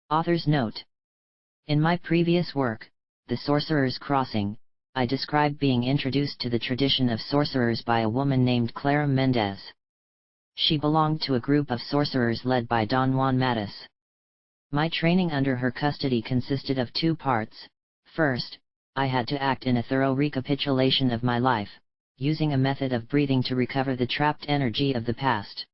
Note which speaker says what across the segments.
Speaker 1: Author's note. In my previous work, The Sorcerer's Crossing, I described being introduced to the tradition of sorcerers by a woman named Clara Mendez. She belonged to a group of sorcerers led by Don Juan Matus. My training under her custody consisted of 2 parts. First, I had to act in a thorough recapitulation of my life, using a method of breathing to recover the trapped energy of the past.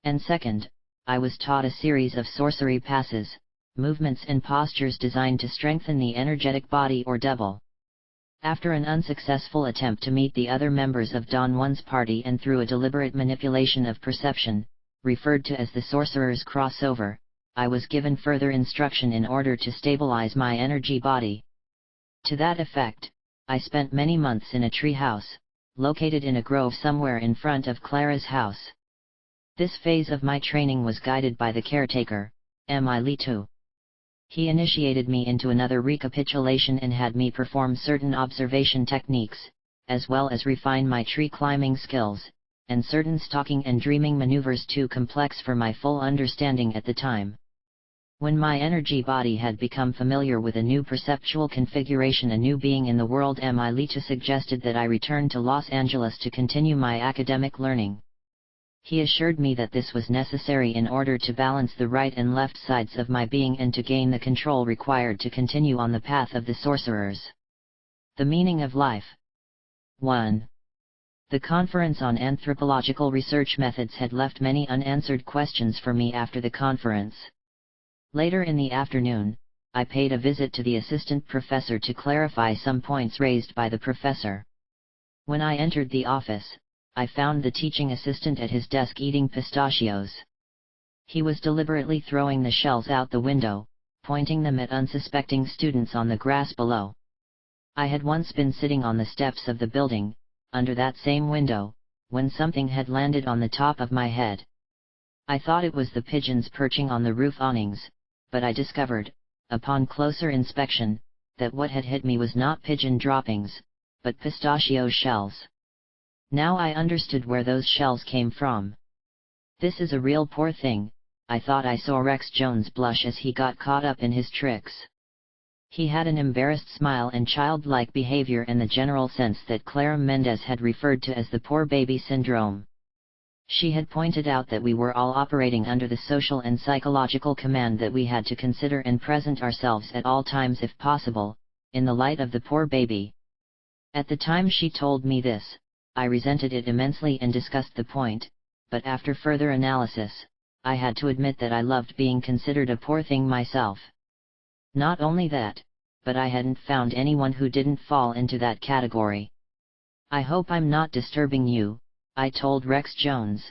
Speaker 1: And second, I was taught a series of sorcery passes, movements and postures designed to strengthen the energetic body or devil. After an unsuccessful attempt to meet the other members of Don Juan's party and through a deliberate manipulation of perception, referred to as the sorcerer's crossover, I was given further instruction in order to stabilize my energy body. To that effect, I spent many months in a tree house, located in a grove somewhere in front of Clara's house. This phase of my training was guided by the caretaker, Emilito. He initiated me into another recapitulation and had me perform certain observation techniques, as well as refine my tree climbing skills, and certain stalking and dreaming maneuvers too complex for my full understanding at the time. When my energy body had become familiar with a new perceptual configuration, a new being in the world, Emilito suggested that I return to Los Angeles to continue my academic learning. He assured me that this was necessary in order to balance the right and left sides of my being and to gain the control required to continue on the path of the sorcerers. The meaning of life. 1. The conference on anthropological research methods had left many unanswered questions for me after the conference. Later in the afternoon, I paid a visit to the assistant professor to clarify some points raised by the professor. When I entered the office, I found the teaching assistant at his desk eating pistachios. He was deliberately throwing the shells out the window, pointing them at unsuspecting students on the grass below. I had once been sitting on the steps of the building, under that same window, when something had landed on the top of my head. I thought it was the pigeons perching on the roof awnings, but I discovered, upon closer inspection, that what had hit me was not pigeon droppings, but pistachio shells. Now I understood where those shells came from. This is a real poor thing, I thought. I saw Rex Jones blush as he got caught up in his tricks. He had an embarrassed smile and childlike behavior and the general sense that Clara Mendez had referred to as the poor baby syndrome. She had pointed out that we were all operating under the social and psychological command that we had to consider and present ourselves at all times, if possible, in the light of the poor baby. At the time she told me this, I resented it immensely and discussed the point, but after further analysis, I had to admit that I loved being considered a poor thing myself. Not only that, but I hadn't found anyone who didn't fall into that category. I hope I'm not disturbing you, I told Rex Jones,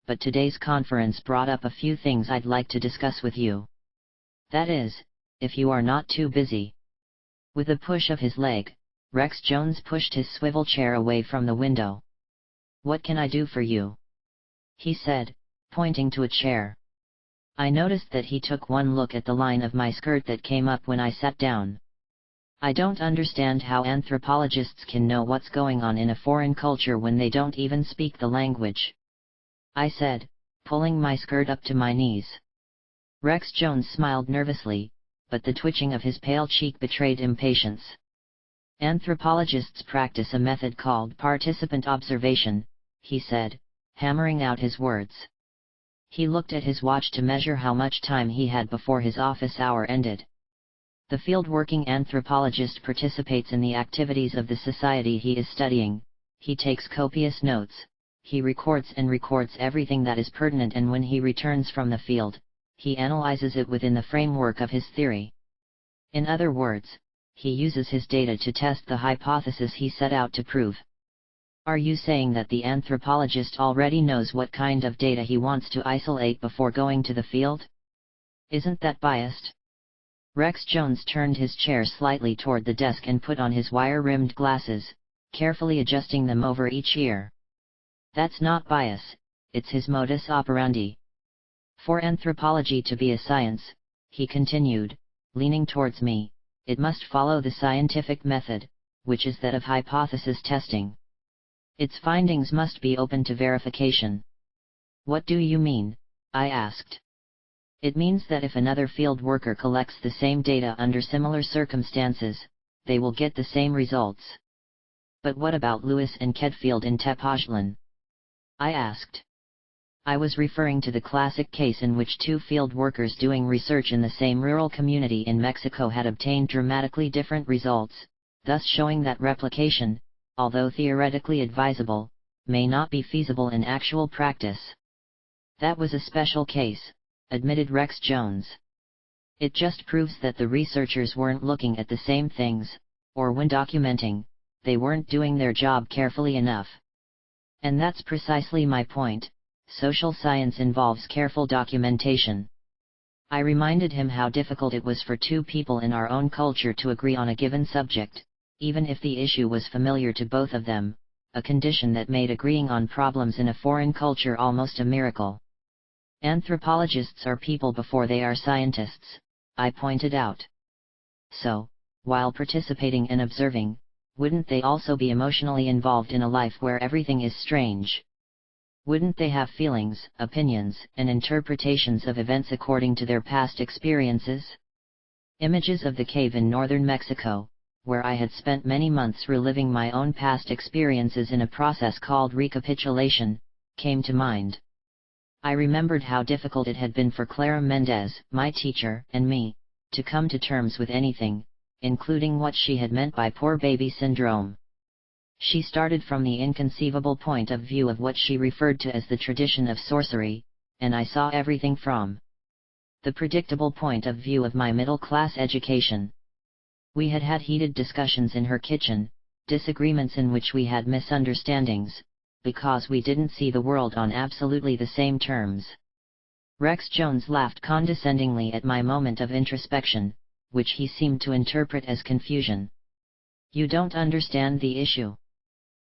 Speaker 1: but today's conference brought up a few things I'd like to discuss with you. That is, if you are not too busy. With a push of his leg, Rex Jones pushed his swivel chair away from the window. What can I do for you? He said, pointing to a chair. I noticed that he took one look at the line of my skirt that came up when I sat down. I don't understand how anthropologists can know what's going on in a foreign culture when they don't even speak the language. I said, pulling my skirt up to my knees. Rex Jones smiled nervously, but the twitching of his pale cheek betrayed impatience. Anthropologists practice a method called participant observation, he said, hammering out his words. He looked at his watch to measure how much time he had before his office hour ended. The field-working anthropologist participates in the activities of the society he is studying, he takes copious notes, he records everything that is pertinent, and when he returns from the field, he analyzes it within the framework of his theory. In other words, he uses his data to test the hypothesis he set out to prove. Are you saying that the anthropologist already knows what kind of data he wants to isolate before going to the field? Isn't that biased? Rex Jones turned his chair slightly toward the desk and put on his wire-rimmed glasses, carefully adjusting them over each ear. That's not bias, it's his modus operandi. For anthropology to be a science, he continued, leaning towards me, it must follow the scientific method, which is that of hypothesis testing. Its findings must be open to verification. What do you mean? I asked. It means that if another field worker collects the same data under similar circumstances, they will get the same results. But what about Lewis and Kedfield in Tepoztlan? I asked. I was referring to the classic case in which two field workers doing research in the same rural community in Mexico had obtained dramatically different results, thus showing that replication, although theoretically advisable, may not be feasible in actual practice. That was a special case, admitted Rex Jones. It just proves that the researchers weren't looking at the same things, or when documenting, they weren't doing their job carefully enough. And that's precisely my point. Social science involves careful documentation. I reminded him how difficult it was for two people in our own culture to agree on a given subject, even if the issue was familiar to both of them, a condition that made agreeing on problems in a foreign culture almost a miracle. Anthropologists are people before they are scientists, I pointed out. So, while participating and observing, wouldn't they also be emotionally involved in a life where everything is strange? Wouldn't they have feelings, opinions, and interpretations of events according to their past experiences? Images of the cave in northern Mexico, where I had spent many months reliving my own past experiences in a process called recapitulation, came to mind. I remembered how difficult it had been for Clara Mendez, my teacher, and me, to come to terms with anything, including what she had meant by poor baby syndrome. She started from the inconceivable point of view of what she referred to as the tradition of sorcery, and I saw everything from the predictable point of view of my middle-class education. We had had heated discussions in her kitchen, disagreements in which we had misunderstandings, because we didn't see the world on absolutely the same terms. Rex Jones laughed condescendingly at my moment of introspection, which he seemed to interpret as confusion. You don't understand the issue.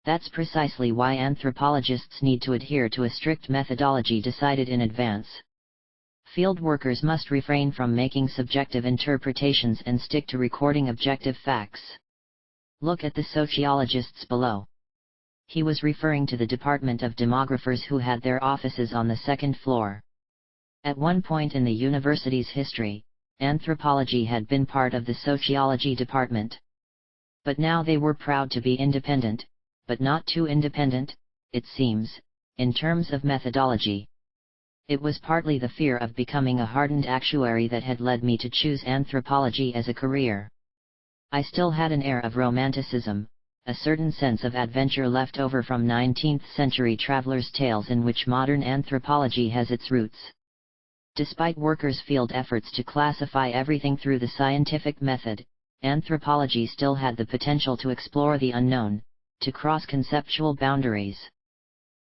Speaker 1: That's precisely why anthropologists need to adhere to a strict methodology decided in advance. Field workers must refrain from making subjective interpretations and stick to recording objective facts. Look at the sociologists below. He was referring to the Department of Demographers who had their offices on the second floor. At one point in the university's history, anthropology had been part of the sociology department. But now they were proud to be independent, but not too independent, it seems, in terms of methodology. It was partly the fear of becoming a hardened actuary that had led me to choose anthropology as a career. I still had an air of romanticism, a certain sense of adventure left over from 19th-century travelers' tales in which modern anthropology has its roots. Despite workers' field efforts to classify everything through the scientific method, anthropology still had the potential to explore the unknown, to cross conceptual boundaries.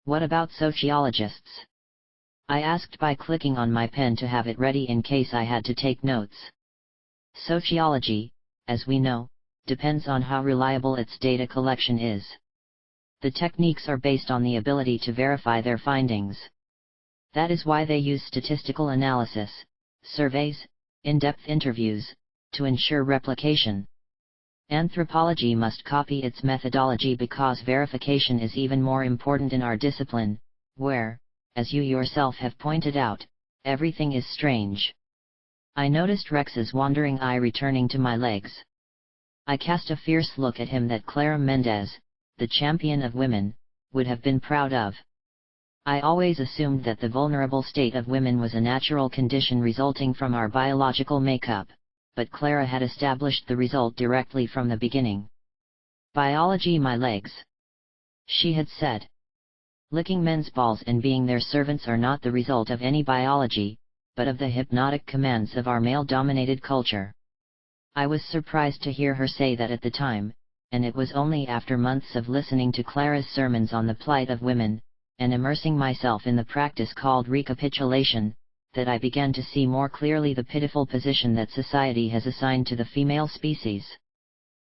Speaker 1: What about sociologists? I asked by clicking on my pen to have it ready in case I had to take notes. Sociology, as we know, depends on how reliable its data collection is. The techniques are based on the ability to verify their findings. That is why they use statistical analysis, surveys, in-depth interviews, to ensure replication. Anthropology must copy its methodology because verification is even more important in our discipline, where, as you yourself have pointed out, everything is strange. I noticed Rex's wandering eye returning to my legs. I cast a fierce look at him that Clara Mendez, the champion of women, would have been proud of. I always assumed that the vulnerable state of women was a natural condition resulting from our biological makeup, but Clara had established the result directly from the beginning. Biology my legs, she had said. Licking men's balls and being their servants are not the result of any biology, but of the hypnotic commands of our male-dominated culture. I was surprised to hear her say that at the time, and it was only after months of listening to Clara's sermons on the plight of women, and immersing myself in the practice called recapitulation, that I began to see more clearly the pitiful position that society has assigned to the female species.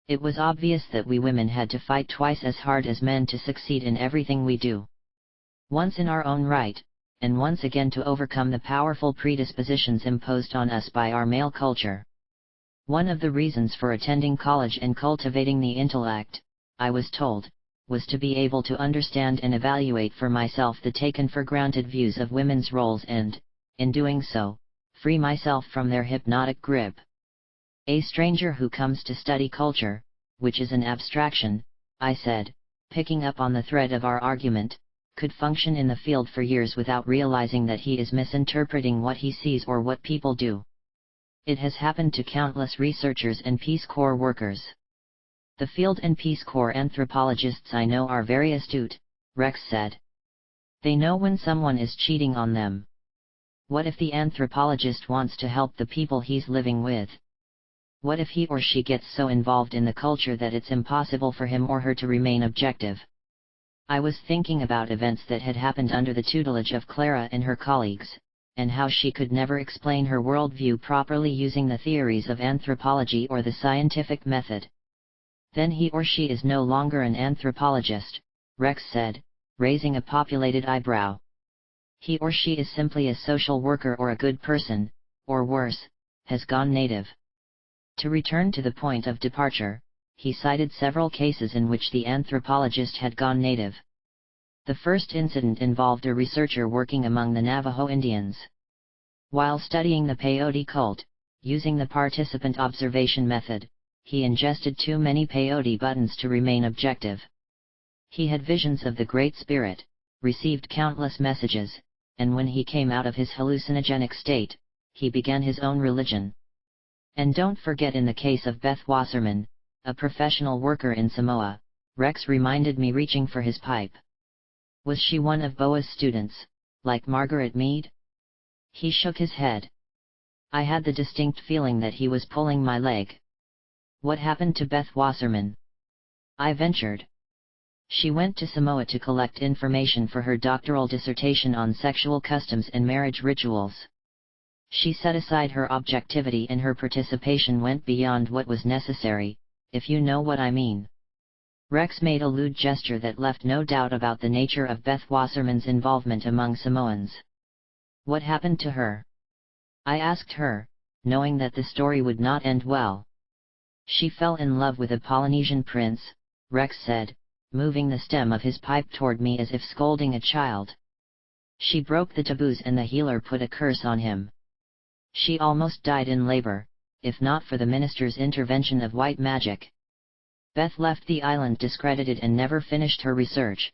Speaker 1: It was obvious that we women had to fight twice as hard as men to succeed in everything we do. Once in our own right, and once again to overcome the powerful predispositions imposed on us by our male culture. One of the reasons for attending college and cultivating the intellect, I was told, was to be able to understand and evaluate for myself the taken-for-granted views of women's roles and, in doing so, free myself from their hypnotic grip. A stranger who comes to study culture, which is an abstraction, I said, picking up on the thread of our argument, could function in the field for years without realizing that he is misinterpreting what he sees or what people do. It has happened to countless researchers and Peace Corps workers. The field and Peace Corps anthropologists I know are very astute, Rex said. They know when someone is cheating on them. What if the anthropologist wants to help the people he's living with? What if he or she gets so involved in the culture that it's impossible for him or her to remain objective? I was thinking about events that had happened under the tutelage of Clara and her colleagues, and how she could never explain her worldview properly using the theories of anthropology or the scientific method. Then he or she is no longer an anthropologist, Rex said, raising a populated eyebrow. He or she is simply a social worker or a good person, or worse, has gone native. To return to the point of departure, he cited several cases in which the anthropologist had gone native. The first incident involved a researcher working among the Navajo Indians. While studying the peyote cult, using the participant observation method, he ingested too many peyote buttons to remain objective. He had visions of the Great Spirit, received countless messages, and when he came out of his hallucinogenic state, he began his own religion. And don't forget, in the case of Beth Wasserman, a professional worker in Samoa, Rex reminded me, reaching for his pipe. Was she one of Boa's students, like Margaret Mead? He shook his head. I had the distinct feeling that he was pulling my leg. What happened to Beth Wasserman? I ventured. She went to Samoa to collect information for her doctoral dissertation on sexual customs and marriage rituals. She set aside her objectivity, and her participation went beyond what was necessary, if you know what I mean. Rex made a lewd gesture that left no doubt about the nature of Beth Wasserman's involvement among Samoans. What happened to her? I asked her, knowing that the story would not end well. She fell in love with a Polynesian prince, Rex said, moving the stem of his pipe toward me as if scolding a child. She broke the taboos and the healer put a curse on him. She almost died in labor, if not for the minister's intervention of white magic. Beth left the island discredited and never finished her research.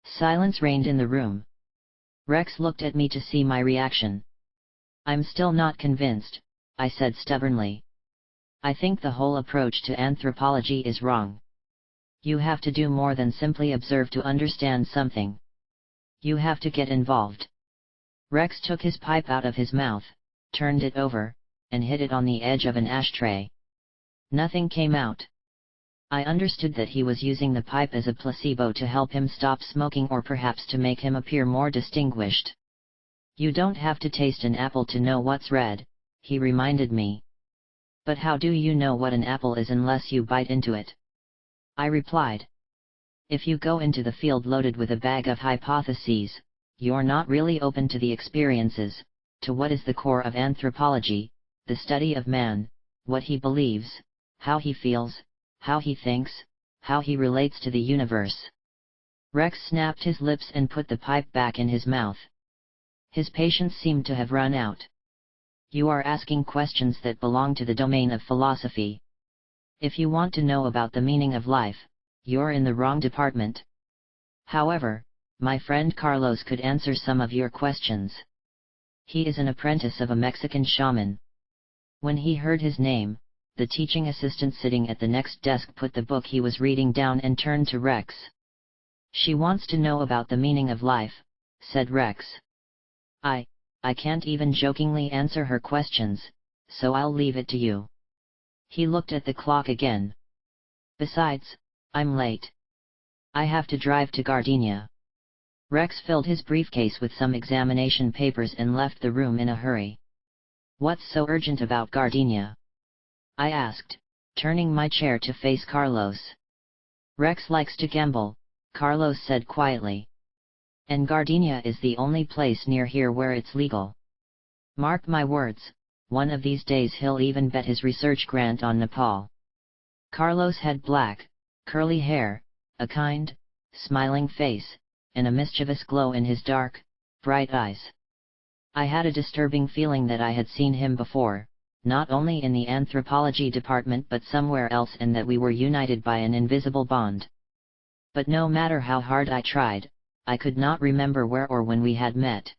Speaker 1: Silence reigned in the room. Rex looked at me to see my reaction. I'm still not convinced, I said stubbornly. I think the whole approach to anthropology is wrong. You have to do more than simply observe to understand something. You have to get involved. Rex took his pipe out of his mouth, turned it over, and hit it on the edge of an ashtray. Nothing came out. I understood that he was using the pipe as a placebo to help him stop smoking, or perhaps to make him appear more distinguished. You don't have to taste an apple to know what's red, he reminded me. But how do you know what an apple is unless you bite into it? I replied. If you go into the field loaded with a bag of hypotheses, you're not really open to the experiences, to what is the core of anthropology, the study of man, what he believes, how he feels, how he thinks, how he relates to the universe. Rex snapped his lips and put the pipe back in his mouth. His patience seemed to have run out. You are asking questions that belong to the domain of philosophy. If you want to know about the meaning of life, you're in the wrong department. However, my friend Carlos could answer some of your questions. He is an apprentice of a Mexican shaman. When he heard his name, the teaching assistant sitting at the next desk put the book he was reading down and turned to Rex. She wants to know about the meaning of life, said Rex. I can't even jokingly answer her questions, so I'll leave it to you. He looked at the clock again. Besides, I'm late. I have to drive to Gardenia. Rex filled his briefcase with some examination papers and left the room in a hurry. What's so urgent about Gardenia? I asked, turning my chair to face Carlos. Rex likes to gamble, Carlos said quietly. And Gardenia is the only place near here where it's legal. Mark my words, one of these days he'll even bet his research grant on Nepal. Carlos had black, curly hair, a kind, smiling face, and a mischievous glow in his dark, bright eyes. I had a disturbing feeling that I had seen him before, not only in the anthropology department but somewhere else, and that we were united by an invisible bond. But no matter how hard I tried, I could not remember where or when we had met.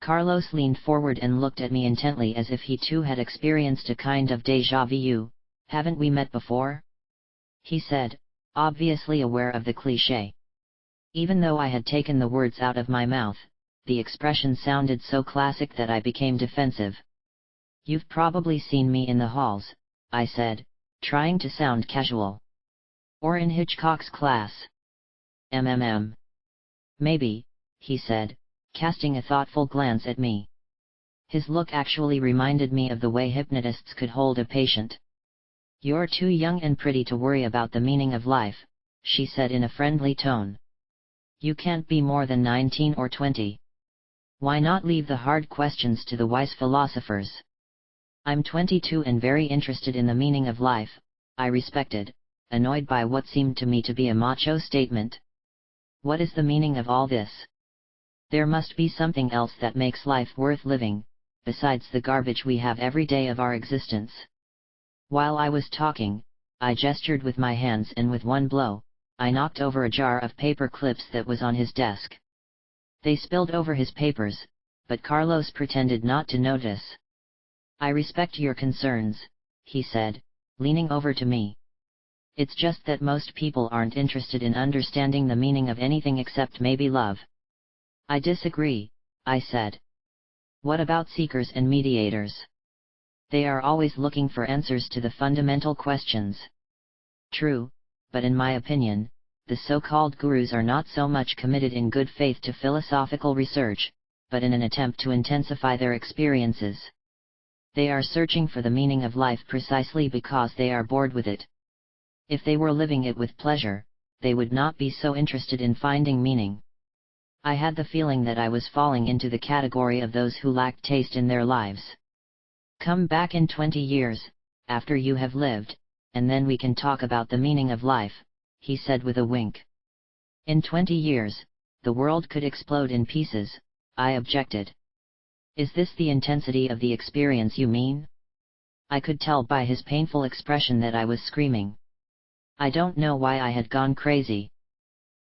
Speaker 1: Carlos leaned forward and looked at me intently as if he too had experienced a kind of déjà vu. "Haven't we met before?" he said, obviously aware of the cliché. Even though I had taken the words out of my mouth, the expression sounded so classic that I became defensive. "You've probably seen me in the halls," I said, trying to sound casual. "Or in Hitchcock's class." Maybe," he said, casting a thoughtful glance at me. His look actually reminded me of the way hypnotists could hold a patient. "You're too young and pretty to worry about the meaning of life," she said in a friendly tone. "You can't be more than 19 or 20. Why not leave the hard questions to the wise philosophers?" "I'm 22 and very interested in the meaning of life," I respected, annoyed by what seemed to me to be a macho statement. "What is the meaning of all this? There must be something else that makes life worth living, besides the garbage we have every day of our existence." While I was talking, I gestured with my hands, and with one blow, I knocked over a jar of paper clips that was on his desk. They spilled over his papers, but Carlos pretended not to notice. "I respect your concerns," he said, leaning over to me. "It's just that most people aren't interested in understanding the meaning of anything except maybe love." "I disagree," I said. "What about seekers and mediators? They are always looking for answers to the fundamental questions." "True, but in my opinion, the so-called gurus are not so much committed in good faith to philosophical research, but in an attempt to intensify their experiences. They are searching for the meaning of life precisely because they are bored with it. If they were living it with pleasure, they would not be so interested in finding meaning." I had the feeling that I was falling into the category of those who lacked taste in their lives. "Come back in 20 years, after you have lived, and then we can talk about the meaning of life," he said with a wink. "In 20 years, the world could explode in pieces," I objected. "Is this the intensity of the experience you mean?" I could tell by his painful expression that I was screaming. I don't know why I had gone crazy.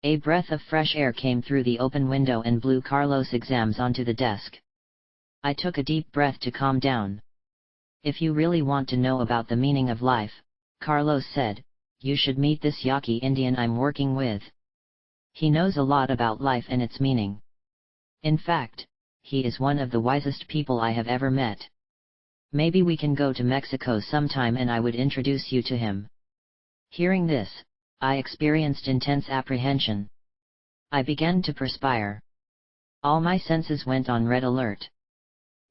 Speaker 1: A breath of fresh air came through the open window and blew Carlos' exams onto the desk. I took a deep breath to calm down. "If you really want to know about the meaning of life," Carlos said, "you should meet this Yaqui Indian I'm working with. He knows a lot about life and its meaning. In fact, he is one of the wisest people I have ever met. Maybe we can go to Mexico sometime and I would introduce you to him." Hearing this, I experienced intense apprehension. I began to perspire. All my senses went on red alert.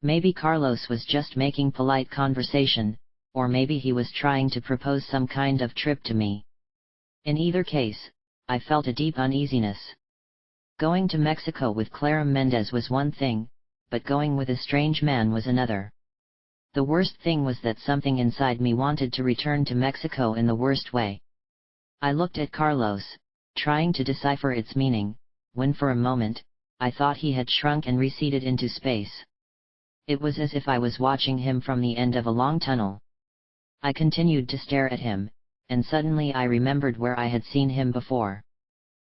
Speaker 1: Maybe Carlos was just making polite conversation, or maybe he was trying to propose some kind of trip to me. In either case, I felt a deep uneasiness. Going to Mexico with Clara Mendez was one thing, but going with a strange man was another. The worst thing was that something inside me wanted to return to Mexico in the worst way. I looked at Carlos, trying to decipher its meaning, when for a moment, I thought he had shrunk and receded into space. It was as if I was watching him from the end of a long tunnel. I continued to stare at him, and suddenly I remembered where I had seen him before.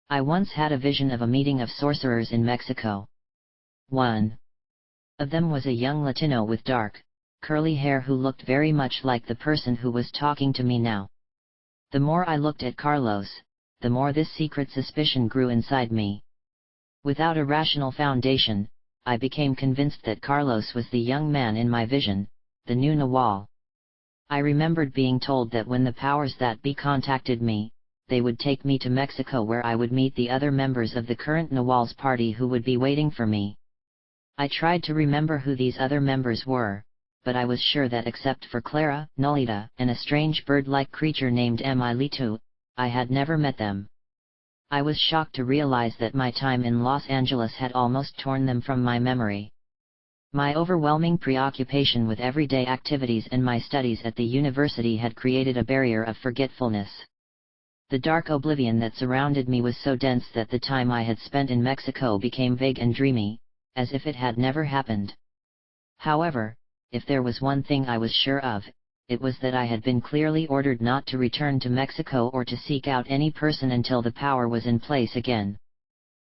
Speaker 1: I once had a vision of a meeting of sorcerers in Mexico. One of them was a young Latino with dark, curly hair who looked very much like the person who was talking to me now. The more I looked at Carlos, the more this secret suspicion grew inside me. Without a rational foundation, I became convinced that Carlos was the young man in my vision, the new Nawal. I remembered being told that when the powers that be contacted me, they would take me to Mexico where I would meet the other members of the current Nawal's party who would be waiting for me. I tried to remember who these other members were, but I was sure that except for Clara, Nolita, and a strange bird-like creature named Emilitu, I had never met them. I was shocked to realize that my time in Los Angeles had almost torn them from my memory. My overwhelming preoccupation with everyday activities and my studies at the university had created a barrier of forgetfulness. The dark oblivion that surrounded me was so dense that the time I had spent in Mexico became vague and dreamy, as if it had never happened. However, if there was one thing I was sure of, it was that I had been clearly ordered not to return to Mexico or to seek out any person until the power was in place again.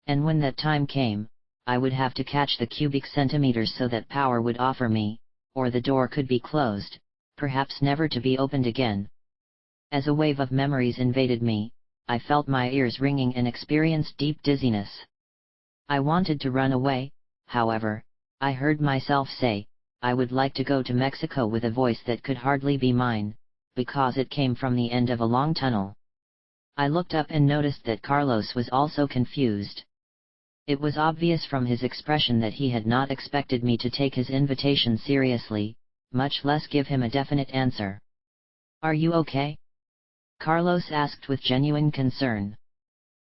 Speaker 1: And when that time came, I would have to catch the cubic centimeters so that power would offer me, or the door could be closed, perhaps never to be opened again. As a wave of memories invaded me, I felt my ears ringing and experienced deep dizziness. I wanted to run away, however. I heard myself say, I would like to go to Mexico with a voice that could hardly be mine, because it came from the end of a long tunnel. I looked up and noticed that Carlos was also confused. It was obvious from his expression that he had not expected me to take his invitation seriously, much less give him a definite answer. "Are you okay?" Carlos asked with genuine concern.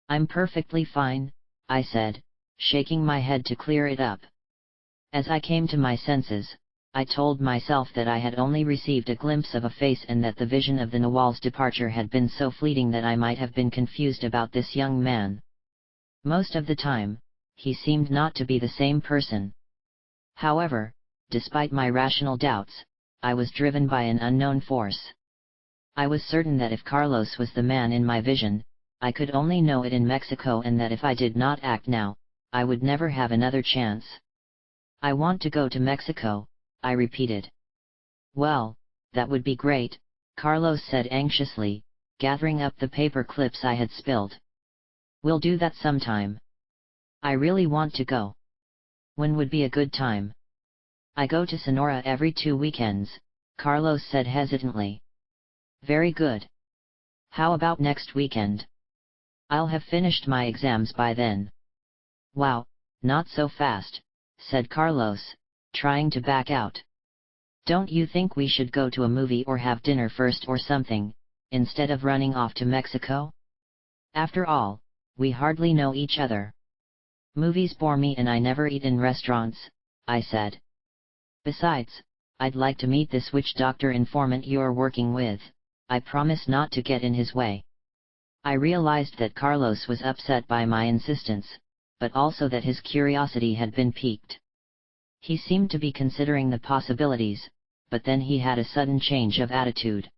Speaker 1: "I'm perfectly fine," I said, shaking my head to clear it up. As I came to my senses, I told myself that I had only received a glimpse of a face and that the vision of the Nawal's departure had been so fleeting that I might have been confused about this young man. Most of the time, he seemed not to be the same person. However, despite my rational doubts, I was driven by an unknown force. I was certain that if Carlos was the man in my vision, I could only know it in Mexico, and that if I did not act now, I would never have another chance. "I want to go to Mexico," I repeated. "Well, that would be great," Carlos said anxiously, gathering up the paper clips I had spilled. "We'll do that sometime. I really want to go. When would be a good time?" "I go to Sonora every 2 weekends," Carlos said hesitantly. "Very good. How about next weekend? I'll have finished my exams by then." "Wow, not so fast," said Carlos, trying to back out. "Don't you think we should go to a movie or have dinner first or something, instead of running off to Mexico? After all, we hardly know each other." "Movies bore me and I never eat in restaurants," I said. "Besides, I'd like to meet this witch doctor informant you're working with." I promised not to get in his way. I realized that Carlos was upset by my insistence, but also that his curiosity had been piqued. He seemed to be considering the possibilities, but then he had a sudden change of attitude.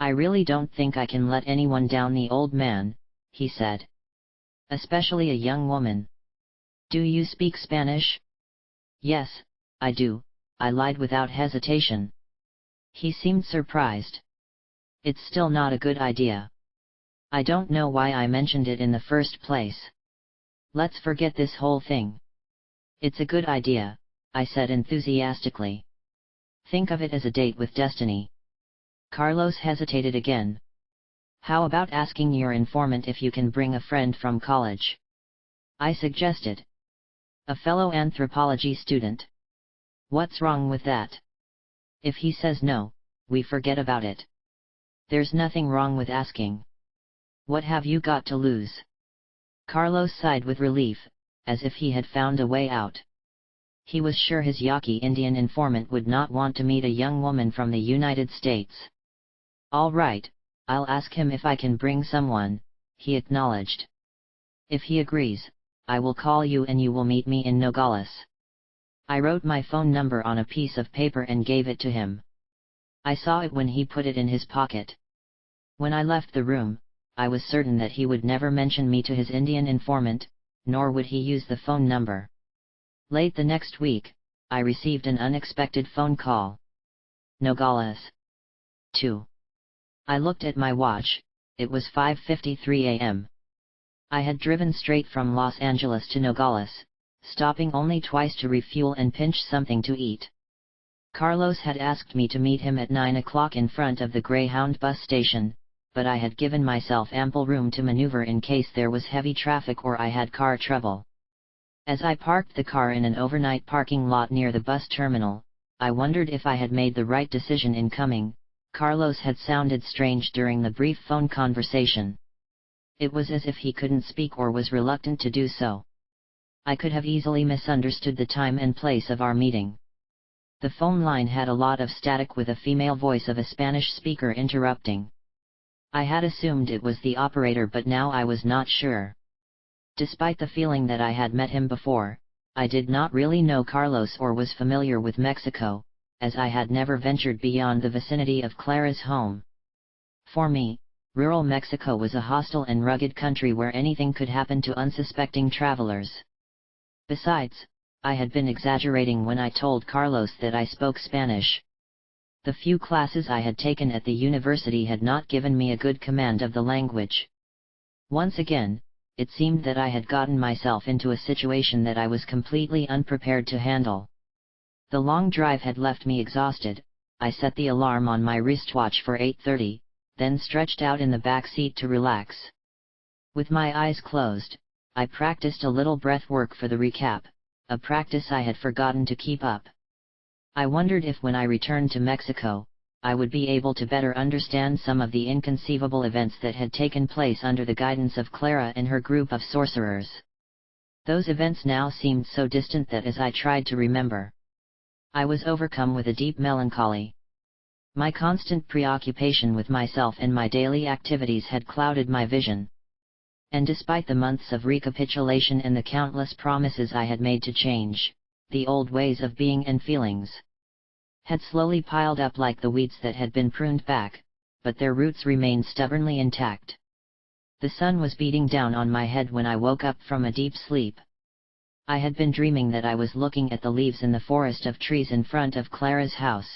Speaker 1: "I really don't think I can let anyone down, the old man," he said. "Especially a young woman." "Do you speak Spanish?" "Yes, I do," I lied without hesitation. He seemed surprised. "It's still not a good idea. I don't know why I mentioned it in the first place. Let's forget this whole thing." "It's a good idea," I said enthusiastically. "Think of it as a date with destiny." Carlos hesitated again. "How about asking your informant if you can bring a friend from college?" I suggested. "A fellow anthropology student. What's wrong with that? If he says no, we forget about it." "There's nothing wrong with asking. What have you got to lose?" Carlos sighed with relief, as if he had found a way out. He was sure his Yaqui Indian informant would not want to meet a young woman from the United States. "All right, I'll ask him if I can bring someone," he acknowledged. "If he agrees, I will call you and you will meet me in Nogales." I wrote my phone number on a piece of paper and gave it to him. I saw it when he put it in his pocket. When I left the room, I was certain that he would never mention me to his Indian informant, nor would he use the phone number. Late the next week, I received an unexpected phone call. "Nogales. 2. I looked at my watch. It was 5:53 a.m. I had driven straight from Los Angeles to Nogales, stopping only twice to refuel and pinch something to eat. Carlos had asked me to meet him at 9 o'clock in front of the Greyhound bus station, but I had given myself ample room to maneuver in case there was heavy traffic or I had car trouble. As I parked the car in an overnight parking lot near the bus terminal, I wondered if I had made the right decision in coming. Carlos had sounded strange during the brief phone conversation. It was as if he couldn't speak or was reluctant to do so. I could have easily misunderstood the time and place of our meeting. The phone line had a lot of static with a female voice of a Spanish speaker interrupting. I had assumed it was the operator, but now I was not sure. Despite the feeling that I had met him before, I did not really know Carlos or was familiar with Mexico, as I had never ventured beyond the vicinity of Clara's home. For me, rural Mexico was a hostile and rugged country where anything could happen to unsuspecting travelers. Besides, I had been exaggerating when I told Carlos that I spoke Spanish. The few classes I had taken at the university had not given me a good command of the language. Once again, it seemed that I had gotten myself into a situation that I was completely unprepared to handle. The long drive had left me exhausted. I set the alarm on my wristwatch for 8:30, then stretched out in the back seat to relax. With my eyes closed, I practiced a little breath work for the recap, a practice I had forgotten to keep up. I wondered if when I returned to Mexico, I would be able to better understand some of the inconceivable events that had taken place under the guidance of Clara and her group of sorcerers. Those events now seemed so distant that as I tried to remember, I was overcome with a deep melancholy. My constant preoccupation with myself and my daily activities had clouded my vision. And despite the months of recapitulation and the countless promises I had made to change, the old ways of being and feelings had slowly piled up like the weeds that had been pruned back, but their roots remained stubbornly intact. The sun was beating down on my head when I woke up from a deep sleep. I had been dreaming that I was looking at the leaves in the forest of trees in front of Clara's house.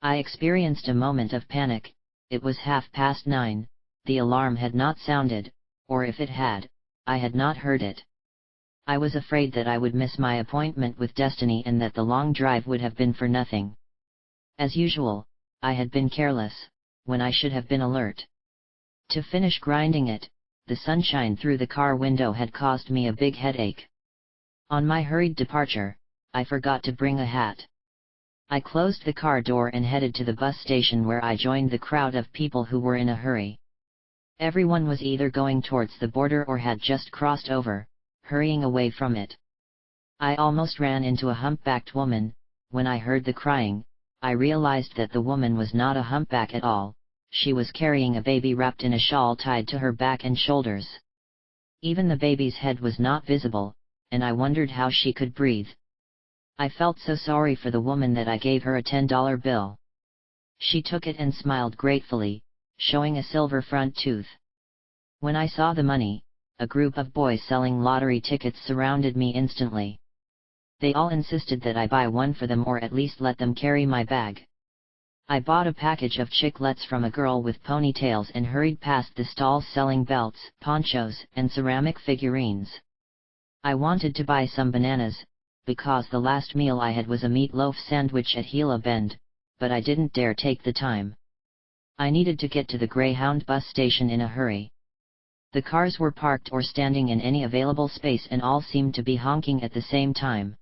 Speaker 1: I experienced a moment of panic. It was 9:30, the alarm had not sounded, or if it had, I had not heard it. I was afraid that I would miss my appointment with Destiny and that the long drive would have been for nothing. As usual, I had been careless, when I should have been alert. To finish grinding it, the sunshine through the car window had caused me a big headache. On my hurried departure, I forgot to bring a hat. I closed the car door and headed to the bus station where I joined the crowd of people who were in a hurry. Everyone was either going towards the border or had just crossed over, hurrying away from it. I almost ran into a humpbacked woman. When I heard the crying, I realized that the woman was not a humpback at all. She was carrying a baby wrapped in a shawl tied to her back and shoulders. Even the baby's head was not visible, and I wondered how she could breathe. I felt so sorry for the woman that I gave her a $10 bill. She took it and smiled gratefully, showing a silver front tooth. When I saw the money, a group of boys selling lottery tickets surrounded me instantly. They all insisted that I buy one for them or at least let them carry my bag. I bought a package of chiclets from a girl with ponytails and hurried past the stalls selling belts, ponchos, and ceramic figurines. I wanted to buy some bananas, because the last meal I had was a meatloaf sandwich at Gila Bend, but I didn't dare take the time. I needed to get to the Greyhound bus station in a hurry. The cars were parked or standing in any available space and all seemed to be honking at the same time.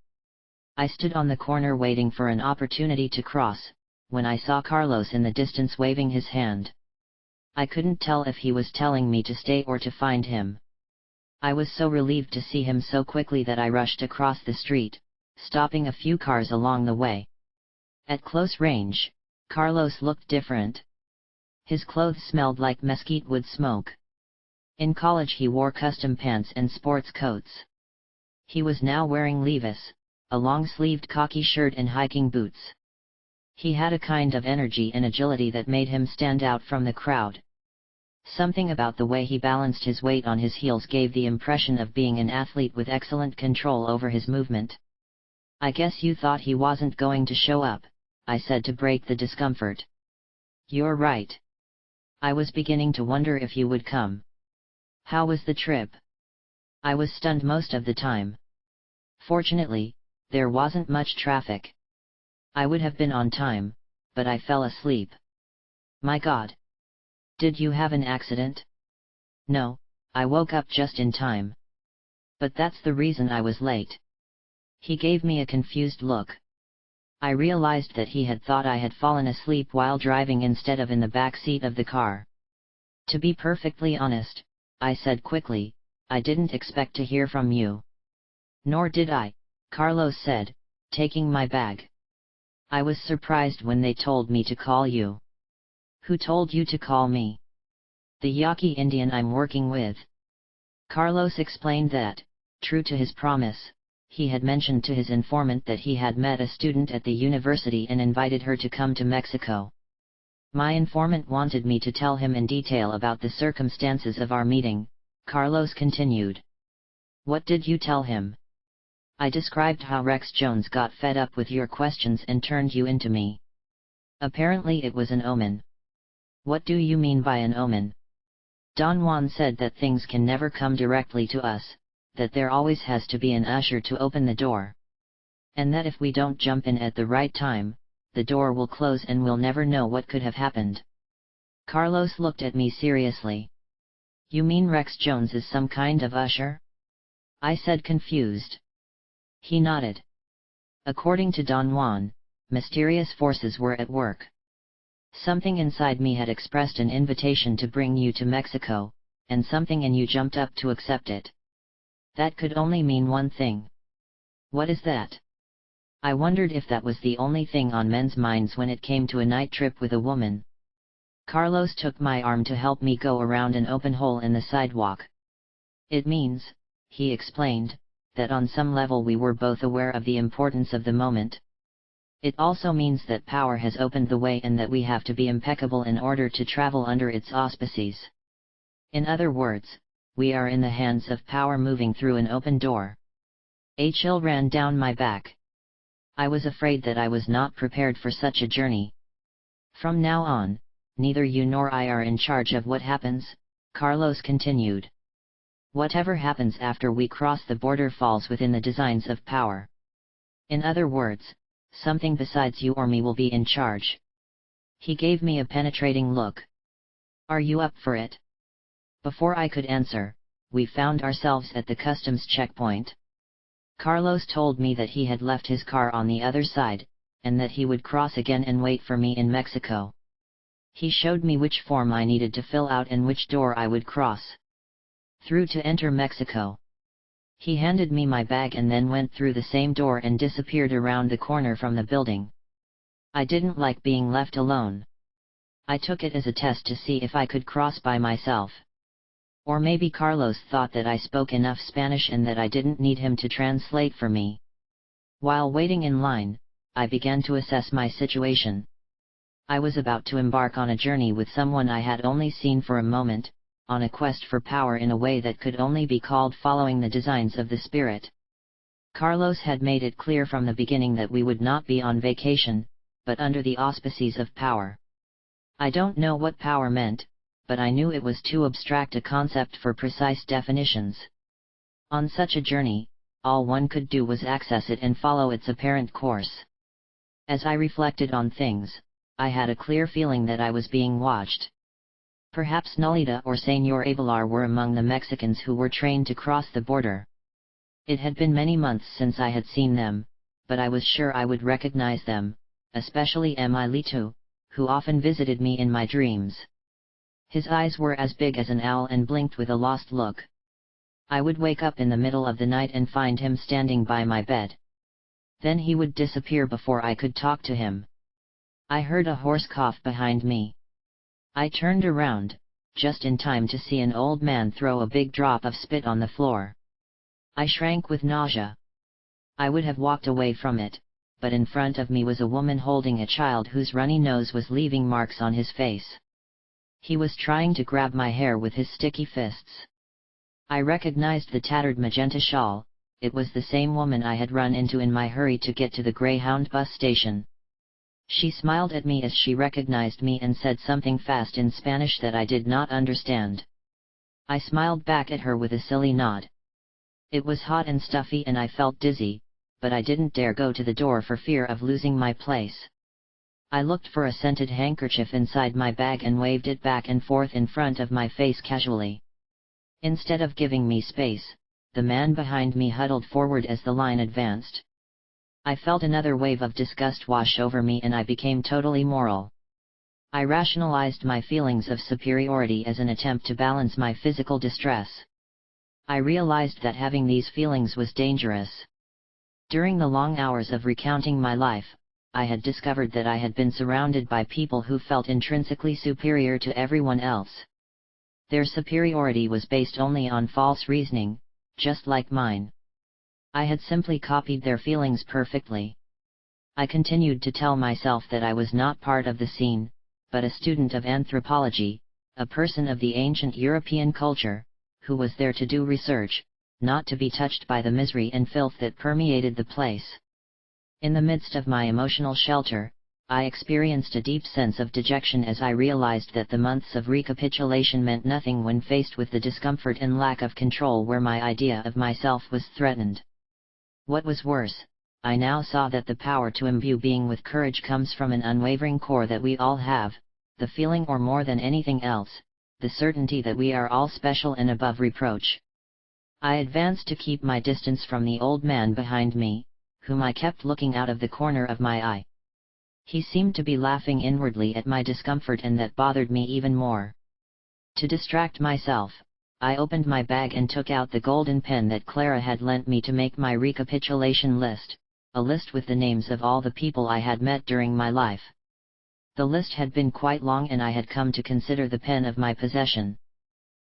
Speaker 1: I stood on the corner waiting for an opportunity to cross, when I saw Carlos in the distance waving his hand. I couldn't tell if he was telling me to stay or to find him. I was so relieved to see him so quickly that I rushed across the street, stopping a few cars along the way. At close range, Carlos looked different. His clothes smelled like mesquite wood smoke. In college he wore custom pants and sports coats. He was now wearing Levi's, a long-sleeved khaki shirt and hiking boots. He had a kind of energy and agility that made him stand out from the crowd. Something about the way he balanced his weight on his heels gave the impression of being an athlete with excellent control over his movement. "I guess you thought he wasn't going to show up," I said to break the discomfort. "You're right. I was beginning to wonder if you would come. How was the trip?" I was stunned most of the time. Fortunately, there wasn't much traffic. I would have been on time, but I fell asleep. "My God! Did you have an accident?" "No, I woke up just in time. But that's the reason I was late." He gave me a confused look. I realized that he had thought I had fallen asleep while driving instead of in the back seat of the car. "To be perfectly honest," I said quickly, "I didn't expect to hear from you." "Nor did I," Carlos said, taking my bag. "I was surprised when they told me to call you." "Who told you to call me?" "The Yaqui Indian I'm working with." Carlos explained that, true to his promise, he had mentioned to his informant that he had met a student at the university and invited her to come to Mexico. My informant wanted me to tell him in detail about the circumstances of our meeting, Carlos continued. What did you tell him? I described how Rex Jones got fed up with your questions and turned you into me. Apparently it was an omen. What do you mean by an omen? Don Juan said that things can never come directly to us, that there always has to be an usher to open the door. And that if we don't jump in at the right time, the door will close and we'll never know what could have happened. Carlos looked at me seriously. You mean Rex Jones is some kind of usher? I said, confused. He nodded. According to Don Juan, mysterious forces were at work. Something inside me had expressed an invitation to bring you to Mexico, and something in you jumped up to accept it. That could only mean one thing. What is that? I wondered if that was the only thing on men's minds when it came to a night trip with a woman. Carlos took my arm to help me go around an open hole in the sidewalk. It means, he explained, that on some level we were both aware of the importance of the moment. It also means that power has opened the way and that we have to be impeccable in order to travel under its auspices. In other words, we are in the hands of power moving through an open door. A chill ran down my back. I was afraid that I was not prepared for such a journey. From now on, neither you nor I are in charge of what happens, Carlos continued. Whatever happens after we cross the border falls within the designs of power. In other words, something besides you or me will be in charge. He gave me a penetrating look. Are you up for it? Before I could answer, we found ourselves at the customs checkpoint. Carlos told me that he had left his car on the other side, and that he would cross again and wait for me in Mexico. He showed me which form I needed to fill out and which door I would cross through to enter Mexico. He handed me my bag and then went through the same door and disappeared around the corner from the building. I didn't like being left alone. I took it as a test to see if I could cross by myself. Or maybe Carlos thought that I spoke enough Spanish and that I didn't need him to translate for me. While waiting in line, I began to assess my situation. I was about to embark on a journey with someone I had only seen for a moment, on a quest for power in a way that could only be called following the designs of the spirit. Carlos had made it clear from the beginning that we would not be on vacation, but under the auspices of power. I don't know what power meant, but I knew it was too abstract a concept for precise definitions. On such a journey, all one could do was access it and follow its apparent course. As I reflected on things, I had a clear feeling that I was being watched. Perhaps Nolita or Señor Abelar were among the Mexicans who were trained to cross the border. It had been many months since I had seen them, but I was sure I would recognize them, especially Emilito, who often visited me in my dreams. His eyes were as big as an owl and blinked with a lost look. I would wake up in the middle of the night and find him standing by my bed. Then he would disappear before I could talk to him. I heard a hoarse cough behind me. I turned around, just in time to see an old man throw a big drop of spit on the floor. I shrank with nausea. I would have walked away from it, but in front of me was a woman holding a child whose runny nose was leaving marks on his face. He was trying to grab my hair with his sticky fists. I recognized the tattered magenta shawl. It was the same woman I had run into in my hurry to get to the Greyhound bus station. She smiled at me as she recognized me and said something fast in Spanish that I did not understand. I smiled back at her with a silly nod. It was hot and stuffy and I felt dizzy, but I didn't dare go to the door for fear of losing my place. I looked for a scented handkerchief inside my bag and waved it back and forth in front of my face casually. Instead of giving me space, the man behind me huddled forward as the line advanced. I felt another wave of disgust wash over me and I became totally moral. I rationalized my feelings of superiority as an attempt to balance my physical distress. I realized that having these feelings was dangerous. During the long hours of recounting my life, I had discovered that I had been surrounded by people who felt intrinsically superior to everyone else. Their superiority was based only on false reasoning, just like mine. I had simply copied their feelings perfectly. I continued to tell myself that I was not part of the scene, but a student of anthropology, a person of the ancient European culture, who was there to do research, not to be touched by the misery and filth that permeated the place. In the midst of my emotional shelter, I experienced a deep sense of dejection as I realized that the months of recapitulation meant nothing when faced with the discomfort and lack of control where my idea of myself was threatened. What was worse, I now saw that the power to imbue being with courage comes from an unwavering core that we all have, the feeling, or more than anything else, the certainty that we are all special and above reproach. I advanced to keep my distance from the old man behind me, whom I kept looking out of the corner of my eye. He seemed to be laughing inwardly at my discomfort, and that bothered me even more. To distract myself, I opened my bag and took out the golden pen that Clara had lent me to make my recapitulation list, a list with the names of all the people I had met during my life. The list had been quite long, and I had come to consider the pen of my possession.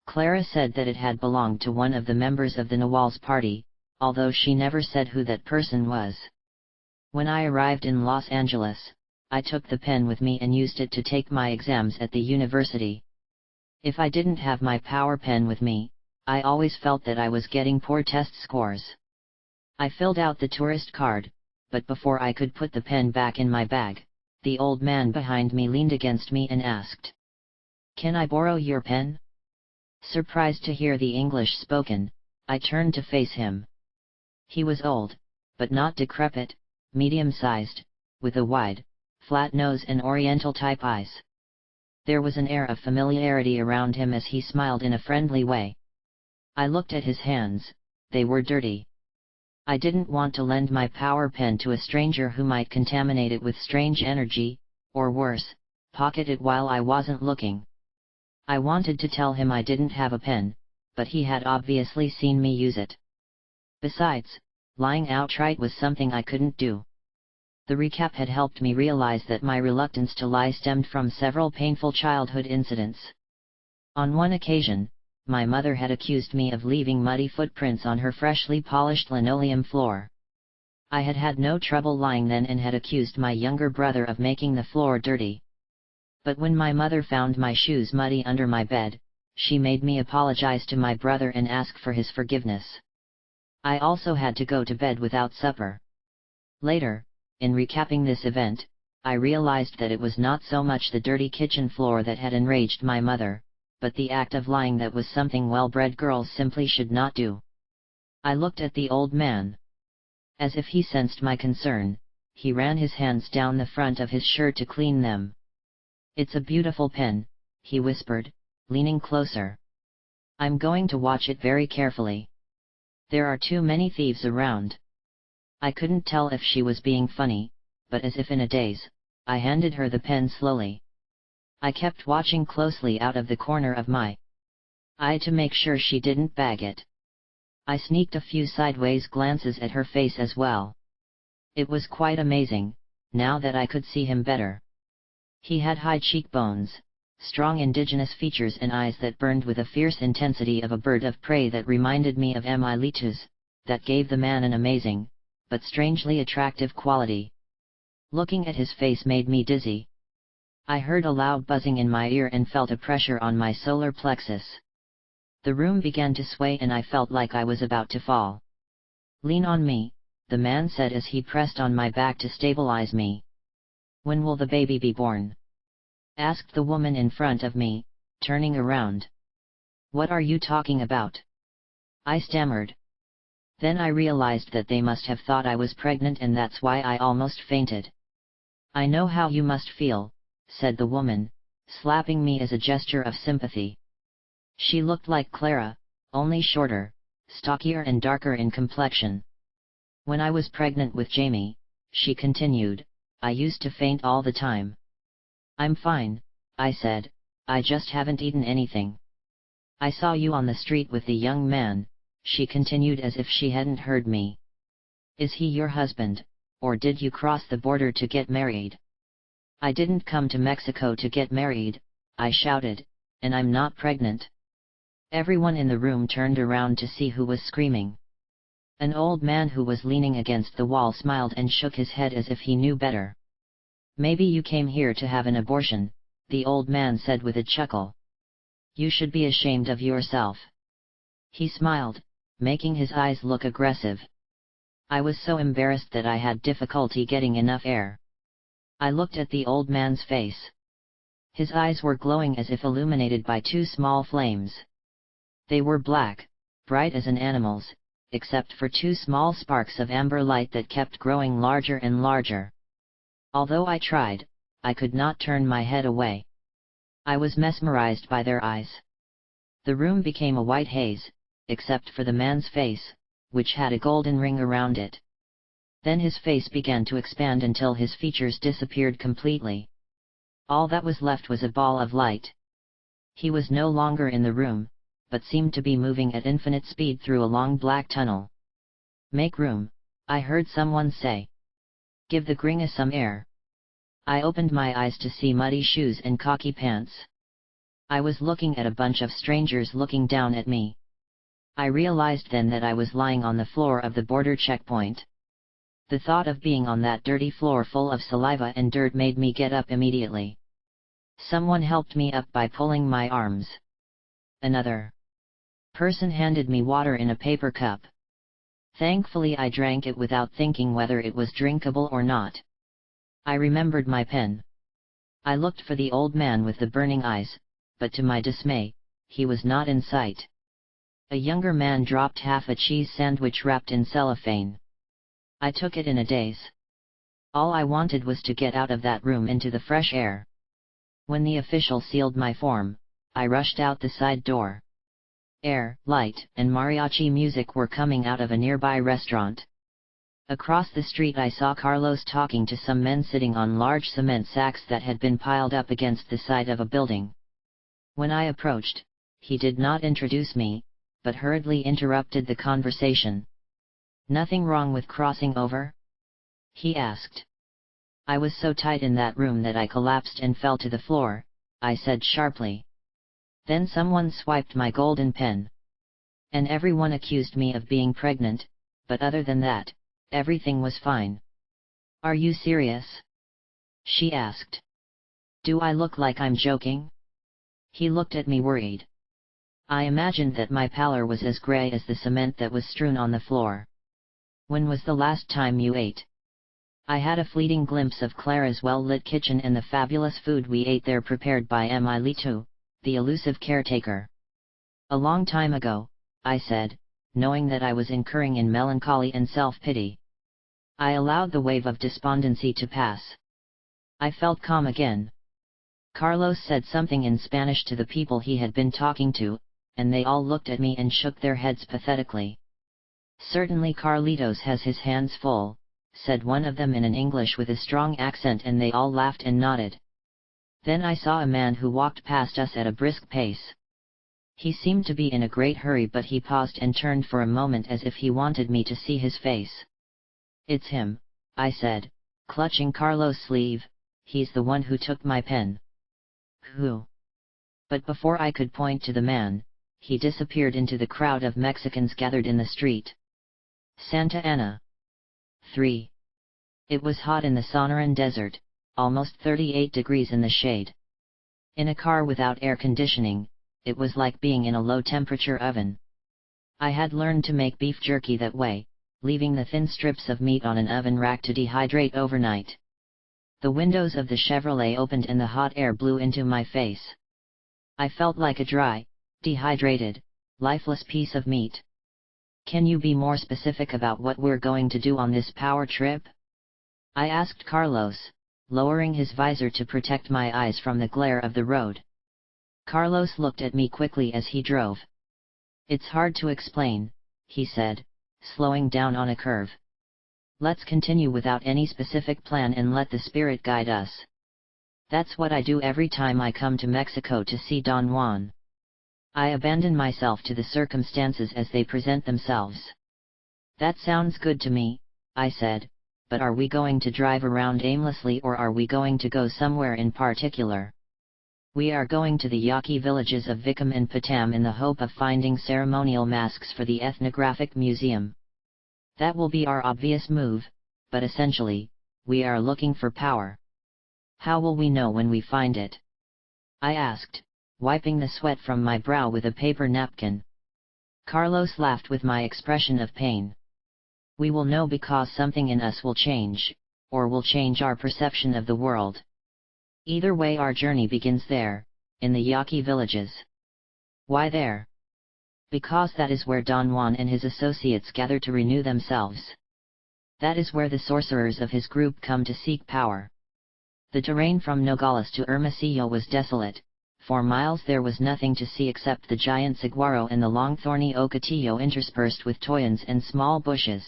Speaker 1: Clara said that it had belonged to one of the members of the Nawal's party, although she never said who that person was. When I arrived in Los Angeles, I took the pen with me and used it to take my exams at the university. If I didn't have my power pen with me, I always felt that I was getting poor test scores. I filled out the tourist card, but before I could put the pen back in my bag, the old man behind me leaned against me and asked, "Can I borrow your pen?" Surprised to hear the English spoken, I turned to face him. He was old, but not decrepit, medium-sized, with a wide, flat nose and oriental-type eyes. There was an air of familiarity around him as he smiled in a friendly way. I looked at his hands, they were dirty. I didn't want to lend my power pen to a stranger who might contaminate it with strange energy, or worse, pocket it while I wasn't looking. I wanted to tell him I didn't have a pen, but he had obviously seen me use it. Besides, lying outright was something I couldn't do. The recap had helped me realize that my reluctance to lie stemmed from several painful childhood incidents. On one occasion, my mother had accused me of leaving muddy footprints on her freshly polished linoleum floor. I had had no trouble lying then and had accused my younger brother of making the floor dirty. But when my mother found my shoes muddy under my bed, she made me apologize to my brother and ask for his forgiveness. I also had to go to bed without supper. Later, in recapping this event, I realized that it was not so much the dirty kitchen floor that had enraged my mother, but the act of lying that was something well-bred girls simply should not do. I looked at the old man. As if he sensed my concern, he ran his hands down the front of his shirt to clean them. "It's a beautiful pen," he whispered, leaning closer. "I'm going to watch it very carefully. There are too many thieves around." I couldn't tell if she was being funny, but as if in a daze, I handed her the pen slowly. I kept watching closely out of the corner of my eye to make sure she didn't bag it. I sneaked a few sideways glances at her face as well. It was quite amazing, now that I could see him better. He had high cheekbones, strong indigenous features and eyes that burned with a fierce intensity of a bird of prey that reminded me of Emilitus, that gave the man an amazing, but strangely attractive quality. Looking at his face made me dizzy. I heard a loud buzzing in my ear and felt a pressure on my solar plexus. The room began to sway and I felt like I was about to fall. "Lean on me," the man said as he pressed on my back to stabilize me. "When will the baby be born?" asked the woman in front of me, turning around. "What are you talking about?" I stammered. Then I realized that they must have thought I was pregnant and that's why I almost fainted. "I know how you must feel," said the woman, slapping me as a gesture of sympathy. She looked like Clara, only shorter, stockier and darker in complexion. "When I was pregnant with Jamie," she continued, "I used to faint all the time." "I'm fine," I said, "I just haven't eaten anything." "I saw you on the street with the young man," she continued as if she hadn't heard me. "Is he your husband, or did you cross the border to get married?" "I didn't come to Mexico to get married," I shouted, "and I'm not pregnant." Everyone in the room turned around to see who was screaming. An old man who was leaning against the wall smiled and shook his head as if he knew better. "Maybe you came here to have an abortion," the old man said with a chuckle. "You should be ashamed of yourself." He smiled, making his eyes look aggressive. I was so embarrassed that I had difficulty getting enough air. I looked at the old man's face. His eyes were glowing as if illuminated by two small flames. They were black, bright as an animal's, except for two small sparks of amber light that kept growing larger and larger. Although I tried, I could not turn my head away. I was mesmerized by their eyes. The room became a white haze, except for the man's face, which had a golden ring around it. Then his face began to expand until his features disappeared completely. All that was left was a ball of light. He was no longer in the room, but seemed to be moving at infinite speed through a long black tunnel. "Make room," I heard someone say. "Give the gringa some air." I opened my eyes to see muddy shoes and khaki pants. I was looking at a bunch of strangers looking down at me. I realized then that I was lying on the floor of the border checkpoint. The thought of being on that dirty floor full of saliva and dirt made me get up immediately. Someone helped me up by pulling my arms. Another person handed me water in a paper cup. Thankfully I drank it without thinking whether it was drinkable or not. I remembered my pen. I looked for the old man with the burning eyes, but to my dismay, he was not in sight. A younger man dropped half a cheese sandwich wrapped in cellophane. I took it in a daze. All I wanted was to get out of that room into the fresh air. When the official sealed my form, I rushed out the side door. Air, light, and mariachi music were coming out of a nearby restaurant. Across the street I saw Carlos talking to some men sitting on large cement sacks that had been piled up against the side of a building. When I approached, he did not introduce me, but hurriedly interrupted the conversation. "Nothing wrong with crossing over?" he asked. "I was so tight in that room that I collapsed and fell to the floor," I said sharply. Then someone swiped my golden pen. And everyone accused me of being pregnant, but other than that, everything was fine. "Are you serious?" she asked. "Do I look like I'm joking?" He looked at me worried. I imagined that my pallor was as gray as the cement that was strewn on the floor. "When was the last time you ate?" I had a fleeting glimpse of Clara's well-lit kitchen and the fabulous food we ate there prepared by Emilito, the elusive caretaker. "A long time ago," I said, knowing that I was incurring in melancholy and self-pity. I allowed the wave of despondency to pass. I felt calm again. Carlos said something in Spanish to the people he had been talking to, and they all looked at me and shook their heads pathetically. "Certainly Carlitos has his hands full," said one of them in an English with a strong accent, and they all laughed and nodded. Then I saw a man who walked past us at a brisk pace. He seemed to be in a great hurry, but he paused and turned for a moment as if he wanted me to see his face. "It's him," I said, clutching Carlos' sleeve. "He's the one who took my pen." "Who?" But before I could point to the man, he disappeared into the crowd of Mexicans gathered in the street. Santa Ana. 3. It was hot in the Sonoran Desert, almost 38 degrees in the shade. In a car without air conditioning, it was like being in a low-temperature oven. I had learned to make beef jerky that way, leaving the thin strips of meat on an oven rack to dehydrate overnight. The windows of the Chevrolet opened and the hot air blew into my face. I felt like a dry, dehydrated, lifeless piece of meat. "Can you be more specific about what we're going to do on this power trip?" I asked Carlos, lowering his visor to protect my eyes from the glare of the road. Carlos looked at me quickly as he drove. "It's hard to explain," he said, slowing down on a curve. "Let's continue without any specific plan and let the spirit guide us. That's what I do every time I come to Mexico to see Don Juan. I abandon myself to the circumstances as they present themselves." "That sounds good to me," I said, "but are we going to drive around aimlessly or are we going to go somewhere in particular?" "We are going to the Yaqui villages of Vicam and Patam in the hope of finding ceremonial masks for the ethnographic museum." That will be our obvious move, but essentially, we are looking for power. How will we know when we find it? I asked, wiping the sweat from my brow with a paper napkin. Carlos laughed with my expression of pain. We will know because something in us will change, or will change our perception of the world. Either way, our journey begins there, in the Yaqui villages. Why there? Because that is where Don Juan and his associates gather to renew themselves. That is where the sorcerers of his group come to seek power. The terrain from Nogales to Hermosillo was desolate. For miles there was nothing to see except the giant saguaro and the long thorny ocotillo interspersed with toyans and small bushes.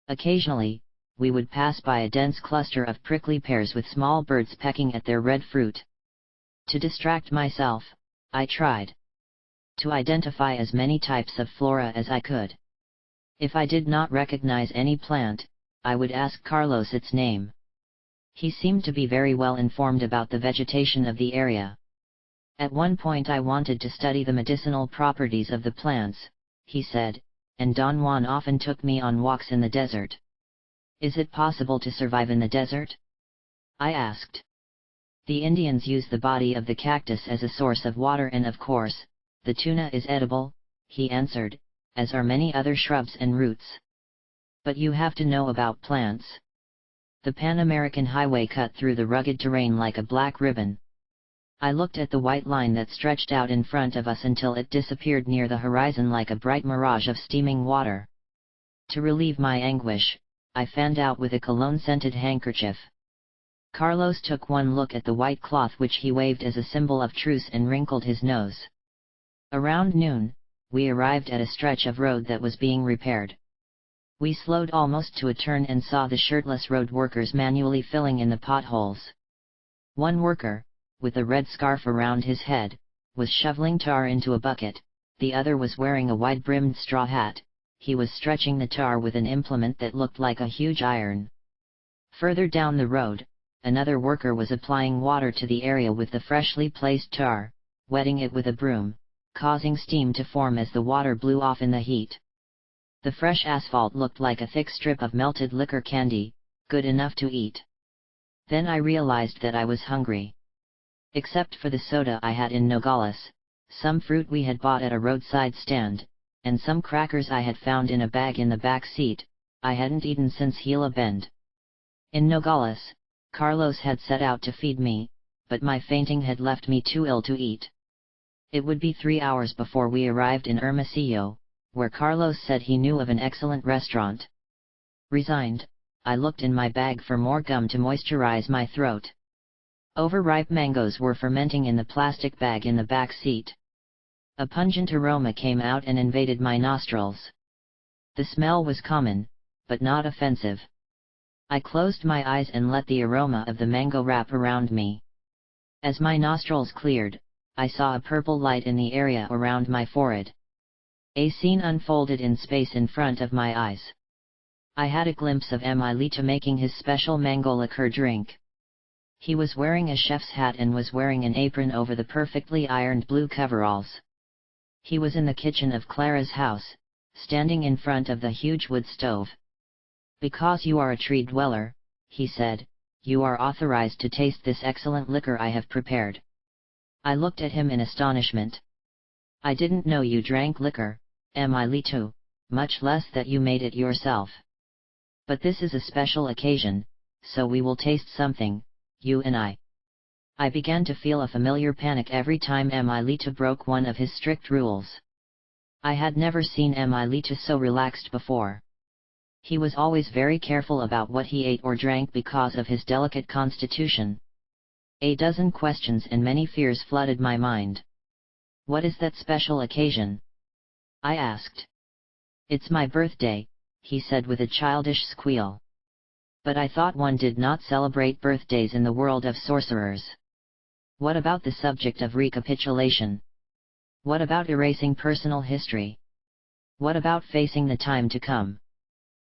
Speaker 1: Occasionally, we would pass by a dense cluster of prickly pears with small birds pecking at their red fruit. To distract myself, I tried to identify as many types of flora as I could. If I did not recognize any plant, I would ask Carlos its name. He seemed to be very well informed about the vegetation of the area. At one point I wanted to study the medicinal properties of the plants, he said, and Don Juan often took me on walks in the desert. Is it possible to survive in the desert? I asked. The Indians use the body of the cactus as a source of water, and of course, the tuna is edible, he answered, as are many other shrubs and roots. But you have to know about plants. The Pan American Highway cut through the rugged terrain like a black ribbon. I looked at the white line that stretched out in front of us until it disappeared near the horizon like a bright mirage of steaming water. To relieve my anguish, I fanned out with a cologne-scented handkerchief. Carlos took one look at the white cloth which he waved as a symbol of truce and wrinkled his nose. Around noon, we arrived at a stretch of road that was being repaired. We slowed almost to a turn and saw the shirtless road workers manually filling in the potholes. One worker, with a red scarf around his head, was shoveling tar into a bucket, the other was wearing a wide-brimmed straw hat. He was stretching the tar with an implement that looked like a huge iron. Further down the road, another worker was applying water to the area with the freshly placed tar, wetting it with a broom, causing steam to form as the water blew off in the heat. The fresh asphalt looked like a thick strip of melted liquor candy, good enough to eat. Then I realized that I was hungry. Except for the soda I had in Nogales, some fruit we had bought at a roadside stand, and some crackers I had found in a bag in the back seat, I hadn't eaten since Gila Bend. In Nogales, Carlos had set out to feed me, but my fainting had left me too ill to eat. It would be 3 hours before we arrived in Hermosillo, where Carlos said he knew of an excellent restaurant. Resigned, I looked in my bag for more gum to moisturize my throat. Overripe mangoes were fermenting in the plastic bag in the back seat. A pungent aroma came out and invaded my nostrils. The smell was common, but not offensive. I closed my eyes and let the aroma of the mango wrap around me. As my nostrils cleared, I saw a purple light in the area around my forehead. A scene unfolded in space in front of my eyes. I had a glimpse of Emilito making his special mango liqueur drink. He was wearing a chef's hat and was wearing an apron over the perfectly ironed blue coveralls. He was in the kitchen of Clara's house, standing in front of the huge wood stove. "Because you are a tree dweller," he said, "you are authorized to taste this excellent liquor I have prepared." I looked at him in astonishment. "I didn't know you drank liquor, Emilito, much less that you made it yourself. But this is a special occasion, so we will taste something, you and I." I began to feel a familiar panic every time Emilito broke one of his strict rules. I had never seen Emilito so relaxed before. He was always very careful about what he ate or drank because of his delicate constitution. A dozen questions and many fears flooded my mind. "What is that special occasion?" I asked. "It's my birthday," he said with a childish squeal. "But I thought one did not celebrate birthdays in the world of sorcerers. What about the subject of recapitulation? What about erasing personal history? What about facing the time to come?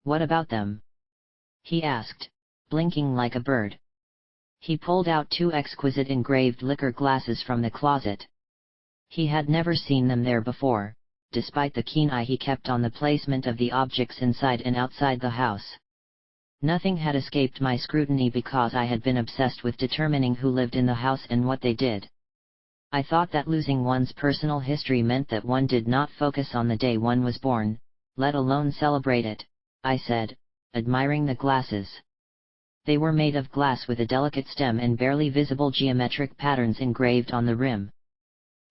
Speaker 1: What about them?" he asked, blinking like a bird. He pulled out 2 exquisite engraved liquor glasses from the closet. He had never seen them there before, despite the keen eye he kept on the placement of the objects inside and outside the house. Nothing had escaped my scrutiny because I had been obsessed with determining who lived in the house and what they did. I thought that losing one's personal history meant that one did not focus on the day one was born, let alone celebrate it, I said, admiring the glasses. They were made of glass with a delicate stem and barely visible geometric patterns engraved on the rim.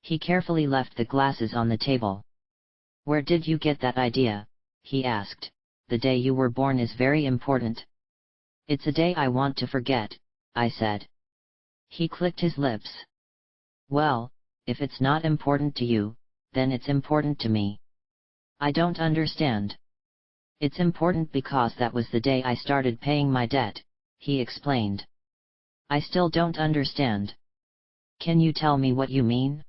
Speaker 1: He carefully left the glasses on the table. "Where did you get that idea?" he asked. "The day you were born is very important." "It's a day I want to forget," I said. He clicked his lips. "Well, if it's not important to you, then it's important to me." "I don't understand." "It's important because that was the day I started paying my debt," he explained. "I still don't understand." "Can you tell me what you mean?"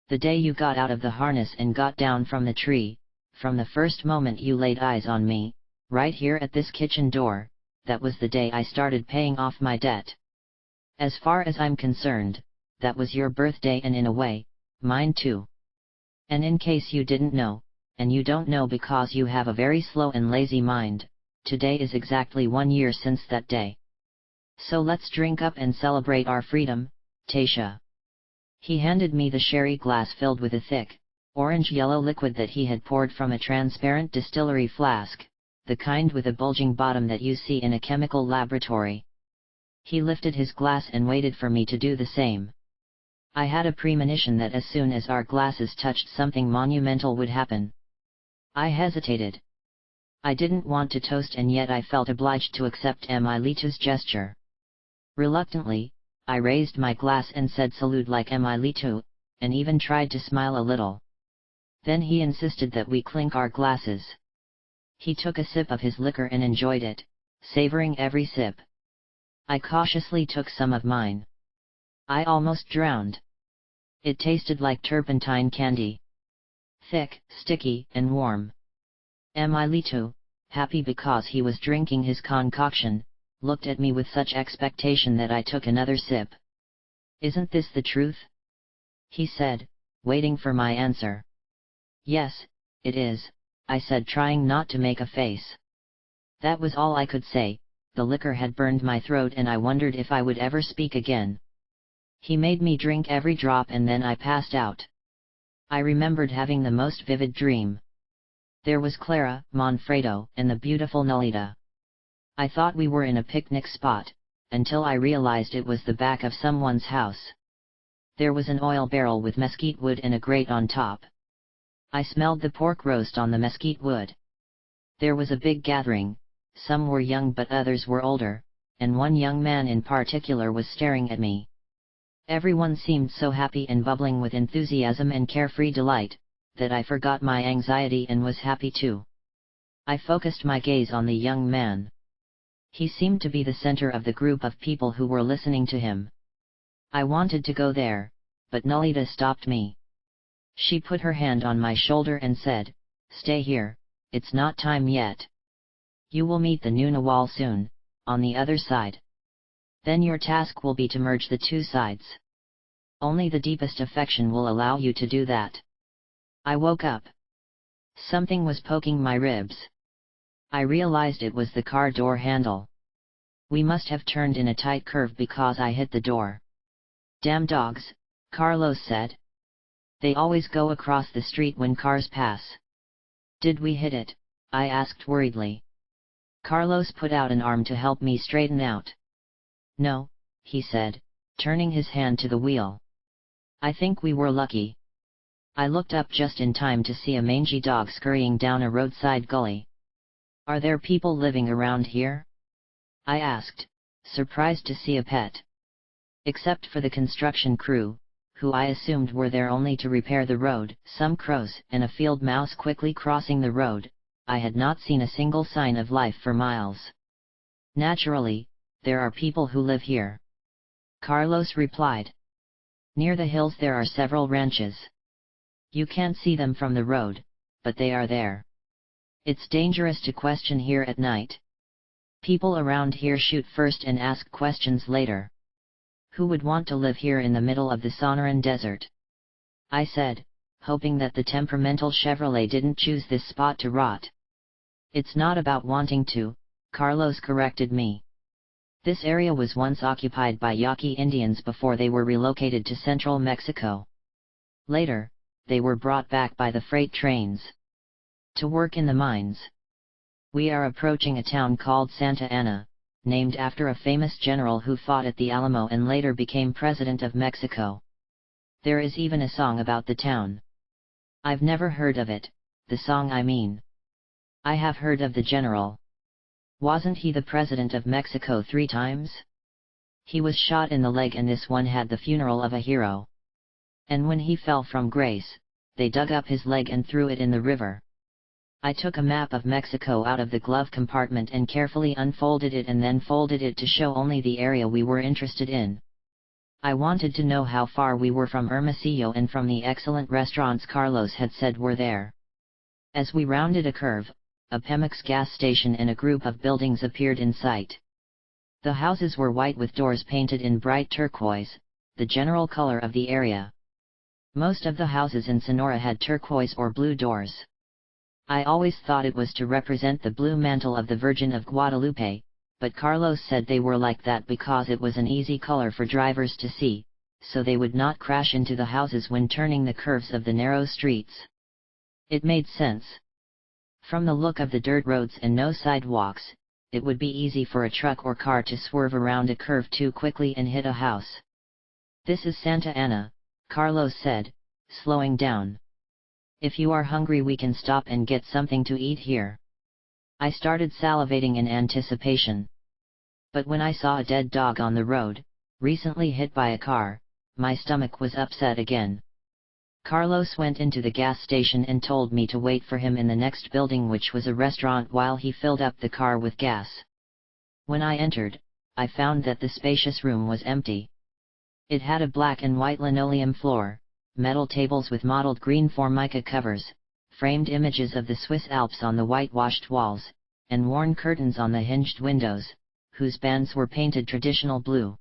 Speaker 1: "The day you got out of the harness and got down from the tree, from the first moment you laid eyes on me, right here at this kitchen door, that was the day I started paying off my debt. As far as I'm concerned, that was your birthday and in a way, mine too. And in case you didn't know, and you don't know because you have a very slow and lazy mind, today is exactly 1 year since that day. So let's drink up and celebrate our freedom, Taisha." He handed me the sherry glass filled with a thick, orange-yellow liquid that he had poured from a transparent distillery flask, the kind with a bulging bottom that you see in a chemical laboratory. He lifted his glass and waited for me to do the same. I had a premonition that as soon as our glasses touched something monumental would happen. I hesitated. I didn't want to toast and yet I felt obliged to accept Emilito's gesture. Reluctantly, I raised my glass and said salute like Emilito, and even tried to smile a little. Then he insisted that we clink our glasses. He took a sip of his liquor and enjoyed it, savoring every sip. I cautiously took some of mine. I almost drowned. It tasted like turpentine candy. Thick, sticky, and warm. Emilito, happy because he was drinking his concoction, looked at me with such expectation that I took another sip. "Isn't this the truth?" he said, waiting for my answer. "Yes, it is," I said, trying not to make a face. That was all I could say. The liquor had burned my throat and I wondered if I would ever speak again. He made me drink every drop and then I passed out. I remembered having the most vivid dream. There was Clara, Manfredo, and the beautiful Nolita. I thought we were in a picnic spot, until I realized it was the back of someone's house. There was an oil barrel with mesquite wood and a grate on top. I smelled the pork roast on the mesquite wood. There was a big gathering, some were young but others were older, and one young man in particular was staring at me. Everyone seemed so happy and bubbling with enthusiasm and carefree delight, that I forgot my anxiety and was happy too. I focused my gaze on the young man. He seemed to be the center of the group of people who were listening to him. I wanted to go there, but Nolita stopped me. She put her hand on my shoulder and said, "Stay here, it's not time yet. You will meet the Nuna wall soon, on the other side. Then your task will be to merge the two sides. Only the deepest affection will allow you to do that." I woke up. Something was poking my ribs. I realized it was the car door handle. We must have turned in a tight curve because I hit the door. "Damn dogs," Carlos said. "They always go across the street when cars pass." "Did we hit it?" I asked worriedly. Carlos put out an arm to help me straighten out. "No," he said, turning his hand to the wheel. "I think we were lucky." I looked up just in time to see a mangy dog scurrying down a roadside gully. "Are there people living around here?" I asked, surprised to see a pet. Except for the construction crew, who I assumed were there only to repair the road, some crows and a field mouse quickly crossing the road, I had not seen a single sign of life for miles. "Naturally, there are people who live here," Carlos replied. "Near the hills there are several ranches. You can't see them from the road, but they are there. It's dangerous to question here at night. People around here shoot first and ask questions later. Who would want to live here in the middle of the Sonoran Desert?" I said, hoping that the temperamental Chevrolet didn't choose this spot to rot. It's not about wanting to, Carlos corrected me. This area was once occupied by Yaqui Indians before they were relocated to central Mexico. Later, they were brought back by the freight trains to work in the mines. We are approaching a town called Santa Ana, named after a famous general who fought at the Alamo and later became president of Mexico. There is even a song about the town. I've never heard of it, the song I mean. I have heard of the general. Wasn't he the president of Mexico 3 times? He was shot in the leg and this one had the funeral of a hero. And when he fell from grace, they dug up his leg and threw it in the river. I took a map of Mexico out of the glove compartment and carefully unfolded it and then folded it to show only the area we were interested in. I wanted to know how far we were from Hermosillo and from the excellent restaurants Carlos had said were there. As we rounded a curve, a Pemex gas station and a group of buildings appeared in sight. The houses were white with doors painted in bright turquoise, the general color of the area. Most of the houses in Sonora had turquoise or blue doors. I always thought it was to represent the blue mantle of the Virgin of Guadalupe, but Carlos said they were like that because it was an easy color for drivers to see, so they would not crash into the houses when turning the curves of the narrow streets. It made sense. From the look of the dirt roads and no sidewalks, it would be easy for a truck or car to swerve around a curve too quickly and hit a house. This is Santa Ana, Carlos said, slowing down. If you are hungry we can stop and get something to eat here. I started salivating in anticipation. But when I saw a dead dog on the road, recently hit by a car, my stomach was upset again. Carlos went into the gas station and told me to wait for him in the next building, which was a restaurant, while he filled up the car with gas. When I entered, I found that the spacious room was empty. It had a black and white linoleum floor, metal tables with mottled green formica covers, framed images of the Swiss Alps on the whitewashed walls, and worn curtains on the hinged windows, whose bands were painted traditional blue.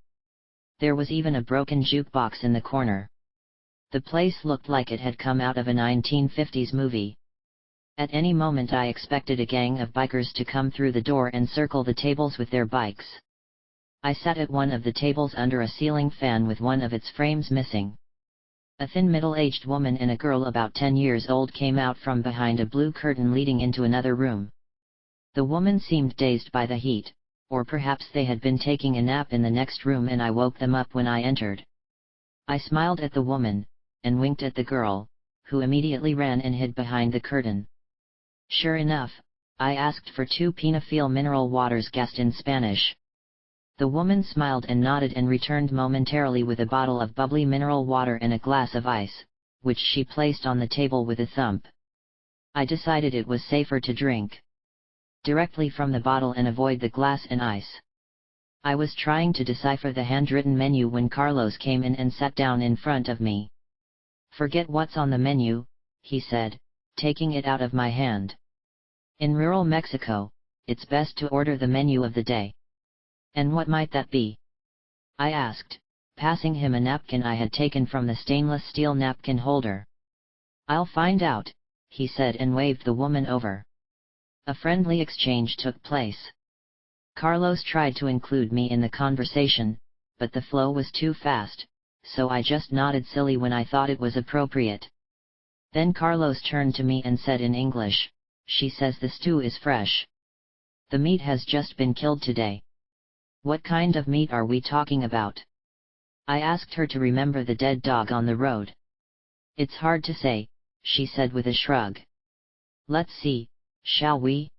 Speaker 1: There was even a broken jukebox in the corner. The place looked like it had come out of a 1950s movie. At any moment I expected a gang of bikers to come through the door and circle the tables with their bikes. I sat at one of the tables under a ceiling fan with one of its frames missing. A thin middle-aged woman and a girl about 10 years old came out from behind a blue curtain leading into another room. The woman seemed dazed by the heat, or perhaps they had been taking a nap in the next room and I woke them up when I entered. I smiled at the woman, and winked at the girl, who immediately ran and hid behind the curtain. Sure enough, I asked for 2 Pinafil mineral waters gassed in Spanish. The woman smiled and nodded and returned momentarily with a bottle of bubbly mineral water and a glass of ice, which she placed on the table with a thump. I decided it was safer to drink directly from the bottle and avoid the glass and ice. I was trying to decipher the handwritten menu when Carlos came in and sat down in front of me. "Forget what's on the menu," he said, taking it out of my hand. "In rural Mexico, it's best to order the menu of the day." "And what might that be?" I asked, passing him a napkin I had taken from the stainless steel napkin holder. "I'll find out," he said and waved the woman over. A friendly exchange took place. Carlos tried to include me in the conversation, but the flow was too fast, so I just nodded silly when I thought it was appropriate. Then Carlos turned to me and said in English, "She says the stew is fresh. The meat has just been killed today." "What kind of meat are we talking about?" I asked her to remember the dead dog on the road. "It's hard to say," she said with a shrug. "Let's see, shall we?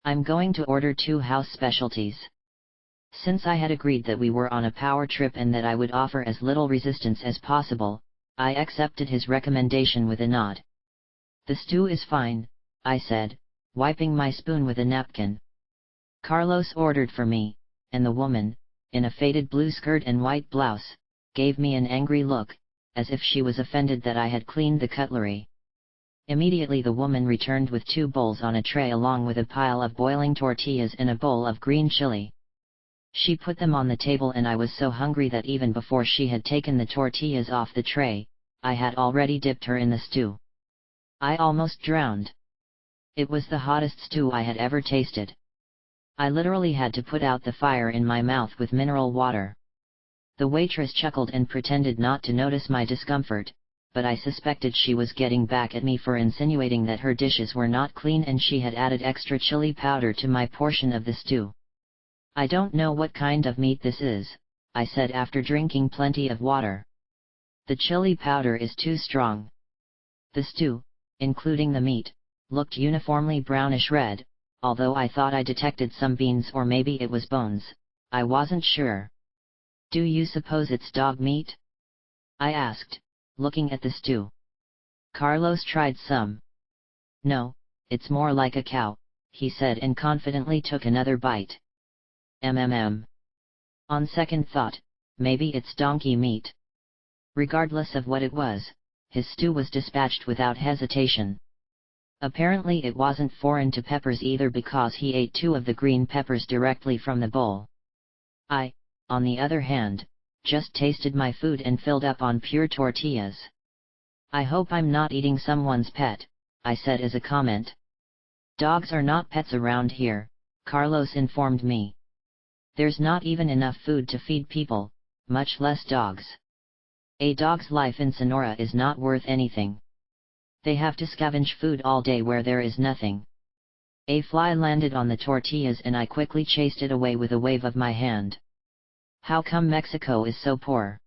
Speaker 1: I'm going to order 2 house specialties." Since I had agreed that we were on a power trip and that I would offer as little resistance as possible, I accepted his recommendation with a nod. "The stew is fine," I said, wiping my spoon with a napkin. Carlos ordered for me, and the woman, in a faded blue skirt and white blouse, gave me an angry look, as if she was offended that I had cleaned the cutlery. Immediately the woman returned with 2 bowls on a tray along with a pile of boiling tortillas and a bowl of green chili. She put them on the table and I was so hungry that even before she had taken the tortillas off the tray, I had already dipped her in the stew. I almost drowned. It was the hottest stew I had ever tasted. I literally had to put out the fire in my mouth with mineral water. The waitress chuckled and pretended not to notice my discomfort, but I suspected she was getting back at me for insinuating that her dishes were not clean and she had added extra chili powder to my portion of the stew. "I don't know what kind of meat this is," I said after drinking plenty of water. "The chili powder is too strong." The stew, including the meat, looked uniformly brownish-red, although I thought I detected some beans or maybe it was bones. I wasn't sure. "Do you suppose it's dog meat?" I asked, looking at the stew. Carlos tried some. "No, it's more like a cow," he said and confidently took another bite. On second thought, maybe it's donkey meat. Regardless of what it was, his stew was dispatched without hesitation. Apparently it wasn't foreign to peppers either because he ate 2 of the green peppers directly from the bowl. I, on the other hand, just tasted my food and filled up on pure tortillas. "I hope I'm not eating someone's pet," I said as a comment. "Dogs are not pets around here," Carlos informed me. "There's not even enough food to feed people, much less dogs. A dog's life in Sonora is not worth anything. They have to scavenge food all day where there is nothing." A fly landed on the tortillas and I quickly chased it away with a wave of my hand. "How come Mexico is so poor?"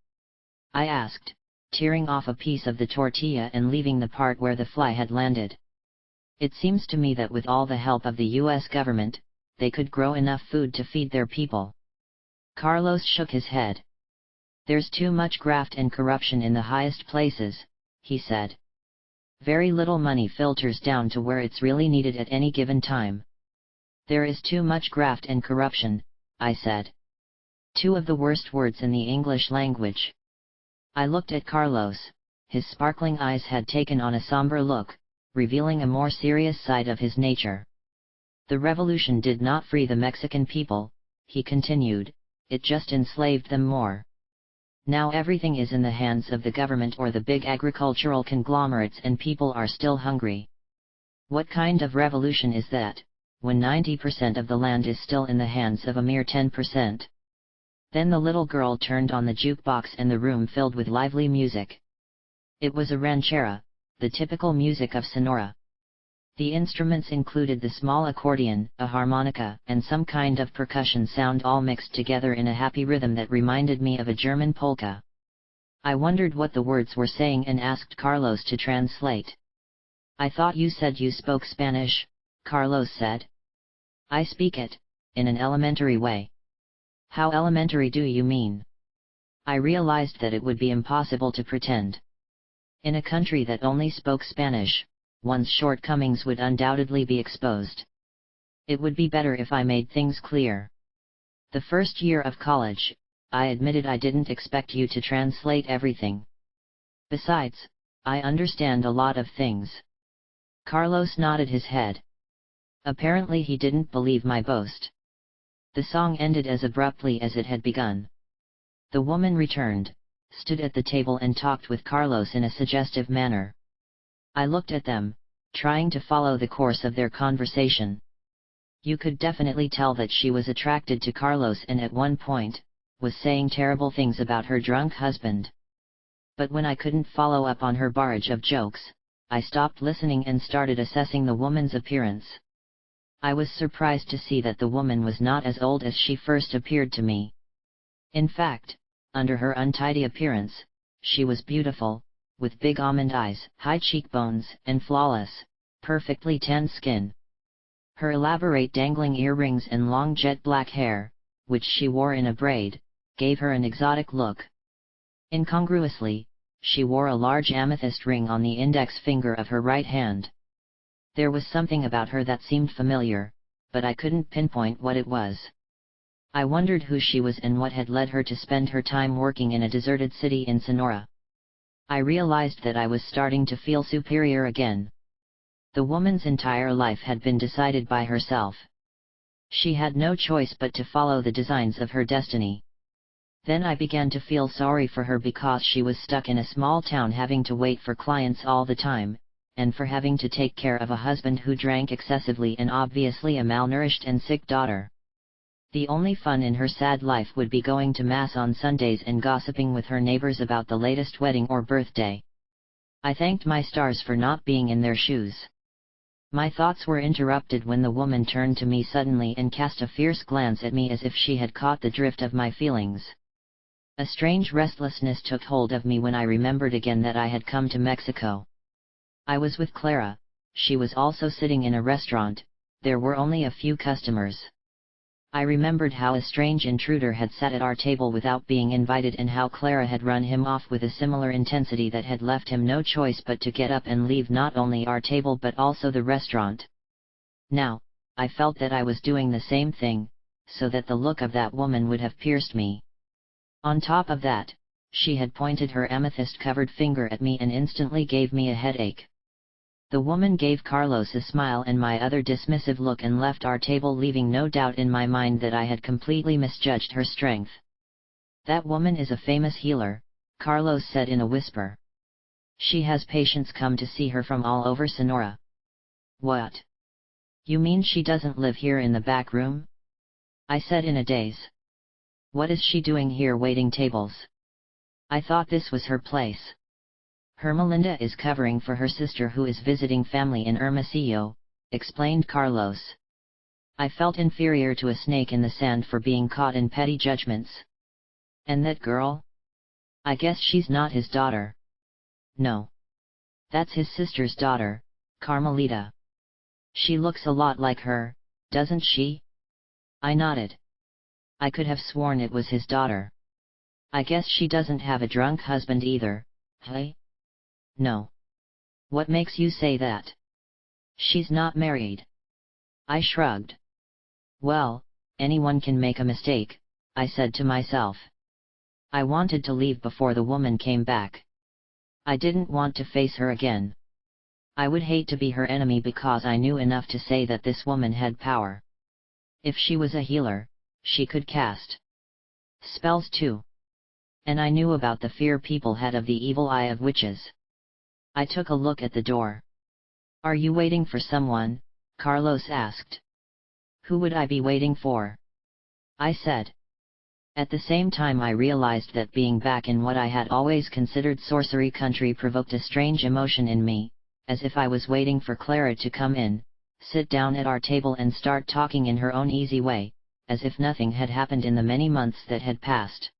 Speaker 1: I asked, tearing off a piece of the tortilla and leaving the part where the fly had landed. "It seems to me that with all the help of the US government, they could grow enough food to feed their people." Carlos shook his head. "There's too much graft and corruption in the highest places," he said. "Very little money filters down to where it's really needed at any given time." "There is too much graft and corruption," I said. 2 of the worst words in the English language. I looked at Carlos. His sparkling eyes had taken on a somber look, revealing a more serious side of his nature. "The revolution did not free the Mexican people," he continued, "it just enslaved them more. Now everything is in the hands of the government or the big agricultural conglomerates and people are still hungry. What kind of revolution is that, when 90% of the land is still in the hands of a mere 10%? Then the little girl turned on the jukebox and the room filled with lively music. It was a ranchera, the typical music of Sonora. The instruments included the small accordion, a harmonica, and some kind of percussion sound all mixed together in a happy rhythm that reminded me of a German polka. I wondered what the words were saying and asked Carlos to translate. "I thought you said you spoke Spanish," Carlos said. "I speak it, in an elementary way." "How elementary do you mean?" I realized that it would be impossible to pretend. In a country that only spoke Spanish, one's shortcomings would undoubtedly be exposed. It would be better if I made things clear. "The first year of college, I admitted I didn't expect you to translate everything. Besides, I understand a lot of things." Carlos nodded his head. Apparently he didn't believe my boast. The song ended as abruptly as it had begun. The woman returned, stood at the table and talked with Carlos in a suggestive manner. I looked at them, trying to follow the course of their conversation. You could definitely tell that she was attracted to Carlos and at one point, was saying terrible things about her drunk husband. But when I couldn't follow up on her barrage of jokes, I stopped listening and started assessing the woman's appearance. I was surprised to see that the woman was not as old as she first appeared to me. In fact, under her untidy appearance, she was beautiful, with big almond eyes, high cheekbones, and flawless, perfectly tanned skin. Her elaborate dangling earrings and long jet black hair, which she wore in a braid, gave her an exotic look. Incongruously, she wore a large amethyst ring on the index finger of her right hand. There was something about her that seemed familiar, but I couldn't pinpoint what it was. I wondered who she was and what had led her to spend her time working in a deserted city in Sonora. I realized that I was starting to feel superior again. The woman's entire life had been decided by herself. She had no choice but to follow the designs of her destiny. Then I began to feel sorry for her because she was stuck in a small town having to wait for clients all the time, and for having to take care of a husband who drank excessively and obviously a malnourished and sick daughter. The only fun in her sad life would be going to Mass on Sundays and gossiping with her neighbors about the latest wedding or birthday. I thanked my stars for not being in their shoes. My thoughts were interrupted when the woman turned to me suddenly and cast a fierce glance at me as if she had caught the drift of my feelings. A strange restlessness took hold of me when I remembered again that I had come to Mexico. I was with Clara. She was also sitting in a restaurant. There were only a few customers. I remembered how a strange intruder had sat at our table without being invited and how Clara had run him off with a similar intensity that had left him no choice but to get up and leave not only our table but also the restaurant. Now, I felt that I was doing the same thing, so that the look of that woman would have pierced me. On top of that, she had pointed her amethyst-covered finger at me and instantly gave me a headache. The woman gave Carlos a smile and my other dismissive look and left our table, leaving no doubt in my mind that I had completely misjudged her strength. "That woman is a famous healer," Carlos said in a whisper. "She has patients come to see her from all over Sonora." "What? You mean she doesn't live here in the back room?" I said in a daze. "What is she doing here waiting tables? I thought this was her place." "Hermelinda is covering for her sister who is visiting family in Hermosillo," explained Carlos. I felt inferior to a snake in the sand for being caught in petty judgments. "And that girl? I guess she's not his daughter." "No. That's his sister's daughter, Carmelita. She looks a lot like her, doesn't she?" I nodded. I could have sworn it was his daughter. "I guess she doesn't have a drunk husband either, hey?" "No. What makes you say that?" "She's not married." I shrugged. "Well, anyone can make a mistake," I said to myself. I wanted to leave before the woman came back. I didn't want to face her again. I would hate to be her enemy because I knew enough to say that this woman had power. If she was a healer, she could cast spells too. And I knew about the fear people had of the evil eye of witches. I took a look at the door. "Are you waiting for someone?" Carlos asked. "Who would I be waiting for?" I said. At the same time I realized that being back in what I had always considered sorcery country provoked a strange emotion in me, as if I was waiting for Clara to come in, sit down at our table and start talking in her own easy way, as if nothing had happened in the many months that had passed.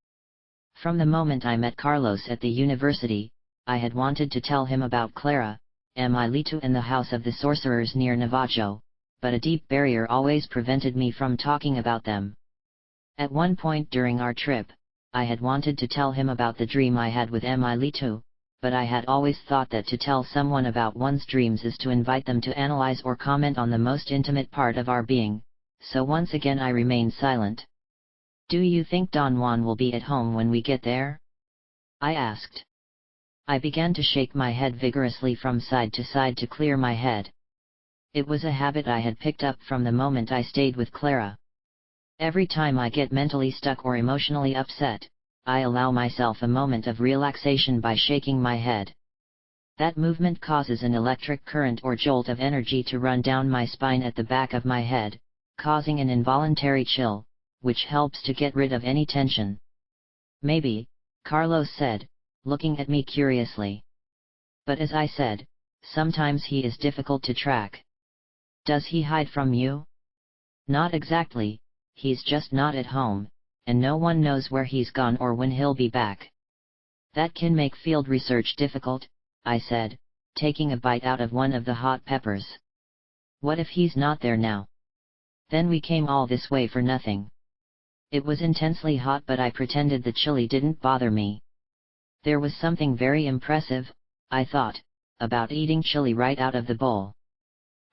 Speaker 1: From the moment I met Carlos at the university, I had wanted to tell him about Clara, Emilito and the House of the Sorcerers near Navajo, but a deep barrier always prevented me from talking about them. At one point during our trip, I had wanted to tell him about the dream I had with Emilito, but I had always thought that to tell someone about one's dreams is to invite them to analyze or comment on the most intimate part of our being, so once again I remained silent. "Do you think Don Juan will be at home when we get there?" I asked. I began to shake my head vigorously from side to side to clear my head. It was a habit I had picked up from the moment I stayed with Clara. Every time I get mentally stuck or emotionally upset, I allow myself a moment of relaxation by shaking my head. That movement causes an electric current or jolt of energy to run down my spine at the back of my head, causing an involuntary chill, which helps to get rid of any tension. "Maybe," Carlos said, looking at me curiously. "But as I said, sometimes he is difficult to track." "Does he hide from you?" "Not exactly, he's just not at home, and no one knows where he's gone or when he'll be back." "That can make field research difficult," I said, taking a bite out of one of the hot peppers. "What if he's not there now? Then we came all this way for nothing." It was intensely hot, but I pretended the chili didn't bother me. There was something very impressive, I thought, about eating chili right out of the bowl.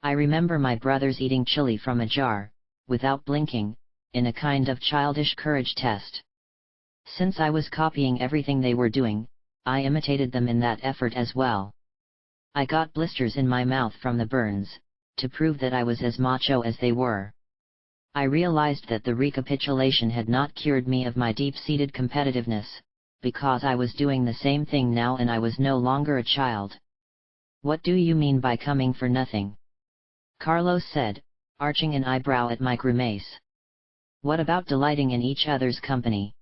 Speaker 1: I remember my brothers eating chili from a jar, without blinking, in a kind of childish courage test. Since I was copying everything they were doing, I imitated them in that effort as well. I got blisters in my mouth from the burns, to prove that I was as macho as they were. I realized that the recapitulation had not cured me of my deep-seated competitiveness, because I was doing the same thing now and I was no longer a child. What do you mean by coming for nothing? Carlos said, arching an eyebrow at my grimace. What about delighting in each other's company?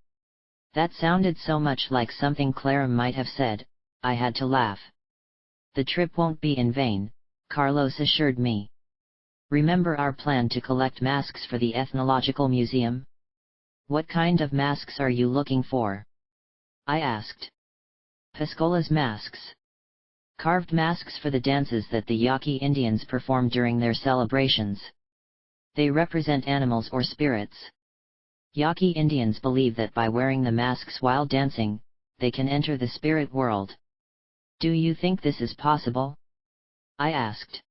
Speaker 1: That sounded so much like something Clara might have said. I had to laugh. The trip won't be in vain, Carlos assured me. Remember our plan to collect masks for the Ethnological Museum? What kind of masks are you looking for? I asked. Pascola's masks. Carved masks for the dances that the Yaqui Indians perform during their celebrations. They represent animals or spirits. Yaqui Indians believe that by wearing the masks while dancing, they can enter the spirit world. Do you think this is possible? I asked.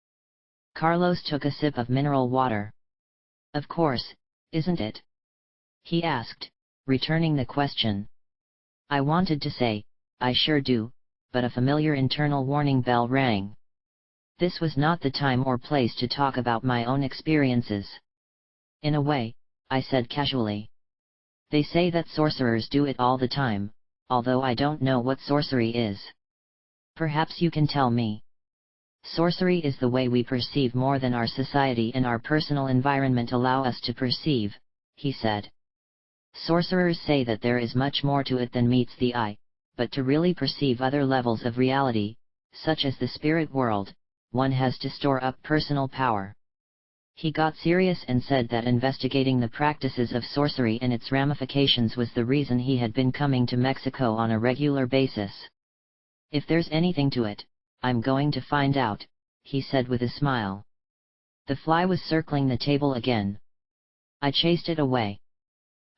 Speaker 1: Carlos took a sip of mineral water. Of course, isn't it? He asked, returning the question. I wanted to say, I sure do, but a familiar internal warning bell rang. This was not the time or place to talk about my own experiences. In a way, I said casually. They say that sorcerers do it all the time, although I don't know what sorcery is. Perhaps you can tell me. Sorcery is the way we perceive more than our society and our personal environment allow us to perceive, he said. Sorcerers say that there is much more to it than meets the eye, but to really perceive other levels of reality, such as the spirit world, one has to store up personal power. He got serious and said that investigating the practices of sorcery and its ramifications was the reason he had been coming to Mexico on a regular basis. If there's anything to it, I'm going to find out, he said with a smile. The fly was circling the table again. I chased it away.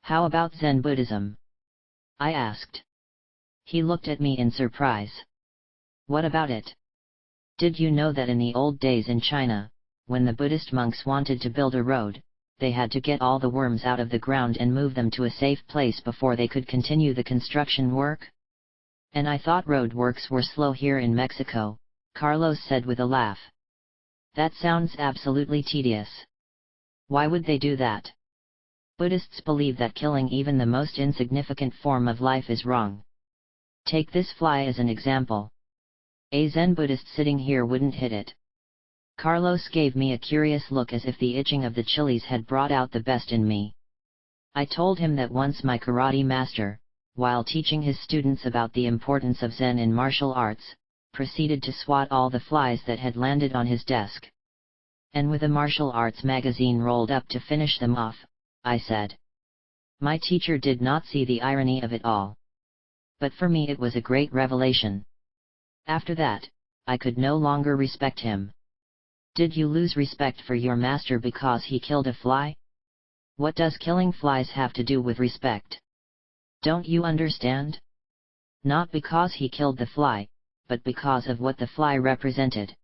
Speaker 1: How about Zen Buddhism? I asked. He looked at me in surprise. What about it? Did you know that in the old days in China, when the Buddhist monks wanted to build a road, they had to get all the worms out of the ground and move them to a safe place before they could continue the construction work? And I thought road works were slow here in Mexico, Carlos said with a laugh. That sounds absolutely tedious. Why would they do that? Buddhists believe that killing even the most insignificant form of life is wrong. Take this fly as an example. A Zen Buddhist sitting here wouldn't hit it. Carlos gave me a curious look as if the itching of the chilies had brought out the best in me. I told him that once my karate master, while teaching his students about the importance of Zen in martial arts, proceeded to swat all the flies that had landed on his desk. And with a martial arts magazine rolled up to finish them off, I said. My teacher did not see the irony of it all. But for me it was a great revelation. After that, I could no longer respect him. Did you lose respect for your master because he killed a fly? What does killing flies have to do with respect? Don't you understand? Not because he killed the fly, but because of what the fly represented.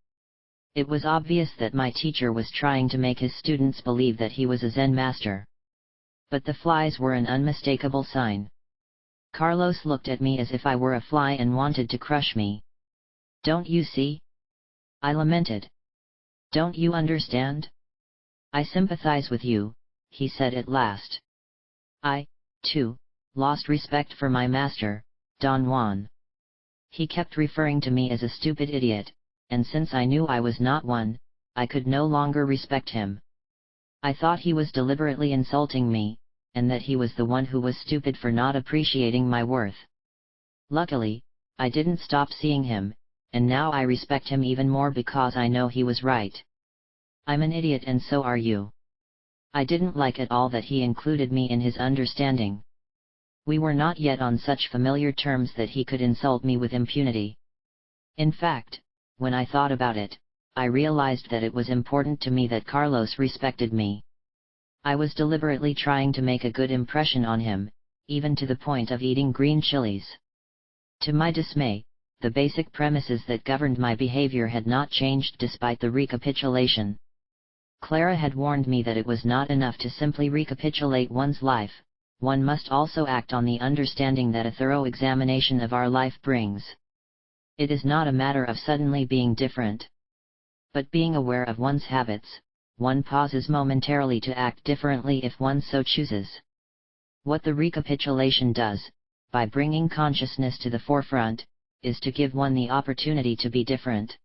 Speaker 1: It was obvious that my teacher was trying to make his students believe that he was a Zen master. But the flies were an unmistakable sign. Carlos looked at me as if I were a fly and wanted to crush me. Don't you see? I lamented. Don't you understand? I sympathize with you, he said at last. I, too, lost respect for my master, Don Juan. He kept referring to me as a stupid idiot, and since I knew I was not one, I could no longer respect him. I thought he was deliberately insulting me, and that he was the one who was stupid for not appreciating my worth. Luckily, I didn't stop seeing him, and now I respect him even more because I know he was right. I'm an idiot and so are you. I didn't like at all that he included me in his understanding. We were not yet on such familiar terms that he could insult me with impunity. In fact, when I thought about it, I realized that it was important to me that Carlos respected me. I was deliberately trying to make a good impression on him, even to the point of eating green chilies. To my dismay, the basic premises that governed my behavior had not changed despite the recapitulation. Clara had warned me that it was not enough to simply recapitulate one's life, one must also act on the understanding that a thorough examination of our life brings. It is not a matter of suddenly being different, but being aware of one's habits, one pauses momentarily to act differently if one so chooses. What the recapitulation does, by bringing consciousness to the forefront, is to give one the opportunity to be different.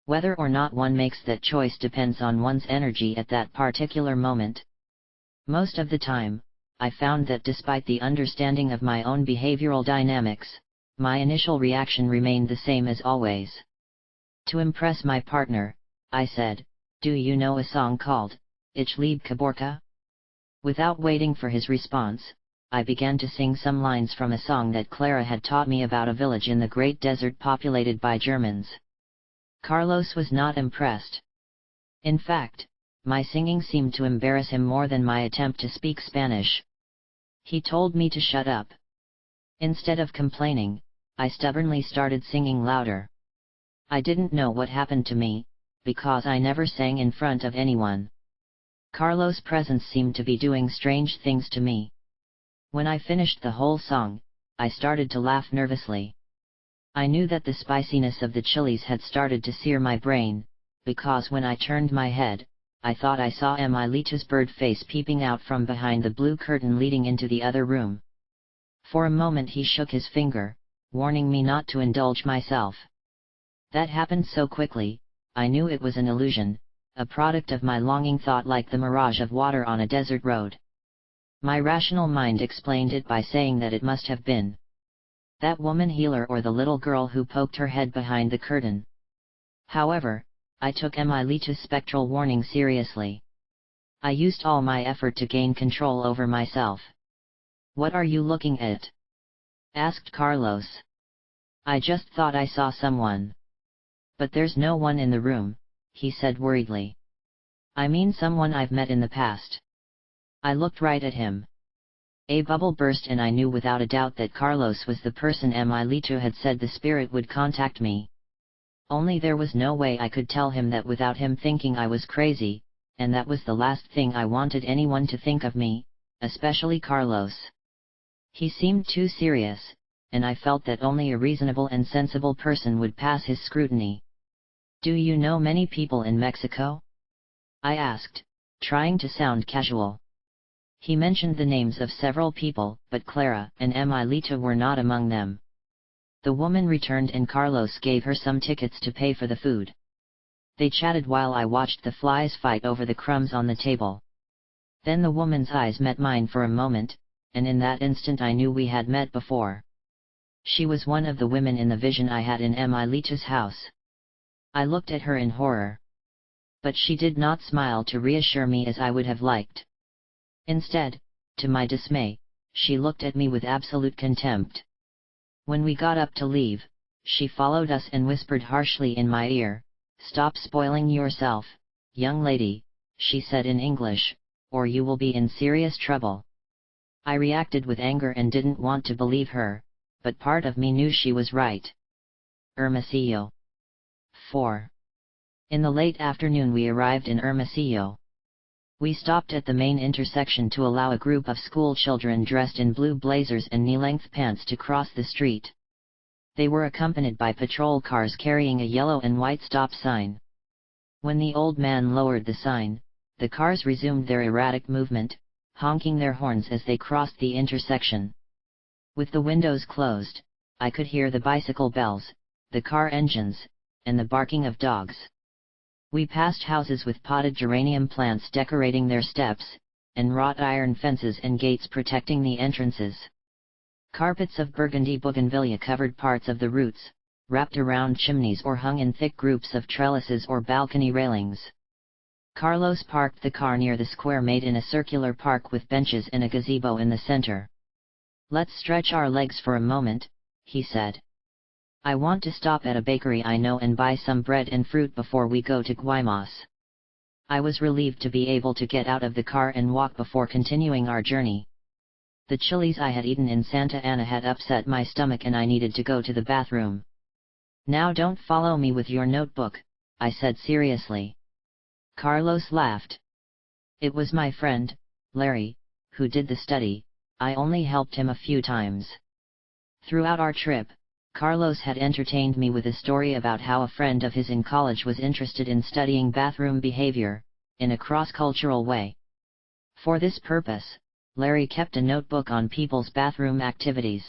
Speaker 1: Whether or not one makes that choice depends on one's energy at that particular moment. Most of the time, I found that despite the understanding of my own behavioral dynamics, my initial reaction remained the same as always. To impress my partner, I said, "Do you know a song called, Ich lieb Kaborka?" Without waiting for his response, I began to sing some lines from a song that Clara had taught me about a village in the Great Desert populated by Germans. Carlos was not impressed. In fact, my singing seemed to embarrass him more than my attempt to speak Spanish. He told me to shut up. Instead of complaining, I stubbornly started singing louder. I didn't know what happened to me, because I never sang in front of anyone. Carlos' presence seemed to be doing strange things to me. When I finished the whole song, I started to laugh nervously. I knew that the spiciness of the chilies had started to sear my brain, because when I turned my head, I thought I saw Emilito's bird face peeping out from behind the blue curtain leading into the other room. For a moment he shook his finger, warning me not to indulge myself. That happened so quickly, I knew it was an illusion, a product of my longing thought like the mirage of water on a desert road. My rational mind explained it by saying that it must have been that woman healer or the little girl who poked her head behind the curtain. However, I took Emilito's spectral warning seriously. I used all my effort to gain control over myself. "What are you looking at?" asked Carlos. "I just thought I saw someone." "But there's no one in the room," he said worriedly. "I mean someone I've met in the past." I looked right at him. A bubble burst and I knew without a doubt that Carlos was the person Emilito had said the spirit would contact me. Only there was no way I could tell him that without him thinking I was crazy, and that was the last thing I wanted anyone to think of me, especially Carlos. He seemed too serious, and I felt that only a reasonable and sensible person would pass his scrutiny. "Do you know many people in Mexico?" I asked, trying to sound casual. He mentioned the names of several people, but Clara and Emilito were not among them. The woman returned and Carlos gave her some tickets to pay for the food. They chatted while I watched the flies fight over the crumbs on the table. Then the woman's eyes met mine for a moment, and in that instant I knew we had met before. She was one of the women in the vision I had in Emilito's house. I looked at her in horror. But she did not smile to reassure me as I would have liked. Instead, to my dismay, she looked at me with absolute contempt. When we got up to leave, she followed us and whispered harshly in my ear, "Stop spoiling yourself, young lady," she said in English, "or you will be in serious trouble." I reacted with anger and didn't want to believe her, but part of me knew she was right. Hermosillo. 4. In the late afternoon we arrived in Hermosillo. We stopped at the main intersection to allow a group of school children dressed in blue blazers and knee-length pants to cross the street. They were accompanied by patrol cars carrying a yellow and white stop sign. When the old man lowered the sign, the cars resumed their erratic movement, honking their horns as they crossed the intersection. With the windows closed, I could hear the bicycle bells, the car engines, and the barking of dogs. We passed houses with potted geranium plants decorating their steps, and wrought iron fences and gates protecting the entrances. Carpets of burgundy bougainvillea covered parts of the routes, wrapped around chimneys or hung in thick groups of trellises or balcony railings. Carlos parked the car near the square made in a circular park with benches and a gazebo in the center. "Let's stretch our legs for a moment," he said. "I want to stop at a bakery I know and buy some bread and fruit before we go to Guaymas." I was relieved to be able to get out of the car and walk before continuing our journey. The chilies I had eaten in Santa Ana had upset my stomach and I needed to go to the bathroom. "Now don't follow me with your notebook," I said seriously. Carlos laughed. "It was my friend, Larry, who did the study. I only helped him a few times." Throughout our trip, Carlos had entertained me with a story about how a friend of his in college was interested in studying bathroom behavior, in a cross-cultural way. For this purpose, Larry kept a notebook on people's bathroom activities.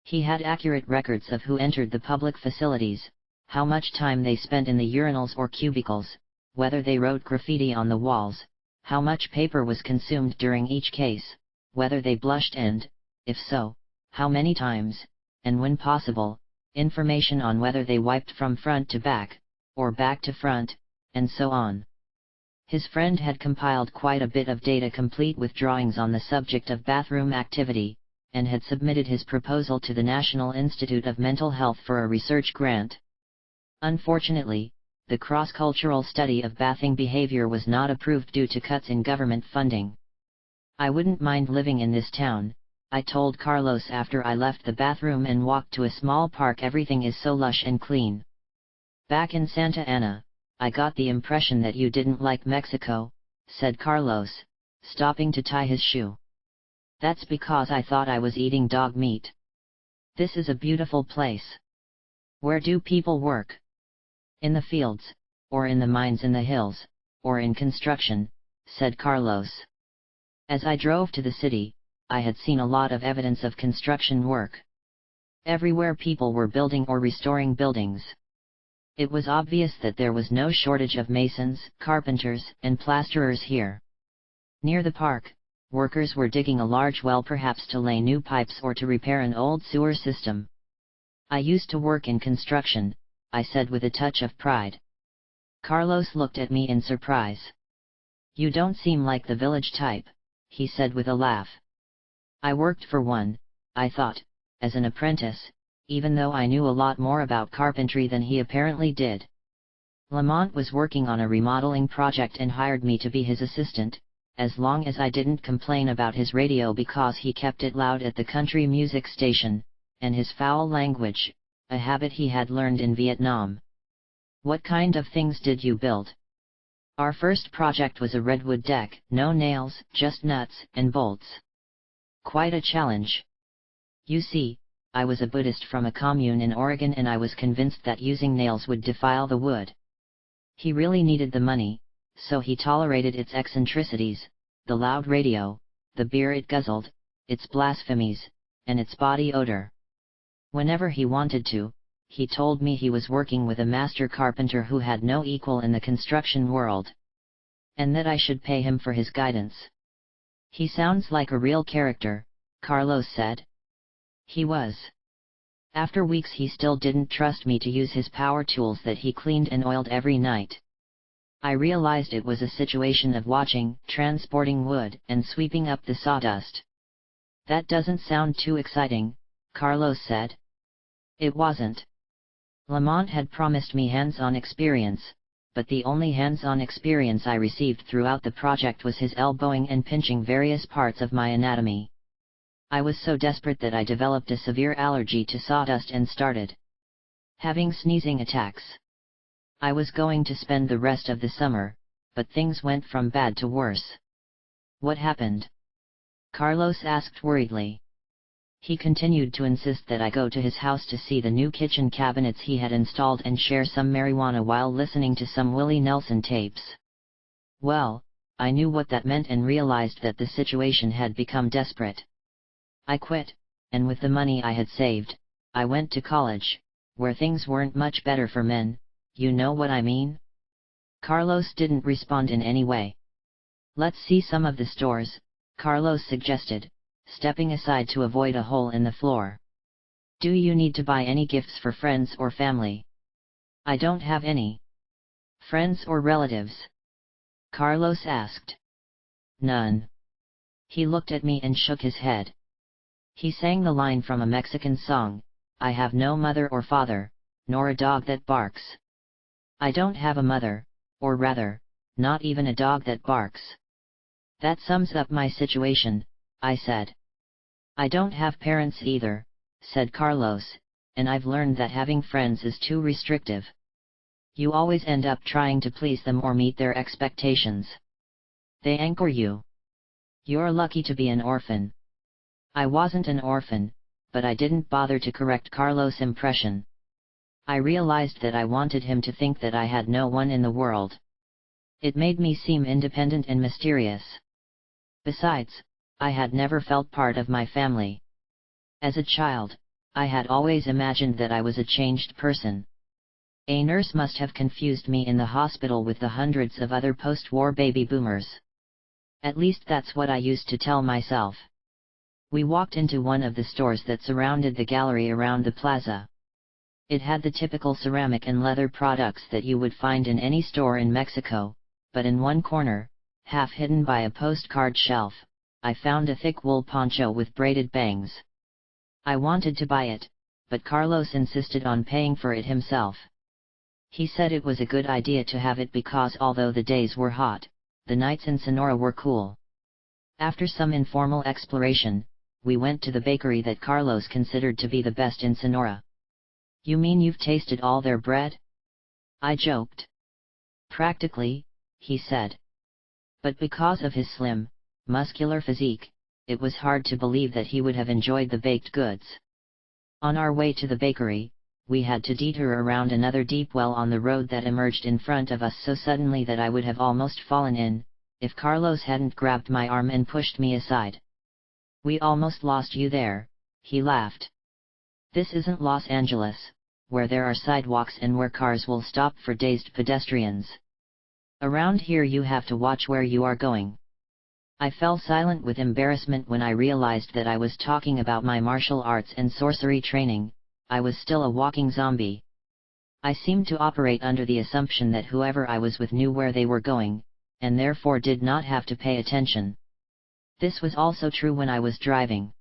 Speaker 1: He had accurate records of who entered the public facilities, how much time they spent in the urinals or cubicles, whether they wrote graffiti on the walls, how much paper was consumed during each case, whether they blushed and, if so, how many times, and when possible, information on whether they wiped from front to back, or back to front, and so on. His friend had compiled quite a bit of data complete with drawings on the subject of bathroom activity, and had submitted his proposal to the National Institute of Mental Health for a research grant. Unfortunately, the cross-cultural study of bathing behavior was not approved due to cuts in government funding. "I wouldn't mind living in this town," I told Carlos after I left the bathroom and walked to a small park. "Everything is so lush and clean." "Back in Santa Ana, I got the impression that you didn't like Mexico," said Carlos, stopping to tie his shoe. "That's because I thought I was eating dog meat. This is a beautiful place." "Where do people work?" "In the fields, or in the mines in the hills, or in construction," said Carlos. As I drove to the city, I had seen a lot of evidence of construction work. Everywhere people were building or restoring buildings. It was obvious that there was no shortage of masons, carpenters, and plasterers here. Near the park, workers were digging a large well, perhaps to lay new pipes or to repair an old sewer system. "I used to work in construction," I said with a touch of pride. Carlos looked at me in surprise. "You don't seem like the village type," he said with a laugh. "I worked for one," I thought, "as an apprentice, even though I knew a lot more about carpentry than he apparently did. Lamont was working on a remodeling project and hired me to be his assistant, as long as I didn't complain about his radio because he kept it loud at the country music station, and his foul language, a habit he had learned in Vietnam." "What kind of things did you build?" "Our first project was a redwood deck, no nails, just nuts and bolts." "Quite a challenge." "You see, I was a Buddhist from a commune in Oregon and I was convinced that using nails would defile the wood." He really needed the money, so he tolerated its eccentricities, the loud radio, the beer it guzzled, its blasphemies, and its body odor. Whenever he wanted to, he told me he was working with a master carpenter who had no equal in the construction world, and that I should pay him for his guidance. "He sounds like a real character," Carlos said. He was. After weeks he still didn't trust me to use his power tools that he cleaned and oiled every night. I realized it was a situation of watching, transporting wood, and sweeping up the sawdust. "That doesn't sound too exciting," Carlos said. It wasn't. Lamont had promised me hands-on experience, but the only hands-on experience I received throughout the project was his elbowing and pinching various parts of my anatomy. I was so desperate that I developed a severe allergy to sawdust and started having sneezing attacks. I was going to spend the rest of the summer, but things went from bad to worse. "What happened?" Carlos asked worriedly. He continued to insist that I go to his house to see the new kitchen cabinets he had installed and share some marijuana while listening to some Willie Nelson tapes. Well, I knew what that meant and realized that the situation had become desperate. I quit, and with the money I had saved, I went to college, where things weren't much better for men, you know what I mean? Carlos didn't respond in any way. "Let's see some of the stores," Carlos suggested, stepping aside to avoid a hole in the floor. "Do you need to buy any gifts for friends or family?" "I don't have any." "Friends or relatives?" Carlos asked. "None." He looked at me and shook his head. He sang the line from a Mexican song, "I have no mother or father, nor a dog that barks." I don't have a mother, or rather, not even a dog that barks. "That sums up my situation," I said. "I don't have parents either," said Carlos, "and I've learned that having friends is too restrictive. You always end up trying to please them or meet their expectations. They anchor you. You're lucky to be an orphan." I wasn't an orphan, but I didn't bother to correct Carlos' impression. I realized that I wanted him to think that I had no one in the world. It made me seem independent and mysterious. Besides, I had never felt part of my family. As a child, I had always imagined that I was a changed person. A nurse must have confused me in the hospital with the hundreds of other post-war baby boomers. At least that's what I used to tell myself. We walked into one of the stores that surrounded the gallery around the plaza. It had the typical ceramic and leather products that you would find in any store in Mexico, but in one corner, half hidden by a postcard shelf, I found a thick wool poncho with braided bangs. I wanted to buy it, but Carlos insisted on paying for it himself. He said it was a good idea to have it because although the days were hot, the nights in Sonora were cool. After some informal exploration, we went to the bakery that Carlos considered to be the best in Sonora. "You mean you've tasted all their bread?" I joked. "Practically," he said. But because of his slim, muscular physique, it was hard to believe that he would have enjoyed the baked goods. On our way to the bakery, we had to detour around another deep well on the road that emerged in front of us so suddenly that I would have almost fallen in, if Carlos hadn't grabbed my arm and pushed me aside. "We almost lost you there," he laughed. "This isn't Los Angeles, where there are sidewalks and where cars will stop for dazed pedestrians. Around here you have to watch where you are going." I fell silent with embarrassment when I realized that I was talking about my martial arts and sorcery training. I was still a walking zombie. I seemed to operate under the assumption that whoever I was with knew where they were going, and therefore did not have to pay attention. This was also true when I was driving.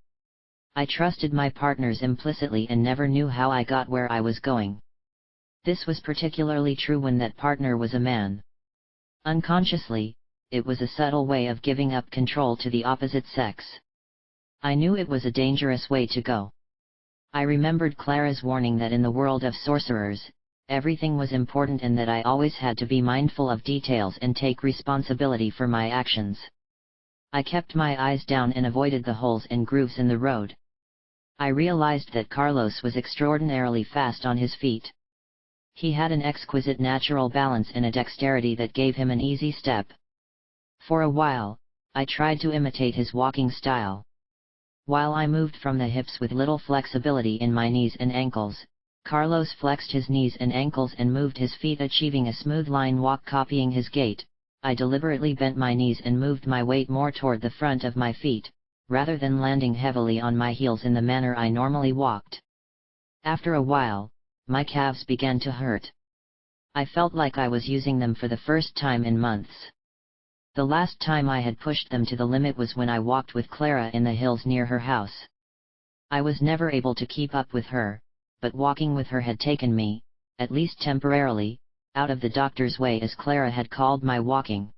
Speaker 1: I trusted my partners implicitly and never knew how I got where I was going. This was particularly true when that partner was a man. Unconsciously, it was a subtle way of giving up control to the opposite sex. I knew it was a dangerous way to go. I remembered Clara's warning that in the world of sorcerers, everything was important and that I always had to be mindful of details and take responsibility for my actions. I kept my eyes down and avoided the holes and grooves in the road. I realized that Carlos was extraordinarily fast on his feet. He had an exquisite natural balance and a dexterity that gave him an easy step. For a while, I tried to imitate his walking style. While I moved from the hips with little flexibility in my knees and ankles, Carlos flexed his knees and ankles and moved his feet, achieving a smooth line walk copying his gait. I deliberately bent my knees and moved my weight more toward the front of my feet, rather than landing heavily on my heels in the manner I normally walked. After a while, my calves began to hurt. I felt like I was using them for the first time in months. The last time I had pushed them to the limit was when I walked with Clara in the hills near her house. I was never able to keep up with her, but walking with her had taken me, at least temporarily, out of the doctor's way, as Clara had called my walking.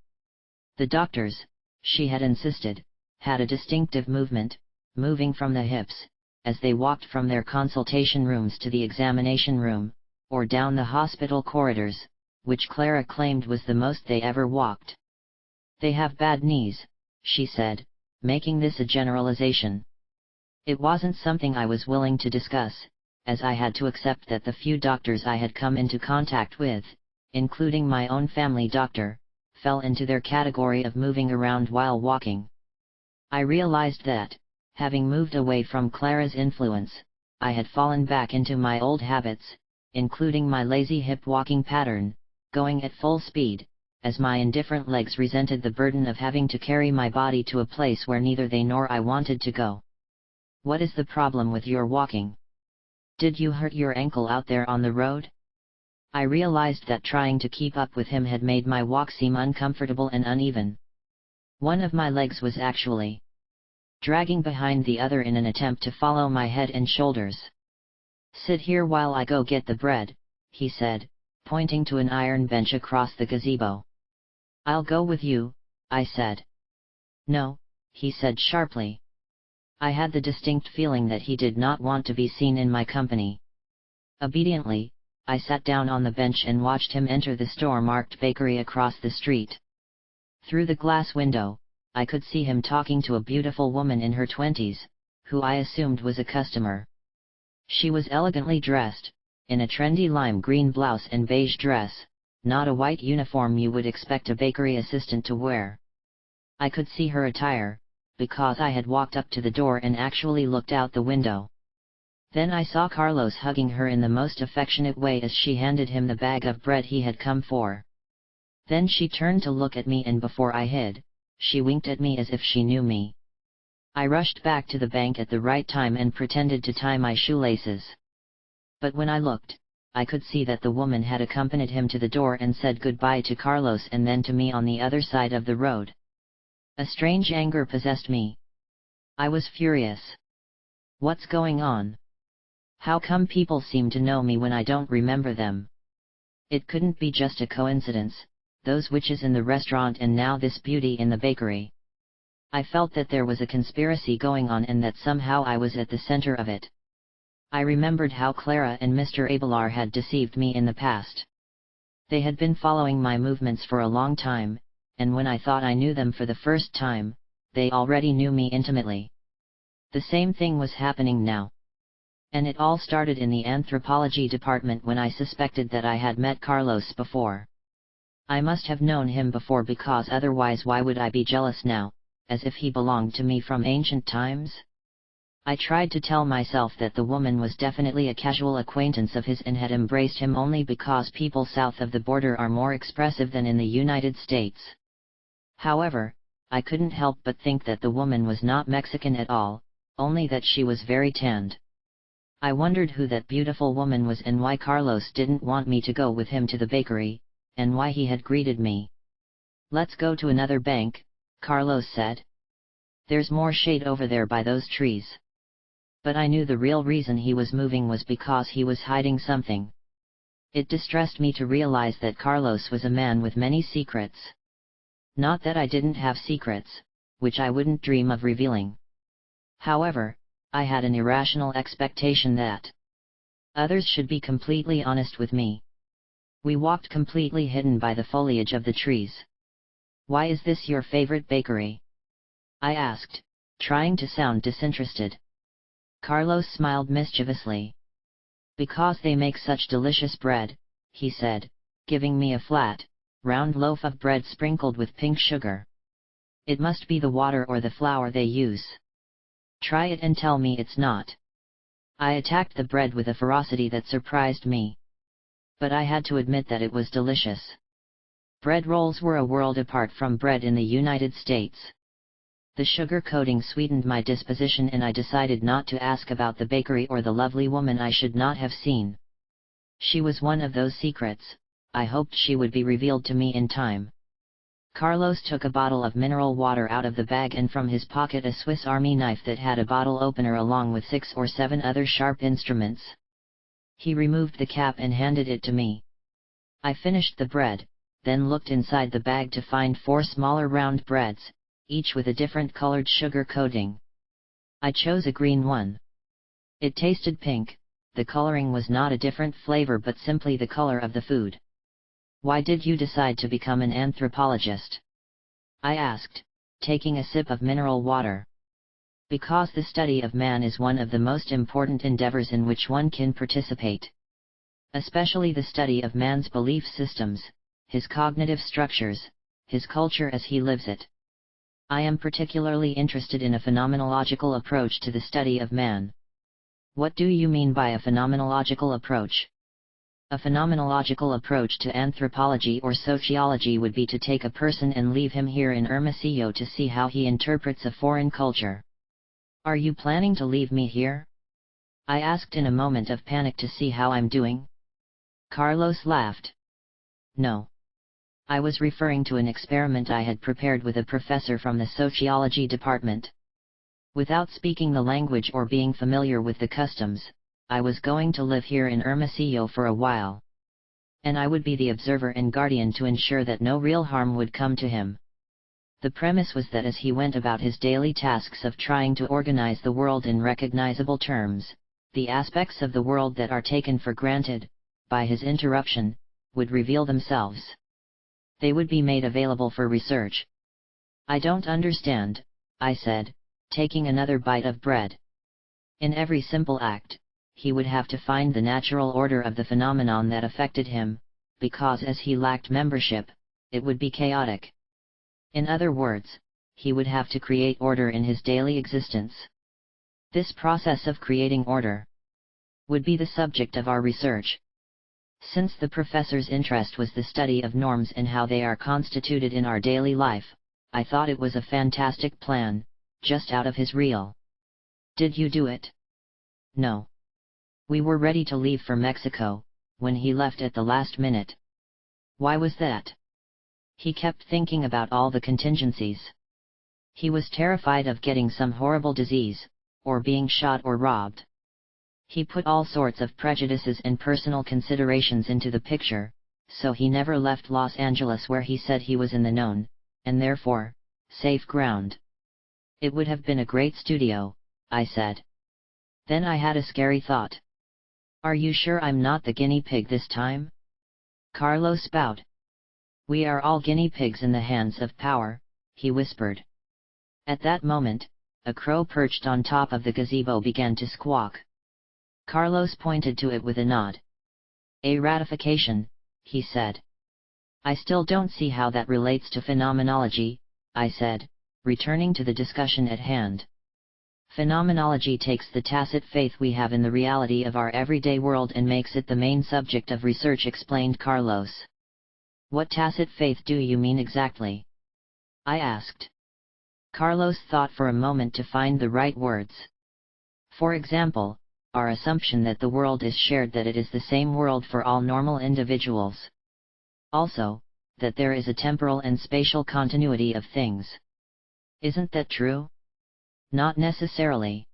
Speaker 1: The doctors, she had insisted, had a distinctive movement, moving from the hips, as they walked from their consultation rooms to the examination room, or down the hospital corridors, which Clara claimed was the most they ever walked. "They have bad knees," she said, making this a generalization. It wasn't something I was willing to discuss, as I had to accept that the few doctors I had come into contact with, including my own family doctor, fell into their category of moving around while walking. I realized that, having moved away from Clara's influence, I had fallen back into my old habits, including my lazy hip walking pattern, going at full speed, as my indifferent legs resented the burden of having to carry my body to a place where neither they nor I wanted to go. "What is the problem with your walking? Did you hurt your ankle out there on the road?" I realized that trying to keep up with him had made my walk seem uncomfortable and uneven. One of my legs was actually dragging behind the other in an attempt to follow my head and shoulders. "Sit here while I go get the bread," he said, pointing to an iron bench across the gazebo. "I'll go with you," I said. "No," he said sharply. I had the distinct feeling that he did not want to be seen in my company. Obediently, I sat down on the bench and watched him enter the store-marked bakery across the street. Through the glass window, I could see him talking to a beautiful woman in her 20s, who I assumed was a customer. She was elegantly dressed, in a trendy lime green blouse and beige dress, not a white uniform you would expect a bakery assistant to wear. I could see her attire, because I had walked up to the door and actually looked out the window. Then I saw Carlos hugging her in the most affectionate way as she handed him the bag of bread he had come for. Then she turned to look at me, and before I hid, she winked at me as if she knew me. I rushed back to the bank at the right time and pretended to tie my shoelaces. But when I looked, I could see that the woman had accompanied him to the door and said goodbye to Carlos and then to me on the other side of the road. A strange anger possessed me. I was furious. What's going on? How come people seem to know me when I don't remember them? It couldn't be just a coincidence, those witches in the restaurant and now this beauty in the bakery. I felt that there was a conspiracy going on and that somehow I was at the center of it. I remembered how Clara and Mr. Abelar had deceived me in the past. They had been following my movements for a long time, and when I thought I knew them for the first time, they already knew me intimately. The same thing was happening now. And it all started in the anthropology department when I suspected that I had met Carlos before. I must have known him before, because otherwise why would I be jealous now, as if he belonged to me from ancient times? I tried to tell myself that the woman was definitely a casual acquaintance of his and had embraced him only because people south of the border are more expressive than in the United States. However, I couldn't help but think that the woman was not Mexican at all, only that she was very tanned. I wondered who that beautiful woman was and why Carlos didn't want me to go with him to the bakery, and why he had greeted me. "Let's go to another bank," Carlos said. "There's more shade over there by those trees." But I knew the real reason he was moving was because he was hiding something. It distressed me to realize that Carlos was a man with many secrets. Not that I didn't have secrets, which I wouldn't dream of revealing. However, I had an irrational expectation that others should be completely honest with me. We walked completely hidden by the foliage of the trees. "Why is this your favorite bakery?" I asked, trying to sound disinterested. Carlos smiled mischievously. "Because they make such delicious bread," he said, giving me a flat, round loaf of bread sprinkled with pink sugar. "It must be the water or the flour they use. Try it and tell me it's not." I attacked the bread with a ferocity that surprised me. But I had to admit that it was delicious. Bread rolls were a world apart from bread in the United States. The sugar coating sweetened my disposition and I decided not to ask about the bakery or the lovely woman I should not have seen. She was one of those secrets, I hoped she would be revealed to me in time. Carlos took a bottle of mineral water out of the bag and from his pocket a Swiss Army knife that had a bottle opener along with 6 or 7 other sharp instruments. He removed the cap and handed it to me. I finished the bread, then looked inside the bag to find 4 smaller round breads, each with a different colored sugar coating. I chose a green one. It tasted pink. The coloring was not a different flavor but simply the color of the food. "Why did you decide to become an anthropologist?" I asked, taking a sip of mineral water. "Because the study of man is one of the most important endeavors in which one can participate. Especially the study of man's belief systems, his cognitive structures, his culture as he lives it. I am particularly interested in a phenomenological approach to the study of man." "What do you mean by a phenomenological approach?" A phenomenological approach to anthropology or sociology would be to take a person and leave him here in Hermosillo to see how he interprets a foreign culture. "Are you planning to leave me here?" I asked in a moment of panic to see how I'm doing. Carlos laughed. "No. I was referring to an experiment I had prepared with a professor from the sociology department. Without speaking the language or being familiar with the customs, I was going to live here in Hermosillo for a while. And I would be the observer and guardian to ensure that no real harm would come to him. The premise was that as he went about his daily tasks of trying to organize the world in recognizable terms, the aspects of the world that are taken for granted, by his interruption, would reveal themselves. They would be made available for research." "I don't understand," I said, taking another bite of bread. "In every simple act, he would have to find the natural order of the phenomenon that affected him, because as he lacked membership, it would be chaotic. In other words, he would have to create order in his daily existence. This process of creating order would be the subject of our research. Since the professor's interest was the study of norms and how they are constituted in our daily life, I thought it was a fantastic plan, just out of his reel. Did you do it? No. We were ready to leave for Mexico, when he left at the last minute. Why was that? He kept thinking about all the contingencies. He was terrified of getting some horrible disease, or being shot or robbed. He put all sorts of prejudices and personal considerations into the picture, so he never left Los Angeles where he said he was in the known, and therefore, safe ground. It would have been a great studio, I said. Then I had a scary thought. Are you sure I'm not the guinea pig this time? Carlos spout. We are all guinea pigs in the hands of power, he whispered. At that moment, a crow perched on top of the gazebo began to squawk. Carlos pointed to it with a nod. A ratification, he said. I still don't see how that relates to phenomenology, I said, returning to the discussion at hand. Phenomenology takes the tacit faith we have in the reality of our everyday world and makes it the main subject of research, explained Carlos. What tacit faith do you mean exactly? I asked. Carlos thought for a moment to find the right words. For example, our assumption that the world is shared, that it is the same world for all normal individuals. Also, that there is a temporal and spatial continuity of things. Isn't that true? Not necessarily.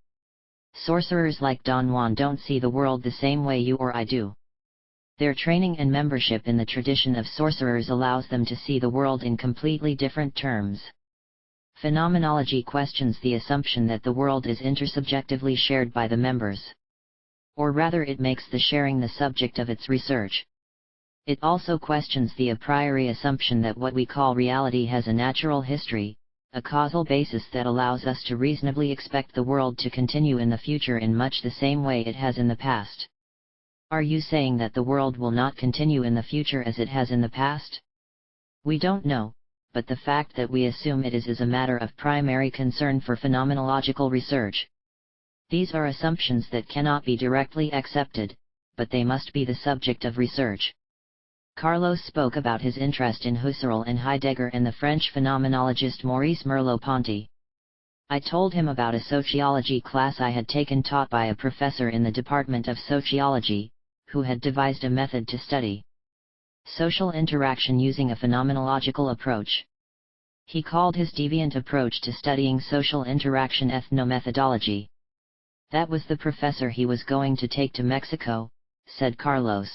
Speaker 1: Sorcerers like Don Juan don't see the world the same way you or I do. Their training and membership in the tradition of sorcerers allows them to see the world in completely different terms. Phenomenology questions the assumption that the world is intersubjectively shared by the members. Or rather, it makes the sharing the subject of its research. It also questions the a priori assumption that what we call reality has a natural history, a causal basis that allows us to reasonably expect the world to continue in the future in much the same way it has in the past. Are you saying that the world will not continue in the future as it has in the past? We don't know, but the fact that we assume it is a matter of primary concern for phenomenological research. These are assumptions that cannot be directly accepted, but they must be the subject of research. Carlos spoke about his interest in Husserl and Heidegger and the French phenomenologist Maurice Merleau-Ponty. I told him about a sociology class I had taken taught by a professor in the Department of Sociology, who had devised a method to study social interaction using a phenomenological approach. He called his deviant approach to studying social interaction ethnomethodology. That was the professor he was going to take to Mexico, said Carlos.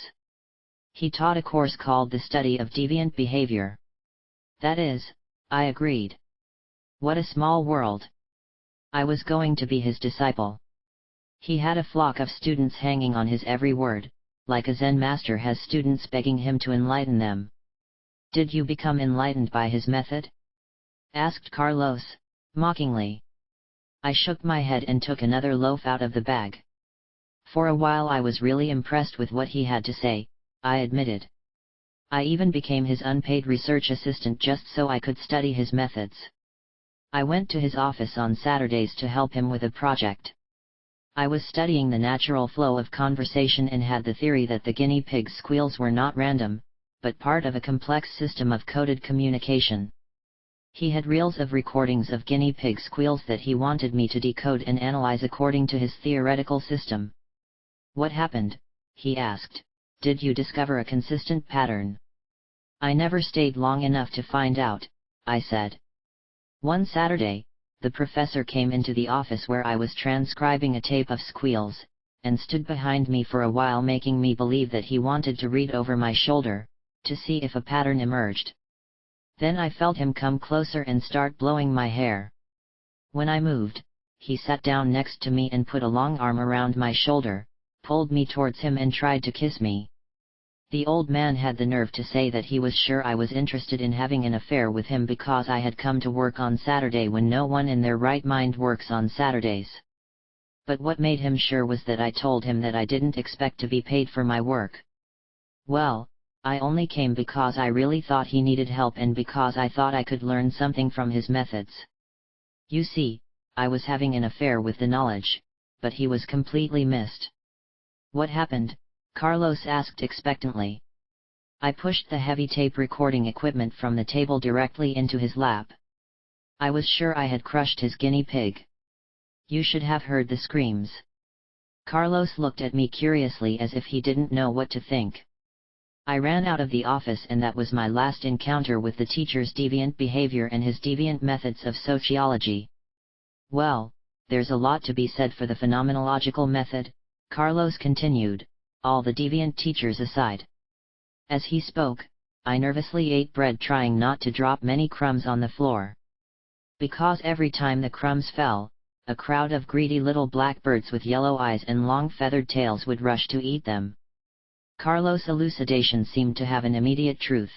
Speaker 1: He taught a course called The Study of Deviant Behavior. That is, I agreed. What a small world. I was going to be his disciple. He had a flock of students hanging on his every word, like a Zen master has students begging him to enlighten them. Did you become enlightened by his method? Asked Carlos, mockingly. I shook my head and took another loaf out of the bag. For a while I was really impressed with what he had to say, I admitted. I even became his unpaid research assistant just so I could study his methods. I went to his office on Saturdays to help him with a project. I was studying the natural flow of conversation and had the theory that the guinea pig's squeals were not random, but part of a complex system of coded communication. He had reels of recordings of guinea pig squeals that he wanted me to decode and analyze according to his theoretical system. What happened? He asked. Did you discover a consistent pattern? I never stayed long enough to find out, I said. One Saturday, the professor came into the office where I was transcribing a tape of squeals, and stood behind me for a while, making me believe that he wanted to read over my shoulder, to see if a pattern emerged. Then I felt him come closer and start blowing my hair. When I moved, he sat down next to me and put a long arm around my shoulder, pulled me towards him and tried to kiss me. The old man had the nerve to say that he was sure I was interested in having an affair with him because I had come to work on Saturday when no one in their right mind works on Saturdays. But what made him sure was that I told him that I didn't expect to be paid for my work. Well, I only came because I really thought he needed help and because I thought I could learn something from his methods. You see, I was having an affair with the knowledge, but he was completely missed. What happened? Carlos asked expectantly. I pushed the heavy tape recording equipment from the table directly into his lap. I was sure I had crushed his guinea pig. You should have heard the screams. Carlos looked at me curiously as if he didn't know what to think. I ran out of the office, and that was my last encounter with the teacher's deviant behavior and his deviant methods of sociology. Well, there's a lot to be said for the phenomenological method, Carlos continued, all the deviant teachers aside. As he spoke, I nervously ate bread, trying not to drop many crumbs on the floor. Because every time the crumbs fell, a crowd of greedy little blackbirds with yellow eyes and long feathered tails would rush to eat them. Carlos' elucidation seemed to have an immediate truth.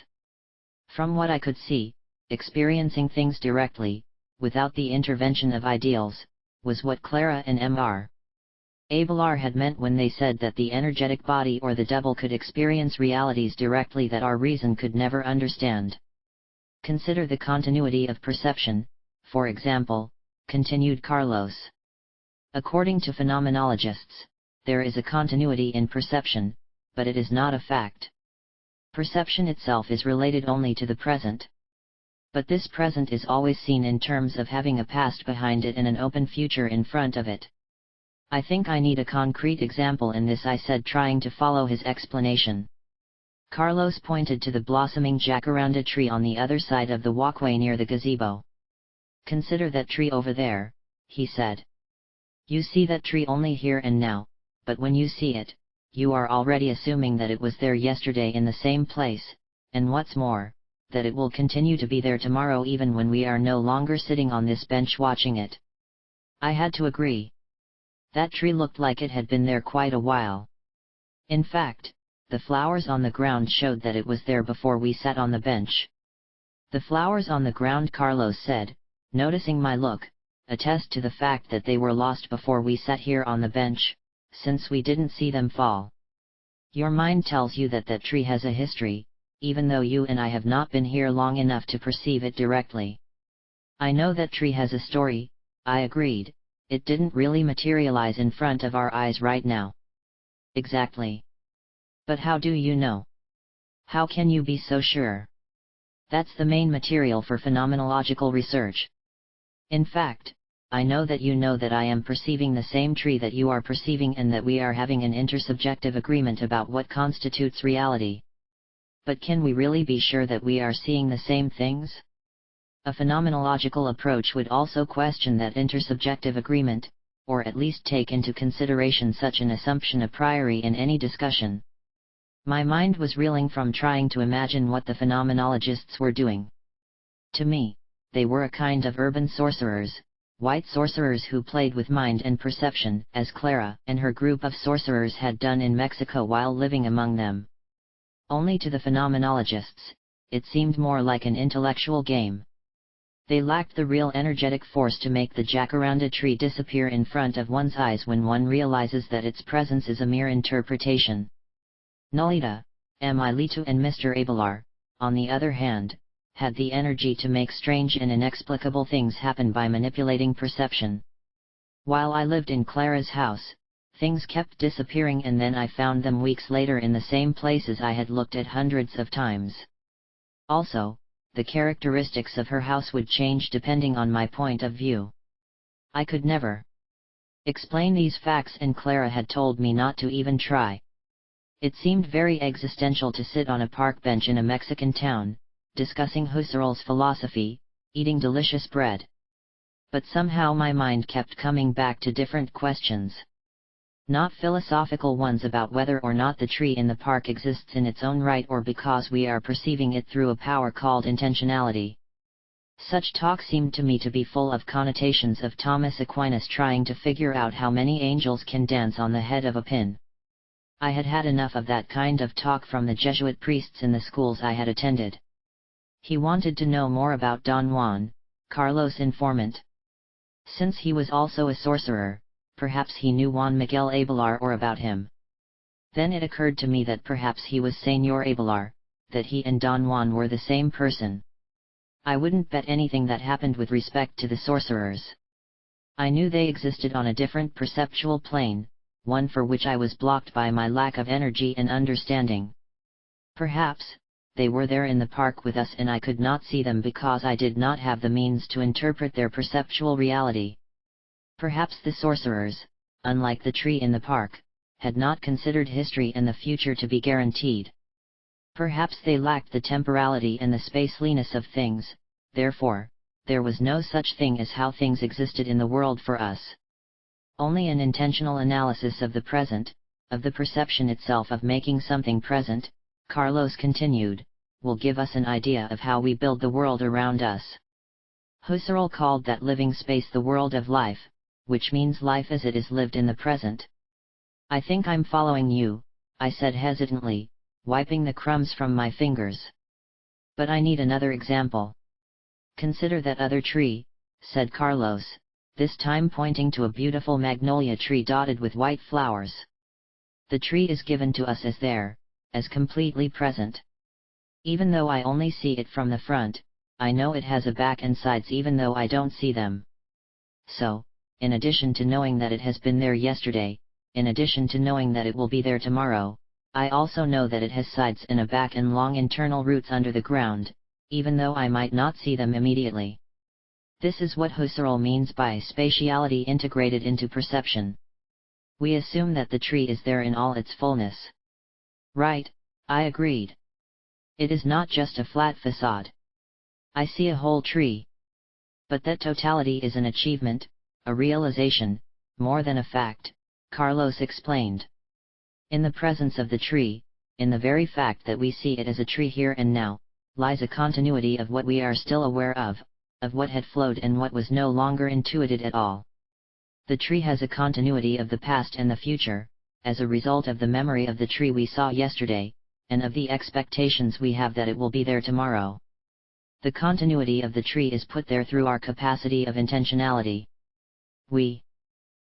Speaker 1: From what I could see, experiencing things directly, without the intervention of ideals, was what Clara and Mr. Abelar had meant when they said that the energetic body or the devil could experience realities directly that our reason could never understand. Consider the continuity of perception, for example, continued Carlos. According to phenomenologists, there is a continuity in perception, but it is not a fact. Perception itself is related only to the present. But this present is always seen in terms of having a past behind it and an open future in front of it. I think I need a concrete example in this, I said, trying to follow his explanation. Carlos pointed to the blossoming jacaranda tree on the other side of the walkway near the gazebo. Consider that tree over there, he said. You see that tree only here and now, but when you see it, you are already assuming that it was there yesterday in the same place, and what's more, that it will continue to be there tomorrow even when we are no longer sitting on this bench watching it. I had to agree. That tree looked like it had been there quite a while. In fact, the flowers on the ground showed that it was there before we sat on the bench. The flowers on the ground, Carlos said, noticing my look, attest to the fact that they were lost before we sat here on the bench, since we didn't see them fall. Your mind tells you that that tree has a history, even though you and I have not been here long enough to perceive it directly. I know that tree has a story, I agreed. It didn't really materialize in front of our eyes right now. Exactly. But how do you know? How can you be so sure? That's the main material for phenomenological research. In fact, I know that I am perceiving the same tree that you are perceiving and that we are having an intersubjective agreement about what constitutes reality. But can we really be sure that we are seeing the same things? A phenomenological approach would also question that intersubjective agreement, or at least take into consideration such an assumption a priori in any discussion. My mind was reeling from trying to imagine what the phenomenologists were doing. To me, they were a kind of urban sorcerers, white sorcerers who played with mind and perception, as Clara and her group of sorcerers had done in Mexico while living among them. Only to the phenomenologists, it seemed more like an intellectual game. They lacked the real energetic force to make the jacaranda tree disappear in front of one's eyes when one realizes that its presence is a mere interpretation. Nolita, Emilito and Mr. Abelar, on the other hand, had the energy to make strange and inexplicable things happen by manipulating perception. While I lived in Clara's house, things kept disappearing and then I found them weeks later in the same places I had looked at hundreds of times. Also, the characteristics of her house would change depending on my point of view. I could never explain these facts, and Clara had told me not to even try. It seemed very existential to sit on a park bench in a Mexican town, discussing Husserl's philosophy, eating delicious bread. But somehow my mind kept coming back to different questions. Not philosophical ones about whether or not the tree in the park exists in its own right or because we are perceiving it through a power called intentionality. Such talk seemed to me to be full of connotations of Thomas Aquinas trying to figure out how many angels can dance on the head of a pin. I had had enough of that kind of talk from the Jesuit priests in the schools I had attended. He wanted to know more about Don Juan, Carlos' informant. Since he was also a sorcerer, perhaps he knew Juan Miguel Abelar or about him. Then it occurred to me that perhaps he was Señor Abelar, that he and Don Juan were the same person. I wouldn't bet anything that happened with respect to the sorcerers. I knew they existed on a different perceptual plane, one for which I was blocked by my lack of energy and understanding. Perhaps, they were there in the park with us and I could not see them because I did not have the means to interpret their perceptual reality. Perhaps the sorcerers, unlike the tree in the park, had not considered history and the future to be guaranteed. Perhaps they lacked the temporality and the spaceliness of things, therefore, there was no such thing as how things existed in the world for us. Only an intentional analysis of the present, of the perception itself of making something present, Carlos continued, will give us an idea of how we build the world around us. Husserl called that living space the world of life, which means life as it is lived in the present. I think I'm following you, I said hesitantly, wiping the crumbs from my fingers. But I need another example. Consider that other tree, said Carlos, this time pointing to a beautiful magnolia tree dotted with white flowers. The tree is given to us as there, as completely present. Even though I only see it from the front, I know it has a back and sides even though I don't see them. So, in addition to knowing that it has been there yesterday, in addition to knowing that it will be there tomorrow, I also know that it has sides and a back and long internal roots under the ground, even though I might not see them immediately. This is what Husserl means by spatiality integrated into perception. We assume that the tree is there in all its fullness. Right, I agreed. It is not just a flat facade. I see a whole tree. But that totality is an achievement, a realization, more than a fact, Carlos explained. In the presence of the tree, in the very fact that we see it as a tree here and now, lies a continuity of what we are still aware of what had flowed and what was no longer intuited at all. The tree has a continuity of the past and the future, as a result of the memory of the tree we saw yesterday, and of the expectations we have that it will be there tomorrow. The continuity of the tree is put there through our capacity of intentionality. We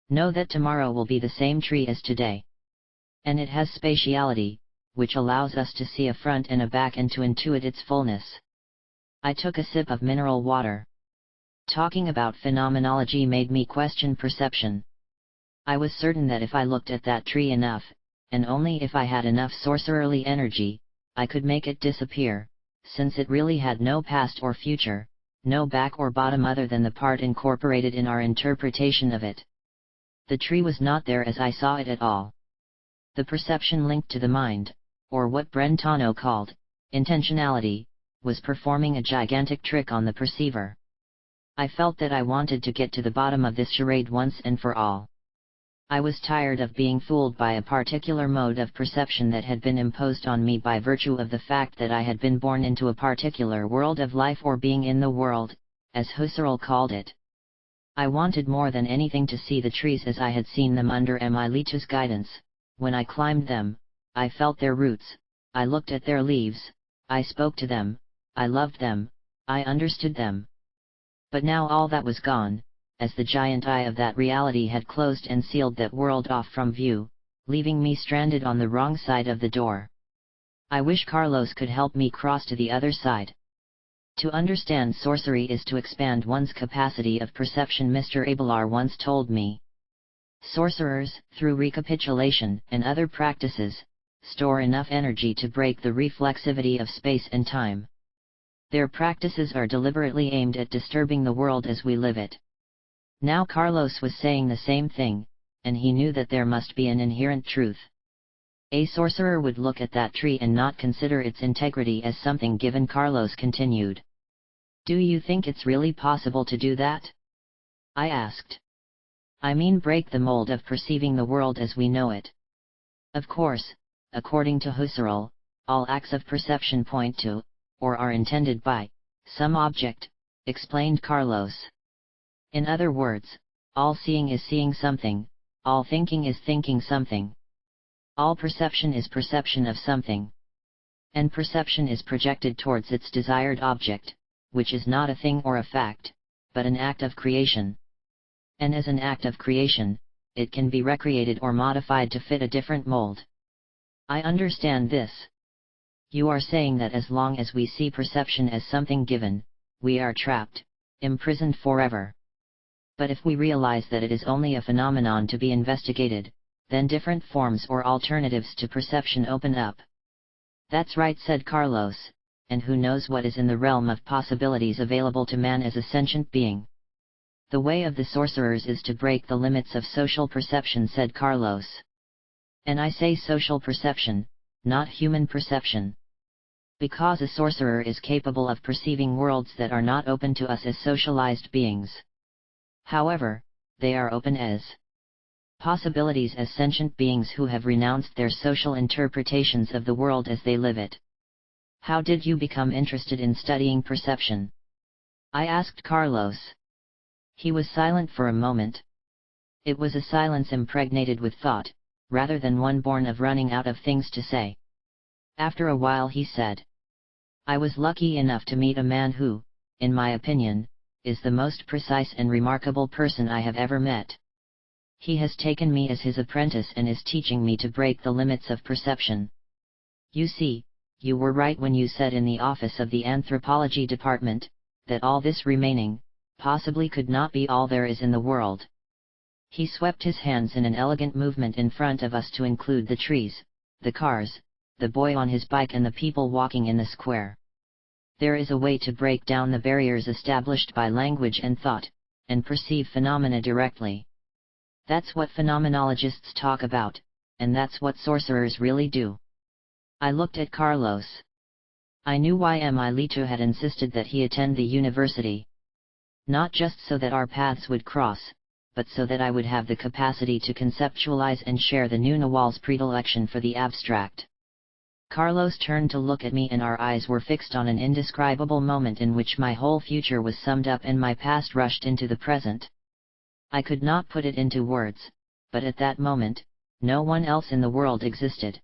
Speaker 1: know that tomorrow will be the same tree as today. And it has spatiality, which allows us to see a front and a back and to intuit its fullness. I took a sip of mineral water. Talking about phenomenology made me question perception. I was certain that if I looked at that tree enough, and only if I had enough sorcererly energy, I could make it disappear, since it really had no past or future, no back or bottom other than the part incorporated in our interpretation of it. The tree was not there as I saw it at all. The perception linked to the mind, or what Brentano called intentionality, was performing a gigantic trick on the perceiver. I felt that I wanted to get to the bottom of this charade once and for all. I was tired of being fooled by a particular mode of perception that had been imposed on me by virtue of the fact that I had been born into a particular world of life or being in the world, as Husserl called it. I wanted more than anything to see the trees as I had seen them under Emilita's guidance. When I climbed them, I felt their roots, I looked at their leaves, I spoke to them, I loved them, I understood them. But now all that was gone, as the giant eye of that reality had closed and sealed that world off from view, leaving me stranded on the wrong side of the door. I wish Carlos could help me cross to the other side. To understand sorcery is to expand one's capacity of perception, Mr. Abelar once told me. Sorcerers, through recapitulation and other practices, store enough energy to break the reflexivity of space and time. Their practices are deliberately aimed at disturbing the world as we live it. Now Carlos was saying the same thing, and he knew that there must be an inherent truth. A sorcerer would look at that tree and not consider its integrity as something given. Carlos continued. Do you think it's really possible to do that? I asked. I mean, break the mold of perceiving the world as we know it. Of course, according to Husserl, all acts of perception point to, or are intended by, some object, explained Carlos. In other words, all seeing is seeing something, all thinking is thinking something. All perception is perception of something. And perception is projected towards its desired object, which is not a thing or a fact, but an act of creation. And as an act of creation, it can be recreated or modified to fit a different mold. I understand this. You are saying that as long as we see perception as something given, we are trapped, imprisoned forever. But if we realize that it is only a phenomenon to be investigated, then different forms or alternatives to perception open up. That's right, said Carlos, and who knows what is in the realm of possibilities available to man as a sentient being. The way of the sorcerers is to break the limits of social perception, said Carlos. And I say social perception, not human perception. Because a sorcerer is capable of perceiving worlds that are not open to us as socialized beings. However, they are open as possibilities as sentient beings who have renounced their social interpretations of the world as they live it. How did you become interested in studying perception? I asked Carlos. He was silent for a moment. It was a silence impregnated with thought, rather than one born of running out of things to say. After a while he said, I was lucky enough to meet a man who, in my opinion, is the most precise and remarkable person I have ever met. He has taken me as his apprentice and is teaching me to break the limits of perception. You see, you were right when you said in the office of the anthropology department, that all this remaining, possibly could not be all there is in the world. He swept his hands in an elegant movement in front of us to include the trees, the cars, the boy on his bike and the people walking in the square. There is a way to break down the barriers established by language and thought, and perceive phenomena directly. That's what phenomenologists talk about, and that's what sorcerers really do. I looked at Carlos. I knew why Lito had insisted that he attend the university. Not just so that our paths would cross, but so that I would have the capacity to conceptualize and share the new Nawal's predilection for the abstract. Carlos turned to look at me and our eyes were fixed on an indescribable moment in which my whole future was summed up and my past rushed into the present. I could not put it into words, but at that moment, no one else in the world existed.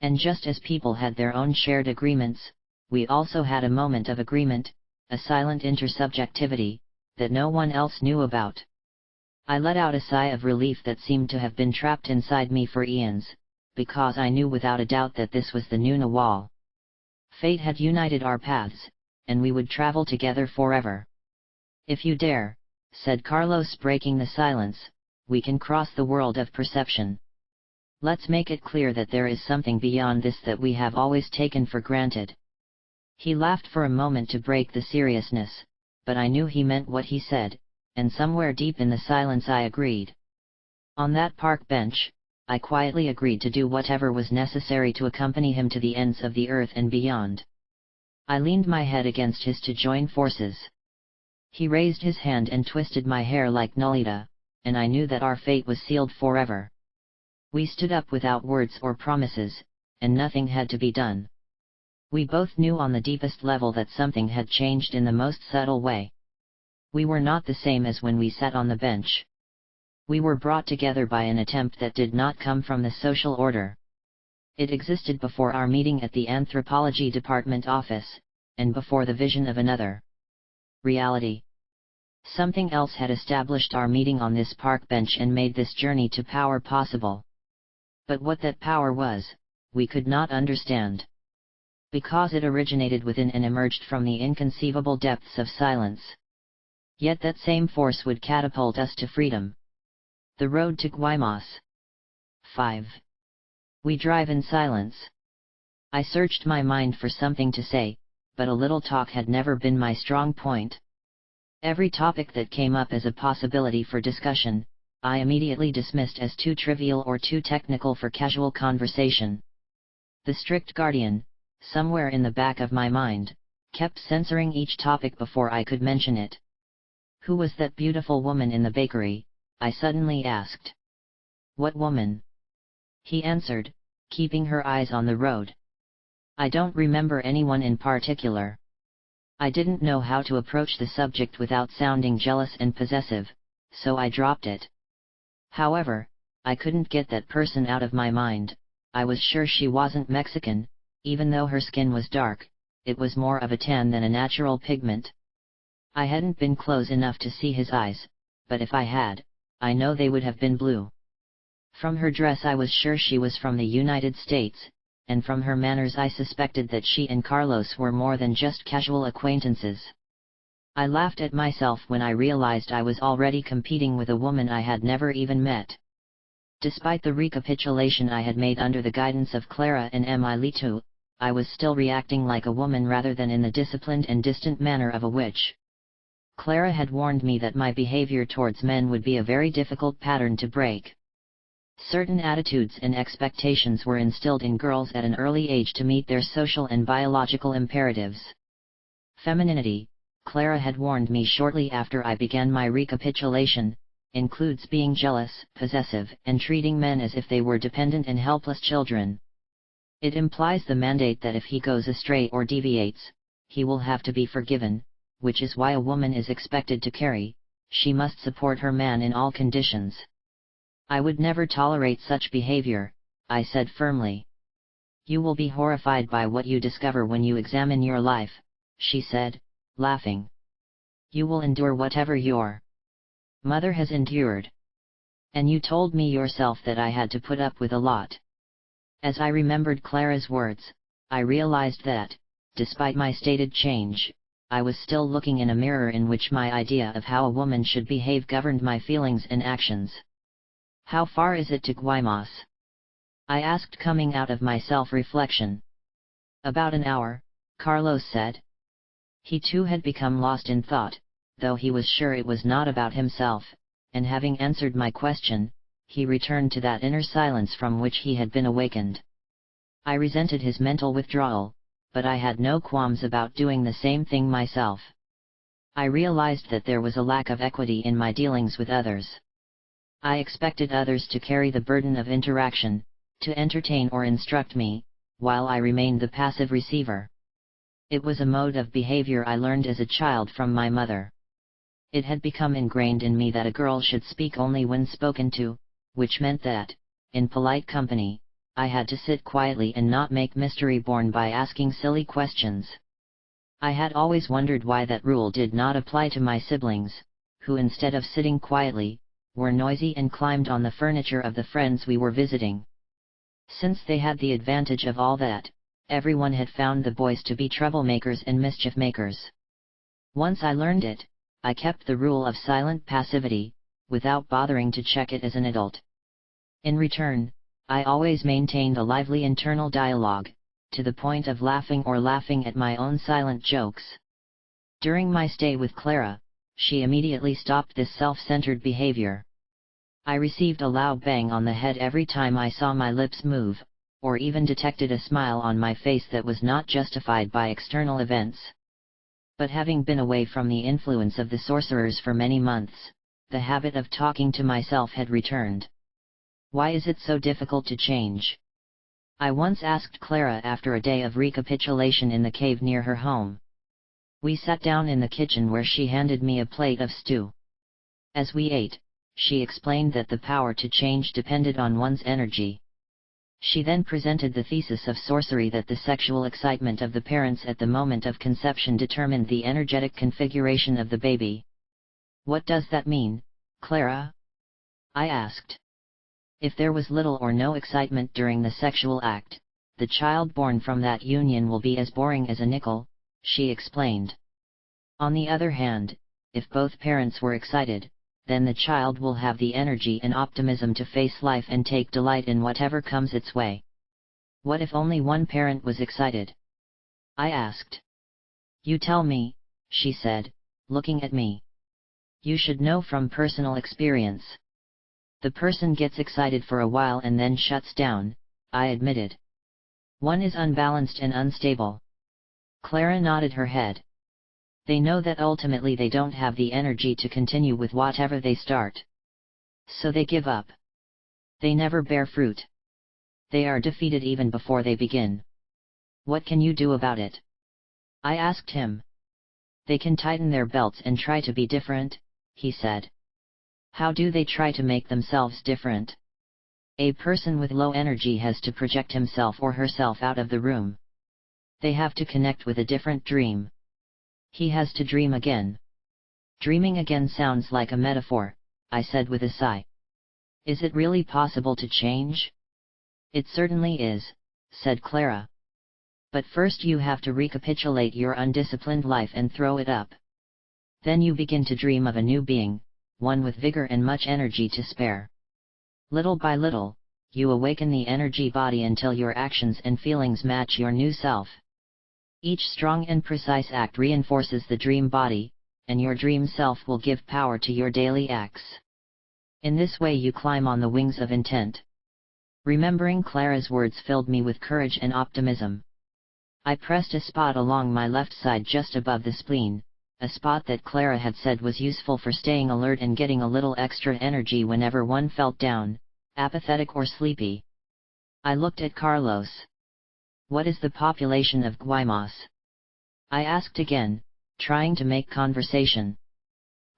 Speaker 1: And just as people had their own shared agreements, we also had a moment of agreement, a silent intersubjectivity, that no one else knew about. I let out a sigh of relief that seemed to have been trapped inside me for eons, because I knew without a doubt that this was the new Nawal. Fate had united our paths, and we would travel together forever. If you dare, said Carlos, breaking the silence, we can cross the world of perception. Let's make it clear that there is something beyond this that we have always taken for granted. He laughed for a moment to break the seriousness, but I knew he meant what he said, and somewhere deep in the silence I agreed. On that park bench, I quietly agreed to do whatever was necessary to accompany him to the ends of the earth and beyond. I leaned my head against his to join forces. He raised his hand and twisted my hair like Nolita, and I knew that our fate was sealed forever. We stood up without words or promises, and nothing had to be done. We both knew on the deepest level that something had changed in the most subtle way. We were not the same as when we sat on the bench. We were brought together by an attempt that did not come from the social order. It existed before our meeting at the anthropology department office, and before the vision of another reality. Something else had established our meeting on this park bench and made this journey to power possible. But what that power was, we could not understand. Because it originated within and emerged from the inconceivable depths of silence. Yet that same force would catapult us to freedom. The road to Guaymas. 5. We drive in silence. I searched my mind for something to say, but a little talk had never been my strong point. Every topic that came up as a possibility for discussion, I immediately dismissed as too trivial or too technical for casual conversation. The strict guardian, somewhere in the back of my mind, kept censoring each topic before I could mention it. Who was that beautiful woman in the bakery? I suddenly asked. What woman? He answered, keeping her eyes on the road. I don't remember anyone in particular. I didn't know how to approach the subject without sounding jealous and possessive, so I dropped it. However, I couldn't get that person out of my mind. I was sure she wasn't Mexican, even though her skin was dark, it was more of a tan than a natural pigment. I hadn't been close enough to see his eyes, but if I had, I know they would have been blue. From her dress I was sure she was from the United States, and from her manners I suspected that she and Carlos were more than just casual acquaintances. I laughed at myself when I realized I was already competing with a woman I had never even met. Despite the recapitulation I had made under the guidance of Clara and Emilito, I was still reacting like a woman rather than in the disciplined and distant manner of a witch. Clara had warned me that my behavior towards men would be a very difficult pattern to break. Certain attitudes and expectations were instilled in girls at an early age to meet their social and biological imperatives. Femininity, Clara had warned me shortly after I began my recapitulation, includes being jealous, possessive, and treating men as if they were dependent and helpless children. It implies the mandate that if he goes astray or deviates, he will have to be forgiven, which is why a woman is expected to carry, she must support her man in all conditions. I would never tolerate such behavior, I said firmly. You will be horrified by what you discover when you examine your life, she said, laughing. You will endure whatever your mother has endured. And you told me yourself that I had to put up with a lot. As I remembered Clara's words, I realized that, despite my stated change, I was still looking in a mirror in which my idea of how a woman should behave governed my feelings and actions. How far is it to Guaymas? I asked, coming out of my self-reflection. About an hour, Carlos said. He too had become lost in thought, though he was sure it was not about himself, and having answered my question, he returned to that inner silence from which he had been awakened. I resented his mental withdrawal, but I had no qualms about doing the same thing myself. I realized that there was a lack of equity in my dealings with others. I expected others to carry the burden of interaction, to entertain or instruct me, while I remained the passive receiver. It was a mode of behavior I learned as a child from my mother. It had become ingrained in me that a girl should speak only when spoken to, which meant that, in polite company, I had to sit quietly and not make mystery born by asking silly questions. I had always wondered why that rule did not apply to my siblings, who instead of sitting quietly, were noisy and climbed on the furniture of the friends we were visiting. Since they had the advantage of all that, everyone had found the boys to be troublemakers and mischief makers. Once I learned it, I kept the rule of silent passivity, without bothering to check it as an adult. In return, I always maintained a lively internal dialogue, to the point of laughing at my own silent jokes. During my stay with Clara, she immediately stopped this self-centered behavior. I received a loud bang on the head every time I saw my lips move, or even detected a smile on my face that was not justified by external events. But having been away from the influence of the sorcerers for many months, the habit of talking to myself had returned. Why is it so difficult to change? I once asked Clara after a day of recapitulation in the cave near her home. We sat down in the kitchen where she handed me a plate of stew. As we ate, she explained that the power to change depended on one's energy. She then presented the thesis of sorcery that the sexual excitement of the parents at the moment of conception determined the energetic configuration of the baby. What does that mean, Clara? I asked. If there was little or no excitement during the sexual act, the child born from that union will be as boring as a nickel, she explained. On the other hand, if both parents were excited, then the child will have the energy and optimism to face life and take delight in whatever comes its way. What if only one parent was excited? I asked. You tell me, she said, looking at me. You should know from personal experience. The person gets excited for a while and then shuts down, I admitted. One is unbalanced and unstable. Clara nodded her head. They know that ultimately they don't have the energy to continue with whatever they start. So they give up. They never bear fruit. They are defeated even before they begin. What can you do about it? I asked him. They can tighten their belts and try to be different, he said. How do they try to make themselves different? A person with low energy has to project himself or herself out of the room. They have to connect with a different dream. He has to dream again. Dreaming again sounds like a metaphor, I said with a sigh. Is it really possible to change? It certainly is, said Clara. But first you have to recapitulate your undisciplined life and throw it up. Then you begin to dream of a new being, one with vigor and much energy to spare. Little by little, you awaken the energy body until your actions and feelings match your new self. Each strong and precise act reinforces the dream body, and your dream self will give power to your daily acts. In this way you climb on the wings of intent. Remembering Clara's words filled me with courage and optimism. I pressed a spot along my left side just above the spleen, a spot that Clara had said was useful for staying alert and getting a little extra energy whenever one felt down, apathetic or sleepy. I looked at Carlos. What is the population of Guaymas? I asked again, trying to make conversation.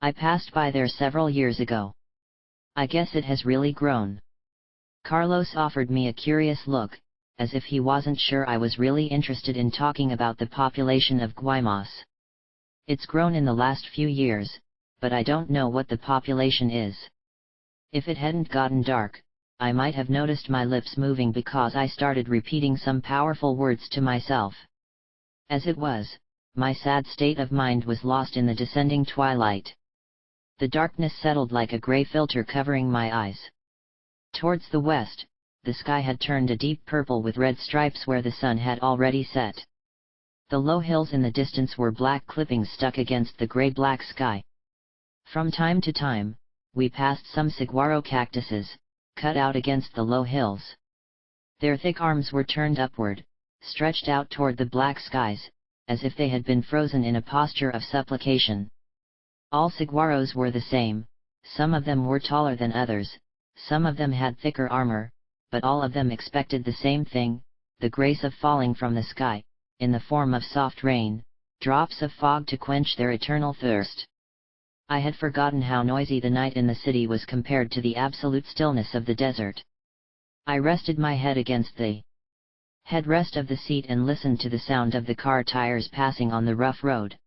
Speaker 1: I passed by there several years ago. I guess it has really grown. Carlos offered me a curious look, as if he wasn't sure I was really interested in talking about the population of Guaymas. It's grown in the last few years, but I don't know what the population is. If it hadn't gotten dark, I might have noticed my lips moving because I started repeating some powerful words to myself. As it was, my sad state of mind was lost in the descending twilight. The darkness settled like a gray filter covering my eyes. Towards the west, the sky had turned a deep purple with red stripes where the sun had already set. The low hills in the distance were black clippings stuck against the gray-black sky. From time to time, we passed some saguaro cactuses, cut out against the low hills. Their thick arms were turned upward, stretched out toward the black skies, as if they had been frozen in a posture of supplication. All saguaros were the same, some of them were taller than others, some of them had thicker armor, but all of them expected the same thing, the grace of falling from the sky, in the form of soft rain, drops of fog to quench their eternal thirst. I had forgotten how noisy the night in the city was compared to the absolute stillness of the desert. I rested my head against the headrest of the seat and listened to the sound of the car tires passing on the rough road.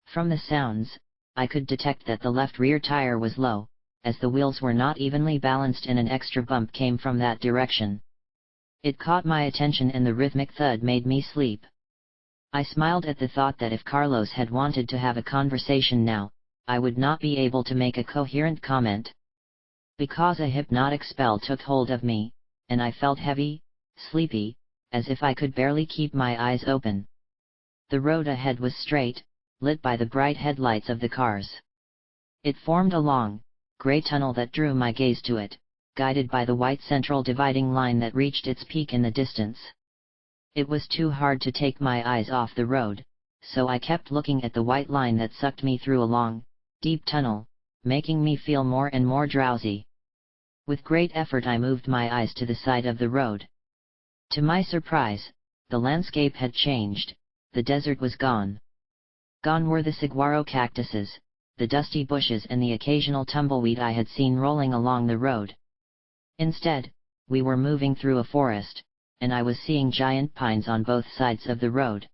Speaker 1: From the sounds, I could detect that the left rear tire was low, as the wheels were not evenly balanced and an extra bump came from that direction. It caught my attention and the rhythmic thud made me sleep. I smiled at the thought that if Carlos had wanted to have a conversation now, I would not be able to make a coherent comment. Because a hypnotic spell took hold of me, and I felt heavy, sleepy, as if I could barely keep my eyes open. The road ahead was straight, lit by the bright headlights of the cars. It formed a long, gray tunnel that drew my gaze to it, guided by the white central dividing line that reached its peak in the distance. It was too hard to take my eyes off the road, so I kept looking at the white line that sucked me through a long, deep tunnel, making me feel more and more drowsy. With great effort I moved my eyes to the side of the road. To my surprise, the landscape had changed, the desert was gone. Gone were the saguaro cactuses, the dusty bushes and the occasional tumbleweed I had seen rolling along the road. Instead, we were moving through a forest, and I was seeing giant pines on both sides of the road.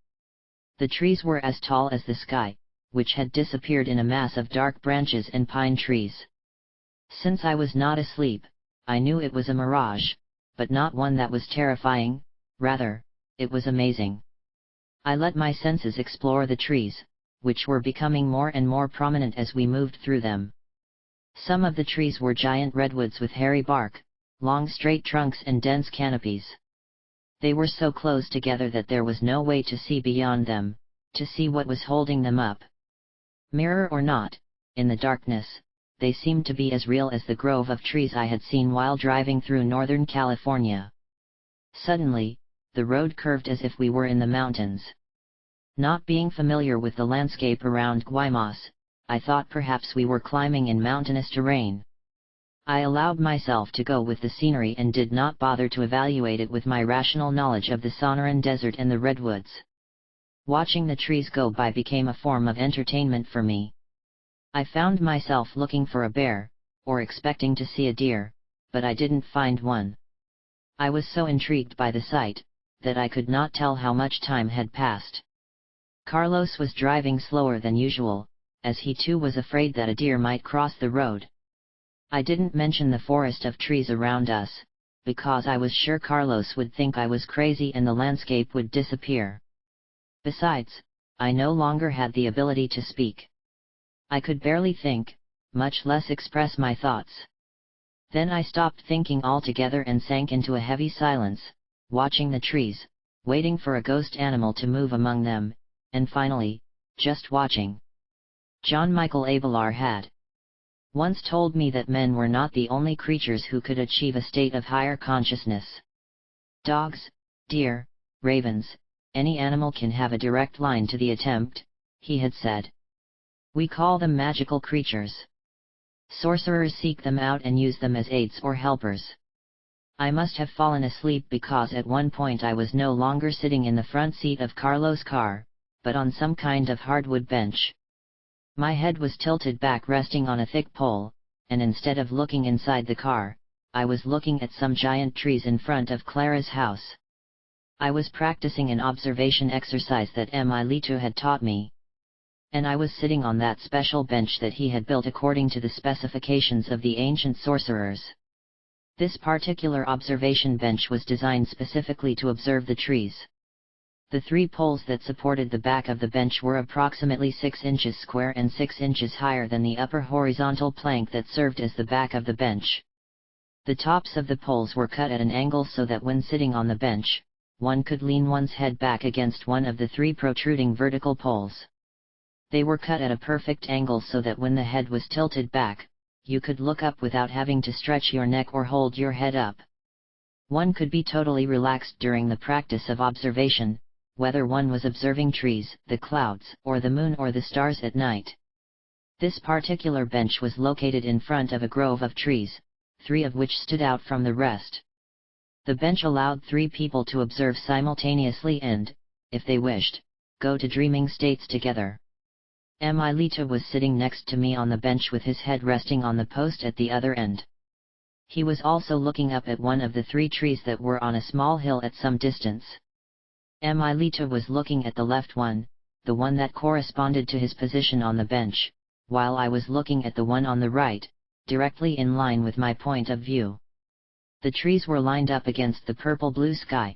Speaker 1: The trees were as tall as the sky, which had disappeared in a mass of dark branches and pine trees. Since I was not asleep, I knew it was a mirage, but not one that was terrifying, rather, it was amazing. I let my senses explore the trees, which were becoming more and more prominent as we moved through them. Some of the trees were giant redwoods with hairy bark, long straight trunks and dense canopies. They were so close together that there was no way to see beyond them, to see what was holding them up. Mirror or not, in the darkness, they seemed to be as real as the grove of trees I had seen while driving through Northern California. Suddenly, the road curved as if we were in the mountains. Not being familiar with the landscape around Guaymas, I thought perhaps we were climbing in mountainous terrain. I allowed myself to go with the scenery and did not bother to evaluate it with my rational knowledge of the Sonoran Desert and the redwoods. Watching the trees go by became a form of entertainment for me. I found myself looking for a bear, or expecting to see a deer, but I didn't find one. I was so intrigued by the sight, that I could not tell how much time had passed. Carlos was driving slower than usual, as he too was afraid that a deer might cross the road. I didn't mention the forest of trees around us, because I was sure Carlos would think I was crazy and the landscape would disappear. Besides, I no longer had the ability to speak. I could barely think, much less express my thoughts. Then I stopped thinking altogether and sank into a heavy silence, watching the trees, waiting for a ghost animal to move among them, and finally, just watching. John Michael Abelar had once told me that men were not the only creatures who could achieve a state of higher consciousness. Dogs, deer, ravens, any animal can have a direct line to the attempt, he had said. We call them magical creatures. Sorcerers seek them out and use them as aids or helpers. I must have fallen asleep because at one point I was no longer sitting in the front seat of Carlos' car, but on some kind of hardwood bench. My head was tilted back resting on a thick pole, and instead of looking inside the car, I was looking at some giant trees in front of Clara's house. I was practicing an observation exercise that Emilito had taught me. And I was sitting on that special bench that he had built according to the specifications of the ancient sorcerers. This particular observation bench was designed specifically to observe the trees. The 3 poles that supported the back of the bench were approximately 6 inches square and 6 inches higher than the upper horizontal plank that served as the back of the bench. The tops of the poles were cut at an angle so that when sitting on the bench, one could lean one's head back against one of the 3 protruding vertical poles. They were cut at a perfect angle so that when the head was tilted back, you could look up without having to stretch your neck or hold your head up. One could be totally relaxed during the practice of observation, whether one was observing trees, the clouds, or the moon or the stars at night. This particular bench was located in front of a grove of trees, 3 of which stood out from the rest. The bench allowed 3 people to observe simultaneously and, if they wished, go to dreaming states together. Emilito was sitting next to me on the bench with his head resting on the post at the other end. He was also looking up at one of the 3 trees that were on a small hill at some distance. Emilito was looking at the left one, the one that corresponded to his position on the bench, while I was looking at the one on the right, directly in line with my point of view. The trees were lined up against the purple-blue sky.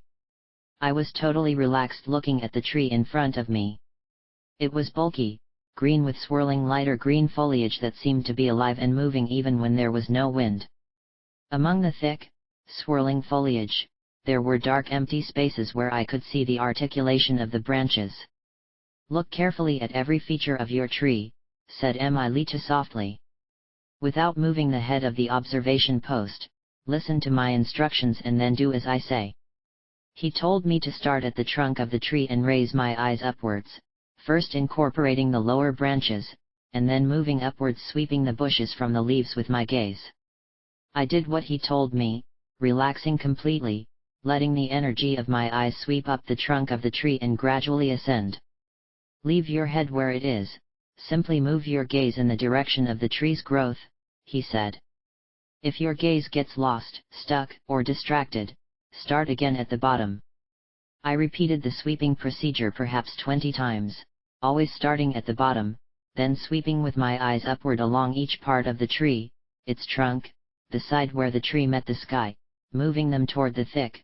Speaker 1: I was totally relaxed looking at the tree in front of me. It was bulky, green with swirling lighter green foliage that seemed to be alive and moving even when there was no wind. Among the thick, swirling foliage, there were dark empty spaces where I could see the articulation of the branches. Look carefully at every feature of your tree, said Emilito softly. Without moving the head of the observation post, listen to my instructions and then do as I say. He told me to start at the trunk of the tree and raise my eyes upwards, first incorporating the lower branches, and then moving upwards sweeping the bushes from the leaves with my gaze. I did what he told me, relaxing completely, letting the energy of my eyes sweep up the trunk of the tree and gradually ascend. Leave your head where it is, simply move your gaze in the direction of the tree's growth, he said. If your gaze gets lost, stuck, or distracted, start again at the bottom. I repeated the sweeping procedure perhaps 20 times, always starting at the bottom, then sweeping with my eyes upward along each part of the tree, its trunk, the side where the tree met the sky, moving them toward the thick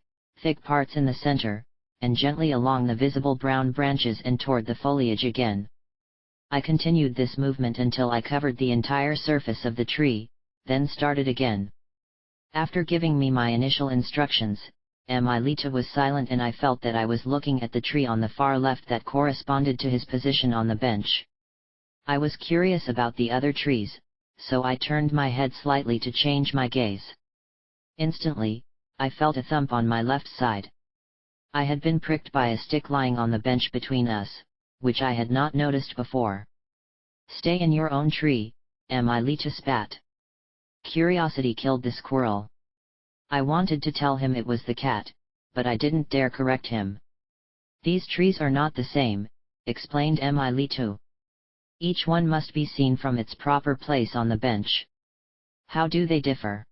Speaker 1: parts in the center, and gently along the visible brown branches and toward the foliage again. I continued this movement until I covered the entire surface of the tree, then started again. After giving me my initial instructions, Emilito was silent and I felt that I was looking at the tree on the far left that corresponded to his position on the bench. I was curious about the other trees, so I turned my head slightly to change my gaze. Instantly, I felt a thump on my left side. I had been pricked by a stick lying on the bench between us, which I had not noticed before. Stay in your own tree, Emilito spat. Curiosity killed the squirrel. I wanted to tell him it was the cat, but I didn't dare correct him. These trees are not the same, explained Emilito. Each one must be seen from its proper place on the bench. How do they differ?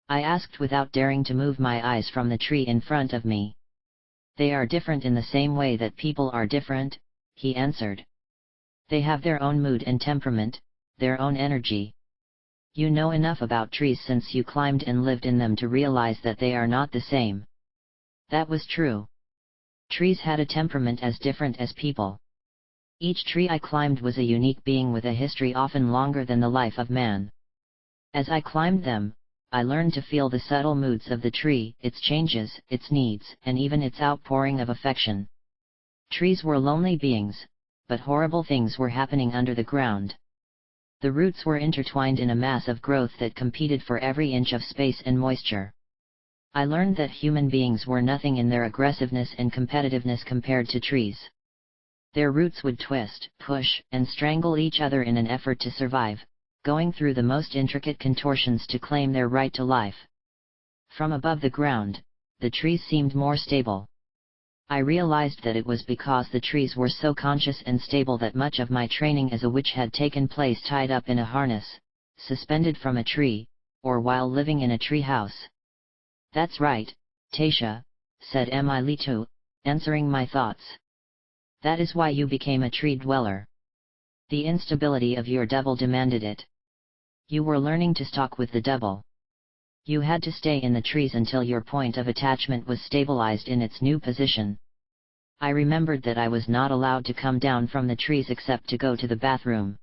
Speaker 1: I asked without daring to move my eyes from the tree in front of me. They are different in the same way that people are different, he answered. They have their own mood and temperament, their own energy. You know enough about trees since you climbed and lived in them to realize that they are not the same. That was true. Trees had a temperament as different as people. Each tree I climbed was a unique being with a history often longer than the life of man. As I climbed them, I learned to feel the subtle moods of the tree, its changes, its needs, and even its outpouring of affection. Trees were lonely beings, but horrible things were happening under the ground. The roots were intertwined in a mass of growth that competed for every inch of space and moisture. I learned that human beings were nothing in their aggressiveness and competitiveness compared to trees. Their roots would twist, push, and strangle each other in an effort to survive, going through the most intricate contortions to claim their right to life. From above the ground, the trees seemed more stable. I realized that it was because the trees were so conscious and stable that much of my training as a witch had taken place tied up in a harness, suspended from a tree, or while living in a tree house. "That's right, Taisha," said Emily, answering my thoughts. "That is why you became a tree dweller. The instability of your devil demanded it. You were learning to stalk with the devil. You had to stay in the trees until your point of attachment was stabilized in its new position." I remembered that I was not allowed to come down from the trees except to go to the bathroom.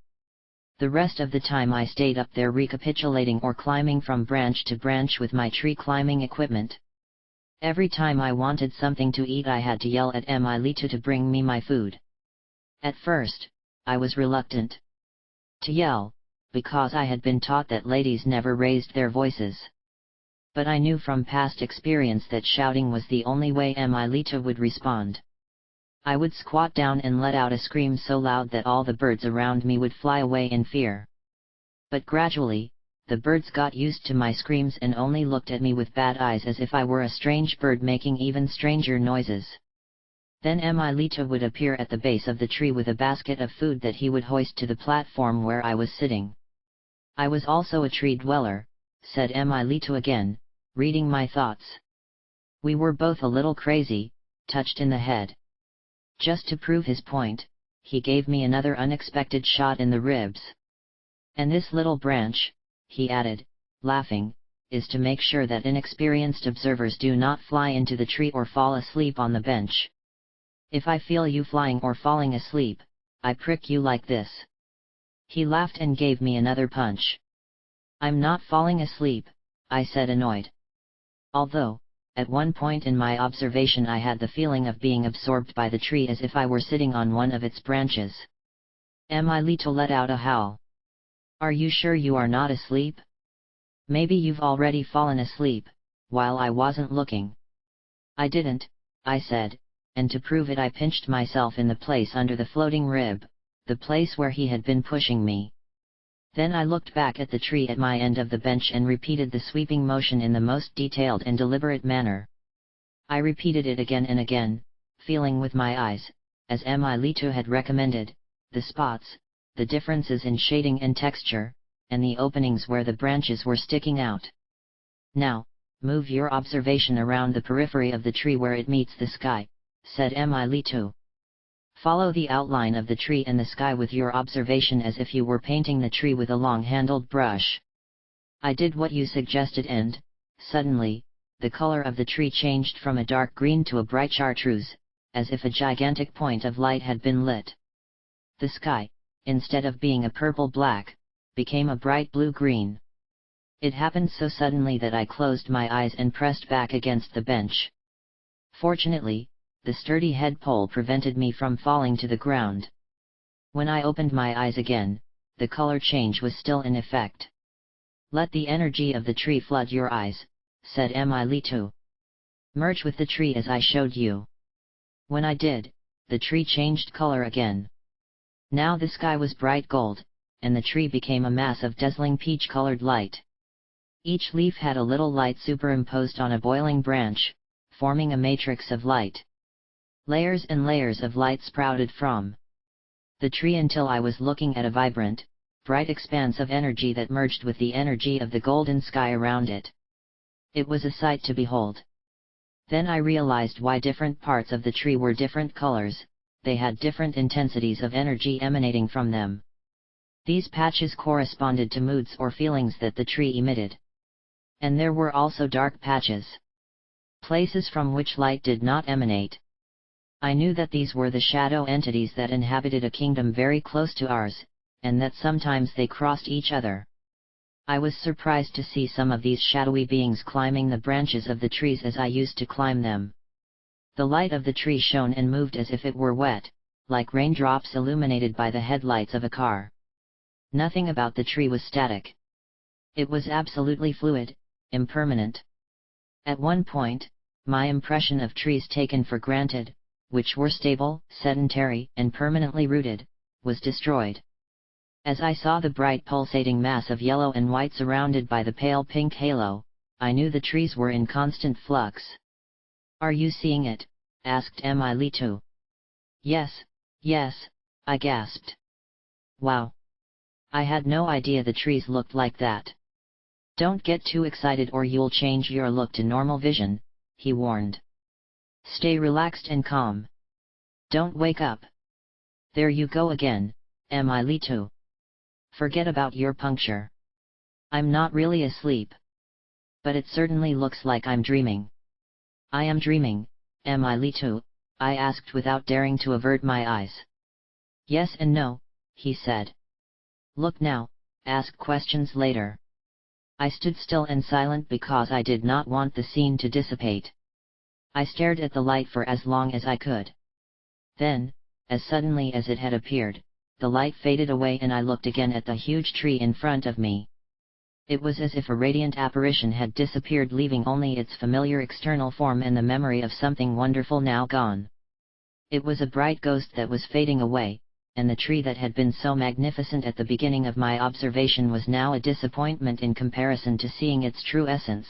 Speaker 1: The rest of the time I stayed up there recapitulating or climbing from branch to branch with my tree climbing equipment. Every time I wanted something to eat I had to yell at Emily to bring me my food. At first, I was reluctant to yell, because I had been taught that ladies never raised their voices. But I knew from past experience that shouting was the only way Emily would respond. I would squat down and let out a scream so loud that all the birds around me would fly away in fear. But gradually, the birds got used to my screams and only looked at me with bad eyes as if I were a strange bird making even stranger noises. Then Emily would appear at the base of the tree with a basket of food that he would hoist to the platform where I was sitting. "I was also a tree dweller," said Emily again, reading my thoughts. We were both a little crazy, touched in the head. Just to prove his point, he gave me another unexpected shot in the ribs. "And this little branch," he added, laughing, "is to make sure that inexperienced observers do not fly into the tree or fall asleep on the bench. If I feel you flying or falling asleep, I prick you like this." He laughed and gave me another punch. "I'm not falling asleep," I said, annoyed. Although, at one point in my observation I had the feeling of being absorbed by the tree as if I were sitting on one of its branches. Emily let out a howl. "Are you sure you are not asleep? Maybe you've already fallen asleep, while I wasn't looking." "I didn't," I said, and to prove it I pinched myself in the place under the floating rib, the place where he had been pushing me. Then I looked back at the tree at my end of the bench and repeated the sweeping motion in the most detailed and deliberate manner. I repeated it again and again, feeling with my eyes, as Emily had recommended, the spots, the differences in shading and texture, and the openings where the branches were sticking out. "Now, move your observation around the periphery of the tree where it meets the sky," said Emily. "Follow the outline of the tree and the sky with your observation as if you were painting the tree with a long-handled brush." I did what you suggested and, suddenly, the color of the tree changed from a dark green to a bright chartreuse, as if a gigantic point of light had been lit. The sky, instead of being a purple-black, became a bright blue-green. It happened so suddenly that I closed my eyes and pressed back against the bench. Fortunately, the sturdy head pole prevented me from falling to the ground. When I opened my eyes again, the color change was still in effect. "Let the energy of the tree flood your eyes," said Emily. "Merge with the tree as I showed you." When I did, the tree changed color again. Now the sky was bright gold, and the tree became a mass of dazzling peach-colored light. Each leaf had a little light superimposed on a boiling branch, forming a matrix of light. Layers and layers of light sprouted from the tree until I was looking at a vibrant, bright expanse of energy that merged with the energy of the golden sky around it. It was a sight to behold. Then I realized why different parts of the tree were different colors. They had different intensities of energy emanating from them. These patches corresponded to moods or feelings that the tree emitted. And there were also dark patches. Places from which light did not emanate. I knew that these were the shadow entities that inhabited a kingdom very close to ours, and that sometimes they crossed each other. I was surprised to see some of these shadowy beings climbing the branches of the trees as I used to climb them. The light of the tree shone and moved as if it were wet, like raindrops illuminated by the headlights of a car. Nothing about the tree was static. It was absolutely fluid, impermanent. At one point, my impression of trees taken for granted, which were stable, sedentary, and permanently rooted, was destroyed. As I saw the bright pulsating mass of yellow and white surrounded by the pale pink halo, I knew the trees were in constant flux. "Are you seeing it?" asked Emily. Yes, I gasped. Wow! I had no idea the trees looked like that. "Don't get too excited or you'll change your look to normal vision," he warned. "Stay relaxed and calm. Don't wake up." "There you go again, Emily. Forget about your puncture. I'm not really asleep. But it certainly looks like I'm dreaming." "I am dreaming, Emily," I asked without daring to avert my eyes. "Yes and no," he said. "Look now, ask questions later." I stood still and silent because I did not want the scene to dissipate. I stared at the light for as long as I could. Then, as suddenly as it had appeared, the light faded away and I looked again at the huge tree in front of me. It was as if a radiant apparition had disappeared, leaving only its familiar external form and the memory of something wonderful now gone. It was a bright ghost that was fading away, and the tree that had been so magnificent at the beginning of my observation was now a disappointment in comparison to seeing its true essence.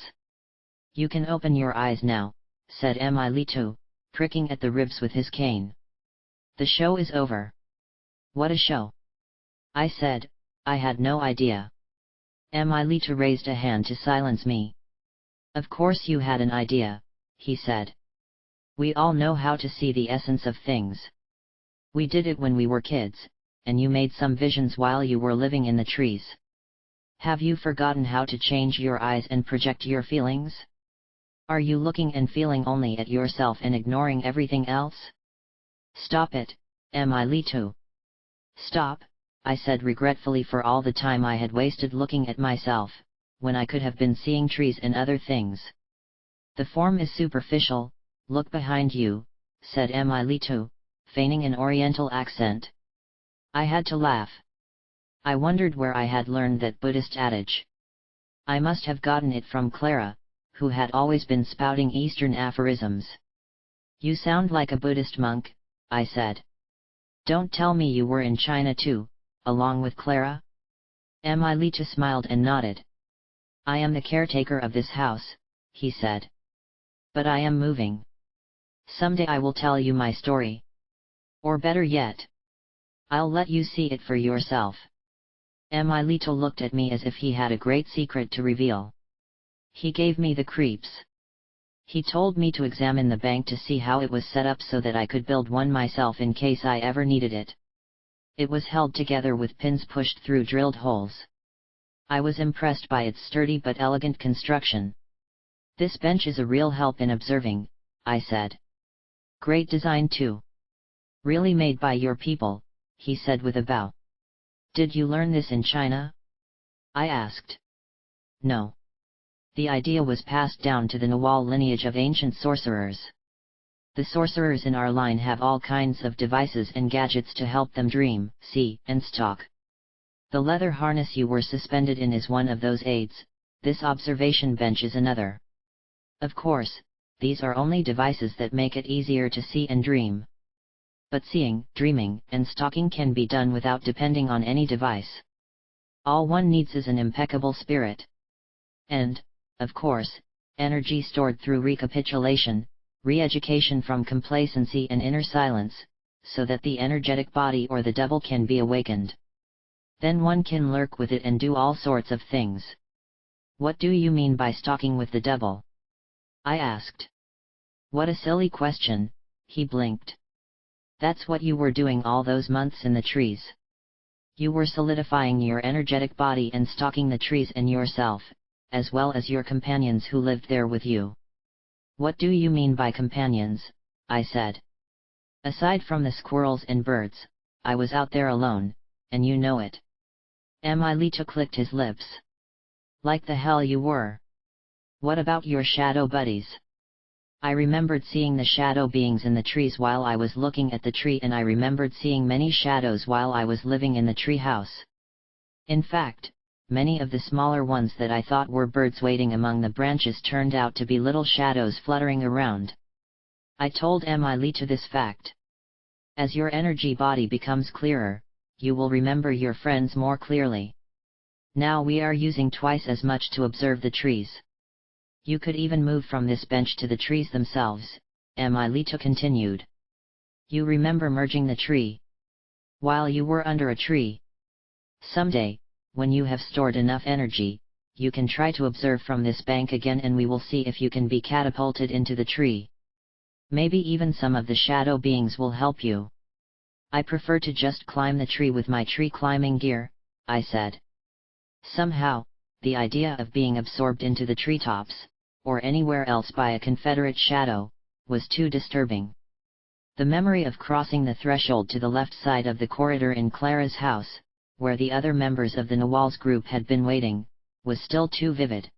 Speaker 1: "You can open your eyes now," said Emily, pricking at the ribs with his cane. "The show is over." "What a show?" I said. I had no idea. Emily raised a hand to silence me. "Of course you had an idea," he said. "We all know how to see the essence of things. We did it when we were kids, and you made some visions while you were living in the trees. Have you forgotten how to change your eyes and project your feelings? Are you looking and feeling only at yourself and ignoring everything else? Stop it, Emily. "Stop," I said regretfully for all the time I had wasted looking at myself, when I could have been seeing trees and other things. "The form is superficial, look behind you," said Emily, feigning an Oriental accent. I had to laugh. I wondered where I had learned that Buddhist adage. I must have gotten it from Clara, who had always been spouting Eastern aphorisms. "You sound like a Buddhist monk," I said. "Don't tell me you were in China too, along with Clara?" Emily smiled and nodded. "I am the caretaker of this house," he said. "But I am moving. Someday I will tell you my story. Or better yet, I'll let you see it for yourself." Emily looked at me as if he had a great secret to reveal. He gave me the creeps. He told me to examine the bank to see how it was set up so that I could build one myself in case I ever needed it. It was held together with pins pushed through drilled holes. I was impressed by its sturdy but elegant construction. "This bench is a real help in observing," I said. "Great design too. Really made by your people," he said with a bow. "Did you learn this in China?" I asked. "No. The idea was passed down to the Nawal lineage of ancient sorcerers. The sorcerers in our line have all kinds of devices and gadgets to help them dream, see, and stalk. The leather harness you were suspended in is one of those aids, this observation bench is another. Of course, these are only devices that make it easier to see and dream. But seeing, dreaming, and stalking can be done without depending on any device. All one needs is an impeccable spirit. And, of course, energy stored through recapitulation, re-education from complacency and inner silence, so that the energetic body or the devil can be awakened. Then one can lurk with it and do all sorts of things." "What do you mean by stalking with the devil?" I asked. "What a silly question," he blinked. "That's what you were doing all those months in the trees. You were solidifying your energetic body and stalking the trees and yourself, as well as your companions who lived there with you. What do you mean by companions? I said. Aside from the squirrels and birds, I was out there alone, and you know it. Emilito clicked his lips. Like the hell you were. What about your shadow buddies? I remembered seeing the shadow beings in the trees while I was looking at the tree, and I remembered seeing many shadows while I was living in the tree house. In fact, many of the smaller ones that I thought were birds waiting among the branches turned out to be little shadows fluttering around. I told Emilito this fact. As your energy body becomes clearer, you will remember your friends more clearly. Now we are using twice as much to observe the trees. You could even move from this bench to the trees themselves, Emilito continued. You remember merging the tree while you were under a tree. Someday, when you have stored enough energy, you can try to observe from this bank again, and we will see if you can be catapulted into the tree. Maybe even some of the shadow beings will help you. I prefer to just climb the tree with my tree climbing gear, I said. Somehow, the idea of being absorbed into the treetops, or anywhere else by a Confederate shadow, was too disturbing. The memory of crossing the threshold to the left side of the corridor in Clara's house, where the other members of the Nawal's group had been waiting, was still too vivid.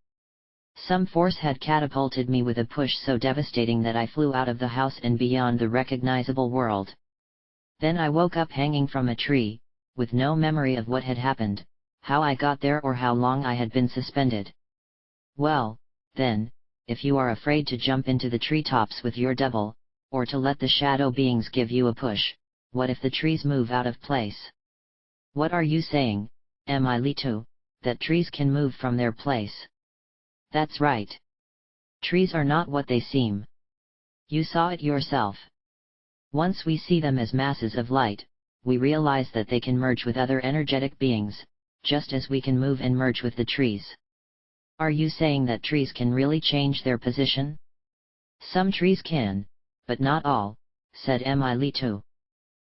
Speaker 1: Some force had catapulted me with a push so devastating that I flew out of the house and beyond the recognizable world. Then I woke up hanging from a tree, with no memory of what had happened, how I got there or how long I had been suspended. Well, then, if you are afraid to jump into the treetops with your double, or to let the shadow beings give you a push, what if the trees move out of place? What are you saying, Emilito, that trees can move from their place? That's right. Trees are not what they seem. You saw it yourself. Once we see them as masses of light, we realize that they can merge with other energetic beings, just as we can move and merge with the trees. Are you saying that trees can really change their position? Some trees can, but not all, said Emilito.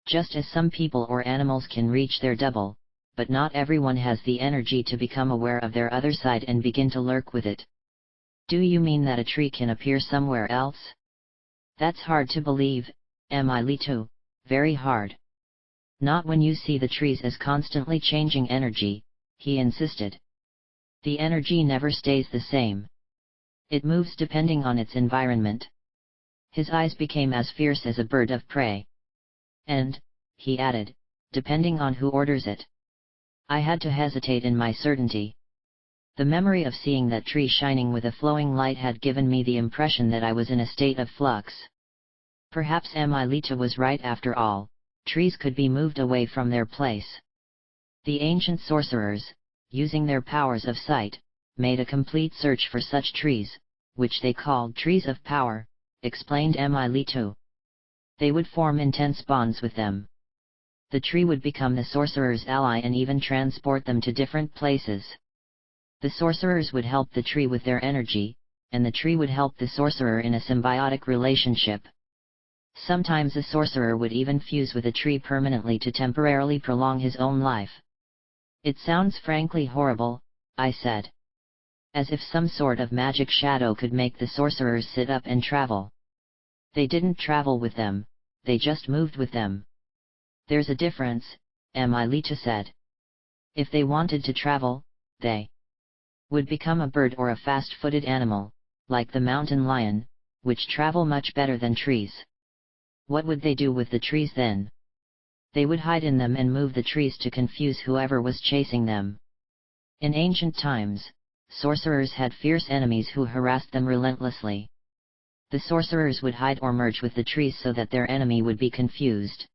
Speaker 1: Just as some people or animals can reach their double, but not everyone has the energy to become aware of their other side and begin to lurk with it. Do you mean that a tree can appear somewhere else? That's hard to believe, Emilito, very hard. Not when you see the trees as constantly changing energy, he insisted. The energy never stays the same. It moves depending on its environment. His eyes became as fierce as a bird of prey. And, he added, depending on who orders it. I had to hesitate in my certainty. The memory of seeing that tree shining with a flowing light had given me the impression that I was in a state of flux. Perhaps Emilito was right after all, trees could be moved away from their place. The ancient sorcerers, using their powers of sight, made a complete search for such trees, which they called trees of power, explained Emilito. They would form intense bonds with them. The tree would become the sorcerer's ally and even transport them to different places. The sorcerers would help the tree with their energy, and the tree would help the sorcerer in a symbiotic relationship. Sometimes a sorcerer would even fuse with a tree permanently to temporarily prolong his own life. It sounds frankly horrible, I said. As if some sort of magic shadow could make the sorcerers sit up and travel. They didn't travel with them, they just moved with them. There's a difference, Emilito said. If they wanted to travel, they would become a bird or a fast-footed animal, like the mountain lion, which travel much better than trees. What would they do with the trees then? They would hide in them and move the trees to confuse whoever was chasing them. In ancient times, sorcerers had fierce enemies who harassed them relentlessly. The sorcerers would hide or merge with the trees so that their enemy would be confused.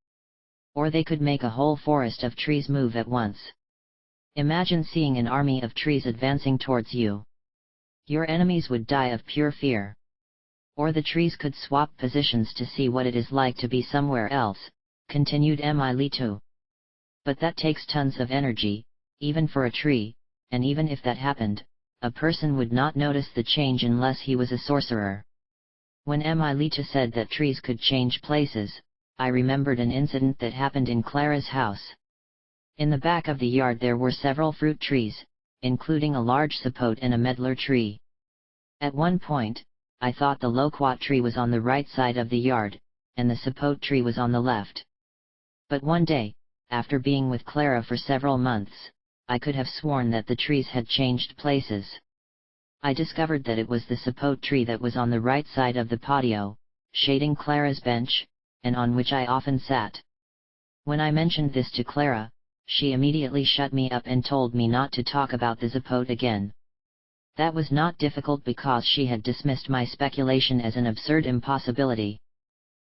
Speaker 1: Or they could make a whole forest of trees move at once. Imagine seeing an army of trees advancing towards you. Your enemies would die of pure fear. Or the trees could swap positions to see what it is like to be somewhere else, continued Emilito. But that takes tons of energy, even for a tree, and even if that happened, a person would not notice the change unless he was a sorcerer. When Emilito said that trees could change places, I remembered an incident that happened in Clara's house. In the back of the yard there were several fruit trees, including a large sapote and a medlar tree. At one point, I thought the loquat tree was on the right side of the yard, and the sapote tree was on the left. But one day, after being with Clara for several months, I could have sworn that the trees had changed places. I discovered that it was the sapote tree that was on the right side of the patio, shading Clara's bench, and on which I often sat. When I mentioned this to Clara, she immediately shut me up and told me not to talk about the sapote again. That was not difficult because she had dismissed my speculation as an absurd impossibility.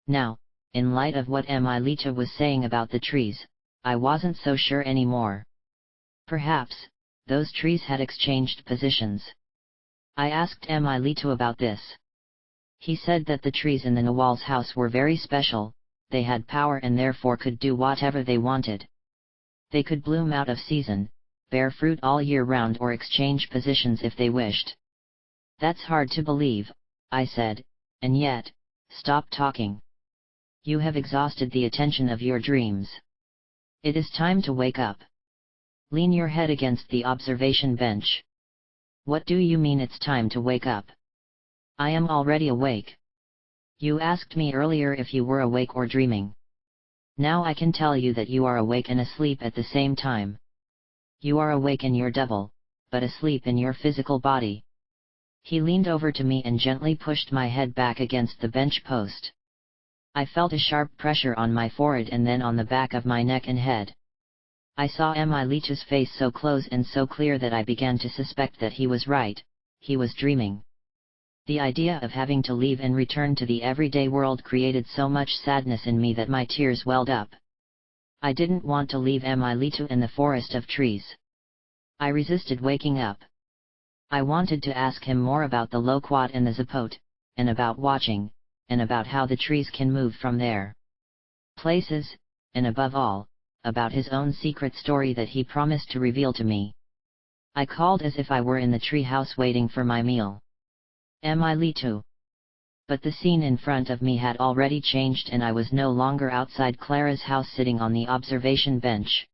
Speaker 1: Now, in light of what Emilita was saying about the trees, I wasn't so sure anymore. Perhaps, those trees had exchanged positions. I asked Emilito about this. He said that the trees in the Nawal's house were very special, they had power and therefore could do whatever they wanted. They could bloom out of season, bear fruit all year round or exchange positions if they wished. That's hard to believe, I said, and yet, stop talking. You have exhausted the attention of your dreams. It is time to wake up. Lean your head against the observation bench. What do you mean it's time to wake up? I am already awake. You asked me earlier if you were awake or dreaming. Now I can tell you that you are awake and asleep at the same time. You are awake in your double, but asleep in your physical body. He leaned over to me and gently pushed my head back against the bench post. I felt a sharp pressure on my forehead and then on the back of my neck and head. I saw Emilito's face so close and so clear that I began to suspect that he was right, he was dreaming. The idea of having to leave and return to the everyday world created so much sadness in me that my tears welled up. I didn't want to leave Emilito in the forest of trees. I resisted waking up. I wanted to ask him more about the loquat and the zapote, and about watching, and about how the trees can move from their places, and above all, about his own secret story that he promised to reveal to me. I called as if I were in the tree house waiting for my meal. Emilito. But the scene in front of me had already changed and I was no longer outside Clara's house sitting on the observation bench.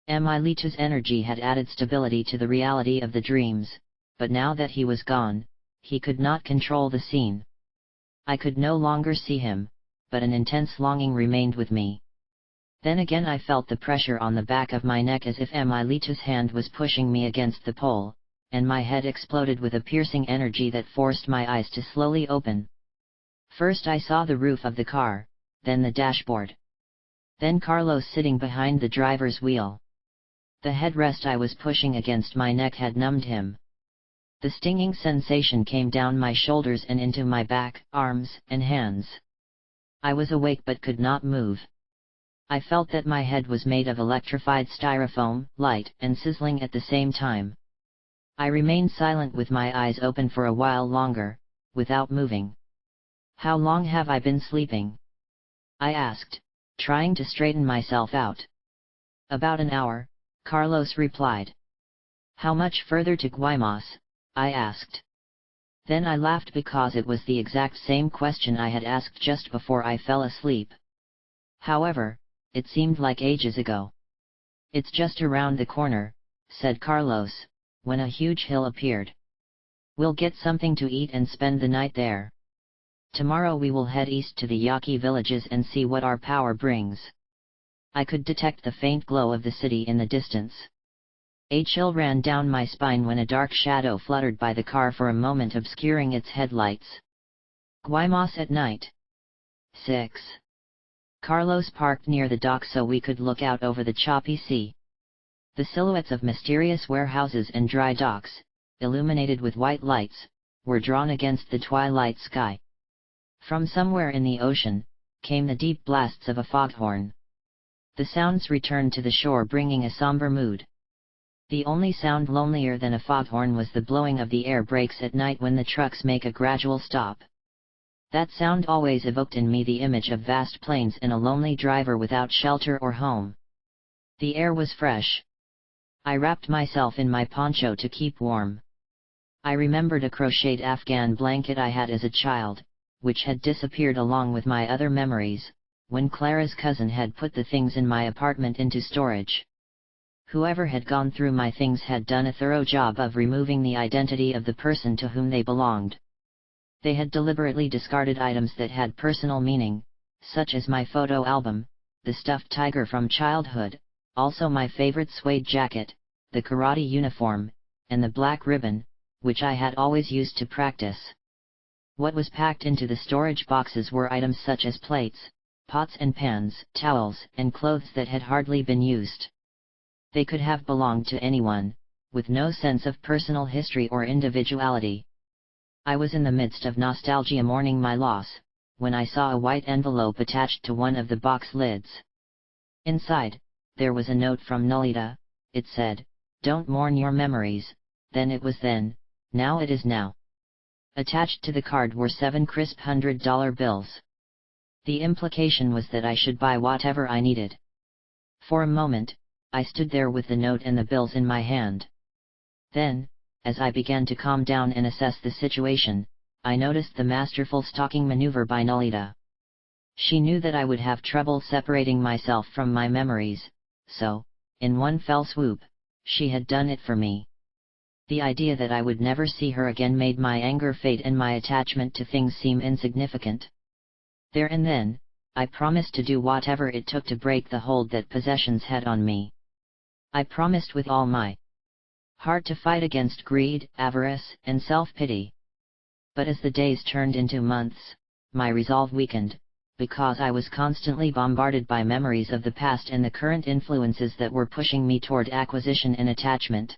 Speaker 1: Emilito's energy had added stability to the reality of the dreams, but now that he was gone, he could not control the scene. I could no longer see him, but an intense longing remained with me. Then again I felt the pressure on the back of my neck as if Emilito's hand was pushing me against the pole, and my head exploded with a piercing energy that forced my eyes to slowly open. First I saw the roof of the car, then the dashboard. Then Carlos sitting behind the driver's wheel. The headrest I was pushing against my neck had numbed him. The stinging sensation came down my shoulders and into my back, arms, and hands. I was awake but could not move. I felt that my head was made of electrified styrofoam, light and sizzling at the same time. I remained silent with my eyes open for a while longer, without moving. How long have I been sleeping? I asked, trying to straighten myself out. About an hour, Carlos replied. How much further to Guaymas? I asked. Then I laughed because it was the exact same question I had asked just before I fell asleep. However, it seemed like ages ago. It's just around the corner, said Carlos, when a huge hill appeared. We'll get something to eat and spend the night there. Tomorrow we will head east to the Yaqui villages and see what our power brings. I could detect the faint glow of the city in the distance. A chill ran down my spine when a dark shadow fluttered by the car for a moment, obscuring its headlights. Guaymas at night. 6. Carlos parked near the dock so we could look out over the choppy sea. The silhouettes of mysterious warehouses and dry docks, illuminated with white lights, were drawn against the twilight sky. From somewhere in the ocean, came the deep blasts of a foghorn. The sounds returned to the shore, bringing a somber mood. The only sound lonelier than a foghorn was the blowing of the air brakes at night when the trucks make a gradual stop. That sound always evoked in me the image of vast plains and a lonely driver without shelter or home. The air was fresh. I wrapped myself in my poncho to keep warm. I remembered a crocheted Afghan blanket I had as a child, which had disappeared along with my other memories, when Clara's cousin had put the things in my apartment into storage. Whoever had gone through my things had done a thorough job of removing the identity of the person to whom they belonged. They had deliberately discarded items that had personal meaning, such as my photo album, the stuffed tiger from childhood, also my favorite suede jacket, the karate uniform, and the black ribbon, which I had always used to practice. What was packed into the storage boxes were items such as plates, pots and pans, towels, and clothes that had hardly been used. They could have belonged to anyone, with no sense of personal history or individuality. I was in the midst of nostalgia mourning my loss, when I saw a white envelope attached to one of the box lids. Inside, there was a note from Nolita. It said, "Don't mourn your memories, then it was then, now it is now." Attached to the card were 7 crisp $100 bills. The implication was that I should buy whatever I needed. For a moment, I stood there with the note and the bills in my hand. Then, as I began to calm down and assess the situation, I noticed the masterful stalking maneuver by Nolita. She knew that I would have trouble separating myself from my memories, so, in one fell swoop, she had done it for me. The idea that I would never see her again made my anger fade and my attachment to things seem insignificant. There and then, I promised to do whatever it took to break the hold that possessions had on me. I promised with all my heart to fight against greed, avarice, and self-pity. But as the days turned into months, my resolve weakened, because I was constantly bombarded by memories of the past and the current influences that were pushing me toward acquisition and attachment.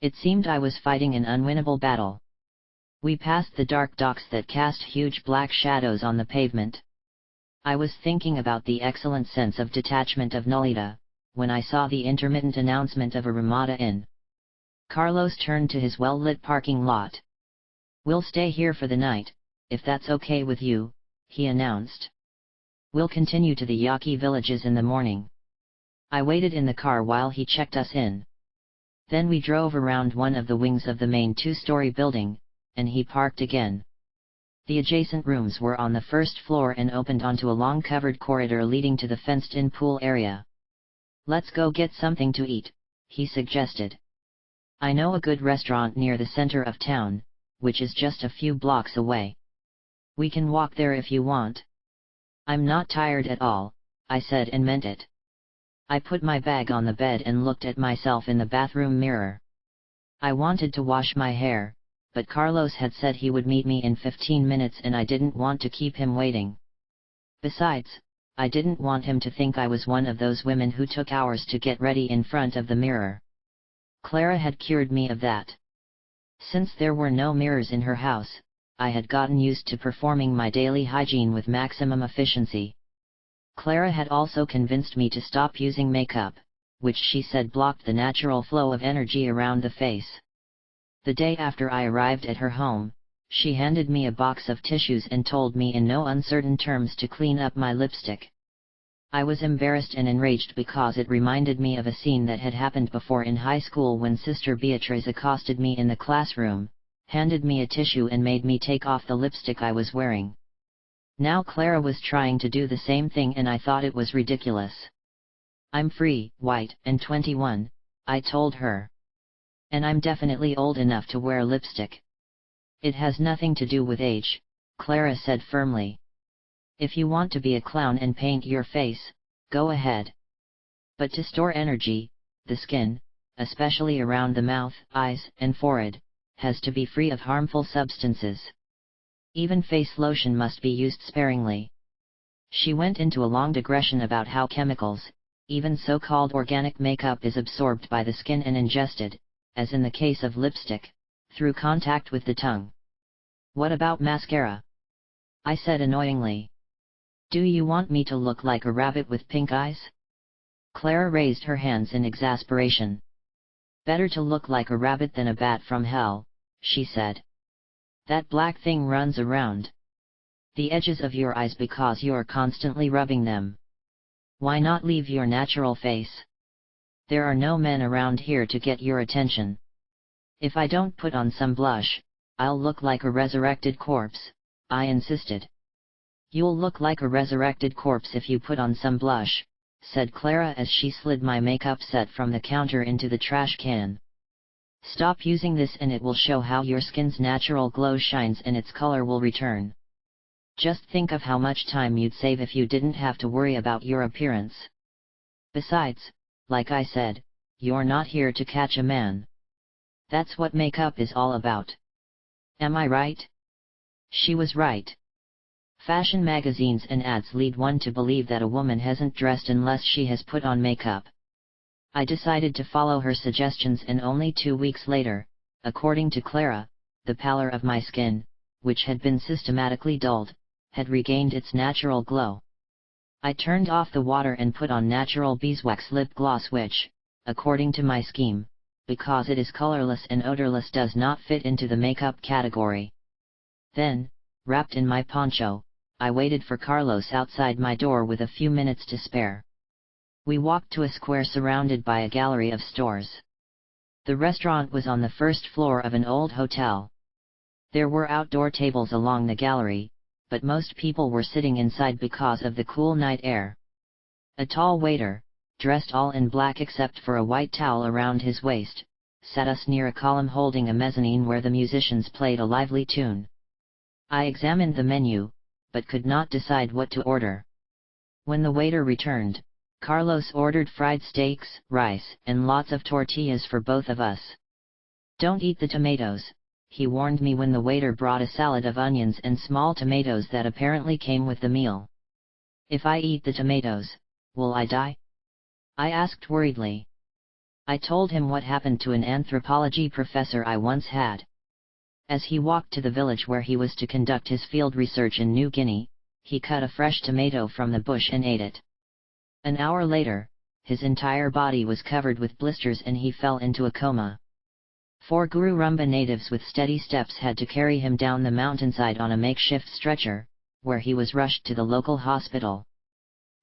Speaker 1: It seemed I was fighting an unwinnable battle. We passed the dark docks that cast huge black shadows on the pavement. I was thinking about the excellent sense of detachment of Nolita, when I saw the intermittent announcement of a Ramada Inn. Carlos turned to his well-lit parking lot. "We'll stay here for the night, if that's okay with you," he announced. "We'll continue to the Yaqui villages in the morning." I waited in the car while he checked us in. Then we drove around one of the wings of the main 2-story building, and he parked again. The adjacent rooms were on the first floor and opened onto a long covered corridor leading to the fenced-in pool area. "Let's go get something to eat," he suggested. "I know a good restaurant near the center of town, which is just a few blocks away. We can walk there if you want." "I'm not tired at all," I said and meant it. I put my bag on the bed and looked at myself in the bathroom mirror. I wanted to wash my hair, but Carlos had said he would meet me in 15 minutes and I didn't want to keep him waiting. Besides, I didn't want him to think I was one of those women who took hours to get ready in front of the mirror. Clara had cured me of that. Since there were no mirrors in her house, I had gotten used to performing my daily hygiene with maximum efficiency. Clara had also convinced me to stop using makeup, which she said blocked the natural flow of energy around the face. The day after I arrived at her home, she handed me a box of tissues and told me in no uncertain terms to clean up my lipstick. I was embarrassed and enraged because it reminded me of a scene that had happened before in high school when Sister Beatriz accosted me in the classroom, handed me a tissue and made me take off the lipstick I was wearing. Now Clara was trying to do the same thing and I thought it was ridiculous. "I'm free, white, and 21, I told her. "And I'm definitely old enough to wear lipstick." "It has nothing to do with age," Clara said firmly. "If you want to be a clown and paint your face, go ahead. But to store energy, the skin, especially around the mouth, eyes, and forehead, has to be free of harmful substances. Even face lotion must be used sparingly." She went into a long digression about how chemicals, even so-called organic makeup, is absorbed by the skin and ingested, as in the case of lipstick, through contact with the tongue. "What about mascara?" I said annoyingly. "Do you want me to look like a rabbit with pink eyes?" Clara raised her hands in exasperation. "Better to look like a rabbit than a bat from hell," she said. "That black thing runs around the edges of your eyes because you're constantly rubbing them. Why not leave your natural face? There are no men around here to get your attention. If I don't put on some blush, I'll look like a resurrected corpse," I insisted. "You'll look like a resurrected corpse if you put on some blush," said Clara as she slid my makeup set from the counter into the trash can. Stop using this and it will show how your skin's natural glow shines and its color will return. Just think of how much time you'd save if you didn't have to worry about your appearance. Besides, like I said, you're not here to catch a man. That's what makeup is all about. Am I right? She was right. Fashion magazines and ads lead one to believe that a woman hasn't dressed unless she has put on makeup. I decided to follow her suggestions and only 2 weeks later, according to Clara, the pallor of my skin, which had been systematically dulled, had regained its natural glow. I turned off the water and put on natural beeswax lip gloss which, according to my scheme, because it is colorless and odorless does not fit into the makeup category. Then, wrapped in my poncho, I waited for Carlos outside my door with a few minutes to spare. We walked to a square surrounded by a gallery of stores. The restaurant was on the first floor of an old hotel. There were outdoor tables along the gallery, but most people were sitting inside because of the cool night air. A tall waiter, dressed all in black except for a white towel around his waist, sat us near a column holding a mezzanine where the musicians played a lively tune. I examined the menu, but could not decide what to order. When the waiter returned, Carlos ordered fried steaks, rice, and lots of tortillas for both of us. Don't eat the tomatoes, he warned me when the waiter brought a salad of onions and small tomatoes that apparently came with the meal. If I eat the tomatoes, will I die? I asked worriedly. I told him what happened to an anthropology professor I once had. As he walked to the village where he was to conduct his field research in New Guinea, he cut a fresh tomato from the bush and ate it. An hour later, his entire body was covered with blisters and he fell into a coma. 4 Gururumba natives with steady steps had to carry him down the mountainside on a makeshift stretcher, where he was rushed to the local hospital.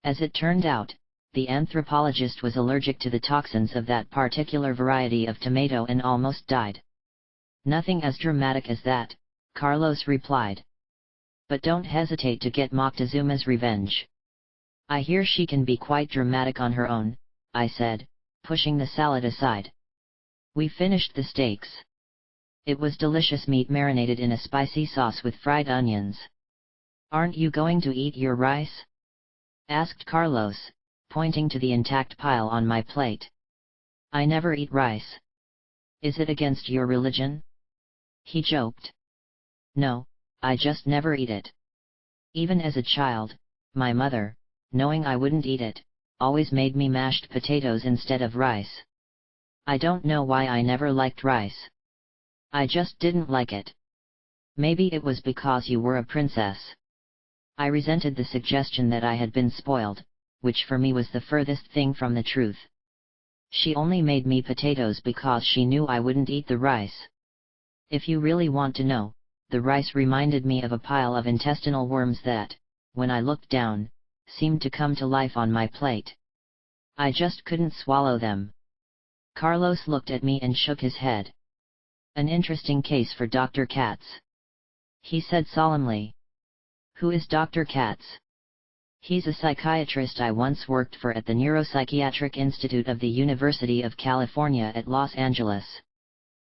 Speaker 1: As it turned out, the anthropologist was allergic to the toxins of that particular variety of tomato and almost died. Nothing as dramatic as that, Carlos replied. But don't hesitate to get Moctezuma's revenge. I hear she can be quite dramatic on her own, I said, pushing the salad aside. We finished the steaks. It was delicious meat marinated in a spicy sauce with fried onions. Aren't you going to eat your rice? Asked Carlos, pointing to the intact pile on my plate. I never eat rice. Is it against your religion? He joked. No, I just never eat it. Even as a child, my mother, knowing I wouldn't eat it, always made me mashed potatoes instead of rice. I don't know why I never liked rice. I just didn't like it. Maybe it was because you were a princess. I resented the suggestion that I had been spoiled, which for me was the furthest thing from the truth. She only made me potatoes because she knew I wouldn't eat the rice. If you really want to know, the rice reminded me of a pile of intestinal worms that, when I looked down, seemed to come to life on my plate. I just couldn't swallow them. Carlos looked at me and shook his head. An interesting case for Dr. Katz. He said solemnly. Who is Dr. Katz? He's a psychiatrist I once worked for at the Neuropsychiatric Institute of the University of California at Los Angeles.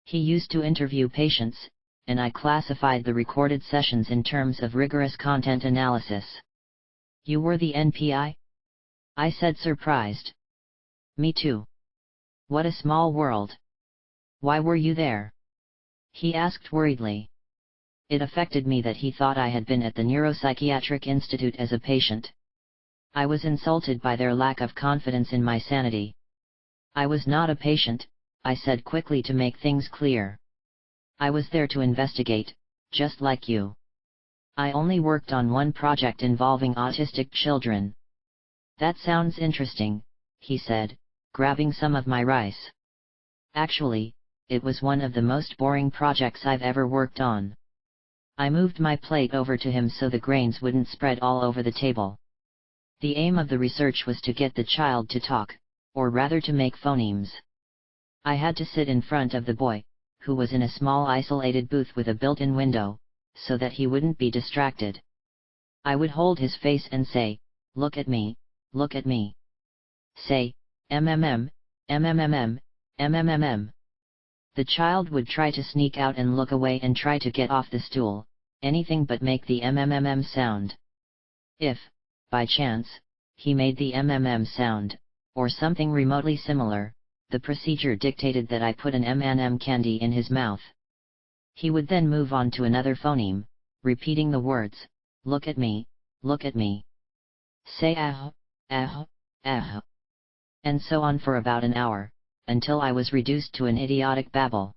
Speaker 1: He used to interview patients, and I classified the recorded sessions in terms of rigorous content analysis. You were the NPI? I said surprised. Me too. What a small world. Why were you there? He asked worriedly. It affected me that he thought I had been at the Neuropsychiatric Institute as a patient. I was insulted by their lack of confidence in my sanity. I was not a patient, I said quickly to make things clear. I was there to investigate, just like you. I only worked on one project involving autistic children. That sounds interesting, he said, grabbing some of my rice. Actually, it was one of the most boring projects I've ever worked on. I moved my plate over to him so the grains wouldn't spread all over the table. The aim of the research was to get the child to talk, or rather to make phonemes. I had to sit in front of the boy, who was in a small isolated booth with a built-in window, so that he wouldn't be distracted. I would hold his face and say, "Look at me, look at me." say, mmm, mmm, mmm. The child would try to sneak out and look away and try to get off the stool, anything but make the mmm sound. If, by chance, he made the mmm sound, or something remotely similar, the procedure dictated that I put an M&M candy in his mouth. He would then move on to another phoneme, repeating the words, look at me, say ah, ah, ah, and so on for about an hour, until I was reduced to an idiotic babble.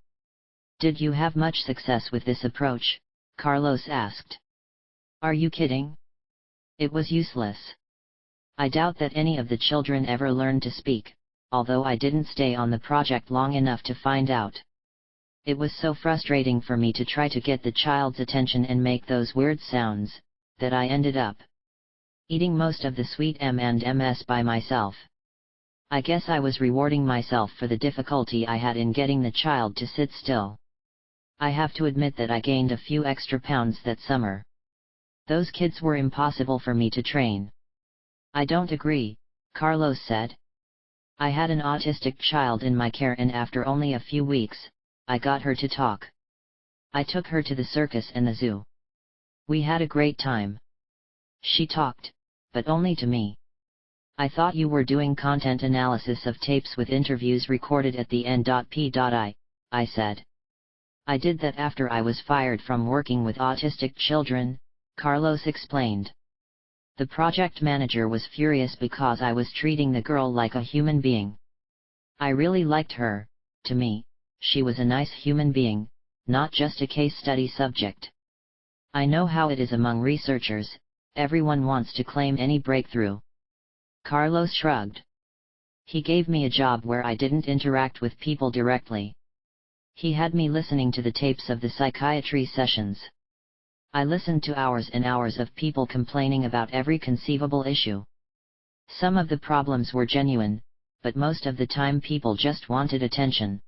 Speaker 1: Did you have much success with this approach? Carlos asked. Are you kidding? It was useless. I doubt that any of the children ever learned to speak, although I didn't stay on the project long enough to find out. It was so frustrating for me to try to get the child's attention and make those weird sounds, that I ended up eating most of the sweet M&Ms by myself. I guess I was rewarding myself for the difficulty I had in getting the child to sit still. I have to admit that I gained a few extra pounds that summer. Those kids were impossible for me to train. I don't agree, Carlos said. I had an autistic child in my care and after only a few weeks, I got her to talk. I took her to the circus and the zoo. We had a great time. She talked, but only to me. I thought you were doing content analysis of tapes with interviews recorded at the end.p.I, I said. I did that after I was fired from working with autistic children, Carlos explained. The project manager was furious because I was treating the girl like a human being. I really liked her. To me, she was a nice human being, not just a case study subject. I know how it is among researchers, everyone wants to claim any breakthrough. Carlos shrugged. He gave me a job where I didn't interact with people directly. He had me listening to the tapes of the psychiatry sessions. I listened to hours and hours of people complaining about every conceivable issue. Some of the problems were genuine, but most of the time people just wanted attention.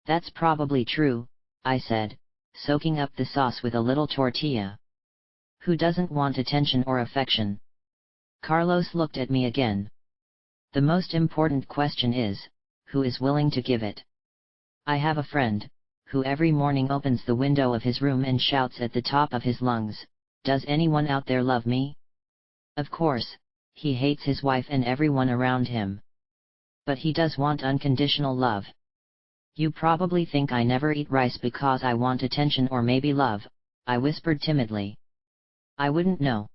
Speaker 1: That's probably true, I said, soaking up the sauce with a little tortilla. Who doesn't want attention or affection? Carlos looked at me again. The most important question is, who is willing to give it? I have a friend, who every morning opens the window of his room and shouts at the top of his lungs, "Does anyone out there love me?" Of course, he hates his wife and everyone around him. But he does want unconditional love. You probably think I never eat rice because I want attention or maybe love, I whispered timidly. I wouldn't know.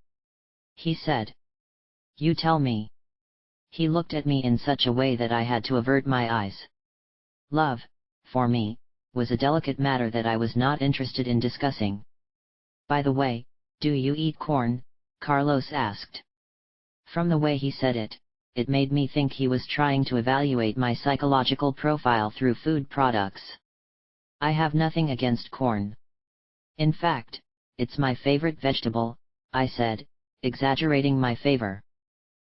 Speaker 1: He said. You tell me. He looked at me in such a way that I had to avert my eyes. Love, for me, was a delicate matter that I was not interested in discussing. By the way, do you eat corn? Carlos asked. From the way he said it, it made me think he was trying to evaluate my psychological profile through food products. I have nothing against corn. In fact, it's my favorite vegetable, I said, exaggerating my favor.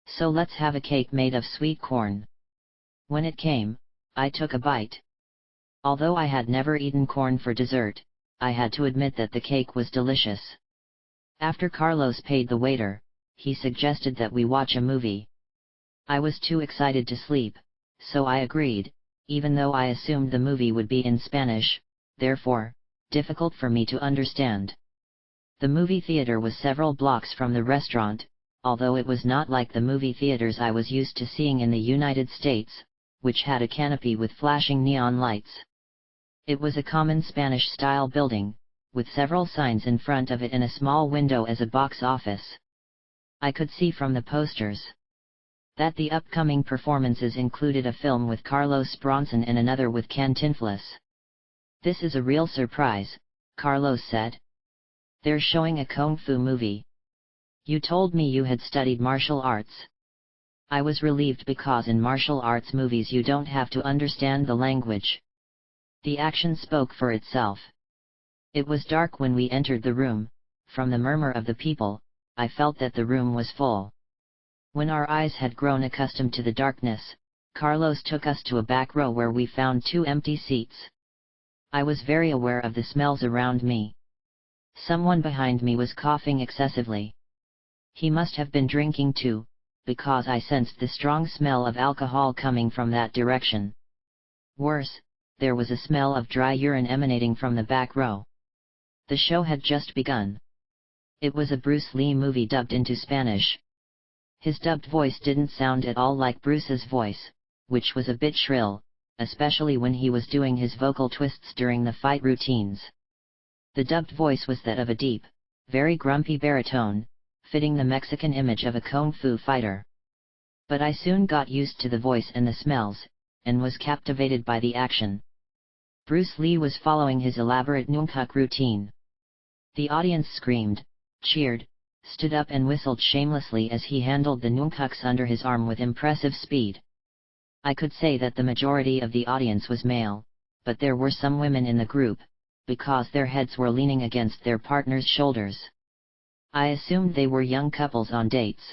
Speaker 1: So let's have a cake made of sweet corn. When it came, I took a bite. Although I had never eaten corn for dessert, I had to admit that the cake was delicious. After Carlos paid the waiter, he suggested that we watch a movie. I was too excited to sleep, so I agreed, even though I assumed the movie would be in Spanish, therefore, difficult for me to understand. The movie theater was several blocks from the restaurant, although it was not like the movie theaters I was used to seeing in the United States, which had a canopy with flashing neon lights. It was a common Spanish-style building, with several signs in front of it and a small window as a box office. I could see from the posters that the upcoming performances included a film with Carlos Bronson and another with Cantinflas. This is a real surprise, Carlos said. They're showing a kung fu movie. You told me you had studied martial arts. I was relieved because in martial arts movies you don't have to understand the language. The action spoke for itself. It was dark when we entered the room. From the murmur of the people, I felt that the room was full. When our eyes had grown accustomed to the darkness, Carlos took us to a back row where we found 2 empty seats. I was very aware of the smells around me. Someone behind me was coughing excessively. He must have been drinking too, because I sensed the strong smell of alcohol coming from that direction. Worse, there was a smell of dry urine emanating from the back row. The show had just begun. It was a Bruce Lee movie dubbed into Spanish. His dubbed voice didn't sound at all like Bruce's voice, which was a bit shrill, especially when he was doing his vocal twists during the fight routines. The dubbed voice was that of a deep, very grumpy baritone, fitting the Mexican image of a kung fu fighter. But I soon got used to the voice and the smells, and was captivated by the action. Bruce Lee was following his elaborate nunchuk routine. The audience screamed, cheered, stood up and whistled shamelessly as he handled the nunchucks under his arm with impressive speed. I could say that the majority of the audience was male, but there were some women in the group, because their heads were leaning against their partners' shoulders. I assumed they were young couples on dates.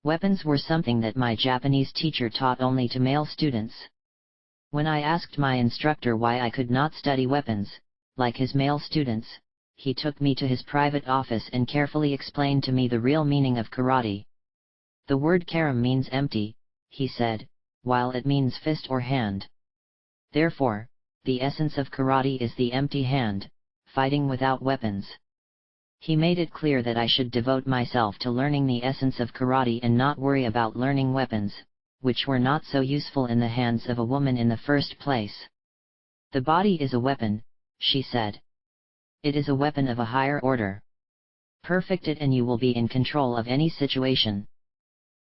Speaker 1: Weapons were something that my Japanese teacher taught only to male students. When I asked my instructor why I could not study weapons, like his male students, he took me to his private office and carefully explained to me the real meaning of karate. The word karam means empty, he said, while it means fist or hand. Therefore, the essence of karate is the empty hand, fighting without weapons. He made it clear that I should devote myself to learning the essence of karate and not worry about learning weapons, which were not so useful in the hands of a woman in the first place. The body is a weapon, she said. It is a weapon of a higher order. Perfect it and you will be in control of any situation.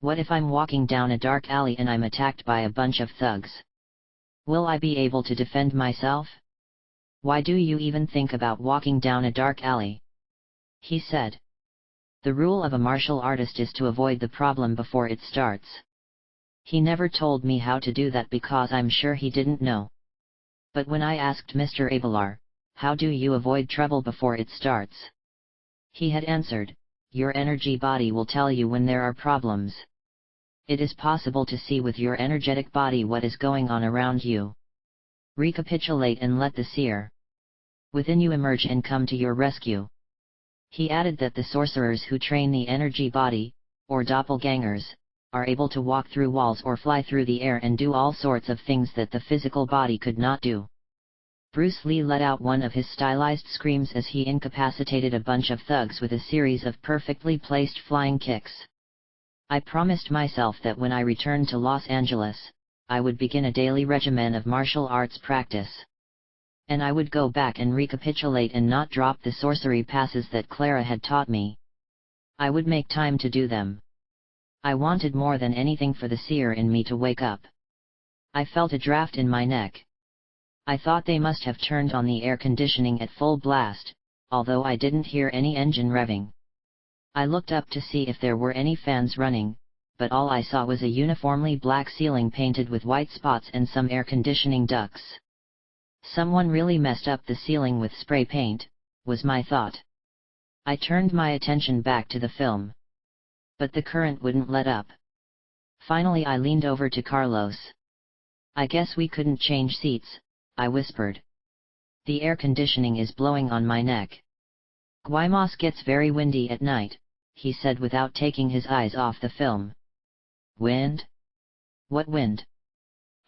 Speaker 1: What if I'm walking down a dark alley and I'm attacked by a bunch of thugs? Will I be able to defend myself? Why do you even think about walking down a dark alley? He said. The rule of a martial artist is to avoid the problem before it starts. He never told me how to do that because I'm sure he didn't know. But when I asked Mr. Abelar, how do you avoid trouble before it starts? He had answered, your energy body will tell you when there are problems. It is possible to see with your energetic body what is going on around you. Recapitulate and let the seer within you emerge and come to your rescue. He added that the sorcerers who train the energy body, or doppelgangers, are able to walk through walls or fly through the air and do all sorts of things that the physical body could not do. Bruce Lee let out one of his stylized screams as he incapacitated a bunch of thugs with a series of perfectly placed flying kicks. I promised myself that when I returned to Los Angeles, I would begin a daily regimen of martial arts practice. And I would go back and recapitulate and not drop the sorcery passes that Clara had taught me. I would make time to do them. I wanted more than anything for the seer in me to wake up. I felt a draft in my neck. I thought they must have turned on the air conditioning at full blast, although I didn't hear any engine revving. I looked up to see if there were any fans running, but all I saw was a uniformly black ceiling painted with white spots and some air conditioning ducts. Someone really messed up the ceiling with spray paint, was my thought. I turned my attention back to the film. But the current wouldn't let up. Finally I leaned over to Carlos. I guess we couldn't change seats, I whispered. The air conditioning is blowing on my neck. Guaymas gets very windy at night, he said without taking his eyes off the film. Wind? What wind?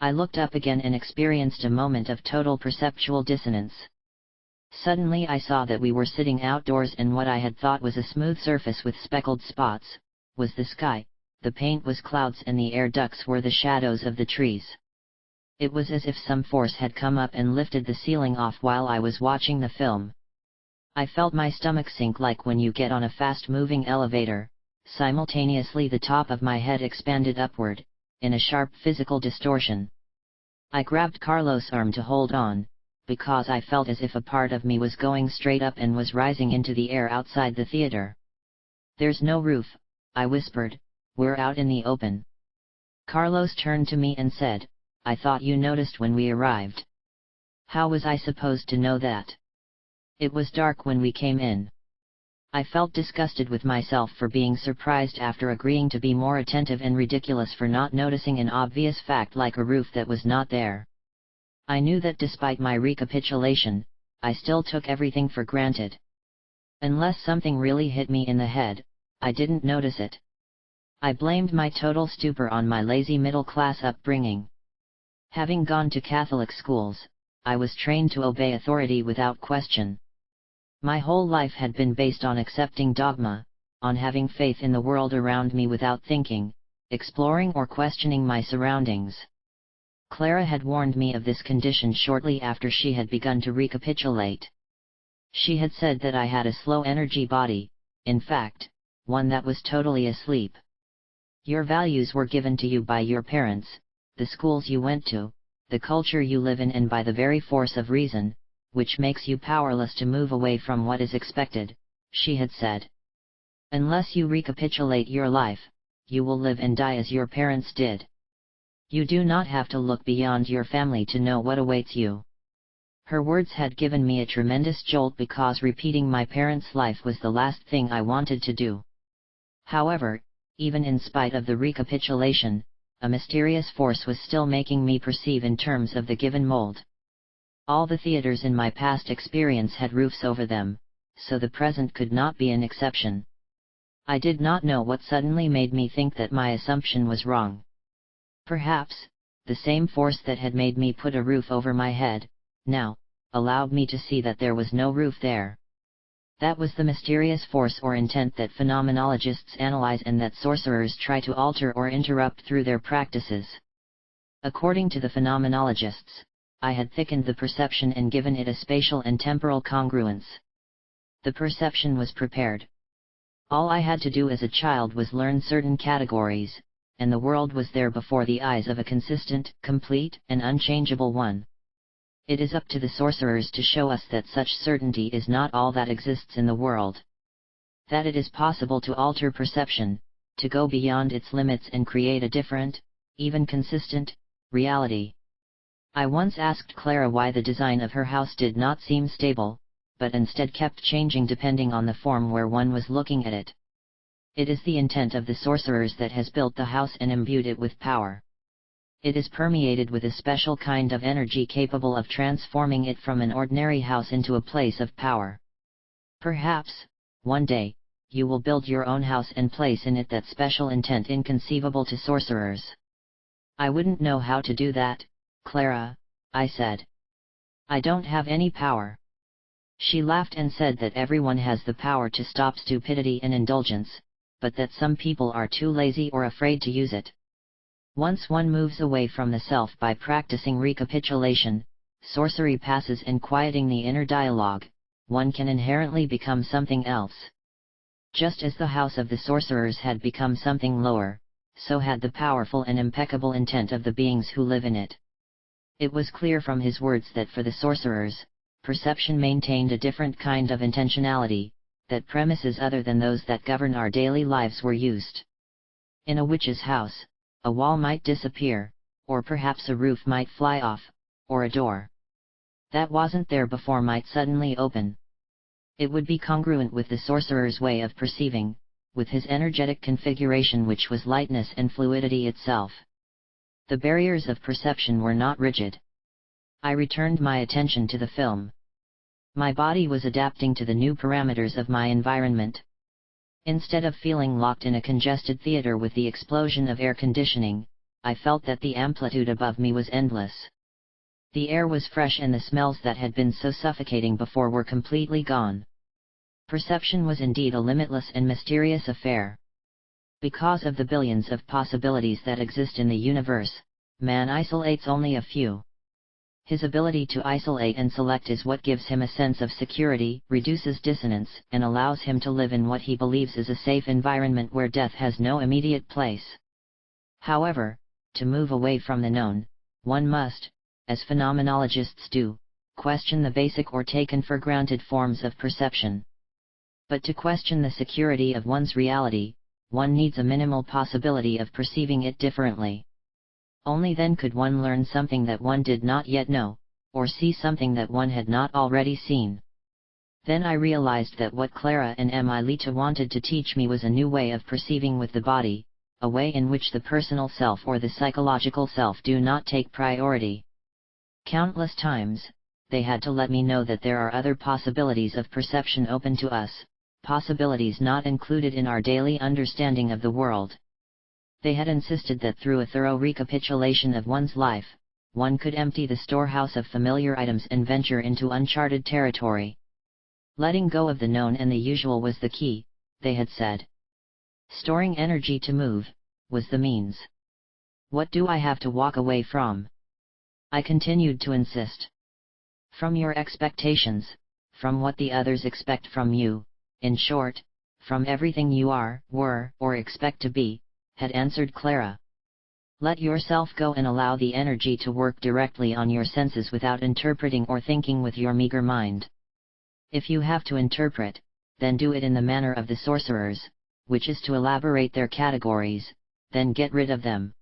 Speaker 1: I looked up again and experienced a moment of total perceptual dissonance. Suddenly I saw that we were sitting outdoors and what I had thought was a smooth surface with speckled spots, was the sky, the paint was clouds and the air ducts were the shadows of the trees. It was as if some force had come up and lifted the ceiling off while I was watching the film. I felt my stomach sink like when you get on a fast-moving elevator. Simultaneously the top of my head expanded upward, in a sharp physical distortion. I grabbed Carlos' arm to hold on, because I felt as if a part of me was going straight up and was rising into the air outside the theater. There's no roof, I whispered, we're out in the open. Carlos turned to me and said, I thought you noticed when we arrived. How was I supposed to know that? It was dark when we came in. I felt disgusted with myself for being surprised after agreeing to be more attentive and ridiculous for not noticing an obvious fact like a roof that was not there. I knew that despite my recapitulation, I still took everything for granted. Unless something really hit me in the head, I didn't notice it. I blamed my total stupor on my lazy middle-class upbringing. Having gone to Catholic schools, I was trained to obey authority without question. My whole life had been based on accepting dogma, on having faith in the world around me without thinking, exploring or questioning my surroundings. Clara had warned me of this condition shortly after she had begun to recapitulate. She had said that I had a slow energy body, in fact, one that was totally asleep. Your values were given to you by your parents, the schools you went to, the culture you live in, and by the very force of reason, which makes you powerless to move away from what is expected, she had said. Unless you recapitulate your life, you will live and die as your parents did. You do not have to look beyond your family to know what awaits you. Her words had given me a tremendous jolt because repeating my parents' life was the last thing I wanted to do. However, even in spite of the recapitulation, a mysterious force was still making me perceive in terms of the given mold. All the theaters in my past experience had roofs over them, so the present could not be an exception. I did not know what suddenly made me think that my assumption was wrong. Perhaps, the same force that had made me put a roof over my head, now, allowed me to see that there was no roof there. That was the mysterious force or intent that phenomenologists analyze and that sorcerers try to alter or interrupt through their practices. According to the phenomenologists, I had thickened the perception and given it a spatial and temporal congruence. The perception was prepared. All I had to do as a child was learn certain categories, and the world was there before the eyes of a consistent, complete, and unchangeable one. It is up to the sorcerers to show us that such certainty is not all that exists in the world. That it is possible to alter perception, to go beyond its limits and create a different, even consistent, reality. I once asked Clara why the design of her house did not seem stable, but instead kept changing depending on the form where one was looking at it. It is the intent of the sorcerers that has built the house and imbued it with power. It is permeated with a special kind of energy capable of transforming it from an ordinary house into a place of power. Perhaps, one day, you will build your own house and place in it that special intent inconceivable to sorcerers. I wouldn't know how to do that, Clara, I said. I don't have any power. She laughed and said that everyone has the power to stop stupidity and indulgence, but that some people are too lazy or afraid to use it. Once one moves away from the self by practicing recapitulation, sorcery passes, and quieting the inner dialogue, one can inherently become something else. Just as the house of the sorcerers had become something lower, so had the powerful and impeccable intent of the beings who live in it. It was clear from his words that for the sorcerers, perception maintained a different kind of intentionality, that premises other than those that govern our daily lives were used. In a witch's house, a wall might disappear, or perhaps a roof might fly off, or a door that wasn't there before might suddenly open. It would be congruent with the sorcerer's way of perceiving, with his energetic configuration, which was lightness and fluidity itself. The barriers of perception were not rigid. I returned my attention to the film. My body was adapting to the new parameters of my environment. Instead of feeling locked in a congested theater with the explosion of air conditioning, I felt that the amplitude above me was endless. The air was fresh and the smells that had been so suffocating before were completely gone. Perception was indeed a limitless and mysterious affair. Because of the billions of possibilities that exist in the universe, man isolates only a few. His ability to isolate and select is what gives him a sense of security, reduces dissonance, and allows him to live in what he believes is a safe environment where death has no immediate place. However, to move away from the known, one must, as phenomenologists do, question the basic or taken for granted forms of perception. But to question the security of one's reality, one needs a minimal possibility of perceiving it differently. Only then could one learn something that one did not yet know, or see something that one had not already seen. Then I realized that what Clara and Emilita wanted to teach me was a new way of perceiving with the body, a way in which the personal self or the psychological self do not take priority. Countless times, they had to let me know that there are other possibilities of perception open to us, possibilities not included in our daily understanding of the world. They had insisted that through a thorough recapitulation of one's life, one could empty the storehouse of familiar items and venture into uncharted territory. Letting go of the known and the usual was the key, they had said. Storing energy to move was the means. What do I have to walk away from? I continued to insist. From your expectations, from what the others expect from you, in short, from everything you are, were, or expect to be, had answered Clara. Let yourself go and allow the energy to work directly on your senses without interpreting or thinking with your meager mind. If you have to interpret, then do it in the manner of the sorcerers, which is to elaborate their categories, then get rid of them.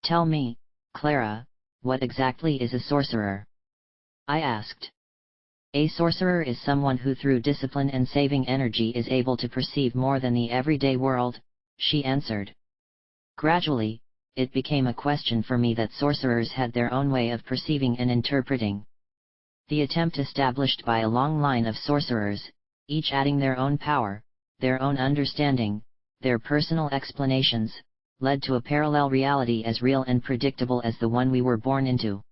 Speaker 1: Tell me, Clara, what exactly is a sorcerer? I asked. A sorcerer is someone who through discipline and saving energy is able to perceive more than the everyday world, she answered. Gradually, it became a question for me that sorcerers had their own way of perceiving and interpreting. The attempt established by a long line of sorcerers, each adding their own power, their own understanding, their personal explanations, led to a parallel reality as real and predictable as the one we were born into.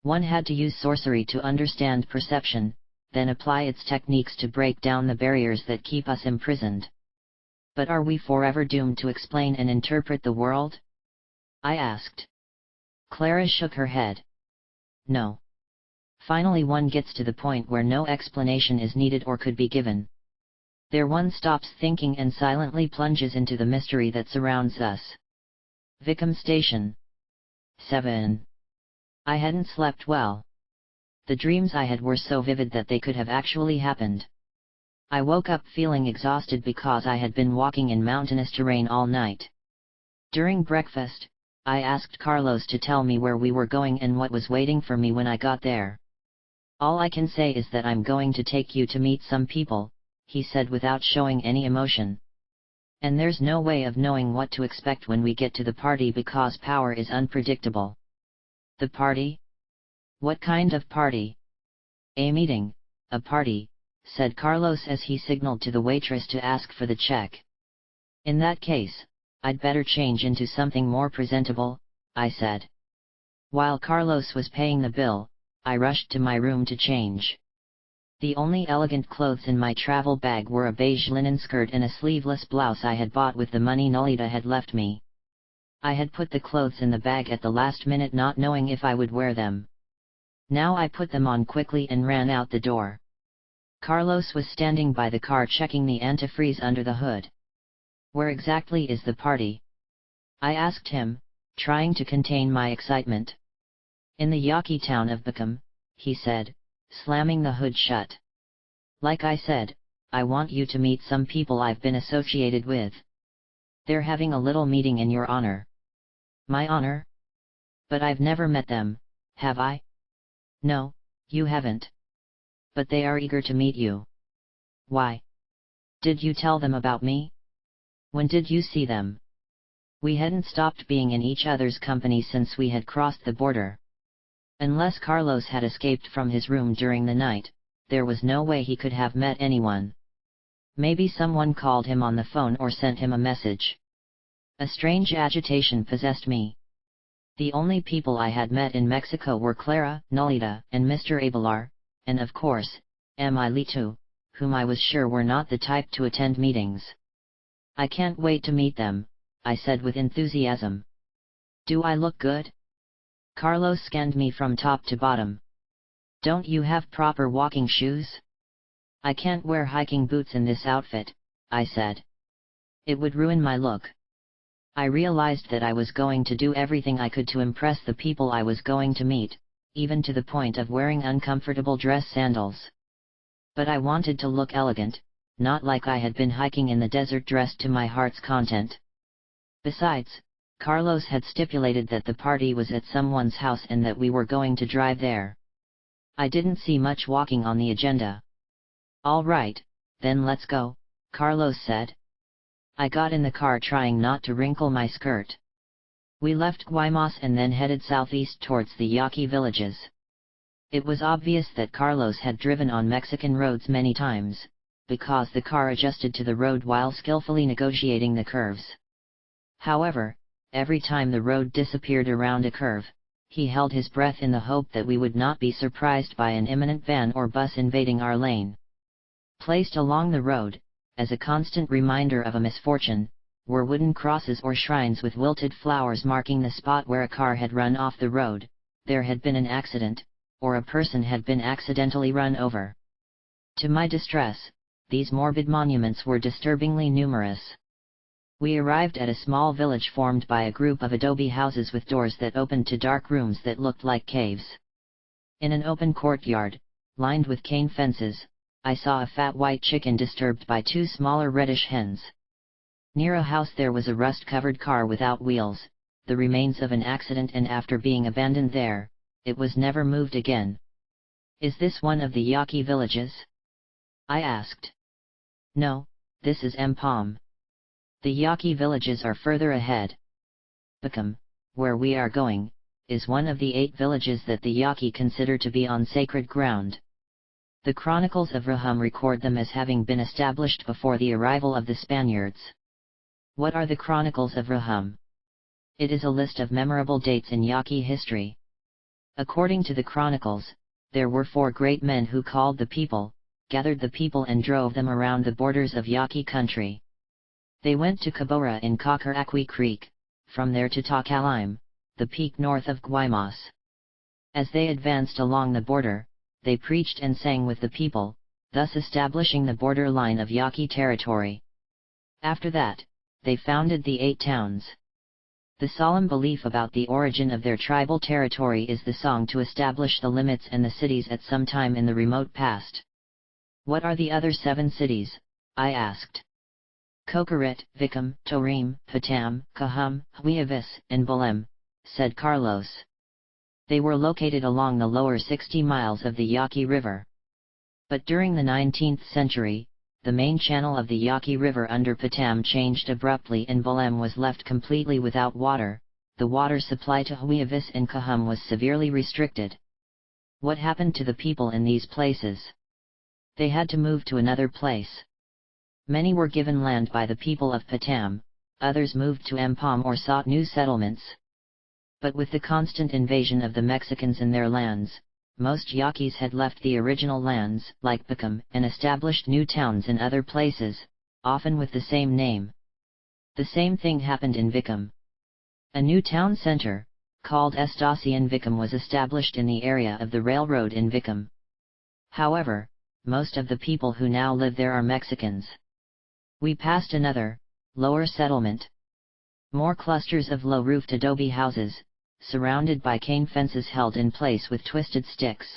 Speaker 1: One had to use sorcery to understand perception, then apply its techniques to break down the barriers that keep us imprisoned. But are we forever doomed to explain and interpret the world? I asked. Clara shook her head. No. Finally one gets to the point where no explanation is needed or could be given. There one stops thinking and silently plunges into the mystery that surrounds us. Vicom Station. 7. I hadn't slept well. The dreams I had were so vivid that they could have actually happened. I woke up feeling exhausted because I had been walking in mountainous terrain all night. During breakfast, I asked Carlos to tell me where we were going and what was waiting for me when I got there. All I can say is that I'm going to take you to meet some people, he said without showing any emotion. And there's no way of knowing what to expect when we get to the party because power is unpredictable. The party? What kind of party? A meeting, a party, said Carlos as he signaled to the waitress to ask for the check. In that case, I'd better change into something more presentable, I said. While Carlos was paying the bill, I rushed to my room to change. The only elegant clothes in my travel bag were a beige linen skirt and a sleeveless blouse I had bought with the money Nolita had left me. I had put the clothes in the bag at the last minute not knowing if I would wear them. Now I put them on quickly and ran out the door. Carlos was standing by the car checking the antifreeze under the hood. Where exactly is the party? I asked him, trying to contain my excitement. In the Yaqui town of Bacum, he said, slamming the hood shut. Like I said, I want you to meet some people I've been associated with. They're having a little meeting in your honor. My honor? But I've never met them, have I? No, you haven't. But they are eager to meet you. Why? Did you tell them about me? When did you see them? We hadn't stopped being in each other's company since we had crossed the border. Unless Carlos had escaped from his room during the night, there was no way he could have met anyone. Maybe someone called him on the phone or sent him a message. A strange agitation possessed me. The only people I had met in Mexico were Clara, Nolita, and Mr. Abelar, and of course, Emilito, whom I was sure were not the type to attend meetings. I can't wait to meet them, I said with enthusiasm. Do I look good? Carlos scanned me from top to bottom. Don't you have proper walking shoes? I can't wear hiking boots in this outfit, I said. It would ruin my look. I realized that I was going to do everything I could to impress the people I was going to meet, even to the point of wearing uncomfortable dress sandals. But I wanted to look elegant, not like I had been hiking in the desert dressed to my heart's content. Besides, Carlos had stipulated that the party was at someone's house and that we were going to drive there. I didn't see much walking on the agenda. All right, then let's go, Carlos said. I got in the car trying not to wrinkle my skirt. We left Guaymas and then headed southeast towards the Yaqui villages. It was obvious that Carlos had driven on Mexican roads many times, because the car adjusted to the road while skillfully negotiating the curves. However, every time the road disappeared around a curve, he held his breath in the hope that we would not be surprised by an imminent van or bus invading our lane. Placed along the road, as a constant reminder of a misfortune, were wooden crosses or shrines with wilted flowers marking the spot where a car had run off the road, there had been an accident, or a person had been accidentally run over. To my distress, these morbid monuments were disturbingly numerous. We arrived at a small village formed by a group of adobe houses with doors that opened to dark rooms that looked like caves. In an open courtyard, lined with cane fences, I saw a fat white chicken disturbed by two smaller reddish hens. Near a house there was a rust-covered car without wheels, the remains of an accident, and after being abandoned there, it was never moved again. Is this one of the Yaqui villages? I asked. No, this is Empam. The Yaqui villages are further ahead. Bikam, where we are going, is one of the 8 villages that the Yaqui consider to be on sacred ground. The chronicles of Rahum record them as having been established before the arrival of the Spaniards. What are the chronicles of Rahum? It is a list of memorable dates in Yaqui history. According to the chronicles, there were 4 great men who called the people, gathered the people and drove them around the borders of Yaqui country. They went to Cabora in Cacaraqui Creek, from there to Tacalim, the peak north of Guaymas. As they advanced along the border, they preached and sang with the people, thus establishing the border line of Yaqui territory. After that, they founded the 8 towns. The solemn belief about the origin of their tribal territory is the song to establish the limits and the cities at some time in the remote past. What are the other 7 cities? I asked. Cocarit, Vicam, Torim, Patam, Cahum, Huiavis, and Belem, said Carlos. They were located along the lower 60 miles of the Yaqui River. But during the 19th century, the main channel of the Yaqui River under Patam changed abruptly and Belem was left completely without water. The water supply to Huiavis and Cahum was severely restricted. What happened to the people in these places? They had to move to another place. Many were given land by the people of Patam, others moved to Empam or sought new settlements. But with the constant invasion of the Mexicans in their lands, most Yaquis had left the original lands, like Bicam, and established new towns in other places, often with the same name. The same thing happened in Vicam. A new town center, called Estacion Vicam, was established in the area of the railroad in Vicam. However, most of the people who now live there are Mexicans. We passed another, lower settlement. More clusters of low-roofed adobe houses, surrounded by cane fences held in place with twisted sticks.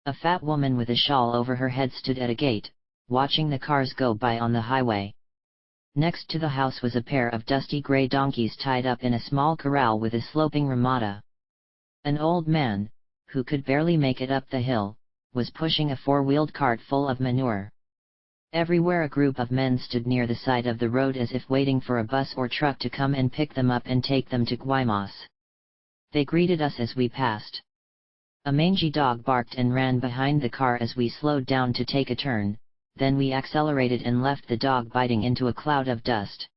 Speaker 1: A fat woman with a shawl over her head stood at a gate, watching the cars go by on the highway. Next to the house was a pair of dusty gray donkeys tied up in a small corral with a sloping ramada. An old man, who could barely make it up the hill, was pushing a 4-wheeled cart full of manure. Everywhere a group of men stood near the side of the road as if waiting for a bus or truck to come and pick them up and take them to Guaymas. They greeted us as we passed. A mangy dog barked and ran behind the car as we slowed down to take a turn, then we accelerated and left the dog biting into a cloud of dust.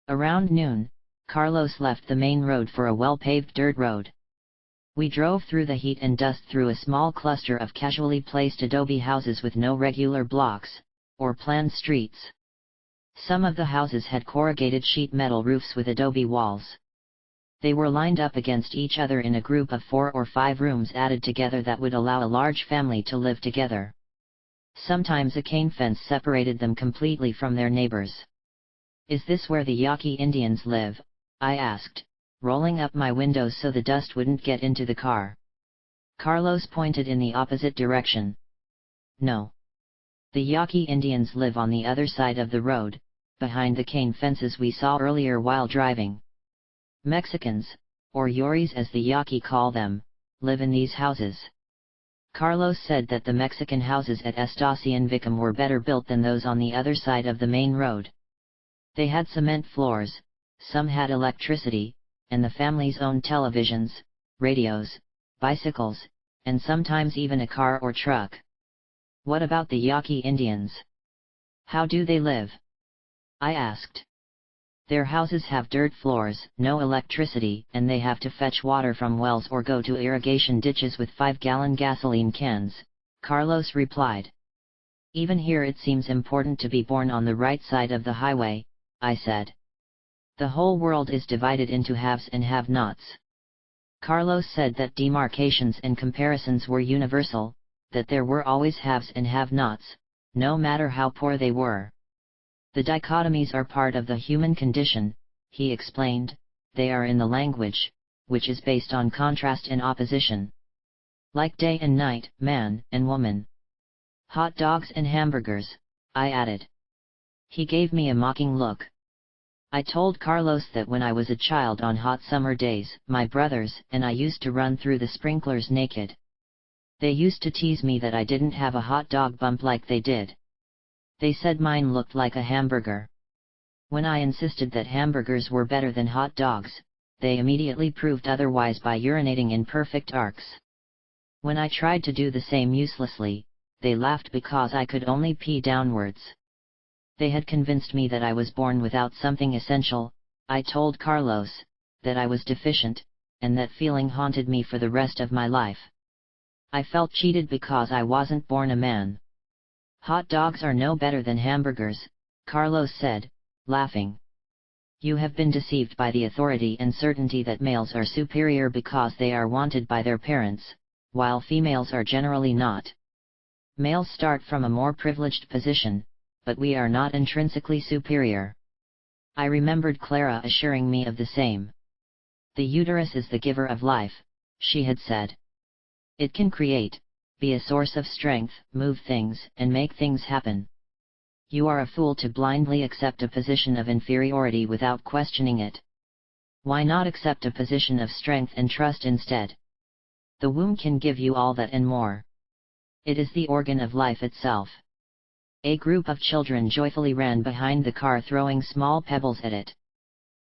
Speaker 1: Around noon, Carlos left the main road for a well-paved dirt road. We drove through the heat and dust through a small cluster of casually placed adobe houses with no regular blocks, or planned streets. Some of the houses had corrugated sheet metal roofs with adobe walls. They were lined up against each other in a group of 4 or 5 rooms added together that would allow a large family to live together. Sometimes a cane fence separated them completely from their neighbors. Is this where the Yaqui Indians live? I asked, rolling up my windows so the dust wouldn't get into the car. Carlos pointed in the opposite direction. No. The Yaqui Indians live on the other side of the road, behind the cane fences we saw earlier while driving. Mexicans, or Yoris as the Yaqui call them, live in these houses. Carlos said that the Mexican houses at Estacion Vicam were better built than those on the other side of the main road. They had cement floors, some had electricity, and the families owned televisions, radios, bicycles, and sometimes even a car or truck. What about the Yaqui Indians? How do they live? I asked. Their houses have dirt floors, no electricity, and they have to fetch water from wells or go to irrigation ditches with 5-gallon gasoline cans, Carlos replied. Even here it seems important to be born on the right side of the highway, I said. The whole world is divided into haves and have-nots. Carlos said that demarcations and comparisons were universal, that there were always haves and have-nots, no matter how poor they were. The dichotomies are part of the human condition, he explained, they are in the language, which is based on contrast and opposition. Like day and night, man and woman. Hot dogs and hamburgers, I added. He gave me a mocking look. I told Carlos that when I was a child on hot summer days, my brothers and I used to run through the sprinklers naked. They used to tease me that I didn't have a hot dog bump like they did. They said mine looked like a hamburger. When I insisted that hamburgers were better than hot dogs, they immediately proved otherwise by urinating in perfect arcs. When I tried to do the same uselessly, they laughed because I could only pee downwards. They had convinced me that I was born without something essential, I told Carlos, that I was deficient, and that feeling haunted me for the rest of my life. I felt cheated because I wasn't born a man. Hot dogs are no better than hamburgers, Carlos said, laughing. You have been deceived by the authority and certainty that males are superior because they are wanted by their parents, while females are generally not. Males start from a more privileged position, but we are not intrinsically superior. I remembered Clara assuring me of the same. The uterus is the giver of life, she had said. It can create, be a source of strength, move things, and make things happen. You are a fool to blindly accept a position of inferiority without questioning it. Why not accept a position of strength and trust instead? The womb can give you all that and more. It is the organ of life itself. A group of children joyfully ran behind the car throwing small pebbles at it.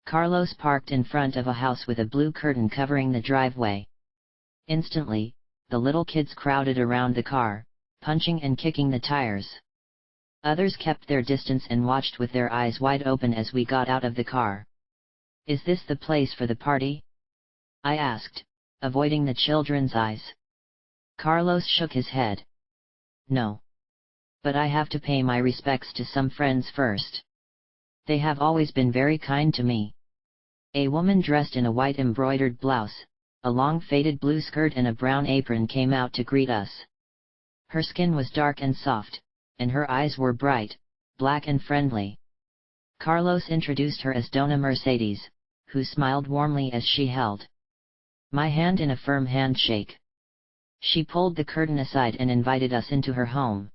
Speaker 1: Carlos parked in front of a house with a blue curtain covering the driveway. Instantly, the little kids crowded around the car, punching and kicking the tires. Others kept their distance and watched with their eyes wide open as we got out of the car. Is this the place for the party? I asked, avoiding the children's eyes. Carlos shook his head. No. But I have to pay my respects to some friends first. They have always been very kind to me. A woman dressed in a white embroidered blouse, a long faded blue skirt and a brown apron came out to greet us. Her skin was dark and soft, and her eyes were bright, black and friendly. Carlos introduced her as Dona Mercedes, who smiled warmly as she held my hand in a firm handshake. She pulled the curtain aside and invited us into her home.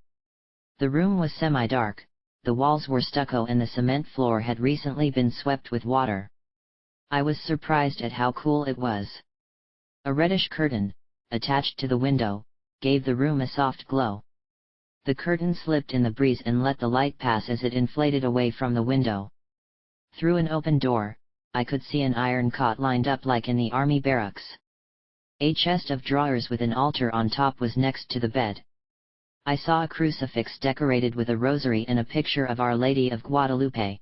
Speaker 1: The room was semi-dark, the walls were stucco and the cement floor had recently been swept with water. I was surprised at how cool it was. A reddish curtain, attached to the window, gave the room a soft glow. The curtain slipped in the breeze and let the light pass as it inflated away from the window. Through an open door, I could see an iron cot lined up like in the army barracks. A chest of drawers with an altar on top was next to the bed. I saw a crucifix decorated with a rosary and a picture of Our Lady of Guadalupe.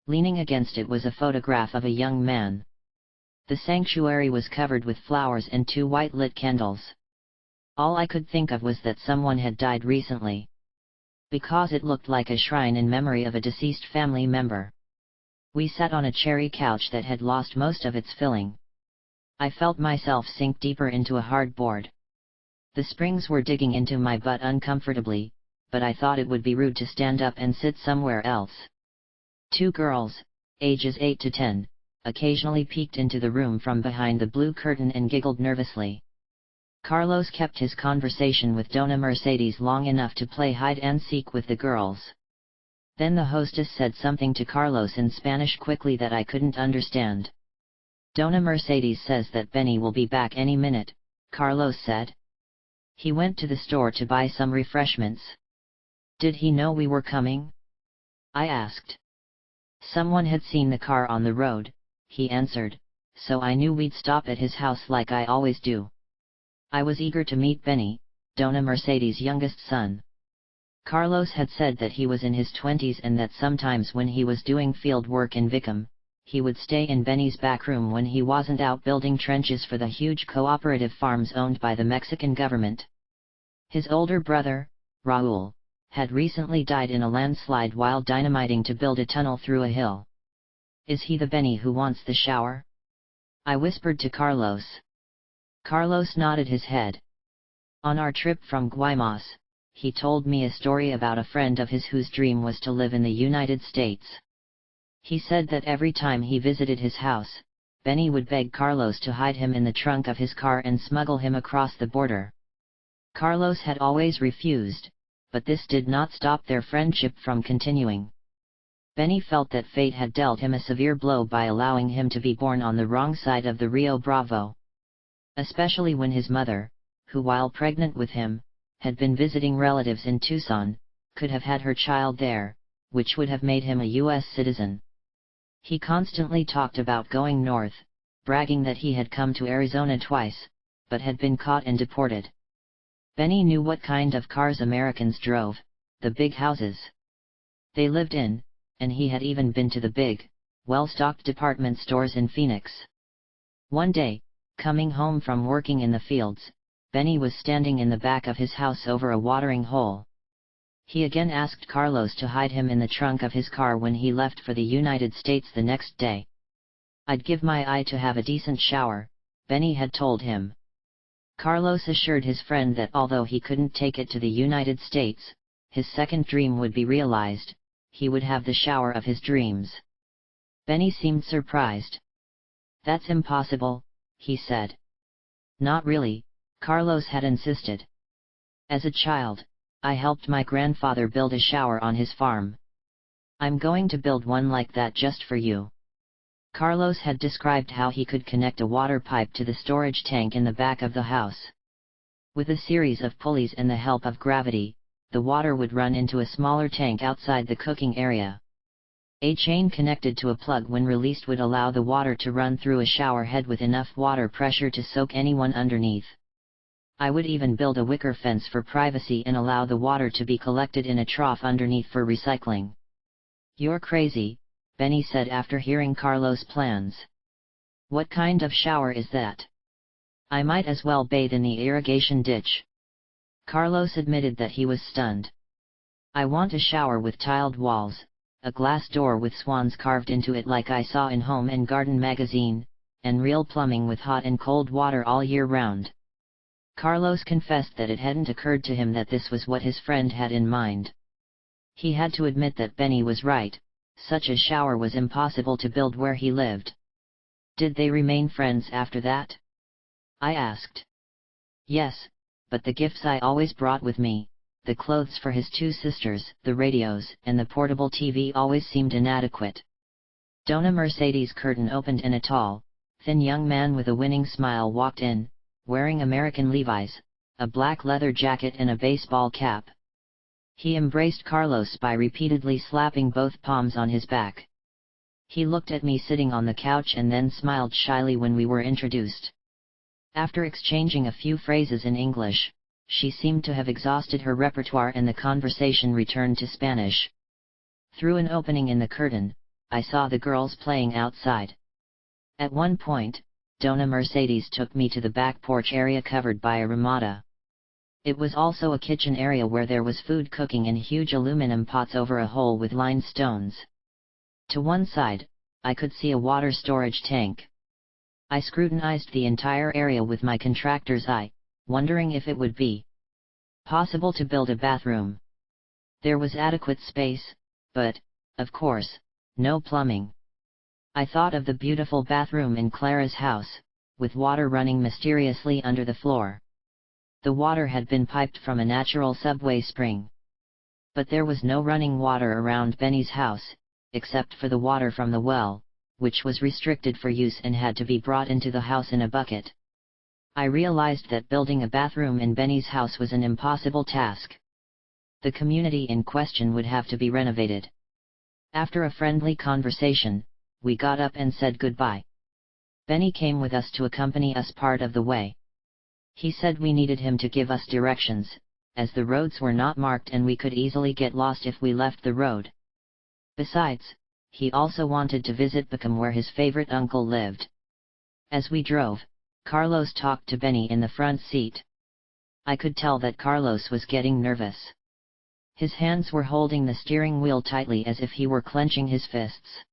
Speaker 1: Leaning against it was a photograph of a young man. The sanctuary was covered with flowers and 2 white lit candles. All I could think of was that someone had died recently. Because it looked like a shrine in memory of a deceased family member. We sat on a cherry couch that had lost most of its filling. I felt myself sink deeper into a hard board. The springs were digging into my butt uncomfortably, but I thought it would be rude to stand up and sit somewhere else. 2 girls, ages 8 to 10, occasionally peeked into the room from behind the blue curtain and giggled nervously. Carlos kept his conversation with Dona Mercedes long enough to play hide-and-seek with the girls. Then the hostess said something to Carlos in Spanish quickly that I couldn't understand. Dona Mercedes says that Benny will be back any minute, Carlos said. He went to the store to buy some refreshments. Did he know we were coming? I asked. Someone had seen the car on the road, he answered, so I knew we'd stop at his house like I always do. I was eager to meet Benny, Dona Mercedes' youngest son. Carlos had said that he was in his 20s and that sometimes when he was doing field work in Vicum, he would stay in Benny's back room when he wasn't out building trenches for the huge cooperative farms owned by the Mexican government. His older brother, Raul, had recently died in a landslide while dynamiting to build a tunnel through a hill. "Is he the Benny who wants the shower?" I whispered to Carlos. Carlos nodded his head. On our trip from Guaymas, he told me a story about a friend of his whose dream was to live in the United States. He said that every time he visited his house, Benny would beg Carlos to hide him in the trunk of his car and smuggle him across the border. Carlos had always refused, but this did not stop their friendship from continuing. Benny felt that fate had dealt him a severe blow by allowing him to be born on the wrong side of the Rio Bravo. Especially when his mother, who while pregnant with him, had been visiting relatives in Tucson, could have had her child there, which would have made him a U.S. citizen. He constantly talked about going north, bragging that he had come to Arizona twice, but had been caught and deported. Benny knew what kind of cars Americans drove, the big houses they lived in, and he had even been to the big, well-stocked department stores in Phoenix. One day, coming home from working in the fields, Benny was standing in the back of his house over a watering hole. He again asked Carlos to hide him in the trunk of his car when he left for the United States the next day. "I'd give my eye to have a decent shower," Benny had told him. Carlos assured his friend that although he couldn't take it to the United States, his second dream would be realized: he would have the shower of his dreams. Benny seemed surprised. "That's impossible," he said. "Not really," Carlos had insisted. "As a child, I helped my grandfather build a shower on his farm. I'm going to build one like that just for you." Carlos had described how he could connect a water pipe to the storage tank in the back of the house. With a series of pulleys and the help of gravity, the water would run into a smaller tank outside the cooking area. A chain connected to a plug when released would allow the water to run through a shower head with enough water pressure to soak anyone underneath. I would even build a wicker fence for privacy and allow the water to be collected in a trough underneath for recycling. "You're crazy," Benny said after hearing Carlos' plans. "What kind of shower is that? I might as well bathe in the irrigation ditch." Carlos admitted that he was stunned. "I want a shower with tiled walls, a glass door with swans carved into it like I saw in Home and Garden magazine, and real plumbing with hot and cold water all year round." Carlos confessed that it hadn't occurred to him that this was what his friend had in mind. He had to admit that Benny was right: such a shower was impossible to build where he lived. "Did they remain friends after that?" I asked. "Yes, but the gifts I always brought with me, the clothes for his two sisters, the radios, and the portable TV always seemed inadequate." Donna Mercedes' curtain opened and a tall, thin young man with a winning smile walked in, wearing American Levi's, a black leather jacket and a baseball cap. He embraced Carlos by repeatedly slapping both palms on his back. He looked at me sitting on the couch and then smiled shyly when we were introduced. After exchanging a few phrases in English, she seemed to have exhausted her repertoire and the conversation returned to Spanish. Through an opening in the curtain, I saw the girls playing outside. At one point, Donna Mercedes took me to the back porch area covered by a ramada. It was also a kitchen area where there was food cooking in huge aluminum pots over a hole with lined stones. To one side, I could see a water storage tank. I scrutinized the entire area with my contractor's eye, wondering if it would be possible to build a bathroom. There was adequate space, but, of course, no plumbing. I thought of the beautiful bathroom in Clara's house, with water running mysteriously under the floor. The water had been piped from a natural subway spring. But there was no running water around Benny's house, except for the water from the well, which was restricted for use and had to be brought into the house in a bucket. I realized that building a bathroom in Benny's house was an impossible task. The community in question would have to be renovated. After a friendly conversation, we got up and said goodbye. Benny came with us to accompany us part of the way. He said we needed him to give us directions, as the roads were not marked and we could easily get lost if we left the road. Besides, he also wanted to visit Bacum where his favorite uncle lived. As we drove, Carlos talked to Benny in the front seat. I could tell that Carlos was getting nervous. His hands were holding the steering wheel tightly as if he were clenching his fists.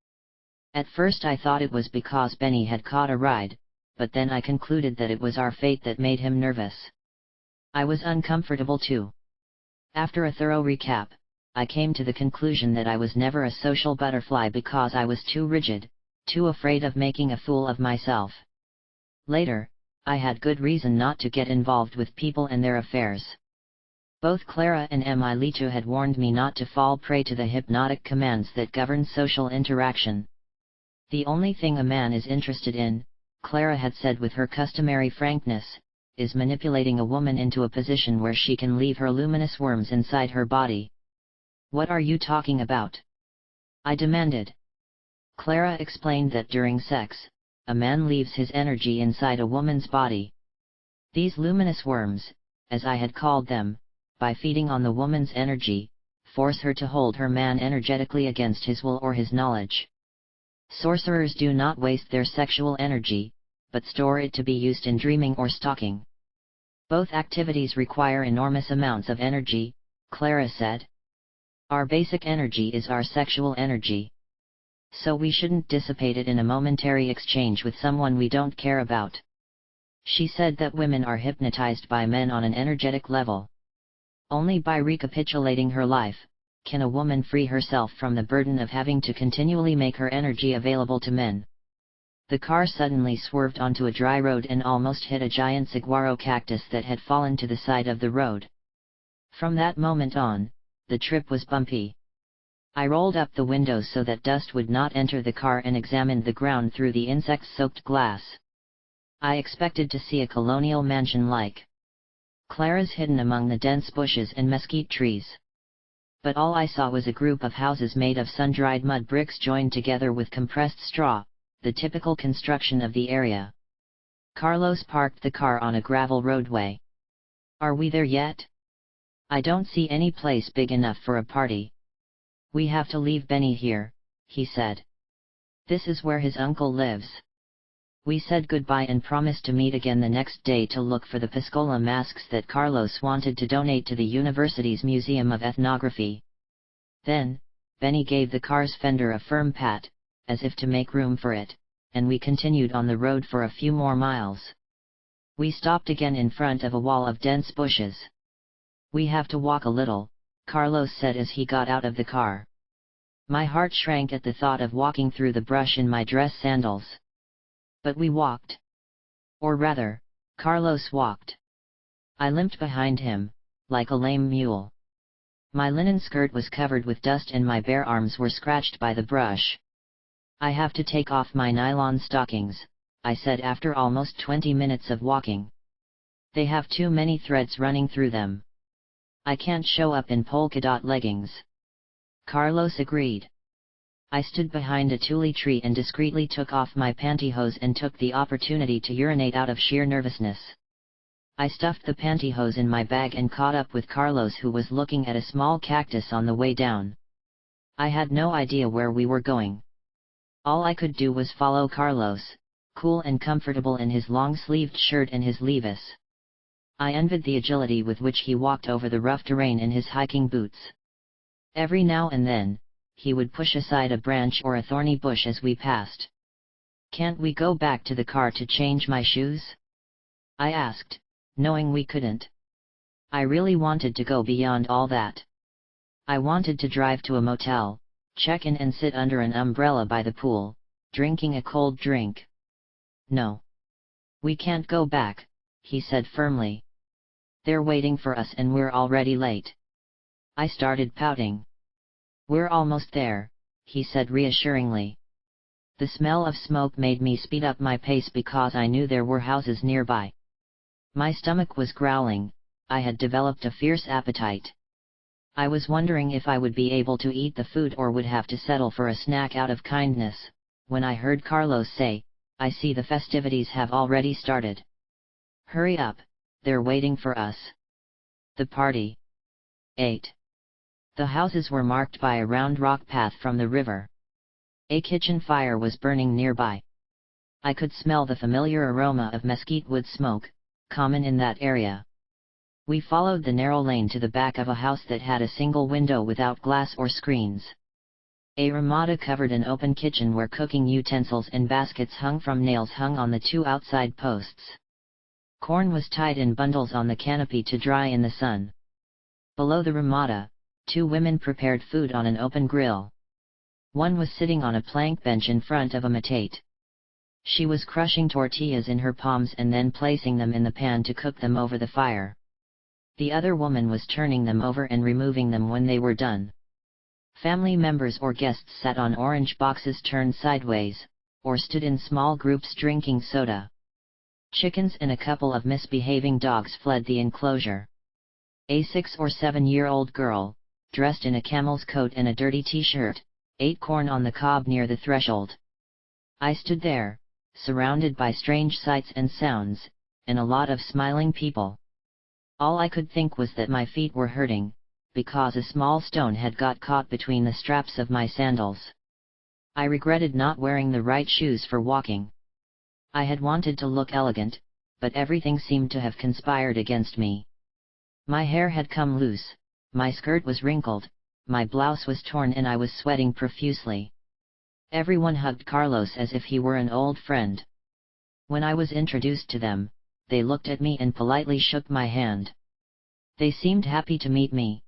Speaker 1: At first I thought it was because Benny had caught a ride, but then I concluded that it was our fate that made him nervous. I was uncomfortable too. After a thorough recap, I came to the conclusion that I was never a social butterfly because I was too rigid, too afraid of making a fool of myself. Later, I had good reason not to get involved with people and their affairs. Both Clara and Emilito had warned me not to fall prey to the hypnotic commands that govern social interaction. The only thing a man is interested in, Clara had said with her customary frankness, is manipulating a woman into a position where she can leave her luminous worms inside her body. What are you talking about? I demanded. Clara explained that during sex, a man leaves his energy inside a woman's body. These luminous worms, as I had called them, by feeding on the woman's energy, force her to hold her man energetically against his will or his knowledge. Sorcerers do not waste their sexual energy, but store it to be used in dreaming or stalking. Both activities require enormous amounts of energy, Clara said. Our basic energy is our sexual energy. So we shouldn't dissipate it in a momentary exchange with someone we don't care about. She said that women are hypnotized by men on an energetic level. Only by recapitulating her life, can a woman free herself from the burden of having to continually make her energy available to men. The car suddenly swerved onto a dry road and almost hit a giant saguaro cactus that had fallen to the side of the road. From that moment on, the trip was bumpy. I rolled up the windows so that dust would not enter the car and examined the ground through the insect-soaked glass. I expected to see a colonial mansion like Clara's hidden among the dense bushes and mesquite trees. But all I saw was a group of houses made of sun-dried mud bricks joined together with compressed straw, the typical construction of the area. Carlos parked the car on a gravel roadway. Are we there yet? I don't see any place big enough for a party. We have to leave Benny here, he said. This is where his uncle lives. We said goodbye and promised to meet again the next day to look for the Piscola masks that Carlos wanted to donate to the university's Museum of Ethnography. Then, Benny gave the car's fender a firm pat, as if to make room for it, and we continued on the road for a few more miles. We stopped again in front of a wall of dense bushes. We have to walk a little, Carlos said as he got out of the car. My heart shrank at the thought of walking through the brush in my dress sandals. But we walked. Or rather, Carlos walked. I limped behind him, like a lame mule. My linen skirt was covered with dust and my bare arms were scratched by the brush. I have to take off my nylon stockings, I said after almost 20 minutes of walking. They have too many threads running through them. I can't show up in polka dot leggings. Carlos agreed. I stood behind a tule tree and discreetly took off my pantyhose and took the opportunity to urinate out of sheer nervousness. I stuffed the pantyhose in my bag and caught up with Carlos, who was looking at a small cactus on the way down. I had no idea where we were going. All I could do was follow Carlos, cool and comfortable in his long-sleeved shirt and his levis. I envied the agility with which he walked over the rough terrain in his hiking boots. Every now and then, he would push aside a branch or a thorny bush as we passed. Can't we go back to the car to change my shoes? I asked, knowing we couldn't. I really wanted to go beyond all that. I wanted to drive to a motel, check in and sit under an umbrella by the pool, drinking a cold drink. No. We can't go back, he said firmly. They're waiting for us and we're already late. I started pouting. We're almost there, he said reassuringly. The smell of smoke made me speed up my pace because I knew there were houses nearby. My stomach was growling, I had developed a fierce appetite. I was wondering if I would be able to eat the food or would have to settle for a snack out of kindness, when I heard Carlos say, I see the festivities have already started. Hurry up, they're waiting for us. The party. 8. The houses were marked by a round rock path from the river. A kitchen fire was burning nearby. I could smell the familiar aroma of mesquite wood smoke, common in that area. We followed the narrow lane to the back of a house that had a single window without glass or screens. A ramada covered an open kitchen where cooking utensils and baskets hung from nails hung on the 2 outside posts. Corn was tied in bundles on the canopy to dry in the sun. Below the ramada, 2 women prepared food on an open grill. One was sitting on a plank bench in front of a metate. She was crushing tortillas in her palms and then placing them in the pan to cook them over the fire. The other woman was turning them over and removing them when they were done. Family members or guests sat on orange boxes turned sideways, or stood in small groups drinking soda. Chickens and a couple of misbehaving dogs fled the enclosure. A 6 or 7-year-old girl, dressed in a camel's coat and a dirty t-shirt, ate corn on the cob near the threshold. I stood there, surrounded by strange sights and sounds, and a lot of smiling people. All I could think was that my feet were hurting, because a small stone had got caught between the straps of my sandals. I regretted not wearing the right shoes for walking. I had wanted to look elegant, but everything seemed to have conspired against me. My hair had come loose, my skirt was wrinkled, my blouse was torn and I was sweating profusely. Everyone hugged Carlos as if he were an old friend. When I was introduced to them, they looked at me and politely shook my hand. They seemed happy to meet me.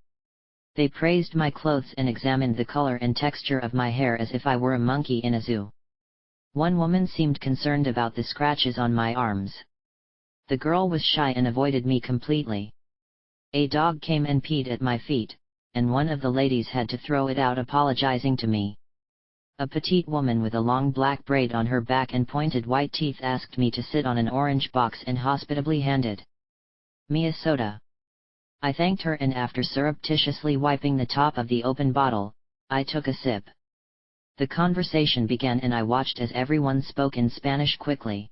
Speaker 1: They praised my clothes and examined the color and texture of my hair as if I were a monkey in a zoo. One woman seemed concerned about the scratches on my arms. The girl was shy and avoided me completely. A dog came and peed at my feet, and one of the ladies had to throw it out apologizing to me. A petite woman with a long black braid on her back and pointed white teeth asked me to sit on an orange box and hospitably handed me a soda. I thanked her and after surreptitiously wiping the top of the open bottle, I took a sip. The conversation began and I watched as everyone spoke in Spanish quickly.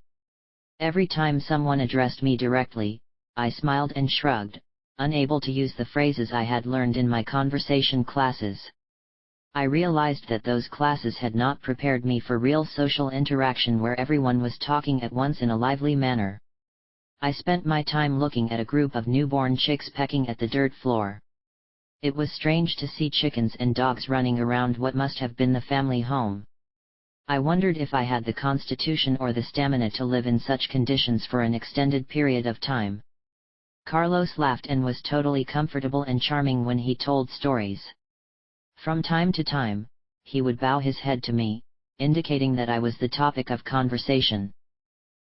Speaker 1: Every time someone addressed me directly, I smiled and shrugged, unable to use the phrases I had learned in my conversation classes. I realized that those classes had not prepared me for real social interaction where everyone was talking at once in a lively manner. I spent my time looking at a group of newborn chicks pecking at the dirt floor. It was strange to see chickens and dogs running around what must have been the family home. I wondered if I had the constitution or the stamina to live in such conditions for an extended period of time. Carlos laughed and was totally comfortable and charming when he told stories. From time to time, he would bow his head to me, indicating that I was the topic of conversation.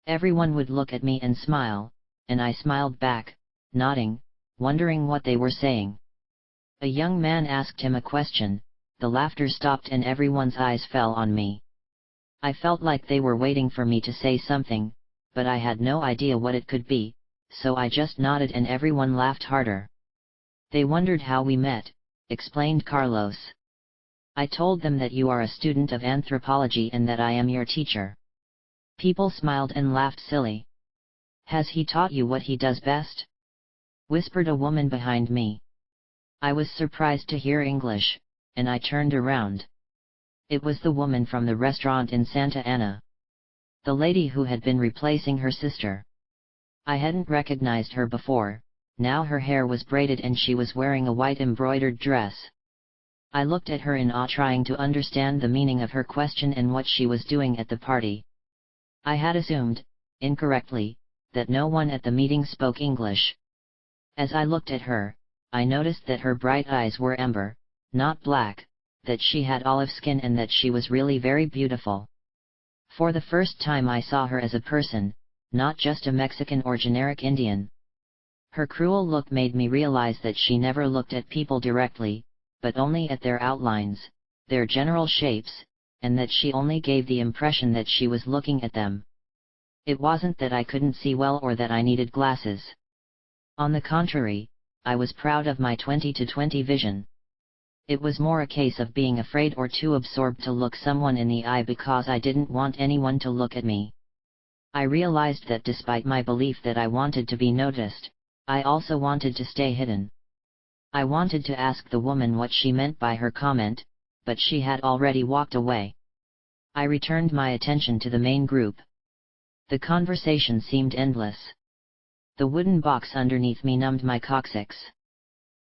Speaker 1: Everyone would look at me and smile, and I smiled back, nodding, wondering what they were saying. A young man asked him a question, the laughter stopped and everyone's eyes fell on me. I felt like they were waiting for me to say something, but I had no idea what it could be, so I just nodded and everyone laughed harder. They wondered how we met, explained Carlos. I told them that you are a student of anthropology and that I am your teacher. People smiled and laughed silly. Has he taught you what he does best? Whispered a woman behind me. I was surprised to hear English, and I turned around. It was the woman from the restaurant in Santa Ana. The lady who had been replacing her sister. I hadn't recognized her before, now her hair was braided and she was wearing a white embroidered dress. I looked at her in awe trying to understand the meaning of her question and what she was doing at the party. I had assumed, incorrectly, that no one at the meeting spoke English. As I looked at her, I noticed that her bright eyes were amber, not black, that she had olive skin and that she was really very beautiful. For the first time I saw her as a person, not just a Mexican or generic Indian. Her cruel look made me realize that she never looked at people directly, but only at their outlines, their general shapes, and that she only gave the impression that she was looking at them. It wasn't that I couldn't see well or that I needed glasses. On the contrary, I was proud of my 20/20 vision. It was more a case of being afraid or too absorbed to look someone in the eye because I didn't want anyone to look at me. I realized that despite my belief that I wanted to be noticed, I also wanted to stay hidden. I wanted to ask the woman what she meant by her comment, but she had already walked away. I returned my attention to the main group. The conversation seemed endless. The wooden box underneath me numbed my coccyx.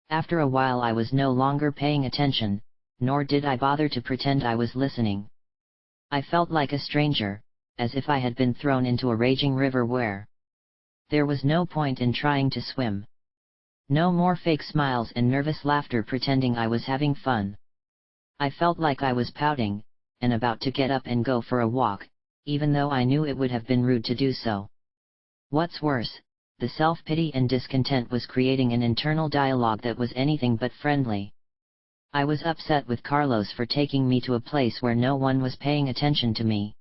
Speaker 1: After a while I was no longer paying attention, nor did I bother to pretend I was listening. I felt like a stranger, as if I had been thrown into a raging river where there was no point in trying to swim. No more fake smiles and nervous laughter pretending I was having fun. I felt like I was pouting, and about to get up and go for a walk, even though I knew it would have been rude to do so. What's worse, the self-pity and discontent was creating an internal dialogue that was anything but friendly. I was upset with Carlos for taking me to a place where no one was paying attention to me.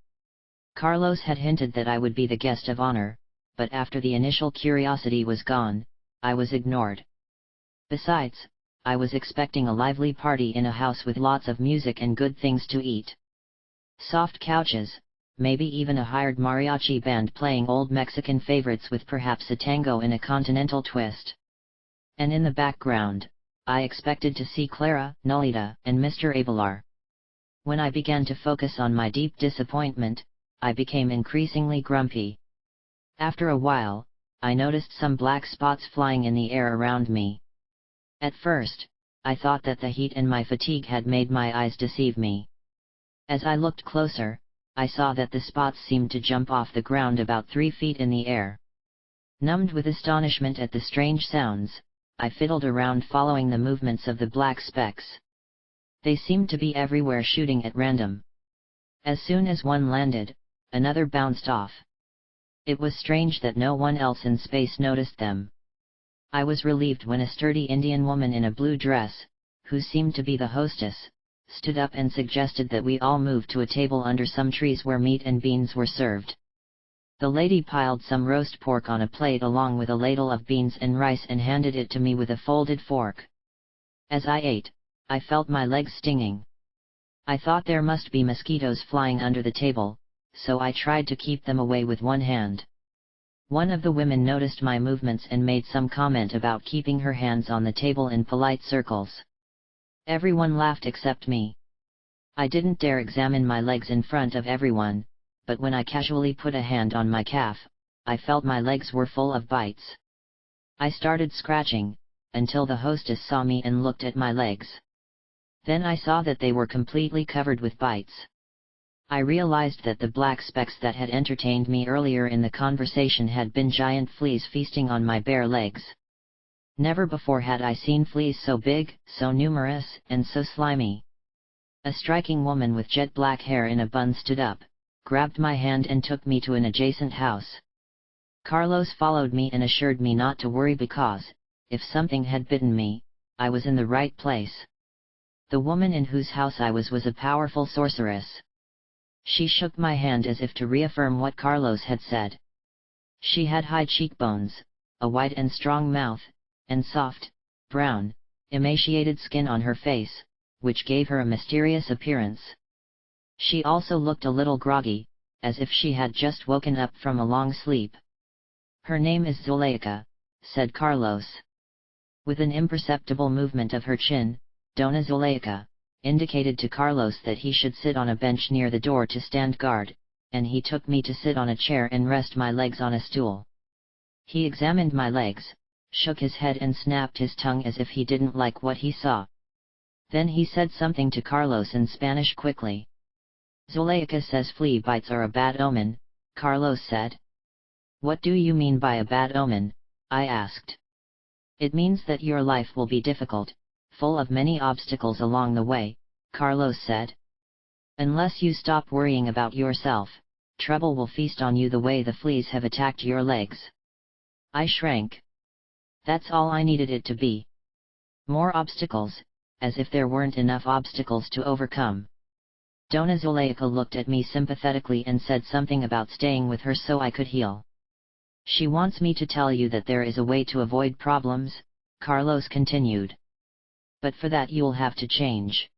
Speaker 1: Carlos had hinted that I would be the guest of honor, but after the initial curiosity was gone, I was ignored. Besides, I was expecting a lively party in a house with lots of music and good things to eat. Soft couches, maybe even a hired mariachi band playing old Mexican favorites with perhaps a tango in a continental twist. And in the background, I expected to see Clara, Nolita, and Mr. Abelar. When I began to focus on my deep disappointment, I became increasingly grumpy. After a while, I noticed some black spots flying in the air around me. At first, I thought that the heat and my fatigue had made my eyes deceive me. As I looked closer, I saw that the spots seemed to jump off the ground about 3 feet in the air. Numbed with astonishment at the strange sounds, I fiddled around following the movements of the black specks. They seemed to be everywhere, shooting at random. As soon as one landed, another bounced off. It was strange that no one else in space noticed them. I was relieved when a sturdy Indian woman in a blue dress, who seemed to be the hostess, stood up and suggested that we all move to a table under some trees where meat and beans were served. The lady piled some roast pork on a plate along with a ladle of beans and rice and handed it to me with a folded fork. As I ate, I felt my legs stinging. I thought there must be mosquitoes flying under the table, so I tried to keep them away with one hand. One of the women noticed my movements and made some comment about keeping her hands on the table in polite circles. Everyone laughed except me. I didn't dare examine my legs in front of everyone, but when I casually put a hand on my calf, I felt my legs were full of bites. I started scratching, until the hostess saw me and looked at my legs. Then I saw that they were completely covered with bites. I realized that the black specks that had entertained me earlier in the conversation had been giant fleas feasting on my bare legs. Never before had I seen fleas so big, so numerous, and so slimy. A striking woman with jet black hair in a bun stood up, grabbed my hand and took me to an adjacent house. Carlos followed me and assured me not to worry because, if something had bitten me, I was in the right place. The woman in whose house I was a powerful sorceress. She shook my hand as if to reaffirm what Carlos had said. She had high cheekbones, a wide and strong mouth, and soft, brown, emaciated skin on her face, which gave her a mysterious appearance. She also looked a little groggy, as if she had just woken up from a long sleep. "Her name is Zuleika," said Carlos. With an imperceptible movement of her chin, Dona Zuleika indicated to Carlos that he should sit on a bench near the door to stand guard, and he took me to sit on a chair and rest my legs on a stool. He examined my legs, shook his head and snapped his tongue as if he didn't like what he saw. Then he said something to Carlos in Spanish quickly. "Zuleika says flea bites are a bad omen," Carlos said. "What do you mean by a bad omen?" I asked. "It means that your life will be difficult, full of many obstacles along the way," Carlos said. "Unless you stop worrying about yourself, trouble will feast on you the way the fleas have attacked your legs." I shrank. That's all I needed it to be. More obstacles, as if there weren't enough obstacles to overcome. Dona Zuleika looked at me sympathetically and said something about staying with her so I could heal. "She wants me to tell you that there is a way to avoid problems," Carlos continued. "But for that you'll have to change.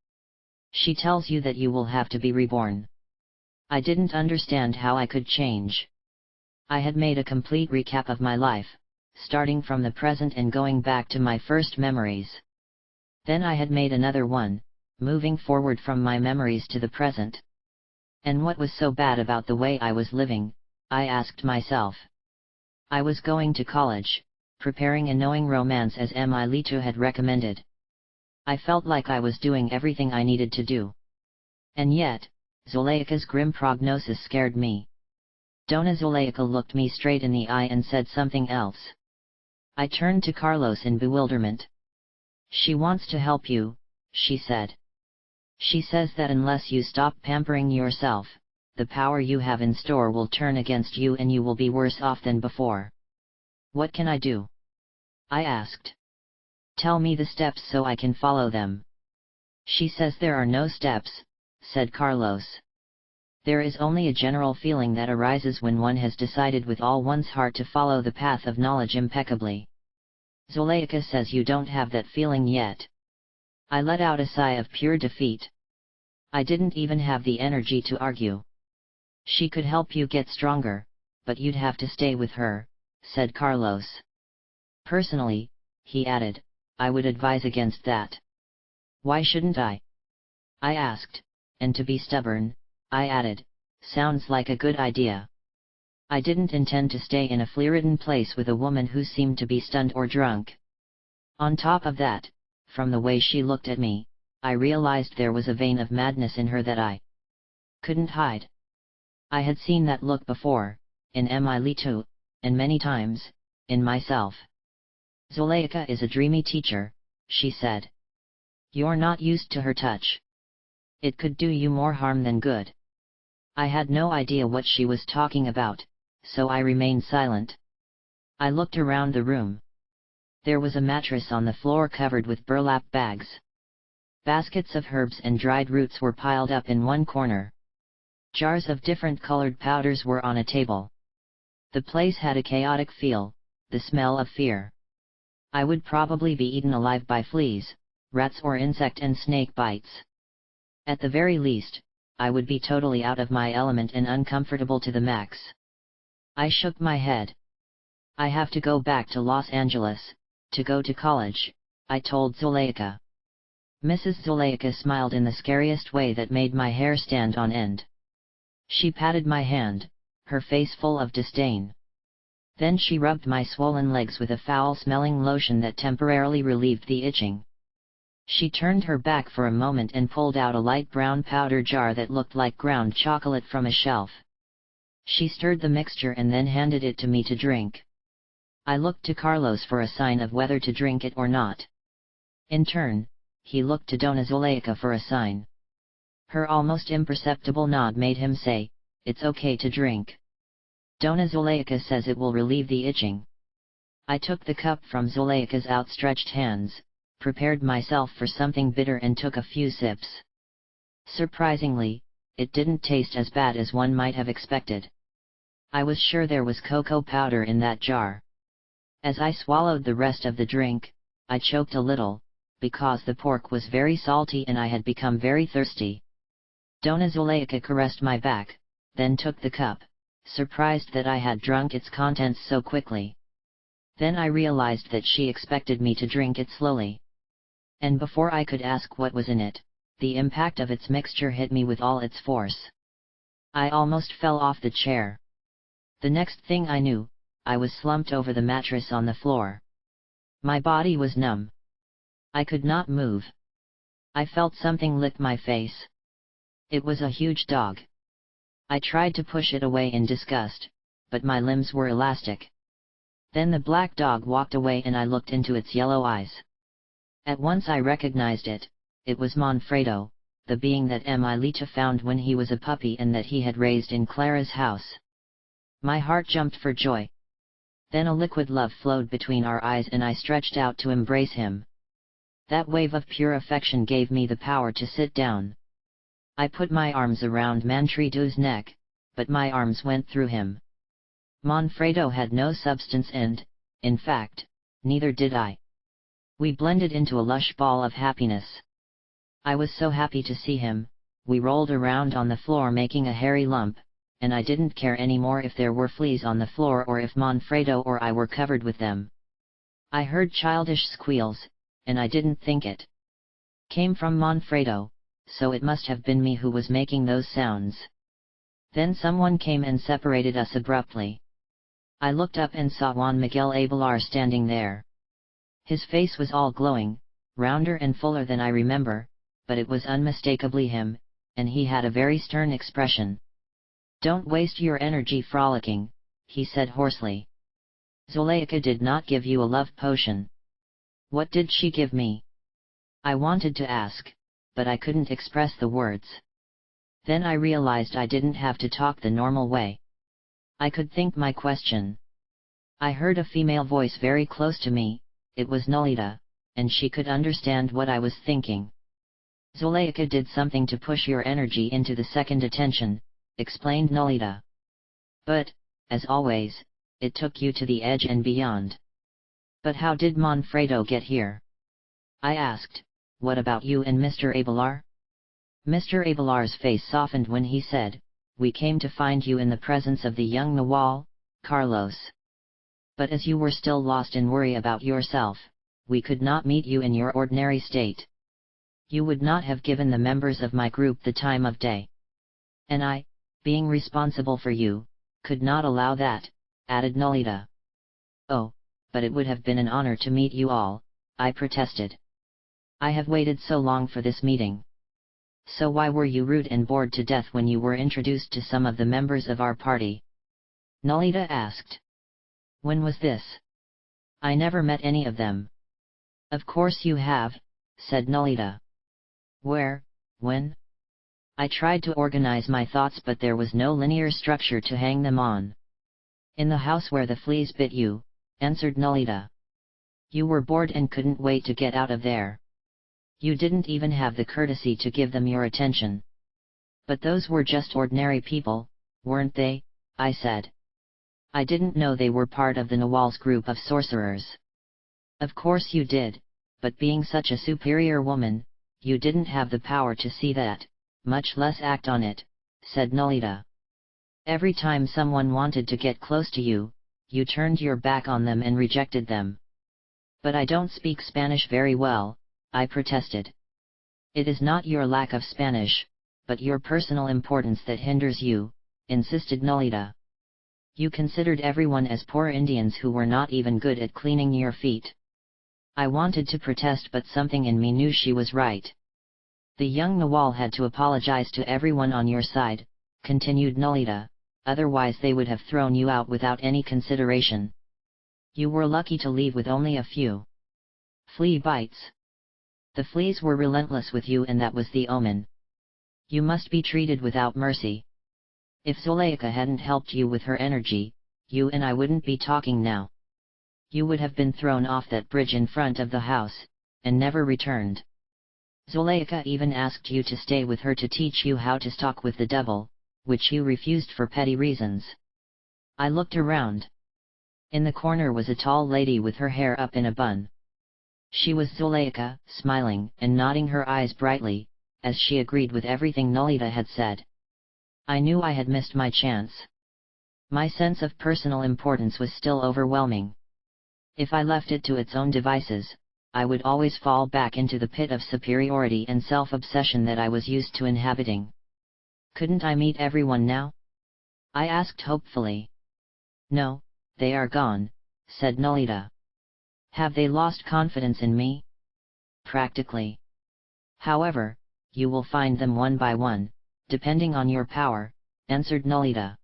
Speaker 1: She tells you that you will have to be reborn." I didn't understand how I could change. I had made a complete recap of my life, starting from the present and going back to my first memories. Then I had made another one, moving forward from my memories to the present. And what was so bad about the way I was living, I asked myself. I was going to college, preparing a knowing romance as Emilito had recommended. I felt like I was doing everything I needed to do. And yet, Zuleika's grim prognosis scared me. Dona Zuleika looked me straight in the eye and said something else. I turned to Carlos in bewilderment. She wants to help you, she said. She says that unless you stop pampering yourself, the power you have in store will turn against you and you will be worse off than before. What can I do? I asked. Tell me the steps so I can follow them. She says there are no steps, said Carlos. There is only a general feeling that arises when one has decided with all one's heart to follow the path of knowledge impeccably. Zuleika says you don't have that feeling yet. I let out a sigh of pure defeat. I didn't even have the energy to argue. She could help you get stronger, but you'd have to stay with her, said Carlos. Personally, he added, I would advise against that. Why shouldn't I? I asked, and to be stubborn, I added, sounds like a good idea. I didn't intend to stay in a flea-ridden place with a woman who seemed to be stunned or drunk. On top of that, from the way she looked at me, I realized there was a vein of madness in her that I couldn't hide. I had seen that look before, in Emilito, and many times, in myself. Zuleika is a dreamy teacher, she said. You're not used to her touch. It could do you more harm than good. I had no idea what she was talking about, so I remained silent. I looked around the room. There was a mattress on the floor covered with burlap bags. Baskets of herbs and dried roots were piled up in one corner. Jars of different colored powders were on a table. The place had a chaotic feel, the smell of fear. I would probably be eaten alive by fleas, rats or insect and snake bites. At the very least, I would be totally out of my element and uncomfortable to the max. I shook my head. I have to go back to Los Angeles, to go to college, I told Zuleika. Mrs. Zuleika smiled in the scariest way that made my hair stand on end. She patted my hand, her face full of disdain. Then she rubbed my swollen legs with a foul-smelling lotion that temporarily relieved the itching. She turned her back for a moment and pulled out a light brown powder jar that looked like ground chocolate from a shelf. She stirred the mixture and then handed it to me to drink. I looked to Carlos for a sign of whether to drink it or not. In turn, he looked to Dona Zuleika for a sign. Her almost imperceptible nod made him say, "It's okay to drink. Dona Zuleika says it will relieve the itching." I took the cup from Zuleika's outstretched hands, prepared myself for something bitter and took a few sips. Surprisingly, it didn't taste as bad as one might have expected. I was sure there was cocoa powder in that jar. As I swallowed the rest of the drink, I choked a little, because the pork was very salty and I had become very thirsty. Dona Zuleika caressed my back, then took the cup, surprised that I had drunk its contents so quickly. Then I realized that she expected me to drink it slowly. And before I could ask what was in it, the impact of its mixture hit me with all its force. I almost fell off the chair. The next thing I knew, I was slumped over the mattress on the floor. My body was numb. I could not move. I felt something lick my face. It was a huge dog. I tried to push it away in disgust, but my limbs were elastic. Then the black dog walked away and I looked into its yellow eyes. At once I recognized it. It was Manfredo, the being that Emilita found when he was a puppy and that he had raised in Clara's house. My heart jumped for joy. Then a liquid love flowed between our eyes and I stretched out to embrace him. That wave of pure affection gave me the power to sit down. I put my arms around Manfredo's neck, but my arms went through him. Manfredo had no substance and, in fact, neither did I. We blended into a lush ball of happiness. I was so happy to see him. We rolled around on the floor making a hairy lump, and I didn't care anymore if there were fleas on the floor or if Manfredo or I were covered with them. I heard childish squeals, and I didn't think it came from Manfredo, so it must have been me who was making those sounds. Then someone came and separated us abruptly. I looked up and saw Juan Miguel Abelar standing there. His face was all glowing, rounder and fuller than I remember, but it was unmistakably him, and he had a very stern expression. "Don't waste your energy frolicking," he said hoarsely. "Zuleika did not give you a love potion." "What did she give me?" I wanted to ask, but I couldn't express the words. Then I realized I didn't have to talk the normal way. I could think my question. I heard a female voice very close to me. It was Nolita, and she could understand what I was thinking. "Zuleika did something to push your energy into the second attention," explained Nolita. "But, as always, it took you to the edge and beyond." "But how did Manfredo get here?" I asked. "What about you and Mr. Abelar?" Mr. Abelar's face softened when he said, "We came to find you in the presence of the young Nawal, Carlos. But as you were still lost in worry about yourself, we could not meet you in your ordinary state. You would not have given the members of my group the time of day. And I, being responsible for you, could not allow that," added Nolita. "Oh, but it would have been an honor to meet you all," I protested. "I have waited so long for this meeting." "So why were you rude and bored to death when you were introduced to some of the members of our party?" Nolita asked. "When was this?" "I never met any of them." "Of course you have," said Nolita. "Where, when?" I tried to organize my thoughts, but there was no linear structure to hang them on. "In the house where the fleas bit you," answered Nolita. "You were bored and couldn't wait to get out of there. You didn't even have the courtesy to give them your attention." "But those were just ordinary people, weren't they?" I said. "I didn't know they were part of the Nawal's group of sorcerers." "Of course you did, but being such a superior woman, you didn't have the power to see that, much less act on it," said Nolita. "Every time someone wanted to get close to you, you turned your back on them and rejected them." "But I don't speak Spanish very well," I protested. "It is not your lack of Spanish, but your personal importance that hinders you," insisted Nolita. "You considered everyone as poor Indians who were not even good at cleaning your feet." I wanted to protest, but something in me knew she was right. "The young Nawal had to apologize to everyone on your side," continued Nolita, "otherwise they would have thrown you out without any consideration. You were lucky to leave with only a few flea bites. The fleas were relentless with you, and that was the omen. You must be treated without mercy. If Zuleika hadn't helped you with her energy, you and I wouldn't be talking now. You would have been thrown off that bridge in front of the house, and never returned. Zuleika even asked you to stay with her to teach you how to stalk with the devil, which you refused for petty reasons." I looked around. In the corner was a tall lady with her hair up in a bun. She was Zuleika, smiling and nodding her eyes brightly, as she agreed with everything Nolita had said. I knew I had missed my chance. My sense of personal importance was still overwhelming. If I left it to its own devices, I would always fall back into the pit of superiority and self-obsession that I was used to inhabiting. "Couldn't I meet everyone now?" I asked hopefully. "No, they are gone," said Nolita. "Have they lost confidence in me?" "Practically. However, you will find them one by one, depending on your power," answered Nolita.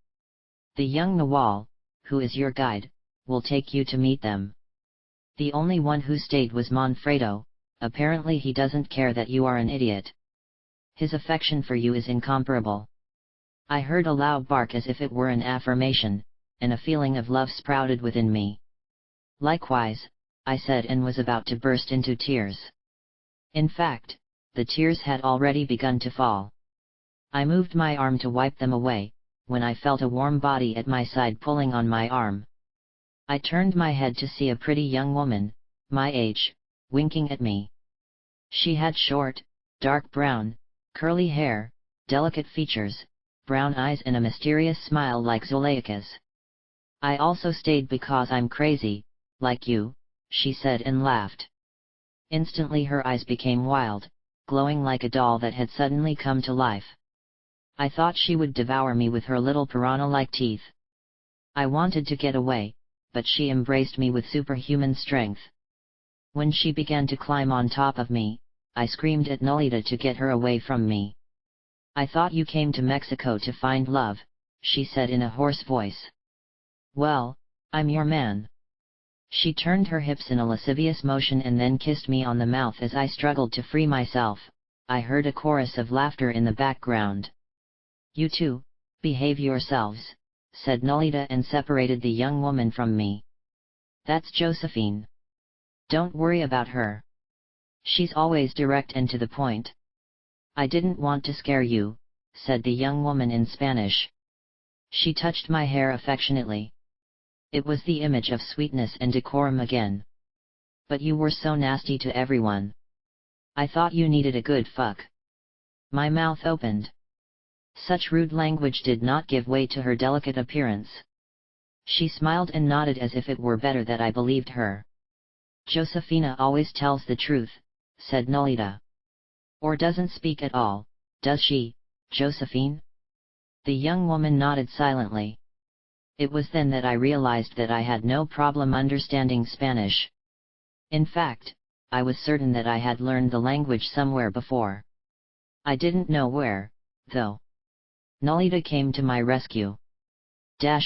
Speaker 1: "The young Nawal, who is your guide, will take you to meet them. The only one who stayed was Manfredo. Apparently he doesn't care that you are an idiot. His affection for you is incomparable." I heard a loud bark as if it were an affirmation, and a feeling of love sprouted within me. "Likewise," I said, and was about to burst into tears. In fact, the tears had already begun to fall. I moved my arm to wipe them away, when I felt a warm body at my side pulling on my arm. I turned my head to see a pretty young woman, my age, winking at me. She had short, dark brown, curly hair, delicate features, brown eyes and a mysterious smile like Zuleika's. "I also stayed because I'm crazy, like you," she said and laughed. Instantly her eyes became wild, glowing like a doll that had suddenly come to life. I thought she would devour me with her little piranha-like teeth. I wanted to get away, but she embraced me with superhuman strength. When she began to climb on top of me, I screamed at Nolita to get her away from me. "I thought you came to Mexico to find love," she said in a hoarse voice. "Well, I'm your man." She turned her hips in a lascivious motion and then kissed me on the mouth as I struggled to free myself. I heard a chorus of laughter in the background. "You two, behave yourselves," said Nolita and separated the young woman from me. "That's Josephine. Don't worry about her. She's always direct and to the point." "I didn't want to scare you," said the young woman in Spanish. She touched my hair affectionately. It was the image of sweetness and decorum again. "But you were so nasty to everyone. I thought you needed a good fuck." My mouth opened. Such rude language did not give way to her delicate appearance. She smiled and nodded as if it were better that I believed her. "Josefina always tells the truth," said Nolita. "Or doesn't speak at all, does she, Josephine?" The young woman nodded silently. It was then that I realized that I had no problem understanding Spanish. In fact, I was certain that I had learned the language somewhere before. I didn't know where, though. Nolita came to my rescue.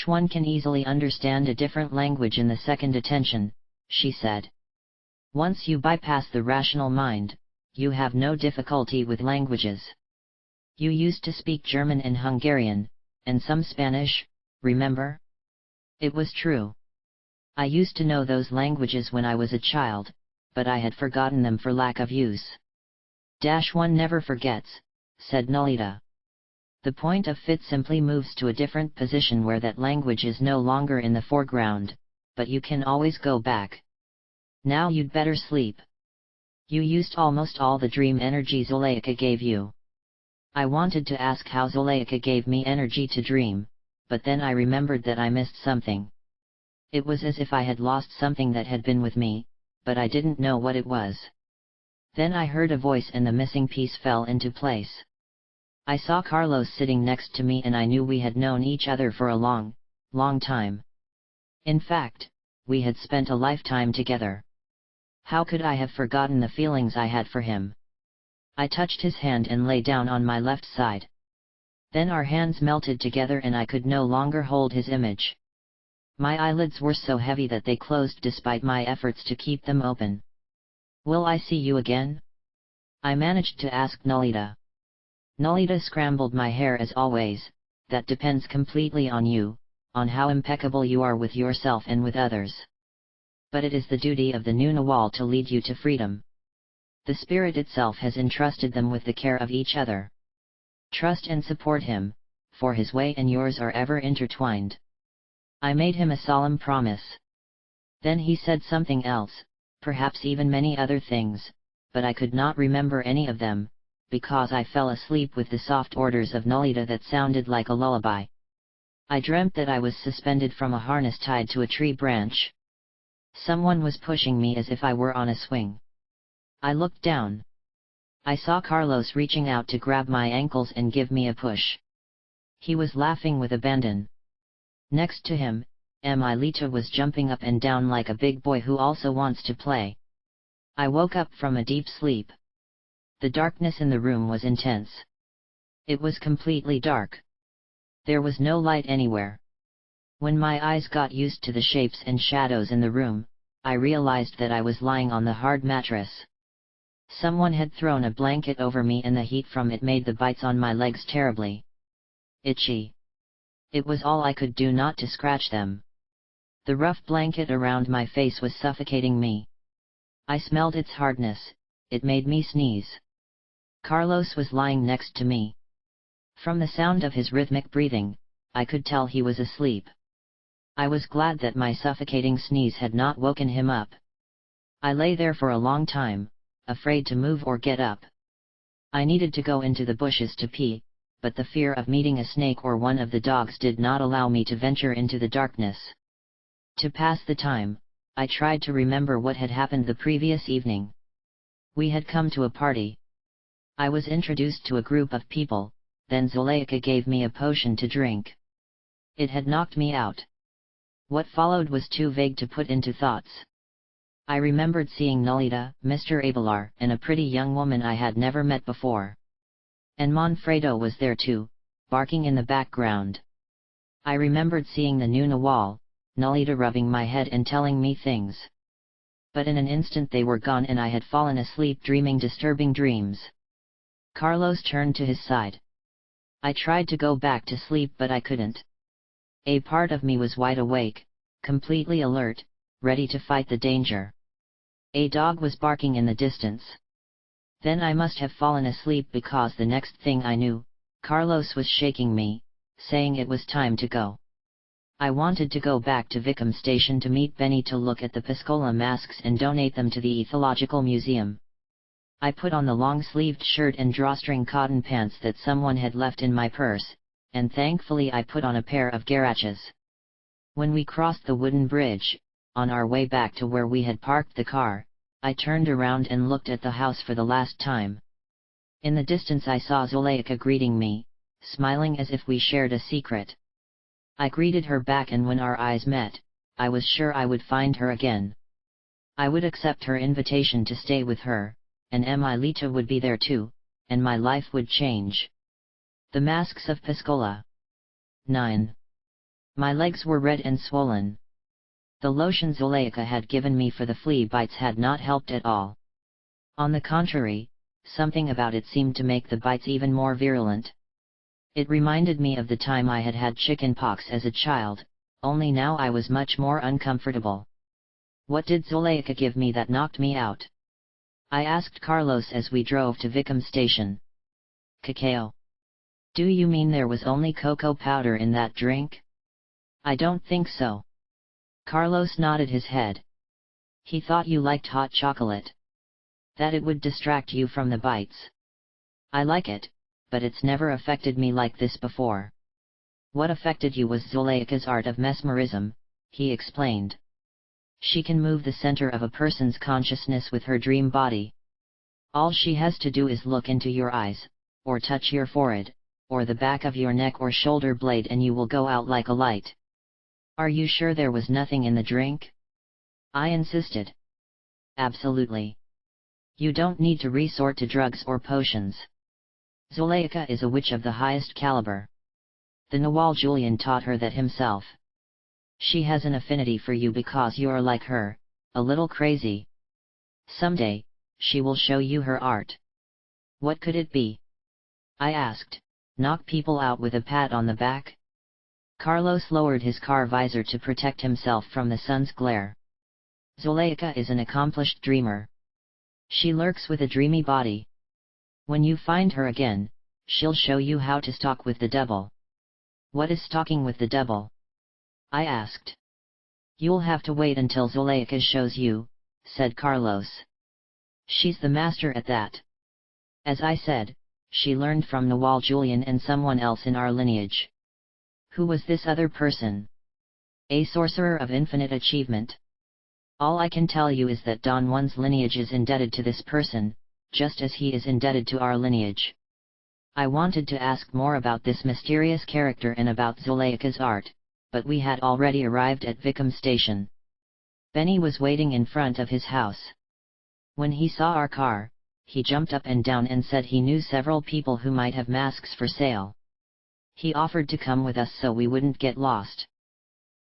Speaker 1: "One can easily understand a different language in the second attention," she said. "Once you bypass the rational mind, you have no difficulty with languages. You used to speak German and Hungarian, and some Spanish, remember?" It was true. I used to know those languages when I was a child, but I had forgotten them for lack of use. "One never forgets," said Nolita. "The point of fit simply moves to a different position where that language is no longer in the foreground, but you can always go back. Now you'd better sleep. You used almost all the dream energy Zuleika gave you." I wanted to ask how Zuleika gave me energy to dream, but then I remembered that I missed something. It was as if I had lost something that had been with me, but I didn't know what it was. Then I heard a voice and the missing piece fell into place. I saw Carlos sitting next to me and I knew we had known each other for a long, long time. In fact, we had spent a lifetime together. How could I have forgotten the feelings I had for him? I touched his hand and lay down on my left side. Then our hands melted together and I could no longer hold his image. My eyelids were so heavy that they closed despite my efforts to keep them open. "Will I see you again?" I managed to ask Nolita. Nolita scrambled my hair as always. "That depends completely on you, on how impeccable you are with yourself and with others. But it is the duty of the new Nawal to lead you to freedom. The spirit itself has entrusted them with the care of each other. Trust and support him, for his way and yours are ever intertwined." I made him a solemn promise. Then he said something else, perhaps even many other things, but I could not remember any of them, because I fell asleep with the soft orders of Nolita that sounded like a lullaby. I dreamt that I was suspended from a harness tied to a tree branch. Someone was pushing me as if I were on a swing. I looked down. I saw Carlos reaching out to grab my ankles and give me a push. He was laughing with abandon. Next to him, Emilita was jumping up and down like a big boy who also wants to play. I woke up from a deep sleep. The darkness in the room was intense. It was completely dark. There was no light anywhere. When my eyes got used to the shapes and shadows in the room, I realized that I was lying on the hard mattress. Someone had thrown a blanket over me and the heat from it made the bites on my legs terribly itchy. It was all I could do not to scratch them. The rough blanket around my face was suffocating me. I smelled its hardness, it made me sneeze. Carlos was lying next to me. From the sound of his rhythmic breathing, I could tell he was asleep. I was glad that my suffocating sneeze had not woken him up. I lay there for a long time, afraid to move or get up. I needed to go into the bushes to pee, but the fear of meeting a snake or one of the dogs did not allow me to venture into the darkness. To pass the time, I tried to remember what had happened the previous evening. We had come to a party. I was introduced to a group of people, then Zuleika gave me a potion to drink. It had knocked me out. What followed was too vague to put into thoughts. I remembered seeing Nolita, Mr. Abelar, and a pretty young woman I had never met before. And Manfredo was there too, barking in the background. I remembered seeing the new Nawal, Nolita rubbing my head and telling me things. But in an instant they were gone and I had fallen asleep dreaming disturbing dreams. Carlos turned to his side. I tried to go back to sleep but I couldn't. A part of me was wide awake, completely alert, ready to fight the danger. A dog was barking in the distance. Then I must have fallen asleep because the next thing I knew, Carlos was shaking me, saying it was time to go. I wanted to go back to Vicom Station to meet Benny to look at the Piscola masks and donate them to the Ethological Museum. I put on the long-sleeved shirt and drawstring cotton pants that someone had left in my purse, and thankfully I put on a pair of garachas. When we crossed the wooden bridge, on our way back to where we had parked the car, I turned around and looked at the house for the last time. In the distance I saw Zuleika greeting me, smiling as if we shared a secret. I greeted her back and when our eyes met, I was sure I would find her again. I would accept her invitation to stay with her, and Emilita would be there too, and my life would change. The Masks of Piscola. 9. My legs were red and swollen. The lotion Zuleika had given me for the flea bites had not helped at all. On the contrary, something about it seemed to make the bites even more virulent. It reminded me of the time I had had chicken pox as a child, only now I was much more uncomfortable. What did Zuleika give me that knocked me out? I asked Carlos as we drove to Vicom Station. Cacao. Do you mean there was only cocoa powder in that drink? I don't think so. Carlos nodded his head. He thought you liked hot chocolate. That it would distract you from the bites. I like it, but it's never affected me like this before. What affected you was Zuleika's art of mesmerism, he explained. She can move the center of a person's consciousness with her dream body. All she has to do is look into your eyes, or touch your forehead, or the back of your neck or shoulder blade and you will go out like a light. Are you sure there was nothing in the drink? I insisted. Absolutely. You don't need to resort to drugs or potions. Zuleika is a witch of the highest caliber. The Nawal Julian taught her that himself. She has an affinity for you because you're like her, a little crazy. Someday, she will show you her art. What could it be? I asked. Knock people out with a pat on the back? Carlos lowered his car visor to protect himself from the sun's glare. Zuleika is an accomplished dreamer. She lurks with a dreamy body. When you find her again, she'll show you how to stalk with the devil. What is stalking with the devil? I asked. You'll have to wait until Zuleika shows you, said Carlos. She's the master at that. As I said, she learned from Nawal Julian and someone else in our lineage. Who was this other person? A sorcerer of infinite achievement. All I can tell you is that Don Juan's lineage is indebted to this person, just as he is indebted to our lineage. I wanted to ask more about this mysterious character and about Zuleika's art, but we had already arrived at Vicom Station. Benny was waiting in front of his house. When he saw our car, he jumped up and down and said he knew several people who might have masks for sale. He offered to come with us so we wouldn't get lost.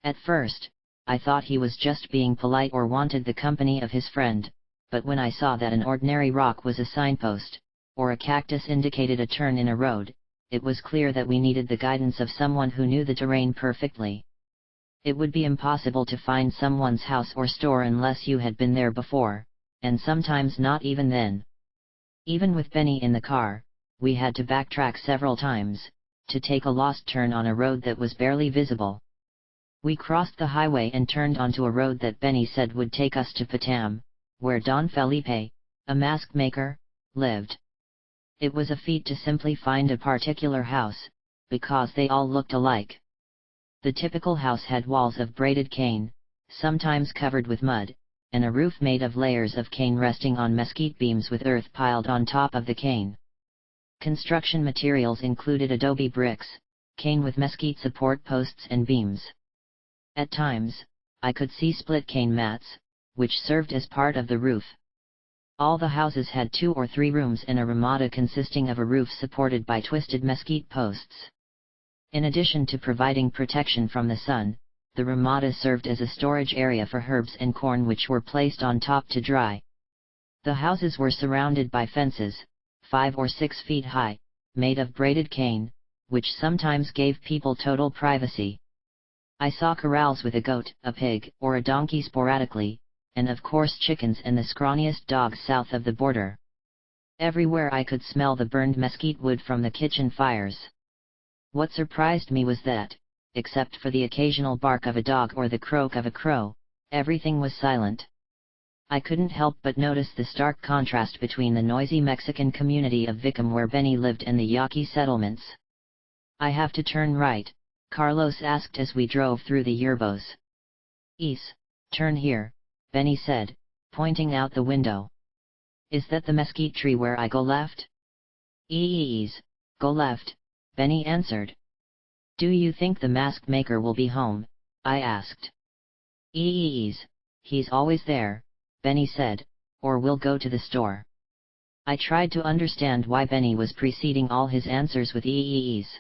Speaker 1: At first, I thought he was just being polite or wanted the company of his friend, but when I saw that an ordinary rock was a signpost, or a cactus indicated a turn in a road, it was clear that we needed the guidance of someone who knew the terrain perfectly. It would be impossible to find someone's house or store unless you had been there before, and sometimes not even then. Even with Benny in the car, we had to backtrack several times, to take a lost turn on a road that was barely visible. We crossed the highway and turned onto a road that Benny said would take us to Patam, where Don Felipe, a mask maker, lived. It was a feat to simply find a particular house, because they all looked alike. The typical house had walls of braided cane, sometimes covered with mud, and a roof made of layers of cane resting on mesquite beams with earth piled on top of the cane. Construction materials included adobe bricks, cane with mesquite support posts and beams. At times, I could see split cane mats, which served as part of the roof. All the houses had 2 or 3 rooms and a ramada consisting of a roof supported by twisted mesquite posts. In addition to providing protection from the sun, the ramada served as a storage area for herbs and corn which were placed on top to dry. The houses were surrounded by fences, 5 or 6 feet high, made of braided cane, which sometimes gave people total privacy. I saw corrals with a goat, a pig, or a donkey sporadically, and of course chickens and the scrawniest dogs south of the border. Everywhere I could smell the burned mesquite wood from the kitchen fires. What surprised me was that, except for the occasional bark of a dog or the croak of a crow, everything was silent. I couldn't help but notice the stark contrast between the noisy Mexican community of Vicum where Benny lived and the Yaqui settlements. "I have to turn right," Carlos asked as we drove through the yerbos. "East, turn here," Benny said, pointing out the window. "Is that the mesquite tree where I go left?" "Ease, go left," Benny answered. "Do you think the mask maker will be home?" I asked. "Ease, he's always there," Benny said, "or we'll go to the store." I tried to understand why Benny was preceding all his answers with ease.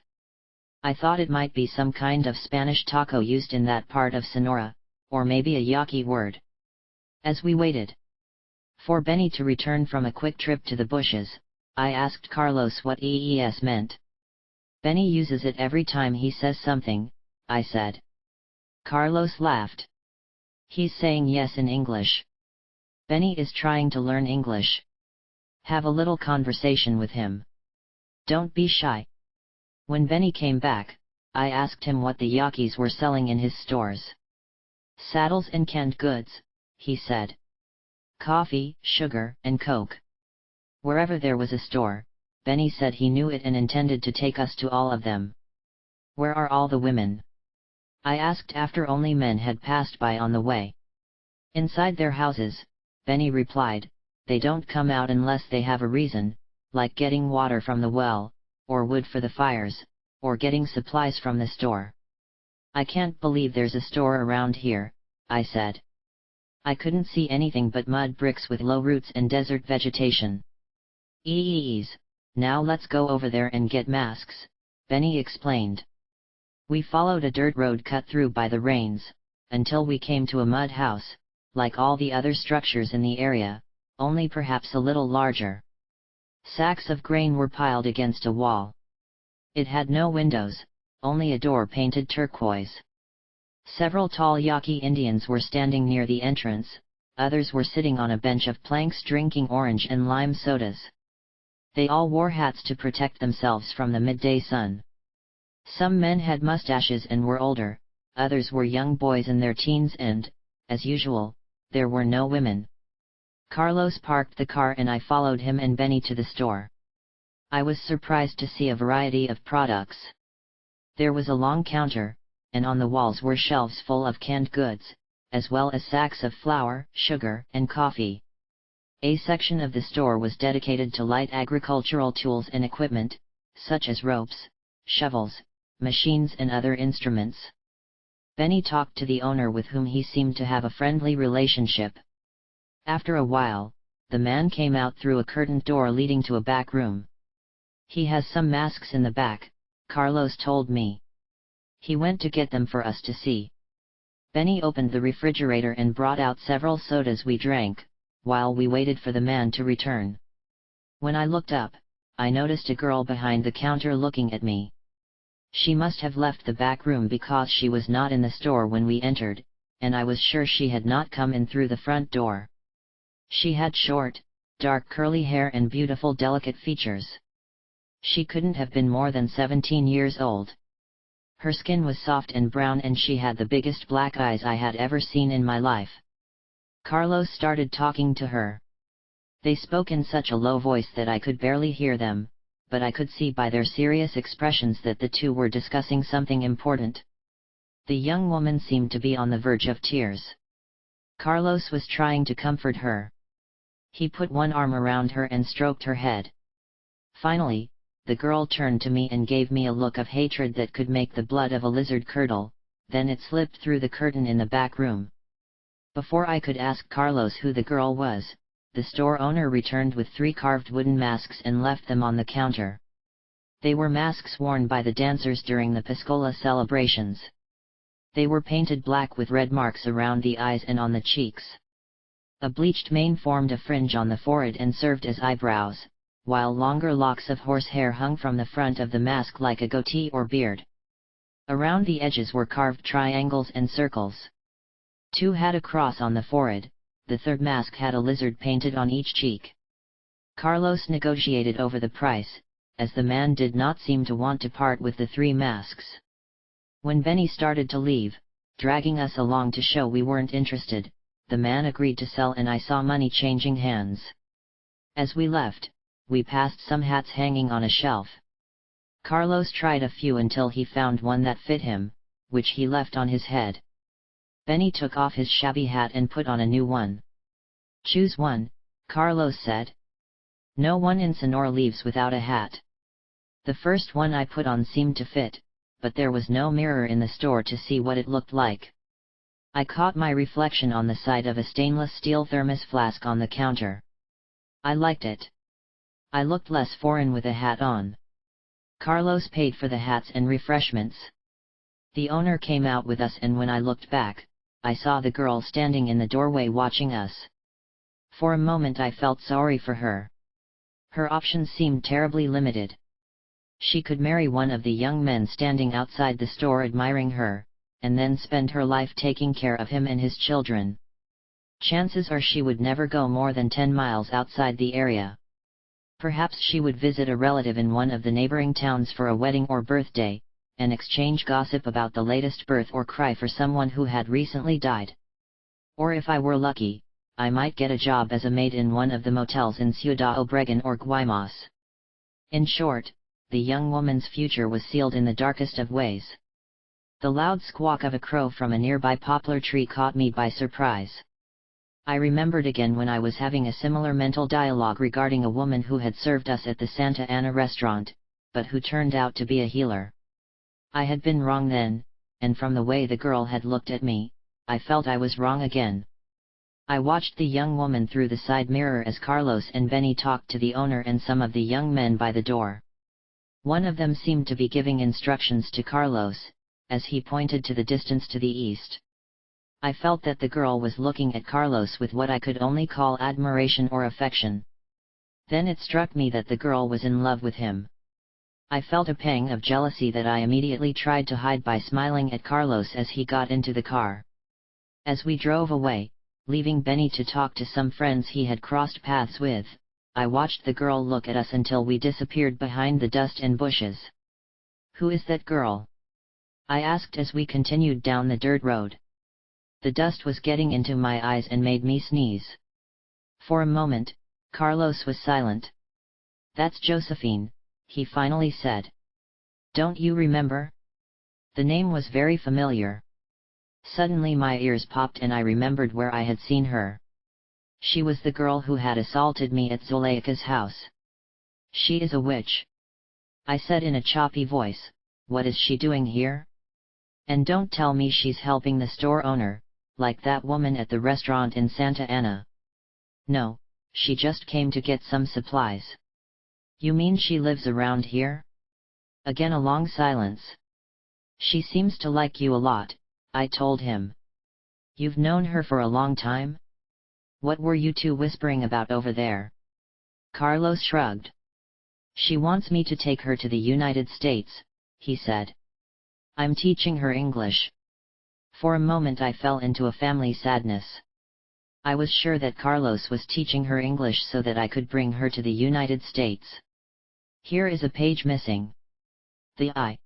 Speaker 1: I thought it might be some kind of Spanish taco used in that part of Sonora, or maybe a Yaqui word. As we waited for Benny to return from a quick trip to the bushes, I asked Carlos what EES meant. "Benny uses it every time he says something," I said. Carlos laughed. "He's saying yes in English. Benny is trying to learn English. Have a little conversation with him. Don't be shy." When Benny came back, I asked him what the Yaquis were selling in his stores. "Saddles and canned goods," he said. "Coffee, sugar, and Coke." Wherever there was a store, Benny said he knew it and intended to take us to all of them. "Where are all the women?" I asked after only men had passed by on the way. "Inside their houses," Benny replied. "They don't come out unless they have a reason, like getting water from the well, or wood for the fires, or getting supplies from the store." "I can't believe there's a store around here," I said. I couldn't see anything but mud bricks with low roots and desert vegetation. "Ease, now let's go over there and get masks," Benny explained. We followed a dirt road cut through by the rains, until we came to a mud house, like all the other structures in the area, only perhaps a little larger. Sacks of grain were piled against a wall. It had no windows, only a door painted turquoise. Several tall Yaqui Indians were standing near the entrance, others were sitting on a bench of planks drinking orange and lime sodas. They all wore hats to protect themselves from the midday sun. Some men had mustaches and were older, others were young boys in their teens and, as usual, there were no women. Carlos parked the car and I followed him and Benny to the store. I was surprised to see a variety of products. There was a long counter, and on the walls were shelves full of canned goods, as well as sacks of flour, sugar, and coffee. A section of the store was dedicated to light agricultural tools and equipment, such as ropes, shovels, machines and other instruments. Benny talked to the owner with whom he seemed to have a friendly relationship. After a while, the man came out through a curtained door leading to a back room. "He has some masks in the back," Carlos told me. He went to get them for us to see. Benny opened the refrigerator and brought out several sodas we drank, while we waited for the man to return. When I looked up, I noticed a girl behind the counter looking at me. She must have left the back room because she was not in the store when we entered, and I was sure she had not come in through the front door. She had short, dark curly hair and beautiful delicate features. She couldn't have been more than 17 years old. Her skin was soft and brown and she had the biggest black eyes I had ever seen in my life. Carlos started talking to her. They spoke in such a low voice that I could barely hear them, but I could see by their serious expressions that the two were discussing something important. The young woman seemed to be on the verge of tears. Carlos was trying to comfort her. He put one arm around her and stroked her head. Finally, the girl turned to me and gave me a look of hatred that could make the blood of a lizard curdle, then it slipped through the curtain in the back room. Before I could ask Carlos who the girl was, the store owner returned with 3 carved wooden masks and left them on the counter. They were masks worn by the dancers during the Piscola celebrations. They were painted black with red marks around the eyes and on the cheeks. A bleached mane formed a fringe on the forehead and served as eyebrows, while longer locks of horsehair hung from the front of the mask like a goatee or beard. Around the edges were carved triangles and circles. 2 had a cross on the forehead, the third mask had a lizard painted on each cheek. Carlos negotiated over the price, as the man did not seem to want to part with the 3 masks. When Benny started to leave, dragging us along to show we weren't interested, the man agreed to sell and I saw money changing hands. As we left, we passed some hats hanging on a shelf. Carlos tried a few until he found one that fit him, which he left on his head. Benny took off his shabby hat and put on a new one. "Choose one," Carlos said. "No one in Sonora leaves without a hat." The first one I put on seemed to fit, but there was no mirror in the store to see what it looked like. I caught my reflection on the side of a stainless steel thermos flask on the counter. I liked it. I looked less foreign with a hat on. Carlos paid for the hats and refreshments. The owner came out with us, and when I looked back, I saw the girl standing in the doorway watching us. For a moment I felt sorry for her. Her options seemed terribly limited. She could marry one of the young men standing outside the store admiring her, and then spend her life taking care of him and his children. Chances are she would never go more than 10 miles outside the area. Perhaps she would visit a relative in one of the neighboring towns for a wedding or birthday, and exchange gossip about the latest birth or cry for someone who had recently died. Or if I were lucky, I might get a job as a maid in one of the motels in Ciudad Obregón or Guaymas. In short, the young woman's future was sealed in the darkest of ways. The loud squawk of a crow from a nearby poplar tree caught me by surprise. I remembered again when I was having a similar mental dialogue regarding a woman who had served us at the Santa Ana restaurant, but who turned out to be a healer. I had been wrong then, and from the way the girl had looked at me, I felt I was wrong again. I watched the young woman through the side mirror as Carlos and Benny talked to the owner and some of the young men by the door. One of them seemed to be giving instructions to Carlos, as he pointed to the distance to the east. I felt that the girl was looking at Carlos with what I could only call admiration or affection. Then it struck me that the girl was in love with him. I felt a pang of jealousy that I immediately tried to hide by smiling at Carlos as he got into the car. As we drove away, leaving Benny to talk to some friends he had crossed paths with, I watched the girl look at us until we disappeared behind the dust and bushes. "Who is that girl?" I asked as we continued down the dirt road. The dust was getting into my eyes and made me sneeze. For a moment, Carlos was silent. "That's Josephine," he finally said. "Don't you remember?" The name was very familiar. Suddenly my ears popped and I remembered where I had seen her. She was the girl who had assaulted me at Zuleika's house. "She is a witch," I said in a choppy voice. "What is she doing here? And don't tell me she's helping the store owner, like that woman at the restaurant in Santa Ana." "No, she just came to get some supplies." "You mean she lives around here?" Again a long silence. "She seems to like you a lot," I told him. "You've known her for a long time? What were you two whispering about over there?" Carlos shrugged. "She wants me to take her to the United States," he said. "I'm teaching her English." For a moment I fell into a family sadness. I was sure that Carlos was teaching her English so that I could bring her to the United States. Here is a page missing. The I.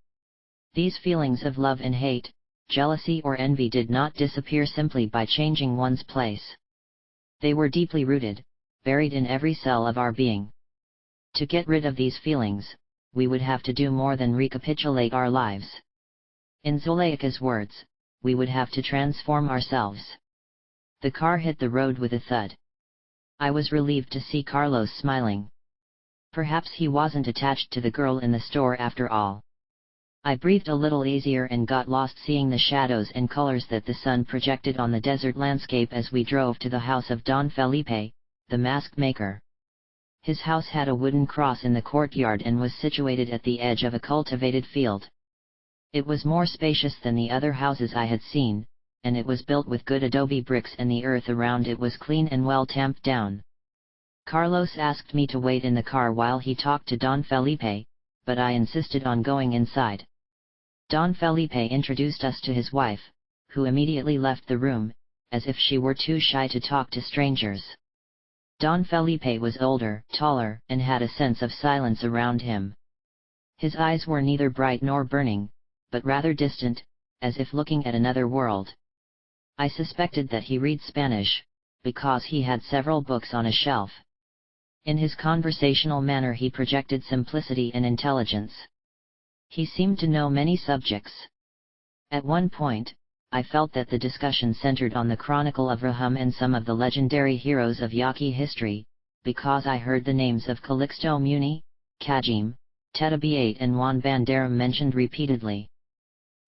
Speaker 1: These feelings of love and hate, jealousy or envy did not disappear simply by changing one's place. They were deeply rooted, buried in every cell of our being. To get rid of these feelings, we would have to do more than recapitulate our lives. In Zuleika's words, we would have to transform ourselves. The car hit the road with a thud. I was relieved to see Carlos smiling. Perhaps he wasn't attached to the girl in the store after all. I breathed a little easier and got lost seeing the shadows and colors that the sun projected on the desert landscape as we drove to the house of Don Felipe, the mask maker. His house had a wooden cross in the courtyard and was situated at the edge of a cultivated field. It was more spacious than the other houses I had seen, and it was built with good adobe bricks and the earth around it was clean and well tamped down. Carlos asked me to wait in the car while he talked to Don Felipe, but I insisted on going inside. Don Felipe introduced us to his wife, who immediately left the room, as if she were too shy to talk to strangers. Don Felipe was older, taller, and had a sense of silence around him. His eyes were neither bright nor burning, but rather distant, as if looking at another world. I suspected that he read Spanish, because he had several books on a shelf. In his conversational manner he projected simplicity and intelligence. He seemed to know many subjects. At one point, I felt that the discussion centered on the Chronicle of Rahum and some of the legendary heroes of Yaqui history, because I heard the names of Calixto Muni, Kajim, Tetabiate and Juan Bandera mentioned repeatedly.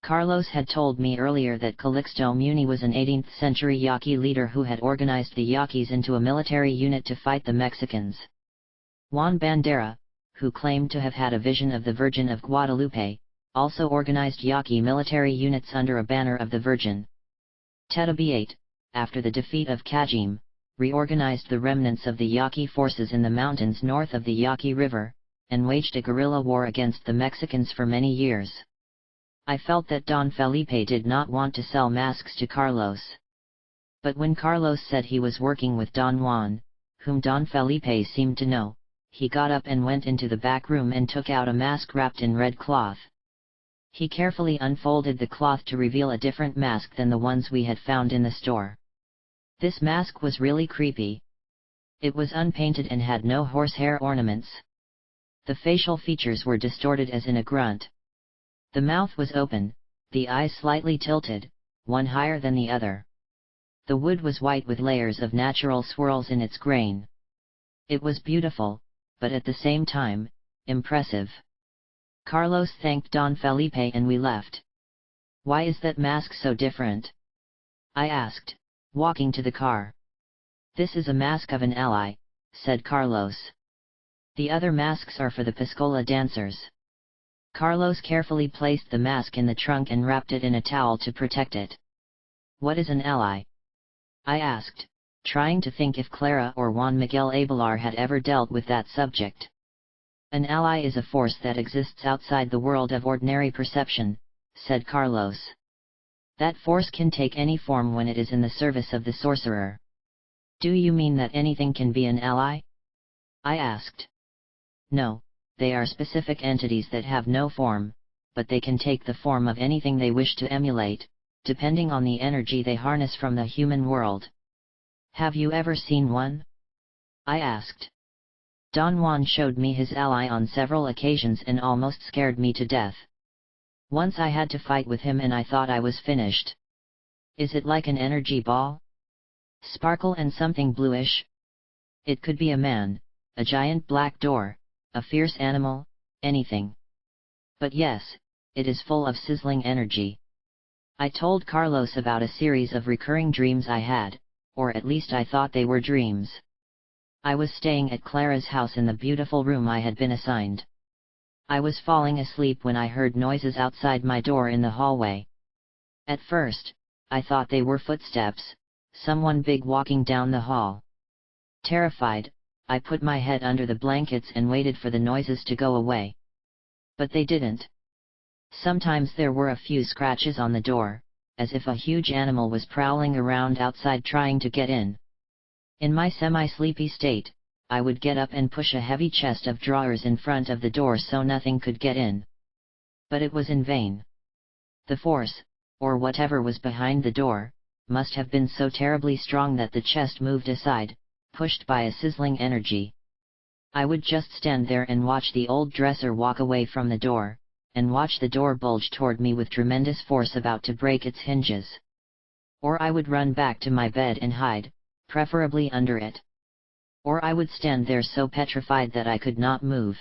Speaker 1: Carlos had told me earlier that Calixto Muni was an 18th century Yaqui leader who had organized the Yaquis into a military unit to fight the Mexicans. Juan Bandera, who claimed to have had a vision of the Virgin of Guadalupe, also organized Yaqui military units under a banner of the Virgin. Tetabiate, after the defeat of Kajim, reorganized the remnants of the Yaqui forces in the mountains north of the Yaqui River, and waged a guerrilla war against the Mexicans for many years. I felt that Don Felipe did not want to sell masks to Carlos. But when Carlos said he was working with Don Juan, whom Don Felipe seemed to know, he got up and went into the back room and took out a mask wrapped in red cloth. He carefully unfolded the cloth to reveal a different mask than the ones we had found in the store. This mask was really creepy. It was unpainted and had no horsehair ornaments. The facial features were distorted as in a grunt. The mouth was open, the eyes slightly tilted, one higher than the other. The wood was white with layers of natural swirls in its grain. It was beautiful, but at the same time, impressive. Carlos thanked Don Felipe and we left. "Why is that mask so different?" I asked, walking to the car. "This is a mask of an ally," said Carlos. "The other masks are for the Piscola dancers." Carlos carefully placed the mask in the trunk and wrapped it in a towel to protect it. "What is an ally?" I asked, trying to think if Clara or Juan Miguel Abelar had ever dealt with that subject. "An ally is a force that exists outside the world of ordinary perception," said Carlos. "That force can take any form when it is in the service of the sorcerer." "Do you mean that anything can be an ally?" I asked. "No, they are specific entities that have no form, but they can take the form of anything they wish to emulate, depending on the energy they harness from the human world." "Have you ever seen one?" I asked. "Don Juan showed me his ally on several occasions and almost scared me to death. Once I had to fight with him and I thought I was finished." "Is it like an energy ball? Sparkle and something bluish?" "It could be a man, a giant black door, a fierce animal, anything. But yes, it is full of sizzling energy." I told Carlos about a series of recurring dreams I had, or at least I thought they were dreams. I was staying at Clara's house in the beautiful room I had been assigned. I was falling asleep when I heard noises outside my door in the hallway. At first, I thought they were footsteps, someone big walking down the hall. Terrified, I put my head under the blankets and waited for the noises to go away. But they didn't. Sometimes there were a few scratches on the door, as if a huge animal was prowling around outside trying to get in. In my semi-sleepy state, I would get up and push a heavy chest of drawers in front of the door so nothing could get in. But it was in vain. The force, or whatever was behind the door, must have been so terribly strong that the chest moved aside, pushed by a sizzling energy. I would just stand there and watch the old dresser walk away from the door, and watch the door bulge toward me with tremendous force about to break its hinges. Or I would run back to my bed and hide, preferably under it. Or I would stand there so petrified that I could not move.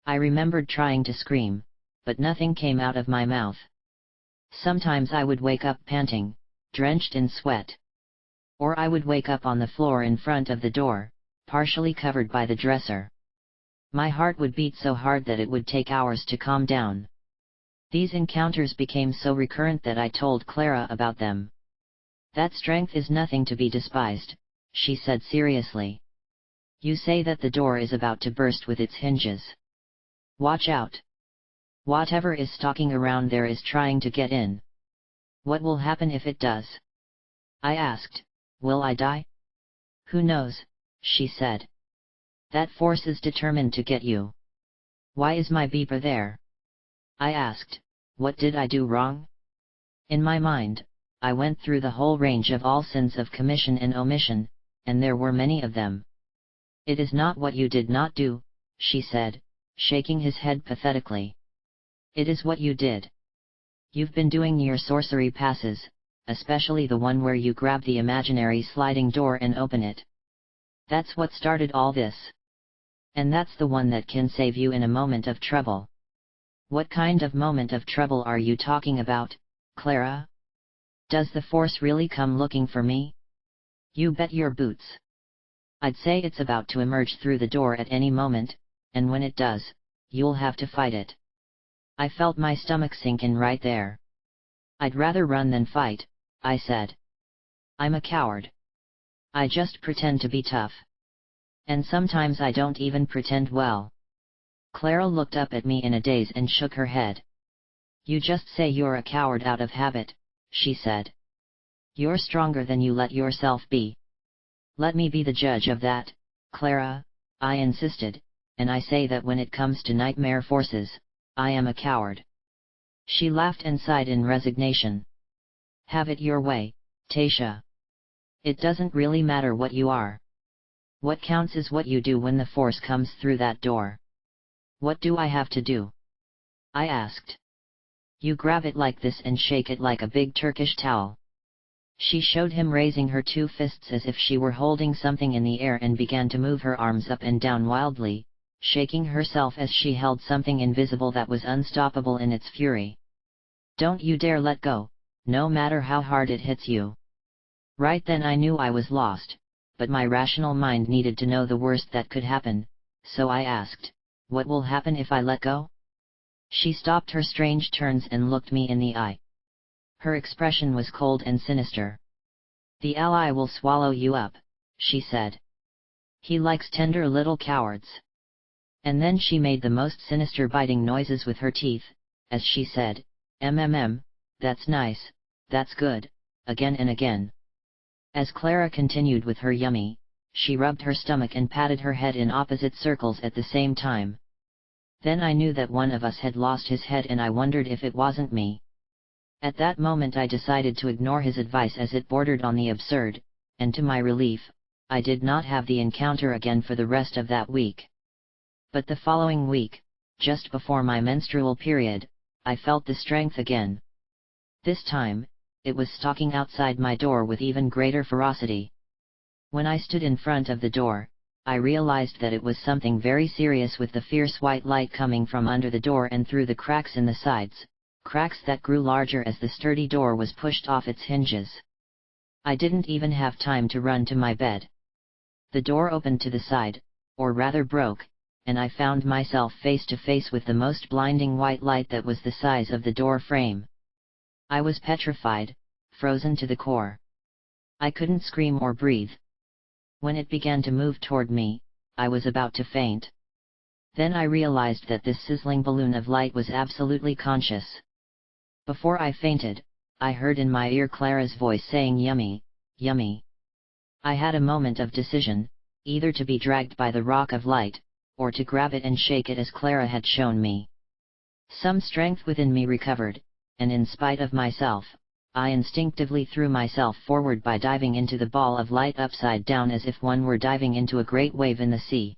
Speaker 1: I remembered trying to scream, but nothing came out of my mouth. Sometimes I would wake up panting, drenched in sweat. Or I would wake up on the floor in front of the door, partially covered by the dresser. My heart would beat so hard that it would take hours to calm down. These encounters became so recurrent that I told Clara about them. "That strength is nothing to be despised," she said seriously. "You say that the door is about to burst with its hinges. Watch out. Whatever is stalking around there is trying to get in. What will happen if it does?" I asked. "Will I die?" "Who knows," she said. "That force is determined to get you." "Why is my beeper there?" I asked. What did I do wrong? In my mind, I went through the whole range of all sins of commission and omission, and there were many of them. "It is not what you did not do," she said, shaking his head pathetically. "It is what you did. You've been doing your sorcery passes, especially the one where you grab the imaginary sliding door and open it. That's what started all this. And that's the one that can save you in a moment of trouble." "What kind of moment of trouble are you talking about, Clara? Does the force really come looking for me?" "You bet your boots. I'd say it's about to emerge through the door at any moment, and when it does, you'll have to fight it." I felt my stomach sink in right there. "I'd rather run than fight," I said. "I'm a coward. I just pretend to be tough. And sometimes I don't even pretend well." Clara looked up at me in a daze and shook her head. "You just say you're a coward out of habit," she said. "You're stronger than you let yourself be." "Let me be the judge of that, Clara," I insisted, "and I say that when it comes to nightmare forces, I am a coward." She laughed and sighed in resignation. "Have it your way, Taisha. It doesn't really matter what you are. What counts is what you do when the force comes through that door." "What do I have to do?" I asked. "You grab it like this and shake it like a big Turkish towel." She showed him raising her two fists as if she were holding something in the air and began to move her arms up and down wildly, shaking herself as she held something invisible that was unstoppable in its fury. "Don't you dare let go, no matter how hard it hits you." Right then I knew I was lost, but my rational mind needed to know the worst that could happen, so I asked, "What will happen if I let go?" She stopped her strange turns and looked me in the eye. Her expression was cold and sinister. "The ally will swallow you up," she said. "He likes tender little cowards." And then she made the most sinister biting noises with her teeth, as she said, That's nice, that's good," again and again. As Clara continued with her yummy, she rubbed her stomach and patted her head in opposite circles at the same time. Then I knew that one of us had lost his head and I wondered if it wasn't me. At that moment I decided to ignore his advice as it bordered on the absurd, and to my relief, I did not have the encounter again for the rest of that week. But the following week, just before my menstrual period, I felt the strength again. This time, it was stalking outside my door with even greater ferocity. When I stood in front of the door, I realized that it was something very serious with the fierce white light coming from under the door and through the cracks in the sides, cracks that grew larger as the sturdy door was pushed off its hinges. I didn't even have time to run to my bed. The door opened to the side, or rather broke, and I found myself face to face with the most blinding white light that was the size of the door frame. I was petrified, frozen to the core. I couldn't scream or breathe. When it began to move toward me, I was about to faint. Then I realized that this sizzling balloon of light was absolutely conscious. Before I fainted, I heard in my ear Clara's voice saying yummy, yummy. I had a moment of decision, either to be dragged by the rock of light, or to grab it and shake it as Clara had shown me. Some strength within me recovered, and in spite of myself, I instinctively threw myself forward by diving into the ball of light upside down as if one were diving into a great wave in the sea.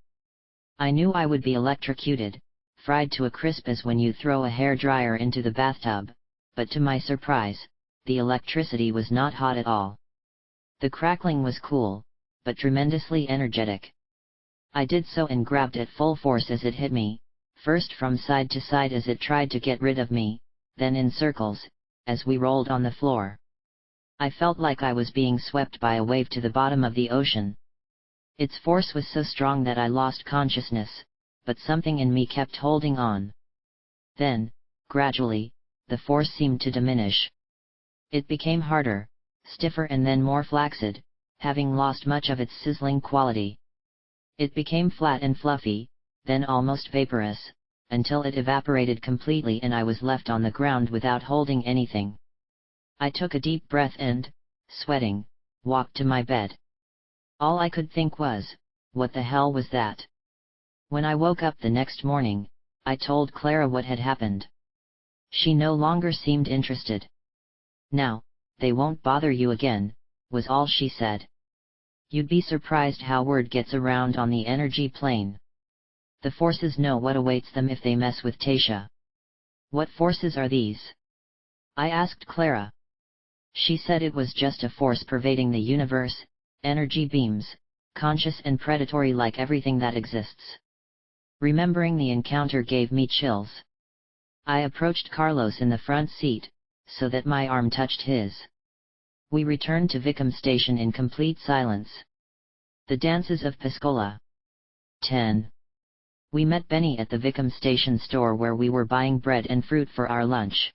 Speaker 1: I knew I would be electrocuted, fried to a crisp as when you throw a hairdryer into the bathtub, but to my surprise, the electricity was not hot at all. The crackling was cool, but tremendously energetic. I did so and grabbed at full force as it hit me, first from side to side as it tried to get rid of me, then in circles, as we rolled on the floor. I felt like I was being swept by a wave to the bottom of the ocean. Its force was so strong that I lost consciousness, but something in me kept holding on. Then, gradually, the force seemed to diminish. It became harder, stiffer and then more flaccid, having lost much of its sizzling quality. It became flat and fluffy, then almost vaporous, until it evaporated completely and I was left on the ground without holding anything. I took a deep breath and, sweating, walked to my bed. All I could think was, what the hell was that? When I woke up the next morning, I told Clara what had happened. She no longer seemed interested. "Now, they won't bother you again," was all she said. "You'd be surprised how word gets around on the energy plane. The forces know what awaits them if they mess with Taisha." "What forces are these?" I asked Clara. She said it was just a force pervading the universe, energy beams, conscious and predatory like everything that exists. Remembering the encounter gave me chills. I approached Carlos in the front seat, so that my arm touched his. We returned to Vikram station in complete silence. The dances of Piscola. 10. We met Benny at the Vikram station store where we were buying bread and fruit for our lunch.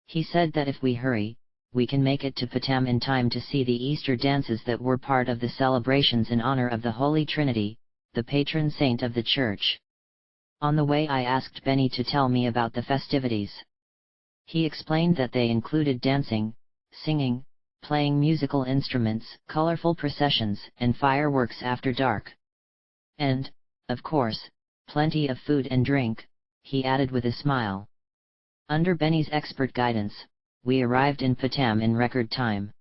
Speaker 1: He said that if we hurry, we can make it to Patam in time to see the Easter dances that were part of the celebrations in honor of the Holy Trinity, the patron saint of the church. On the way I asked Benny to tell me about the festivities. He explained that they included dancing, singing, playing musical instruments, colorful processions, and fireworks after dark. And, of course, plenty of food and drink, he added with a smile. Under Benny's expert guidance, we arrived in Patam in record time.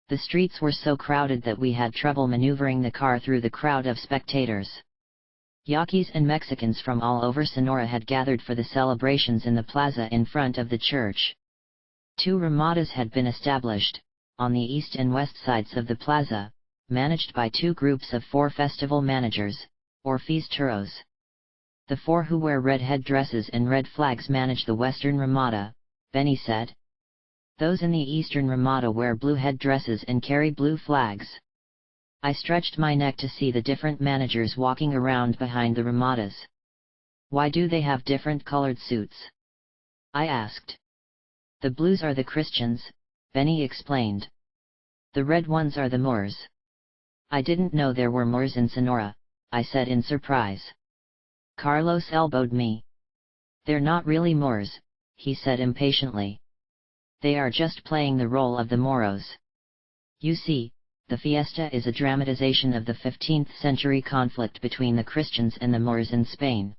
Speaker 1: The streets were so crowded that we had trouble maneuvering the car through the crowd of spectators. Yaquis and Mexicans from all over Sonora had gathered for the celebrations in the plaza in front of the church. 2 ramadas had been established, on the east and west sides of the plaza, managed by 2 groups of 4 festival managers, or fiesteros. The 4 who wear red headdresses and red flags manage the western ramada, Benny said. Those in the eastern ramada wear blue headdresses and carry blue flags. I stretched my neck to see the different managers walking around behind the ramadas. "Why do they have different colored suits?" I asked. "The blues are the Christians," Benny explained. "The red ones are the Moors." "I didn't know there were Moors in Sonora," I said in surprise. Carlos elbowed me. "They're not really Moors," he said impatiently. "They are just playing the role of the Moros. You see, the fiesta is a dramatization of the 15th century conflict between the Christians and the Moors in Spain.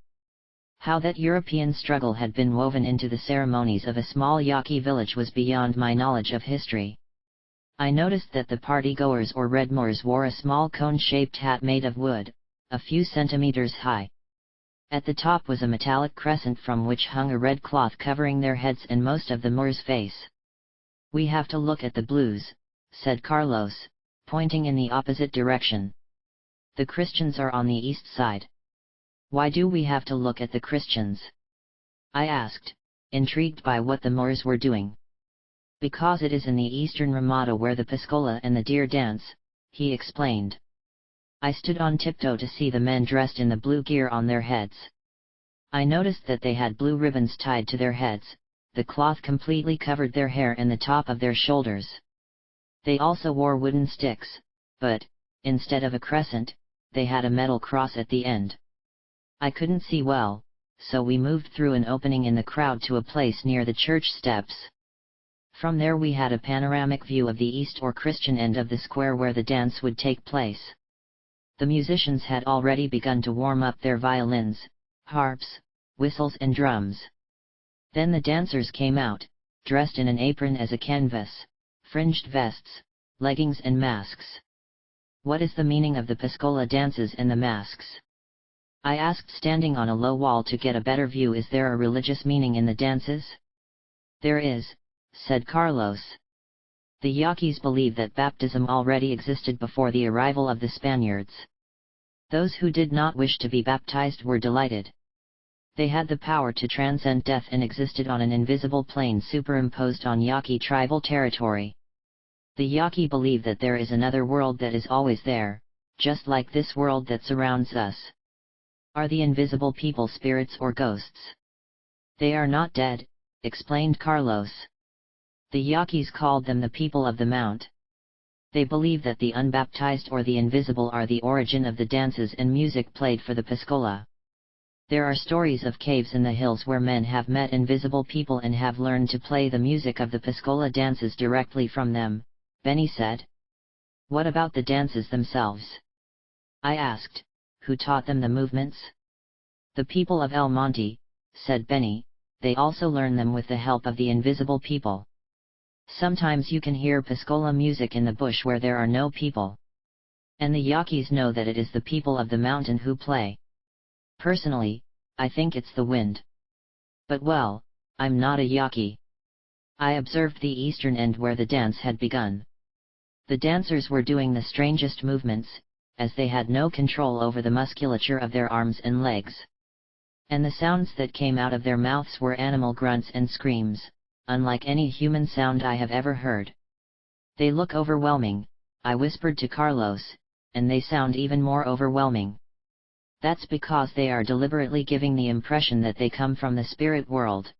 Speaker 1: How that European struggle had been woven into the ceremonies of a small Yaqui village was beyond my knowledge of history. I noticed that the partygoers or red Moors wore a small cone-shaped hat made of wood, a few centimeters high. At the top was a metallic crescent from which hung a red cloth covering their heads and most of the Moors' face. "We have to look at the blues," said Carlos, pointing in the opposite direction. "The Christians are on the east side." "Why do we have to look at the Christians?" I asked, intrigued by what the Moors were doing. "Because it is in the eastern ramada where the Piscola and the deer dance," he explained. I stood on tiptoe to see the men dressed in the blue gear on their heads. I noticed that they had blue ribbons tied to their heads, the cloth completely covered their hair and the top of their shoulders. They also wore wooden sticks, but, instead of a crescent, they had a metal cross at the end. I couldn't see well, so we moved through an opening in the crowd to a place near the church steps. From there we had a panoramic view of the east or Christian end of the square where the dance would take place. The musicians had already begun to warm up their violins, harps, whistles and drums. Then the dancers came out, dressed in an apron as a canvas, fringed vests, leggings and masks. "What is the meaning of the Piscola dances and the masks?" I asked, standing on a low wall to get a better view. Is there a religious meaning in the dances? There is, said Carlos. The Yaquis believe that baptism already existed before the arrival of the Spaniards. Those who did not wish to be baptized were delighted. They had the power to transcend death and existed on an invisible plane superimposed on Yaqui tribal territory. The Yaqui believe that there is another world that is always there, just like this world that surrounds us. Are the invisible people spirits or ghosts? They are not dead, explained Carlos. The Yaquis called them the people of the mount. They believe that the unbaptized or the invisible are the origin of the dances and music played for the Piscola. There are stories of caves in the hills where men have met invisible people and have learned to play the music of the Piscola dances directly from them, Benny said. What about the dances themselves? I asked. Who taught them the movements? The people of El Monte, said Benny. They also learn them with the help of the invisible people. Sometimes you can hear Piscola music in the bush where there are no people. And the Yaquis know that it is the people of the mountain who play. Personally, I think it's the wind. But well, I'm not a Yaqui. I observed the eastern end where the dance had begun. The dancers were doing the strangest movements, as they had no control over the musculature of their arms and legs. And the sounds that came out of their mouths were animal grunts and screams, unlike any human sound I have ever heard. They look overwhelming, I whispered to Carlos, and they sound even more overwhelming. That's because they are deliberately giving the impression that they come from the spirit world.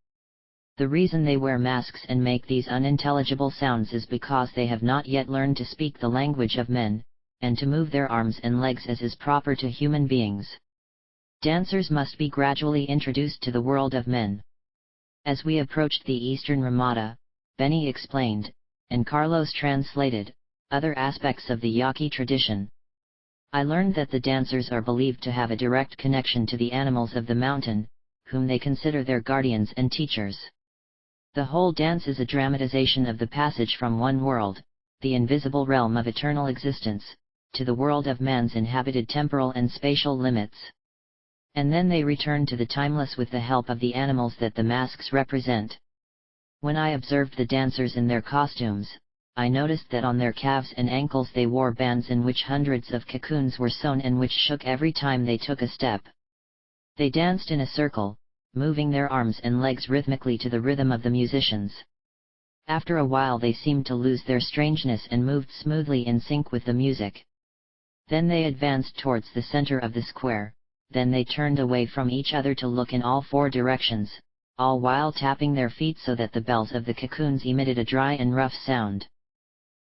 Speaker 1: The reason they wear masks and make these unintelligible sounds is because they have not yet learned to speak the language of men, and to move their arms and legs as is proper to human beings. Dancers must be gradually introduced to the world of men. As we approached the eastern Ramada, Benny explained, and Carlos translated, other aspects of the Yaqui tradition. I learned that the dancers are believed to have a direct connection to the animals of the mountain, whom they consider their guardians and teachers. The whole dance is a dramatization of the passage from one world, the invisible realm of eternal existence, to the world of man's inhabited temporal and spatial limits. And then they return to the timeless with the help of the animals that the masks represent. When I observed the dancers in their costumes, I noticed that on their calves and ankles they wore bands in which hundreds of cocoons were sewn and which shook every time they took a step. They danced in a circle, moving their arms and legs rhythmically to the rhythm of the musicians. After a while they seemed to lose their strangeness and moved smoothly in sync with the music. Then they advanced towards the center of the square, then they turned away from each other to look in all four directions, all while tapping their feet so that the bells of the cocoons emitted a dry and rough sound.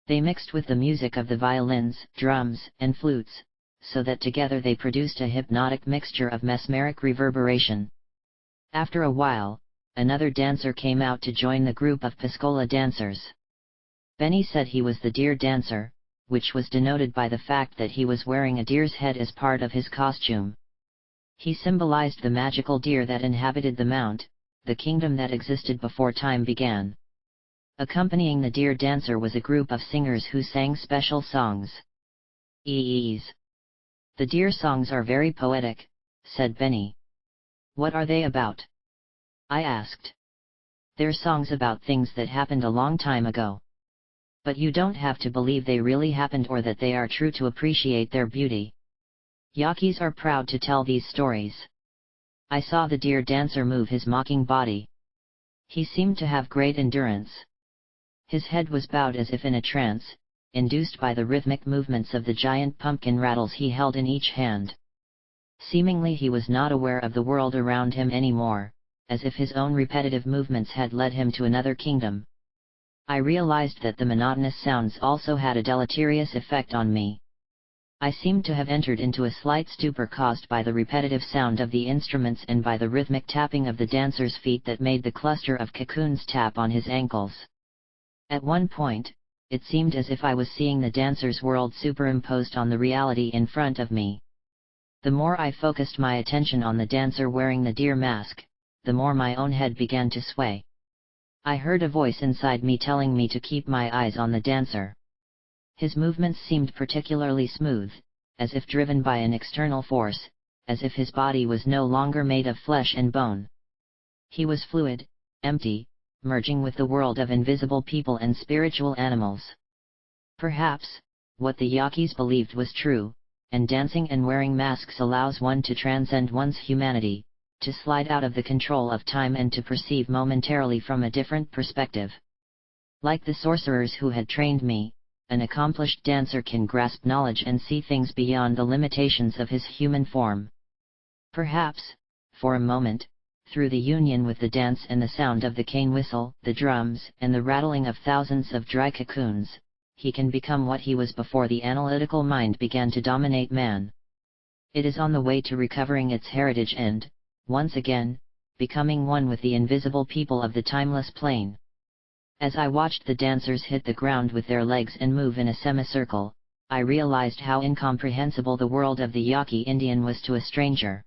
Speaker 1: They mixed with the music of the violins, drums, and flutes, so that together they produced a hypnotic mixture of mesmeric reverberation. After a while, another dancer came out to join the group of Piscola dancers. Benny said he was the deer dancer, which was denoted by the fact that he was wearing a deer's head as part of his costume. He symbolized the magical deer that inhabited the mount, the kingdom that existed before time began. Accompanying the deer dancer was a group of singers who sang special songs. Eeees. The deer songs are very poetic, said Benny. What are they about? I asked. They're songs about things that happened a long time ago. But you don't have to believe they really happened or that they are true to appreciate their beauty. Yaquis are proud to tell these stories. I saw the deer dancer move his mocking body. He seemed to have great endurance. His head was bowed as if in a trance, induced by the rhythmic movements of the giant pumpkin rattles he held in each hand. Seemingly he was not aware of the world around him anymore, as if his own repetitive movements had led him to another kingdom. I realized that the monotonous sounds also had a deleterious effect on me. I seemed to have entered into a slight stupor caused by the repetitive sound of the instruments and by the rhythmic tapping of the dancer's feet that made the cluster of cocoons tap on his ankles. At one point, it seemed as if I was seeing the dancer's world superimposed on the reality in front of me. The more I focused my attention on the dancer wearing the deer mask, the more my own head began to sway. I heard a voice inside me telling me to keep my eyes on the dancer. His movements seemed particularly smooth, as if driven by an external force, as if his body was no longer made of flesh and bone. He was fluid, empty, merging with the world of invisible people and spiritual animals. Perhaps, what the Yaquis believed was true, and dancing and wearing masks allows one to transcend one's humanity, to slide out of the control of time and to perceive momentarily from a different perspective. Like the sorcerers who had trained me, an accomplished dancer can grasp knowledge and see things beyond the limitations of his human form. Perhaps, for a moment, through the union with the dance and the sound of the cane whistle, the drums, and the rattling of thousands of dry cocoons, he can become what he was before the analytical mind began to dominate man. It is on the way to recovering its heritage and, once again, becoming one with the invisible people of the timeless plane. As I watched the dancers hit the ground with their legs and move in a semicircle, I realized how incomprehensible the world of the Yaqui Indian was to a stranger.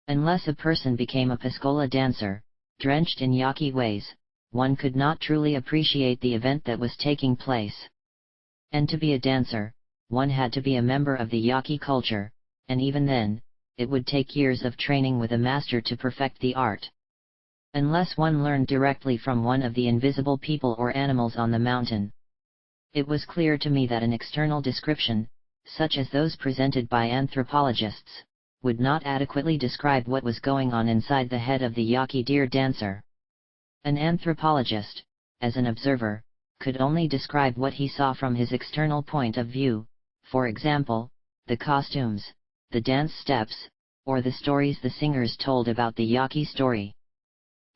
Speaker 1: Unless a person became a Piscola dancer, drenched in Yaqui ways, one could not truly appreciate the event that was taking place. And to be a dancer, one had to be a member of the Yaqui culture, and even then, it would take years of training with a master to perfect the art. Unless one learned directly from one of the invisible people or animals on the mountain. It was clear to me that an external description, such as those presented by anthropologists, would not adequately describe what was going on inside the head of the Yaqui deer dancer. An anthropologist, as an observer, could only describe what he saw from his external point of view, for example, the costumes, the dance steps, or the stories the singers told about the Yaqui story.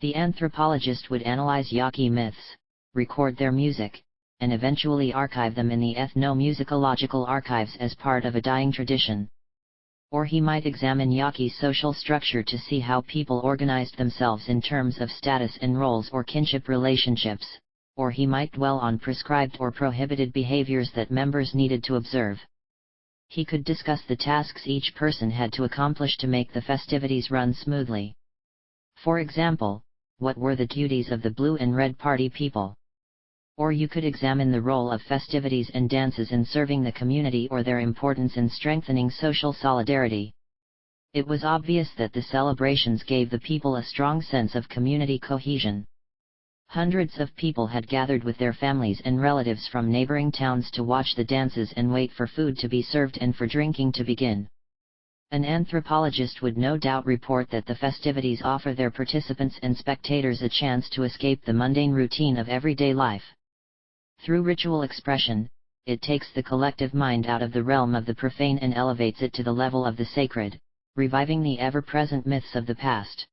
Speaker 1: The anthropologist would analyze Yaqui myths, record their music, and eventually archive them in the ethnomusicological archives as part of a dying tradition. Or he might examine Yaqui social structure to see how people organized themselves in terms of status and roles or kinship relationships, or he might dwell on prescribed or prohibited behaviors that members needed to observe. He could discuss the tasks each person had to accomplish to make the festivities run smoothly. For example, what were the duties of the blue and red party people? Or you could examine the role of festivities and dances in serving the community or their importance in strengthening social solidarity. It was obvious that the celebrations gave the people a strong sense of community cohesion. Hundreds of people had gathered with their families and relatives from neighboring towns to watch the dances and wait for food to be served and for drinking to begin. An anthropologist would no doubt report that the festivities offer their participants and spectators a chance to escape the mundane routine of everyday life. Through ritual expression, it takes the collective mind out of the realm of the profane and elevates it to the level of the sacred, reviving the ever-present myths of the past.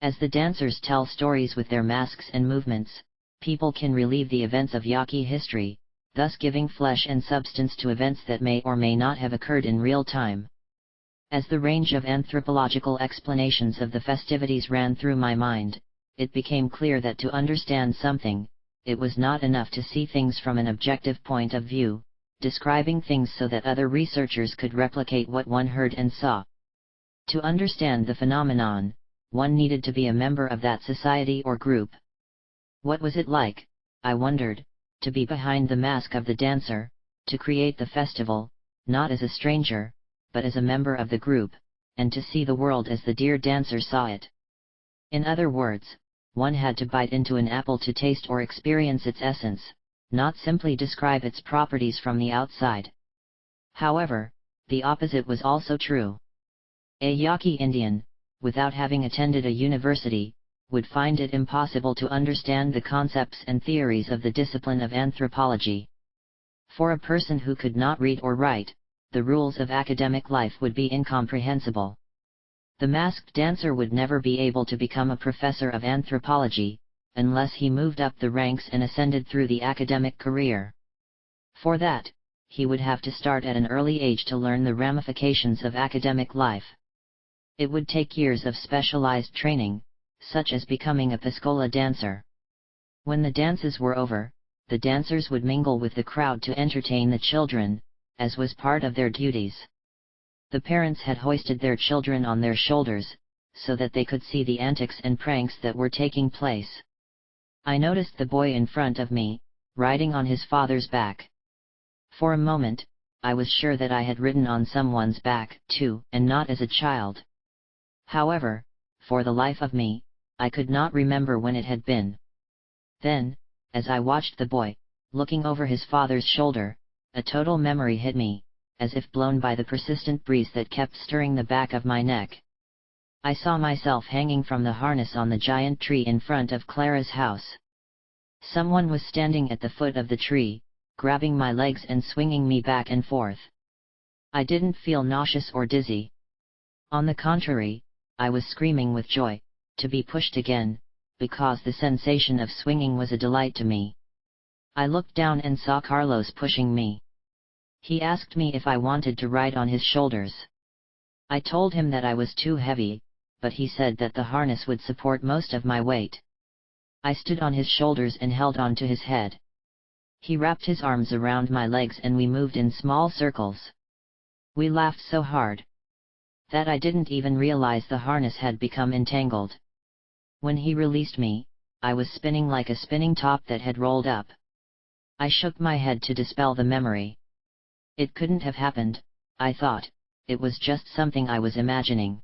Speaker 1: As the dancers tell stories with their masks and movements, people can relive the events of Yaqui history, thus giving flesh and substance to events that may or may not have occurred in real time. As the range of anthropological explanations of the festivities ran through my mind, it became clear that to understand something, it was not enough to see things from an objective point of view, describing things so that other researchers could replicate what one heard and saw. To understand the phenomenon, one needed to be a member of that society or group. What was it like, I wondered, to be behind the mask of the dancer, to create the festival, not as a stranger, but as a member of the group, and to see the world as the deer dancer saw it? In other words, one had to bite into an apple to taste or experience its essence, not simply describe its properties from the outside. However, the opposite was also true. A Yaqui Indian, without having attended a university, would find it impossible to understand the concepts and theories of the discipline of anthropology. For a person who could not read or write, the rules of academic life would be incomprehensible. The masked dancer would never be able to become a professor of anthropology, unless he moved up the ranks and ascended through the academic career. For that, he would have to start at an early age to learn the ramifications of academic life. It would take years of specialized training, such as becoming a Piscola dancer. When the dances were over, the dancers would mingle with the crowd to entertain the children, as was part of their duties. The parents had hoisted their children on their shoulders, so that they could see the antics and pranks that were taking place. I noticed the boy in front of me, riding on his father's back. For a moment, I was sure that I had ridden on someone's back, too, and not as a child. However, for the life of me, I could not remember when it had been. Then, as I watched the boy, looking over his father's shoulder, a total memory hit me, as if blown by the persistent breeze that kept stirring the back of my neck. I saw myself hanging from the harness on the giant tree in front of Clara's house. Someone was standing at the foot of the tree, grabbing my legs and swinging me back and forth. I didn't feel nauseous or dizzy. On the contrary, I was screaming with joy, to be pushed again, because the sensation of swinging was a delight to me. I looked down and saw Carlos pushing me. He asked me if I wanted to ride on his shoulders. I told him that I was too heavy, but he said that the harness would support most of my weight. I stood on his shoulders and held on to his head. He wrapped his arms around my legs and we moved in small circles. We laughed so hard that I didn't even realize the harness had become entangled. When he released me, I was spinning like a spinning top that had rolled up. I shook my head to dispel the memory. It couldn't have happened, I thought, it was just something I was imagining.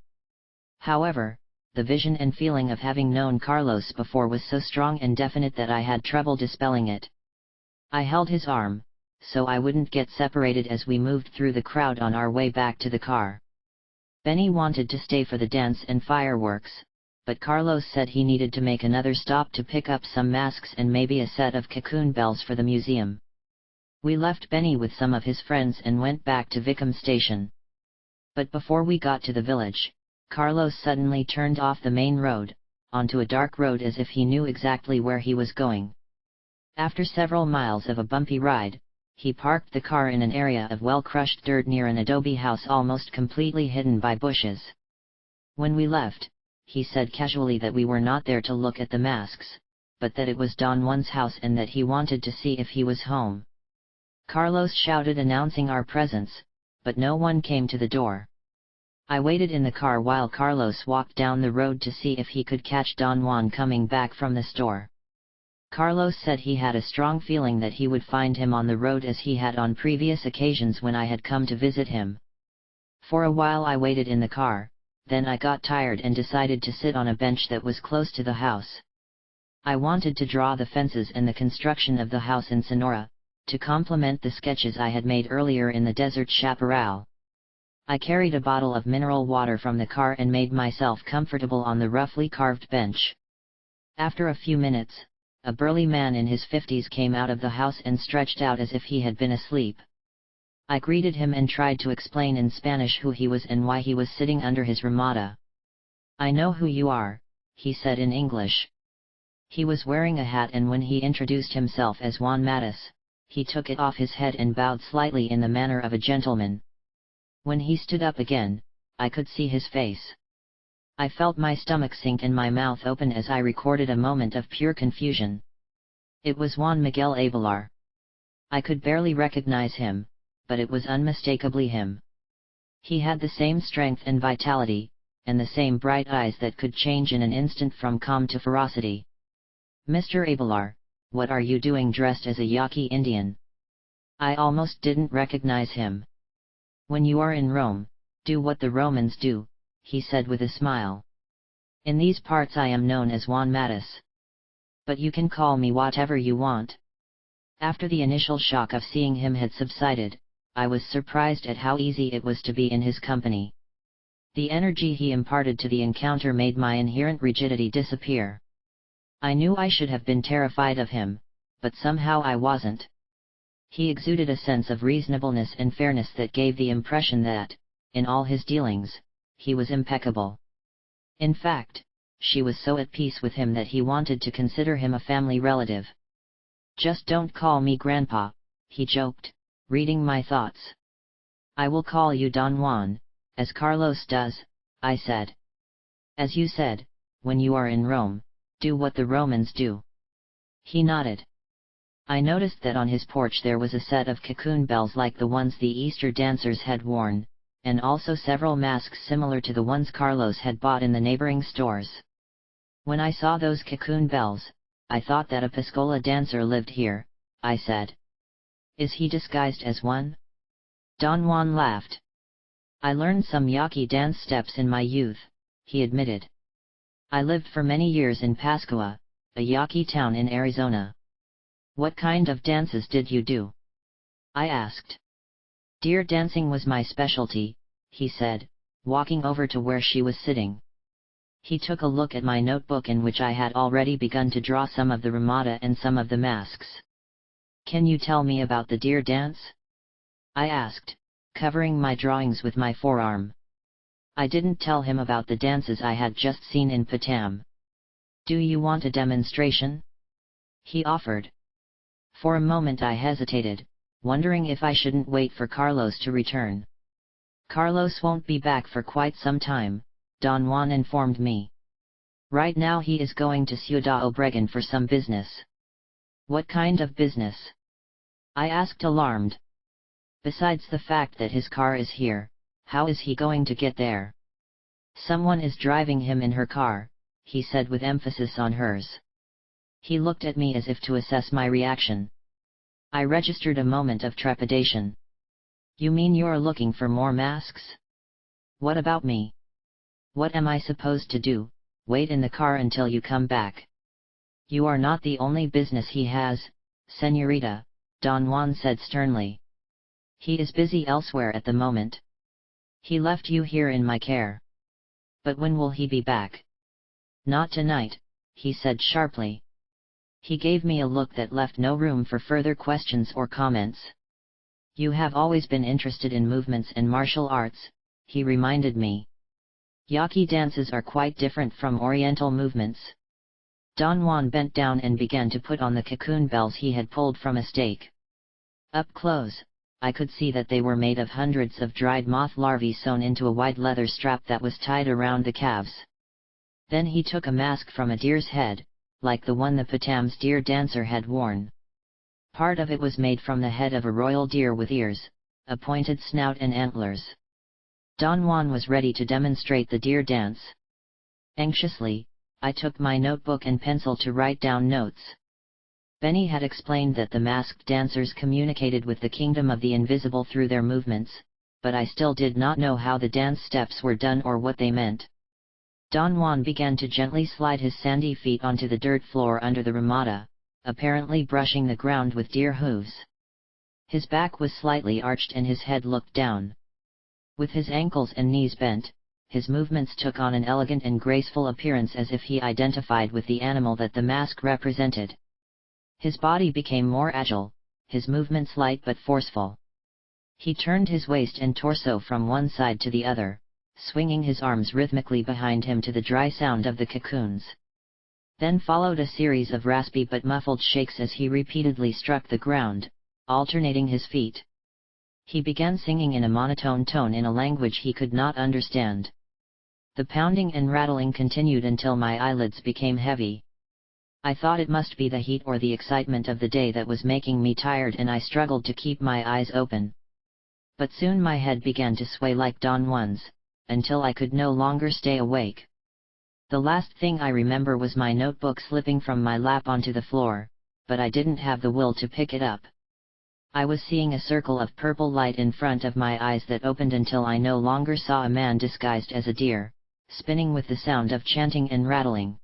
Speaker 1: However, the vision and feeling of having known Carlos before was so strong and definite that I had trouble dispelling it. I held his arm, so I wouldn't get separated as we moved through the crowd on our way back to the car. Benny wanted to stay for the dance and fireworks, but Carlos said he needed to make another stop to pick up some masks and maybe a set of cocoon bells for the museum. We left Benny with some of his friends and went back to Vicom Station. But before we got to the village, Carlos suddenly turned off the main road, onto a dark road as if he knew exactly where he was going. After several miles of a bumpy ride, he parked the car in an area of well-crushed dirt near an adobe house almost completely hidden by bushes. When we left, he said casually that we were not there to look at the masks, but that it was Don Juan's house and that he wanted to see if he was home. Carlos shouted announcing our presence, but no one came to the door. I waited in the car while Carlos walked down the road to see if he could catch Don Juan coming back from the store. Carlos said he had a strong feeling that he would find him on the road as he had on previous occasions when I had come to visit him. For a while I waited in the car, then I got tired and decided to sit on a bench that was close to the house. I wanted to draw the fences and the construction of the house in Sonora, to complement the sketches I had made earlier in the desert chaparral. I carried a bottle of mineral water from the car and made myself comfortable on the roughly carved bench. After a few minutes, a burly man in his 50s came out of the house and stretched out as if he had been asleep. I greeted him and tried to explain in Spanish who he was and why he was sitting under his ramada. "I know who you are," he said in English. He was wearing a hat, and when he introduced himself as Juan Matus, he took it off his head and bowed slightly in the manner of a gentleman. When he stood up again, I could see his face. I felt my stomach sink and my mouth open as I recorded a moment of pure confusion. It was Juan Miguel Abelar. I could barely recognize him, but it was unmistakably him. He had the same strength and vitality, and the same bright eyes that could change in an instant from calm to ferocity. "Mr. Abelar, what are you doing dressed as a Yaqui Indian?" I almost didn't recognize him. "When you are in Rome, do what the Romans do," he said with a smile. "In these parts I am known as Juan Matus. But you can call me whatever you want." After the initial shock of seeing him had subsided, I was surprised at how easy it was to be in his company. The energy he imparted to the encounter made my inherent rigidity disappear. I knew I should have been terrified of him, but somehow I wasn't. He exuded a sense of reasonableness and fairness that gave the impression that, in all his dealings, he was impeccable. In fact, she was so at peace with him that he wanted to consider him a family relative. "Just don't call me Grandpa," he joked, reading my thoughts. "I will call you Don Juan, as Carlos does," I said. "As you said, when you are in Rome, do what the Romans do." He nodded. I noticed that on his porch there was a set of cocoon bells like the ones the Easter dancers had worn, and also several masks similar to the ones Carlos had bought in the neighboring stores. "When I saw those cocoon bells, I thought that a Piscola dancer lived here," I said. "Is he disguised as one?" Don Juan laughed. I learned some yaqui dance steps in my youth, he admitted. I lived for many years in Pascua, a yaqui town in Arizona. What kind of dances did you do? I asked. Deer dancing was my specialty, he said, walking over to where she was sitting. He took a look at my notebook in which I had already begun to draw some of the ramada and some of the masks. Can you tell me about the deer dance? I asked, covering my drawings with my forearm. I didn't tell him about the dances I had just seen in Patam. Do you want a demonstration? He offered. For a moment I hesitated, wondering if I shouldn't wait for Carlos to return. Carlos won't be back for quite some time, Don Juan informed me. Right now he is going to Ciudad Obregón for some business. What kind of business? I asked, alarmed. Besides the fact that his car is here, how is he going to get there? Someone is driving him in her car, he said with emphasis on hers. He looked at me as if to assess my reaction. I registered a moment of trepidation. You mean you're looking for more masks? What about me? What am I supposed to do, wait in the car until you come back? You are not the only business he has, señorita, Don Juan said sternly. He is busy elsewhere at the moment. He left you here in my care. But when will he be back? Not tonight, he said sharply. He gave me a look that left no room for further questions or comments. You have always been interested in movements and martial arts, he reminded me. Yaqui dances are quite different from Oriental movements. Don Juan bent down and began to put on the cocoon bells he had pulled from a stake. Up close, I could see that they were made of hundreds of dried moth larvae sewn into a wide leather strap that was tied around the calves. Then he took a mask from a deer's head, like the one the Patam's deer dancer had worn. Part of it was made from the head of a royal deer with ears, a pointed snout and antlers. Don Juan was ready to demonstrate the deer dance. Anxiously, I took my notebook and pencil to write down notes. Benny had explained that the masked dancers communicated with the kingdom of the invisible through their movements, but I still did not know how the dance steps were done or what they meant. Don Juan began to gently slide his sandy feet onto the dirt floor under the ramada, apparently brushing the ground with deer hooves. His back was slightly arched and his head looked down. With his ankles and knees bent, his movements took on an elegant and graceful appearance as if he identified with the animal that the mask represented. His body became more agile, his movements light but forceful. He turned his waist and torso from one side to the other, swinging his arms rhythmically behind him to the dry sound of the cocoons. Then followed a series of raspy but muffled shakes as he repeatedly struck the ground, alternating his feet. He began singing in a monotone tone in a language he could not understand. The pounding and rattling continued until my eyelids became heavy. I thought it must be the heat or the excitement of the day that was making me tired, and I struggled to keep my eyes open. But soon my head began to sway like Don Juan's, until I could no longer stay awake. The last thing I remember was my notebook slipping from my lap onto the floor, but I didn't have the will to pick it up. I was seeing a circle of purple light in front of my eyes that opened until I no longer saw a man disguised as a deer, spinning with the sound of chanting and rattling.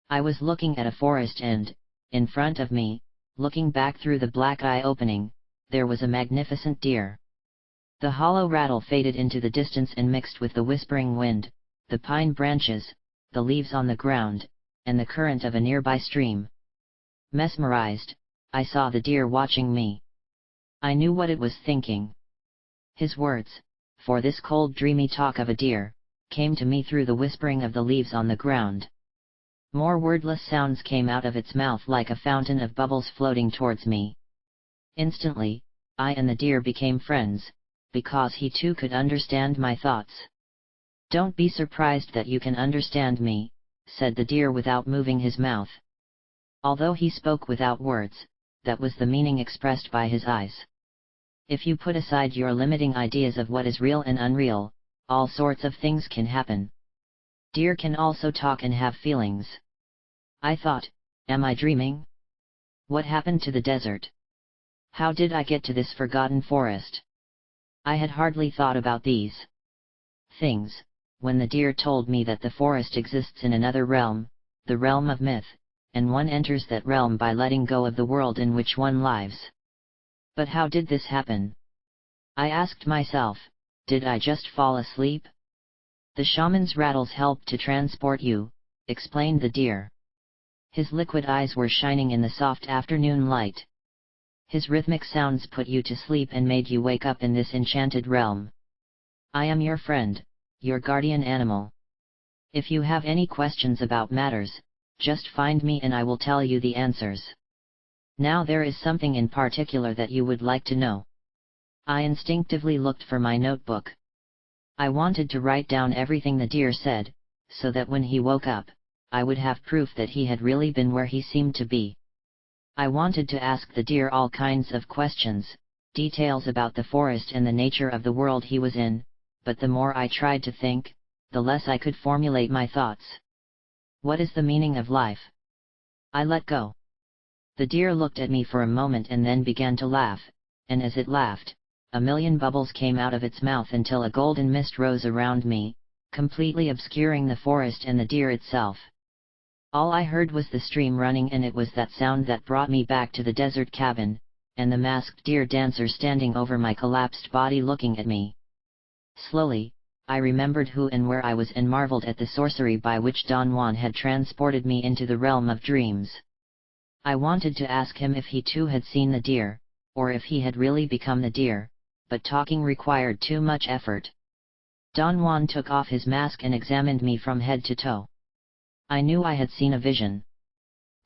Speaker 1: I was looking at a forest and, in front of me, looking back through the black eye opening, there was a magnificent deer. The hollow rattle faded into the distance and mixed with the whispering wind, the pine branches, the leaves on the ground, and the current of a nearby stream. Mesmerized, I saw the deer watching me. I knew what it was thinking. His words, for this cold dreamy talk of a deer, came to me through the whispering of the leaves on the ground. More wordless sounds came out of its mouth like a fountain of bubbles floating towards me. Instantly, I and the deer became friends, because he too could understand my thoughts. "Don't be surprised that you can understand me," said the deer without moving his mouth. Although he spoke without words, that was the meaning expressed by his eyes. If you put aside your limiting ideas of what is real and unreal, all sorts of things can happen. Deer can also talk and have feelings. I thought, am I dreaming? What happened to the desert? How did I get to this forgotten forest? I had hardly thought about these things, when the deer told me that the forest exists in another realm, the realm of myth, and one enters that realm by letting go of the world in which one lives. But how did this happen? I asked myself, did I just fall asleep? The shaman's rattles helped to transport you, explained the deer. His liquid eyes were shining in the soft afternoon light. His rhythmic sounds put you to sleep and made you wake up in this enchanted realm. I am your friend, your guardian animal. If you have any questions about matters, just find me and I will tell you the answers. Now there is something in particular that you would like to know. I instinctively looked for my notebook. I wanted to write down everything the deer said, so that when he woke up, I would have proof that he had really been where he seemed to be. I wanted to ask the deer all kinds of questions, details about the forest and the nature of the world he was in, but the more I tried to think, the less I could formulate my thoughts. What is the meaning of life? I let go. The deer looked at me for a moment and then began to laugh, and as it laughed, a million bubbles came out of its mouth until a golden mist rose around me, completely obscuring the forest and the deer itself. All I heard was the stream running, and it was that sound that brought me back to the desert cabin, and the masked deer dancer standing over my collapsed body looking at me. Slowly, I remembered who and where I was and marveled at the sorcery by which Don Juan had transported me into the realm of dreams. I wanted to ask him if he too had seen the deer, or if he had really become the deer, but talking required too much effort. Don Juan took off his mask and examined me from head to toe. I knew I had seen a vision.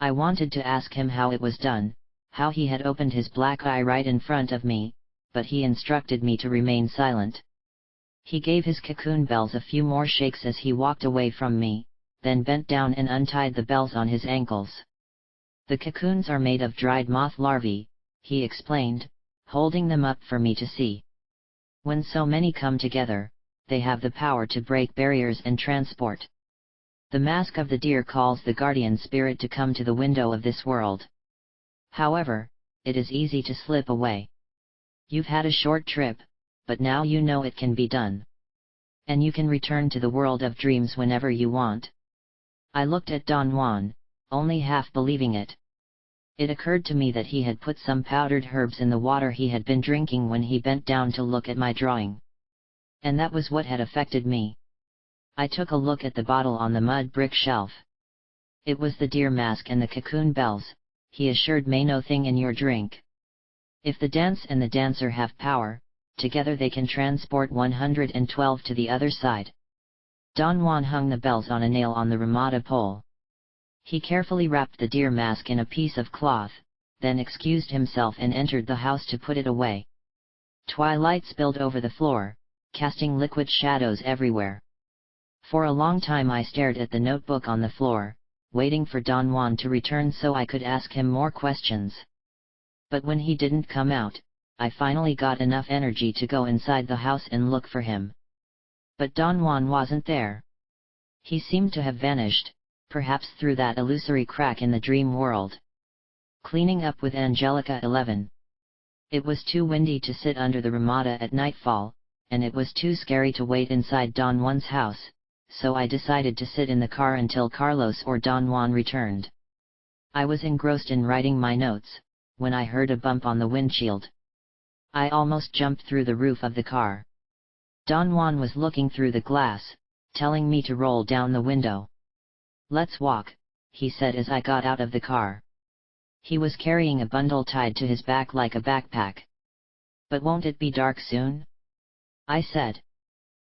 Speaker 1: I wanted to ask him how it was done, how he had opened his black eye right in front of me, but he instructed me to remain silent. He gave his cocoon bells a few more shakes as he walked away from me, then bent down and untied the bells on his ankles. The cocoons are made of dried moth larvae, he explained, holding them up for me to see. When so many come together, they have the power to break barriers and transport. The mask of the deer calls the guardian spirit to come to the window of this world. However, it is easy to slip away. You've had a short trip, but now you know it can be done. And you can return to the world of dreams whenever you want. I looked at Don Juan, only half believing it. It occurred to me that he had put some powdered herbs in the water he had been drinking when he bent down to look at my drawing. And that was what had affected me. I took a look at the bottle on the mud brick shelf. It was the deer mask and the cocoon bells, he assured me. No thing in your drink. If the dance and the dancer have power, together they can transport 112 to the other side. Don Juan hung the bells on a nail on the Ramada pole. He carefully wrapped the deer mask in a piece of cloth, then excused himself and entered the house to put it away. Twilight spilled over the floor, casting liquid shadows everywhere. For a long time I stared at the notebook on the floor, waiting for Don Juan to return so I could ask him more questions. But when he didn't come out, I finally got enough energy to go inside the house and look for him. But Don Juan wasn't there. He seemed to have vanished, perhaps through that illusory crack in the dream world. Cleaning up with Angelica 11. It was too windy to sit under the Ramada at nightfall, and it was too scary to wait inside Don Juan's house, so I decided to sit in the car until Carlos or Don Juan returned. I was engrossed in writing my notes, when I heard a bump on the windshield. I almost jumped through the roof of the car. Don Juan was looking through the glass, telling me to roll down the window. "Let's walk," he said as I got out of the car. He was carrying a bundle tied to his back like a backpack. "But won't it be dark soon?" I said.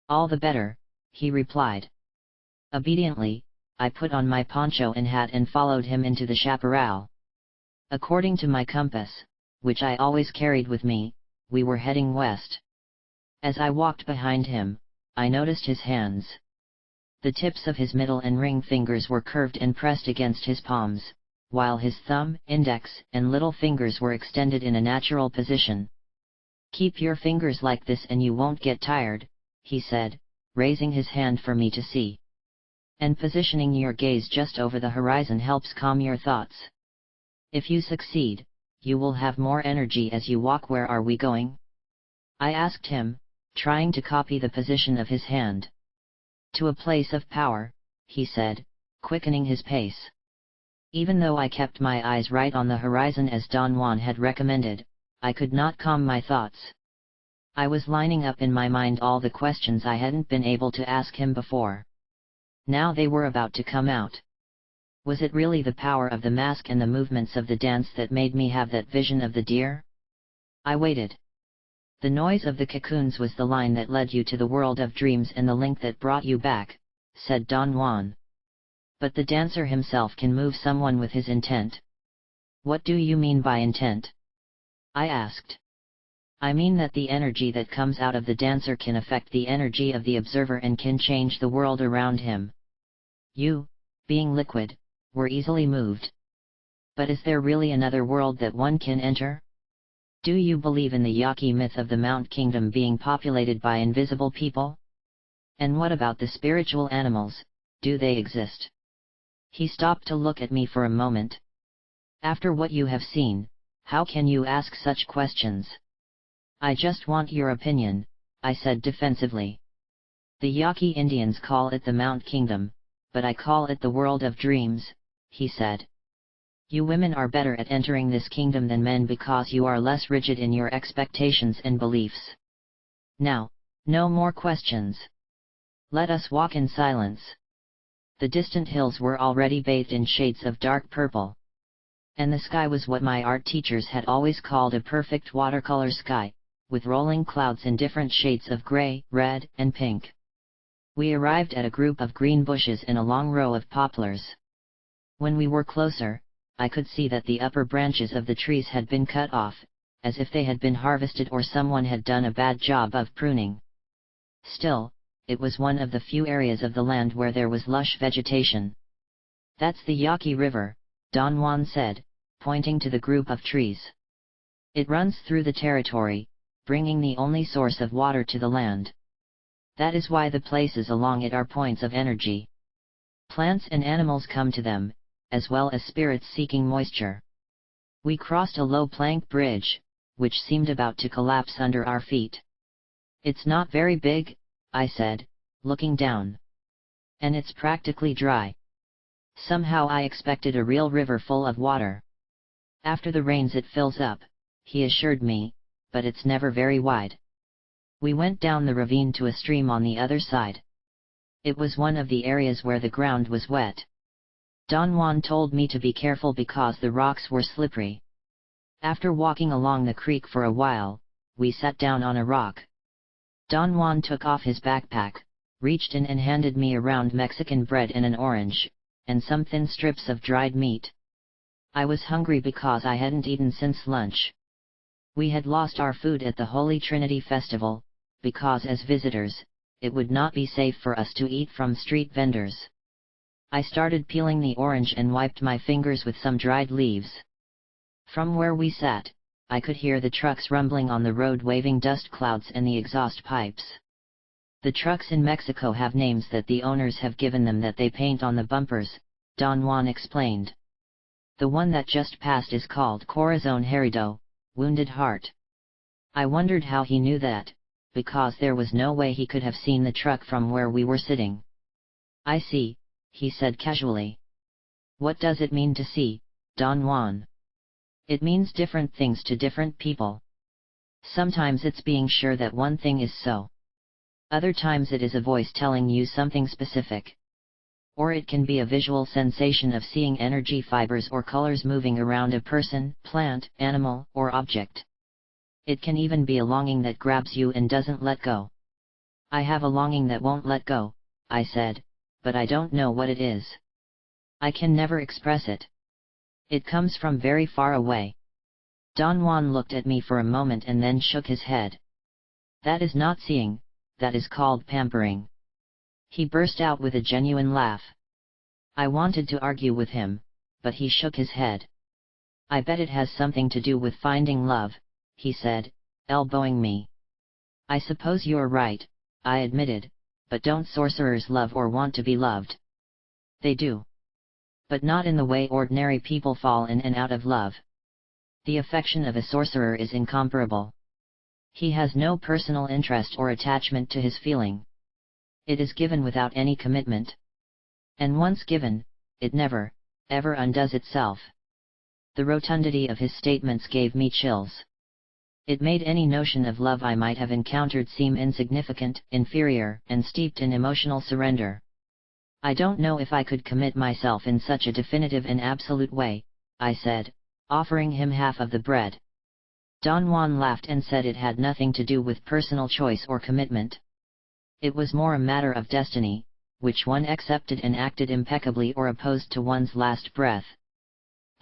Speaker 1: "All the better," he replied. Obediently, I put on my poncho and hat and followed him into the chaparral. According to my compass, which I always carried with me, we were heading west. As I walked behind him, I noticed his hands. The tips of his middle and ring fingers were curved and pressed against his palms, while his thumb, index, and little fingers were extended in a natural position. "Keep your fingers like this and you won't get tired," he said, raising his hand for me to see. "And positioning your gaze just over the horizon helps calm your thoughts. If you succeed, you will have more energy as you walk." "Where are we going?" I asked him, trying to copy the position of his hand. To a place of power, he said, quickening his pace. Even though I kept my eyes right on the horizon as Don Juan had recommended, I could not calm my thoughts. I was lining up in my mind all the questions I hadn't been able to ask him before. Now they were about to come out. Was it really the power of the mask and the movements of the dance that made me have that vision of the deer? I waited. The noise of the cocoons was the line that led you to the world of dreams and the link that brought you back, said Don Juan. But the dancer himself can move someone with his intent. What do you mean by intent? I asked. I mean that the energy that comes out of the dancer can affect the energy of the observer and can change the world around him. You, being liquid, were easily moved. But is there really another world that one can enter? Do you believe in the Yaqui myth of the Mount Kingdom being populated by invisible people? And what about the spiritual animals, do they exist? He stopped to look at me for a moment. After what you have seen, how can you ask such questions? I just want your opinion, I said defensively. The Yaqui Indians call it the Mount Kingdom, but I call it the world of dreams, he said. You women are better at entering this kingdom than men because you are less rigid in your expectations and beliefs. Now, no more questions. Let us walk in silence. The distant hills were already bathed in shades of dark purple. And the sky was what my art teachers had always called a perfect watercolor sky, with rolling clouds in different shades of gray, red, and pink. We arrived at a group of green bushes in a long row of poplars. When we were closer, I could see that the upper branches of the trees had been cut off, as if they had been harvested or someone had done a bad job of pruning. Still, it was one of the few areas of the land where there was lush vegetation. That's the Yaqui River, Don Juan said, pointing to the group of trees. It runs through the territory, bringing the only source of water to the land. That is why the places along it are points of energy. Plants and animals come to them, as well as spirits seeking moisture. We crossed a low plank bridge, which seemed about to collapse under our feet. It's not very big, I said, looking down. And it's practically dry. Somehow I expected a real river full of water. After the rains it fills up, he assured me, but it's never very wide. We went down the ravine to a stream on the other side. It was one of the areas where the ground was wet. Don Juan told me to be careful because the rocks were slippery. After walking along the creek for a while, we sat down on a rock. Don Juan took off his backpack, reached in and handed me a round Mexican bread and an orange, and some thin strips of dried meat. I was hungry because I hadn't eaten since lunch. We had lost our food at the Holy Trinity Festival, because as visitors, it would not be safe for us to eat from street vendors. I started peeling the orange and wiped my fingers with some dried leaves. From where we sat, I could hear the trucks rumbling on the road waving dust clouds and the exhaust pipes. The trucks in Mexico have names that the owners have given them that they paint on the bumpers, Don Juan explained. The one that just passed is called Corazon Herido, Wounded Heart. I wondered how he knew that, because there was no way he could have seen the truck from where we were sitting. I see, he said casually. What does it mean to see, Don Juan? It means different things to different people. Sometimes it's being sure that one thing is so. Other times it is a voice telling you something specific. Or it can be a visual sensation of seeing energy fibers or colors moving around a person, plant, animal, or object. It can even be a longing that grabs you and doesn't let go. I have a longing that won't let go, I said, but I don't know what it is. I can never express it. It comes from very far away. Don Juan looked at me for a moment and then shook his head. That is not seeing, that is called pampering. He burst out with a genuine laugh. I wanted to argue with him, but he shook his head. I bet it has something to do with finding love, he said, elbowing me. I suppose you're right, I admitted, but don't sorcerers love or want to be loved? They do. But not in the way ordinary people fall in and out of love. The affection of a sorcerer is incomparable. He has no personal interest or attachment to his feeling. It is given without any commitment. And once given, it never, ever undoes itself. The rotundity of his statements gave me chills. It made any notion of love I might have encountered seem insignificant, inferior, and steeped in emotional surrender. I don't know if I could commit myself in such a definitive and absolute way, I said, offering him half of the bread. Don Juan laughed and said it had nothing to do with personal choice or commitment. It was more a matter of destiny, which one accepted and acted impeccably or opposed to one's last breath.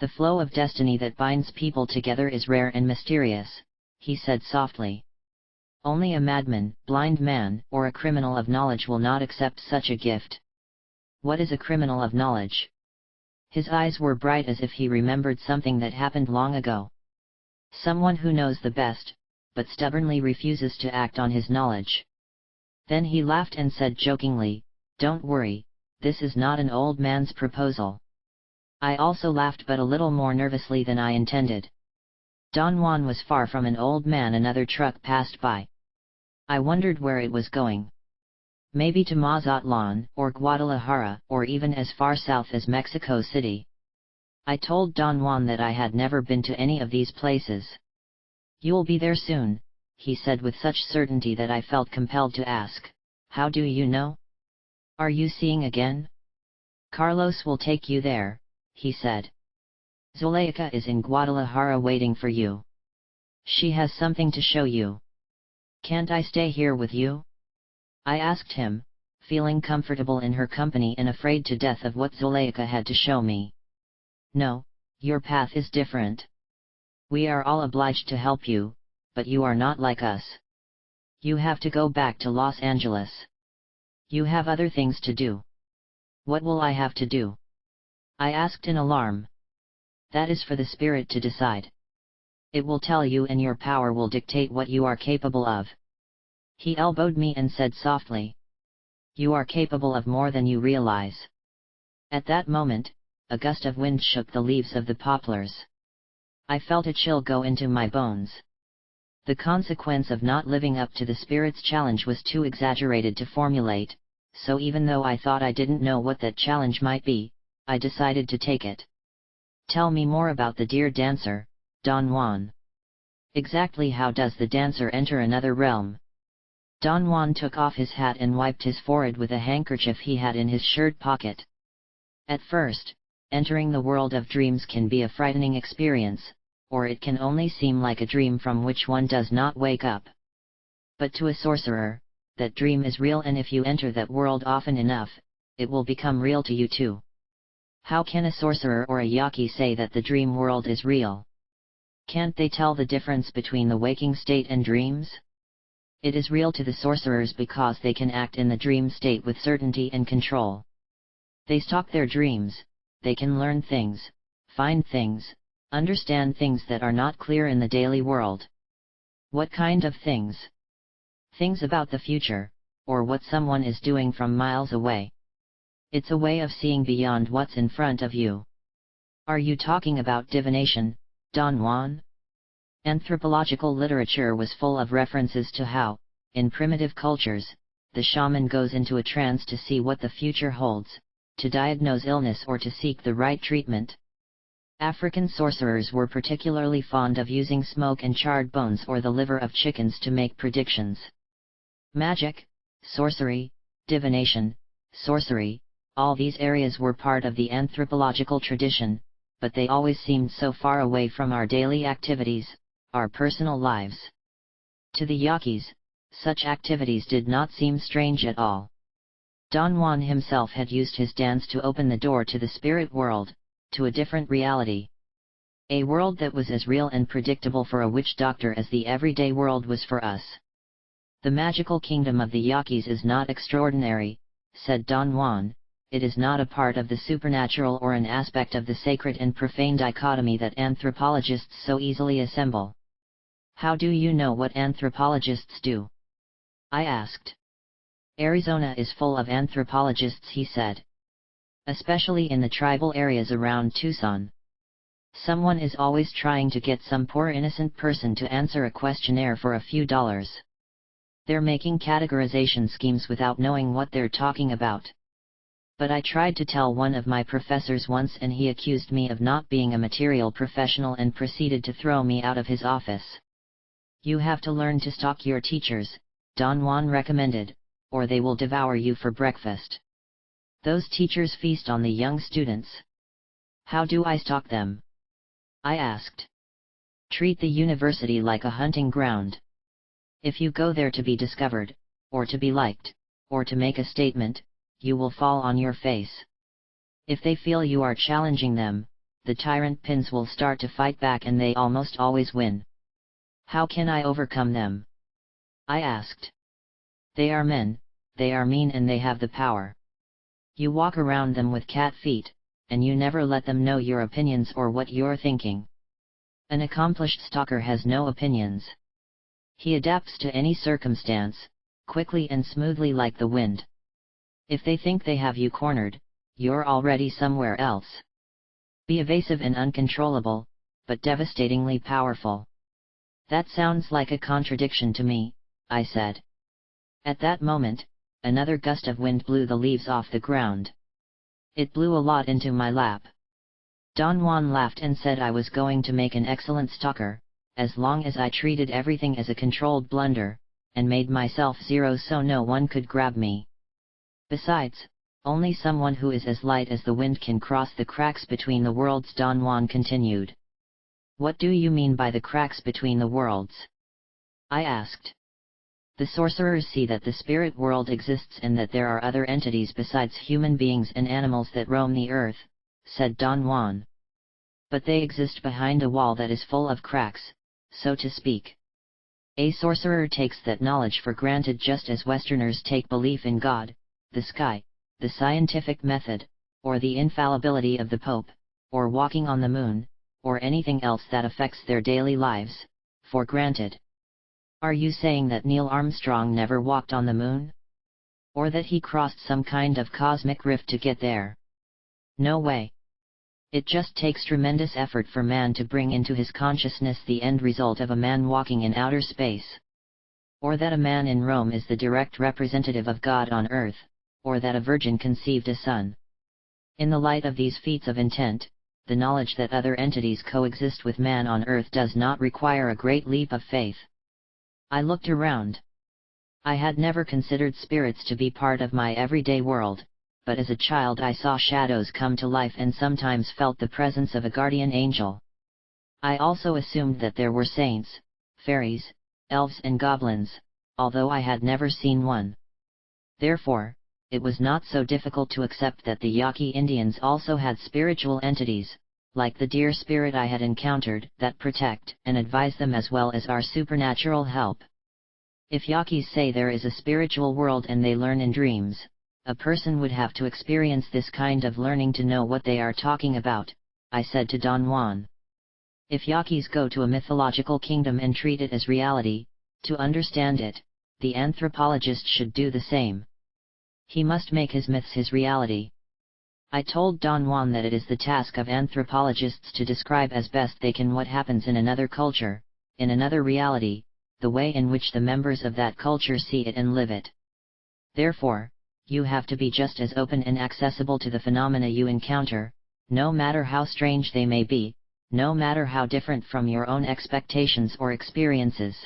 Speaker 1: The flow of destiny that binds people together is rare and mysterious, he said softly. Only a madman, blind man, or a criminal of knowledge will not accept such a gift. What is a criminal of knowledge? His eyes were bright as if he remembered something that happened long ago. Someone who knows the best, but stubbornly refuses to act on his knowledge. Then he laughed and said jokingly, "Don't worry, this is not an old man's proposal." I also laughed, but a little more nervously than I intended. Don Juan was far from an old man. Another truck passed by. I wondered where it was going. Maybe to Mazatlan, or Guadalajara, or even as far south as Mexico City. I told Don Juan that I had never been to any of these places. "You'll be there soon," he said with such certainty that I felt compelled to ask, "How do you know? Are you seeing again?" "Carlos will take you there," he said. "Zuleika is in Guadalajara waiting for you. She has something to show you." "Can't I stay here with you?" I asked him, feeling comfortable in her company and afraid to death of what Zuleika had to show me. "No, your path is different. We are all obliged to help you, but you are not like us. You have to go back to Los Angeles. You have other things to do." "What will I have to do?" I asked in alarm. "That is for the spirit to decide. It will tell you, and your power will dictate what you are capable of." He elbowed me and said softly, "You are capable of more than you realize." At that moment, a gust of wind shook the leaves of the poplars. I felt a chill go into my bones. The consequence of not living up to the spirit's challenge was too exaggerated to formulate, so even though I thought I didn't know what that challenge might be, I decided to take it. "Tell me more about the dear dancer, Don Juan. Exactly how does the dancer enter another realm?" Don Juan took off his hat and wiped his forehead with a handkerchief he had in his shirt pocket. "At first, entering the world of dreams can be a frightening experience, or it can only seem like a dream from which one does not wake up. But to a sorcerer, that dream is real, and if you enter that world often enough, it will become real to you too." "How can a sorcerer or a yaqui say that the dream world is real? Can't they tell the difference between the waking state and dreams?" "It is real to the sorcerers because they can act in the dream state with certainty and control. They stalk their dreams, they can learn things, find things, understand things that are not clear in the daily world." "What kind of things?" "Things about the future, or what someone is doing from miles away. It's a way of seeing beyond what's in front of you." "Are you talking about divination, Don Juan?" Anthropological literature was full of references to how, in primitive cultures, the shaman goes into a trance to see what the future holds, to diagnose illness or to seek the right treatment. African sorcerers were particularly fond of using smoke and charred bones or the liver of chickens to make predictions. Magic, sorcery, divination, sorcery, all these areas were part of the anthropological tradition, but they always seemed so far away from our daily activities, our personal lives. To the Yaquis, such activities did not seem strange at all. Don Juan himself had used his dance to open the door to the spirit world, to a different reality. A world that was as real and predictable for a witch doctor as the everyday world was for us. "The magical kingdom of the Yaquis is not extraordinary," said Don Juan. "It is not a part of the supernatural or an aspect of the sacred and profane dichotomy that anthropologists so easily assemble." "How do you know what anthropologists do?" I asked. "Arizona is full of anthropologists," he said. "Especially in the tribal areas around Tucson. Someone is always trying to get some poor innocent person to answer a questionnaire for a few dollars. They're making categorization schemes without knowing what they're talking about. But I tried to tell one of my professors once and he accused me of not being a material professional and proceeded to throw me out of his office. You have to learn to stalk your teachers, Don Juan recommended, or they will devour you for breakfast. Those teachers feast on the young students. How do I stalk them? I asked. Treat the university like a hunting ground. If you go there to be discovered, or to be liked, or to make a statement, you will fall on your face. If they feel you are challenging them, the tyrant pins will start to fight back and they almost always win. How can I overcome them? I asked. They are men, they are mean and they have the power. You walk around them with cat feet, and you never let them know your opinions or what you're thinking. An accomplished stalker has no opinions. He adapts to any circumstance, quickly and smoothly like the wind. If they think they have you cornered, you're already somewhere else. Be evasive and uncontrollable, but devastatingly powerful. That sounds like a contradiction to me, I said. At that moment, another gust of wind blew the leaves off the ground. It blew a lot into my lap. Don Juan laughed and said I was going to make an excellent stalker, as long as I treated everything as a controlled blunder, and made myself zero so no one could grab me. Besides, only someone who is as light as the wind can cross the cracks between the worlds, Don Juan continued. What do you mean by the cracks between the worlds? I asked. The sorcerers see that the spirit world exists and that there are other entities besides human beings and animals that roam the earth, said Don Juan. But they exist behind a wall that is full of cracks, so to speak. A sorcerer takes that knowledge for granted just as Westerners take belief in God, the sky, the scientific method, or the infallibility of the Pope, or walking on the moon, or anything else that affects their daily lives, for granted. Are you saying that Neil Armstrong never walked on the moon? Or that he crossed some kind of cosmic rift to get there? No way. It just takes tremendous effort for man to bring into his consciousness the end result of a man walking in outer space. Or that a man in Rome is the direct representative of God on earth, or that a virgin conceived a son. In the light of these feats of intent, the knowledge that other entities coexist with man on earth does not require a great leap of faith. I looked around. I had never considered spirits to be part of my everyday world, but as a child I saw shadows come to life and sometimes felt the presence of a guardian angel. I also assumed that there were saints, fairies, elves and goblins, although I had never seen one. Therefore, it was not so difficult to accept that the Yaqui Indians also had spiritual entities, like the deer spirit I had encountered, that protect and advise them as well as our supernatural help. If Yaquis say there is a spiritual world and they learn in dreams, a person would have to experience this kind of learning to know what they are talking about, I said to Don Juan. If Yaquis go to a mythological kingdom and treat it as reality, to understand it, the anthropologist should do the same. He must make his myths his reality. I told Don Juan that it is the task of anthropologists to describe as best they can what happens in another culture, in another reality, the way in which the members of that culture see it and live it. Therefore, you have to be just as open and accessible to the phenomena you encounter, no matter how strange they may be, no matter how different from your own expectations or experiences.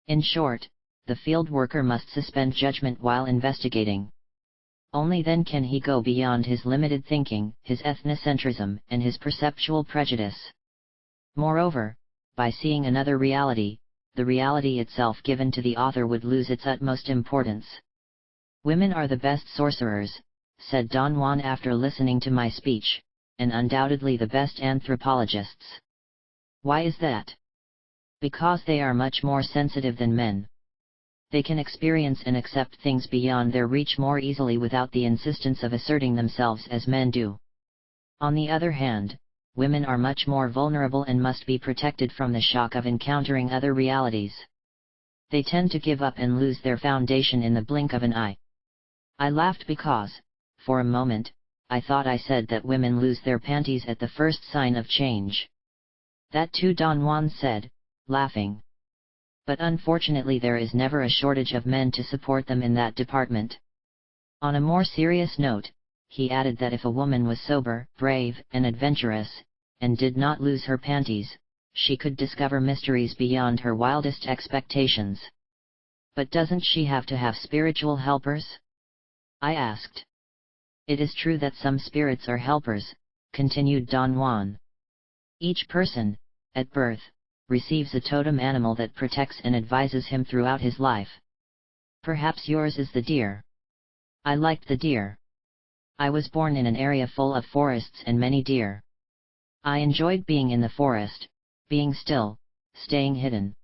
Speaker 1: In short, the field worker must suspend judgment while investigating. Only then can he go beyond his limited thinking, his ethnocentrism, and his perceptual prejudice. Moreover, by seeing another reality, the reality itself given to the author would lose its utmost importance. Women are the best sorcerers, said Don Juan after listening to my speech, and undoubtedly the best anthropologists. Why is that? Because they are much more sensitive than men. They can experience and accept things beyond their reach more easily without the insistence of asserting themselves as men do. On the other hand, women are much more vulnerable and must be protected from the shock of encountering other realities. They tend to give up and lose their foundation in the blink of an eye. I laughed because, for a moment, I thought I said that women lose their panties at the first sign of change. That too, Don Juan said, laughing. But unfortunately there is never a shortage of men to support them in that department. On a more serious note, he added that if a woman was sober, brave, and adventurous, and did not lose her panties, she could discover mysteries beyond her wildest expectations. But doesn't she have to have spiritual helpers? I asked. It is true that some spirits are helpers, continued Don Juan. Each person, at birth, receives a totem animal that protects and advises him throughout his life. Perhaps yours is the deer. I liked the deer. I was born in an area full of forests and many deer. I enjoyed being in the forest, being still, staying hidden.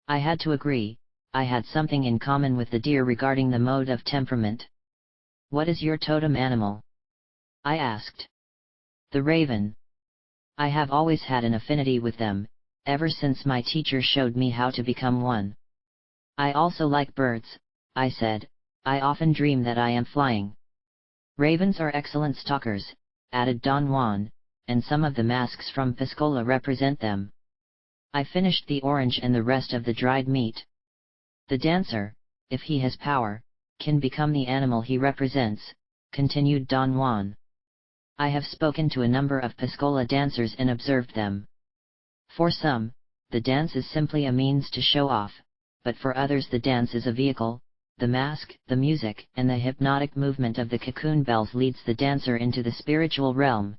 Speaker 1: I had to agree, I had something in common with the deer regarding the mode of temperament. What is your totem animal? I asked. The raven. I have always had an affinity with them, ever since my teacher showed me how to become one. I also like birds, I said, I often dream that I am flying. Ravens are excellent stalkers, added Don Juan, and some of the masks from Piscola represent them. I finished the orange and the rest of the dried meat. The dancer, if he has power, can become the animal he represents, continued Don Juan. I have spoken to a number of Piscola dancers and observed them. For some, the dance is simply a means to show off, but for others the dance is a vehicle. The mask, the music, and the hypnotic movement of the cocoon bells leads the dancer into the spiritual realm.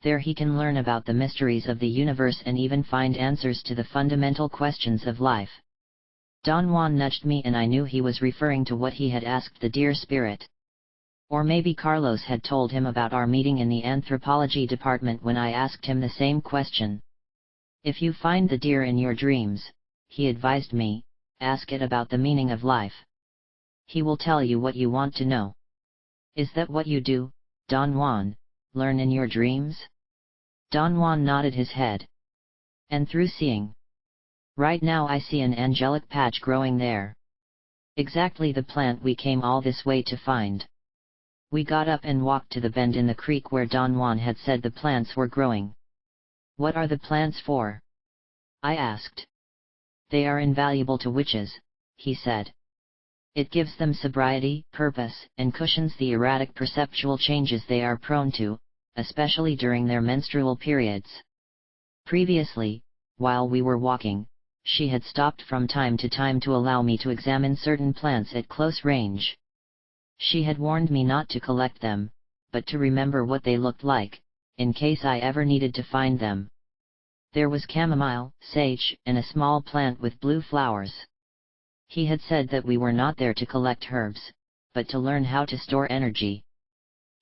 Speaker 1: There he can learn about the mysteries of the universe and even find answers to the fundamental questions of life. Don Juan nudged me and I knew he was referring to what he had asked the deer spirit. Or maybe Carlos had told him about our meeting in the anthropology department when I asked him the same question. If you find the deer in your dreams, he advised me, ask it about the meaning of life. He will tell you what you want to know. Is that what you do, Don Juan, learn in your dreams? Don Juan nodded his head. And through seeing. Right now I see an angelic patch growing there. Exactly the plant we came all this way to find. We got up and walked to the bend in the creek where Don Juan had said the plants were growing. What are the plants for? I asked. They are invaluable to witches, he said. It gives them sobriety, purpose, and cushions the erratic perceptual changes they are prone to, especially during their menstrual periods. Previously, while we were walking, she had stopped from time to time to allow me to examine certain plants at close range. She had warned me not to collect them, but to remember what they looked like, in case I ever needed to find them. There was chamomile, sage, and a small plant with blue flowers. He had said that we were not there to collect herbs, but to learn how to store energy.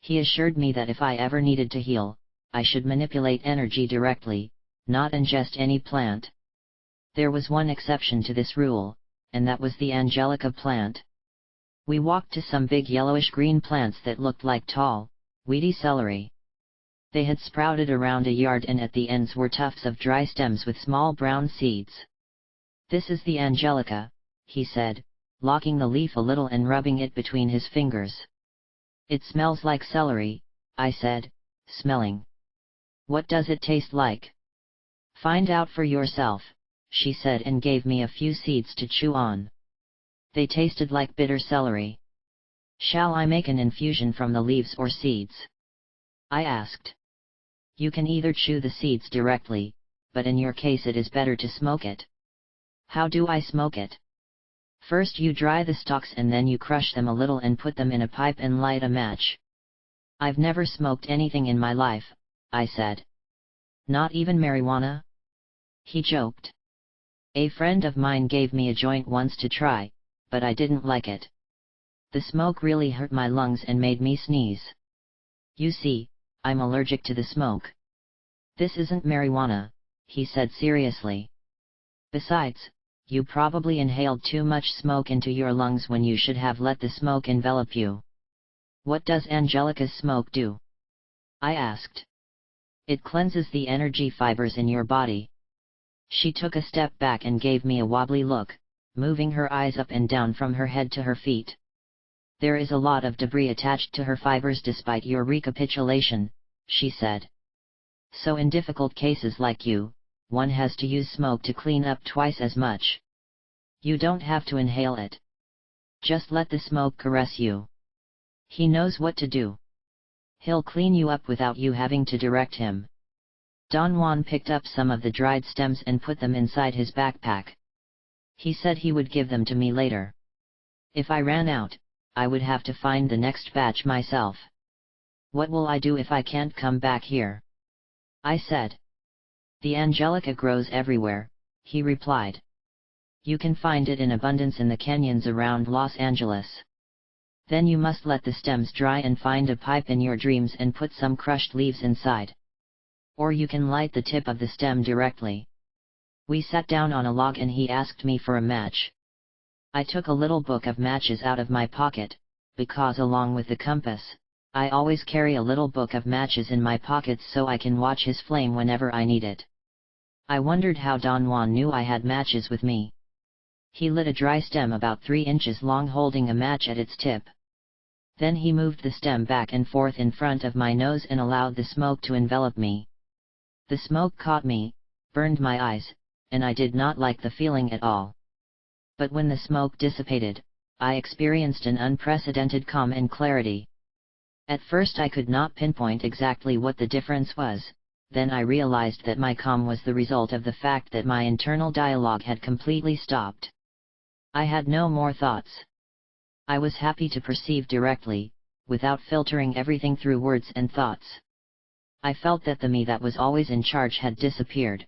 Speaker 1: He assured me that if I ever needed to heal, I should manipulate energy directly, not ingest any plant. There was one exception to this rule, and that was the angelica plant. We walked to some big yellowish-green plants that looked like tall, weedy celery. They had sprouted around a yard and at the ends were tufts of dry stems with small brown seeds. This is the angelica, he said, locking the leaf a little and rubbing it between his fingers. It smells like celery, I said, smelling. What does it taste like? Find out for yourself, she said and gave me a few seeds to chew on. They tasted like bitter celery. Shall I make an infusion from the leaves or seeds? I asked. You can either chew the seeds directly, but in your case it is better to smoke it. How do I smoke it? First you dry the stalks and then you crush them a little and put them in a pipe and light a match. I've never smoked anything in my life, I said. Not even marijuana? He joked. A friend of mine gave me a joint once to try, but I didn't like it. The smoke really hurt my lungs and made me sneeze. You see, I'm allergic to the smoke. This isn't marijuana, he said seriously. Besides, you probably inhaled too much smoke into your lungs when you should have let the smoke envelop you. What does Angelica's smoke do? I asked. It cleanses the energy fibers in your body. She took a step back and gave me a wobbly look, moving her eyes up and down from her head to her feet. There is a lot of debris attached to her fibers despite your recapitulation, she said. So in difficult cases like you, one has to use smoke to clean up twice as much. You don't have to inhale it. Just let the smoke caress you. He knows what to do. He'll clean you up without you having to direct him. Don Juan picked up some of the dried stems and put them inside his backpack. He said he would give them to me later. If I ran out, I would have to find the next batch myself. What will I do if I can't come back here? I said. The angelica grows everywhere, he replied. You can find it in abundance in the canyons around Los Angeles. Then you must let the stems dry and find a pipe in your dreams and put some crushed leaves inside. Or you can light the tip of the stem directly. We sat down on a log and he asked me for a match. I took a little book of matches out of my pocket, because along with the compass, I always carry a little book of matches in my pockets so I can watch his flame whenever I need it. I wondered how Don Juan knew I had matches with me. He lit a dry stem about 3 inches long holding a match at its tip. Then he moved the stem back and forth in front of my nose and allowed the smoke to envelop me. The smoke caught me, burned my eyes, and I did not like the feeling at all. But when the smoke dissipated, I experienced an unprecedented calm and clarity. At first I could not pinpoint exactly what the difference was, then I realized that my calm was the result of the fact that my internal dialogue had completely stopped. I had no more thoughts. I was happy to perceive directly, without filtering everything through words and thoughts. I felt that the me that was always in charge had disappeared.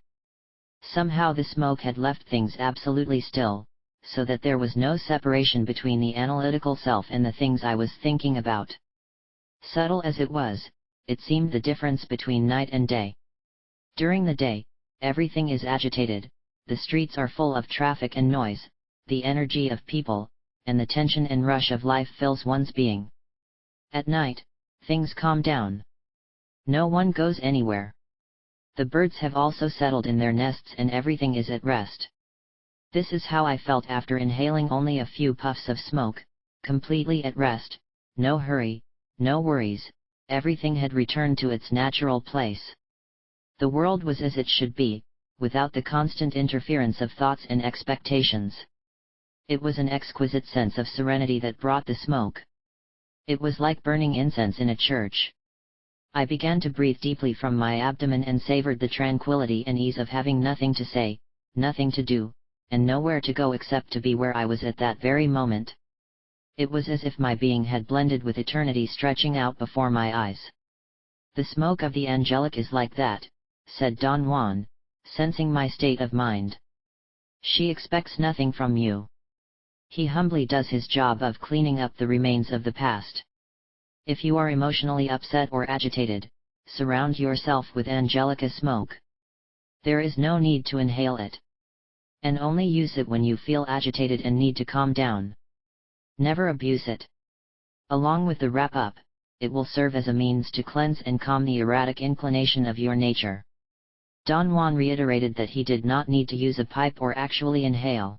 Speaker 1: Somehow the smoke had left things absolutely still, so that there was no separation between the analytical self and the things I was thinking about. Subtle as it was, it seemed the difference between night and day. During the day, everything is agitated, the streets are full of traffic and noise, the energy of people, and the tension and rush of life fills one's being. At night, things calm down. No one goes anywhere. The birds have also settled in their nests and everything is at rest. This is how I felt after inhaling only a few puffs of smoke, completely at rest, no hurry, no worries, everything had returned to its natural place. The world was as it should be, without the constant interference of thoughts and expectations. It was an exquisite sense of serenity that brought the smoke. It was like burning incense in a church. I began to breathe deeply from my abdomen and savored the tranquility and ease of having nothing to say, nothing to do, and nowhere to go except to be where I was at that very moment. It was as if my being had blended with eternity stretching out before my eyes. The smoke of the angelic is like that, said Don Juan, sensing my state of mind. She expects nothing from you. He humbly does his job of cleaning up the remains of the past. If you are emotionally upset or agitated, surround yourself with angelica smoke. There is no need to inhale it. And only use it when you feel agitated and need to calm down. Never abuse it. Along with the wrap-up, it will serve as a means to cleanse and calm the erratic inclination of your nature. Don Juan reiterated that he did not need to use a pipe or actually inhale.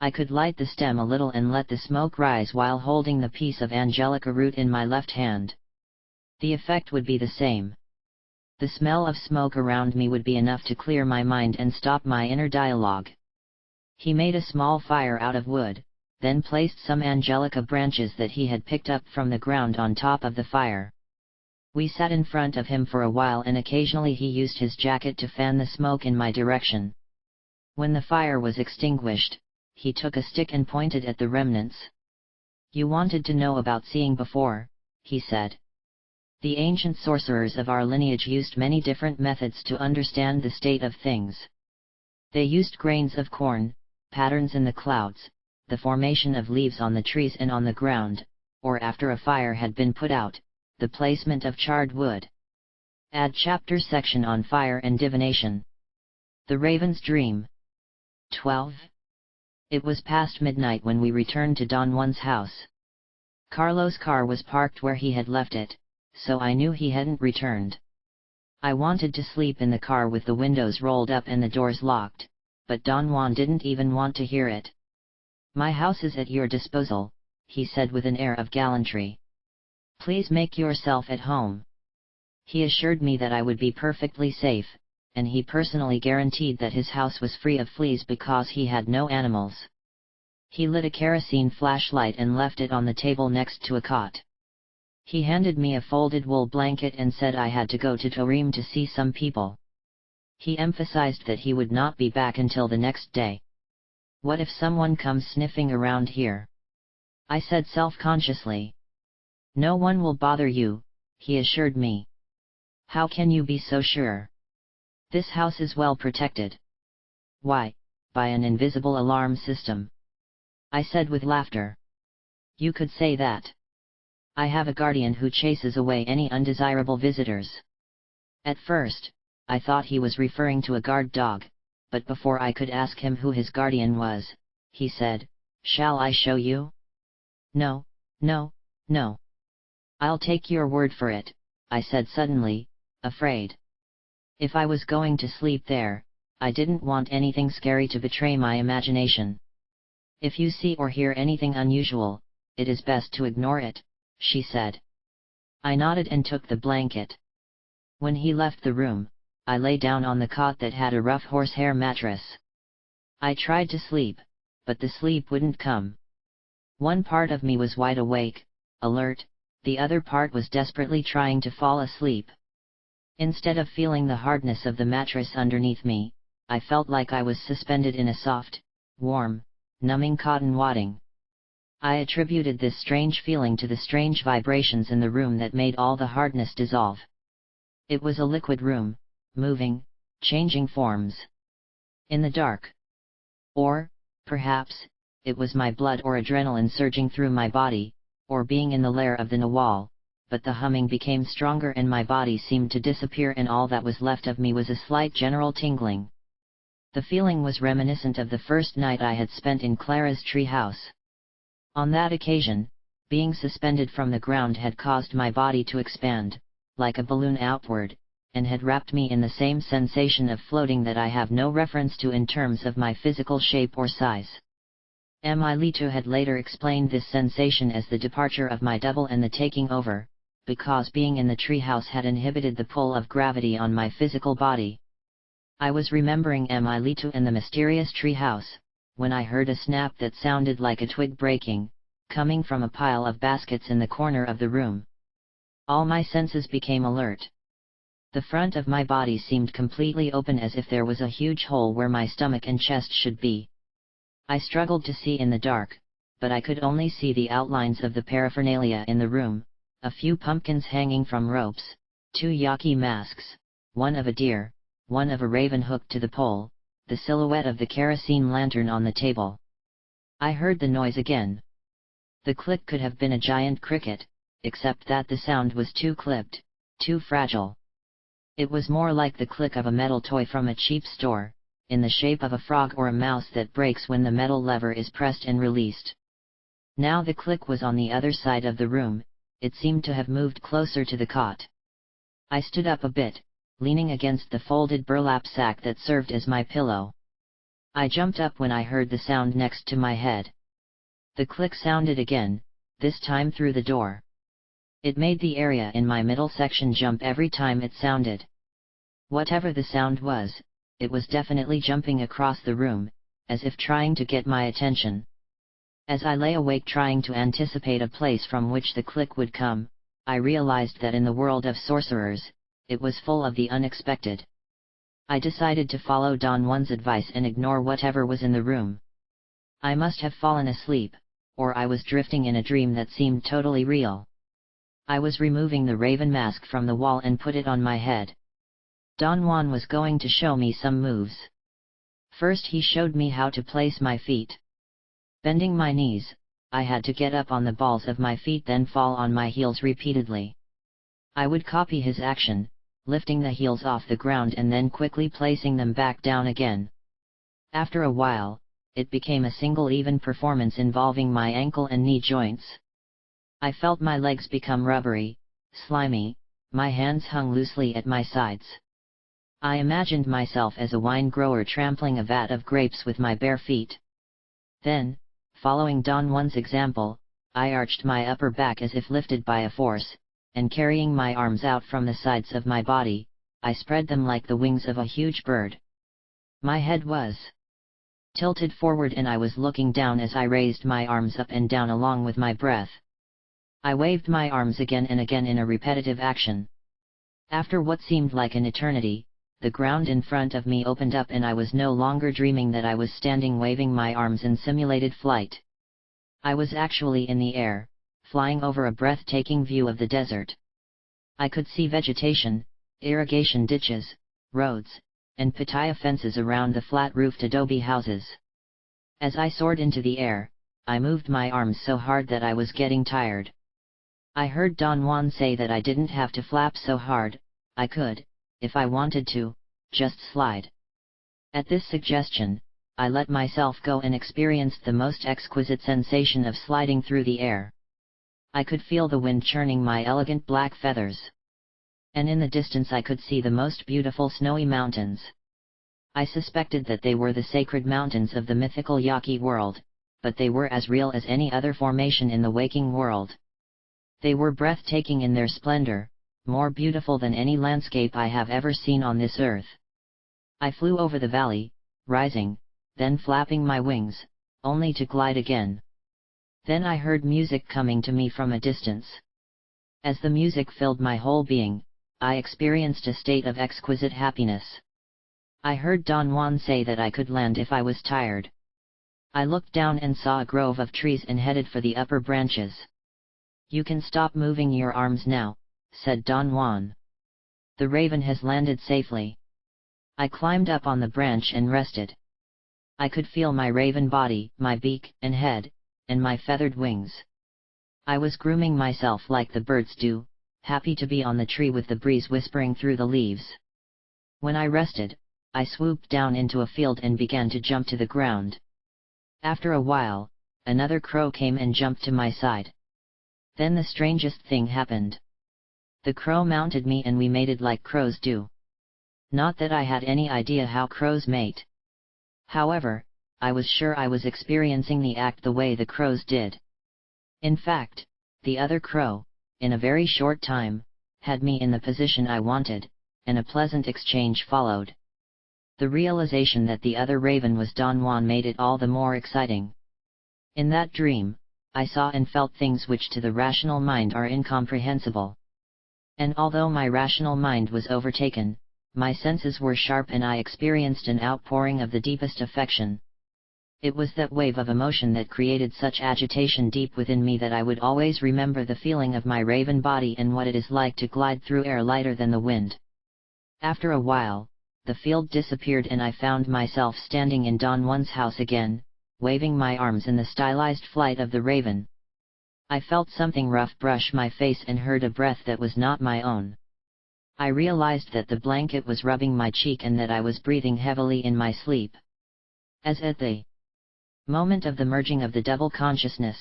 Speaker 1: I could light the stem a little and let the smoke rise while holding the piece of angelica root in my left hand. The effect would be the same. The smell of smoke around me would be enough to clear my mind and stop my inner dialogue. He made a small fire out of wood, then placed some angelica branches that he had picked up from the ground on top of the fire. We sat in front of him for a while and occasionally he used his jacket to fan the smoke in my direction. When the fire was extinguished, he took a stick and pointed at the remnants. "You wanted to know about seeing before," he said. The ancient sorcerers of our lineage used many different methods to understand the state of things. They used grains of corn, patterns in the clouds, the formation of leaves on the trees and on the ground, or after a fire had been put out, the placement of charred wood. Add chapter section on fire and divination. The Raven's Dream. 12. It was past midnight when we returned to Don Juan's house. Carlos' car was parked where he had left it, so I knew he hadn't returned. I wanted to sleep in the car with the windows rolled up and the doors locked, but Don Juan didn't even want to hear it. "My house is at your disposal," he said with an air of gallantry. "Please make yourself at home." He assured me that I would be perfectly safe, and he personally guaranteed that his house was free of fleas because he had no animals. He lit a kerosene flashlight and left it on the table next to a cot. He handed me a folded wool blanket and said I had to go to Tarim to see some people. He emphasized that he would not be back until the next day. "What if someone comes sniffing around here?" I said self-consciously. "No one will bother you," he assured me. "How can you be so sure? This house is well protected." "Why, by an invisible alarm system," I said with laughter. "You could say that. I have a guardian who chases away any undesirable visitors." At first, I thought he was referring to a guard dog, but before I could ask him who his guardian was, he said, "Shall I show you?" "No, no, no. I'll take your word for it," I said suddenly, afraid. If I was going to sleep there, I didn't want anything scary to betray my imagination. "If you see or hear anything unusual, it is best to ignore it," she said. I nodded and took the blanket. When he left the room, I lay down on the cot that had a rough horsehair mattress. I tried to sleep, but the sleep wouldn't come. One part of me was wide awake, alert, the other part was desperately trying to fall asleep. Instead of feeling the hardness of the mattress underneath me, I felt like I was suspended in a soft, warm, numbing cotton wadding. I attributed this strange feeling to the strange vibrations in the room that made all the hardness dissolve. It was a liquid room, moving, changing forms. In the dark. Or, perhaps, it was my blood or adrenaline surging through my body, or being in the lair of the Nawal, but the humming became stronger and my body seemed to disappear and all that was left of me was a slight general tingling. The feeling was reminiscent of the first night I had spent in Clara's tree house. On that occasion, being suspended from the ground had caused my body to expand, like a balloon outward, and had wrapped me in the same sensation of floating that I have no reference to in terms of my physical shape or size. Emilito had later explained this sensation as the departure of my double and the taking over, because being in the treehouse had inhibited the pull of gravity on my physical body. I was remembering Emilito and the mysterious treehouse, when I heard a snap that sounded like a twig breaking, coming from a pile of baskets in the corner of the room. All my senses became alert. The front of my body seemed completely open as if there was a huge hole where my stomach and chest should be. I struggled to see in the dark, but I could only see the outlines of the paraphernalia in the room, a few pumpkins hanging from ropes, 2 yaki masks, one of a deer, one of a raven hooked to the pole, the silhouette of the kerosene lantern on the table. I heard the noise again. The click could have been a giant cricket, except that the sound was too clipped, too fragile. It was more like the click of a metal toy from a cheap store, in the shape of a frog or a mouse that breaks when the metal lever is pressed and released. Now the click was on the other side of the room, it seemed to have moved closer to the cot. I stood up a bit, leaning against the folded burlap sack that served as my pillow. I jumped up when I heard the sound next to my head. The click sounded again, this time through the door. It made the area in my middle section jump every time it sounded. Whatever the sound was, it was definitely jumping across the room, as if trying to get my attention. As I lay awake trying to anticipate a place from which the click would come, I realized that in the world of sorcerers, it was full of the unexpected. I decided to follow Don Juan's advice and ignore whatever was in the room. I must have fallen asleep, or I was drifting in a dream that seemed totally real. I was removing the raven mask from the wall and put it on my head. Don Juan was going to show me some moves. First he showed me how to place my feet. Bending my knees, I had to get up on the balls of my feet then fall on my heels repeatedly. I would copy his action, lifting the heels off the ground and then quickly placing them back down again. After a while, it became a single even performance involving my ankle and knee joints. I felt my legs become rubbery, slimy, my hands hung loosely at my sides. I imagined myself as a wine grower trampling a vat of grapes with my bare feet. Then, following Don Juan's example, I arched my upper back as if lifted by a force, and carrying my arms out from the sides of my body, I spread them like the wings of a huge bird. My head was tilted forward and I was looking down as I raised my arms up and down along with my breath. I waved my arms again and again in a repetitive action. After what seemed like an eternity, the ground in front of me opened up and I was no longer dreaming that I was standing waving my arms in simulated flight. I was actually in the air, flying over a breathtaking view of the desert. I could see vegetation, irrigation ditches, roads, and pitaya fences around the flat-roofed adobe houses. As I soared into the air, I moved my arms so hard that I was getting tired. I heard Don Juan say that I didn't have to flap so hard, I could, if I wanted to, just slide. At this suggestion, I let myself go and experienced the most exquisite sensation of sliding through the air. I could feel the wind churning my elegant black feathers. And in the distance I could see the most beautiful snowy mountains. I suspected that they were the sacred mountains of the mythical Yaqui world, but they were as real as any other formation in the waking world. They were breathtaking in their splendor, more beautiful than any landscape I have ever seen on this earth. I flew over the valley, rising, then flapping my wings, only to glide again. Then I heard music coming to me from a distance. As the music filled my whole being, I experienced a state of exquisite happiness. I heard Don Juan say that I could land if I was tired. I looked down and saw a grove of trees and headed for the upper branches. "You can stop moving your arms now," said Don Juan. "The raven has landed safely." I climbed up on the branch and rested. I could feel my raven body, my beak and head, and my feathered wings. I was grooming myself like the birds do, happy to be on the tree with the breeze whispering through the leaves. When I rested, I swooped down into a field and began to jump to the ground. After a while, another crow came and jumped to my side. Then the strangest thing happened. The crow mounted me and we mated like crows do. Not that I had any idea how crows mate. However, I was sure I was experiencing the act the way the crows did. In fact, the other crow, in a very short time, had me in the position I wanted, and a pleasant exchange followed. The realization that the other raven was Don Juan made it all the more exciting. In that dream, I saw and felt things which to the rational mind are incomprehensible. And although my rational mind was overtaken, my senses were sharp and I experienced an outpouring of the deepest affection. It was that wave of emotion that created such agitation deep within me that I would always remember the feeling of my raven body and what it is like to glide through air lighter than the wind. After a while, the field disappeared and I found myself standing in Don Juan's house again, waving my arms in the stylized flight of the raven. I felt something rough brush my face and heard a breath that was not my own. I realized that the blanket was rubbing my cheek and that I was breathing heavily in my sleep. As at the moment of the merging of the double consciousness,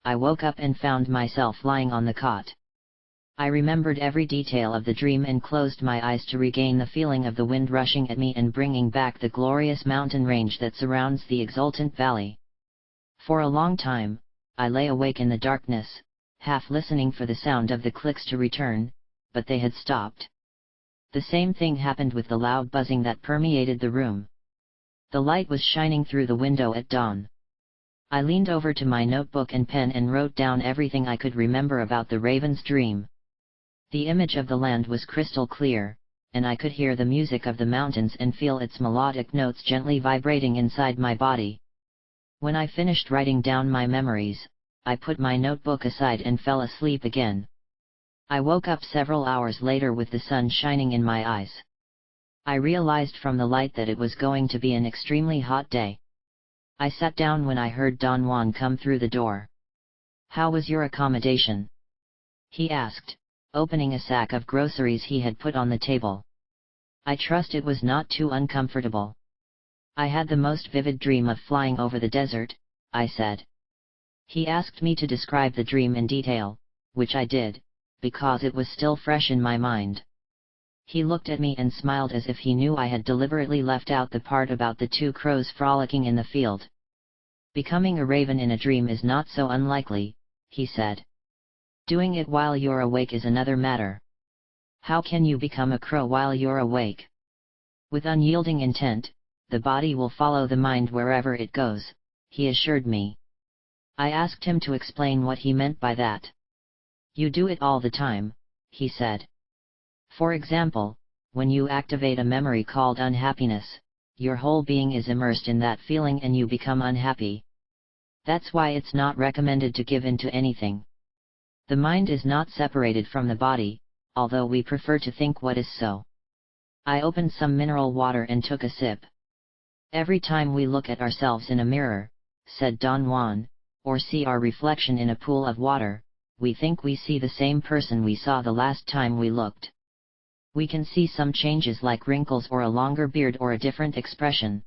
Speaker 1: I woke up and found myself lying on the cot. I remembered every detail of the dream and closed my eyes to regain the feeling of the wind rushing at me and bringing back the glorious mountain range that surrounds the exultant valley. For a long time, I lay awake in the darkness, half listening for the sound of the clicks to return, but they had stopped. The same thing happened with the loud buzzing that permeated the room. The light was shining through the window at dawn. I leaned over to my notebook and pen and wrote down everything I could remember about the raven's dream. The image of the land was crystal clear, and I could hear the music of the mountains and feel its melodic notes gently vibrating inside my body. When I finished writing down my memories, I put my notebook aside and fell asleep again. I woke up several hours later with the sun shining in my eyes. I realized from the light that it was going to be an extremely hot day. I sat down when I heard Don Juan come through the door. "How was your accommodation?" he asked, opening a sack of groceries he had put on the table. "I trust it was not too uncomfortable." "I had the most vivid dream of flying over the desert," I said. He asked me to describe the dream in detail, which I did, because it was still fresh in my mind. He looked at me and smiled as if he knew I had deliberately left out the part about the two crows frolicking in the field. "Becoming a raven in a dream is not so unlikely," he said. Doing it while you're awake is another matter. How can you become a crow while you're awake? With unyielding intent, the body will follow the mind wherever it goes, he assured me. I asked him to explain what he meant by that. You do it all the time, he said. For example, when you activate a memory called unhappiness, your whole being is immersed in that feeling and you become unhappy. That's why it's not recommended to give in to anything. The mind is not separated from the body, although we prefer to think what is so. I opened some mineral water and took a sip. Every time we look at ourselves in a mirror, said Don Juan, or see our reflection in a pool of water, we think we see the same person we saw the last time we looked. We can see some changes like wrinkles or a longer beard or a different expression.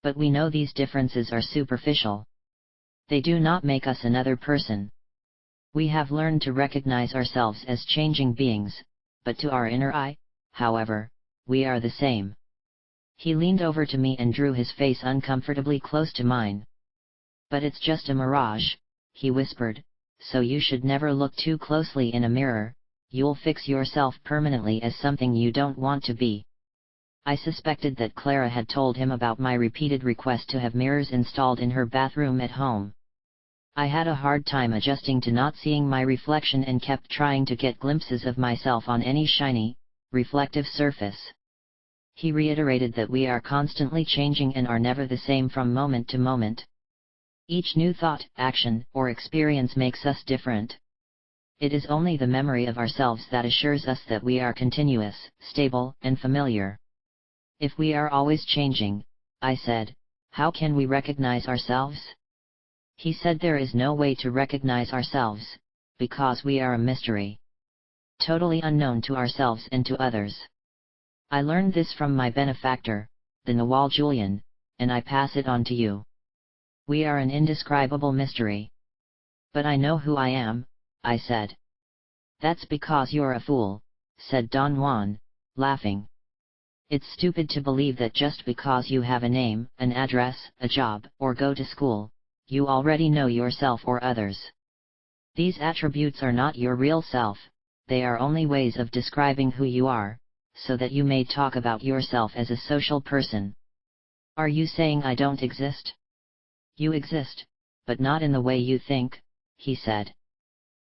Speaker 1: But we know these differences are superficial. They do not make us another person. We have learned to recognize ourselves as changing beings, but to our inner eye, however, we are the same. He leaned over to me and drew his face uncomfortably close to mine. But it's just a mirage, he whispered, so you should never look too closely in a mirror. You'll fix yourself permanently as something you don't want to be. I suspected that Clara had told him about my repeated request to have mirrors installed in her bathroom at home. I had a hard time adjusting to not seeing my reflection and kept trying to get glimpses of myself on any shiny, reflective surface. He reiterated that we are constantly changing and are never the same from moment to moment. Each new thought, action, or experience makes us different. It is only the memory of ourselves that assures us that we are continuous, stable, and familiar. If we are always changing, I said, how can we recognize ourselves? He said there is no way to recognize ourselves, because we are a mystery. Totally unknown to ourselves and to others. I learned this from my benefactor, the Nawal Julian, and I pass it on to you. We are an indescribable mystery. But I know who I am, I said. That's because you're a fool, said Don Juan, laughing. It's stupid to believe that just because you have a name, an address, a job, or go to school, you already know yourself or others. These attributes are not your real self, they are only ways of describing who you are, so that you may talk about yourself as a social person. Are you saying I don't exist? You exist, but not in the way you think, he said.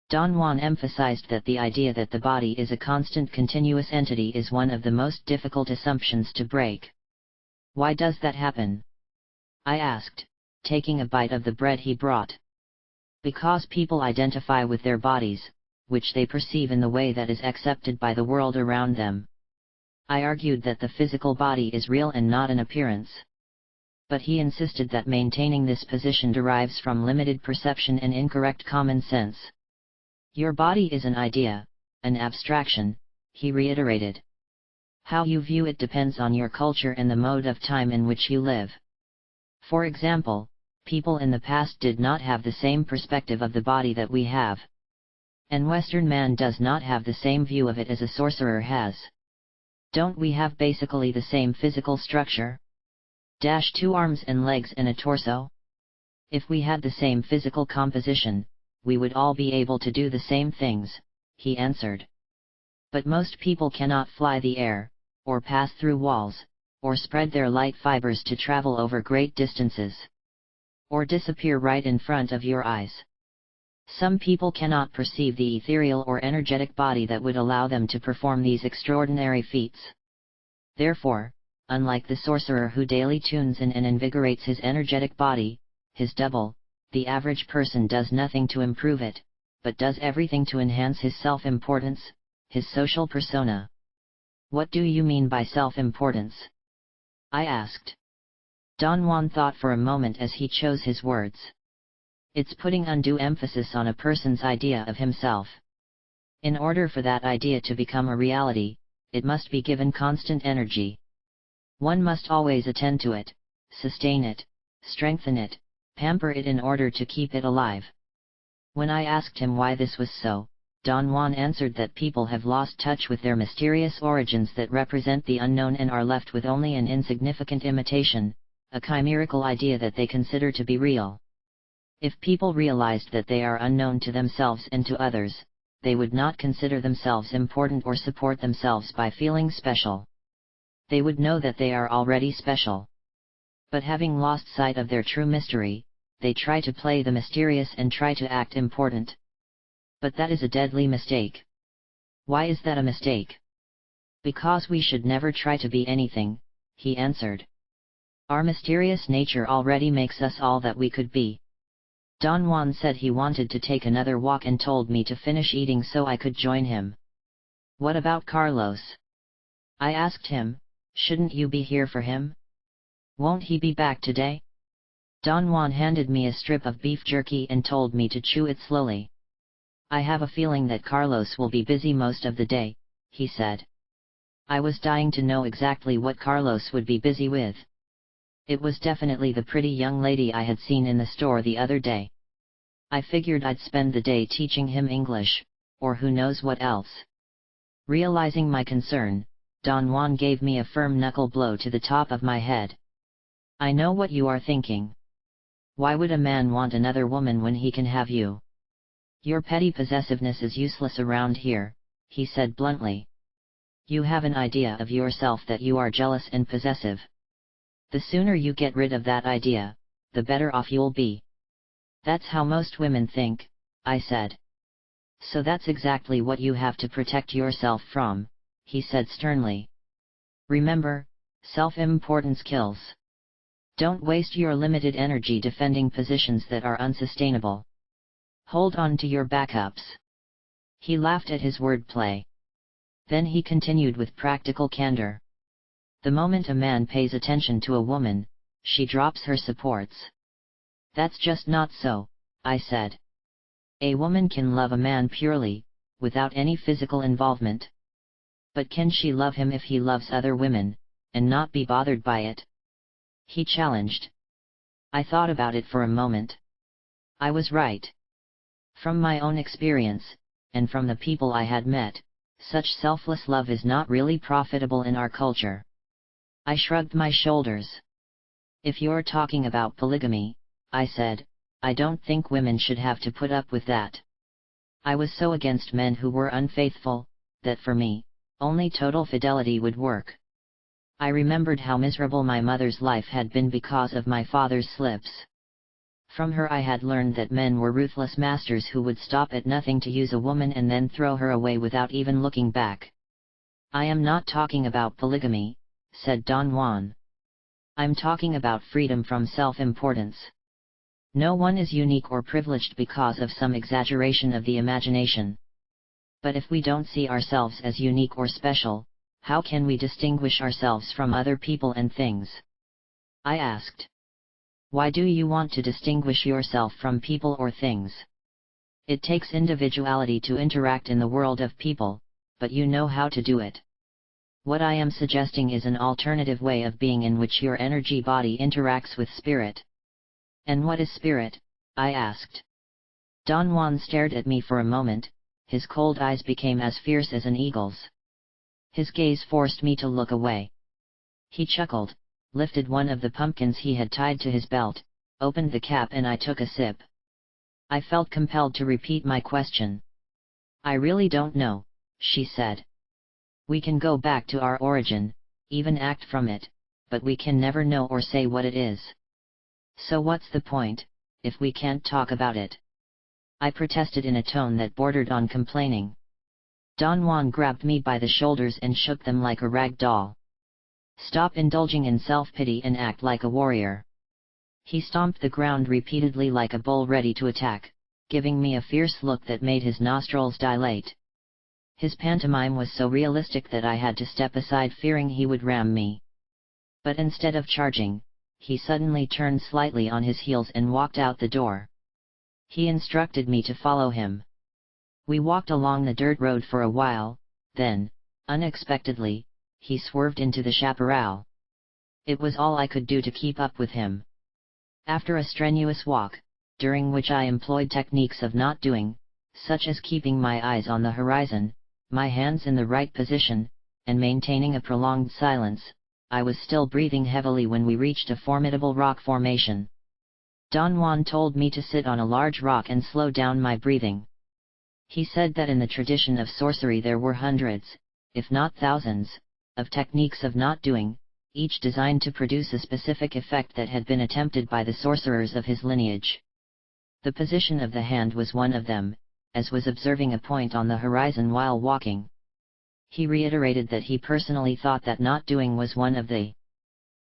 Speaker 1: Don Juan emphasized that the idea that the body is a constant continuous entity is one of the most difficult assumptions to break. Why does that happen? I asked, taking a bite of the bread he brought. Because people identify with their bodies, which they perceive in the way that is accepted by the world around them. I argued that the physical body is real and not an appearance. But he insisted that maintaining this position derives from limited perception and incorrect common sense. Your body is an idea, an abstraction, he reiterated. How you view it depends on your culture and the mode of time in which you live. For example, people in the past did not have the same perspective of the body that we have. And Western man does not have the same view of it as a sorcerer has. Don't we have basically the same physical structure? 2 arms and legs and a torso? If we had the same physical composition, we would all be able to do the same things, he answered. But most people cannot fly the air, or pass through walls, or spread their light fibers to travel over great distances, or disappear right in front of your eyes. Some people cannot perceive the ethereal or energetic body that would allow them to perform these extraordinary feats. Therefore, unlike the sorcerer who daily tunes in and invigorates his energetic body, his double, the average person does nothing to improve it, but does everything to enhance his self-importance, his social persona. What do you mean by self-importance? I asked. Don Juan thought for a moment as he chose his words. It's putting undue emphasis on a person's idea of himself. In order for that idea to become a reality, it must be given constant energy. One must always attend to it, sustain it, strengthen it, pamper it in order to keep it alive. When I asked him why this was so, Don Juan answered that people have lost touch with their mysterious origins that represent the unknown and are left with only an insignificant imitation, a chimerical idea that they consider to be real. If people realized that they are unknown to themselves and to others, they would not consider themselves important or support themselves by feeling special. They would know that they are already special. But having lost sight of their true mystery, they try to play the mysterious and try to act important. But that is a deadly mistake. Why is that a mistake? Because we should never try to be anything, he answered. Our mysterious nature already makes us all that we could be. Don Juan said he wanted to take another walk and told me to finish eating so I could join him. What about Carlos? I asked him, shouldn't you be here for him? Won't he be back today? Don Juan handed me a strip of beef jerky and told me to chew it slowly. I have a feeling that Carlos will be busy most of the day, he said. I was dying to know exactly what Carlos would be busy with. It was definitely the pretty young lady I had seen in the store the other day. I figured I'd spend the day teaching him English, or who knows what else. Realizing my concern, Don Juan gave me a firm knuckle blow to the top of my head. I know what you are thinking. Why would a man want another woman when he can have you? Your petty possessiveness is useless around here, he said bluntly. You have an idea of yourself that you are jealous and possessive. The sooner you get rid of that idea, the better off you'll be. That's how most women think, I said. So that's exactly what you have to protect yourself from, he said sternly. Remember, self-importance kills. Don't waste your limited energy defending positions that are unsustainable. Hold on to your backups. He laughed at his wordplay. Then he continued with practical candor. The moment a man pays attention to a woman, she drops her supports. That's just not so, I said. A woman can love a man purely, without any physical involvement. But can she love him if he loves other women, and not be bothered by it? He challenged. I thought about it for a moment. I was right. From my own experience, and from the people I had met, such selfless love is not really profitable in our culture. I shrugged my shoulders. If you're talking about polygamy, I said, I don't think women should have to put up with that. I was so against men who were unfaithful, that for me, only total fidelity would work. I remembered how miserable my mother's life had been because of my father's slips. From her I had learned that men were ruthless masters who would stop at nothing to use a woman and then throw her away without even looking back. I am not talking about polygamy, said Don Juan. I'm talking about freedom from self-importance. No one is unique or privileged because of some exaggeration of the imagination. But if we don't see ourselves as unique or special, how can we distinguish ourselves from other people and things? I asked. Why do you want to distinguish yourself from people or things? It takes individuality to interact in the world of people, but you know how to do it. What I am suggesting is an alternative way of being in which your energy body interacts with spirit. And what is spirit? I asked. Don Juan stared at me for a moment, his cold eyes became as fierce as an eagle's. His gaze forced me to look away. He chuckled, lifted one of the pumpkins he had tied to his belt, opened the cap and I took a sip. I felt compelled to repeat my question. I really don't know, she said. We can go back to our origin, even act from it, but we can never know or say what it is. So what's the point, if we can't talk about it? I protested in a tone that bordered on complaining. Don Juan grabbed me by the shoulders and shook them like a rag doll. Stop indulging in self-pity and act like a warrior. He stomped the ground repeatedly like a bull ready to attack, giving me a fierce look that made his nostrils dilate. His pantomime was so realistic that I had to step aside fearing he would ram me. But instead of charging, he suddenly turned slightly on his heels and walked out the door. He instructed me to follow him. We walked along the dirt road for a while, then, unexpectedly, he swerved into the chaparral. It was all I could do to keep up with him. After a strenuous walk, during which I employed techniques of not doing, such as keeping my eyes on the horizon, my hands in the right position, and maintaining a prolonged silence, I was still breathing heavily when we reached a formidable rock formation. Don Juan told me to sit on a large rock and slow down my breathing. He said that in the tradition of sorcery there were hundreds, if not thousands, of techniques of not doing, each designed to produce a specific effect that had been attempted by the sorcerers of his lineage. The position of the hand was one of them, as was observing a point on the horizon while walking. He reiterated that he personally thought that not doing was one of the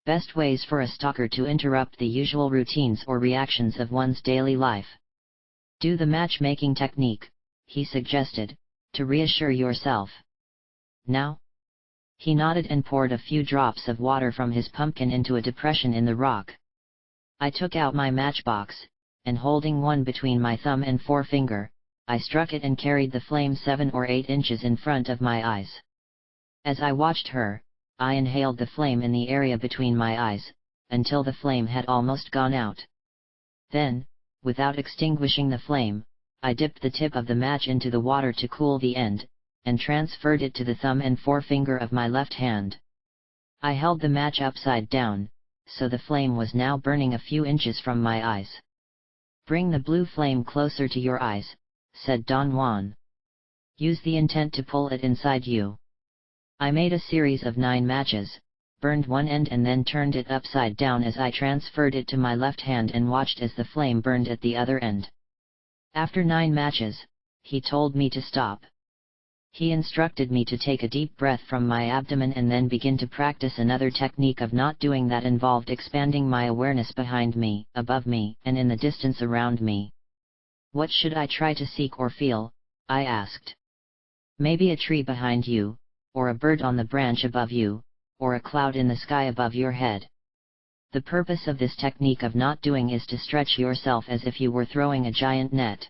Speaker 1: best ways for a stalker to interrupt the usual routines or reactions of one's daily life. Do the matchmaking technique, he suggested, to reassure yourself. Now? He nodded and poured a few drops of water from his pumpkin into a depression in the rock. I took out my matchbox, and holding one between my thumb and forefinger, I struck it and carried the flame 7 or 8 inches in front of my eyes. As I watched her, I inhaled the flame in the area between my eyes, until the flame had almost gone out. Then, without extinguishing the flame, I dipped the tip of the match into the water to cool the end, and transferred it to the thumb and forefinger of my left hand. I held the match upside down, so the flame was now burning a few inches from my eyes. Bring the blue flame closer to your eyes, said Don Juan. Use the intent to pull it inside you. I made a series of 9 matches, burned one end and then turned it upside down as I transferred it to my left hand and watched as the flame burned at the other end. After 9 matches, he told me to stop. He instructed me to take a deep breath from my abdomen and then begin to practice another technique of not doing that involved expanding my awareness behind me, above me, and in the distance around me. What should I try to seek or feel? I asked. Maybe a tree behind you, or a bird on the branch above you, or a cloud in the sky above your head. The purpose of this technique of not doing is to stretch yourself as if you were throwing a giant net.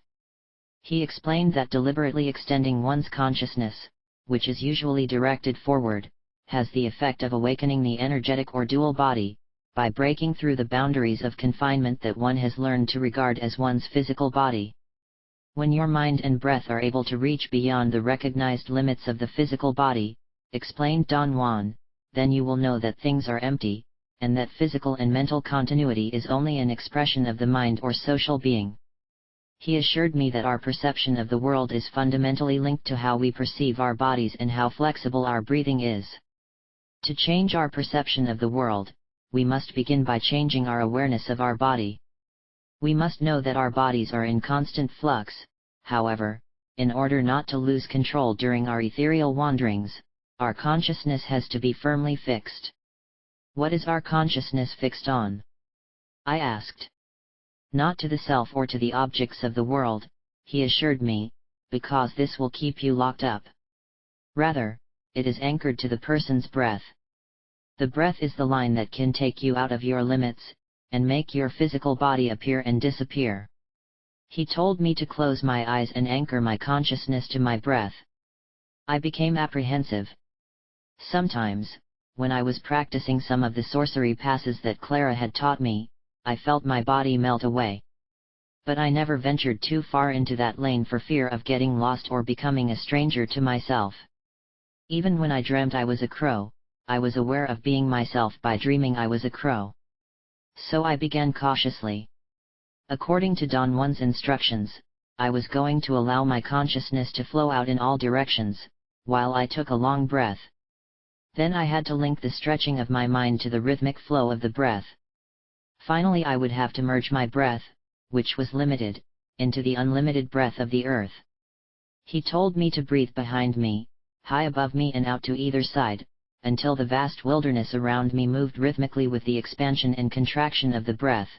Speaker 1: He explained that deliberately extending one's consciousness, which is usually directed forward, has the effect of awakening the energetic or dual body, by breaking through the boundaries of confinement that one has learned to regard as one's physical body. When your mind and breath are able to reach beyond the recognized limits of the physical body, explained Don Juan, then you will know that things are empty, and that physical and mental continuity is only an expression of the mind or social being. He assured me that our perception of the world is fundamentally linked to how we perceive our bodies and how flexible our breathing is. To change our perception of the world, we must begin by changing our awareness of our body. We must know that our bodies are in constant flux, however, in order not to lose control during our ethereal wanderings, our consciousness has to be firmly fixed. What is our consciousness fixed on? I asked. Not to the self or to the objects of the world, he assured me, because this will keep you locked up. Rather, it is anchored to the person's breath. The breath is the line that can take you out of your limits, and make your physical body appear and disappear. He told me to close my eyes and anchor my consciousness to my breath. I became apprehensive. Sometimes, when I was practicing some of the sorcery passes that Clara had taught me, I felt my body melt away. But I never ventured too far into that lane for fear of getting lost or becoming a stranger to myself. Even when I dreamt I was a crow, I was aware of being myself by dreaming I was a crow. So I began cautiously. According to Don Juan's instructions, I was going to allow my consciousness to flow out in all directions, while I took a long breath. Then I had to link the stretching of my mind to the rhythmic flow of the breath. Finally I would have to merge my breath, which was limited, into the unlimited breath of the earth. He told me to breathe behind me, high above me and out to either side, until the vast wilderness around me moved rhythmically with the expansion and contraction of the breath.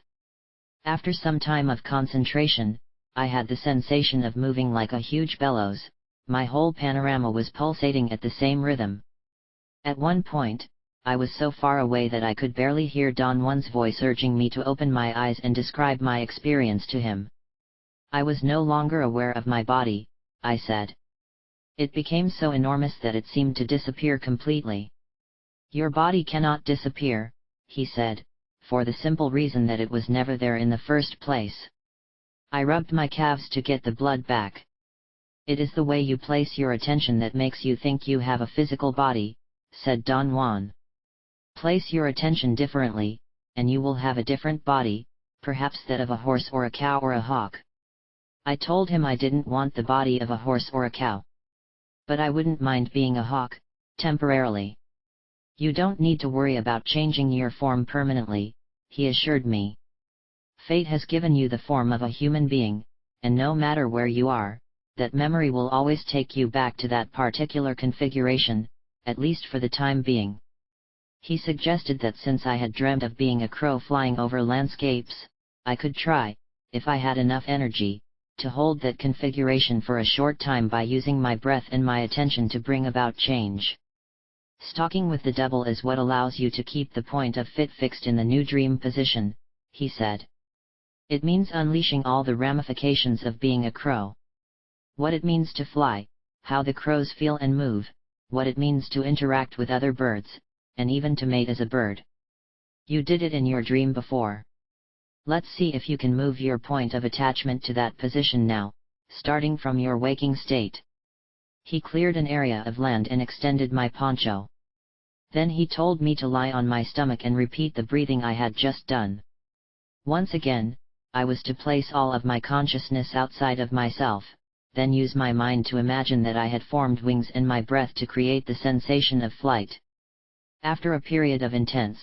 Speaker 1: After some time of concentration, I had the sensation of moving like a huge bellows, my whole panorama was pulsating at the same rhythm. At one point, I was so far away that I could barely hear Don Juan's voice urging me to open my eyes and describe my experience to him. I was no longer aware of my body, I said. It became so enormous that it seemed to disappear completely. Your body cannot disappear, he said, for the simple reason that it was never there in the first place. I rubbed my calves to get the blood back. It is the way you place your attention that makes you think you have a physical body, said Don Juan. Place your attention differently, and you will have a different body, perhaps that of a horse or a cow or a hawk. I told him I didn't want the body of a horse or a cow. But I wouldn't mind being a hawk, temporarily. You don't need to worry about changing your form permanently, he assured me. Fate has given you the form of a human being, and no matter where you are, that memory will always take you back to that particular configuration, at least for the time being. He suggested that since I had dreamt of being a crow flying over landscapes, I could try, if I had enough energy, to hold that configuration for a short time by using my breath and my attention to bring about change. Stalking with the devil is what allows you to keep the point of fit fixed in the new dream position, he said. It means unleashing all the ramifications of being a crow. What it means to fly, how the crows feel and move, what it means to interact with other birds, and even to mate as a bird. You did it in your dream before. Let's see if you can move your point of attachment to that position now, starting from your waking state. He cleared an area of land and extended my poncho. Then he told me to lie on my stomach and repeat the breathing I had just done. Once again, I was to place all of my consciousness outside of myself, then use my mind to imagine that I had formed wings in my breath to create the sensation of flight. After a period of intense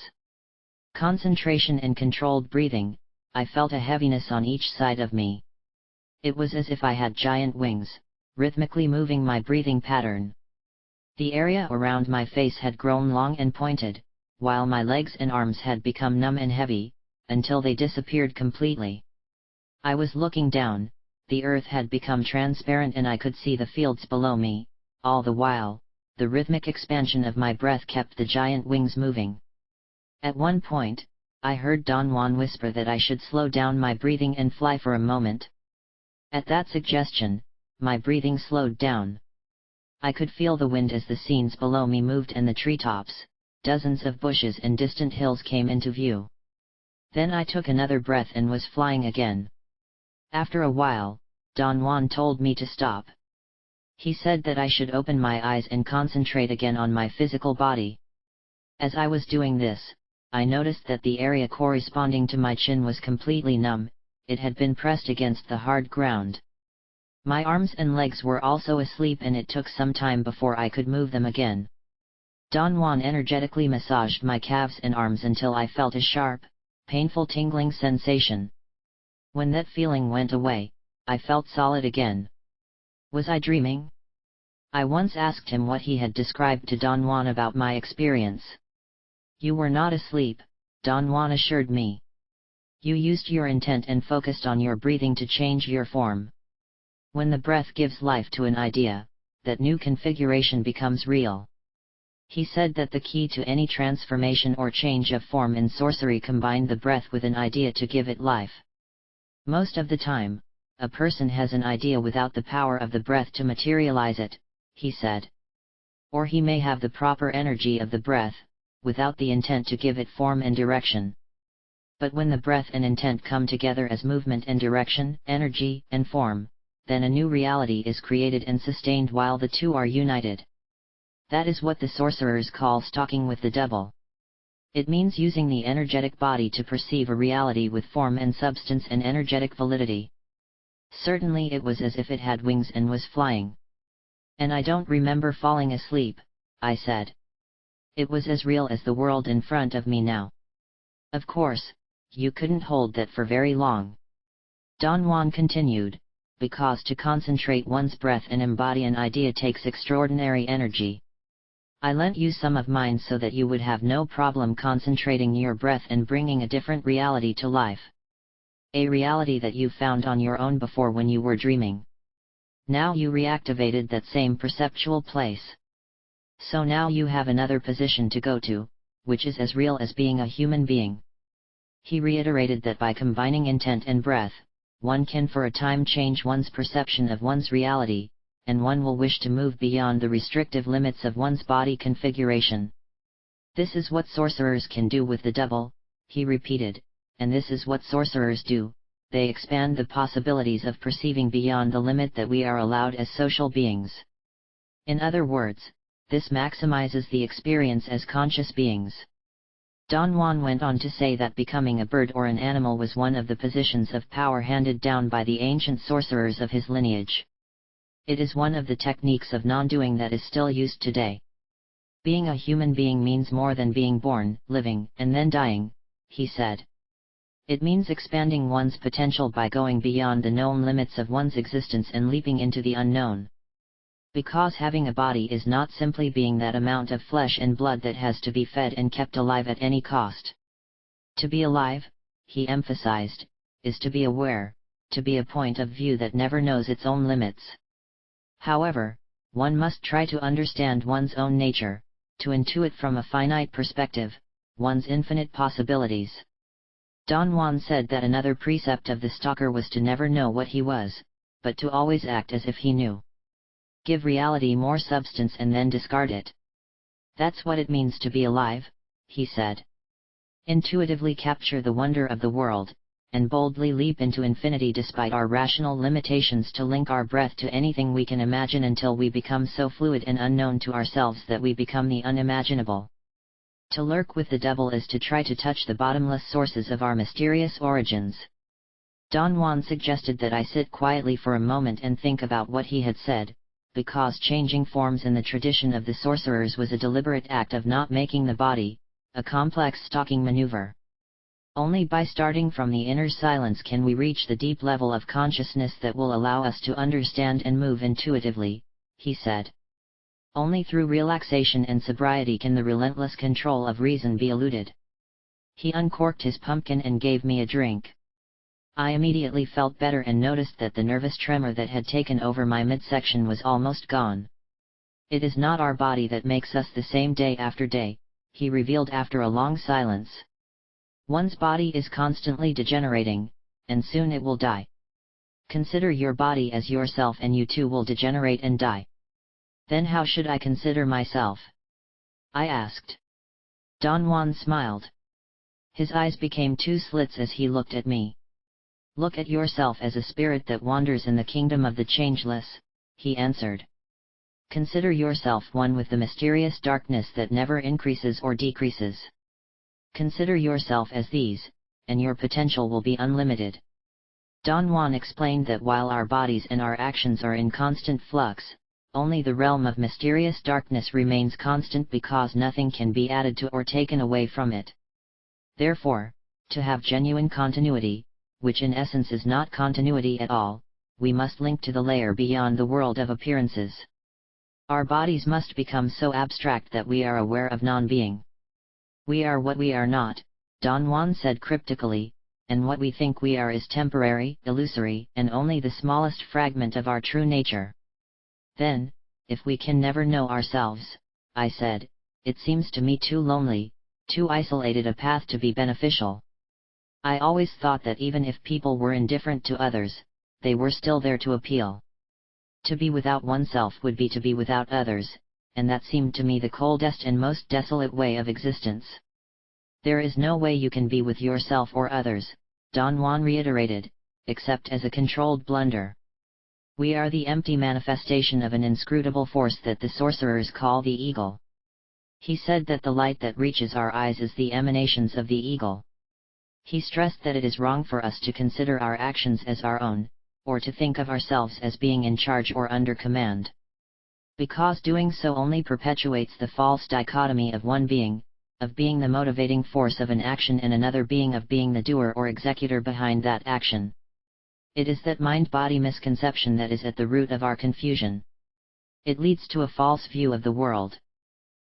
Speaker 1: concentration and controlled breathing, I felt a heaviness on each side of me. It was as if I had giant wings, rhythmically moving my breathing pattern. The area around my face had grown long and pointed, while my legs and arms had become numb and heavy, until they disappeared completely. I was looking down, the earth had become transparent and I could see the fields below me. All the while, the rhythmic expansion of my breath kept the giant wings moving. At one point, I heard Don Juan whisper that I should slow down my breathing and fly for a moment. At that suggestion, my breathing slowed down. I could feel the wind as the scenes below me moved and the treetops, dozens of bushes and distant hills came into view. Then I took another breath and was flying again. After a while, Don Juan told me to stop. He said that I should open my eyes and concentrate again on my physical body. As I was doing this, I noticed that the area corresponding to my chin was completely numb, it had been pressed against the hard ground. My arms and legs were also asleep and it took some time before I could move them again. Don Juan energetically massaged my calves and arms until I felt a sharp, painful tingling sensation. When that feeling went away, I felt solid again. Was I dreaming? I once asked him what he had described to Don Juan about my experience. You were not asleep, Don Juan assured me. You used your intent and focused on your breathing to change your form. When the breath gives life to an idea, that new configuration becomes real. He said that the key to any transformation or change of form in sorcery combined the breath with an idea to give it life. Most of the time, a person has an idea without the power of the breath to materialize it, he said. Or he may have the proper energy of the breath, without the intent to give it form and direction. But when the breath and intent come together as movement and direction, energy and form, then a new reality is created and sustained while the two are united. That is what the sorcerers call stalking with the devil. It means using the energetic body to perceive a reality with form and substance and energetic validity. Certainly it was as if it had wings and was flying. And I don't remember falling asleep, I said. It was as real as the world in front of me now. Of course, you couldn't hold that for very long. Don Juan continued, because to concentrate one's breath and embody an idea takes extraordinary energy. I lent you some of mine so that you would have no problem concentrating your breath and bringing a different reality to life. A reality that you found on your own before when you were dreaming. Now you reactivated that same perceptual place. So now you have another position to go to, which is as real as being a human being. He reiterated that by combining intent and breath, one can for a time change one's perception of one's reality, and one will wish to move beyond the restrictive limits of one's body configuration. This is what sorcerers can do with the devil, he repeated, and this is what sorcerers do, they expand the possibilities of perceiving beyond the limit that we are allowed as social beings. In other words, this maximizes the experience as conscious beings. Don Juan went on to say that becoming a bird or an animal was one of the positions of power handed down by the ancient sorcerers of his lineage. It is one of the techniques of non-doing that is still used today. Being a human being means more than being born, living, and then dying, he said. It means expanding one's potential by going beyond the known limits of one's existence and leaping into the unknown. Because having a body is not simply being that amount of flesh and blood that has to be fed and kept alive at any cost. To be alive, he emphasized, is to be aware, to be a point of view that never knows its own limits. However, one must try to understand one's own nature, to intuit from a finite perspective, one's infinite possibilities. Don Juan said that another precept of the stalker was to never know what he was, but to always act as if he knew. Give reality more substance and then discard it. That's what it means to be alive, he said. Intuitively capture the wonder of the world, and boldly leap into infinity despite our rational limitations to link our breath to anything we can imagine until we become so fluid and unknown to ourselves that we become the unimaginable. To lurk with the devil is to try to touch the bottomless sources of our mysterious origins. Don Juan suggested that I sit quietly for a moment and think about what he had said, because changing forms in the tradition of the sorcerers was a deliberate act of not making the body, a complex stalking maneuver. Only by starting from the inner silence can we reach the deep level of consciousness that will allow us to understand and move intuitively, he said. Only through relaxation and sobriety can the relentless control of reason be eluded. He uncorked his pumpkin and gave me a drink. I immediately felt better and noticed that the nervous tremor that had taken over my midsection was almost gone. It is not our body that makes us the same day after day, he revealed after a long silence. One's body is constantly degenerating, and soon it will die. Consider your body as yourself and you too will degenerate and die. Then how should I consider myself? I asked. Don Juan smiled. His eyes became two slits as he looked at me. Look at yourself as a spirit that wanders in the kingdom of the changeless, he answered. Consider yourself one with the mysterious darkness that never increases or decreases. Consider yourself as these, and your potential will be unlimited. Don Juan explained that while our bodies and our actions are in constant flux, only the realm of mysterious darkness remains constant because nothing can be added to or taken away from it. Therefore, to have genuine continuity, which in essence is not continuity at all, we must link to the layer beyond the world of appearances. Our bodies must become so abstract that we are aware of non-being. We are what we are not, Don Juan said cryptically, and what we think we are is temporary, illusory, and only the smallest fragment of our true nature. Then, if we can never know ourselves, I said, it seems to me too lonely, too isolated a path to be beneficial. I always thought that even if people were indifferent to others, they were still there to appeal. To be without oneself would be to be without others, and that seemed to me the coldest and most desolate way of existence. There is no way you can be with yourself or others, Don Juan reiterated, except as a controlled blunder. We are the empty manifestation of an inscrutable force that the sorcerers call the eagle. He said that the light that reaches our eyes is the emanations of the eagle. He stressed that it is wrong for us to consider our actions as our own, or to think of ourselves as being in charge or under command. Because doing so only perpetuates the false dichotomy of one being, of being the motivating force of an action and another being of being the doer or executor behind that action. It is that mind-body misconception that is at the root of our confusion. It leads to a false view of the world.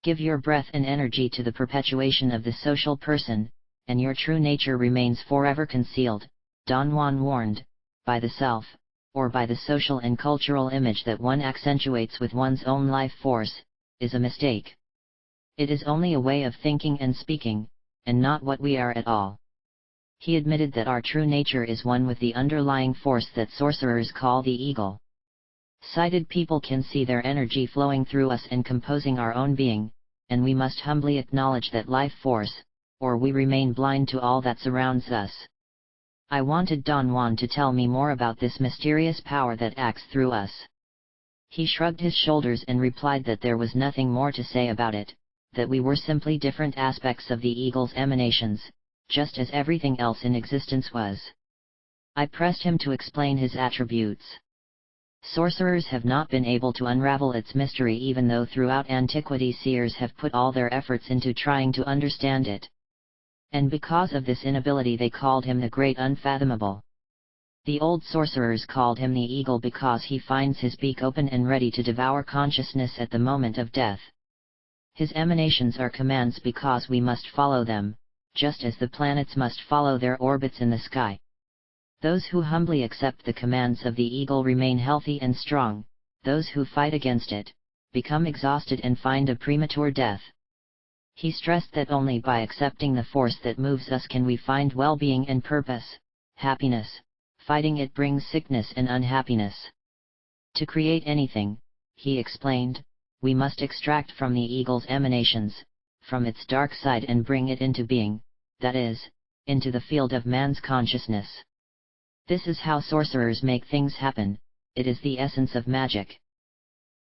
Speaker 1: Give your breath and energy to the perpetuation of the social person, and your true nature remains forever concealed, Don Juan warned, by the self, or by the social and cultural image that one accentuates with one's own life force, is a mistake. It is only a way of thinking and speaking, and not what we are at all. He admitted that our true nature is one with the underlying force that sorcerers call the eagle. Sighted people can see their energy flowing through us and composing our own being, and we must humbly acknowledge that life force, or we remain blind to all that surrounds us. I wanted Don Juan to tell me more about this mysterious power that acts through us. He shrugged his shoulders and replied that there was nothing more to say about it, that we were simply different aspects of the eagle's emanations, just as everything else in existence was. I pressed him to explain his attributes. Sorcerers have not been able to unravel its mystery, even though throughout antiquity seers have put all their efforts into trying to understand it. And because of this inability they called him the Great Unfathomable. The old sorcerers called him the eagle because he finds his beak open and ready to devour consciousness at the moment of death. His emanations are commands because we must follow them, just as the planets must follow their orbits in the sky. Those who humbly accept the commands of the eagle remain healthy and strong, those who fight against it, become exhausted and find a premature death. He stressed that only by accepting the force that moves us can we find well-being and purpose, happiness. Fighting it brings sickness and unhappiness. To create anything, he explained, we must extract from the eagle's emanations, from its dark side and bring it into being, that is, into the field of man's consciousness. This is how sorcerers make things happen, it is the essence of magic.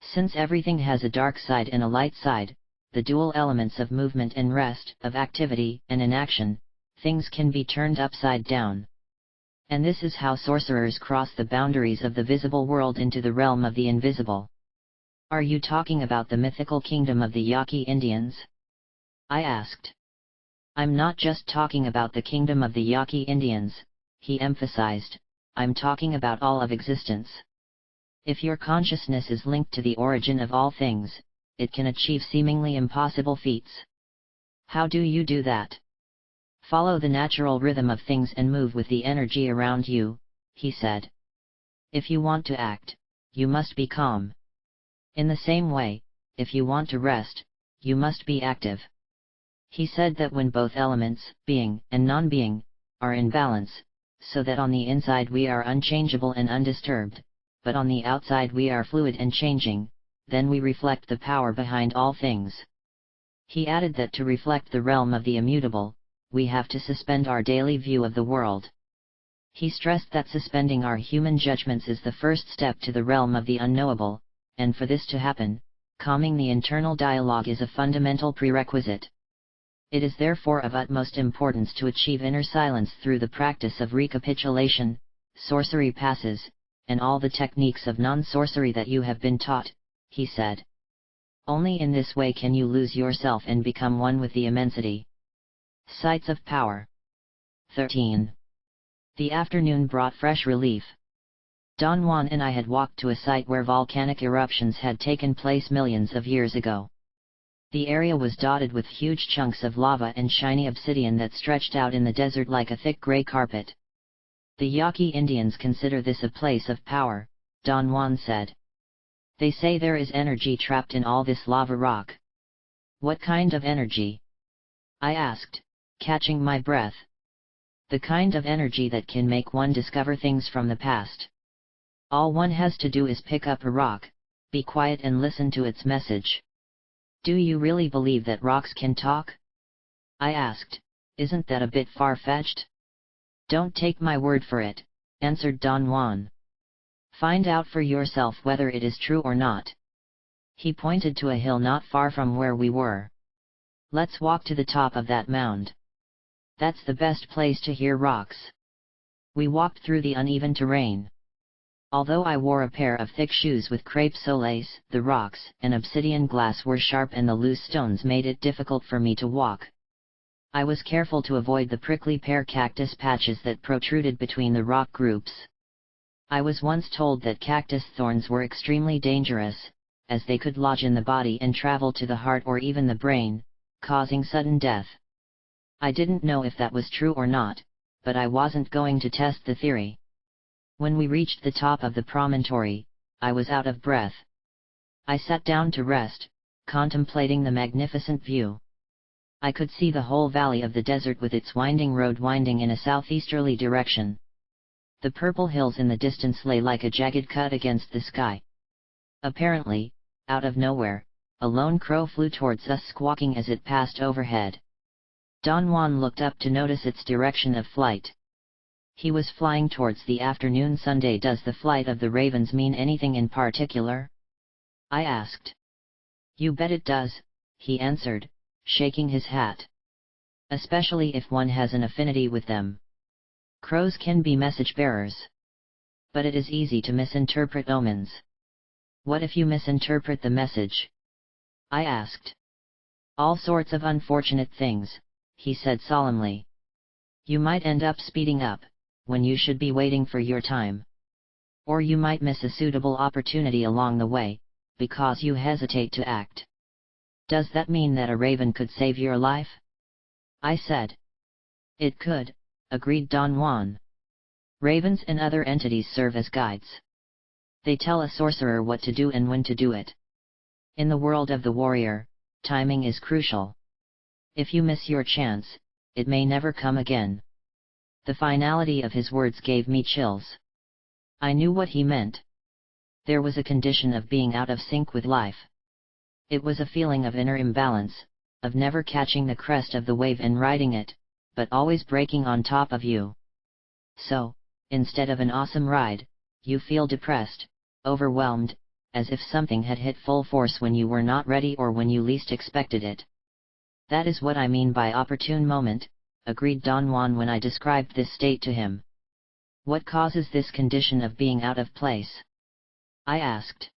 Speaker 1: Since everything has a dark side and a light side, the dual elements of movement and rest, of activity and inaction, things can be turned upside down. And this is how sorcerers cross the boundaries of the visible world into the realm of the invisible. Are you talking about the mythical kingdom of the Yaqui Indians? I asked. I'm not just talking about the kingdom of the Yaqui Indians, he emphasized, I'm talking about all of existence. If your consciousness is linked to the origin of all things, it can achieve seemingly impossible feats. How do you do that? Follow the natural rhythm of things and move with the energy around you, he said. If you want to act, you must be calm. In the same way, if you want to rest, you must be active. He said that when both elements, being and non-being, are in balance, so that on the inside we are unchangeable and undisturbed, but on the outside we are fluid and changing, then we reflect the power behind all things. He added that to reflect the realm of the immutable, we have to suspend our daily view of the world. He stressed that suspending our human judgments is the first step to the realm of the unknowable, and for this to happen, calming the internal dialogue is a fundamental prerequisite. It is therefore of utmost importance to achieve inner silence through the practice of recapitulation, sorcery passes, and all the techniques of non-sorcery that you have been taught, he said. Only in this way can you lose yourself and become one with the immensity. Sites of Power. 13. The afternoon brought fresh relief. Don Juan and I had walked to a site where volcanic eruptions had taken place millions of years ago. The area was dotted with huge chunks of lava and shiny obsidian that stretched out in the desert like a thick gray carpet. The Yaqui Indians consider this a place of power, Don Juan said. They say there is energy trapped in all this lava rock. What kind of energy? I asked, catching my breath. The kind of energy that can make one discover things from the past. All one has to do is pick up a rock, be quiet and listen to its message. Do you really believe that rocks can talk? I asked, isn't that a bit far-fetched? Don't take my word for it, answered Don Juan. Find out for yourself whether it is true or not. He pointed to a hill not far from where we were. Let's walk to the top of that mound. That's the best place to hear rocks. We walked through the uneven terrain. Although I wore a pair of thick shoes with crepe soles, the rocks and obsidian glass were sharp and the loose stones made it difficult for me to walk. I was careful to avoid the prickly pear cactus patches that protruded between the rock groups. I was once told that cactus thorns were extremely dangerous, as they could lodge in the body and travel to the heart or even the brain, causing sudden death. I didn't know if that was true or not, but I wasn't going to test the theory. When we reached the top of the promontory, I was out of breath. I sat down to rest, contemplating the magnificent view. I could see the whole valley of the desert with its winding road winding in a southeasterly direction. The purple hills in the distance lay like a jagged cut against the sky. Apparently, out of nowhere, a lone crow flew towards us squawking as it passed overhead. Don Juan looked up to notice its direction of flight. He was flying towards the afternoon sun. Does the flight of the ravens mean anything in particular? I asked. You bet it does, he answered, shaking his hat. Especially if one has an affinity with them. Crows can be message bearers. But it is easy to misinterpret omens. What if you misinterpret the message? I asked. All sorts of unfortunate things, he said solemnly. You might end up speeding up, when you should be waiting for your time. Or you might miss a suitable opportunity along the way, because you hesitate to act. Does that mean that a raven could save your life? I said. It could, agreed Don Juan. Ravens and other entities serve as guides. They tell a sorcerer what to do and when to do it. In the world of the warrior, timing is crucial. If you miss your chance, it may never come again. The finality of his words gave me chills. I knew what he meant. There was a condition of being out of sync with life. It was a feeling of inner imbalance, of never catching the crest of the wave and riding it, but always breaking on top of you. So, instead of an awesome ride, you feel depressed, overwhelmed, as if something had hit full force when you were not ready or when you least expected it. That is what I mean by opportune moment, agreed Don Juan when I described this state to him. What causes this condition of being out of place? I asked.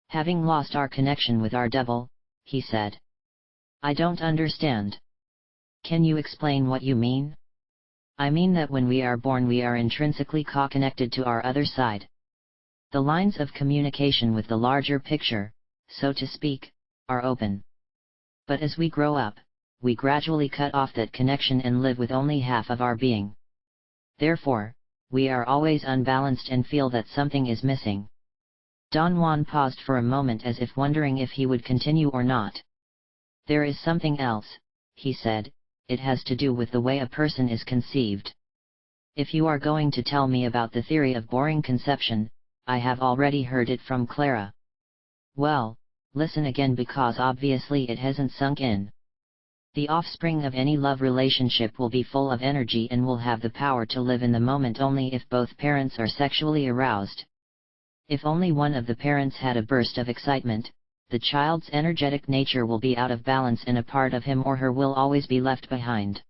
Speaker 1: Having lost our connection with our devil, he said. I don't understand. Can you explain what you mean? I mean that when we are born we are intrinsically connected to our other side. The lines of communication with the larger picture, so to speak, are open. But as we grow up, we gradually cut off that connection and live with only half of our being. Therefore, we are always unbalanced and feel that something is missing. Don Juan paused for a moment as if wondering if he would continue or not. There is something else, he said, it has to do with the way a person is conceived. If you are going to tell me about the theory of boring conception, I have already heard it from Clara. Well, listen again because obviously it hasn't sunk in. The offspring of any love relationship will be full of energy and will have the power to live in the moment only if both parents are sexually aroused. If only one of the parents had a burst of excitement, the child's energetic nature will be out of balance and a part of him or her will always be left behind.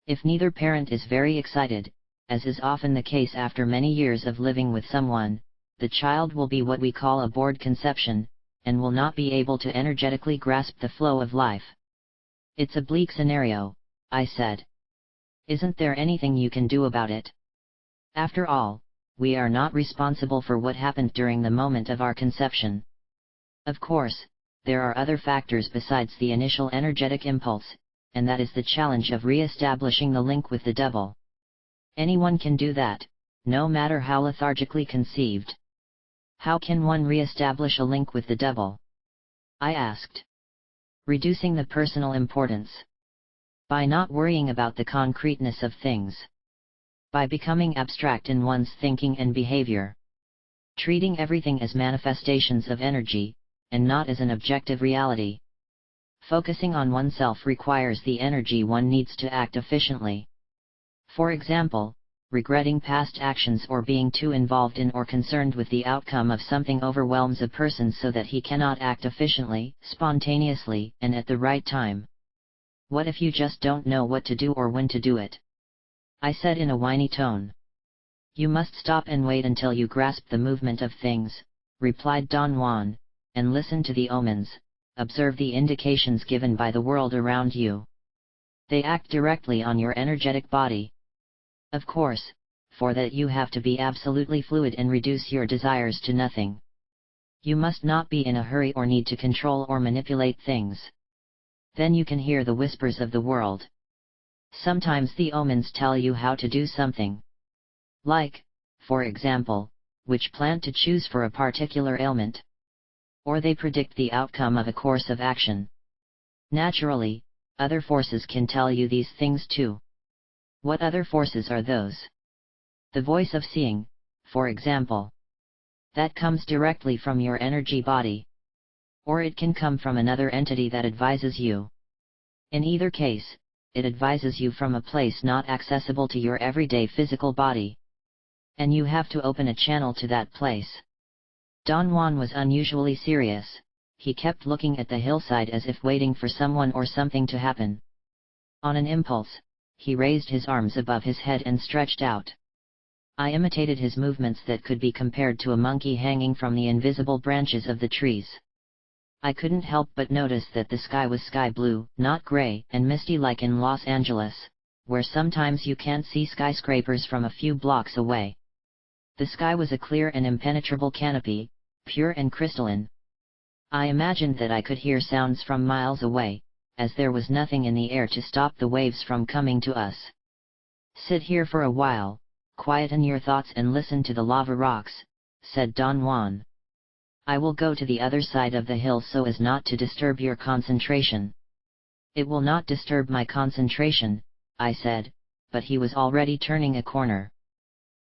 Speaker 1: If neither parent is very excited, as is often the case after many years of living with someone, the child will be what we call a bored conception, and will not be able to energetically grasp the flow of life. It's a bleak scenario, I said. Isn't there anything you can do about it? After all, we are not responsible for what happened during the moment of our conception. Of course, there are other factors besides the initial energetic impulse, and that is the challenge of re-establishing the link with the devil. Anyone can do that, no matter how lethargically conceived. How can one re-establish a link with the devil? I asked. Reducing the personal importance. By not worrying about the concreteness of things. By becoming abstract in one's thinking and behavior. Treating everything as manifestations of energy, and not as an objective reality. Focusing on oneself requires the energy one needs to act efficiently. For example, regretting past actions or being too involved in or concerned with the outcome of something overwhelms a person so that he cannot act efficiently, spontaneously, and at the right time. What if you just don't know what to do or when to do it? I said in a whiny tone. You must stop and wait until you grasp the movement of things, replied Don Juan, and listen to the omens, observe the indications given by the world around you. They act directly on your energetic body. Of course, for that you have to be absolutely fluid and reduce your desires to nothing. You must not be in a hurry or need to control or manipulate things. Then you can hear the whispers of the world. Sometimes the omens tell you how to do something. Like, for example, which plant to choose for a particular ailment. Or they predict the outcome of a course of action. Naturally, other forces can tell you these things too. What other forces are those? The voice of seeing, for example. That comes directly from your energy body. Or it can come from another entity that advises you. In either case, it advises you from a place not accessible to your everyday physical body. And you have to open a channel to that place. Don Juan was unusually serious, he kept looking at the hillside as if waiting for someone or something to happen. On an impulse, he raised his arms above his head and stretched out. I imitated his movements that could be compared to a monkey hanging from the invisible branches of the trees. I couldn't help but notice that the sky was sky blue, not gray and misty like in Los Angeles, where sometimes you can't see skyscrapers from a few blocks away. The sky was a clear and impenetrable canopy, pure and crystalline. I imagined that I could hear sounds from miles away, as there was nothing in the air to stop the waves from coming to us. "Sit here for a while, quieten your thoughts and listen to the lava rocks," said Don Juan. "I will go to the other side of the hill so as not to disturb your concentration." "It will not disturb my concentration," I said, but he was already turning a corner.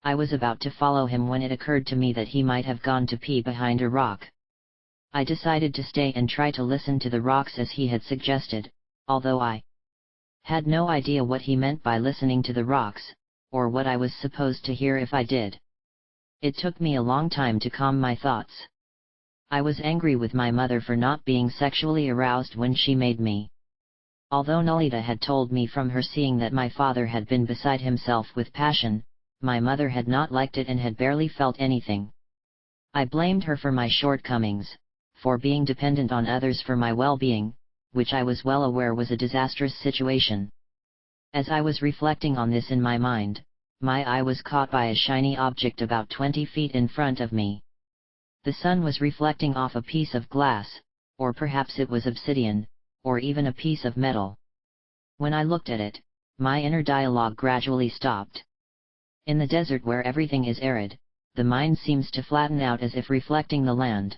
Speaker 1: I was about to follow him when it occurred to me that he might have gone to pee behind a rock. I decided to stay and try to listen to the rocks as he had suggested, although I had no idea what he meant by listening to the rocks, or what I was supposed to hear if I did. It took me a long time to calm my thoughts. I was angry with my mother for not being sexually aroused when she made me. Although Nolita had told me from her seeing that my father had been beside himself with passion, my mother had not liked it and had barely felt anything. I blamed her for my shortcomings, for being dependent on others for my well-being, which I was well aware was a disastrous situation. As I was reflecting on this in my mind, my eye was caught by a shiny object about 20 feet in front of me. The sun was reflecting off a piece of glass, or perhaps it was obsidian, or even a piece of metal. When I looked at it, my inner dialogue gradually stopped. In the desert where everything is arid, the mind seems to flatten out as if reflecting the land.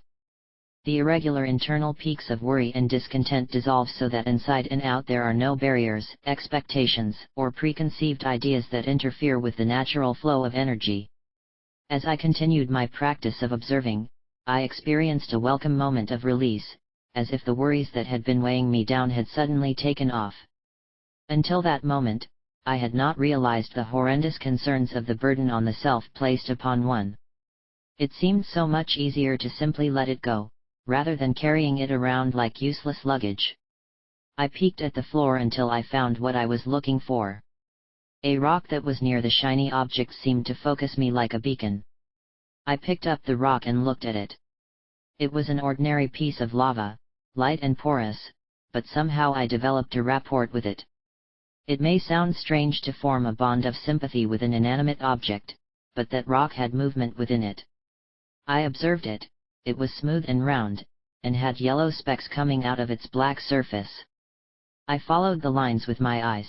Speaker 1: The irregular internal peaks of worry and discontent dissolve so that inside and out there are no barriers, expectations, or preconceived ideas that interfere with the natural flow of energy. As I continued my practice of observing, I experienced a welcome moment of release, as if the worries that had been weighing me down had suddenly taken off. Until that moment, I had not realized the horrendous concerns of the burden on the self placed upon one. It seemed so much easier to simply let it go, rather than carrying it around like useless luggage. I peeked at the floor until I found what I was looking for. A rock that was near the shiny object seemed to focus me like a beacon. I picked up the rock and looked at it. It was an ordinary piece of lava, light and porous, but somehow I developed a rapport with it. It may sound strange to form a bond of sympathy with an inanimate object, but that rock had movement within it. I observed it. It was smooth and round, and had yellow specks coming out of its black surface. I followed the lines with my eyes.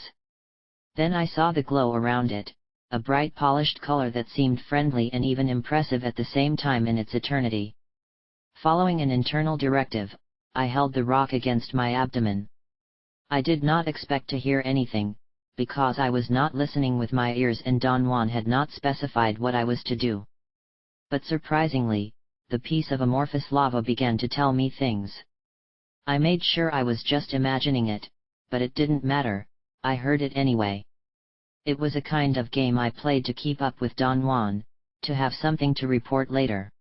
Speaker 1: Then I saw the glow around it, a bright polished color that seemed friendly and even impressive at the same time in its eternity. Following an internal directive, I held the rock against my abdomen. I did not expect to hear anything, because I was not listening with my ears and Don Juan had not specified what I was to do. But surprisingly, the piece of amorphous lava began to tell me things. I made sure I was just imagining it, but it didn't matter, I heard it anyway. It was a kind of game I played to keep up with Don Juan, to have something to report later.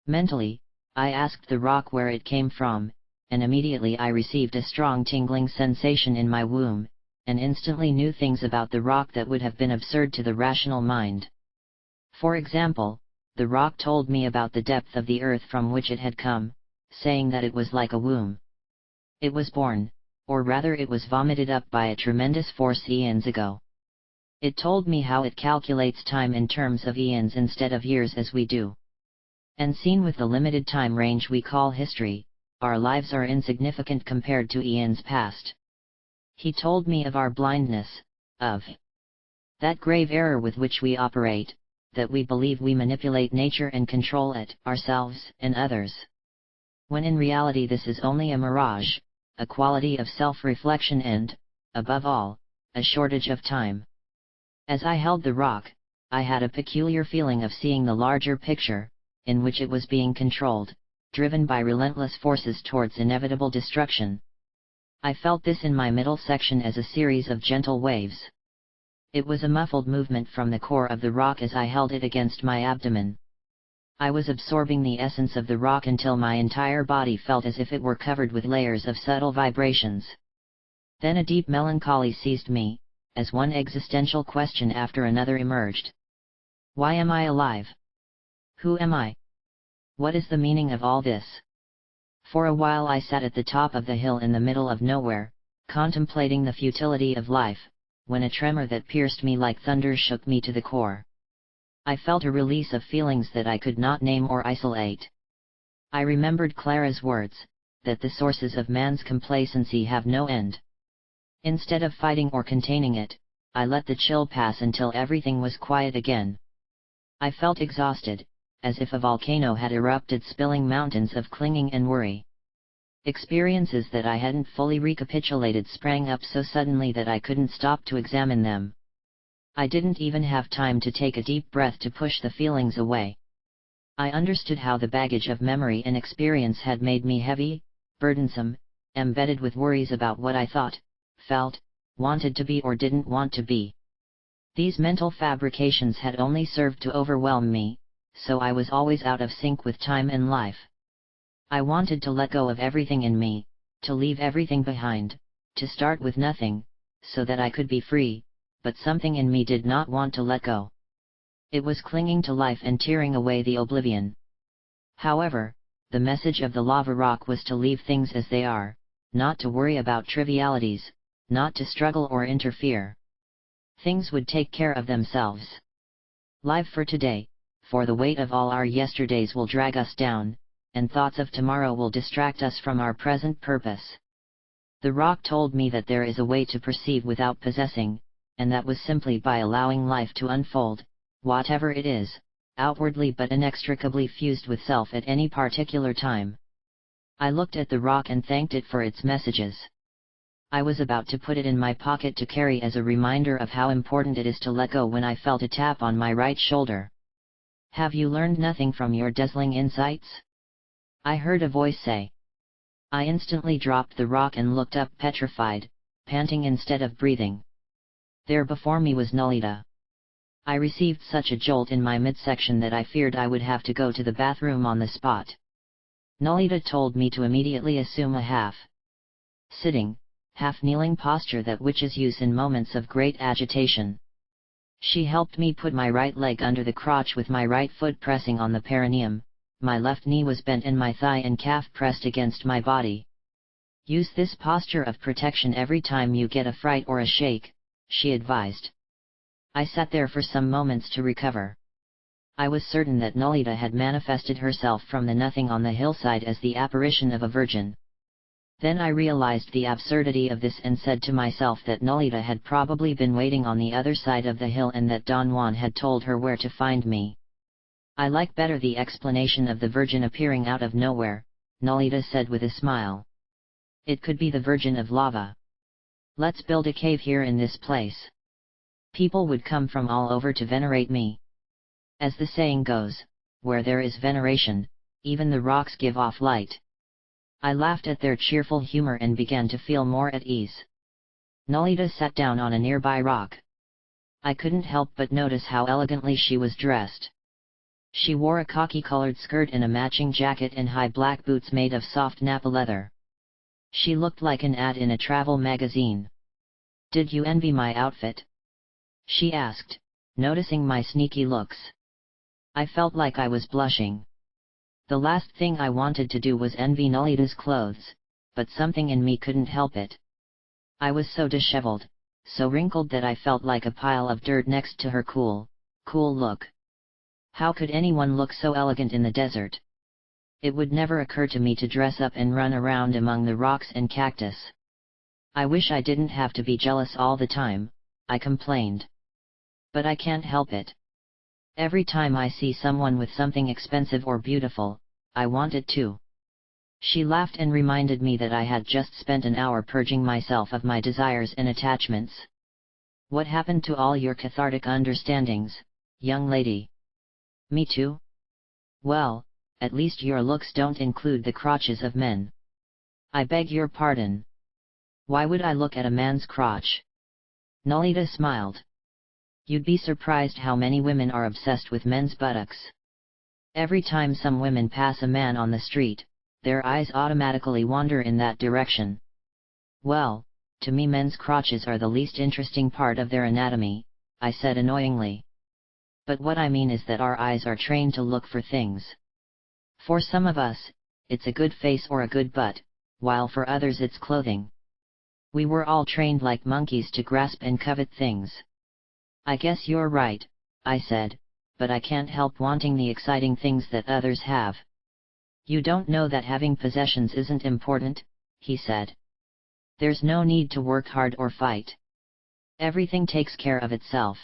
Speaker 1: Mentally, I asked the rock where it came from, and immediately I received a strong tingling sensation in my womb, and instantly knew things about the rock that would have been absurd to the rational mind. For example, the rock told me about the depth of the earth from which it had come, saying that it was like a womb. It was born, or rather it was vomited up by a tremendous force eons ago. It told me how it calculates time in terms of eons instead of years as we do. And seen with the limited time range we call history, our lives are insignificant compared to eons past. He told me of our blindness, of that grave error with which we operate, that we believe we manipulate nature and control it, ourselves and others. When in reality this is only a mirage, a quality of self-reflection and, above all, a shortage of time. As I held the rock, I had a peculiar feeling of seeing the larger picture, in which it was being controlled, driven by relentless forces towards inevitable destruction. I felt this in my middle section as a series of gentle waves. It was a muffled movement from the core of the rock as I held it against my abdomen. I was absorbing the essence of the rock until my entire body felt as if it were covered with layers of subtle vibrations. Then a deep melancholy seized me, as one existential question after another emerged. Why am I alive? Who am I? What is the meaning of all this? For a while I sat at the top of the hill in the middle of nowhere, contemplating the futility of life, when a tremor that pierced me like thunder shook me to the core. I felt a release of feelings that I could not name or isolate. I remembered Clara's words, that the sources of man's complacency have no end. Instead of fighting or containing it, I let the chill pass until everything was quiet again. I felt exhausted, as if a volcano had erupted, spilling mountains of clinging and worry. Experiences that I hadn't fully recapitulated sprang up so suddenly that I couldn't stop to examine them. I didn't even have time to take a deep breath to push the feelings away. I understood how the baggage of memory and experience had made me heavy, burdensome, embedded with worries about what I thought, felt, wanted to be or didn't want to be. These mental fabrications had only served to overwhelm me, so I was always out of sync with time and life. I wanted to let go of everything in me, to leave everything behind, to start with nothing, so that I could be free, but something in me did not want to let go. It was clinging to life and tearing away the oblivion. However, the message of the lava rock was to leave things as they are, not to worry about trivialities, not to struggle or interfere. Things would take care of themselves. Live for today, for the weight of all our yesterdays will drag us down, and thoughts of tomorrow will distract us from our present purpose. The rock told me that there is a way to perceive without possessing, and that was simply by allowing life to unfold, whatever it is, outwardly but inextricably fused with self at any particular time. I looked at the rock and thanked it for its messages. I was about to put it in my pocket to carry as a reminder of how important it is to let go when I felt a tap on my right shoulder. Have you learned nothing from your dazzling insights? I heard a voice say. I instantly dropped the rock and looked up, petrified, panting instead of breathing. There before me was Nolita. I received such a jolt in my midsection that I feared I would have to go to the bathroom on the spot. Nolita told me to immediately assume a half-sitting, half-kneeling posture that witches use in moments of great agitation. She helped me put my right leg under the crotch with my right foot pressing on the perineum, my left knee was bent and my thigh and calf pressed against my body. Use this posture of protection every time you get a fright or a shake, she advised. I sat there for some moments to recover. I was certain that Nolita had manifested herself from the nothing on the hillside as the apparition of a virgin. Then I realized the absurdity of this and said to myself that Nolita had probably been waiting on the other side of the hill and that Don Juan had told her where to find me. I like better the explanation of the Virgin appearing out of nowhere, Nolita said with a smile. It could be the Virgin of Lava. Let's build a cave here in this place. People would come from all over to venerate me. As the saying goes, where there is veneration, even the rocks give off light. I laughed at their cheerful humor and began to feel more at ease. Nolita sat down on a nearby rock. I couldn't help but notice how elegantly she was dressed. She wore a khaki-colored skirt and a matching jacket and high black boots made of soft Napa leather. She looked like an ad in a travel magazine. Did you envy my outfit? She asked, noticing my sneaky looks. I felt like I was blushing. The last thing I wanted to do was envy Nolita's clothes, but something in me couldn't help it. I was so disheveled, so wrinkled that I felt like a pile of dirt next to her cool look. How could anyone look so elegant in the desert? It would never occur to me to dress up and run around among the rocks and cactus. I wish I didn't have to be jealous all the time, I complained. But I can't help it. Every time I see someone with something expensive or beautiful, I want it too. She laughed and reminded me that I had just spent an hour purging myself of my desires and attachments. What happened to all your cathartic understandings, young lady? Me too? Well, at least your looks don't include the crotches of men. I beg your pardon. Why would I look at a man's crotch? Nolita smiled. You'd be surprised how many women are obsessed with men's buttocks. Every time some women pass a man on the street, their eyes automatically wander in that direction. Well, to me men's crotches are the least interesting part of their anatomy, I said annoyingly. But what I mean is that our eyes are trained to look for things. For some of us, it's a good face or a good butt, while for others it's clothing. We were all trained like monkeys to grasp and covet things. I guess you're right, I said, but I can't help wanting the exciting things that others have. You don't know that having possessions isn't important, he said. There's no need to work hard or fight. Everything takes care of itself.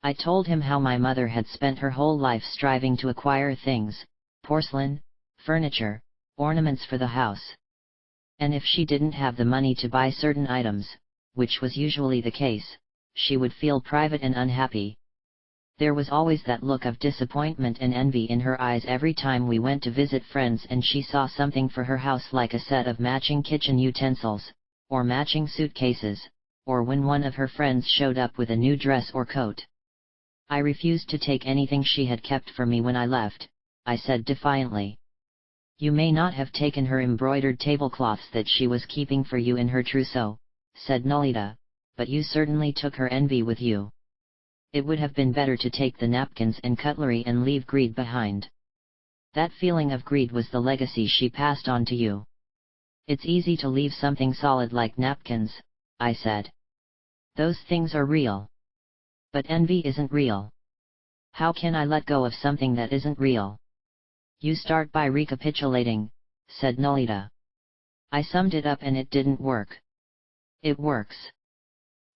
Speaker 1: I told him how my mother had spent her whole life striving to acquire things, porcelain, furniture, ornaments for the house. And if she didn't have the money to buy certain items, which was usually the case, she would feel private and unhappy. There was always that look of disappointment and envy in her eyes every time we went to visit friends and she saw something for her house like a set of matching kitchen utensils, or matching suitcases, or when one of her friends showed up with a new dress or coat. I refused to take anything she had kept for me when I left, I said defiantly. You may not have taken her embroidered tablecloths that she was keeping for you in her trousseau, said Nolita, but you certainly took her envy with you. It would have been better to take the napkins and cutlery and leave greed behind. That feeling of greed was the legacy she passed on to you. It's easy to leave something solid like napkins, I said. Those things are real. But envy isn't real. How can I let go of something that isn't real? You start by recapitulating, said Nolita. I summed it up and it didn't work. It works.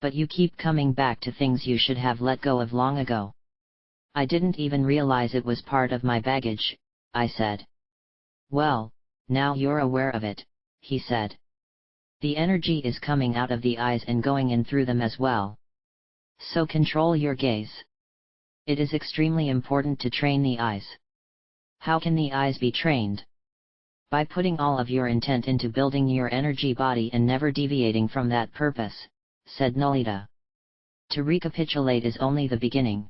Speaker 1: But you keep coming back to things you should have let go of long ago. I didn't even realize it was part of my baggage, I said. Well, now you're aware of it, he said. The energy is coming out of the eyes and going in through them as well. So control your gaze. It is extremely important to train the eyes. How can the eyes be trained? By putting all of your intent into building your energy body and never deviating from that purpose, said Nolita. To recapitulate is only the beginning.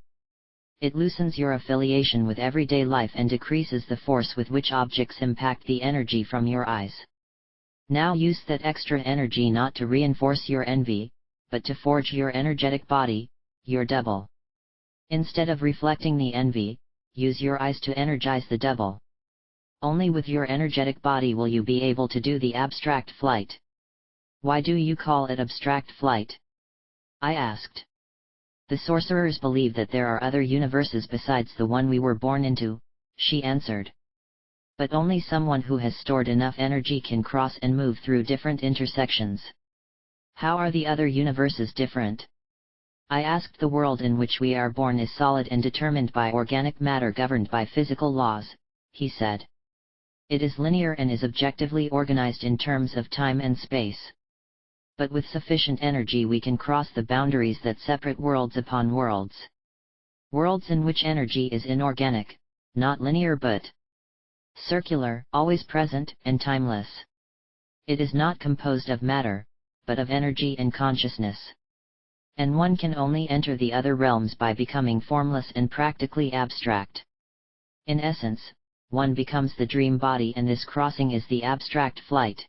Speaker 1: It loosens your affiliation with everyday life and decreases the force with which objects impact the energy from your eyes. Now use that extra energy not to reinforce your envy, but to forge your energetic body, your double. Instead of reflecting the envy, use your eyes to energize the double. Only with your energetic body will you be able to do the abstract flight. Why do you call it abstract flight? I asked. The sorcerers believe that there are other universes besides the one we were born into, she answered. But only someone who has stored enough energy can cross and move through different intersections. How are the other universes different? I asked. The world in which we are born is solid and determined by organic matter governed by physical laws, he said. It is linear and is objectively organized in terms of time and space. But with sufficient energy we can cross the boundaries that separate worlds upon worlds. Worlds in which energy is inorganic, not linear but circular, always present, and timeless. It is not composed of matter, but of energy and consciousness. And one can only enter the other realms by becoming formless and practically abstract. In essence, one becomes the dream body, and this crossing is the abstract flight.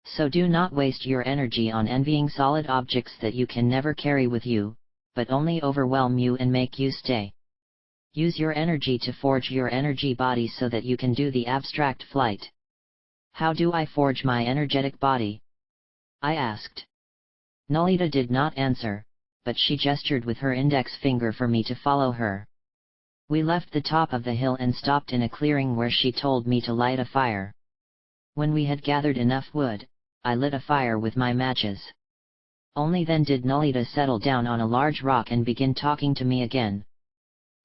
Speaker 1: So do not waste your energy on envying solid objects that you can never carry with you, but only overwhelm you and make you stay. Use your energy to forge your energy body so that you can do the abstract flight. How do I forge my energetic body? I asked. Nolita did not answer, but she gestured with her index finger for me to follow her. We left the top of the hill and stopped in a clearing where she told me to light a fire. When we had gathered enough wood, I lit a fire with my matches. Only then did Nolita settle down on a large rock and begin talking to me again.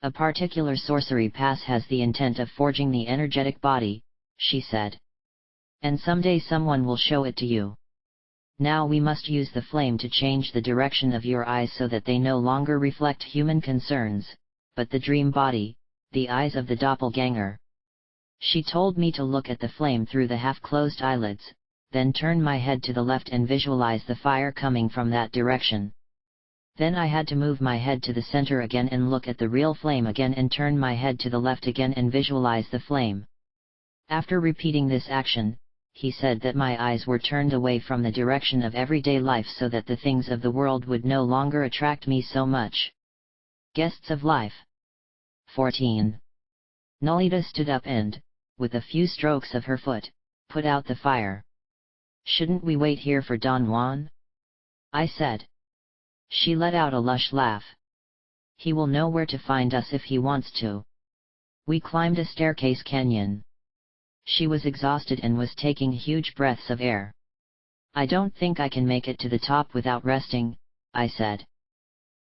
Speaker 1: A particular sorcery pass has the intent of forging the energetic body, she said. And someday someone will show it to you. Now we must use the flame to change the direction of your eyes so that they no longer reflect human concerns, but the dream body, the eyes of the doppelganger. She told me to look at the flame through the half-closed eyelids, then turn my head to the left and visualize the fire coming from that direction. Then I had to move my head to the center again and look at the real flame again and turn my head to the left again and visualize the flame. After repeating this action, he said that my eyes were turned away from the direction of everyday life so that the things of the world would no longer attract me so much. Guests of life. 14. Nolita stood up and, with a few strokes of her foot, put out the fire. Shouldn't we wait here for Don Juan? I said. She let out a lush laugh. He will know where to find us if he wants to. We climbed a staircase canyon. She was exhausted and was taking huge breaths of air. I don't think I can make it to the top without resting, I said.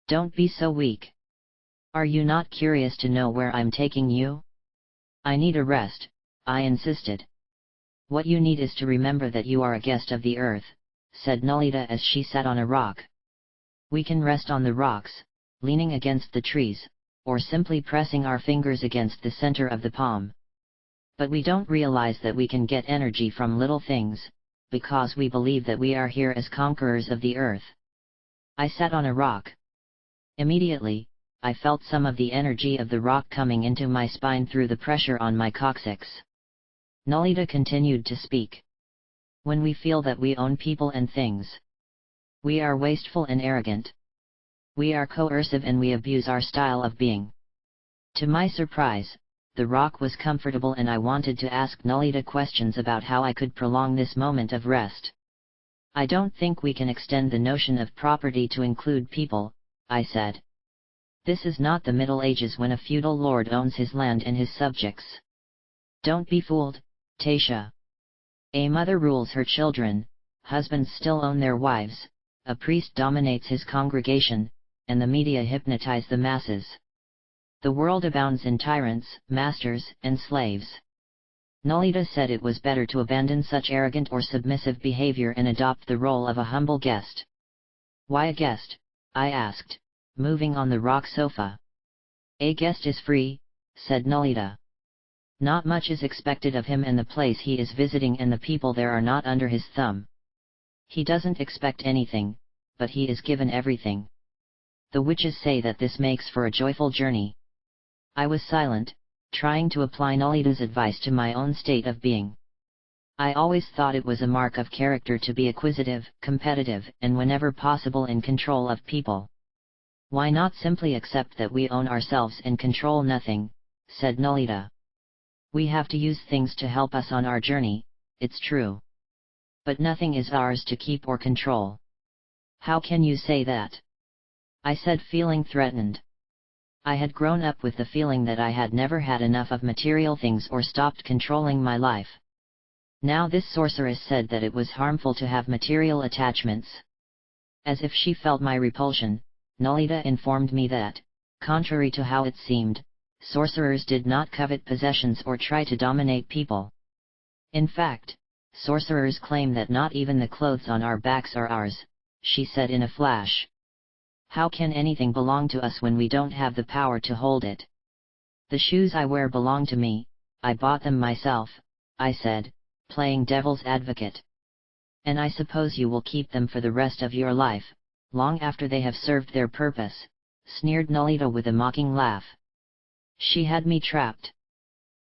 Speaker 1: Don't be so weak. Are you not curious to know where I'm taking you? I need a rest, I insisted. What you need is to remember that you are a guest of the earth, said Nolita as she sat on a rock. We can rest on the rocks, leaning against the trees, or simply pressing our fingers against the center of the palm. But we don't realize that we can get energy from little things, because we believe that we are here as conquerors of the earth. I sat on a rock. Immediately, I felt some of the energy of the rock coming into my spine through the pressure on my coccyx. Nolita continued to speak. When we feel that we own people and things, we are wasteful and arrogant. We are coercive and we abuse our style of being. To my surprise, the rock was comfortable and I wanted to ask Nolita questions about how I could prolong this moment of rest. I don't think we can extend the notion of property to include people, I said. This is not the Middle Ages when a feudal lord owns his land and his subjects. Don't be fooled, Taisha. A mother rules her children, husbands still own their wives, a priest dominates his congregation, and the media hypnotize the masses. The world abounds in tyrants, masters, and slaves. Nolita said it was better to abandon such arrogant or submissive behavior and adopt the role of a humble guest. Why a guest? I asked, moving on the rock sofa. A guest is free, said Nolita. Not much is expected of him and the place he is visiting and the people there are not under his thumb. He doesn't expect anything, but he is given everything. The witches say that this makes for a joyful journey. I was silent, trying to apply Nolita's advice to my own state of being. I always thought it was a mark of character to be acquisitive, competitive, and whenever possible in control of people. Why not simply accept that we own ourselves and control nothing, said Nolita. We have to use things to help us on our journey, it's true. But nothing is ours to keep or control. How can you say that? I said, feeling threatened. I had grown up with the feeling that I had never had enough of material things or stopped controlling my life. Now this sorceress said that it was harmful to have material attachments. As if she felt my repulsion, Nolita informed me that, contrary to how it seemed, sorcerers did not covet possessions or try to dominate people. In fact, sorcerers claim that not even the clothes on our backs are ours, she said in a flash. How can anything belong to us when we don't have the power to hold it? The shoes I wear belong to me, I bought them myself, I said, playing devil's advocate. And I suppose you will keep them for the rest of your life, long after they have served their purpose, sneered Nolita with a mocking laugh. She had me trapped.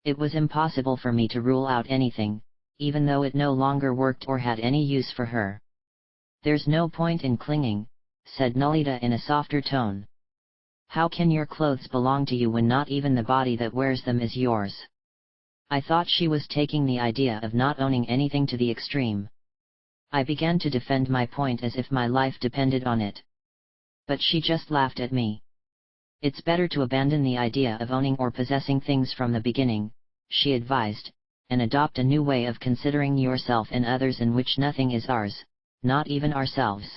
Speaker 1: It was impossible for me to rule out anything, even though it no longer worked or had any use for her. There's no point in clinging, said Nolita in a softer tone. How can your clothes belong to you when not even the body that wears them is yours? I thought she was taking the idea of not owning anything to the extreme. I began to defend my point as if my life depended on it. But she just laughed at me. It's better to abandon the idea of owning or possessing things from the beginning, she advised, and adopt a new way of considering yourself and others in which nothing is ours, not even ourselves.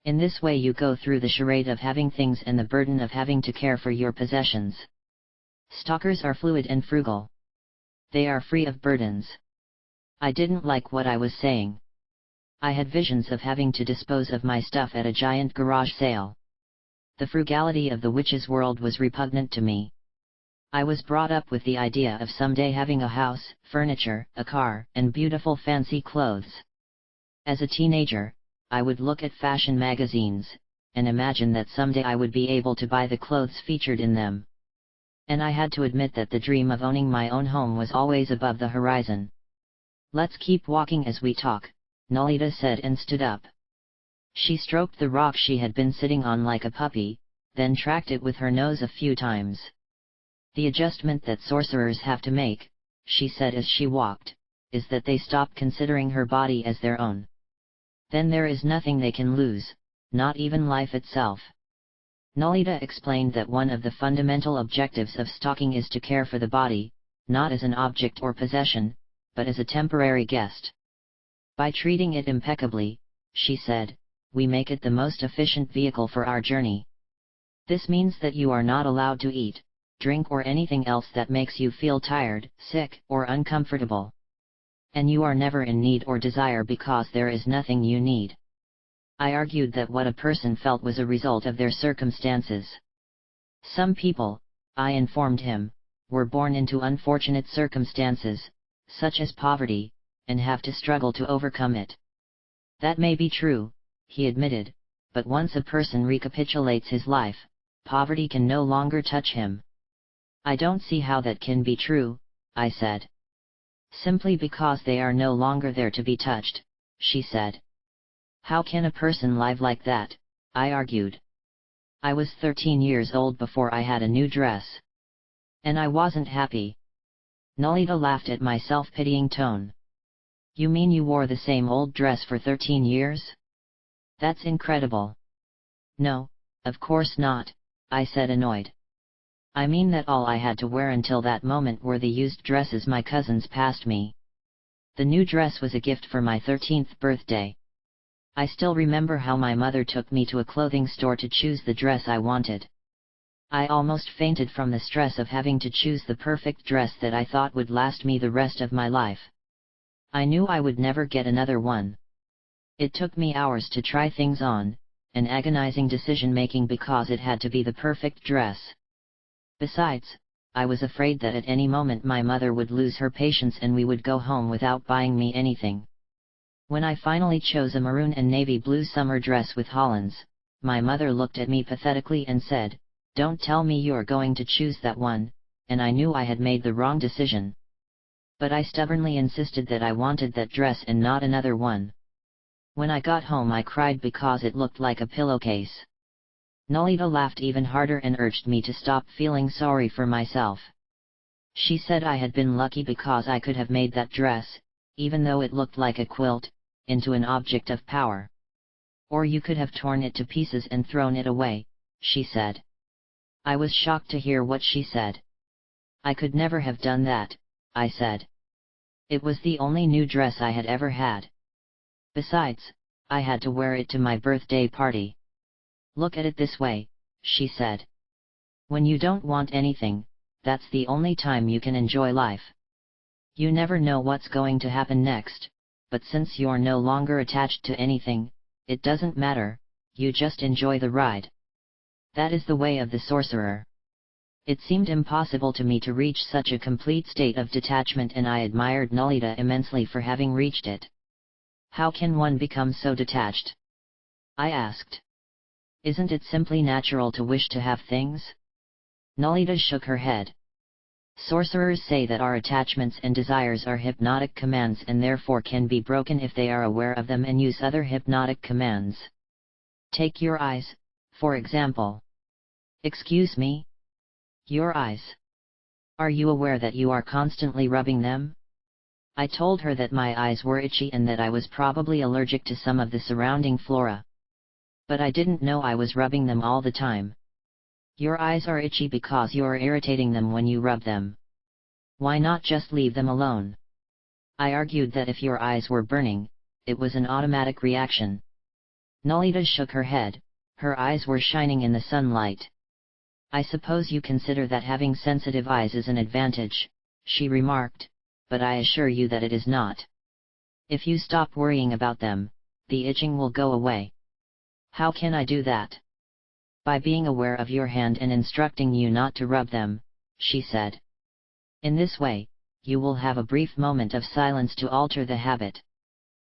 Speaker 1: In this way you go through the charade of having things and the burden of having to care for your possessions. Stalkers are fluid and frugal. They are free of burdens. I didn't like what I was saying. I had visions of having to dispose of my stuff at a giant garage sale. The frugality of the witch's world was repugnant to me. I was brought up with the idea of someday having a house, furniture, a car, and beautiful fancy clothes. As a teenager, I would look at fashion magazines, and imagine that someday I would be able to buy the clothes featured in them. And I had to admit that the dream of owning my own home was always above the horizon. "Let's keep walking as we talk," Nolita said and stood up. She stroked the rock she had been sitting on like a puppy, then tracked it with her nose a few times. "The adjustment that sorcerers have to make," she said as she walked, "is that they stop considering her body as their own. Then there is nothing they can lose, not even life itself." Nolita explained that one of the fundamental objectives of stalking is to care for the body, not as an object or possession, but as a temporary guest. "By treating it impeccably," she said, "we make it the most efficient vehicle for our journey. This means that you are not allowed to eat, drink or anything else that makes you feel tired, sick, or uncomfortable. And you are never in need or desire because there is nothing you need." I argued that what a person felt was a result of their circumstances. "Some people," I informed him, "were born into unfortunate circumstances, such as poverty, and have to struggle to overcome it." "That may be true," he admitted, "but once a person recapitulates his life, poverty can no longer touch him." "I don't see how that can be true," I said. "Simply because they are no longer there to be touched," she said. "How can a person live like that?" I argued. "I was 13 years old before I had a new dress. And I wasn't happy." Nolita laughed at my self-pitying tone. "You mean you wore the same old dress for 13 years? That's incredible." "No, of course not," I said, annoyed. "I mean that all I had to wear until that moment were the used dresses my cousins passed me. The new dress was a gift for my 13th birthday. I still remember how my mother took me to a clothing store to choose the dress I wanted. I almost fainted from the stress of having to choose the perfect dress that I thought would last me the rest of my life. I knew I would never get another one. It took me hours to try things on, and agonizing decision-making because it had to be the perfect dress. Besides, I was afraid that at any moment my mother would lose her patience and we would go home without buying me anything. When I finally chose a maroon and navy blue summer dress with Hollands, my mother looked at me pathetically and said, "Don't tell me you're going to choose that one," and I knew I had made the wrong decision. But I stubbornly insisted that I wanted that dress and not another one. When I got home I cried because it looked like a pillowcase. Nolita laughed even harder and urged me to stop feeling sorry for myself. She said I had been lucky because I could have made that dress, even though it looked like a quilt, into an object of power. "Or you could have torn it to pieces and thrown it away," she said. I was shocked to hear what she said. "I could never have done that," I said. "It was the only new dress I had ever had. Besides, I had to wear it to my birthday party." "Look at it this way," she said. "When you don't want anything, that's the only time you can enjoy life. You never know what's going to happen next, but since you're no longer attached to anything, it doesn't matter, you just enjoy the ride." That is the way of the sorcerer. It seemed impossible to me to reach such a complete state of detachment, and I admired Nolita immensely for having reached it. "How can one become so detached?" I asked. "Isn't it simply natural to wish to have things?" Nolita shook her head. "Sorcerers say that our attachments and desires are hypnotic commands and therefore can be broken if they are aware of them and use other hypnotic commands. Take your eyes, for example." "Excuse me? Your eyes? Are you aware that you are constantly rubbing them?" I told her that my eyes were itchy and that I was probably allergic to some of the surrounding flora. But I didn't know I was rubbing them all the time. "Your eyes are itchy because you're irritating them when you rub them. Why not just leave them alone?" I argued that if your eyes were burning, it was an automatic reaction. Nolita shook her head, her eyes were shining in the sunlight. "I suppose you consider that having sensitive eyes is an advantage," she remarked, "but I assure you that it is not. If you stop worrying about them, the itching will go away." "How can I do that?" "By being aware of your hand and instructing you not to rub them," she said. "In this way, you will have a brief moment of silence to alter the habit.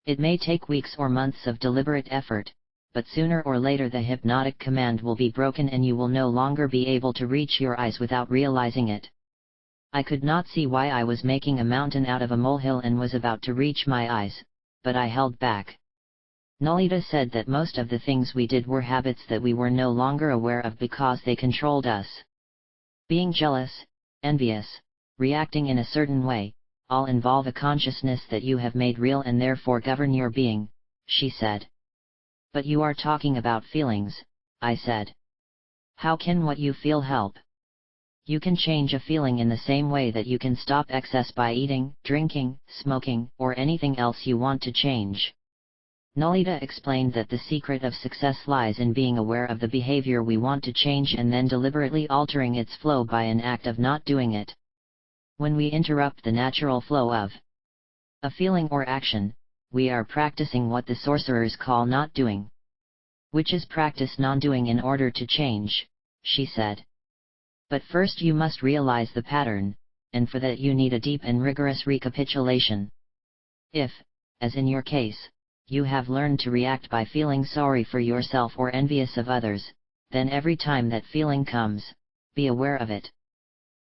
Speaker 1: It may take weeks or months of deliberate effort, but sooner or later the hypnotic command will be broken and you will no longer be able to reach your eyes without realizing it. I could not see why I was making a mountain out of a molehill and was about to reach my eyes, but I held back. Nolita said that most of the things we did were habits that we were no longer aware of because they controlled us. Being jealous, envious, reacting in a certain way, all involve a consciousness that you have made real and therefore govern your being, she said. But you are talking about feelings, I said. How can what you feel help? You can change a feeling in the same way that you can stop excess by eating, drinking, smoking, or anything else you want to change. Nolita explained that the secret of success lies in being aware of the behavior we want to change and then deliberately altering its flow by an act of not doing it. When we interrupt the natural flow of a feeling or action, we are practicing what the sorcerers call not doing. Which is practice non-doing in order to change, she said. But first you must realize the pattern, and for that you need a deep and rigorous recapitulation. If, as in your case, you have learned to react by feeling sorry for yourself or envious of others, then every time that feeling comes, be aware of it.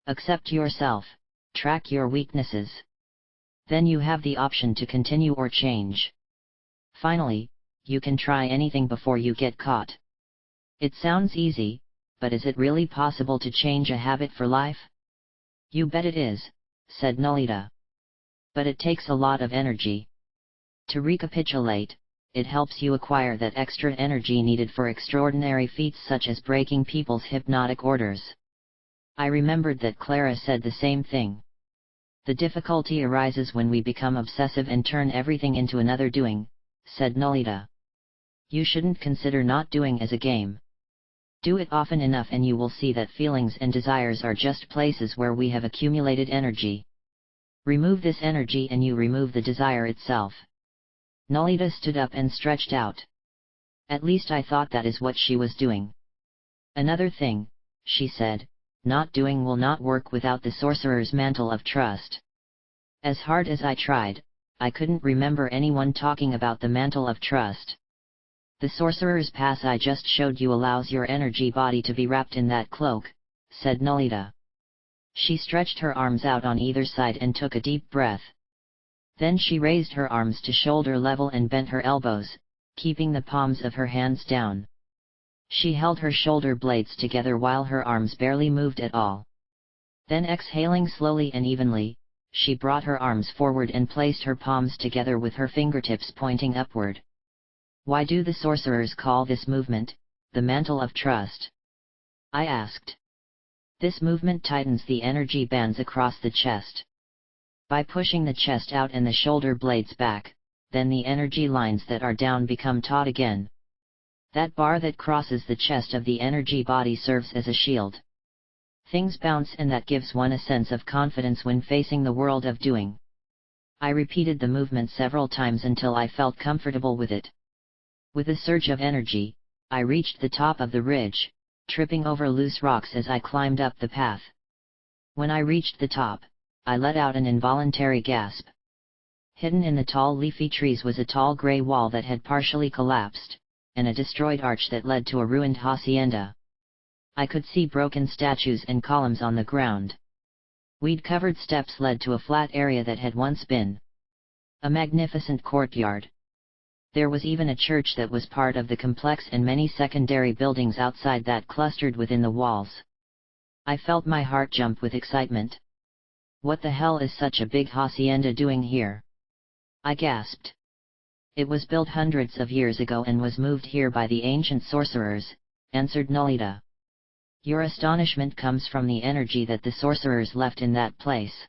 Speaker 1: Accept yourself, track your weaknesses. Then you have the option to continue or change. Finally, you can try anything before you get caught. It sounds easy, but is it really possible to change a habit for life? You bet it is, said Nolita. But it takes a lot of energy. To recapitulate, it helps you acquire that extra energy needed for extraordinary feats such as breaking people's hypnotic orders. I remembered that Clara said the same thing. The difficulty arises when we become obsessive and turn everything into another doing, said Nolita. You shouldn't consider not doing as a game. Do it often enough and you will see that feelings and desires are just places where we have accumulated energy. Remove this energy and you remove the desire itself. Nolita stood up and stretched out. At least I thought that is what she was doing. Another thing, she said, not doing will not work without the sorcerer's mantle of trust. As hard as I tried, I couldn't remember anyone talking about the mantle of trust. The sorcerer's pass I just showed you allows your energy body to be wrapped in that cloak, said Nolita. She stretched her arms out on either side and took a deep breath. Then she raised her arms to shoulder level and bent her elbows, keeping the palms of her hands down. She held her shoulder blades together while her arms barely moved at all. Then exhaling slowly and evenly, she brought her arms forward and placed her palms together with her fingertips pointing upward. Why do the sorcerers call this movement, the mantle of trust? I asked. This movement tightens the energy bands across the chest. By pushing the chest out and the shoulder blades back, then the energy lines that are down become taut again. That bar that crosses the chest of the energy body serves as a shield. Things bounce and that gives one a sense of confidence when facing the world of doing. I repeated the movement several times until I felt comfortable with it. With a surge of energy, I reached the top of the ridge, tripping over loose rocks as I climbed up the path. When I reached the top, I let out an involuntary gasp. Hidden in the tall leafy trees was a tall gray wall that had partially collapsed, and a destroyed arch that led to a ruined hacienda. I could see broken statues and columns on the ground. Weed-covered steps led to a flat area that had once been a magnificent courtyard. There was even a church that was part of the complex and many secondary buildings outside that clustered within the walls. I felt my heart jump with excitement. What the hell is such a big hacienda doing here? I gasped. It was built hundreds of years ago and was moved here by the ancient sorcerers, answered Nolita. Your astonishment comes from the energy that the sorcerers left in that place.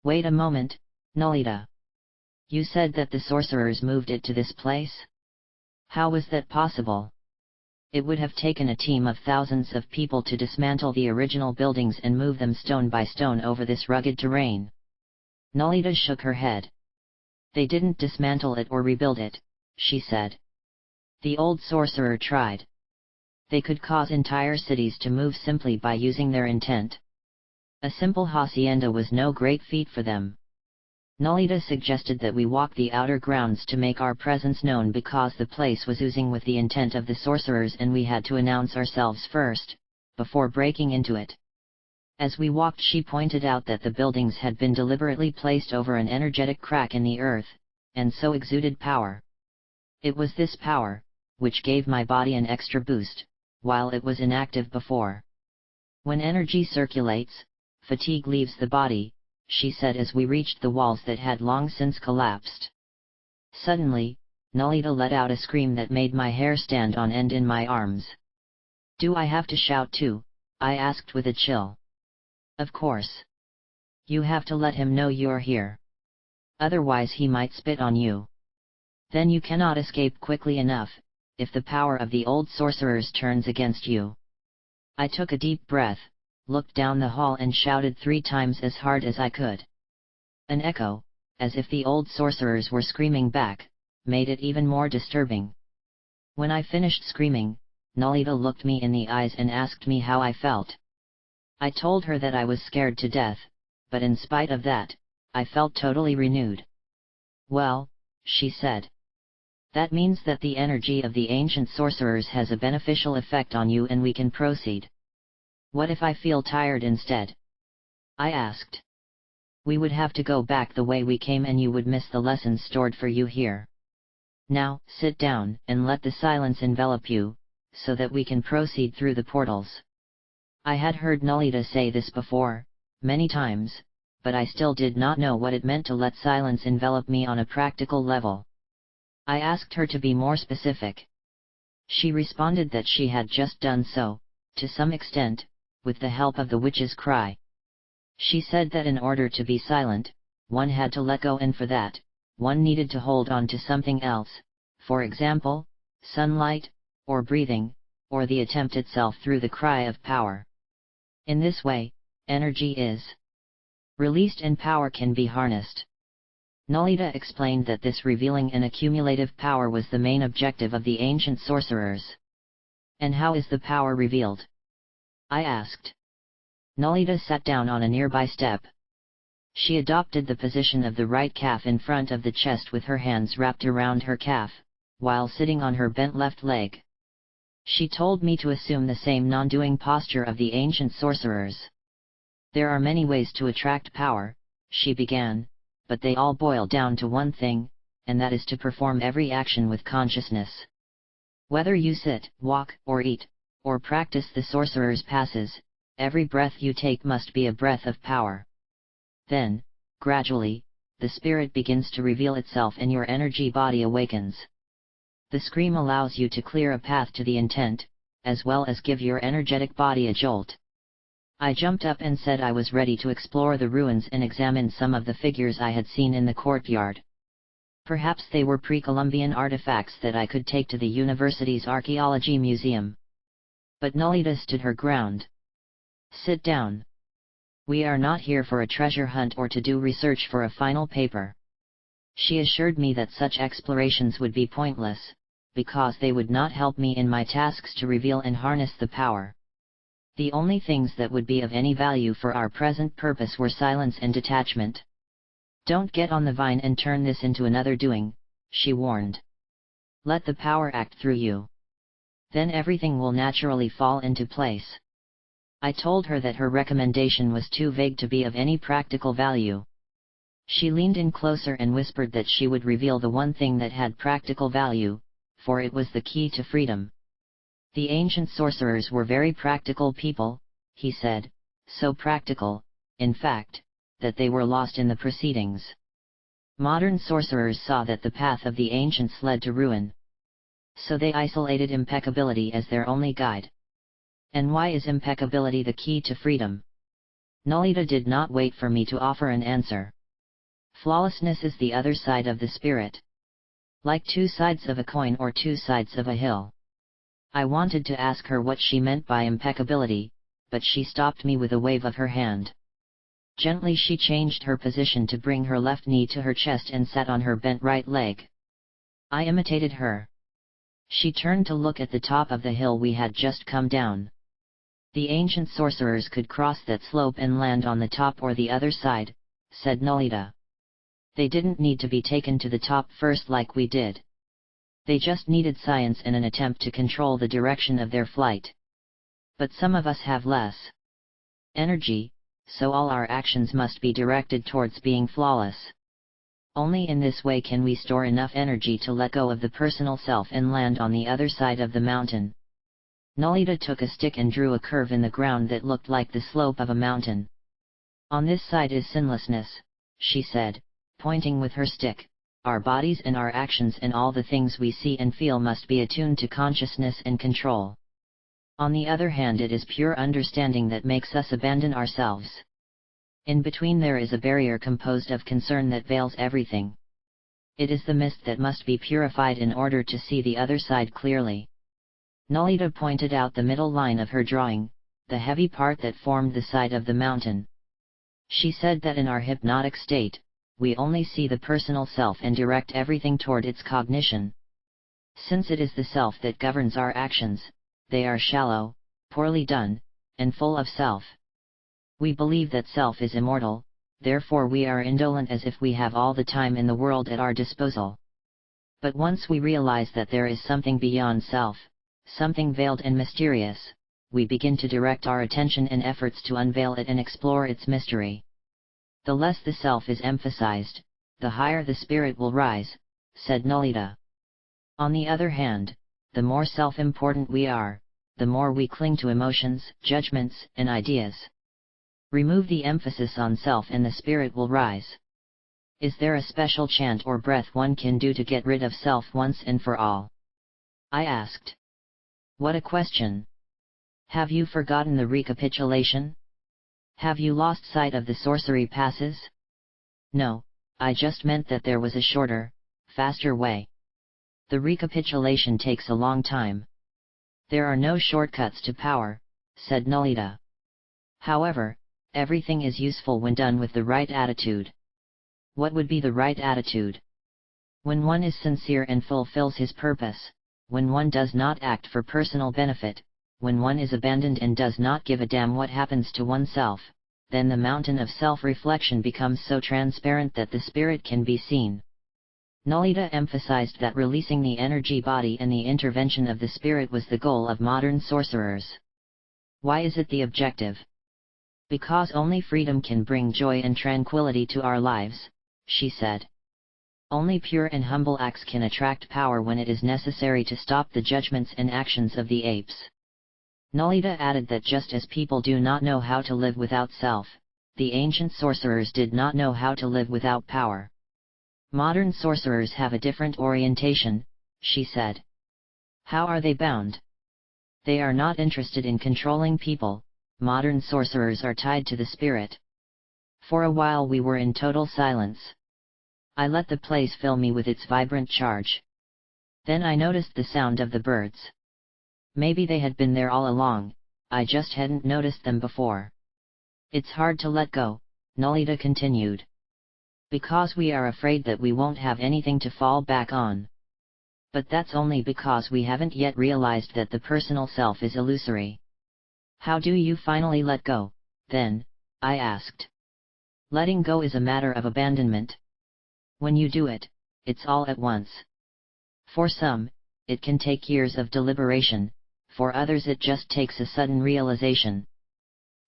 Speaker 1: Wait a moment, Nolita. You said that the sorcerers moved it to this place? How was that possible? It would have taken a team of thousands of people to dismantle the original buildings and move them stone by stone over this rugged terrain. Nolita shook her head. They didn't dismantle it or rebuild it, she said. The old sorcerer tried. They could cause entire cities to move simply by using their intent. A simple hacienda was no great feat for them. Nalita suggested that we walk the outer grounds to make our presence known because the place was oozing with the intent of the sorcerers and we had to announce ourselves first, before breaking into it. As we walked, she pointed out that the buildings had been deliberately placed over an energetic crack in the earth, and so exuded power. It was this power, which gave my body an extra boost, while it was inactive before. When energy circulates, fatigue leaves the body, she said as we reached the walls that had long since collapsed. Suddenly, Nalita let out a scream that made my hair stand on end in my arms. "Do I have to shout too?" I asked with a chill. "Of course. You have to let him know you're here. Otherwise he might spit on you. Then you cannot escape quickly enough, if the power of the old sorcerers turns against you." I took a deep breath, looked down the hall and shouted 3 times as hard as I could. An echo, as if the old sorcerers were screaming back, made it even more disturbing. When I finished screaming, Nalita looked me in the eyes and asked me how I felt. I told her that I was scared to death, but in spite of that, I felt totally renewed. "Well," she said, "that means that the energy of the ancient sorcerers has a beneficial effect on you and we can proceed. What if I feel tired instead?" I asked. "We would have to go back the way we came and you would miss the lessons stored for you here. Now, sit down and let the silence envelop you, so that we can proceed through the portals." I had heard Nalita say this before, many times, but I still did not know what it meant to let silence envelop me on a practical level. I asked her to be more specific. She responded that she had just done so, to some extent, with the help of the witch's cry. She said that in order to be silent, one had to let go, and for that, one needed to hold on to something else, for example, sunlight, or breathing, or the attempt itself through the cry of power. In this way, energy is released and power can be harnessed. Nalita explained that this revealing and accumulative power was the main objective of the ancient sorcerers. "And how is the power revealed?" I asked. Nalita sat down on a nearby step. She adopted the position of the right calf in front of the chest with her hands wrapped around her calf, while sitting on her bent left leg. She told me to assume the same non-doing posture of the ancient sorcerers. "There are many ways to attract power," she began, "but they all boil down to one thing, and that is to perform every action with consciousness. Whether you sit, walk, or eat, or practice the sorcerer's passes, every breath you take must be a breath of power. Then, gradually, the spirit begins to reveal itself and your energy body awakens. The scream allows you to clear a path to the intent, as well as give your energetic body a jolt." I jumped up and said I was ready to explore the ruins and examine some of the figures I had seen in the courtyard. Perhaps they were pre-Columbian artifacts that I could take to the university's archaeology museum. But Nalita stood her ground. "Sit down. We are not here for a treasure hunt or to do research for a final paper." She assured me that such explorations would be pointless, because they would not help me in my tasks to reveal and harness the power. The only things that would be of any value for our present purpose were silence and detachment. "Don't get on the vine and turn this into another doing," she warned. "Let the power act through you. Then everything will naturally fall into place." I told her that her recommendation was too vague to be of any practical value. She leaned in closer and whispered that she would reveal the one thing that had practical value, for it was the key to freedom. "The ancient sorcerers were very practical people," he said, "so practical, in fact, that they were lost in the proceedings. Modern sorcerers saw that the path of the ancients led to ruin. So they isolated impeccability as their only guide." "And why is impeccability the key to freedom?" Nalita did not wait for me to offer an answer. "Flawlessness is the other side of the spirit. Like 2 sides of a coin or 2 sides of a hill." I wanted to ask her what she meant by impeccability, but she stopped me with a wave of her hand. Gently she changed her position to bring her left knee to her chest and sat on her bent right leg. I imitated her. She turned to look at the top of the hill we had just come down. "The ancient sorcerers could cross that slope and land on the top or the other side," said Nalita. They didn't need to be taken to the top first like we did. They just needed science and an attempt to control the direction of their flight. But some of us have less energy, so all our actions must be directed towards being flawless. Only in this way can we store enough energy to let go of the personal self and land on the other side of the mountain. Nolita took a stick and drew a curve in the ground that looked like the slope of a mountain. On this side is sinlessness, she said, pointing with her stick. Our bodies and our actions and all the things we see and feel must be attuned to consciousness and control. On the other hand, it is pure understanding that makes us abandon ourselves. In between there is a barrier composed of concern that veils everything. It is the mist that must be purified in order to see the other side clearly. Nolita pointed out the middle line of her drawing, the heavy part that formed the side of the mountain. She said that in our hypnotic state, we only see the personal self and direct everything toward its cognition. Since it is the self that governs our actions, they are shallow, poorly done, and full of self. We believe that self is immortal, therefore we are indolent as if we have all the time in the world at our disposal. But once we realize that there is something beyond self, something veiled and mysterious, we begin to direct our attention and efforts to unveil it and explore its mystery. The less the self is emphasized, the higher the spirit will rise, said Nolita. On the other hand, the more self-important we are, the more we cling to emotions, judgments, and ideas. Remove the emphasis on self and the spirit will rise. Is there a special chant or breath one can do to get rid of self once and for all? I asked. What a question! Have you forgotten the recapitulation? Have you lost sight of the sorcery passes? No, I just meant that there was a shorter, faster way. The recapitulation takes a long time. There are no shortcuts to power, said Nolita. However, everything is useful when done with the right attitude. What would be the right attitude? When one is sincere and fulfills his purpose, when one does not act for personal benefit, when one is abandoned and does not give a damn what happens to oneself, then the mountain of self-reflection becomes so transparent that the spirit can be seen. Nolita emphasized that releasing the energy body and the intervention of the spirit was the goal of modern sorcerers. Why is it the objective? Because only freedom can bring joy and tranquility to our lives, she said. Only pure and humble acts can attract power when it is necessary to stop the judgments and actions of the apes. Nolita added that just as people do not know how to live without self, the ancient sorcerers did not know how to live without power. Modern sorcerers have a different orientation, she said. How are they bound? They are not interested in controlling people. Modern sorcerers are tied to the spirit. For a while we were in total silence. I let the place fill me with its vibrant charge. Then I noticed the sound of the birds. Maybe they had been there all along, I just hadn't noticed them before. It's hard to let go, Nolita continued. Because we are afraid that we won't have anything to fall back on. But that's only because we haven't yet realized that the personal self is illusory. How do you finally let go, then? I asked. Letting go is a matter of abandonment. When you do it, it's all at once. For some, it can take years of deliberation, for others it just takes a sudden realization.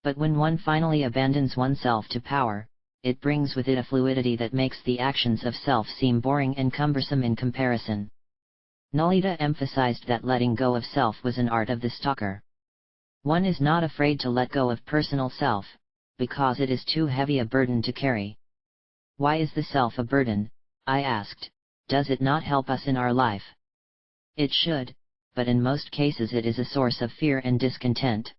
Speaker 1: But when one finally abandons oneself to power, it brings with it a fluidity that makes the actions of self seem boring and cumbersome in comparison. Nolita emphasized that letting go of self was an art of the stalker. One is not afraid to let go of personal self, because it is too heavy a burden to carry. Why is the self a burden? I asked. Does it not help us in our life? It should, but in most cases it is a source of fear and discontent.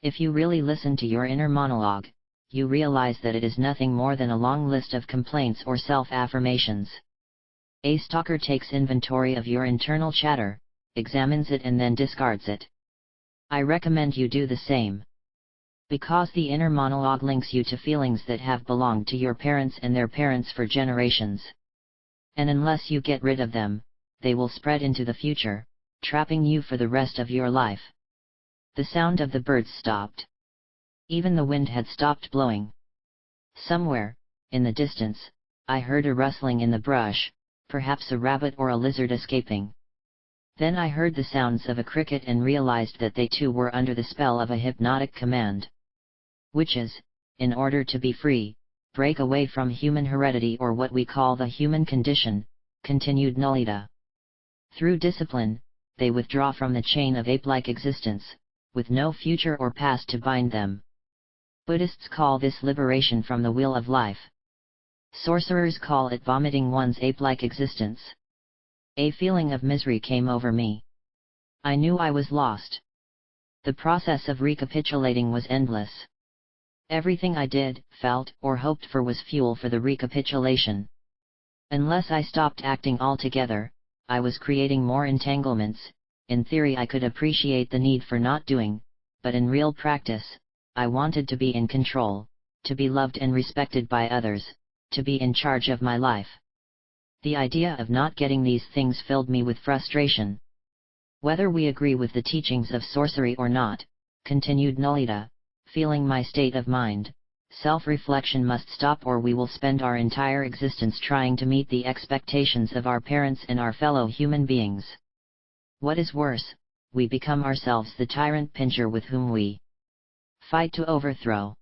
Speaker 1: If you really listen to your inner monologue, you realize that it is nothing more than a long list of complaints or self-affirmations. A stalker takes inventory of your internal chatter, examines it and then discards it. I recommend you do the same. Because the inner monologue links you to feelings that have belonged to your parents and their parents for generations. And unless you get rid of them, they will spread into the future, trapping you for the rest of your life. The sound of the birds stopped. Even the wind had stopped blowing. Somewhere, in the distance, I heard a rustling in the brush, perhaps a rabbit or a lizard escaping. Then I heard the sounds of a cricket and realized that they too were under the spell of a hypnotic command. Witches, in order to be free, break away from human heredity or what we call the human condition, continued Nolita. Through discipline, they withdraw from the chain of ape-like existence, with no future or past to bind them. Buddhists call this liberation from the wheel of life. Sorcerers call it vomiting one's ape-like existence. A feeling of misery came over me. I knew I was lost. The process of recapitulating was endless. Everything I did, felt, or hoped for was fuel for the recapitulation. Unless I stopped acting altogether, I was creating more entanglements. In theory I could appreciate the need for not doing, but in real practice, I wanted to be in control, to be loved and respected by others, to be in charge of my life. The idea of not getting these things filled me with frustration. Whether we agree with the teachings of sorcery or not, continued Nolita, feeling my state of mind, self-reflection must stop or we will spend our entire existence trying to meet the expectations of our parents and our fellow human beings. What is worse, we become ourselves the tyrant pincher with whom we fight to overthrow.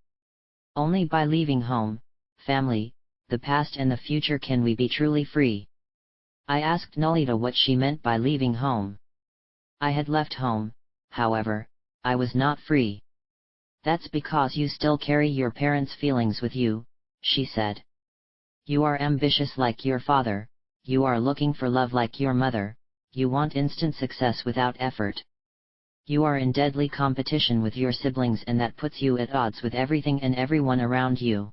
Speaker 1: Only by leaving home, family, the past and the future can we be truly free. I asked Nolita what she meant by leaving home. I had left home, however, I was not free. That's because you still carry your parents' feelings with you, she said. You are ambitious like your father, you are looking for love like your mother, you want instant success without effort. You are in deadly competition with your siblings and that puts you at odds with everything and everyone around you.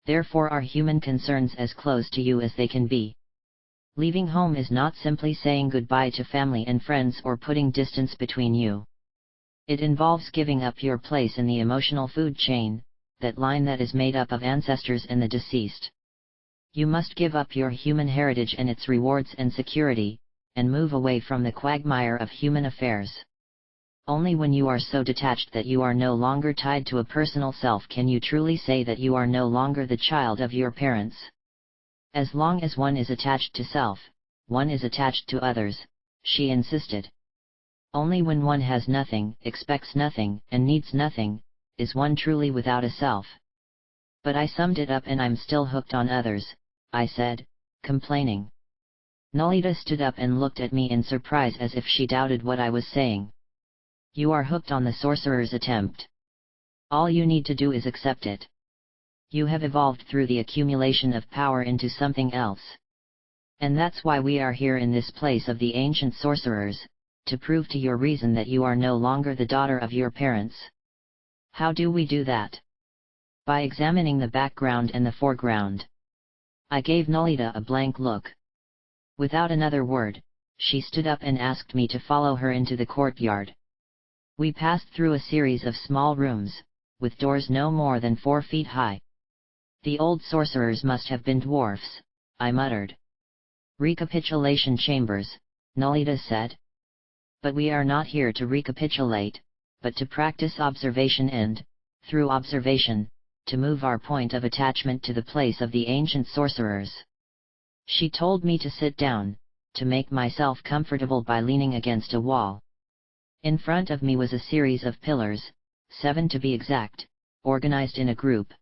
Speaker 1: Therefore are human concerns as close to you as they can be. Leaving home is not simply saying goodbye to family and friends or putting distance between you. It involves giving up your place in the emotional food chain, that line that is made up of ancestors and the deceased. You must give up your human heritage and its rewards and security, and move away from the quagmire of human affairs. Only when you are so detached that you are no longer tied to a personal self can you truly say that you are no longer the child of your parents. As long as one is attached to self, one is attached to others, she insisted. Only when one has nothing, expects nothing, and needs nothing, is one truly without a self. But I summed it up and I'm still hooked on others, I said, complaining. Nolita stood up and looked at me in surprise as if she doubted what I was saying. You are hooked on the sorcerer's attempt. All you need to do is accept it. You have evolved through the accumulation of power into something else. And that's why we are here in this place of the ancient sorcerers, to prove to your reason that you are no longer the daughter of your parents. How do we do that? By examining the background and the foreground. I gave Nolita a blank look. Without another word, she stood up and asked me to follow her into the courtyard. We passed through a series of small rooms, with doors no more than 4 feet high. The old sorcerers must have been dwarfs, I muttered. Recapitulation chambers, Nolita said. But we are not here to recapitulate, but to practice observation and, through observation, to move our point of attachment to the place of the ancient sorcerers. She told me to sit down, to make myself comfortable by leaning against a wall. In front of me was a series of pillars, 7 to be exact, organized in a group.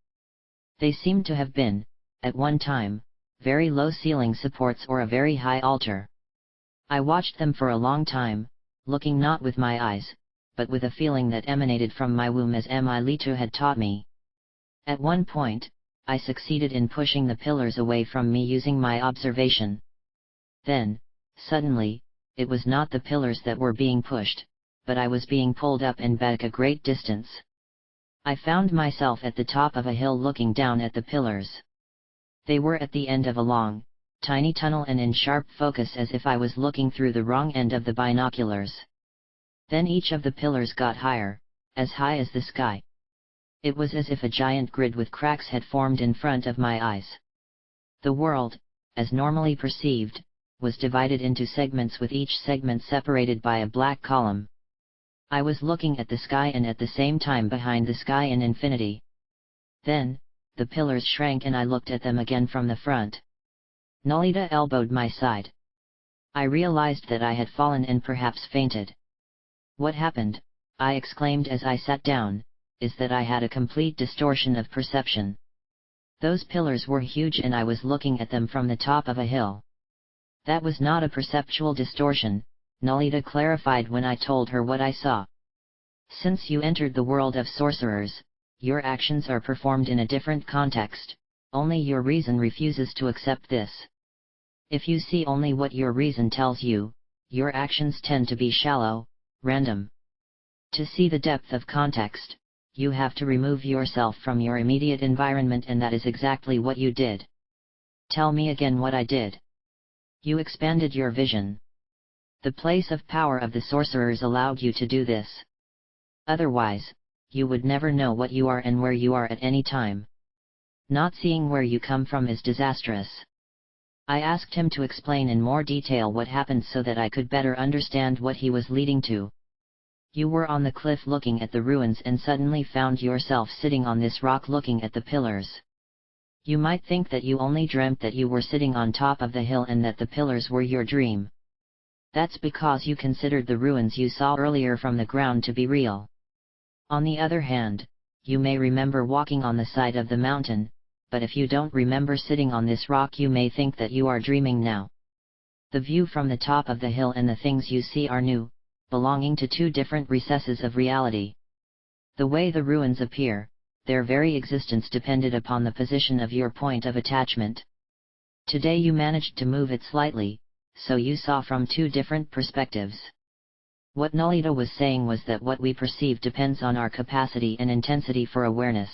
Speaker 1: They seemed to have been, at one time, very low ceiling supports or a very high altar. I watched them for a long time, looking not with my eyes, but with a feeling that emanated from my womb as Emilito had taught me. At one point, I succeeded in pushing the pillars away from me using my observation. Then, suddenly, it was not the pillars that were being pushed, but I was being pulled up and back a great distance. I found myself at the top of a hill looking down at the pillars. They were at the end of a long, tiny tunnel and in sharp focus as if I was looking through the wrong end of the binoculars. Then each of the pillars got higher, as high as the sky. It was as if a giant grid with cracks had formed in front of my eyes. The world, as normally perceived, was divided into segments with each segment separated by a black column. I was looking at the sky and at the same time behind the sky in infinity. Then, the pillars shrank and I looked at them again from the front. Nolita elbowed my side. I realized that I had fallen and perhaps fainted. What happened, I exclaimed as I sat down, is that I had a complete distortion of perception. Those pillars were huge and I was looking at them from the top of a hill. That was not a perceptual distortion, Nolita clarified when I told her what I saw. Since you entered the world of sorcerers, your actions are performed in a different context, only your reason refuses to accept this. If you see only what your reason tells you, your actions tend to be shallow, random. To see the depth of context, you have to remove yourself from your immediate environment, and that is exactly what you did. Tell me again what I did. You expanded your vision. The place of power of the sorcerers allowed you to do this. Otherwise, you would never know what you are and where you are at any time. Not seeing where you come from is disastrous. I asked him to explain in more detail what happened so that I could better understand what he was leading to. You were on the cliff looking at the ruins and suddenly found yourself sitting on this rock looking at the pillars. You might think that you only dreamt that you were sitting on top of the hill and that the pillars were your dream. That's because you considered the ruins you saw earlier from the ground to be real. On the other hand, you may remember walking on the side of the mountain, but if you don't remember sitting on this rock, you may think that you are dreaming now. The view from the top of the hill and the things you see are new, belonging to two different recesses of reality. The way the ruins appear, their very existence depended upon the position of your point of attachment. Today you managed to move it slightly, so you saw from two different perspectives. What Nolita was saying was that what we perceive depends on our capacity and intensity for awareness.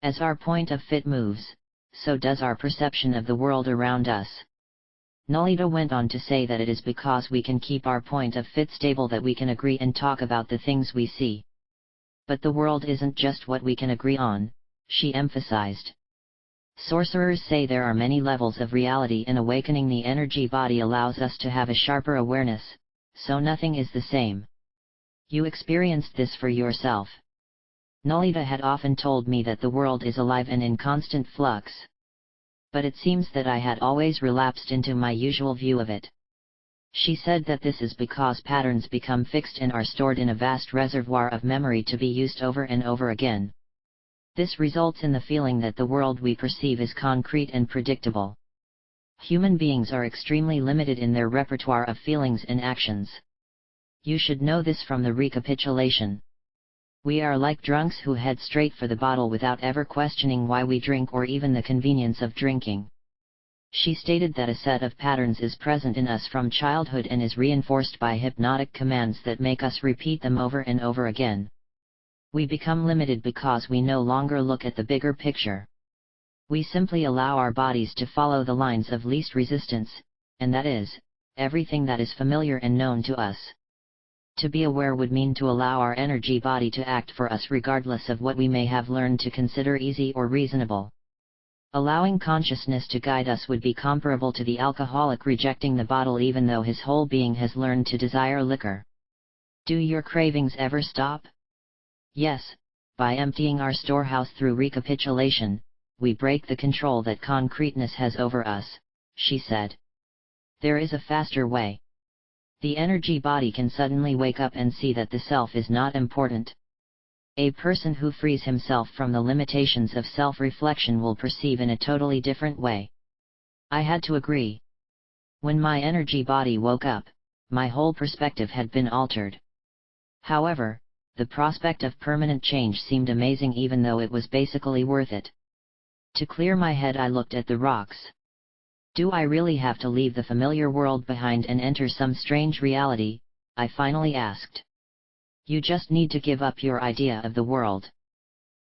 Speaker 1: As our point of fit moves, so does our perception of the world around us. Nolita went on to say that it is because we can keep our point of fit stable that we can agree and talk about the things we see. But the world isn't just what we can agree on, she emphasized. Sorcerers say there are many levels of reality, and awakening the energy body allows us to have a sharper awareness, so nothing is the same. You experienced this for yourself. Nolita had often told me that the world is alive and in constant flux. But it seems that I had always relapsed into my usual view of it. She said that this is because patterns become fixed and are stored in a vast reservoir of memory to be used over and over again. This results in the feeling that the world we perceive is concrete and predictable. Human beings are extremely limited in their repertoire of feelings and actions. You should know this from the recapitulation. We are like drunks who head straight for the bottle without ever questioning why we drink or even the convenience of drinking. She stated that a set of patterns is present in us from childhood and is reinforced by hypnotic commands that make us repeat them over and over again. We become limited because we no longer look at the bigger picture. We simply allow our bodies to follow the lines of least resistance, and that is, everything that is familiar and known to us. To be aware would mean to allow our energy body to act for us regardless of what we may have learned to consider easy or reasonable. Allowing consciousness to guide us would be comparable to the alcoholic rejecting the bottle even though his whole being has learned to desire liquor. Do your cravings ever stop? Yes, by emptying our storehouse through recapitulation, we break the control that concreteness has over us, she said. There is a faster way. The energy body can suddenly wake up and see that the self is not important. A person who frees himself from the limitations of self-reflection will perceive in a totally different way. I had to agree. When my energy body woke up, my whole perspective had been altered. However, the prospect of permanent change seemed amazing even though it was basically worth it. To clear my head, I looked at the rocks. Do I really have to leave the familiar world behind and enter some strange reality? I finally asked. You just need to give up your idea of the world.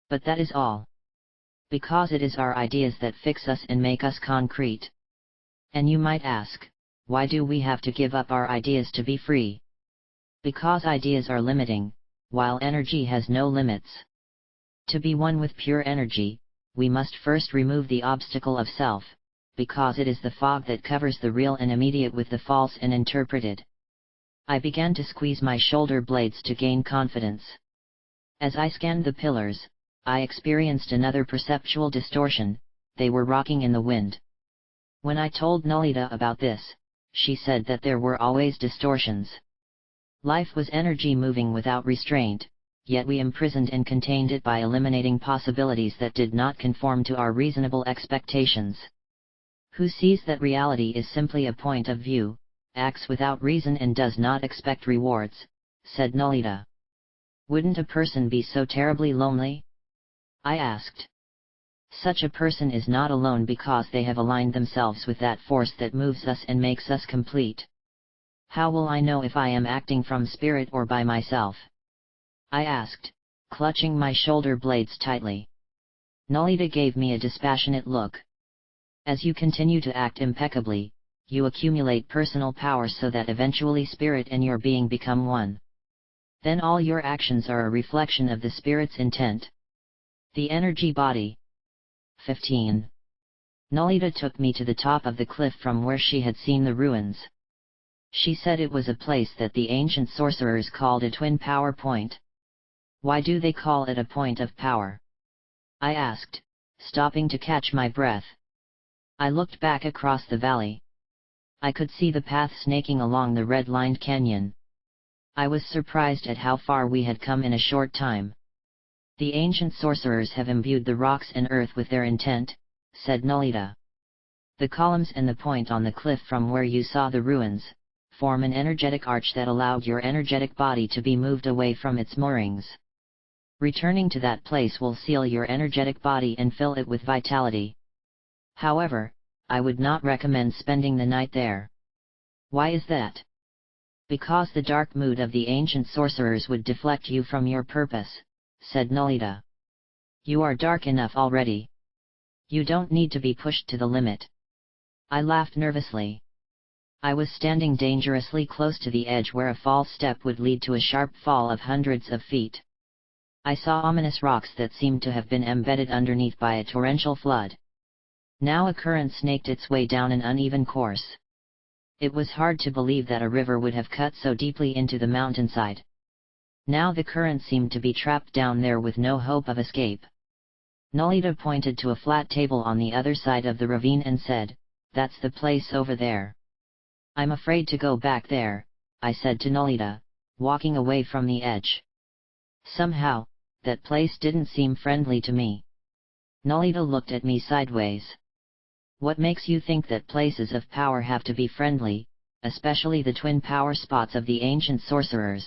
Speaker 1: But that is all. Because it is our ideas that fix us and make us concrete. And you might ask, why do we have to give up our ideas to be free? Because ideas are limiting, while energy has no limits. To be one with pure energy, we must first remove the obstacle of self, because it is the fog that covers the real and immediate with the false and interpreted. I began to squeeze my shoulder blades to gain confidence. As I scanned the pillars, I experienced another perceptual distortion, they were rocking in the wind. When I told Nolita about this, she said that there were always distortions. Life was energy moving without restraint, yet we imprisoned and contained it by eliminating possibilities that did not conform to our reasonable expectations. Who sees that reality is simply a point of view, acts without reason and does not expect rewards, said Nolita. Wouldn't a person be so terribly lonely? I asked. Such a person is not alone because they have aligned themselves with that force that moves us and makes us complete. How will I know if I am acting from spirit or by myself? I asked, clutching my shoulder blades tightly. Nolita gave me a dispassionate look. As you continue to act impeccably, you accumulate personal power so that eventually spirit and your being become one. Then all your actions are a reflection of the spirit's intent. The energy body. 15. Nolita took me to the top of the cliff from where she had seen the ruins. She said it was a place that the ancient sorcerers called a twin power point. Why do they call it a point of power? I asked, stopping to catch my breath. I looked back across the valley. I could see the path snaking along the red-lined canyon. I was surprised at how far we had come in a short time. The ancient sorcerers have imbued the rocks and earth with their intent, said Nolita. The columns and the point on the cliff from where you saw the ruins form an energetic arch that allowed your energetic body to be moved away from its moorings. Returning to that place will seal your energetic body and fill it with vitality. However, I would not recommend spending the night there. Why is that? Because the dark mood of the ancient sorcerers would deflect you from your purpose, said Nolita. You are dark enough already. You don't need to be pushed to the limit. I laughed nervously. I was standing dangerously close to the edge where a false step would lead to a sharp fall of hundreds of feet. I saw ominous rocks that seemed to have been embedded underneath by a torrential flood. Now a current snaked its way down an uneven course. It was hard to believe that a river would have cut so deeply into the mountainside. Now the current seemed to be trapped down there with no hope of escape. Nolita pointed to a flat table on the other side of the ravine and said, "That's the place over there." "I'm afraid to go back there," I said to Nolita, walking away from the edge. Somehow, that place didn't seem friendly to me. Nolita looked at me sideways. "What makes you think that places of power have to be friendly, especially the twin power spots of the ancient sorcerers?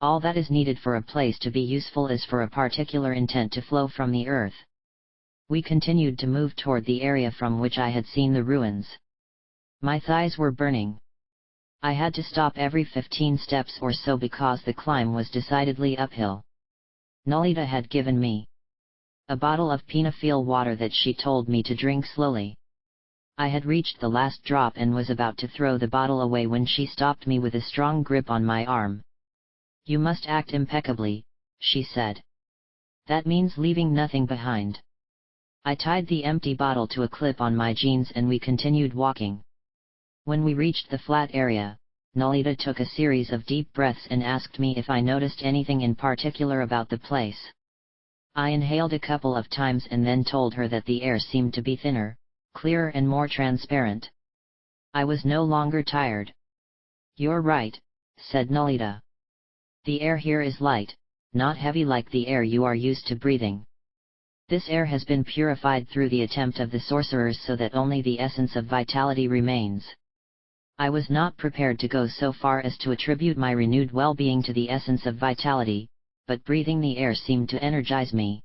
Speaker 1: All that is needed for a place to be useful is for a particular intent to flow from the earth." We continued to move toward the area from which I had seen the ruins. My thighs were burning. I had to stop every 15 steps or so because the climb was decidedly uphill. Nolita had given me a bottle of Pinafil water that she told me to drink slowly. I had reached the last drop and was about to throw the bottle away when she stopped me with a strong grip on my arm. "You must act impeccably," she said. "That means leaving nothing behind." I tied the empty bottle to a clip on my jeans and we continued walking. When we reached the flat area, Nolita took a series of deep breaths and asked me if I noticed anything in particular about the place. I inhaled a couple of times and then told her that the air seemed to be thinner, clearer and more transparent. I was no longer tired. "You're right," said Nolita. "The air here is light, not heavy like the air you are used to breathing. This air has been purified through the attempt of the sorcerers so that only the essence of vitality remains." I was not prepared to go so far as to attribute my renewed well-being to the essence of vitality, but breathing the air seemed to energize me.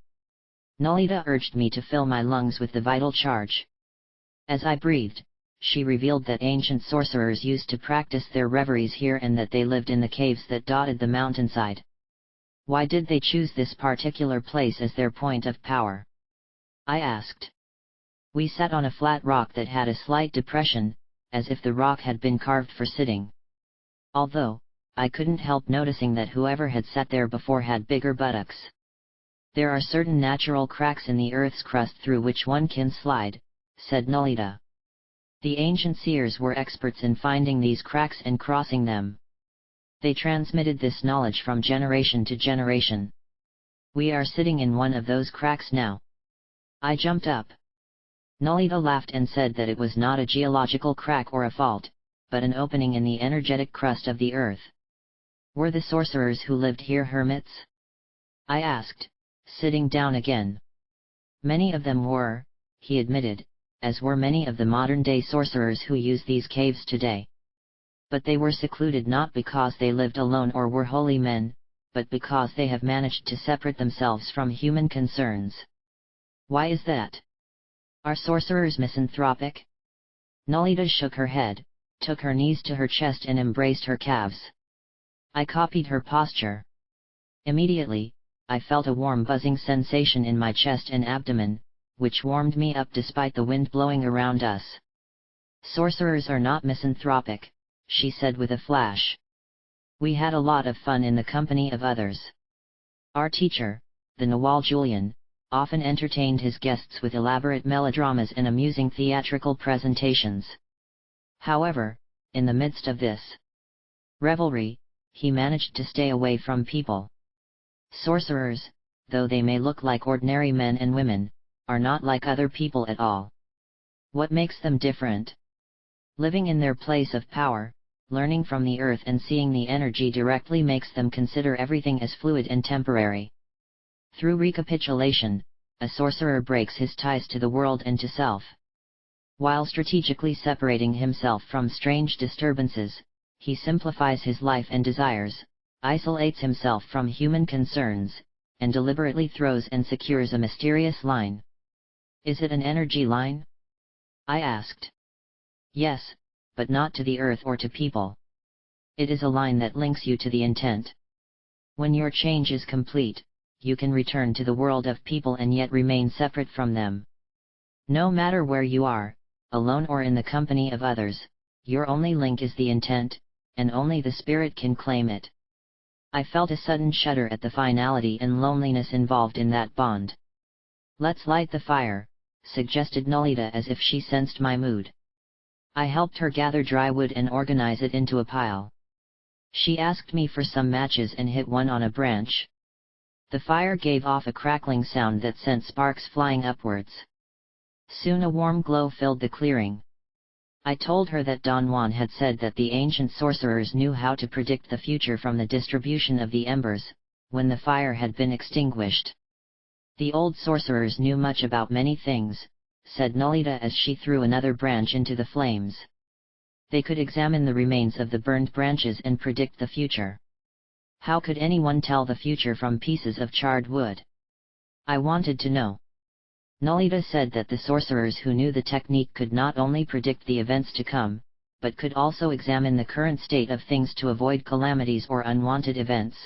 Speaker 1: Nolita urged me to fill my lungs with the vital charge. As I breathed, she revealed that ancient sorcerers used to practice their reveries here and that they lived in the caves that dotted the mountainside. Why did they choose this particular place as their point of power? I asked. We sat on a flat rock that had a slight depression, as if the rock had been carved for sitting. Although, I couldn't help noticing that whoever had sat there before had bigger buttocks. "There are certain natural cracks in the earth's crust through which one can slide," said Nolita. "The ancient seers were experts in finding these cracks and crossing them. They transmitted this knowledge from generation to generation. We are sitting in one of those cracks now. I jumped up. Nolita laughed and said that it was not a geological crack or a fault, but an opening in the energetic crust of the earth. Were the sorcerers who lived here hermits? I asked, sitting down again. Many of them were, he admitted, as were many of the modern-day sorcerers who use these caves today. But they were secluded not because they lived alone or were holy men, but because they have managed to separate themselves from human concerns. Why is that? Are sorcerers misanthropic? Nolita shook her head, took her knees to her chest and embraced her calves. I copied her posture. Immediately, I felt a warm buzzing sensation in my chest and abdomen, which warmed me up despite the wind blowing around us. Sorcerers are not misanthropic, she said with a flash. We had a lot of fun in the company of others. Our teacher, the Nawal Julian, often entertained his guests with elaborate melodramas and amusing theatrical presentations. However, in the midst of this revelry, he managed to stay away from people. Sorcerers, though they may look like ordinary men and women, are not like other people at all. What makes them different? Living in their place of power, learning from the earth and seeing the energy directly makes them consider everything as fluid and temporary. Through recapitulation, a sorcerer breaks his ties to the world and to self. While strategically separating himself from strange disturbances, he simplifies his life and desires, isolates himself from human concerns, and deliberately throws and secures a mysterious line. Is it an energy line? I asked. Yes, but not to the earth or to people. It is a line that links you to the intent. When your change is complete, you can return to the world of people and yet remain separate from them. No matter where you are, alone or in the company of others, your only link is the intent, and only the spirit can claim it. I felt a sudden shudder at the finality and loneliness involved in that bond. Let's light the fire, suggested Nolita as if she sensed my mood. I helped her gather dry wood and organize it into a pile. She asked me for some matches and hit one on a branch. The fire gave off a crackling sound that sent sparks flying upwards. Soon a warm glow filled the clearing. I told her that Don Juan had said that the ancient sorcerers knew how to predict the future from the distribution of the embers, when the fire had been extinguished. The old sorcerers knew much about many things, said Nolita as she threw another branch into the flames. They could examine the remains of the burned branches and predict the future. How could anyone tell the future from pieces of charred wood? I wanted to know. Nolita said that the sorcerers who knew the technique could not only predict the events to come, but could also examine the current state of things to avoid calamities or unwanted events.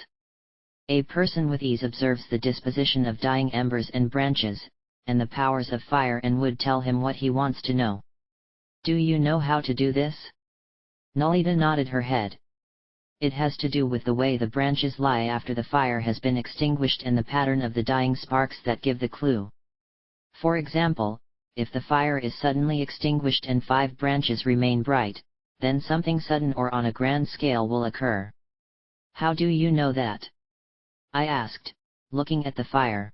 Speaker 1: A person with ease observes the disposition of dying embers and branches, and the powers of fire and wood tell him what he wants to know. Do you know how to do this? Nolita nodded her head. It has to do with the way the branches lie after the fire has been extinguished and the pattern of the dying sparks that give the clue. For example, if the fire is suddenly extinguished and 5 branches remain bright, then something sudden or on a grand scale will occur. How do you know that? I asked, looking at the fire.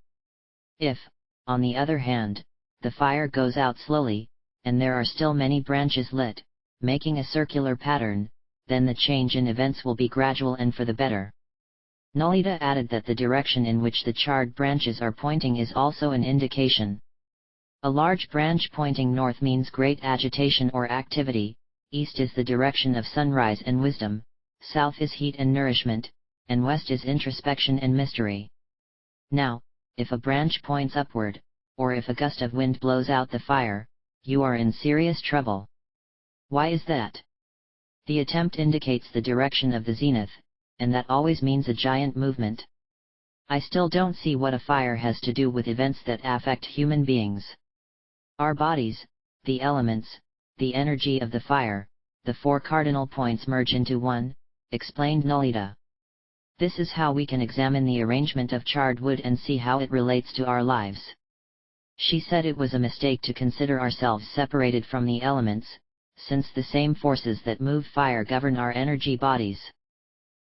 Speaker 1: If, on the other hand, the fire goes out slowly, and there are still many branches lit, making a circular pattern, then the change in events will be gradual and for the better. Nolita added that the direction in which the charred branches are pointing is also an indication. A large branch pointing north means great agitation or activity, east is the direction of sunrise and wisdom, south is heat and nourishment, and west is introspection and mystery. Now, if a branch points upward, or if a gust of wind blows out the fire, you are in serious trouble. Why is that? The attempt indicates the direction of the zenith, and that always means a giant movement. I still don't see what a fire has to do with events that affect human beings. Our bodies, the elements, the energy of the fire, the 4 cardinal points merge into one, explained Nolita. This is how we can examine the arrangement of charred wood and see how it relates to our lives. She said it was a mistake to consider ourselves separated from the elements, since the same forces that move fire govern our energy bodies.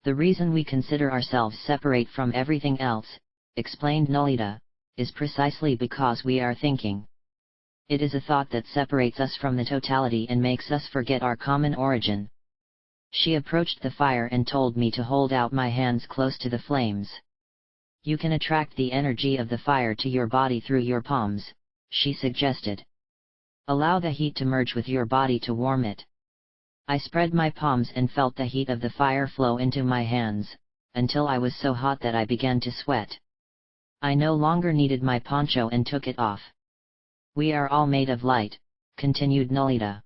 Speaker 1: The reason we consider ourselves separate from everything else, explained Nolita, is precisely because we are thinking. It is a thought that separates us from the totality and makes us forget our common origin. She approached the fire and told me to hold out my hands close to the flames. You can attract the energy of the fire to your body through your palms, she suggested. Allow the heat to merge with your body to warm it. I spread my palms and felt the heat of the fire flow into my hands, until I was so hot that I began to sweat. I no longer needed my poncho and took it off. We are all made of light, continued Nolita.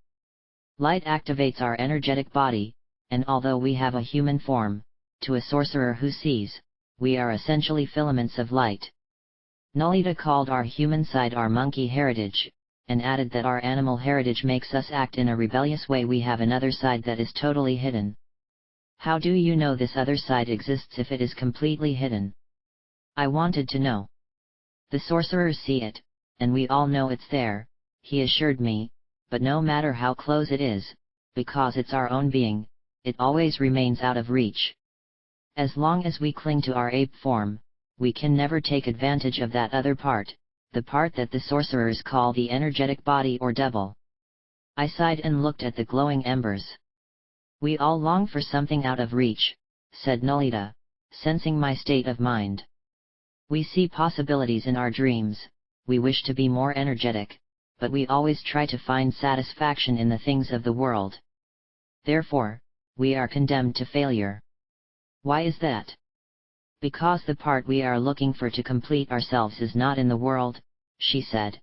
Speaker 1: Light activates our energetic body, and although we have a human form, to a sorcerer who sees, we are essentially filaments of light. Nolita called our human side our monkey heritage, and added that our animal heritage makes us act in a rebellious way. We have another side that is totally hidden. How do you know this other side exists if it is completely hidden? I wanted to know. The sorcerers see it, and we all know it's there, he assured me, but no matter how close it is, because it's our own being, it always remains out of reach. As long as we cling to our ape form, we can never take advantage of that other part, the part that the sorcerers call the energetic body or devil. I sighed and looked at the glowing embers. We all long for something out of reach, said Nolita, sensing my state of mind. We see possibilities in our dreams, we wish to be more energetic, but we always try to find satisfaction in the things of the world. Therefore, we are condemned to failure. Why is that? Because the part we are looking for to complete ourselves is not in the world, she said.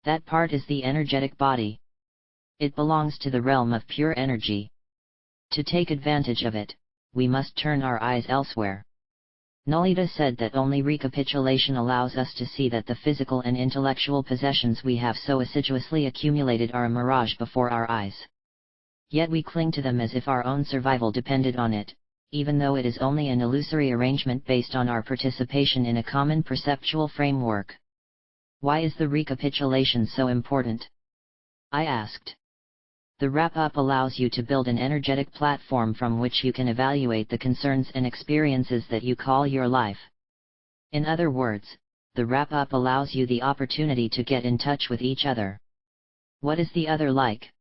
Speaker 1: That part is the energetic body. It belongs to the realm of pure energy. To take advantage of it, we must turn our eyes elsewhere. Nolita said that only recapitulation allows us to see that the physical and intellectual possessions we have so assiduously accumulated are a mirage before our eyes. Yet we cling to them as if our own survival depended on it, even though it is only an illusory arrangement based on our participation in a common perceptual framework. Why is the recapitulation so important? I asked. The wrap-up allows you to build an energetic platform from which you can evaluate the concerns and experiences that you call your life. In other words, the wrap-up allows you the opportunity to get in touch with each other. What is the other like?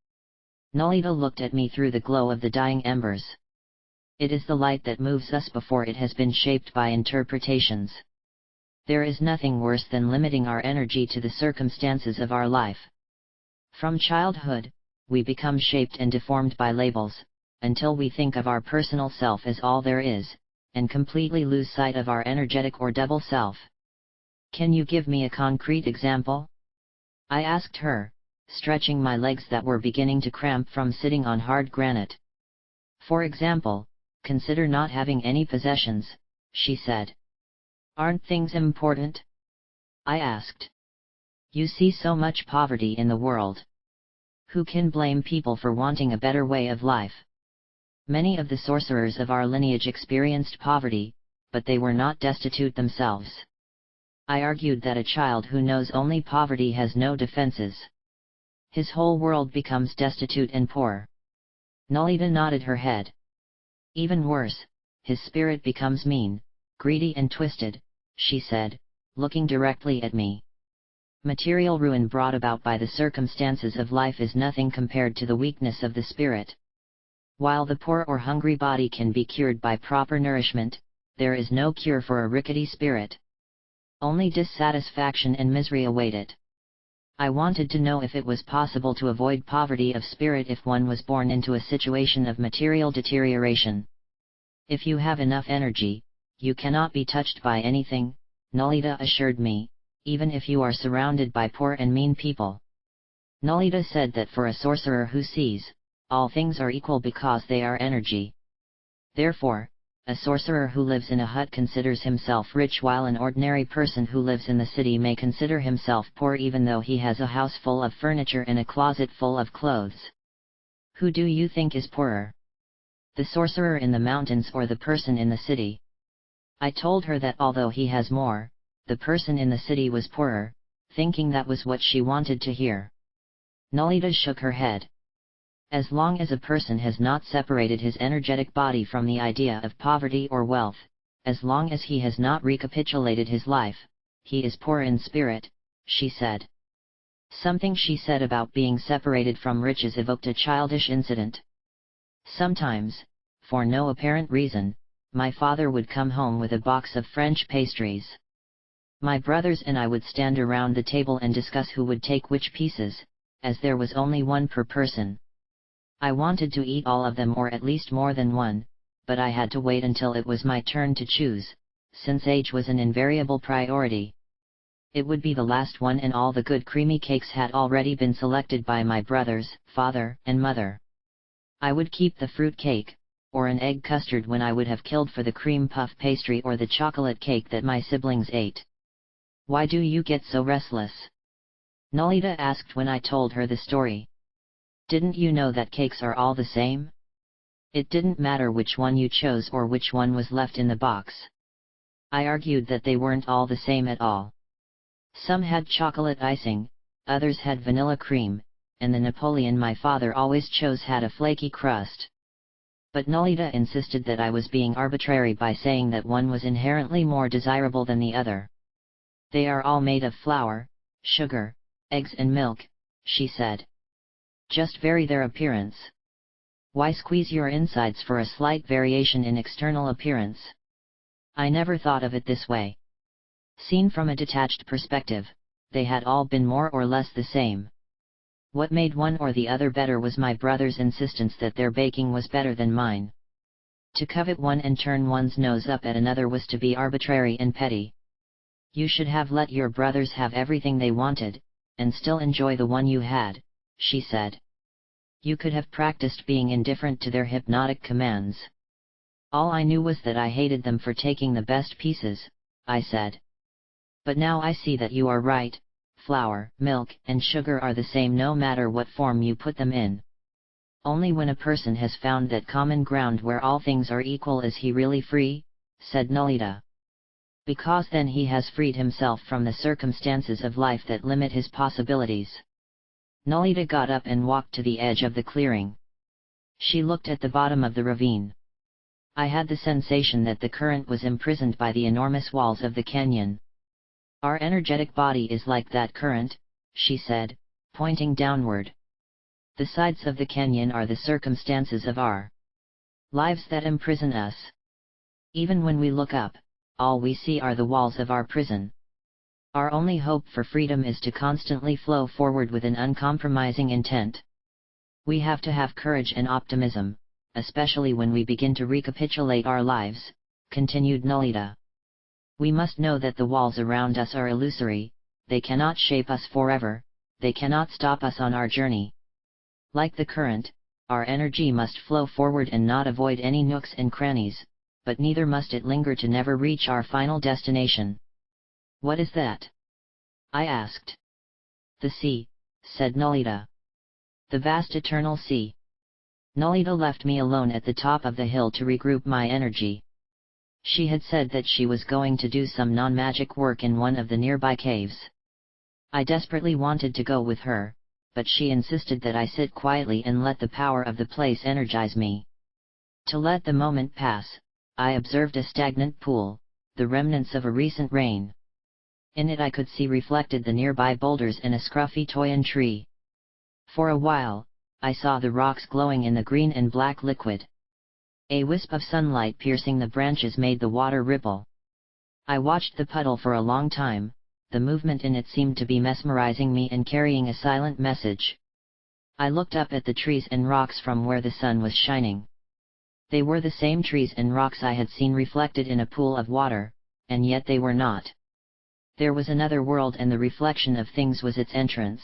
Speaker 1: Nolita looked at me through the glow of the dying embers. It is the light that moves us before it has been shaped by interpretations. There is nothing worse than limiting our energy to the circumstances of our life. From childhood, we become shaped and deformed by labels, until we think of our personal self as all there is, and completely lose sight of our energetic or double self. Can you give me a concrete example? I asked her, stretching my legs that were beginning to cramp from sitting on hard granite. For example, consider not having any possessions, she said. Aren't things important? I asked. You see so much poverty in the world. Who can blame people for wanting a better way of life? Many of the sorcerers of our lineage experienced poverty, but they were not destitute themselves. I argued that a child who knows only poverty has no defenses. His whole world becomes destitute and poor. Nolita nodded her head. Even worse, his spirit becomes mean, greedy and twisted, she said, looking directly at me. Material ruin brought about by the circumstances of life is nothing compared to the weakness of the spirit. While the poor or hungry body can be cured by proper nourishment, there is no cure for a rickety spirit. Only dissatisfaction and misery await it. I wanted to know if it was possible to avoid poverty of spirit if one was born into a situation of material deterioration. If you have enough energy, you cannot be touched by anything, Nolita assured me, even if you are surrounded by poor and mean people. Nolita said that for a sorcerer who sees, all things are equal because they are energy. Therefore, a sorcerer who lives in a hut considers himself rich while an ordinary person who lives in the city may consider himself poor even though he has a house full of furniture and a closet full of clothes. Who do you think is poorer? The sorcerer in the mountains or the person in the city? I told her that although he has more, the person in the city was poorer, thinking that was what she wanted to hear. Nolita shook her head. As long as a person has not separated his energetic body from the idea of poverty or wealth, as long as he has not recapitulated his life, he is poor in spirit, she said. Something she said about being separated from riches evoked a childish incident. Sometimes, for no apparent reason, my father would come home with a box of French pastries. My brothers and I would stand around the table and discuss who would take which pieces, as there was only one per person. I wanted to eat all of them or at least more than one, but I had to wait until it was my turn to choose, since age was an invariable priority. It would be the last one and all the good creamy cakes had already been selected by my brothers, father, and mother. I would keep the fruit cake, or an egg custard when I would have killed for the cream puff pastry or the chocolate cake that my siblings ate. Why do you get so restless? Nolita asked when I told her the story. Didn't you know that cakes are all the same? It didn't matter which one you chose or which one was left in the box. I argued that they weren't all the same at all. Some had chocolate icing, others had vanilla cream, and the Napoleon my father always chose had a flaky crust. But Nolita insisted that I was being arbitrary by saying that one was inherently more desirable than the other. They are all made of flour, sugar, eggs and milk, she said. Just vary their appearance. Why squeeze your insides for a slight variation in external appearance? I never thought of it this way. Seen from a detached perspective, they had all been more or less the same. What made one or the other better was my brother's insistence that their baking was better than mine. To covet one and turn one's nose up at another was to be arbitrary and petty. You should have let your brothers have everything they wanted, and still enjoy the one you had, she said. You could have practiced being indifferent to their hypnotic commands. All I knew was that I hated them for taking the best pieces, I said. But now I see that you are right. Flour, milk, and sugar are the same no matter what form you put them in. Only when a person has found that common ground where all things are equal is he really free, said Nolita. Because then he has freed himself from the circumstances of life that limit his possibilities. Nolita got up and walked to the edge of the clearing. She looked at the bottom of the ravine. I had the sensation that the current was imprisoned by the enormous walls of the canyon. Our energetic body is like that current, she said, pointing downward. The sides of the canyon are the circumstances of our lives that imprison us. Even when we look up, all we see are the walls of our prison. Our only hope for freedom is to constantly flow forward with an uncompromising intent. We have to have courage and optimism, especially when we begin to recapitulate our lives, continued Nolita. We must know that the walls around us are illusory, they cannot shape us forever, they cannot stop us on our journey. Like the current, our energy must flow forward and not avoid any nooks and crannies, but neither must it linger to never reach our final destination. What is that? I asked. The sea, said Nolita. The vast eternal sea. Nolita left me alone at the top of the hill to regroup my energy. She had said that she was going to do some non-magic work in one of the nearby caves. I desperately wanted to go with her, but she insisted that I sit quietly and let the power of the place energize me. To let the moment pass, I observed a stagnant pool, the remnants of a recent rain. In it I could see reflected the nearby boulders and a scruffy toyon tree. For a while, I saw the rocks glowing in the green and black liquid. A wisp of sunlight piercing the branches made the water ripple. I watched the puddle for a long time, the movement in it seemed to be mesmerizing me and carrying a silent message. I looked up at the trees and rocks from where the sun was shining. They were the same trees and rocks I had seen reflected in a pool of water, and yet they were not. There was another world and the reflection of things was its entrance.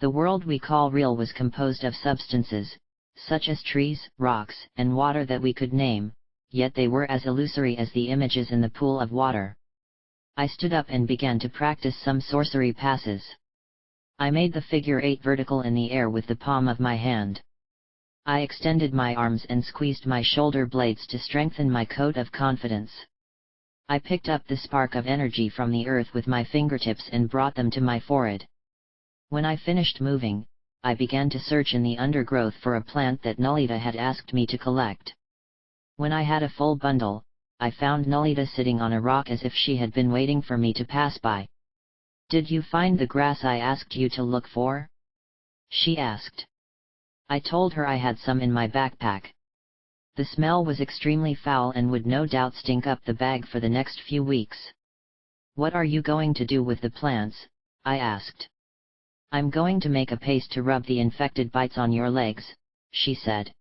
Speaker 1: The world we call real was composed of substances, such as trees, rocks, and water that we could name, yet they were as illusory as the images in the pool of water. I stood up and began to practice some sorcery passes. I made the figure 8 vertical in the air with the palm of my hand. I extended my arms and squeezed my shoulder blades to strengthen my coat of confidence. I picked up the spark of energy from the earth with my fingertips and brought them to my forehead. When I finished moving, I began to search in the undergrowth for a plant that Nolita had asked me to collect. When I had a full bundle, I found Nolita sitting on a rock as if she had been waiting for me to pass by. "Did you find the grass I asked you to look for?" she asked. I told her I had some in my backpack. The smell was extremely foul and would no doubt stink up the bag for the next few weeks. "What are you going to do with the plants?" I asked. "I'm going to make a paste to rub the infected bites on your legs," she said.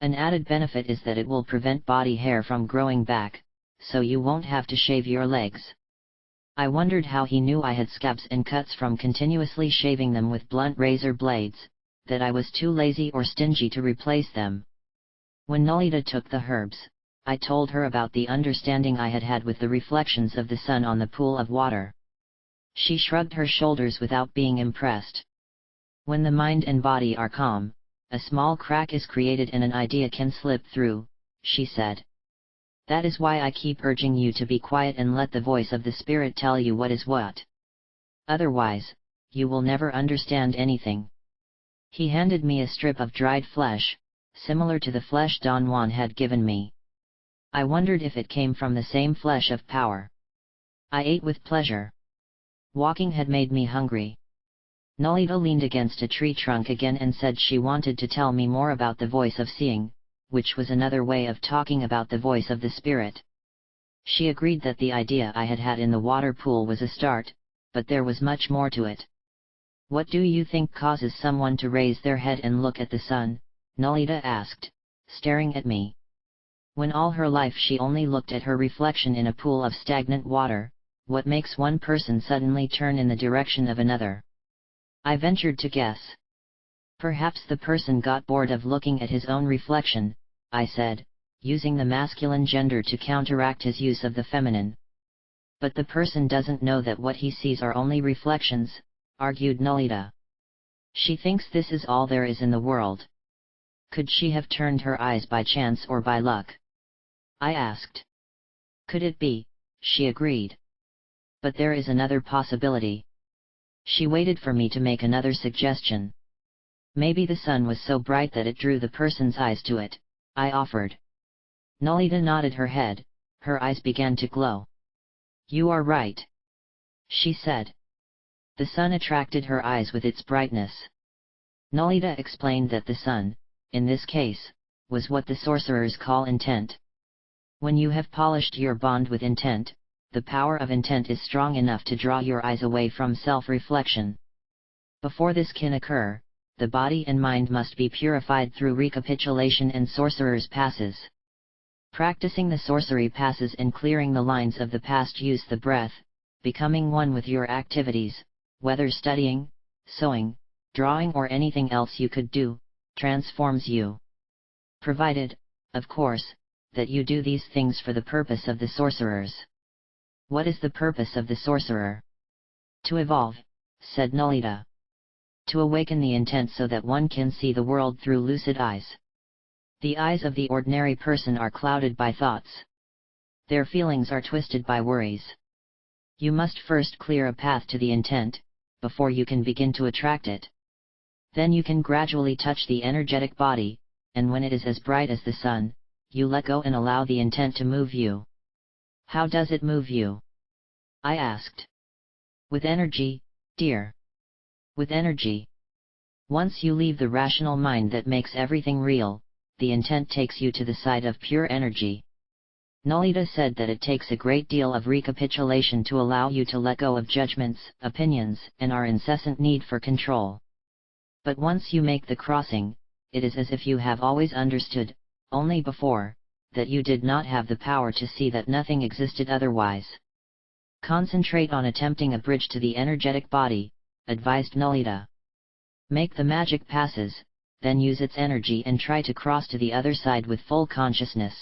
Speaker 1: "An added benefit is that it will prevent body hair from growing back, so you won't have to shave your legs." I wondered how he knew I had scabs and cuts from continuously shaving them with blunt razor blades, that I was too lazy or stingy to replace them. When Nolita took the herbs, I told her about the understanding I had had with the reflections of the sun on the pool of water. She shrugged her shoulders without being impressed. "When the mind and body are calm, a small crack is created and an idea can slip through," she said. "That is why I keep urging you to be quiet and let the voice of the spirit tell you what is what. Otherwise, you will never understand anything." He handed me a strip of dried flesh, similar to the flesh Don Juan had given me. I wondered if it came from the same flesh of power. I ate with pleasure. Walking had made me hungry. Nolita leaned against a tree trunk again and said she wanted to tell me more about the voice of seeing, which was another way of talking about the voice of the spirit. She agreed that the idea I had had in the water pool was a start, but there was much more to it. "What do you think causes someone to raise their head and look at the sun?" Nolita asked, staring at me. "When all her life she only looked at her reflection in a pool of stagnant water, what makes one person suddenly turn in the direction of another?" I ventured to guess. "Perhaps the person got bored of looking at his own reflection," I said, using the masculine gender to counteract his use of the feminine. "But the person doesn't know that what he sees are only reflections," argued Nolita. "She thinks this is all there is in the world." "Could she have turned her eyes by chance or by luck?" I asked. "Could it be?" she agreed. "But there is another possibility." She waited for me to make another suggestion. "Maybe the sun was so bright that it drew the person's eyes to it," I offered. Nolita nodded her head, her eyes began to glow. "You are right," she said. The sun attracted her eyes with its brightness. Nolita explained that the sun, in this case, was what the sorcerers call intent. When you have polished your bond with intent, the power of intent is strong enough to draw your eyes away from self-reflection. Before this can occur, the body and mind must be purified through recapitulation and sorcerer's passes. Practicing the sorcery passes and clearing the lines of the past use the breath, becoming one with your activities, whether studying, sewing, drawing or anything else you could do, transforms you. Provided, of course, that you do these things for the purpose of the sorcerers. What is the purpose of the sorcerer? To evolve, said Nolita. To awaken the intent so that one can see the world through lucid eyes. The eyes of the ordinary person are clouded by thoughts. Their feelings are twisted by worries. You must first clear a path to the intent, before you can begin to attract it. Then you can gradually touch the energetic body, and when it is as bright as the sun, you let go and allow the intent to move you. How does it move you? I asked. With energy, dear. With energy. Once you leave the rational mind that makes everything real, the intent takes you to the side of pure energy. Nolita said that it takes a great deal of recapitulation to allow you to let go of judgments, opinions, and our incessant need for control. But once you make the crossing, it is as if you have always understood, only before, that you did not have the power to see that nothing existed otherwise. Concentrate on attempting a bridge to the energetic body, advised Nolita. Make the magic passes, then use its energy and try to cross to the other side with full consciousness.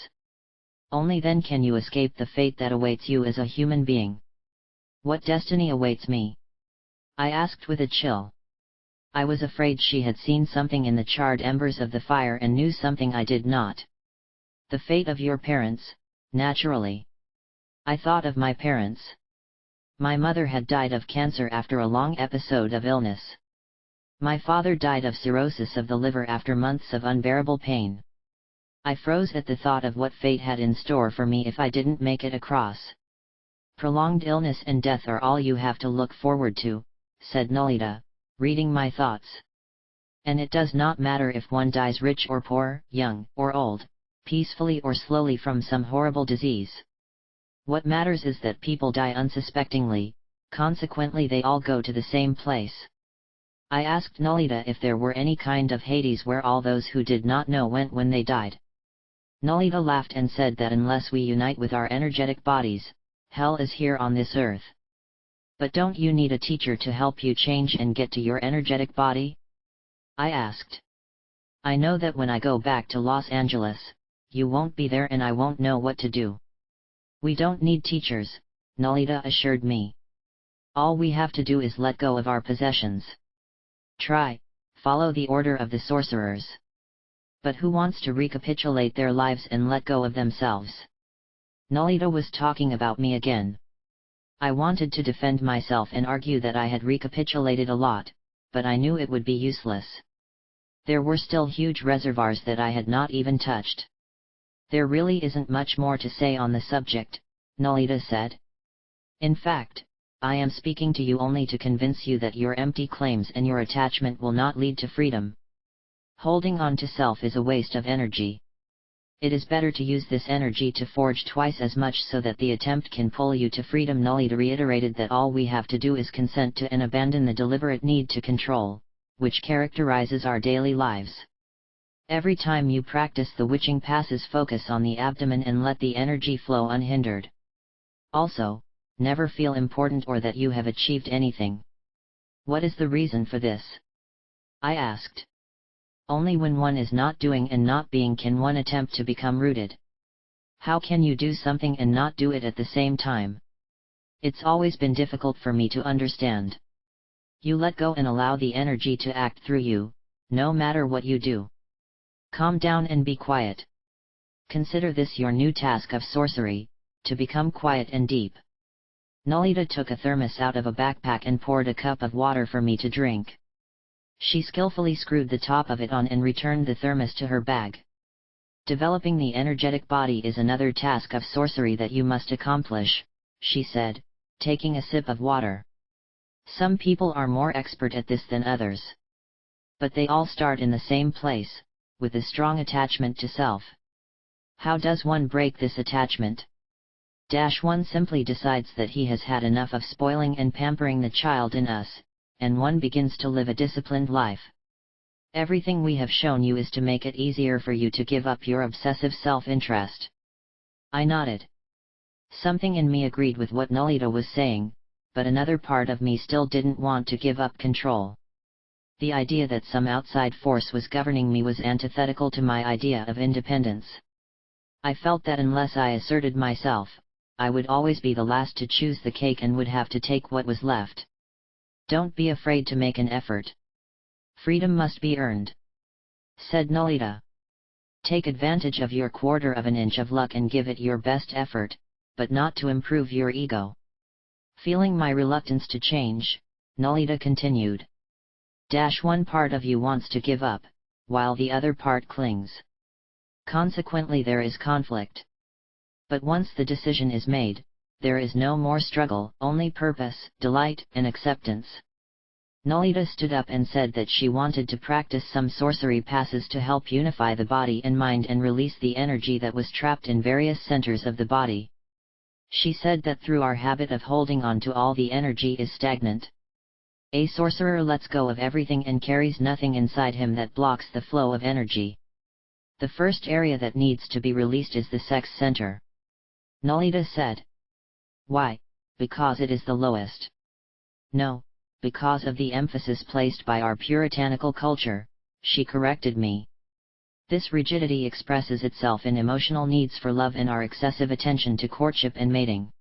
Speaker 1: Only then can you escape the fate that awaits you as a human being. What destiny awaits me? I asked with a chill. I was afraid she had seen something in the charred embers of the fire and knew something I did not. The fate of your parents, naturally. I thought of my parents. My mother had died of cancer after a long episode of illness. My father died of cirrhosis of the liver after months of unbearable pain. I froze at the thought of what fate had in store for me if I didn't make it across. Prolonged illness and death are all you have to look forward to, said Nolita, reading my thoughts. And it does not matter if one dies rich or poor, young or old, peacefully or slowly from some horrible disease. What matters is that people die unsuspectingly, consequently they all go to the same place. I asked Nolita if there were any kind of Hades where all those who did not know went when they died. Nolita laughed and said that unless we unite with our energetic bodies, hell is here on this earth. But don't you need a teacher to help you change and get to your energetic body? I asked. I know that when I go back to Los Angeles, you won't be there and I won't know what to do. We don't need teachers, Nolita assured me. All we have to do is let go of our possessions. Follow the order of the sorcerers. But who wants to recapitulate their lives and let go of themselves? Nolita was talking about me again. I wanted to defend myself and argue that I had recapitulated a lot, but I knew it would be useless. There were still huge reservoirs that I had not even touched. There really isn't much more to say on the subject, Nolita said. In fact, I am speaking to you only to convince you that your empty claims and your attachment will not lead to freedom. Holding on to self is a waste of energy. It is better to use this energy to forge twice as much so that the attempt can pull you to freedom. Nolita reiterated that all we have to do is consent to and abandon the deliberate need to control, which characterizes our daily lives. Every time you practice the witching passes, focus on the abdomen and let the energy flow unhindered. Also, never feel important or that you have achieved anything. What is the reason for this? I asked. Only when one is not doing and not being can one attempt to become rooted. How can you do something and not do it at the same time? It's always been difficult for me to understand. You let go and allow the energy to act through you, no matter what you do. Calm down and be quiet. Consider this your new task of sorcery, to become quiet and deep. Nolita took a thermos out of a backpack and poured a cup of water for me to drink. She skillfully screwed the top of it on and returned the thermos to her bag. Developing the energetic body is another task of sorcery that you must accomplish, she said, taking a sip of water. Some people are more expert at this than others. But they all start in the same place, with a strong attachment to self. How does one break this attachment? One simply decides that he has had enough of spoiling and pampering the child in us, and one begins to live a disciplined life. Everything we have shown you is to make it easier for you to give up your obsessive self-interest. I nodded. Something in me agreed with what Nolita was saying, but another part of me still didn't want to give up control. The idea that some outside force was governing me was antithetical to my idea of independence. I felt that unless I asserted myself, I would always be the last to choose the cake and would have to take what was left. Don't be afraid to make an effort. Freedom must be earned, said Nolita. Take advantage of your quarter of an inch of luck and give it your best effort, but not to improve your ego. Feeling my reluctance to change, Nolita continued. One part of you wants to give up, while the other part clings. Consequently there is conflict. But once the decision is made, there is no more struggle, only purpose, delight, and acceptance. Nolita stood up and said that she wanted to practice some sorcery passes to help unify the body and mind and release the energy that was trapped in various centers of the body. She said that through our habit of holding on to all the energy is stagnant. A sorcerer lets go of everything and carries nothing inside him that blocks the flow of energy. The first area that needs to be released is the sex center. Nolita said. Why? Because it is the lowest. No, because of the emphasis placed by our puritanical culture, she corrected me. This rigidity expresses itself in emotional needs for love and our excessive attention to courtship and mating.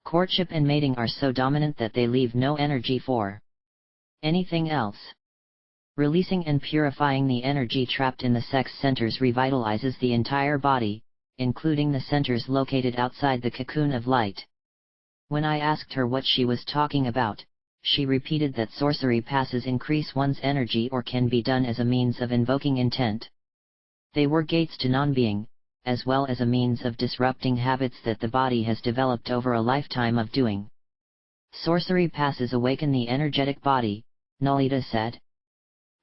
Speaker 1: Courtship and mating are so dominant that they leave no energy for anything else. Releasing and purifying the energy trapped in the sex centers revitalizes the entire body, including the centers located outside the cocoon of light. When I asked her what she was talking about, she repeated that sorcery passes increase one's energy or can be done as a means of invoking intent. They were gates to non-being, as well as a means of disrupting habits that the body has developed over a lifetime of doing. Sorcery passes awaken the energetic body, Nalita said.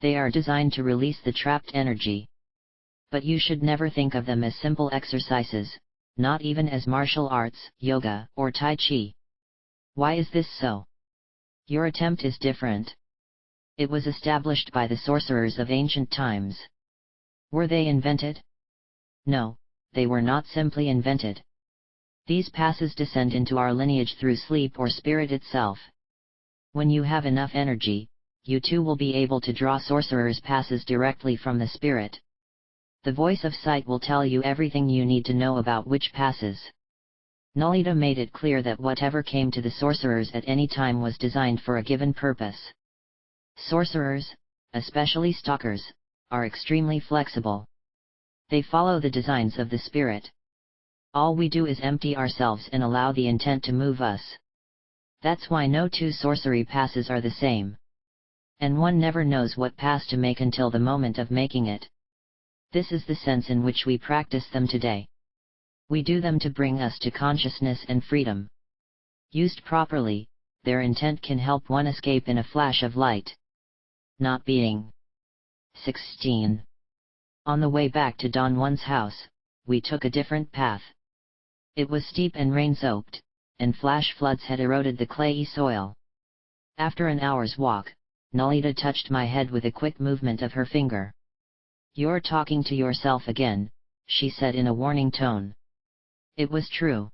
Speaker 1: They are designed to release the trapped energy. But you should never think of them as simple exercises, not even as martial arts, yoga, or tai chi. Why is this so? Your attempt is different. It was established by the sorcerers of ancient times. Were they invented? No, they were not simply invented. These passes descend into our lineage through sleep or spirit itself. When you have enough energy, you too will be able to draw sorcerers' passes directly from the spirit. The voice of sight will tell you everything you need to know about which passes. Nalita made it clear that whatever came to the sorcerers at any time was designed for a given purpose. Sorcerers, especially stalkers, are extremely flexible. They follow the designs of the spirit. All we do is empty ourselves and allow the intent to move us. That's why no two sorcery passes are the same. And one never knows what pass to make until the moment of making it. This is the sense in which we practice them today. We do them to bring us to consciousness and freedom. Used properly, their intent can help one escape in a flash of light. Not being. 16. On the way back to Don Juan's house, we took a different path. It was steep and rain-soaked, and flash floods had eroded the clayey soil. After an hour's walk, Nalita touched my head with a quick movement of her finger. "You're talking to yourself again," she said in a warning tone. It was true.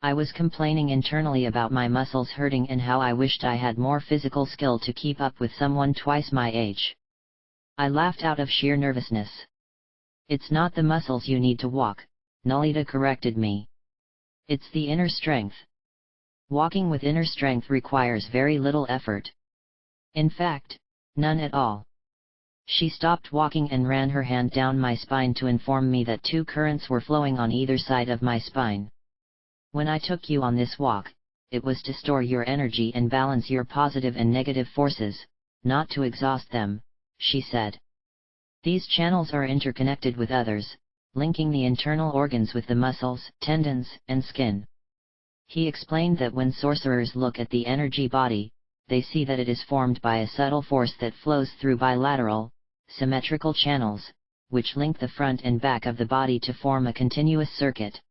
Speaker 1: I was complaining internally about my muscles hurting and how I wished I had more physical skill to keep up with someone twice my age. I laughed out of sheer nervousness. "It's not the muscles you need to walk," Nalita corrected me. "It's the inner strength. Walking with inner strength requires very little effort. In fact, none at all." She stopped walking and ran her hand down my spine to inform me that two currents were flowing on either side of my spine. "When I took you on this walk, it was to store your energy and balance your positive and negative forces, not to exhaust them," she said. "These channels are interconnected with others, linking the internal organs with the muscles, tendons, and skin." He explained that when sorcerers look at the energy body, they see that it is formed by a subtle force that flows through bilateral, symmetrical channels, which link the front and back of the body to form a continuous circuit.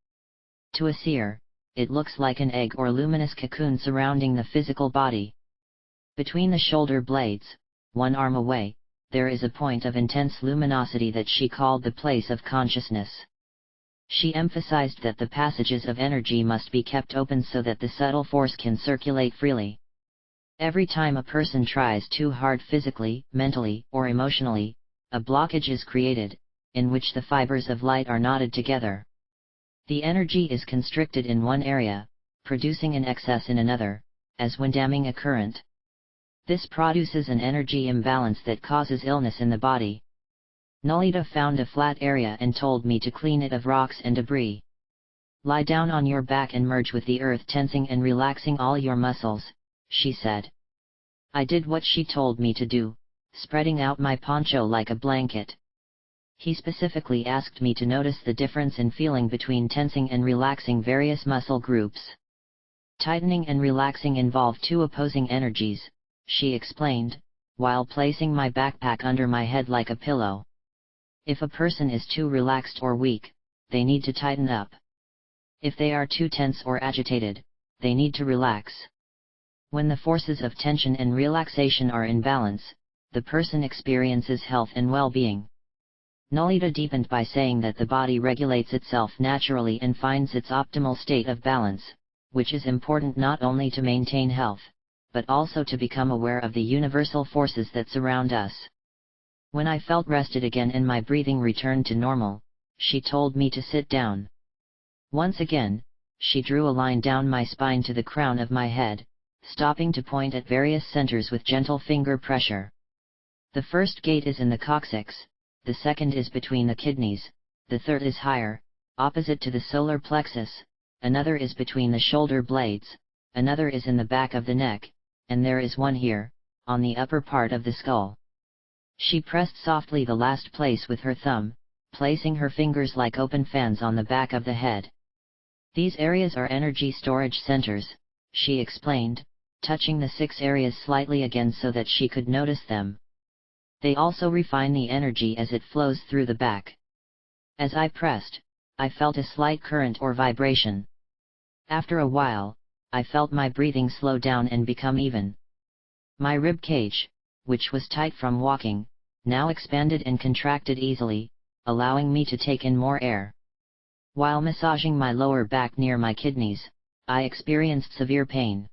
Speaker 1: To a seer, it looks like an egg or luminous cocoon surrounding the physical body. Between the shoulder blades, 1 arm away, there is a point of intense luminosity that she called the place of consciousness. She emphasized that the passages of energy must be kept open so that the subtle force can circulate freely. Every time a person tries too hard physically, mentally, or emotionally, a blockage is created, in which the fibers of light are knotted together. The energy is constricted in one area, producing an excess in another, as when damming a current. This produces an energy imbalance that causes illness in the body. Nalita found a flat area and told me to clean it of rocks and debris. "Lie down on your back and merge with the earth, tensing and relaxing all your muscles," she said. I did what she told me to do, spreading out my poncho like a blanket. He specifically asked me to notice the difference in feeling between tensing and relaxing various muscle groups. Tightening and relaxing involve two opposing energies, she explained, while placing my backpack under my head like a pillow. If a person is too relaxed or weak, they need to tighten up. If they are too tense or agitated, they need to relax. When the forces of tension and relaxation are in balance, the person experiences health and well-being. Nalita deepened by saying that the body regulates itself naturally and finds its optimal state of balance, which is important not only to maintain health, but also to become aware of the universal forces that surround us. When I felt rested again and my breathing returned to normal, she told me to sit down. Once again, she drew a line down my spine to the crown of my head, stopping to point at various centers with gentle finger pressure. "The first gate is in the coccyx, the second is between the kidneys, the third is higher, opposite to the solar plexus, another is between the shoulder blades, another is in the back of the neck, and there is one here, on the upper part of the skull." She pressed softly the last place with her thumb, placing her fingers like open fans on the back of the head. These areas are energy storage centers, she explained, touching the 6 areas slightly again so that she could notice them. They also refine the energy as it flows through the back. As I pressed, I felt a slight current or vibration. After a while, I felt my breathing slow down and become even. My rib cage, which was tight from walking, now expanded and contracted easily, allowing me to take in more air. While massaging my lower back near my kidneys, I experienced severe pain.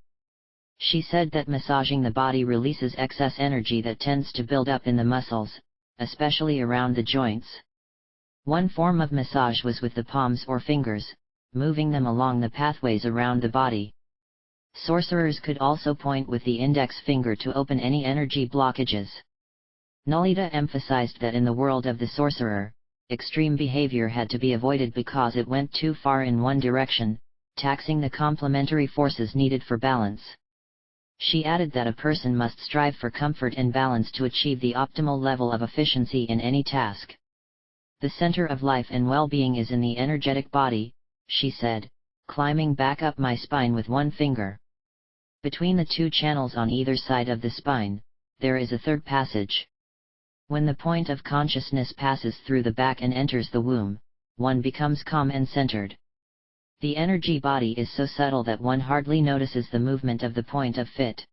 Speaker 1: She said that massaging the body releases excess energy that tends to build up in the muscles, especially around the joints. One form of massage was with the palms or fingers, moving them along the pathways around the body. Sorcerers could also point with the index finger to open any energy blockages. Nolita emphasized that in the world of the sorcerer, extreme behavior had to be avoided because it went too far in one direction, taxing the complementary forces needed for balance. She added that a person must strive for comfort and balance to achieve the optimal level of efficiency in any task. The center of life and well-being is in the energetic body, she said, climbing back up my spine with one finger. Between the 2 channels on either side of the spine, there is a third passage. When the point of consciousness passes through the back and enters the womb, one becomes calm and centered. The energy body is so subtle that one hardly notices the movement of the point of fit.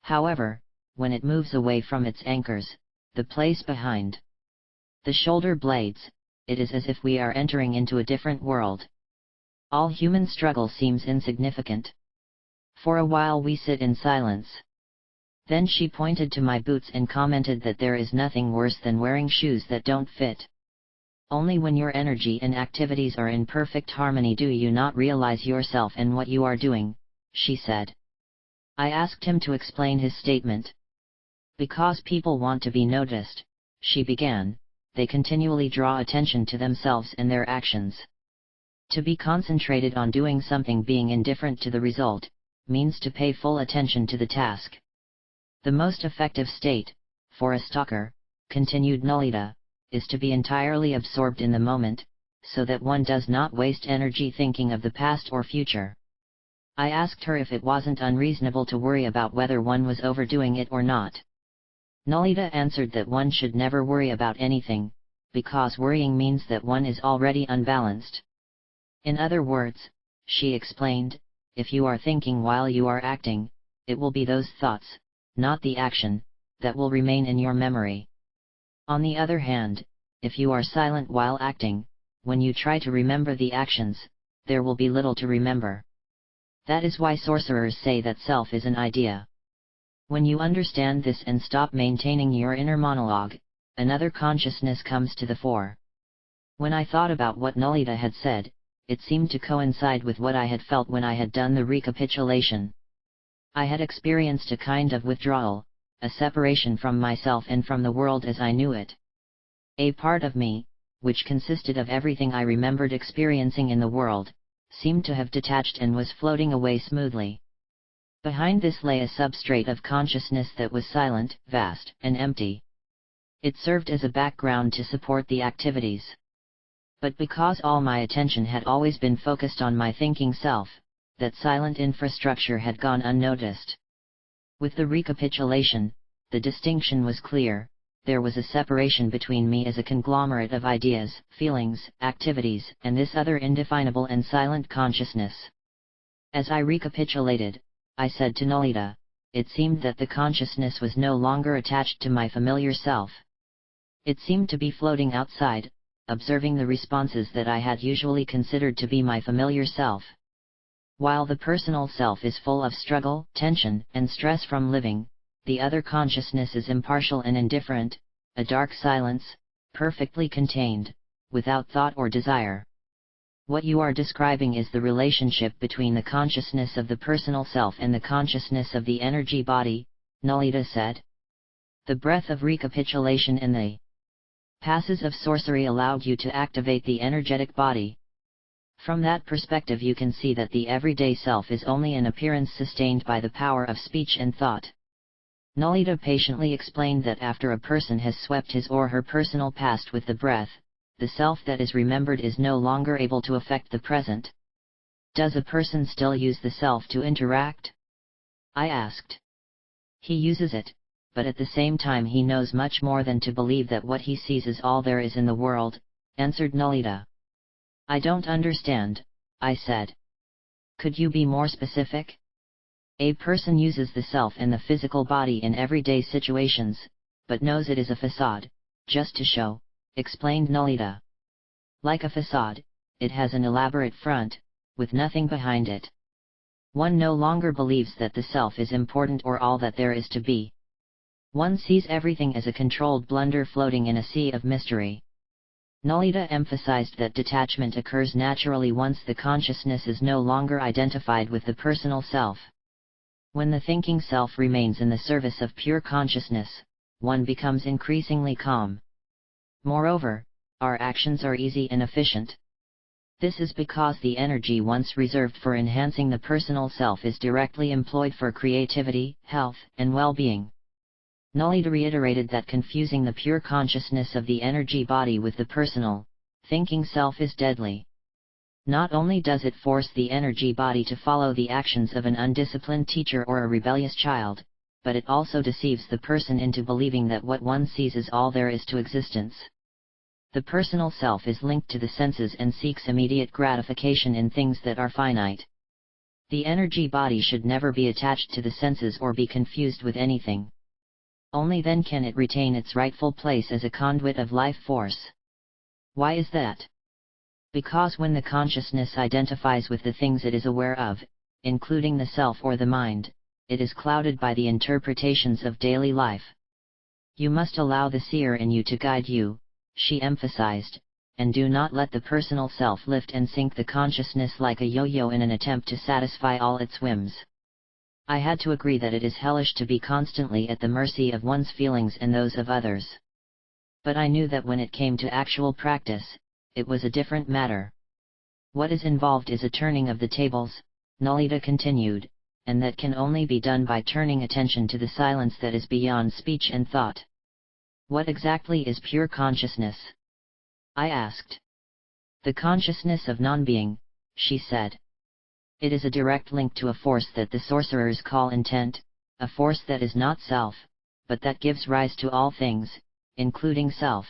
Speaker 1: However, when it moves away from its anchors, the place behind the shoulder blades, it is as if we are entering into a different world. All human struggle seems insignificant. For a while we sit in silence. Then she pointed to my boots and commented that there is nothing worse than wearing shoes that don't fit. Only when your energy and activities are in perfect harmony do you not realize yourself and what you are doing, she said. I asked him to explain his statement. Because people want to be noticed, she began, they continually draw attention to themselves and their actions. To be concentrated on doing something being indifferent to the result, means to pay full attention to the task. The most effective state, for a stalker, continued Nolita, is to be entirely absorbed in the moment, so that one does not waste energy thinking of the past or future. I asked her if it wasn't unreasonable to worry about whether one was overdoing it or not. Nolita answered that one should never worry about anything, because worrying means that one is already unbalanced. In other words, she explained, if you are thinking while you are acting, it will be those thoughts, not the action, that will remain in your memory. On the other hand, if you are silent while acting, when you try to remember the actions, there will be little to remember. That is why sorcerers say that self is an idea. When you understand this and stop maintaining your inner monologue, another consciousness comes to the fore. When I thought about what Nolita had said, it seemed to coincide with what I had felt when I had done the recapitulation. I had experienced a kind of withdrawal, a separation from myself and from the world as I knew it. A part of me, which consisted of everything I remembered experiencing in the world, seemed to have detached and was floating away smoothly. Behind this lay a substrate of consciousness that was silent, vast, and empty. It served as a background to support the activities. But because all my attention had always been focused on my thinking self, that silent infrastructure had gone unnoticed. With the recapitulation, the distinction was clear, there was a separation between me as a conglomerate of ideas, feelings, activities, and this other indefinable and silent consciousness. As I recapitulated, I said to Nolita, it seemed that the consciousness was no longer attached to my familiar self. It seemed to be floating outside, observing the responses that I had usually considered to be my familiar self. While the personal self is full of struggle, tension, and stress from living, the other consciousness is impartial and indifferent, a dark silence, perfectly contained, without thought or desire. What you are describing is the relationship between the consciousness of the personal self and the consciousness of the energy body, Nolita said. The breath of recapitulation and the passes of sorcery allowed you to activate the energetic body. From that perspective you can see that the everyday self is only an appearance sustained by the power of speech and thought. Nolita patiently explained that after a person has swept his or her personal past with the breath, the self that is remembered is no longer able to affect the present. Does a person still use the self to interact? I asked. He uses it, but at the same time he knows much more than to believe that what he sees is all there is in the world, answered Nalita. I don't understand, I said. Could you be more specific? A person uses the self in the physical body in everyday situations, but knows it is a facade, just to show, explained Nalita. Like a facade, it has an elaborate front, with nothing behind it. One no longer believes that the self is important or all that there is to be. One sees everything as a controlled blunder floating in a sea of mystery. Nalita emphasized that detachment occurs naturally once the consciousness is no longer identified with the personal self. When the thinking self remains in the service of pure consciousness, one becomes increasingly calm. Moreover, our actions are easy and efficient. This is because the energy once reserved for enhancing the personal self is directly employed for creativity, health, and well-being. Nalita reiterated that confusing the pure consciousness of the energy body with the personal, thinking self is deadly. Not only does it force the energy body to follow the actions of an undisciplined teacher or a rebellious child, but it also deceives the person into believing that what one sees is all there is to existence. The personal self is linked to the senses and seeks immediate gratification in things that are finite. The energy body should never be attached to the senses or be confused with anything. Only then can it retain its rightful place as a conduit of life force. Why is that? Because when the consciousness identifies with the things it is aware of, including the self or the mind, it is clouded by the interpretations of daily life. You must allow the seer in you to guide you, she emphasized, and do not let the personal self lift and sink the consciousness like a yo-yo in an attempt to satisfy all its whims. I had to agree that it is hellish to be constantly at the mercy of one's feelings and those of others. But I knew that when it came to actual practice, it was a different matter. What is involved is a turning of the tables, Nalita continued, and that can only be done by turning attention to the silence that is beyond speech and thought. What exactly is pure consciousness? I asked. The consciousness of non-being, she said. It is a direct link to a force that the sorcerers call intent, a force that is not self, but that gives rise to all things, including self.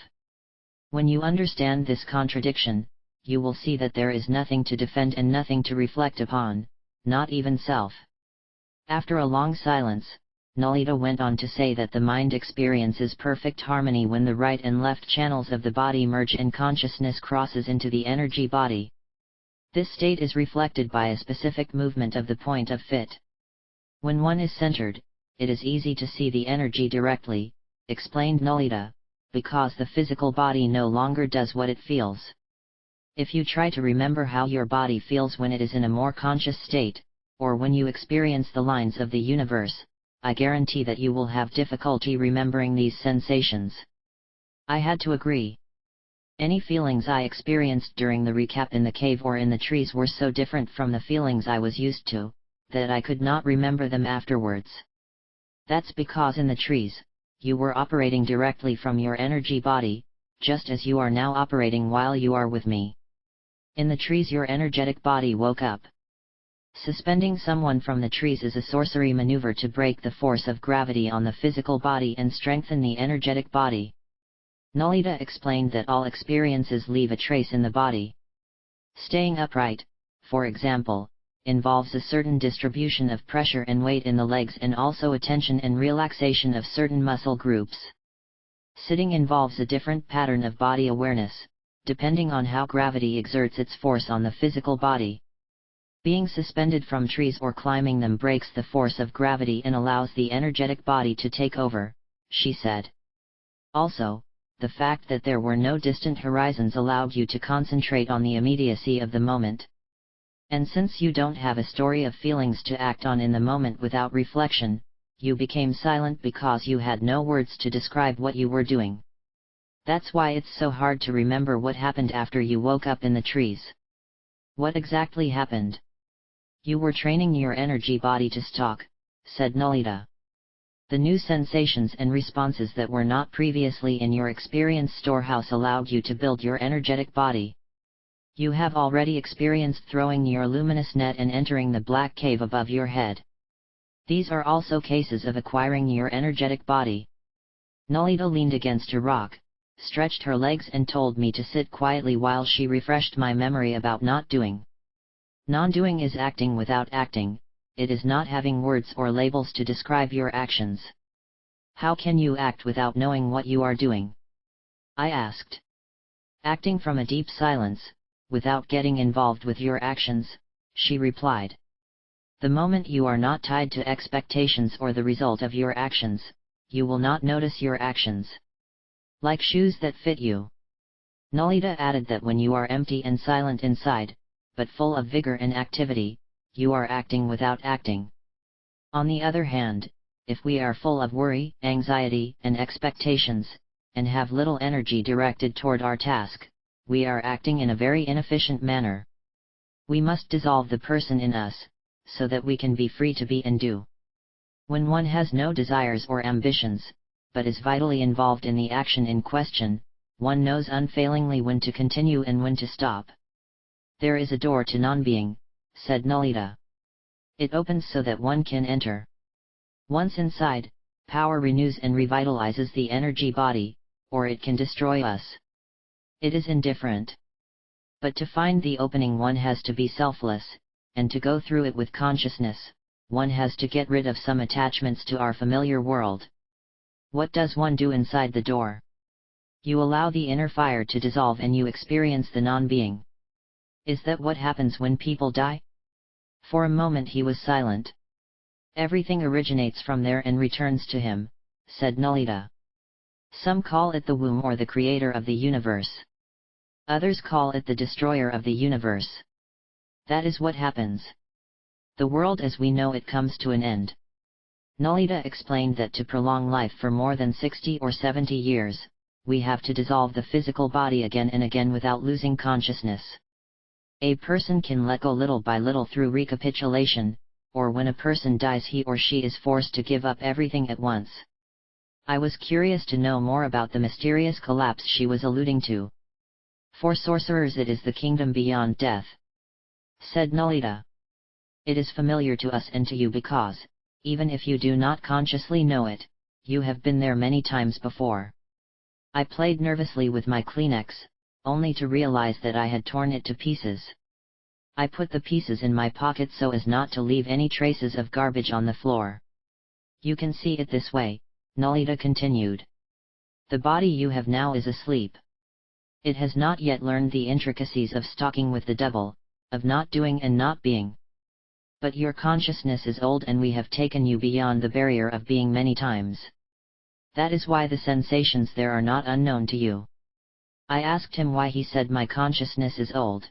Speaker 1: When you understand this contradiction, you will see that there is nothing to defend and nothing to reflect upon, not even self. After a long silence, Nalita went on to say that the mind experiences perfect harmony when the right and left channels of the body merge and consciousness crosses into the energy body. This state is reflected by a specific movement of the point of fit. When one is centered, it is easy to see the energy directly, explained Nalita, because the physical body no longer does what it feels. If you try to remember how your body feels when it is in a more conscious state, or when you experience the lines of the universe, I guarantee that you will have difficulty remembering these sensations. I had to agree. Any feelings I experienced during the recap in the cave or in the trees were so different from the feelings I was used to, that I could not remember them afterwards. That's because in the trees, you were operating directly from your energy body, just as you are now operating while you are with me. In the trees your energetic body woke up. Suspending someone from the trees is a sorcery maneuver to break the force of gravity on the physical body and strengthen the energetic body. Nalita explained that all experiences leave a trace in the body. Staying upright, for example, involves a certain distribution of pressure and weight in the legs and also a tension and relaxation of certain muscle groups. Sitting involves a different pattern of body awareness, depending on how gravity exerts its force on the physical body. Being suspended from trees or climbing them breaks the force of gravity and allows the energetic body to take over, she said. Also, the fact that there were no distant horizons allowed you to concentrate on the immediacy of the moment. And since you don't have a story of feelings to act on in the moment without reflection, you became silent because you had no words to describe what you were doing. That's why it's so hard to remember what happened after you woke up in the trees. What exactly happened? You were training your energy body to stalk, said Nalita. The new sensations and responses that were not previously in your experience storehouse allowed you to build your energetic body. You have already experienced throwing your luminous net and entering the black cave above your head. These are also cases of acquiring your energetic body. Nolita leaned against a rock, stretched her legs and told me to sit quietly while she refreshed my memory about not doing. Non-doing is acting without acting, it is not having words or labels to describe your actions. How can you act without knowing what you are doing? I asked. Acting from a deep silence, without getting involved with your actions, she replied. The moment you are not tied to expectations or the result of your actions, you will not notice your actions. Like shoes that fit you. Nolita added that when you are empty and silent inside, but full of vigor and activity, you are acting without acting. On the other hand, if we are full of worry, anxiety, and expectations, and have little energy directed toward our task, we are acting in a very inefficient manner. We must dissolve the person in us, so that we can be free to be and do. When one has no desires or ambitions, but is vitally involved in the action in question, one knows unfailingly when to continue and when to stop. There is a door to non-being, said Nolita. It opens so that one can enter. Once inside, power renews and revitalizes the energy body, or it can destroy us. It is indifferent. But to find the opening one has to be selfless, and to go through it with consciousness, one has to get rid of some attachments to our familiar world. What does one do inside the door? You allow the inner fire to dissolve and you experience the non-being. Is that what happens when people die? For a moment he was silent. Everything originates from there and returns to him, said Nolita. Some call it the womb or the creator of the universe. Others call it the destroyer of the universe. That is what happens. The world as we know it comes to an end. Nolita explained that to prolong life for more than 60 or 70 years, we have to dissolve the physical body again and again without losing consciousness. A person can let go little by little through recapitulation, or when a person dies he or she is forced to give up everything at once. I was curious to know more about the mysterious collapse she was alluding to. For sorcerers it is the kingdom beyond death, said Nolita. It is familiar to us and to you because, even if you do not consciously know it, you have been there many times before. I played nervously with my Kleenex, only to realize that I had torn it to pieces. I put the pieces in my pocket so as not to leave any traces of garbage on the floor. You can see it this way, Nolita continued. The body you have now is asleep. It has not yet learned the intricacies of stalking with the devil, of not doing and not being. But your consciousness is old and we have taken you beyond the barrier of being many times. That is why the sensations there are not unknown to you. I asked him why he said my consciousness is old.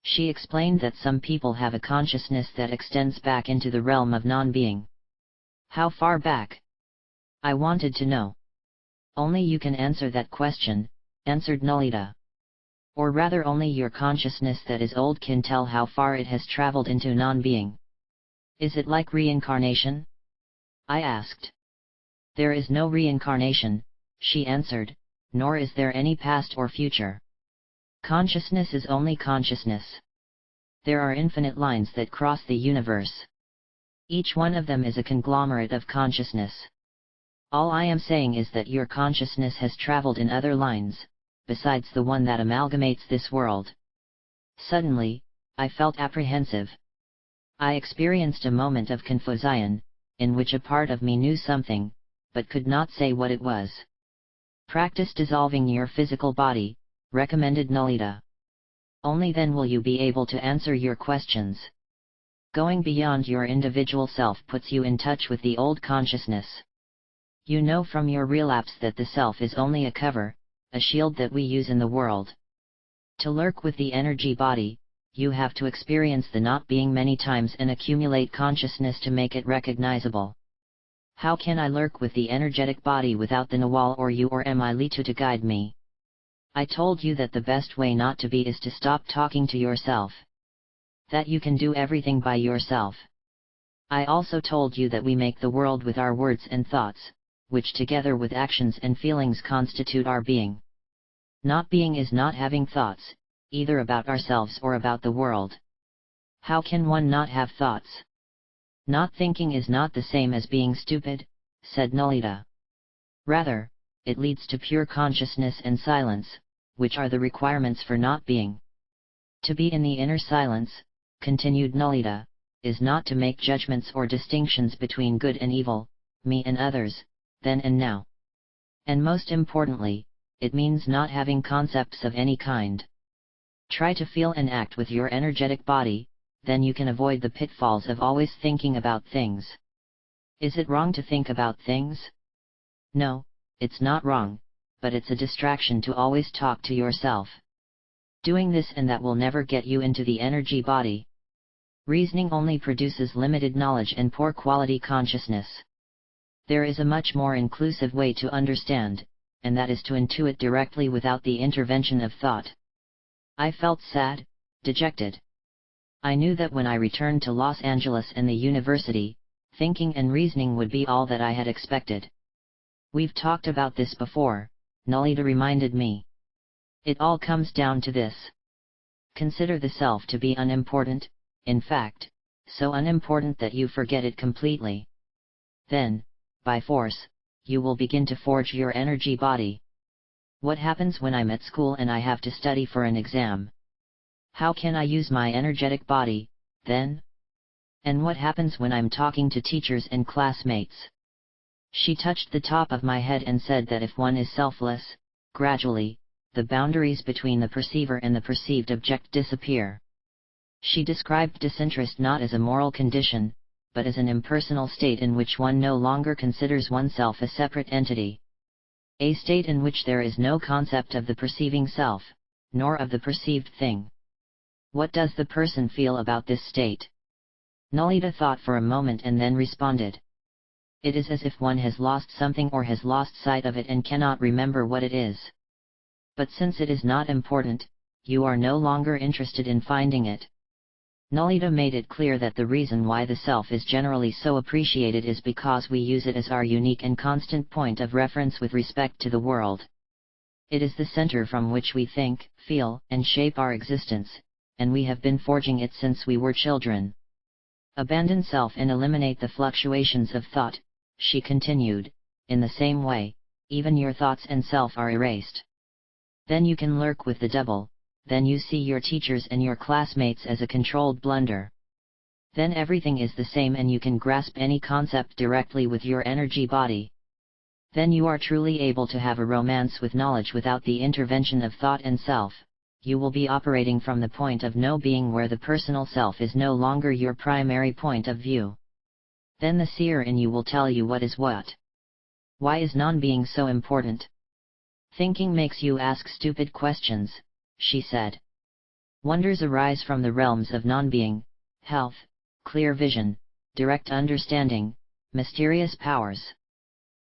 Speaker 1: She explained that some people have a consciousness that extends back into the realm of non-being. How far back? I wanted to know. Only you can answer that question, answered Nolita. Or rather only your consciousness that is old can tell how far it has traveled into non-being. Is it like reincarnation? I asked. There is no reincarnation, she answered, nor is there any past or future. Consciousness is only consciousness. There are infinite lines that cross the universe. Each one of them is a conglomerate of consciousness. All I am saying is that your consciousness has traveled in other lines, besides the one that amalgamates this world. Suddenly, I felt apprehensive. I experienced a moment of confusion, in which a part of me knew something, but could not say what it was. Practice dissolving your physical body, recommended Nolita. Only then will you be able to answer your questions. Going beyond your individual self puts you in touch with the old consciousness. You know from your relapse that the self is only a cover, a shield that we use in the world. To lurk with the energy body, you have to experience the not being many times and accumulate consciousness to make it recognizable. How can I lurk with the energetic body without the Nawal or you or Emilito to guide me? I told you that the best way not to be is to stop talking to yourself. That you can do everything by yourself. I also told you that we make the world with our words and thoughts, which together with actions and feelings constitute our being. Not being is not having thoughts, either about ourselves or about the world. How can one not have thoughts? Not thinking is not the same as being stupid, said Nalita. Rather, it leads to pure consciousness and silence, which are the requirements for not being. To be in the inner silence, continued Nalita, is not to make judgments or distinctions between good and evil, me and others, then and now. And most importantly, it means not having concepts of any kind. Try to feel and act with your energetic body, then you can avoid the pitfalls of always thinking about things. Is it wrong to think about things? No, it's not wrong, but it's a distraction to always talk to yourself. Doing this and that will never get you into the energy body. Reasoning only produces limited knowledge and poor quality consciousness. There is a much more inclusive way to understand, and that is to intuit directly without the intervention of thought. I felt sad, dejected. I knew that when I returned to Los Angeles and the university, thinking and reasoning would be all that I had expected. We've talked about this before, Nalita reminded me. It all comes down to this. Consider the self to be unimportant, in fact, so unimportant that you forget it completely. Then, by force, you will begin to forge your energy body. What happens when I'm at school and I have to study for an exam? How can I use my energetic body, then? And what happens when I'm talking to teachers and classmates? She touched the top of my head and said that if one is selfless, gradually, the boundaries between the perceiver and the perceived object disappear. She described disinterest not as a moral condition, but as an impersonal state in which one no longer considers oneself a separate entity. A state in which there is no concept of the perceiving self, nor of the perceived thing. What does the person feel about this state? Nalita thought for a moment and then responded. It is as if one has lost something or has lost sight of it and cannot remember what it is. But since it is not important, you are no longer interested in finding it. Nalita made it clear that the reason why the self is generally so appreciated is because we use it as our unique and constant point of reference with respect to the world. It is the center from which we think, feel, and shape our existence, and we have been forging it since we were children. Abandon self and eliminate the fluctuations of thought, she continued, in the same way, even your thoughts and self are erased. Then you can lurk with the devil, then you see your teachers and your classmates as a controlled blunder. Then everything is the same and you can grasp any concept directly with your energy body. Then you are truly able to have a romance with knowledge without the intervention of thought and self. You will be operating from the point of no being where the personal self is no longer your primary point of view. Then the seer in you will tell you what is what. Why is non-being so important? Thinking makes you ask stupid questions, she said. Wonders arise from the realms of non-being, health, clear vision, direct understanding, mysterious powers.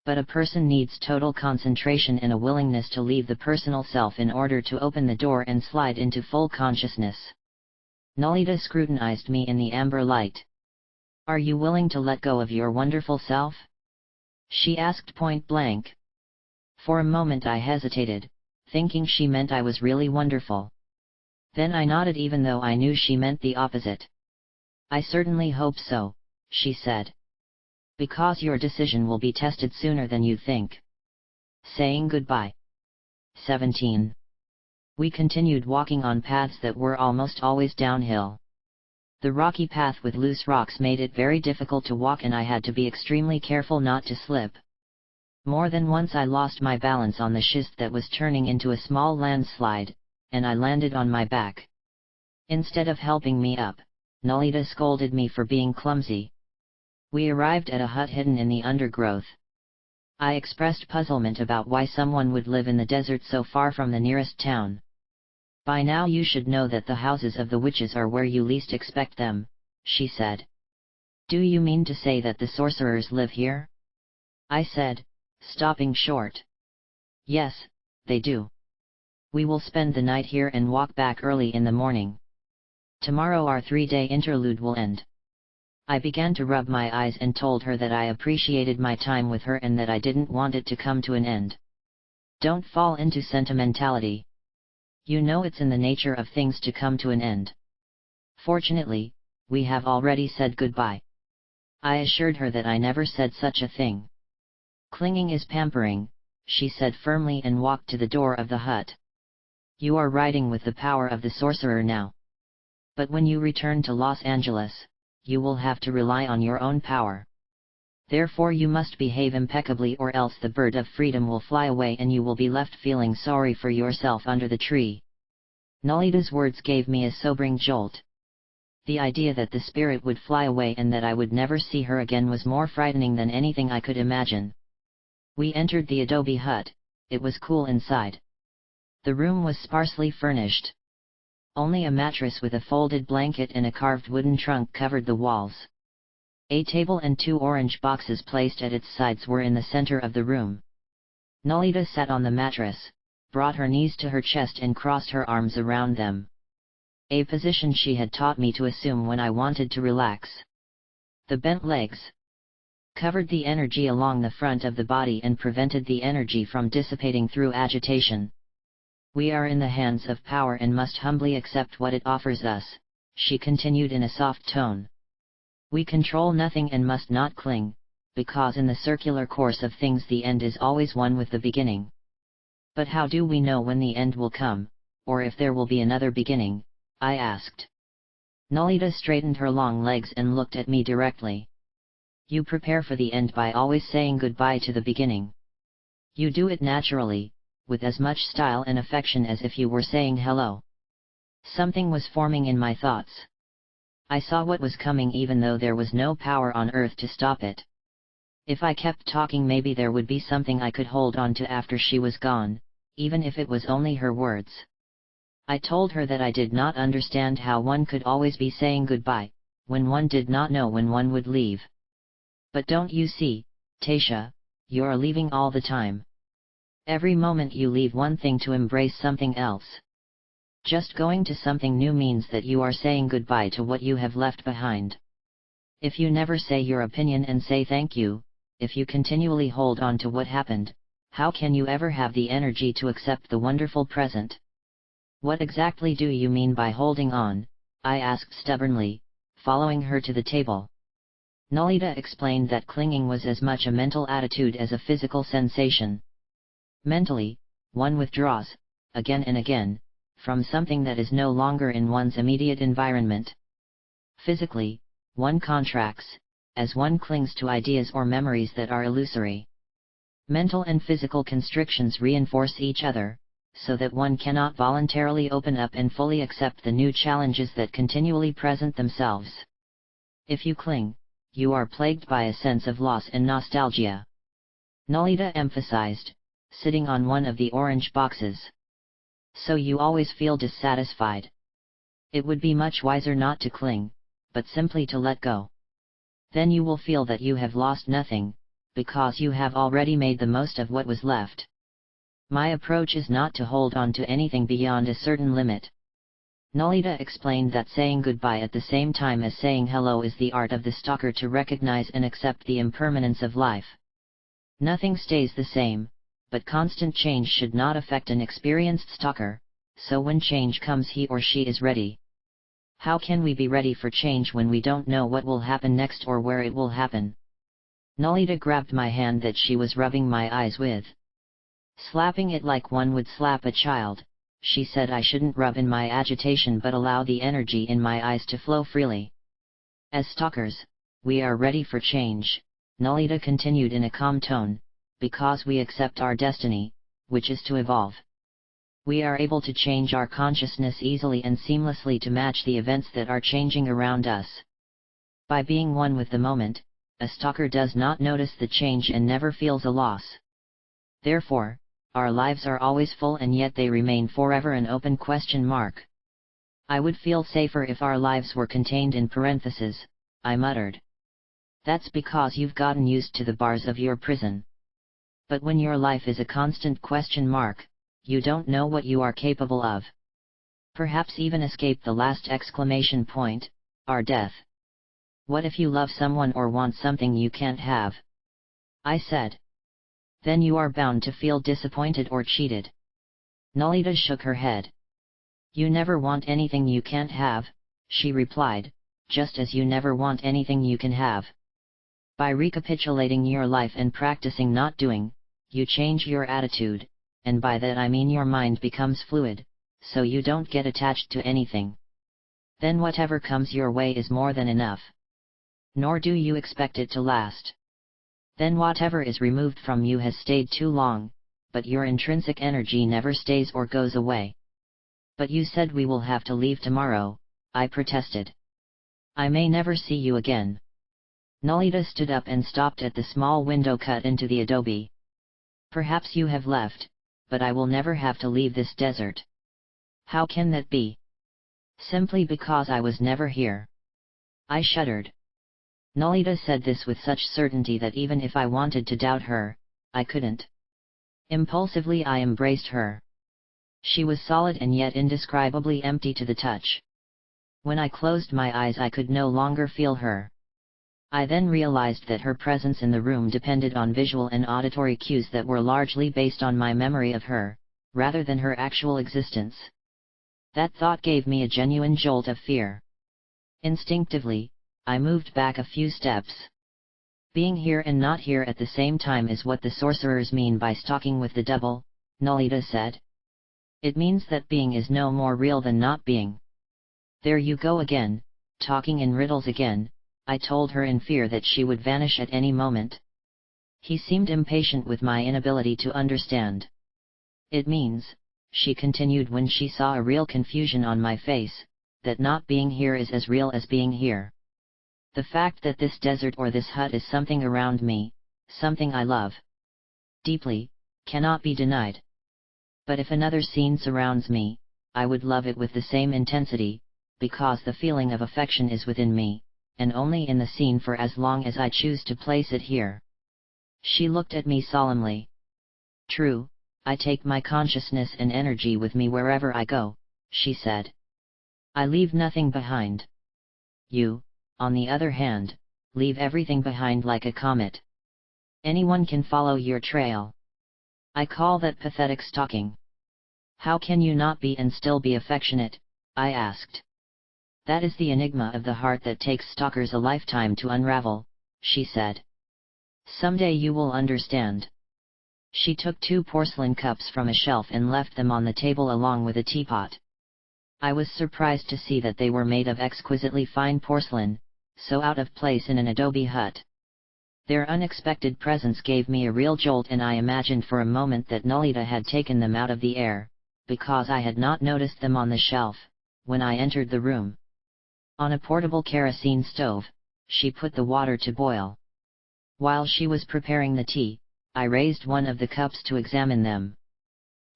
Speaker 1: But a person needs total concentration and a willingness to leave the personal self in order to open the door and slide into full consciousness. Nalita scrutinized me in the amber light. Are you willing to let go of your wonderful self? She asked point blank. For a moment I hesitated, thinking she meant I was really wonderful. Then I nodded even though I knew she meant the opposite. I certainly hope so, she said. Because your decision will be tested sooner than you think. Saying goodbye. 17. We continued walking on paths that were almost always downhill. The rocky path with loose rocks made it very difficult to walk and I had to be extremely careful not to slip. More than once I lost my balance on the schist that was turning into a small landslide, and I landed on my back. Instead of helping me up, Nalita scolded me for being clumsy. We arrived at a hut hidden in the undergrowth. I expressed puzzlement about why someone would live in the desert so far from the nearest town. By now you should know that the houses of the witches are where you least expect them, she said. Do you mean to say that the sorcerers live here? I said, stopping short. Yes, they do. We will spend the night here and walk back early in the morning. Tomorrow our 3-day interlude will end. I began to rub my eyes and told her that I appreciated my time with her and that I didn't want it to come to an end. Don't fall into sentimentality. You know it's in the nature of things to come to an end. Fortunately, we have already said goodbye. I assured her that I never said such a thing. Clinging is pampering, she said firmly and walked to the door of the hut. You are riding with the power of the sorcerer now. But when you return to Los Angeles, you will have to rely on your own power. Therefore you must behave impeccably or else the bird of freedom will fly away and you will be left feeling sorry for yourself under the tree. Nolita's words gave me a sobering jolt. The idea that the spirit would fly away and that I would never see her again was more frightening than anything I could imagine. We entered the adobe hut. It was cool inside. The room was sparsely furnished. Only a mattress with a folded blanket and a carved wooden trunk covered the walls. A table and 2 orange boxes placed at its sides were in the center of the room. Nolita sat on the mattress, brought her knees to her chest and crossed her arms around them. A position she had taught me to assume when I wanted to relax. The bent legs covered the energy along the front of the body and prevented the energy from dissipating through agitation. We are in the hands of power and must humbly accept what it offers us, she continued in a soft tone. We control nothing and must not cling, because in the circular course of things the end is always one with the beginning. But how do we know when the end will come, or if there will be another beginning? I asked. Nolita straightened her long legs and looked at me directly. You prepare for the end by always saying goodbye to the beginning. You do it naturally, with as much style and affection as if you were saying hello. Something was forming in my thoughts. I saw what was coming even though there was no power on earth to stop it. If I kept talking maybe there would be something I could hold on to after she was gone, even if it was only her words. I told her that I did not understand how one could always be saying goodbye, when one did not know when one would leave. But don't you see, Taisha, you're leaving all the time. Every moment you leave one thing to embrace something else. Just going to something new means that you are saying goodbye to what you have left behind. If you never say your opinion and say thank you, if you continually hold on to what happened, how can you ever have the energy to accept the wonderful present? What exactly do you mean by holding on? I asked stubbornly, following her to the table. Nolita explained that clinging was as much a mental attitude as a physical sensation. Mentally, one withdraws, again and again, from something that is no longer in one's immediate environment. Physically, one contracts, as one clings to ideas or memories that are illusory. Mental and physical constrictions reinforce each other, so that one cannot voluntarily open up and fully accept the new challenges that continually present themselves. If you cling, you are plagued by a sense of loss and nostalgia. Nolita emphasized, sitting on one of the orange boxes. So you always feel dissatisfied. It would be much wiser not to cling, but simply to let go. Then you will feel that you have lost nothing, because you have already made the most of what was left. My approach is not to hold on to anything beyond a certain limit. Nolita explained that saying goodbye at the same time as saying hello is the art of the stalker to recognize and accept the impermanence of life. Nothing stays the same, but constant change should not affect an experienced stalker, so when change comes he or she is ready. How can we be ready for change when we don't know what will happen next or where it will happen? Nolita grabbed my hand that she was rubbing my eyes with. Slapping it like one would slap a child, she said I shouldn't rub in my agitation but allow the energy in my eyes to flow freely. As stalkers, we are ready for change, Nolita continued in a calm tone, because we accept our destiny, which is to evolve. We are able to change our consciousness easily and seamlessly to match the events that are changing around us. By being one with the moment, a stalker does not notice the change and never feels a loss. Therefore, our lives are always full and yet they remain forever an open question mark. I would feel safer if our lives were contained in parentheses, I muttered. That's because you've gotten used to the bars of your prison. But when your life is a constant question mark, you don't know what you are capable of. Perhaps even escape the last exclamation point, our death. What if you love someone or want something you can't have? I said. Then you are bound to feel disappointed or cheated. Nolita shook her head. You never want anything you can't have, she replied, just as you never want anything you can have. By recapitulating your life and practicing not doing, you change your attitude, and by that I mean your mind becomes fluid, so you don't get attached to anything. Then whatever comes your way is more than enough. Nor do you expect it to last. Then whatever is removed from you has stayed too long, but your intrinsic energy never stays or goes away. But you said we will have to leave tomorrow, I protested. I may never see you again. Nolita stood up and stopped at the small window cut into the adobe. Perhaps you have left, but I will never have to leave this desert. How can that be? Simply because I was never here. I shuddered. Nolita said this with such certainty that even if I wanted to doubt her, I couldn't. Impulsively I embraced her. She was solid and yet indescribably empty to the touch. When I closed my eyes I could no longer feel her. I then realized that her presence in the room depended on visual and auditory cues that were largely based on my memory of her, rather than her actual existence. That thought gave me a genuine jolt of fear. Instinctively, I moved back a few steps. Being here and not here at the same time is what the sorcerers mean by stalking with the double, Nolita said. It means that being is no more real than not being. There you go again, talking in riddles again, I told her in fear that she would vanish at any moment. He seemed impatient with my inability to understand. It means, she continued when she saw a real confusion on my face, that not being here is as real as being here. The fact that this desert or this hut is something around me, something I love deeply, cannot be denied. But if another scene surrounds me, I would love it with the same intensity, because the feeling of affection is within me, and only in the scene for as long as I choose to place it here. She looked at me solemnly. True, I take my consciousness and energy with me wherever I go, she said. I leave nothing behind. You, on the other hand, leave everything behind like a comet. Anyone can follow your trail. I call that pathetic stalking. How can you not be and still be affectionate? I asked. That is the enigma of the heart that takes stalkers a lifetime to unravel, she said. Someday you will understand. She took 2 porcelain cups from a shelf and left them on the table along with a teapot. I was surprised to see that they were made of exquisitely fine porcelain, so out of place in an adobe hut. Their unexpected presence gave me a real jolt and I imagined for a moment that Nolita had taken them out of the air, because I had not noticed them on the shelf, when I entered the room. On a portable kerosene stove, she put the water to boil. While she was preparing the tea, I raised one of the cups to examine them.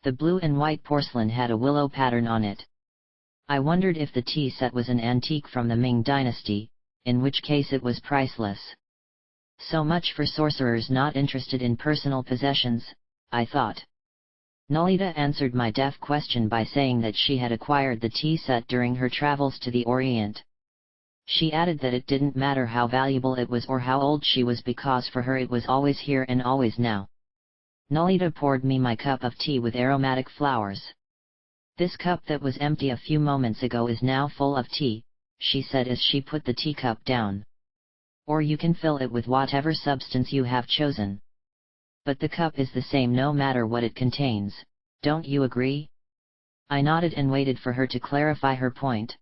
Speaker 1: The blue and white porcelain had a willow pattern on it. I wondered if the tea set was an antique from the Ming dynasty, in which case it was priceless. So much for sorcerers not interested in personal possessions, I thought. Nolita answered my deaf question by saying that she had acquired the tea set during her travels to the Orient. She added that it didn't matter how valuable it was or how old she was because for her it was always here and always now. Nolita poured me my cup of tea with aromatic flowers. This cup that was empty a few moments ago is now full of tea, she said as she put the teacup down. Or you can fill it with whatever substance you have chosen. But the cup is the same no matter what it contains, don't you agree? I nodded and waited for her to clarify her point.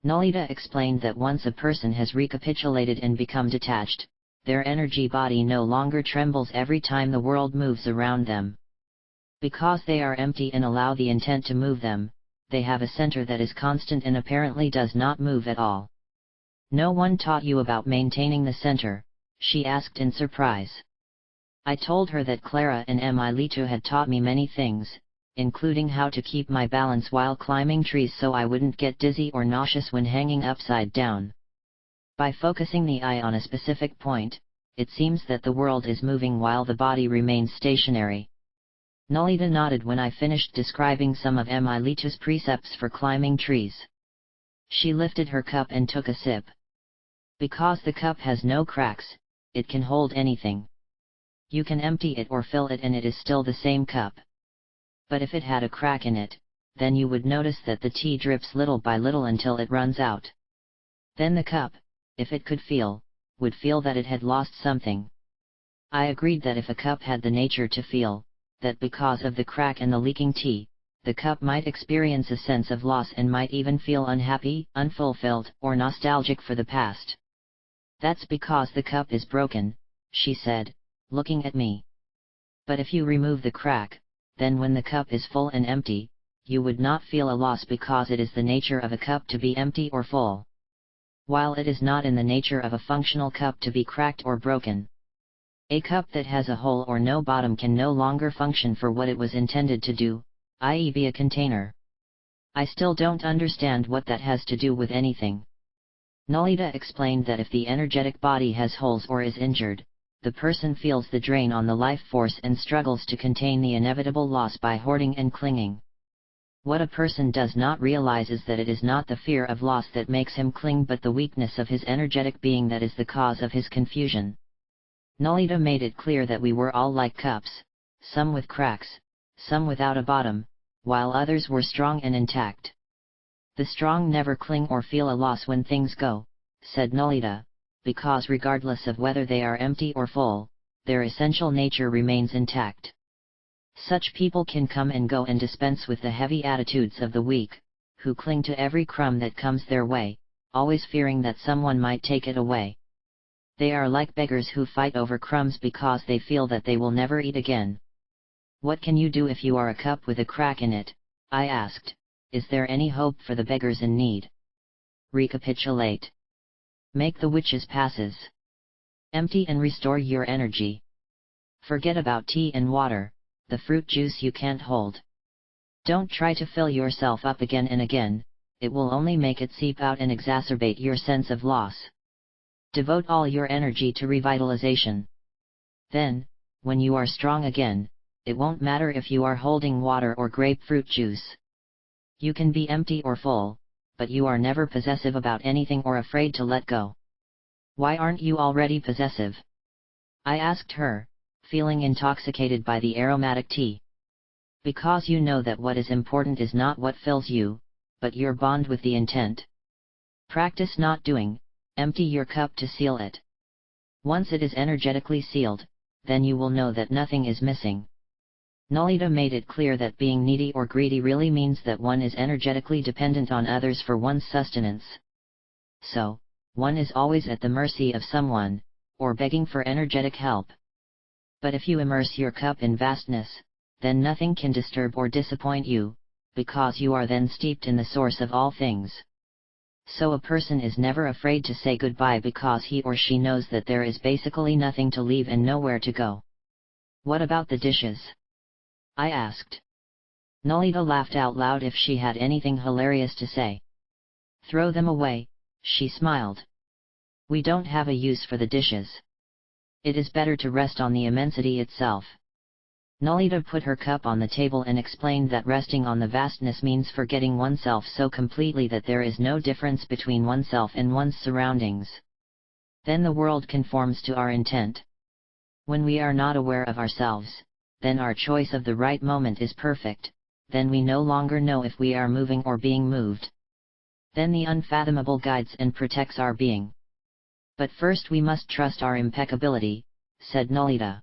Speaker 1: Nolita explained that once a person has recapitulated and become detached, their energy body no longer trembles every time the world moves around them. Because they are empty and allow the intent to move them, they have a center that is constant and apparently does not move at all. No one taught you about maintaining the center, she asked in surprise. I told her that Clara and Emilito had taught me many things, including how to keep my balance while climbing trees so I wouldn't get dizzy or nauseous when hanging upside down. By focusing the eye on a specific point, it seems that the world is moving while the body remains stationary. Nolita nodded when I finished describing some of Emilito's precepts for climbing trees. She lifted her cup and took a sip. Because the cup has no cracks, it can hold anything. You can empty it or fill it and it is still the same cup. But if it had a crack in it, then you would notice that the tea drips little by little until it runs out. Then the cup, if it could feel, would feel that it had lost something. I agreed that if a cup had the nature to feel, that because of the crack and the leaking tea, the cup might experience a sense of loss and might even feel unhappy, unfulfilled, or nostalgic for the past. That's because the cup is broken, she said, looking at me. But if you remove the crack, then when the cup is full and empty, you would not feel a loss because it is the nature of a cup to be empty or full. While it is not in the nature of a functional cup to be cracked or broken. A cup that has a hole or no bottom can no longer function for what it was intended to do, i.e. be a container. I still don't understand what that has to do with anything. Nolita explained that if the energetic body has holes or is injured, the person feels the drain on the life force and struggles to contain the inevitable loss by hoarding and clinging. What a person does not realize is that it is not the fear of loss that makes him cling but the weakness of his energetic being that is the cause of his confusion. Nolita made it clear that we were all like cups, some with cracks, some without a bottom, while others were strong and intact. The strong never cling or feel a loss when things go, said Nolita, because regardless of whether they are empty or full, their essential nature remains intact. Such people can come and go and dispense with the heavy attitudes of the weak, who cling to every crumb that comes their way, always fearing that someone might take it away. They are like beggars who fight over crumbs because they feel that they will never eat again. What can you do if you are a cup with a crack in it? I asked. Is there any hope for the beggars in need? Recapitulate. Make the witch's passes. Empty and restore your energy. Forget about tea and water, the fruit juice you can't hold. Don't try to fill yourself up again and again, it will only make it seep out and exacerbate your sense of loss. Devote all your energy to revitalization. Then, when you are strong again, it won't matter if you are holding water or grapefruit juice. You can be empty or full, but you are never possessive about anything or afraid to let go. Why aren't you already possessive? I asked her, feeling intoxicated by the aromatic tea. Because you know that what is important is not what fills you, but your bond with the intent. Practice not doing. Empty your cup to seal it. Once it is energetically sealed, then you will know that nothing is missing. Nolita made it clear that being needy or greedy really means that one is energetically dependent on others for one's sustenance. So, one is always at the mercy of someone, or begging for energetic help. But if you immerse your cup in vastness, then nothing can disturb or disappoint you, because you are then steeped in the source of all things. So a person is never afraid to say goodbye because he or she knows that there is basically nothing to leave and nowhere to go. What about the dishes? I asked. Nolita laughed out loud if she had anything hilarious to say. Throw them away, she smiled. We don't have a use for the dishes. It is better to rest on the immensity itself. Nolita put her cup on the table and explained that resting on the vastness means forgetting oneself so completely that there is no difference between oneself and one's surroundings. Then the world conforms to our intent. When we are not aware of ourselves, then our choice of the right moment is perfect, then we no longer know if we are moving or being moved. Then the unfathomable guides and protects our being. But first we must trust our impeccability, said Nolita.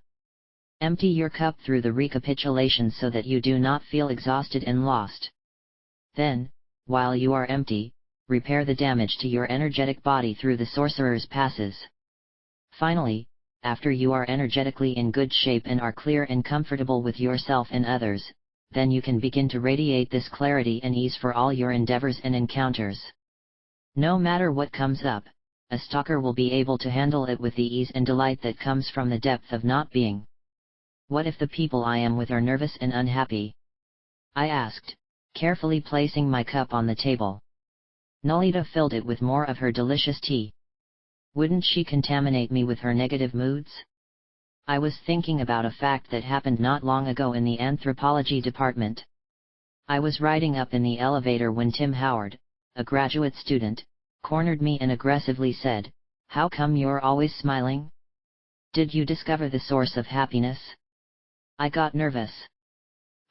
Speaker 1: Empty your cup through the recapitulation so that you do not feel exhausted and lost. Then, while you are empty, repair the damage to your energetic body through the sorcerer's passes. Finally, after you are energetically in good shape and are clear and comfortable with yourself and others, then you can begin to radiate this clarity and ease for all your endeavors and encounters. No matter what comes up, a stalker will be able to handle it with the ease and delight that comes from the depth of not being. What if the people I am with are nervous and unhappy? I asked, carefully placing my cup on the table. Nolita filled it with more of her delicious tea. Wouldn't she contaminate me with her negative moods? I was thinking about a fact that happened not long ago in the anthropology department. I was riding up in the elevator when Tim Howard, a graduate student, cornered me and aggressively said, How come you're always smiling? Did you discover the source of happiness? I got nervous.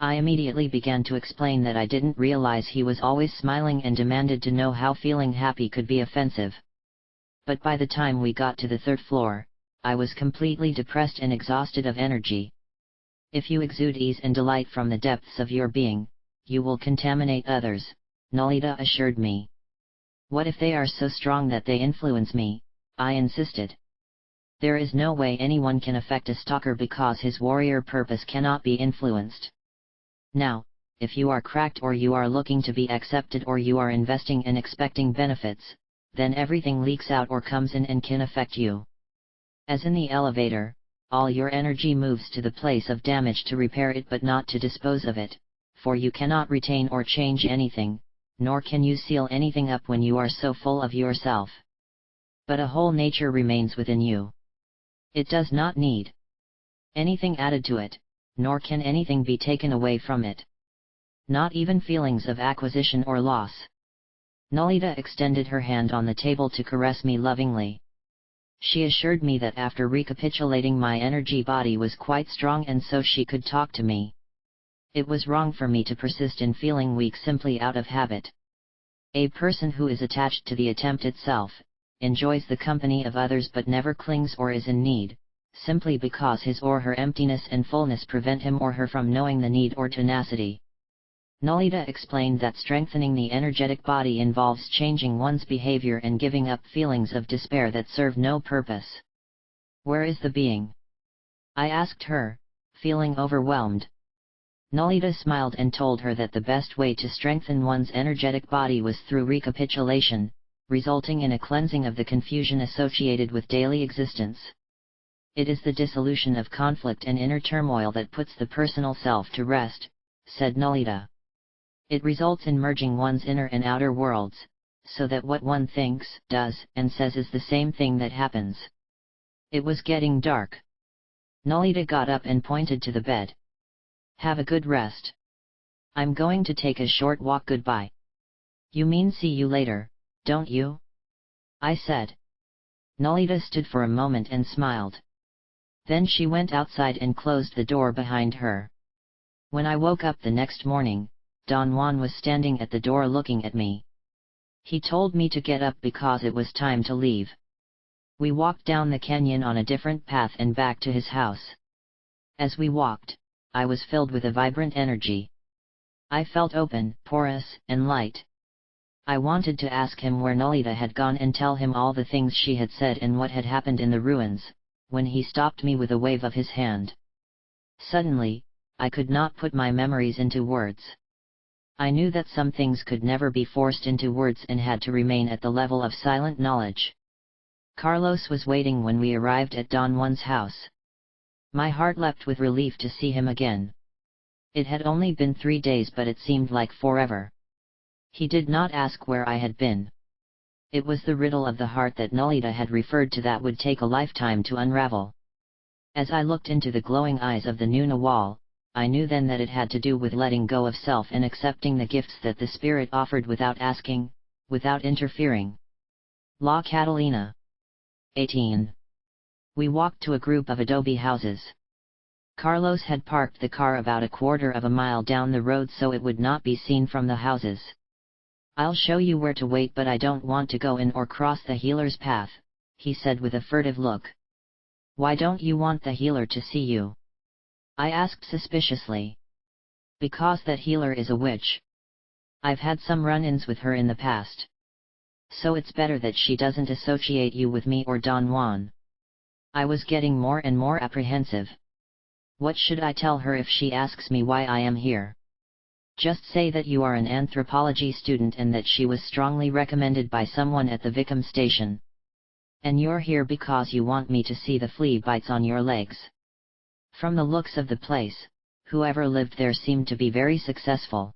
Speaker 1: I immediately began to explain that I didn't realize he was always smiling and demanded to know how feeling happy could be offensive. But by the time we got to the third floor, I was completely depressed and exhausted of energy. If you exude ease and delight from the depths of your being, you will contaminate others, Nolita assured me. What if they are so strong that they influence me? I insisted. There is no way anyone can affect a stalker because his warrior purpose cannot be influenced. Now, if you are cracked or you are looking to be accepted or you are investing and expecting benefits, then everything leaks out or comes in and can affect you. As in the elevator, all your energy moves to the place of damage to repair it but not to dispose of it, for you cannot retain or change anything, nor can you seal anything up when you are so full of yourself. But a whole nature remains within you. It does not need anything added to it, nor can anything be taken away from it. Not even feelings of acquisition or loss. Nolita extended her hand on the table to caress me lovingly. She assured me that after recapitulating my energy body was quite strong and so she could talk to me. It was wrong for me to persist in feeling weak simply out of habit. A person who is attached to the attempt itself, enjoys the company of others but never clings or is in need, simply because his or her emptiness and fullness prevent him or her from knowing the need or tenacity. Nolita explained that strengthening the energetic body involves changing one's behavior and giving up feelings of despair that serve no purpose. Where is the being? I asked her, feeling overwhelmed. Nolita smiled and told her that the best way to strengthen one's energetic body was through recapitulation, resulting in a cleansing of the confusion associated with daily existence. It is the dissolution of conflict and inner turmoil that puts the personal self to rest, said Nolita. It results in merging one's inner and outer worlds, so that what one thinks, does, and says is the same thing that happens. It was getting dark. Nolita got up and pointed to the bed. Have a good rest. I'm going to take a short walk. Goodbye. You mean see you later, don't you? I said. Nolita stood for a moment and smiled. Then she went outside and closed the door behind her. When I woke up the next morning, Don Juan was standing at the door looking at me. He told me to get up because it was time to leave. We walked down the canyon on a different path and back to his house. As we walked, I was filled with a vibrant energy. I felt open, porous, and light. I wanted to ask him where Nolita had gone and tell him all the things she had said and what had happened in the ruins, when he stopped me with a wave of his hand. Suddenly, I could not put my memories into words. I knew that some things could never be forced into words and had to remain at the level of silent knowledge. Carlos was waiting when we arrived at Don Juan's house. My heart leapt with relief to see him again. It had only been 3 days but it seemed like forever. He did not ask where I had been. It was the riddle of the heart that Nolita had referred to that would take a lifetime to unravel. As I looked into the glowing eyes of the new Nawal, I knew then that it had to do with letting go of self and accepting the gifts that the spirit offered without asking, without interfering. La Catalina. 18. We walked to a group of adobe houses. Carlos had parked the car about 1/4 mile down the road so it would not be seen from the houses. I'll show you where to wait but I don't want to go in or cross the healer's path, he said with a furtive look. Why don't you want the healer to see you? I asked suspiciously. Because that healer is a witch. I've had some run-ins with her in the past. So it's better that she doesn't associate you with me or Don Juan. I was getting more and more apprehensive. What should I tell her if she asks me why I am here? Just say that you are an anthropology student and that she was strongly recommended by someone at the Vicom station. And you're here because you want me to see the flea bites on your legs. From the looks of the place, whoever lived there seemed to be very successful.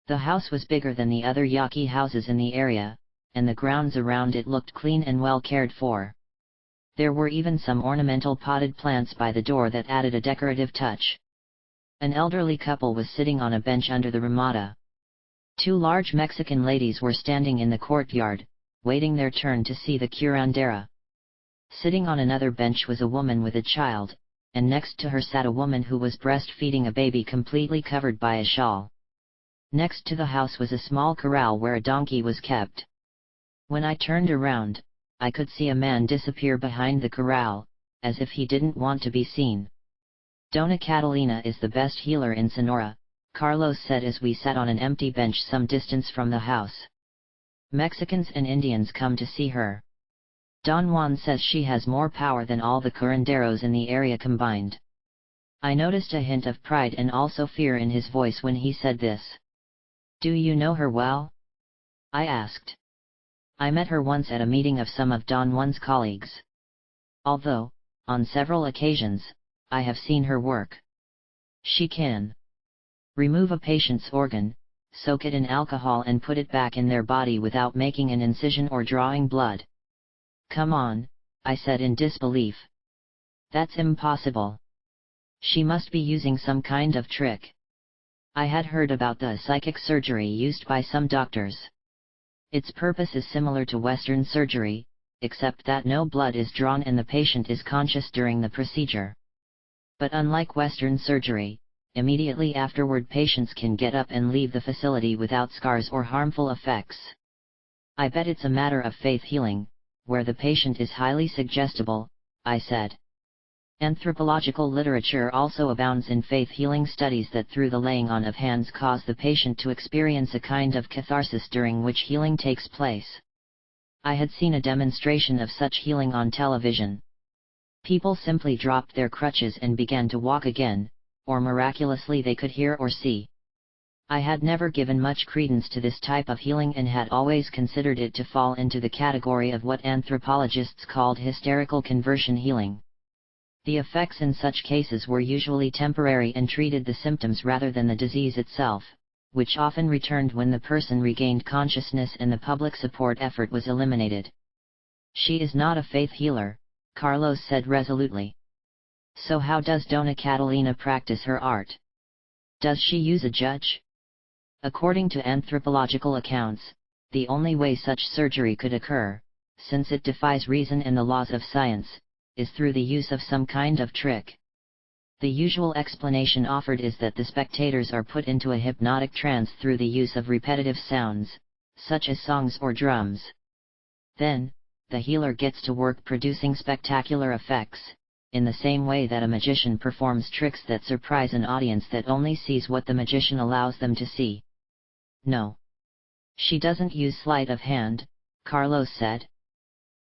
Speaker 1: The house was bigger than the other Yaqui houses in the area, and the grounds around it looked clean and well cared for. There were even some ornamental potted plants by the door that added a decorative touch. An elderly couple was sitting on a bench under the ramada. 2 large Mexican ladies were standing in the courtyard, waiting their turn to see the curandera, Sitting on another bench was a woman with a child, and next to her sat a woman who was breastfeeding a baby completely covered by a shawl. Next to the house was a small corral where a donkey was kept. When I turned around, I could see a man disappear behind the corral, as if he didn't want to be seen. Dona Catalina is the best healer in Sonora, Carlos said as we sat on an empty bench some distance from the house. Mexicans and Indians come to see her. Don Juan says she has more power than all the curanderos in the area combined. I noticed a hint of pride and also fear in his voice when he said this. Do you know her well? I asked. I met her once at a meeting of some of Don Juan's colleagues. Although, on several occasions, I have seen her work. She can remove a patient's organ, soak it in alcohol and put it back in their body without making an incision or drawing blood. Come on, I said in disbelief. That's impossible. She must be using some kind of trick. I had heard about the psychic surgery used by some doctors. Its purpose is similar to Western surgery, except that no blood is drawn and the patient is conscious during the procedure. But unlike Western surgery, immediately afterward patients can get up and leave the facility without scars or harmful effects. I bet it's a matter of faith healing, where the patient is highly suggestible, I said. Anthropological literature also abounds in faith healing studies that through the laying on of hands cause the patient to experience a kind of catharsis during which healing takes place. I had seen a demonstration of such healing on television. People simply dropped their crutches and began to walk again, or miraculously they could hear or see. I had never given much credence to this type of healing and had always considered it to fall into the category of what anthropologists called hysterical conversion healing. The effects in such cases were usually temporary and treated the symptoms rather than the disease itself, which often returned when the person regained consciousness and the public support effort was eliminated. She is not a faith healer, Carlos said resolutely. So how does Dona Catalina practice her art? Does she use a judge? According to anthropological accounts, the only way such surgery could occur, since it defies reason and the laws of science, is through the use of some kind of trick. The usual explanation offered is that the spectators are put into a hypnotic trance through the use of repetitive sounds, such as songs or drums. Then, the healer gets to work producing spectacular effects, in the same way that a magician performs tricks that surprise an audience that only sees what the magician allows them to see. No. She doesn't use sleight of hand, Carlos said.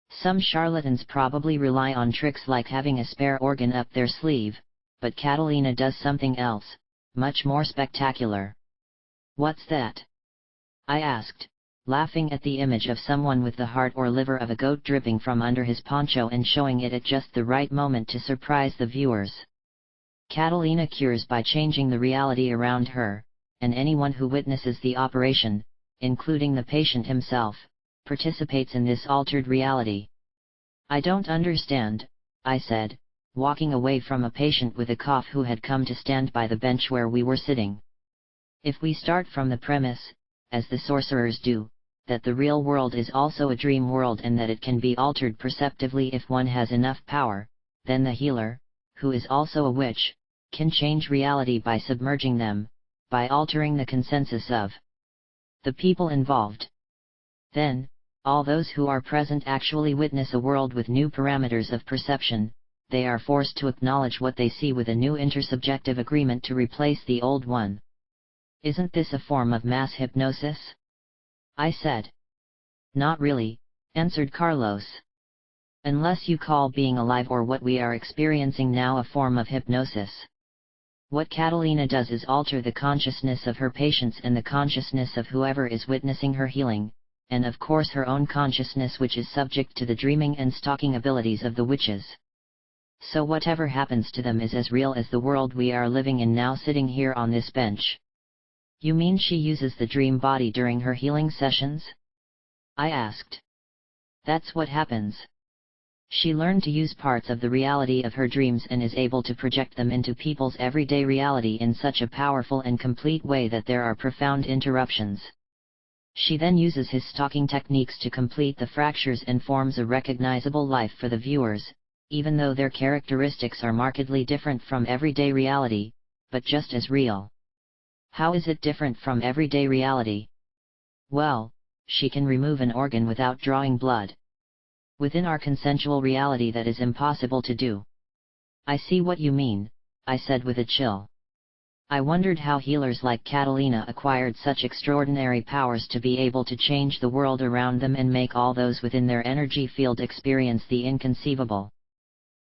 Speaker 1: Some charlatans probably rely on tricks like having a spare organ up their sleeve, but Catalina does something else, much more spectacular. What's that? I asked, laughing at the image of someone with the heart or liver of a goat dripping from under his poncho and showing it at just the right moment to surprise the viewers. Catalina cures by changing the reality around her, and anyone who witnesses the operation, including the patient himself, participates in this altered reality. I don't understand, I said, walking away from a patient with a cough who had come to stand by the bench where we were sitting. If we start from the premise, as the sorcerers do, that the real world is also a dream world and that it can be altered perceptively if one has enough power, then the healer, who is also a witch, can change reality by submerging them, by altering the consensus of the people involved. Then, all those who are present actually witness a world with new parameters of perception. They are forced to acknowledge what they see with a new intersubjective agreement to replace the old one. Isn't this a form of mass hypnosis? I said. Not really, answered Carlos. Unless you call being alive or what we are experiencing now a form of hypnosis. What Catalina does is alter the consciousness of her patients and the consciousness of whoever is witnessing her healing, and of course her own consciousness, which is subject to the dreaming and stalking abilities of the witches. So whatever happens to them is as real as the world we are living in now sitting here on this bench. You mean she uses the dream body during her healing sessions? I asked. That's what happens. She learned to use parts of the reality of her dreams and is able to project them into people's everyday reality in such a powerful and complete way that there are profound interruptions. She then uses his stalking techniques to complete the fractures and forms a recognizable life for the viewers, even though their characteristics are markedly different from everyday reality, but just as real. How is it different from everyday reality? Well, she can remove an organ without drawing blood. Within our consensual reality that is impossible to do. I see what you mean, I said with a chill. I wondered how healers like Catalina acquired such extraordinary powers to be able to change the world around them and make all those within their energy field experience the inconceivable.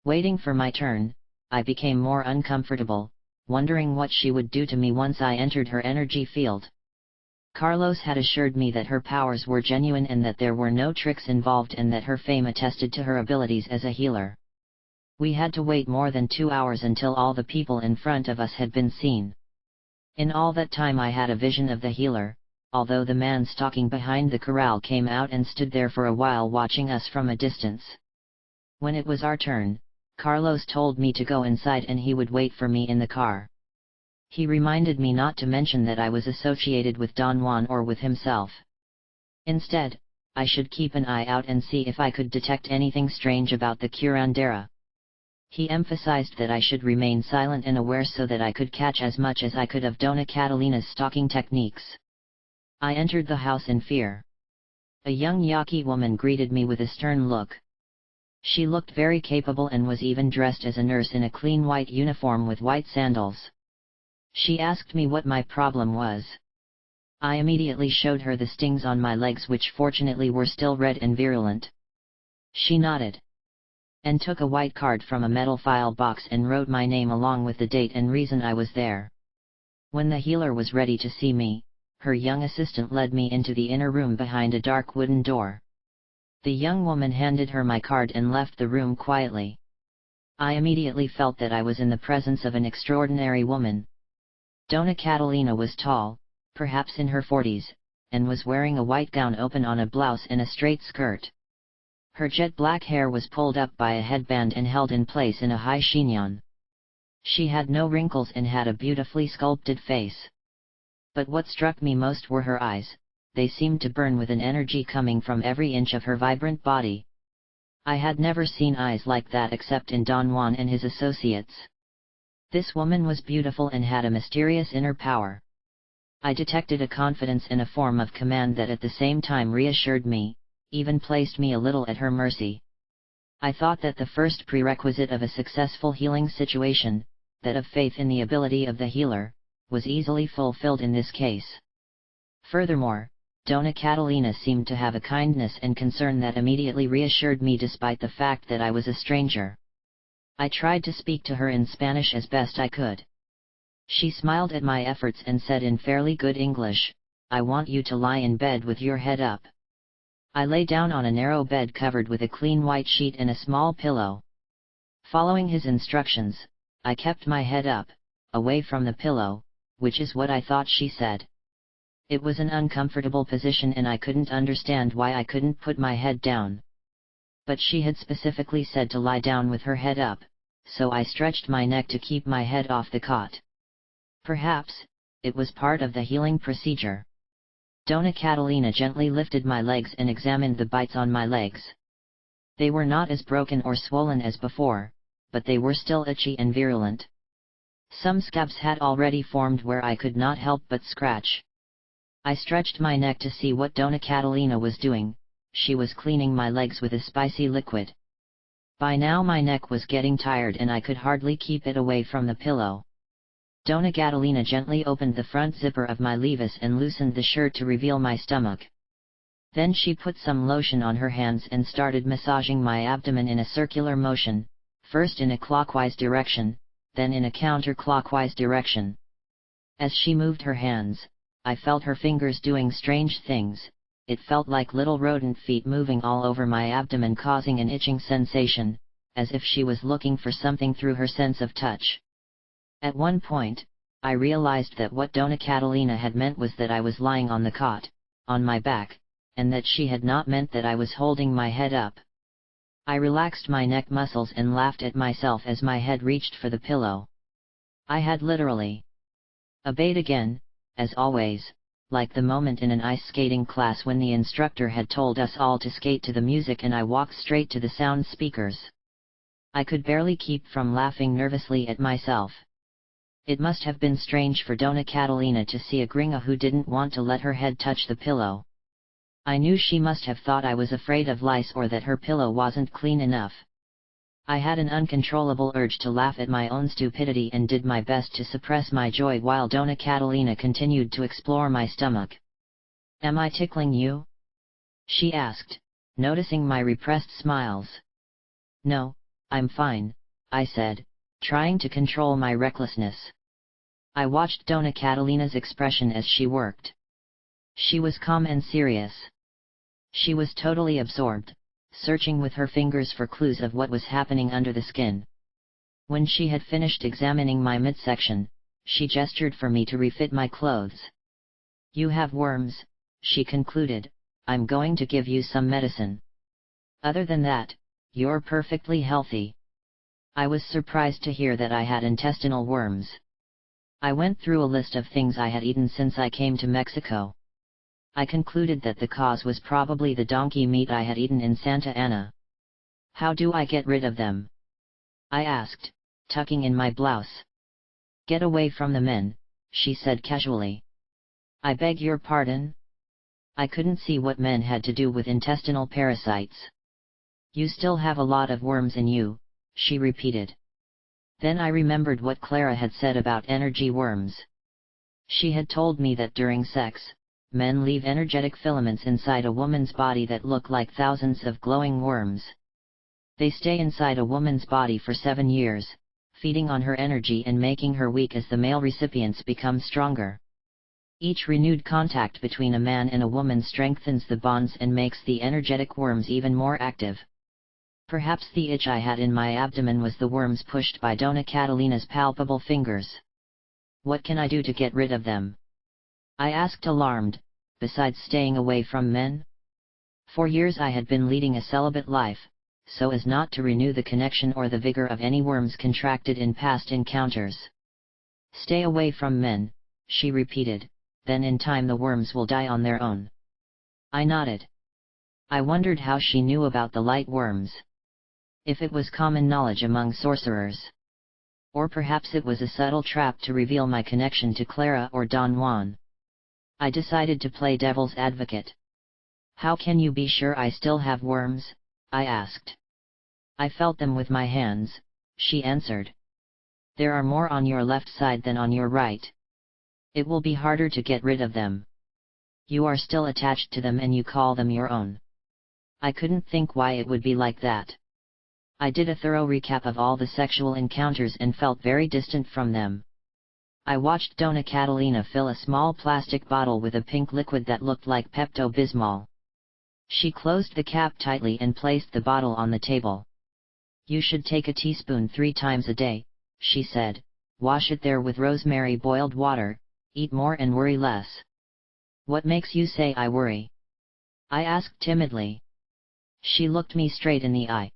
Speaker 1: Waiting for my turn, I became more uncomfortable, wondering what she would do to me once I entered her energy field. Carlos had assured me that her powers were genuine and that there were no tricks involved and that her fame attested to her abilities as a healer. We had to wait more than 2 hours until all the people in front of us had been seen. In all that time I had a vision of the healer, although the man stalking behind the corral came out and stood there for a while watching us from a distance. When it was our turn, Carlos told me to go inside and he would wait for me in the car. He reminded me not to mention that I was associated with Don Juan or with himself. Instead, I should keep an eye out and see if I could detect anything strange about the curandera. He emphasized that I should remain silent and aware so that I could catch as much as I could of Dona Catalina's stalking techniques. I entered the house in fear. A young Yaqui woman greeted me with a stern look. She looked very capable and was even dressed as a nurse in a clean white uniform with white sandals. She asked me what my problem was. I immediately showed her the stings on my legs, which fortunately were still red and virulent. She nodded and took a white card from a metal file box and wrote my name along with the date and reason I was there. When the healer was ready to see me, her young assistant led me into the inner room behind a dark wooden door. The young woman handed her my card and left the room quietly. I immediately felt that I was in the presence of an extraordinary woman. Dona Catalina was tall, perhaps in her 40s, and was wearing a white gown open on a blouse and a straight skirt. Her jet black hair was pulled up by a headband and held in place in a high chignon. She had no wrinkles and had a beautifully sculpted face. But what struck me most were her eyes. They seemed to burn with an energy coming from every inch of her vibrant body. I had never seen eyes like that except in Don Juan and his associates. This woman was beautiful and had a mysterious inner power. I detected a confidence and a form of command that at the same time reassured me, even placed me a little at her mercy. I thought that the first prerequisite of a successful healing situation, that of faith in the ability of the healer, was easily fulfilled in this case. Furthermore, Dona Catalina seemed to have a kindness and concern that immediately reassured me despite the fact that I was a stranger. I tried to speak to her in Spanish as best I could. She smiled at my efforts and said in fairly good English, "I want you to lie in bed with your head up." I lay down on a narrow bed covered with a clean white sheet and a small pillow. Following his instructions, I kept my head up, away from the pillow, which is what I thought she said. It was an uncomfortable position and I couldn't understand why I couldn't put my head down. But she had specifically said to lie down with her head up, so I stretched my neck to keep my head off the cot. Perhaps, it was part of the healing procedure. Dona Catalina gently lifted my legs and examined the bites on my legs. They were not as broken or swollen as before, but they were still itchy and virulent. Some scabs had already formed where I could not help but scratch. I stretched my neck to see what Dona Catalina was doing. She was cleaning my legs with a spicy liquid. By now my neck was getting tired and I could hardly keep it away from the pillow. Dona Catalina gently opened the front zipper of my levis and loosened the shirt to reveal my stomach. Then she put some lotion on her hands and started massaging my abdomen in a circular motion, first in a clockwise direction, then in a counterclockwise direction. As she moved her hands, I felt her fingers doing strange things. It felt like little rodent feet moving all over my abdomen, causing an itching sensation, as if she was looking for something through her sense of touch. At one point, I realized that what Dona Catalina had meant was that I was lying on the cot, on my back, and that she had not meant that I was holding my head up. I relaxed my neck muscles and laughed at myself as my head reached for the pillow. I had literally obeyed again, as always, like the moment in an ice skating class when the instructor had told us all to skate to the music and I walked straight to the sound speakers. I could barely keep from laughing nervously at myself. It must have been strange for Dona Catalina to see a gringa who didn't want to let her head touch the pillow. I knew she must have thought I was afraid of lice or that her pillow wasn't clean enough. I had an uncontrollable urge to laugh at my own stupidity and did my best to suppress my joy while Dona Catalina continued to explore my stomach. "Am I tickling you?" she asked, noticing my repressed smiles. "No, I'm fine," I said, trying to control my recklessness. I watched Dona Catalina's expression as she worked. She was calm and serious. She was totally absorbed, searching with her fingers for clues of what was happening under the skin. When she had finished examining my midsection, she gestured for me to refit my clothes. "You have worms," she concluded. "I'm going to give you some medicine. Other than that, you're perfectly healthy." I was surprised to hear that I had intestinal worms. I went through a list of things I had eaten since I came to Mexico. I concluded that the cause was probably the donkey meat I had eaten in Santa Ana. "How do I get rid of them?" I asked, tucking in my blouse. "Get away from the men," she said casually. "I beg your pardon?" I couldn't see what men had to do with intestinal parasites. "You still have a lot of worms in you," she repeated. Then I remembered what Clara had said about energy worms. She had told me that during sex, men leave energetic filaments inside a woman's body that look like thousands of glowing worms. They stay inside a woman's body for 7 years, feeding on her energy and making her weak as the male recipients become stronger. Each renewed contact between a man and a woman strengthens the bonds and makes the energetic worms even more active. Perhaps the itch I had in my abdomen was the worms pushed by Dona Catalina's palpable fingers. "What can I do to get rid of them?" I asked, alarmed. "Besides staying away from men?" For years I had been leading a celibate life, so as not to renew the connection or the vigor of any worms contracted in past encounters. "Stay away from men," she repeated, "then in time the worms will die on their own." I nodded. I wondered how she knew about the light worms. If it was common knowledge among sorcerers. Or perhaps it was a subtle trap to reveal my connection to Clara or Don Juan. I decided to play devil's advocate. "How can you be sure I still have worms?" I asked. "I felt them with my hands," she answered. "There are more on your left side than on your right. It will be harder to get rid of them. You are still attached to them and you call them your own." I couldn't think why it would be like that. I did a thorough recap of all the sexual encounters and felt very distant from them. I watched Dona Catalina fill a small plastic bottle with a pink liquid that looked like Pepto-Bismol. She closed the cap tightly and placed the bottle on the table. "You should take a teaspoon 3 times a day," she said, "wash it there with rosemary boiled water, eat more and worry less." "What makes you say I worry?" I asked timidly. She looked me straight in the eye.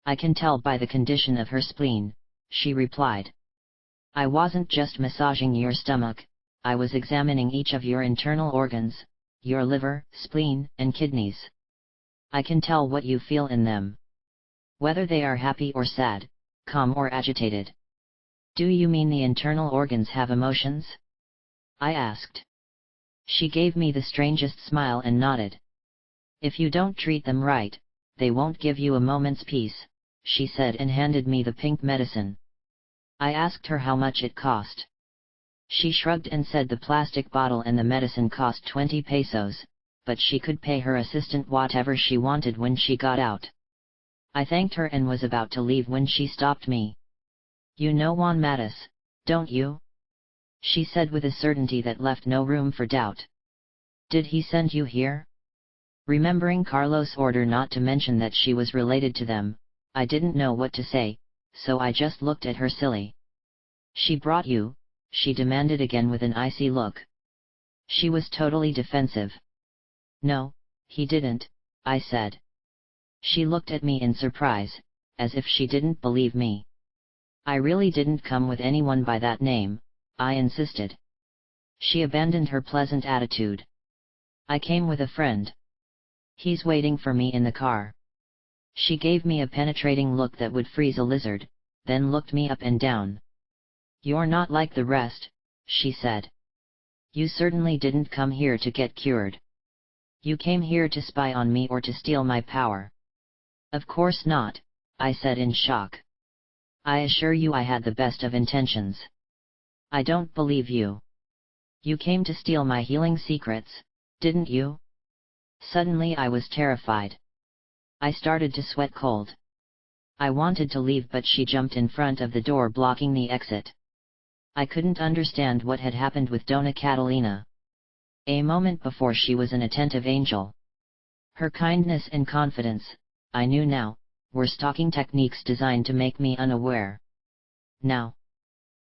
Speaker 1: "I can tell by the condition of her spleen," she replied. "I wasn't just massaging your stomach, I was examining each of your internal organs, your liver, spleen, and kidneys. I can tell what you feel in them. Whether they are happy or sad, calm or agitated." "Do you mean the internal organs have emotions?" I asked. She gave me the strangest smile and nodded. "If you don't treat them right, they won't give you a moment's peace," she said and handed me the pink medicine. I asked her how much it cost. She shrugged and said the plastic bottle and the medicine cost 20 pesos, but she could pay her assistant whatever she wanted when she got out. I thanked her and was about to leave when she stopped me. "You know Juan Matus, don't you?" she said with a certainty that left no room for doubt. "Did he send you here?" Remembering Carlos' order not to mention that she was related to them, I didn't know what to say, so I just looked at her silly. "She brought you?" she demanded again with an icy look. She was totally defensive. "No, he didn't," I said. She looked at me in surprise, as if she didn't believe me. "I really didn't come with anyone by that name," I insisted. She abandoned her pleasant attitude. I came with a friend. He's waiting for me in the car. She gave me a penetrating look that would freeze a lizard, then looked me up and down. You're not like the rest, she said. You certainly didn't come here to get cured. You came here to spy on me or to steal my power. Of course not, I said in shock. I assure you I had the best of intentions. I don't believe you. You came to steal my healing secrets, didn't you? Suddenly I was terrified. I started to sweat cold. I wanted to leave, but she jumped in front of the door, blocking the exit. I couldn't understand what had happened with Donna Catalina. A moment before she was an attentive angel. Her kindness and confidence, I knew now, were stalking techniques designed to make me unaware. Now,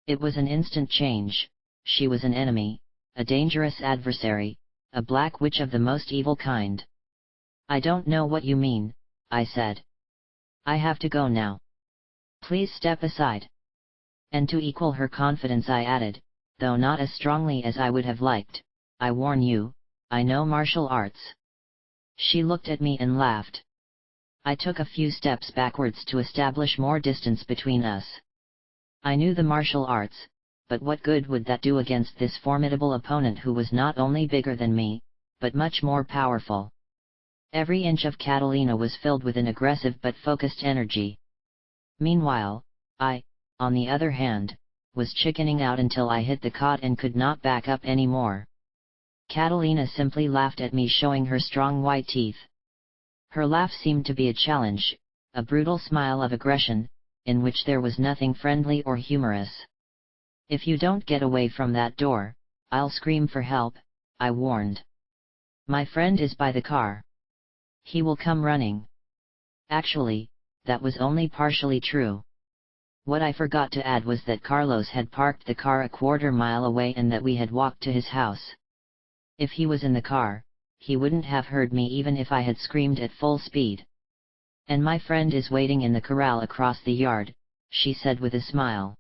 Speaker 1: it was an instant change. She was an enemy, a dangerous adversary, a black witch of the most evil kind. I don't know what you mean, I said. I have to go now. Please step aside. And to equal her confidence I added, though not as strongly as I would have liked, I warn you, I know martial arts. She looked at me and laughed. I took a few steps backwards to establish more distance between us. I knew the martial arts, but what good would that do against this formidable opponent who was not only bigger than me, but much more powerful? Every inch of Catalina was filled with an aggressive but focused energy. Meanwhile, I, on the other hand, was chickening out until I hit the cot and could not back up anymore. Catalina simply laughed at me, showing her strong white teeth. Her laugh seemed to be a challenge, a brutal smile of aggression, in which there was nothing friendly or humorous. If you don't get away from that door, I'll scream for help, I warned. My friend is by the car. He will come running. Actually, that was only partially true. What I forgot to add was that Carlos had parked the car a quarter-mile away and that we had walked to his house. If he was in the car, he wouldn't have heard me even if I had screamed at full speed. And my friend is waiting in the corral across the yard, she said with a smile.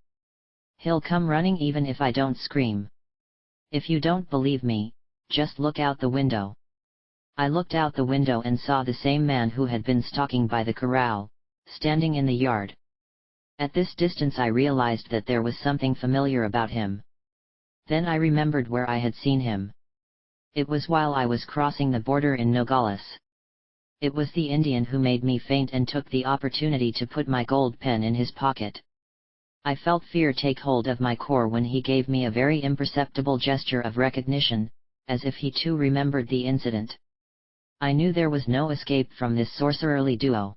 Speaker 1: He'll come running even if I don't scream. If you don't believe me, just look out the window. I looked out the window and saw the same man who had been stalking by the corral, standing in the yard. At this distance I realized that there was something familiar about him. Then I remembered where I had seen him. It was while I was crossing the border in Nogales. It was the Indian who made me faint and took the opportunity to put my gold pen in his pocket. I felt fear take hold of my core when he gave me a very imperceptible gesture of recognition, as if he too remembered the incident. I knew there was no escape from this sorcererly duo.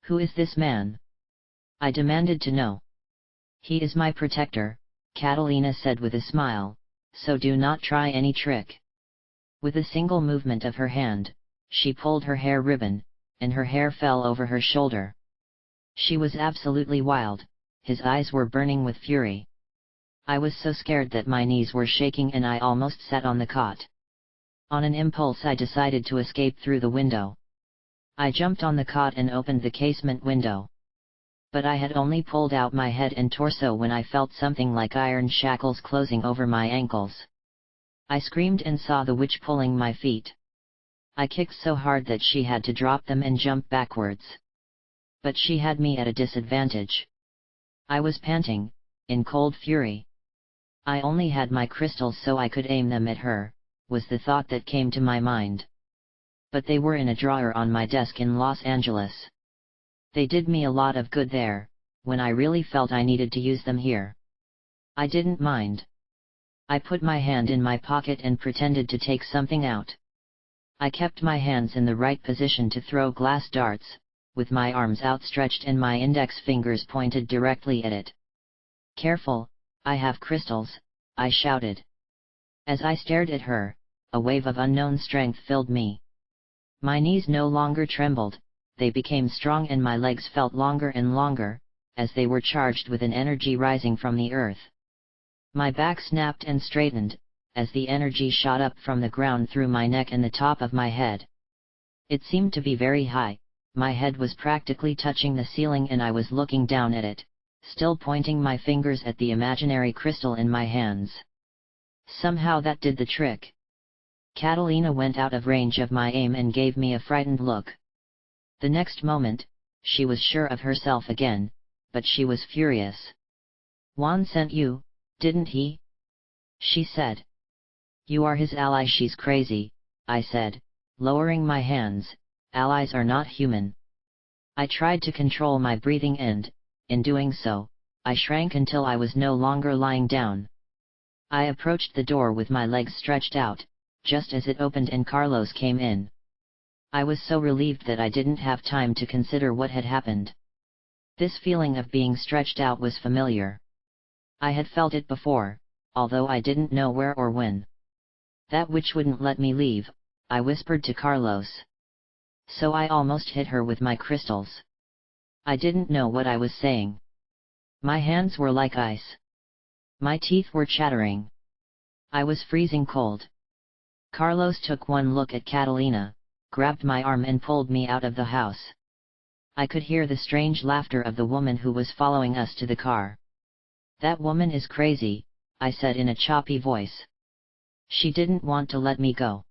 Speaker 1: Who is this man? I demanded to know. He is my protector, Catalina said with a smile, so do not try any trick. With a single movement of her hand, she pulled her hair ribbon, and her hair fell over her shoulder. She was absolutely wild, his eyes were burning with fury. I was so scared that my knees were shaking and I almost sat on the cot. On an impulse I decided to escape through the window. I jumped on the cot and opened the casement window. But I had only pulled out my head and torso when I felt something like iron shackles closing over my ankles. I screamed and saw the witch pulling my feet. I kicked so hard that she had to drop them and jump backwards. But she had me at a disadvantage. I was panting, in cold fury. I only had my crystals so I could aim them at her, was the thought that came to my mind. But they were in a drawer on my desk in Los Angeles. They did me a lot of good there, when I really felt I needed to use them here. I didn't mind. I put my hand in my pocket and pretended to take something out. I kept my hands in the right position to throw glass darts, with my arms outstretched and my index fingers pointed directly at it. Careful, I have crystals, I shouted. As I stared at her, a wave of unknown strength filled me. My knees no longer trembled, they became strong and my legs felt longer and longer, as they were charged with an energy rising from the earth. My back snapped and straightened, as the energy shot up from the ground through my neck and the top of my head. It seemed to be very high, my head was practically touching the ceiling and I was looking down at it, still pointing my fingers at the imaginary crystal in my hands. Somehow that did the trick. Catalina went out of range of my aim and gave me a frightened look. The next moment, she was sure of herself again, but she was furious. "Juan sent you, didn't he?" she said. "You are his ally." "She's crazy," I said, lowering my hands. "Allies are not human." I tried to control my breathing and, in doing so, I shrank until I was no longer lying down. I approached the door with my legs stretched out, just as it opened and Carlos came in. I was so relieved that I didn't have time to consider what had happened. This feeling of being stretched out was familiar. I had felt it before, although I didn't know where or when. "That witch wouldn't let me leave," I whispered to Carlos. So I almost hit her with my crystals. I didn't know what I was saying. My hands were like ice. My teeth were chattering. I was freezing cold. Carlos took one look at Catalina, grabbed my arm and pulled me out of the house. I could hear the strange laughter of the woman who was following us to the car. "That woman is crazy," I said in a choppy voice. "She didn't want to let me go.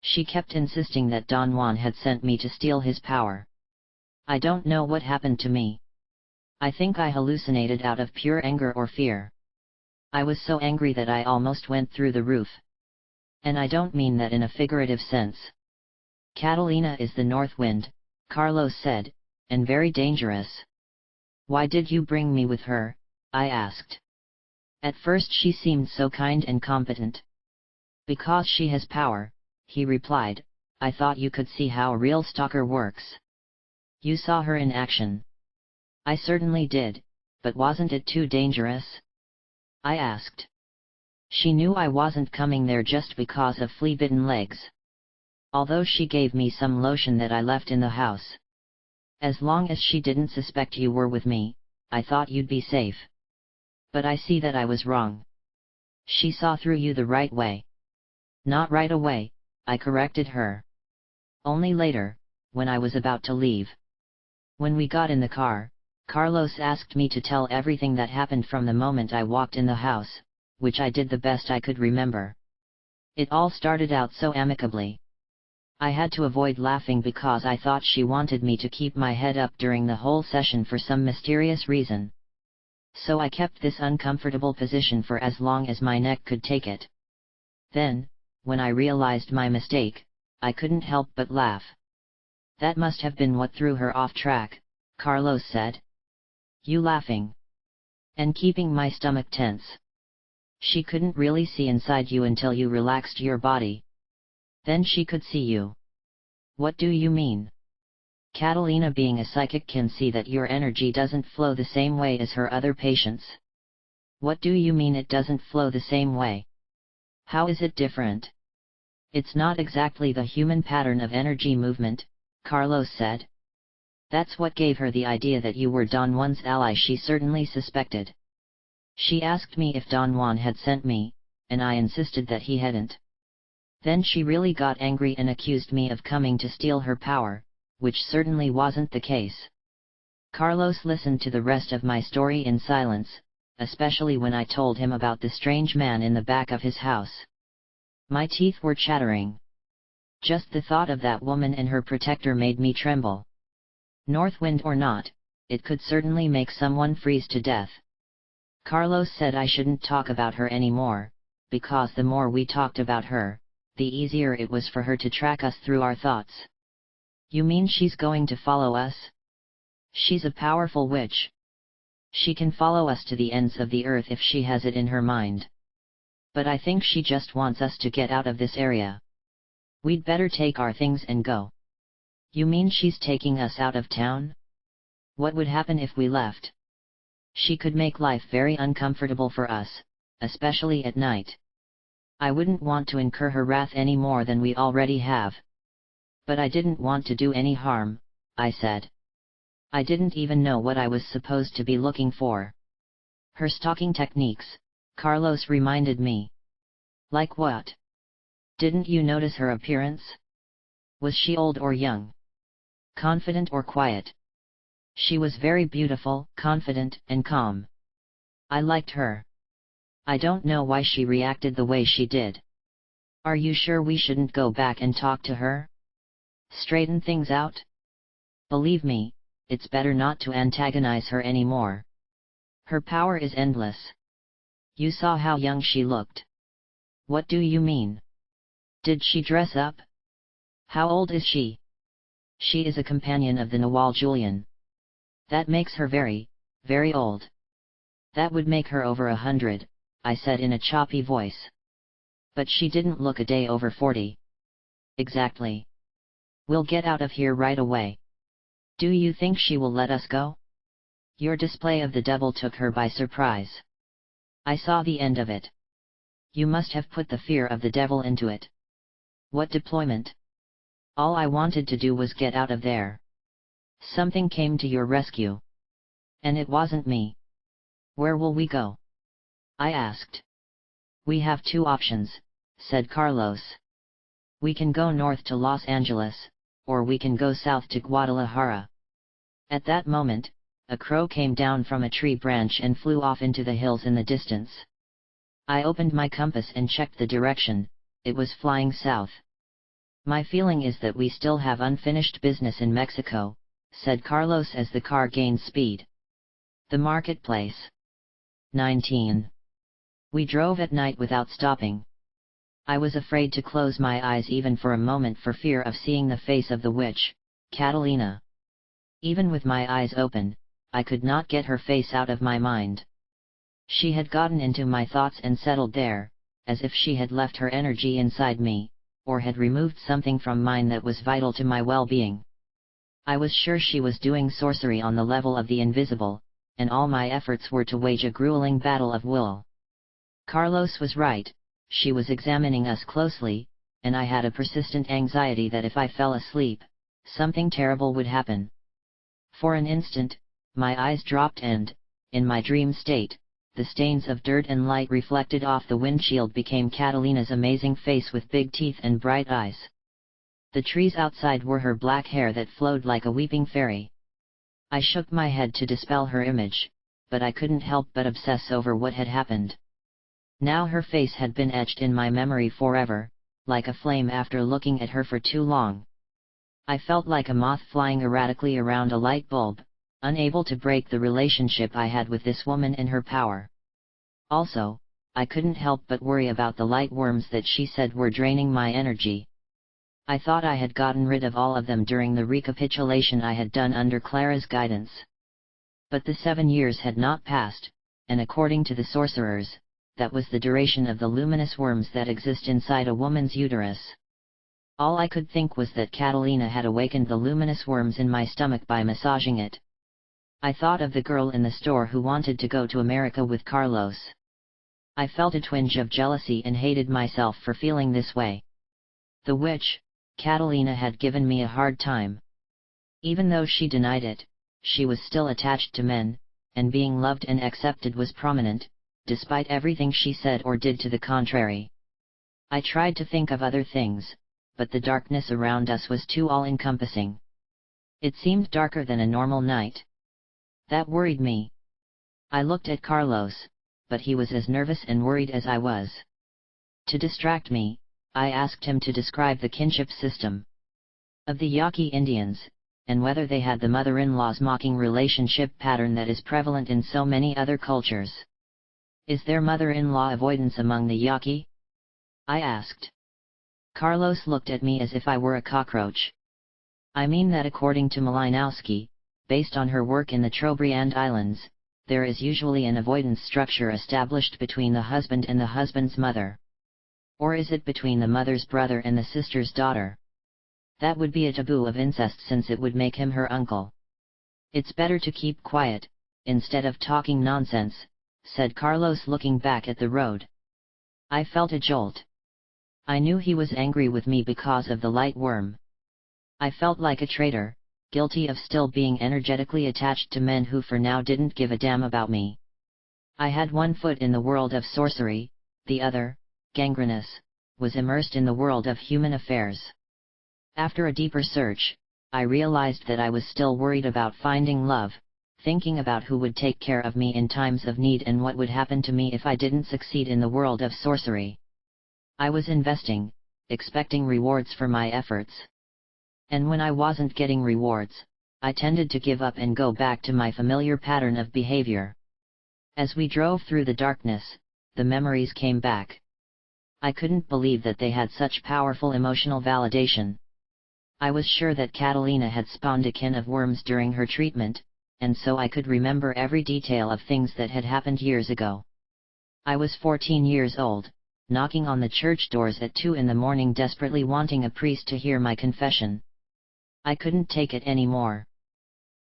Speaker 1: She kept insisting that Don Juan had sent me to steal his power. I don't know what happened to me. I think I hallucinated out of pure anger or fear. I was so angry that I almost went through the roof. And I don't mean that in a figurative sense. Catalina is the north wind," Carlos said, "and very dangerous." "Why did you bring me with her?" I asked. "At first she seemed so kind and competent." "Because she has power," he replied. "I thought you could see how a real stalker works." "You saw her in action." "I certainly did, but wasn't it too dangerous?" I asked. "She knew I wasn't coming there just because of flea-bitten legs. Although she gave me some lotion that I left in the house. As long as she didn't suspect you were with me, I thought you'd be safe. But I see that I was wrong. She saw through you the right way." "Not right away," I corrected her. "Only later, when I was about to leave." When we got in the car, Carlos asked me to tell everything that happened from the moment I walked in the house, which I did the best I could remember. It all started out so amicably. I had to avoid laughing because I thought she wanted me to keep my head up during the whole session for some mysterious reason. So I kept this uncomfortable position for as long as my neck could take it. Then, when I realized my mistake, I couldn't help but laugh. "That must have been what threw her off track," Carlos said. "You laughing. And keeping my stomach tense. She couldn't really see inside you until you relaxed your body. Then she could see you." "What do you mean?" "Catalina, being a psychic, can see that your energy doesn't flow the same way as her other patients." "What do you mean it doesn't flow the same way? How is it different?" "It's not exactly the human pattern of energy movement," Carlos said. "That's what gave her the idea that you were Don Juan's ally. She certainly suspected. She asked me if Don Juan had sent me, and I insisted that he hadn't. Then she really got angry and accused me of coming to steal her power, which certainly wasn't the case." Carlos listened to the rest of my story in silence, especially when I told him about the strange man in the back of his house. My teeth were chattering. Just the thought of that woman and her protector made me tremble. North wind or not, it could certainly make someone freeze to death. Carlos said I shouldn't talk about her anymore, because the more we talked about her, the easier it was for her to track us through our thoughts. "You mean she's going to follow us?" "She's a powerful witch. She can follow us to the ends of the earth if she has it in her mind. But I think she just wants us to get out of this area. We'd better take our things and go." "You mean she's taking us out of town? What would happen if we left?" "She could make life very uncomfortable for us, especially at night. I wouldn't want to incur her wrath any more than we already have." "But I didn't want to do any harm," I said. "I didn't even know what I was supposed to be looking for." "Her stalking techniques," Carlos reminded me. "Like what? Didn't you notice her appearance? Was she old or young? Confident or quiet?" "She was very beautiful, confident, and calm. I liked her. I don't know why she reacted the way she did. Are you sure we shouldn't go back and talk to her? Straighten things out? Believe me, it's better not to antagonize her anymore. Her power is endless. You saw how young she looked. What do you mean? Did she dress up? How old is she? She is a companion of the Nawal Julian. That makes her very, very old. That would make her over 100, I said in a choppy voice. But she didn't look a day over 40. Exactly. We'll get out of here right away. Do you think she will let us go? Your display of the devil took her by surprise. I saw the end of it. You must have put the fear of the devil into it. What deployment? All I wanted to do was get out of there. Something came to your rescue. And it wasn't me. Where will we go? I asked. We have two options, said Carlos. We can go north to Los Angeles, or we can go south to Guadalajara. At that moment, a crow came down from a tree branch and flew off into the hills in the distance. I opened my compass and checked the direction. It was flying south. My feeling is that we still have unfinished business in Mexico, said Carlos as the car gained speed. The marketplace. 19. We drove at night without stopping. I was afraid to close my eyes even for a moment for fear of seeing the face of the witch, Catalina. Even with my eyes open, I could not get her face out of my mind. She had gotten into my thoughts and settled there, as if she had left her energy inside me, or had removed something from mine that was vital to my well-being. I was sure she was doing sorcery on the level of the invisible, and all my efforts were to wage a grueling battle of will. Carlos was right, she was examining us closely, and I had a persistent anxiety that if I fell asleep, something terrible would happen. For an instant, my eyes dropped and, in my dream state, the stains of dirt and light reflected off the windshield became Catalina's amazing face with big teeth and bright eyes. The trees outside were her black hair that flowed like a weeping fairy. I shook my head to dispel her image, but I couldn't help but obsess over what had happened. Now her face had been etched in my memory forever, like a flame after looking at her for too long. I felt like a moth flying erratically around a light bulb, unable to break the relationship I had with this woman and her power. Also, I couldn't help but worry about the light worms that she said were draining my energy. I thought I had gotten rid of all of them during the recapitulation I had done under Clara's guidance. But the 7 years had not passed, and according to the sorcerers, that was the duration of the luminous worms that exist inside a woman's uterus. All I could think was that Catalina had awakened the luminous worms in my stomach by massaging it. I thought of the girl in the store who wanted to go to America with Carlos. I felt a twinge of jealousy and hated myself for feeling this way. The witch, Catalina, had given me a hard time. Even though she denied it, she was still attached to men, and being loved and accepted was prominent, despite everything she said or did to the contrary. I tried to think of other things, but the darkness around us was too all-encompassing. It seemed darker than a normal night. That worried me. I looked at Carlos, but he was as nervous and worried as I was. To distract me, I asked him to describe the kinship system of the Yaqui Indians, and whether they had the mother-in-law's mocking relationship pattern that is prevalent in so many other cultures. Is there mother-in-law avoidance among the Yaqui? I asked. Carlos looked at me as if I were a cockroach. I mean that according to Malinowski, based on her work in the Trobriand Islands, there is usually an avoidance structure established between the husband and the husband's mother. Or is it between the mother's brother and the sister's daughter? That would be a taboo of incest since it would make him her uncle. It's better to keep quiet, instead of talking nonsense, said Carlos looking back at the road. I felt a jolt. I knew he was angry with me because of the light worm. I felt like a traitor, guilty of still being energetically attached to men who for now didn't give a damn about me. I had one foot in the world of sorcery, the other, gangrenous, was immersed in the world of human affairs. After a deeper search, I realized that I was still worried about finding love, thinking about who would take care of me in times of need and what would happen to me if I didn't succeed in the world of sorcery. I was investing, expecting rewards for my efforts. And when I wasn't getting rewards, I tended to give up and go back to my familiar pattern of behavior. As we drove through the darkness, the memories came back. I couldn't believe that they had such powerful emotional validation. I was sure that Catalina had spawned a kin of worms during her treatment, and so I could remember every detail of things that had happened years ago. I was 14 years old, knocking on the church doors at 2 in the morning, desperately wanting a priest to hear my confession. I couldn't take it anymore.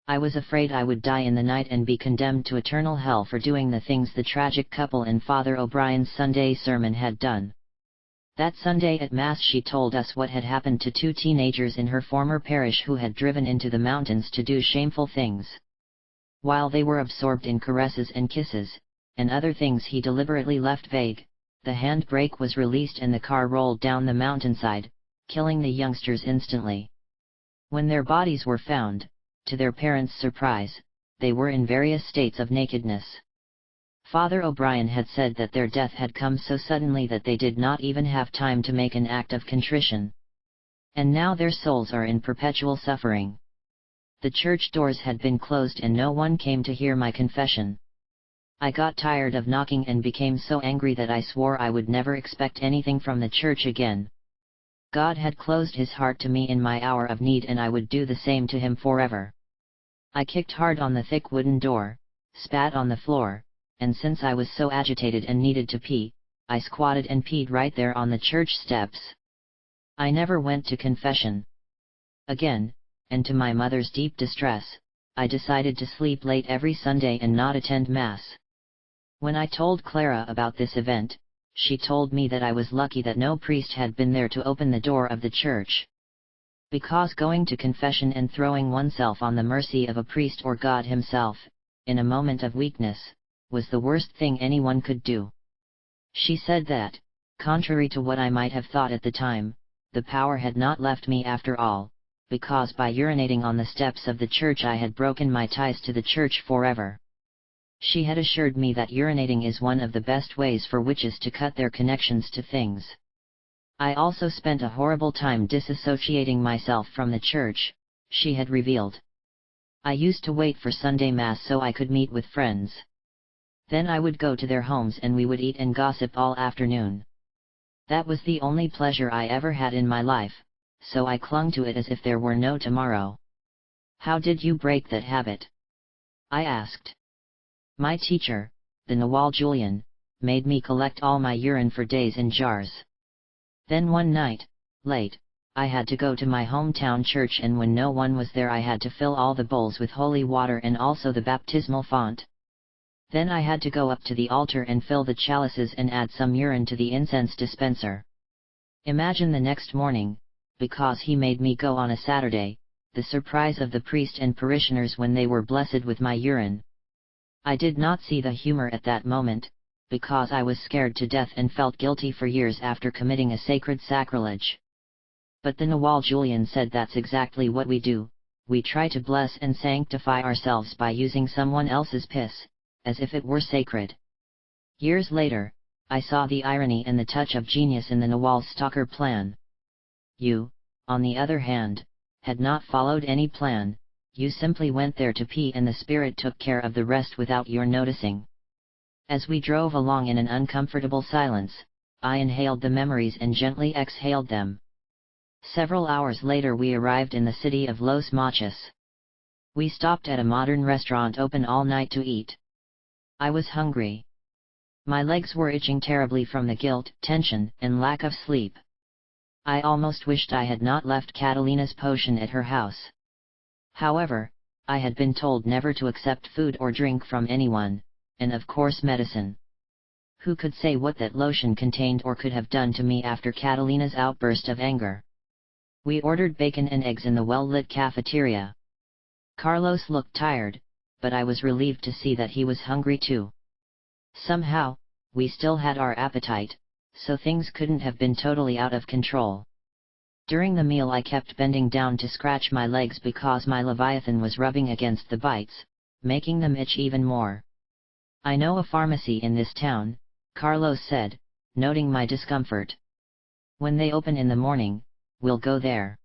Speaker 1: I was afraid I would die in the night and be condemned to eternal hell for doing the things the tragic couple in Father O'Brien's Sunday sermon had done. That Sunday at Mass she told us what had happened to 2 teenagers in her former parish who had driven into the mountains to do shameful things. While they were absorbed in caresses and kisses, and other things he deliberately left vague, the handbrake was released and the car rolled down the mountainside, killing the youngsters instantly. When their bodies were found, to their parents' surprise, they were in various states of nakedness. Father O'Brien had said that their death had come so suddenly that they did not even have time to make an act of contrition. And now their souls are in perpetual suffering. The church doors had been closed and no one came to hear my confession. I got tired of knocking and became so angry that I swore I would never expect anything from the church again. God had closed his heart to me in my hour of need and I would do the same to him forever. I kicked hard on the thick wooden door, spat on the floor, and since I was so agitated and needed to pee, I squatted and peed right there on the church steps. I never went to confession again, and to my mother's deep distress, I decided to sleep late every Sunday and not attend Mass. When I told Clara about this event, she told me that I was lucky that no priest had been there to open the door of the church. Because going to confession and throwing oneself on the mercy of a priest or God himself, in a moment of weakness, was the worst thing anyone could do. She said that, contrary to what I might have thought at the time, the power had not left me after all, because by urinating on the steps of the church I had broken my ties to the church forever. She had assured me that urinating is one of the best ways for witches to cut their connections to things. I also spent a horrible time disassociating myself from the church, she had revealed. I used to wait for Sunday Mass so I could meet with friends. Then I would go to their homes and we would eat and gossip all afternoon. That was the only pleasure I ever had in my life, so I clung to it as if there were no tomorrow. How did you break that habit? I asked. My teacher, the Nawal Julian, made me collect all my urine for days in jars. Then one night, late, I had to go to my hometown church and when no one was there I had to fill all the bowls with holy water and also the baptismal font. Then I had to go up to the altar and fill the chalices and add some urine to the incense dispenser. Imagine the next morning, because he made me go on a Saturday, the surprise of the priest and parishioners when they were blessed with my urine. I did not see the humor at that moment, because I was scared to death and felt guilty for years after committing a sacred sacrilege. But the Nawal Julian said that's exactly what we do, we try to bless and sanctify ourselves by using someone else's piss, as if it were sacred. Years later, I saw the irony and the touch of genius in the Nawal stalker plan. You, on the other hand, had not followed any plan, you simply went there to pee and the spirit took care of the rest without your noticing. As we drove along in an uncomfortable silence, I inhaled the memories and gently exhaled them. Several hours later we arrived in the city of Los Mochis. We stopped at a modern restaurant open all night to eat. I was hungry. My legs were itching terribly from the guilt, tension, and lack of sleep. I almost wished I had not left Catalina's potion at her house. However, I had been told never to accept food or drink from anyone, and of course medicine. Who could say what that lotion contained or could have done to me after Catalina's outburst of anger? We ordered bacon and eggs in the well-lit cafeteria. Carlos looked tired, but I was relieved to see that he was hungry too. Somehow, we still had our appetite, so things couldn't have been totally out of control. During the meal I kept bending down to scratch my legs because my leviathan was rubbing against the bites, making them itch even more. "I know a pharmacy in this town," Carlos said, noting my discomfort. "When they open in the morning, we'll go there.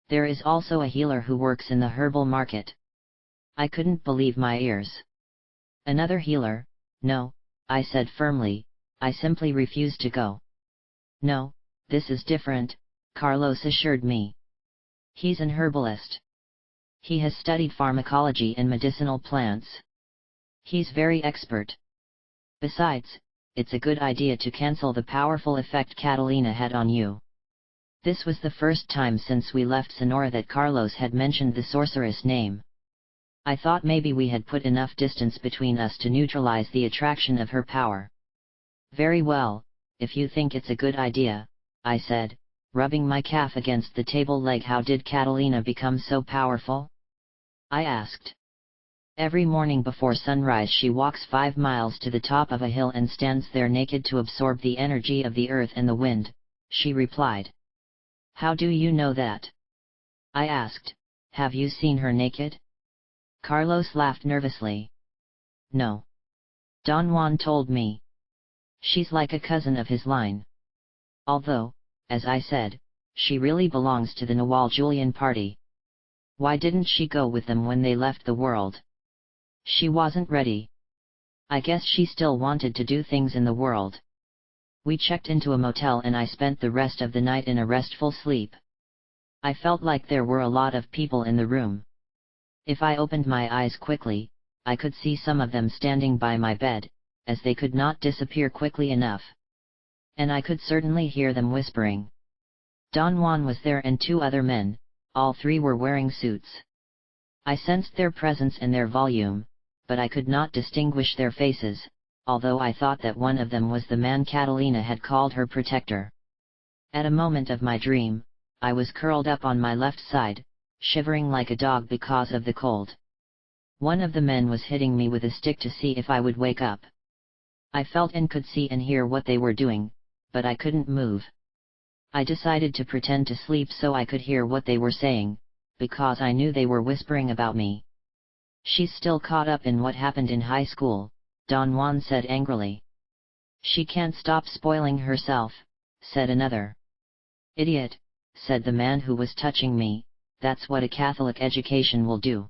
Speaker 1: There is also a healer who works in the herbal market." I couldn't believe my ears. "Another healer? No," I said firmly, "I simply refuse to go." "No, this is different," Carlos assured me. "He's an herbalist. He has studied pharmacology and medicinal plants. He's very expert. Besides, it's a good idea to cancel the powerful effect Catalina had on you." This was the first time since we left Sonora that Carlos had mentioned the sorceress name. I thought maybe we had put enough distance between us to neutralize the attraction of her power. "Very well, if you think it's a good idea," I said, rubbing my calf against the table leg. "How did Catalina become so powerful?" I asked. "Every morning before sunrise she walks 5 miles to the top of a hill and stands there naked to absorb the energy of the earth and the wind," she replied. "How do you know that?" I asked. "Have you seen her naked?" Carlos laughed nervously. "No. Don Juan told me. She's like a cousin of his line. Although, as I said, she really belongs to the Nawal Julian party. Why didn't she go with them when they left the world?" "She wasn't ready. I guess she still wanted to do things in the world." We checked into a motel and I spent the rest of the night in a restful sleep. I felt like there were a lot of people in the room. If I opened my eyes quickly, I could see some of them standing by my bed, as they could not disappear quickly enough. And I could certainly hear them whispering. Don Juan was there and 2 other men, all 3 were wearing suits. I sensed their presence and their volume, but I could not distinguish their faces, although I thought that one of them was the man Catalina had called her protector. At a moment of my dream, I was curled up on my left side, shivering like a dog because of the cold. One of the men was hitting me with a stick to see if I would wake up. I felt and could see and hear what they were doing, but I couldn't move. I decided to pretend to sleep so I could hear what they were saying, because I knew they were whispering about me. "She's still caught up in what happened in high school," Don Juan said angrily. "She can't stop spoiling herself," said another. "Idiot," said the man who was touching me, "that's what a Catholic education will do."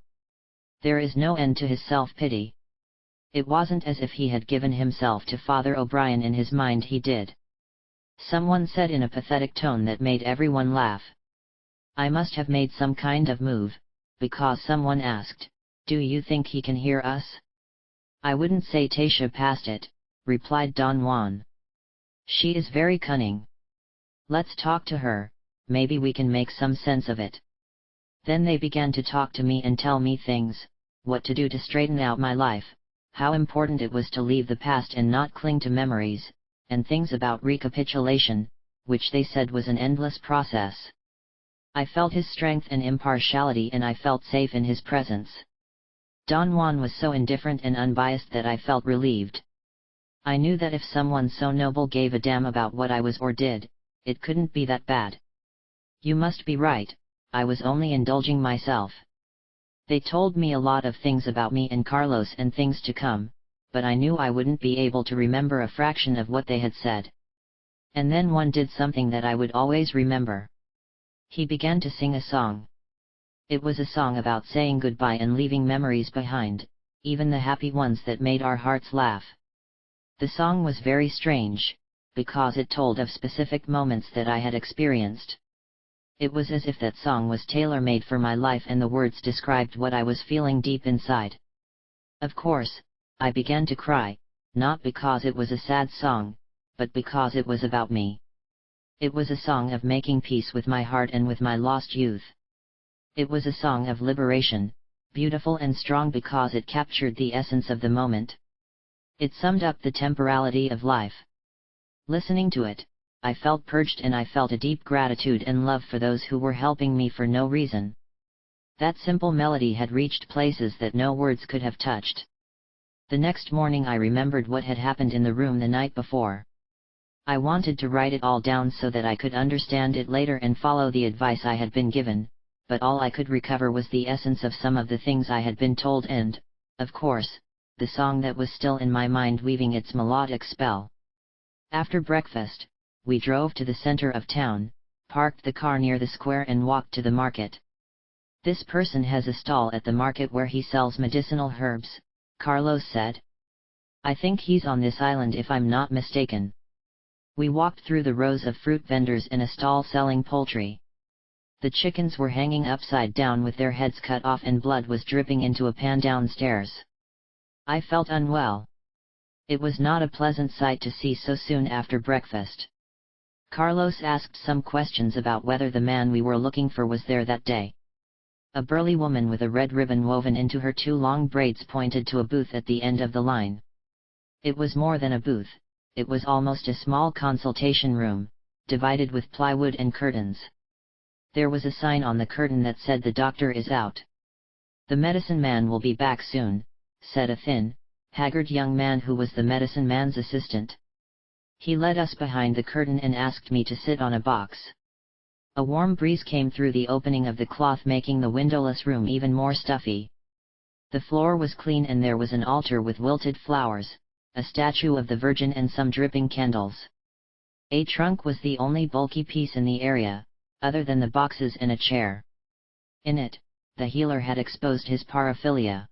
Speaker 1: There is no end to his self-pity. It wasn't as if he had given himself to Father O'Brien in his mind. He did. Someone said in a pathetic tone that made everyone laugh. I must have made some kind of move, because someone asked, "Do you think he can hear us?" "I wouldn't say Taisha passed it," replied Don Juan. "She is very cunning. Let's talk to her, maybe we can make some sense of it." Then they began to talk to me and tell me things, what to do to straighten out my life, how important it was to leave the past and not cling to memories, and things about recapitulation, which they said was an endless process. I felt his strength and impartiality and I felt safe in his presence. Don Juan was so indifferent and unbiased that I felt relieved. I knew that if someone so noble gave a damn about what I was or did, it couldn't be that bad. You must be right, I was only indulging myself. They told me a lot of things about me and Carlos and things to come, but I knew I wouldn't be able to remember a fraction of what they had said. And then one did something that I would always remember. He began to sing a song. It was a song about saying goodbye and leaving memories behind, even the happy ones that made our hearts laugh. The song was very strange, because it told of specific moments that I had experienced. It was as if that song was tailor-made for my life and the words described what I was feeling deep inside. Of course, I began to cry, not because it was a sad song, but because it was about me. It was a song of making peace with my heart and with my lost youth. It was a song of liberation, beautiful and strong because it captured the essence of the moment. It summed up the temporality of life. Listening to it, I felt purged and I felt a deep gratitude and love for those who were helping me for no reason. That simple melody had reached places that no words could have touched. The next morning I remembered what had happened in the room the night before. I wanted to write it all down so that I could understand it later and follow the advice I had been given, but all I could recover was the essence of some of the things I had been told and, of course, the song that was still in my mind weaving its melodic spell. After breakfast, we drove to the center of town, parked the car near the square and walked to the market. "This person has a stall at the market where he sells medicinal herbs," Carlos said. "I think he's on this island if I'm not mistaken." We walked through the rows of fruit vendors in a stall selling poultry. The chickens were hanging upside down with their heads cut off and blood was dripping into a pan downstairs. I felt unwell. It was not a pleasant sight to see so soon after breakfast. Carlos asked some questions about whether the man we were looking for was there that day. A burly woman with a red ribbon woven into her 2 long braids pointed to a booth at the end of the line. It was more than a booth, it was almost a small consultation room, divided with plywood and curtains. There was a sign on the curtain that said the doctor is out. "The medicine man will be back soon," said a thin, haggard young man who was the medicine man's assistant. He led us behind the curtain and asked me to sit on a box. A warm breeze came through the opening of the cloth, making the windowless room even more stuffy. The floor was clean and there was an altar with wilted flowers, a statue of the Virgin and some dripping candles. A trunk was the only bulky piece in the area, other than the boxes and a chair. In it, the healer had exposed his paraphilia.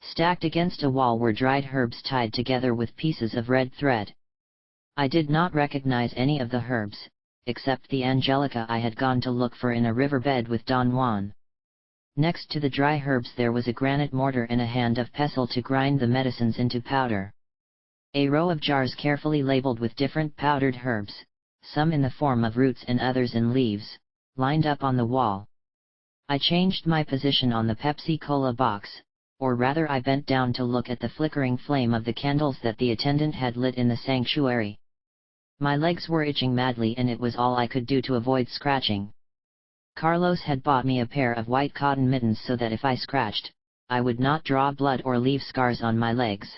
Speaker 1: Stacked against a wall were dried herbs tied together with pieces of red thread. I did not recognize any of the herbs, except the angelica I had gone to look for in a riverbed with Don Juan. Next to the dry herbs there was a granite mortar and a hand of pestle to grind the medicines into powder. A row of jars carefully labeled with different powdered herbs, some in the form of roots and others in leaves, lined up on the wall. I changed my position on the Pepsi-Cola box, or rather I bent down to look at the flickering flame of the candles that the attendant had lit in the sanctuary. My legs were itching madly and it was all I could do to avoid scratching. Carlos had bought me a pair of white cotton mittens so that if I scratched, I would not draw blood or leave scars on my legs.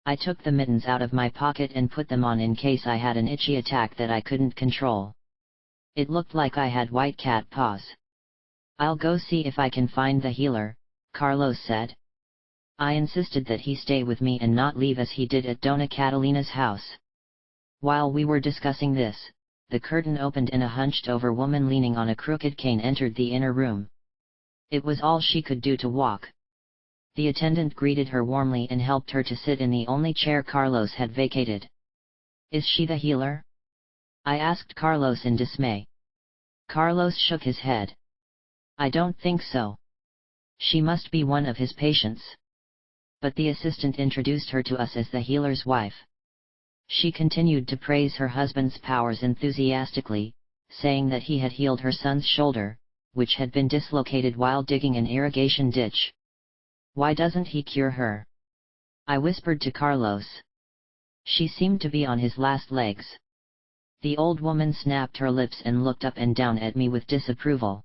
Speaker 1: I took the mittens out of my pocket and put them on in case I had an itchy attack that I couldn't control. It looked like I had white cat paws. "I'll go see if I can find the healer," Carlos said. I insisted that he stay with me and not leave as he did at Dona Catalina's house. While we were discussing this, the curtain opened and a hunched-over woman leaning on a crooked cane entered the inner room. It was all she could do to walk. The attendant greeted her warmly and helped her to sit in the only chair Carlos had vacated. "Is she the healer?" I asked Carlos in dismay. Carlos shook his head. "I don't think so. She must be one of his patients." But the assistant introduced her to us as the healer's wife. She continued to praise her husband's powers enthusiastically, saying that he had healed her son's shoulder, which had been dislocated while digging an irrigation ditch. "Why doesn't he cure her?" I whispered to Carlos. She seemed to be on his last legs. The old woman snapped her lips and looked up and down at me with disapproval.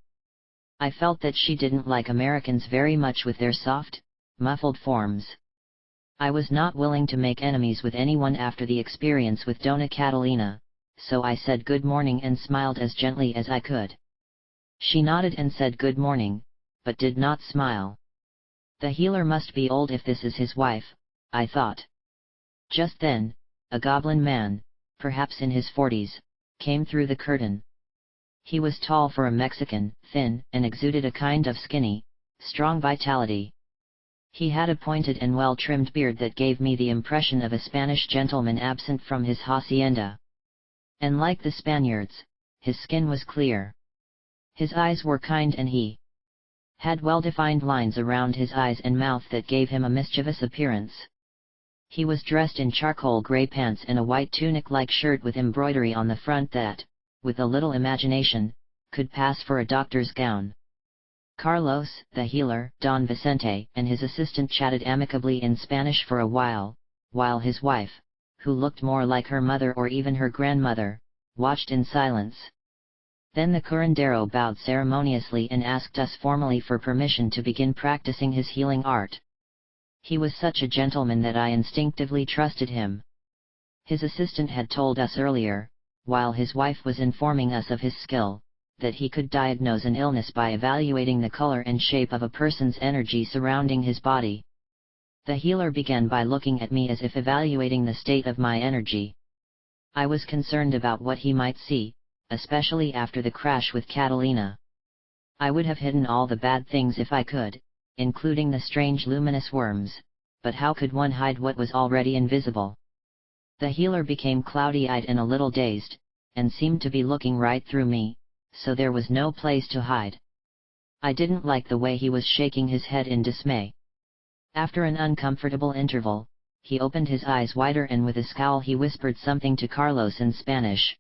Speaker 1: I felt that she didn't like Americans very much with their soft, muffled forms. I was not willing to make enemies with anyone after the experience with Dona Catalina, so I said good morning and smiled as gently as I could. She nodded and said good morning, but did not smile. The healer must be old if this is his wife, I thought. Just then, a goblin man, perhaps in his 40s, came through the curtain. He was tall for a Mexican, thin, and exuded a kind of skinny, strong vitality. He had a pointed and well-trimmed beard that gave me the impression of a Spanish gentleman absent from his hacienda. And like the Spaniards, his skin was clear. His eyes were kind and he had well-defined lines around his eyes and mouth that gave him a mischievous appearance. He was dressed in charcoal gray pants and a white tunic-like shirt with embroidery on the front that, with a little imagination, could pass for a doctor's gown. Carlos, the healer, Don Vicente, and his assistant chatted amicably in Spanish for a while his wife, who looked more like her mother or even her grandmother, watched in silence. Then the curandero bowed ceremoniously and asked us formally for permission to begin practicing his healing art. He was such a gentleman that I instinctively trusted him. His assistant had told us earlier, while his wife was informing us of his skill, that he could diagnose an illness by evaluating the color and shape of a person's energy surrounding his body. The healer began by looking at me as if evaluating the state of my energy. I was concerned about what he might see, especially after the crash with Catalina. I would have hidden all the bad things if I could, including the strange luminous worms, but how could one hide what was already invisible? The healer became cloudy-eyed and a little dazed, and seemed to be looking right through me, so there was no place to hide. I didn't like the way he was shaking his head in dismay. After an uncomfortable interval, he opened his eyes wider and with a scowl he whispered something to Carlos in Spanish.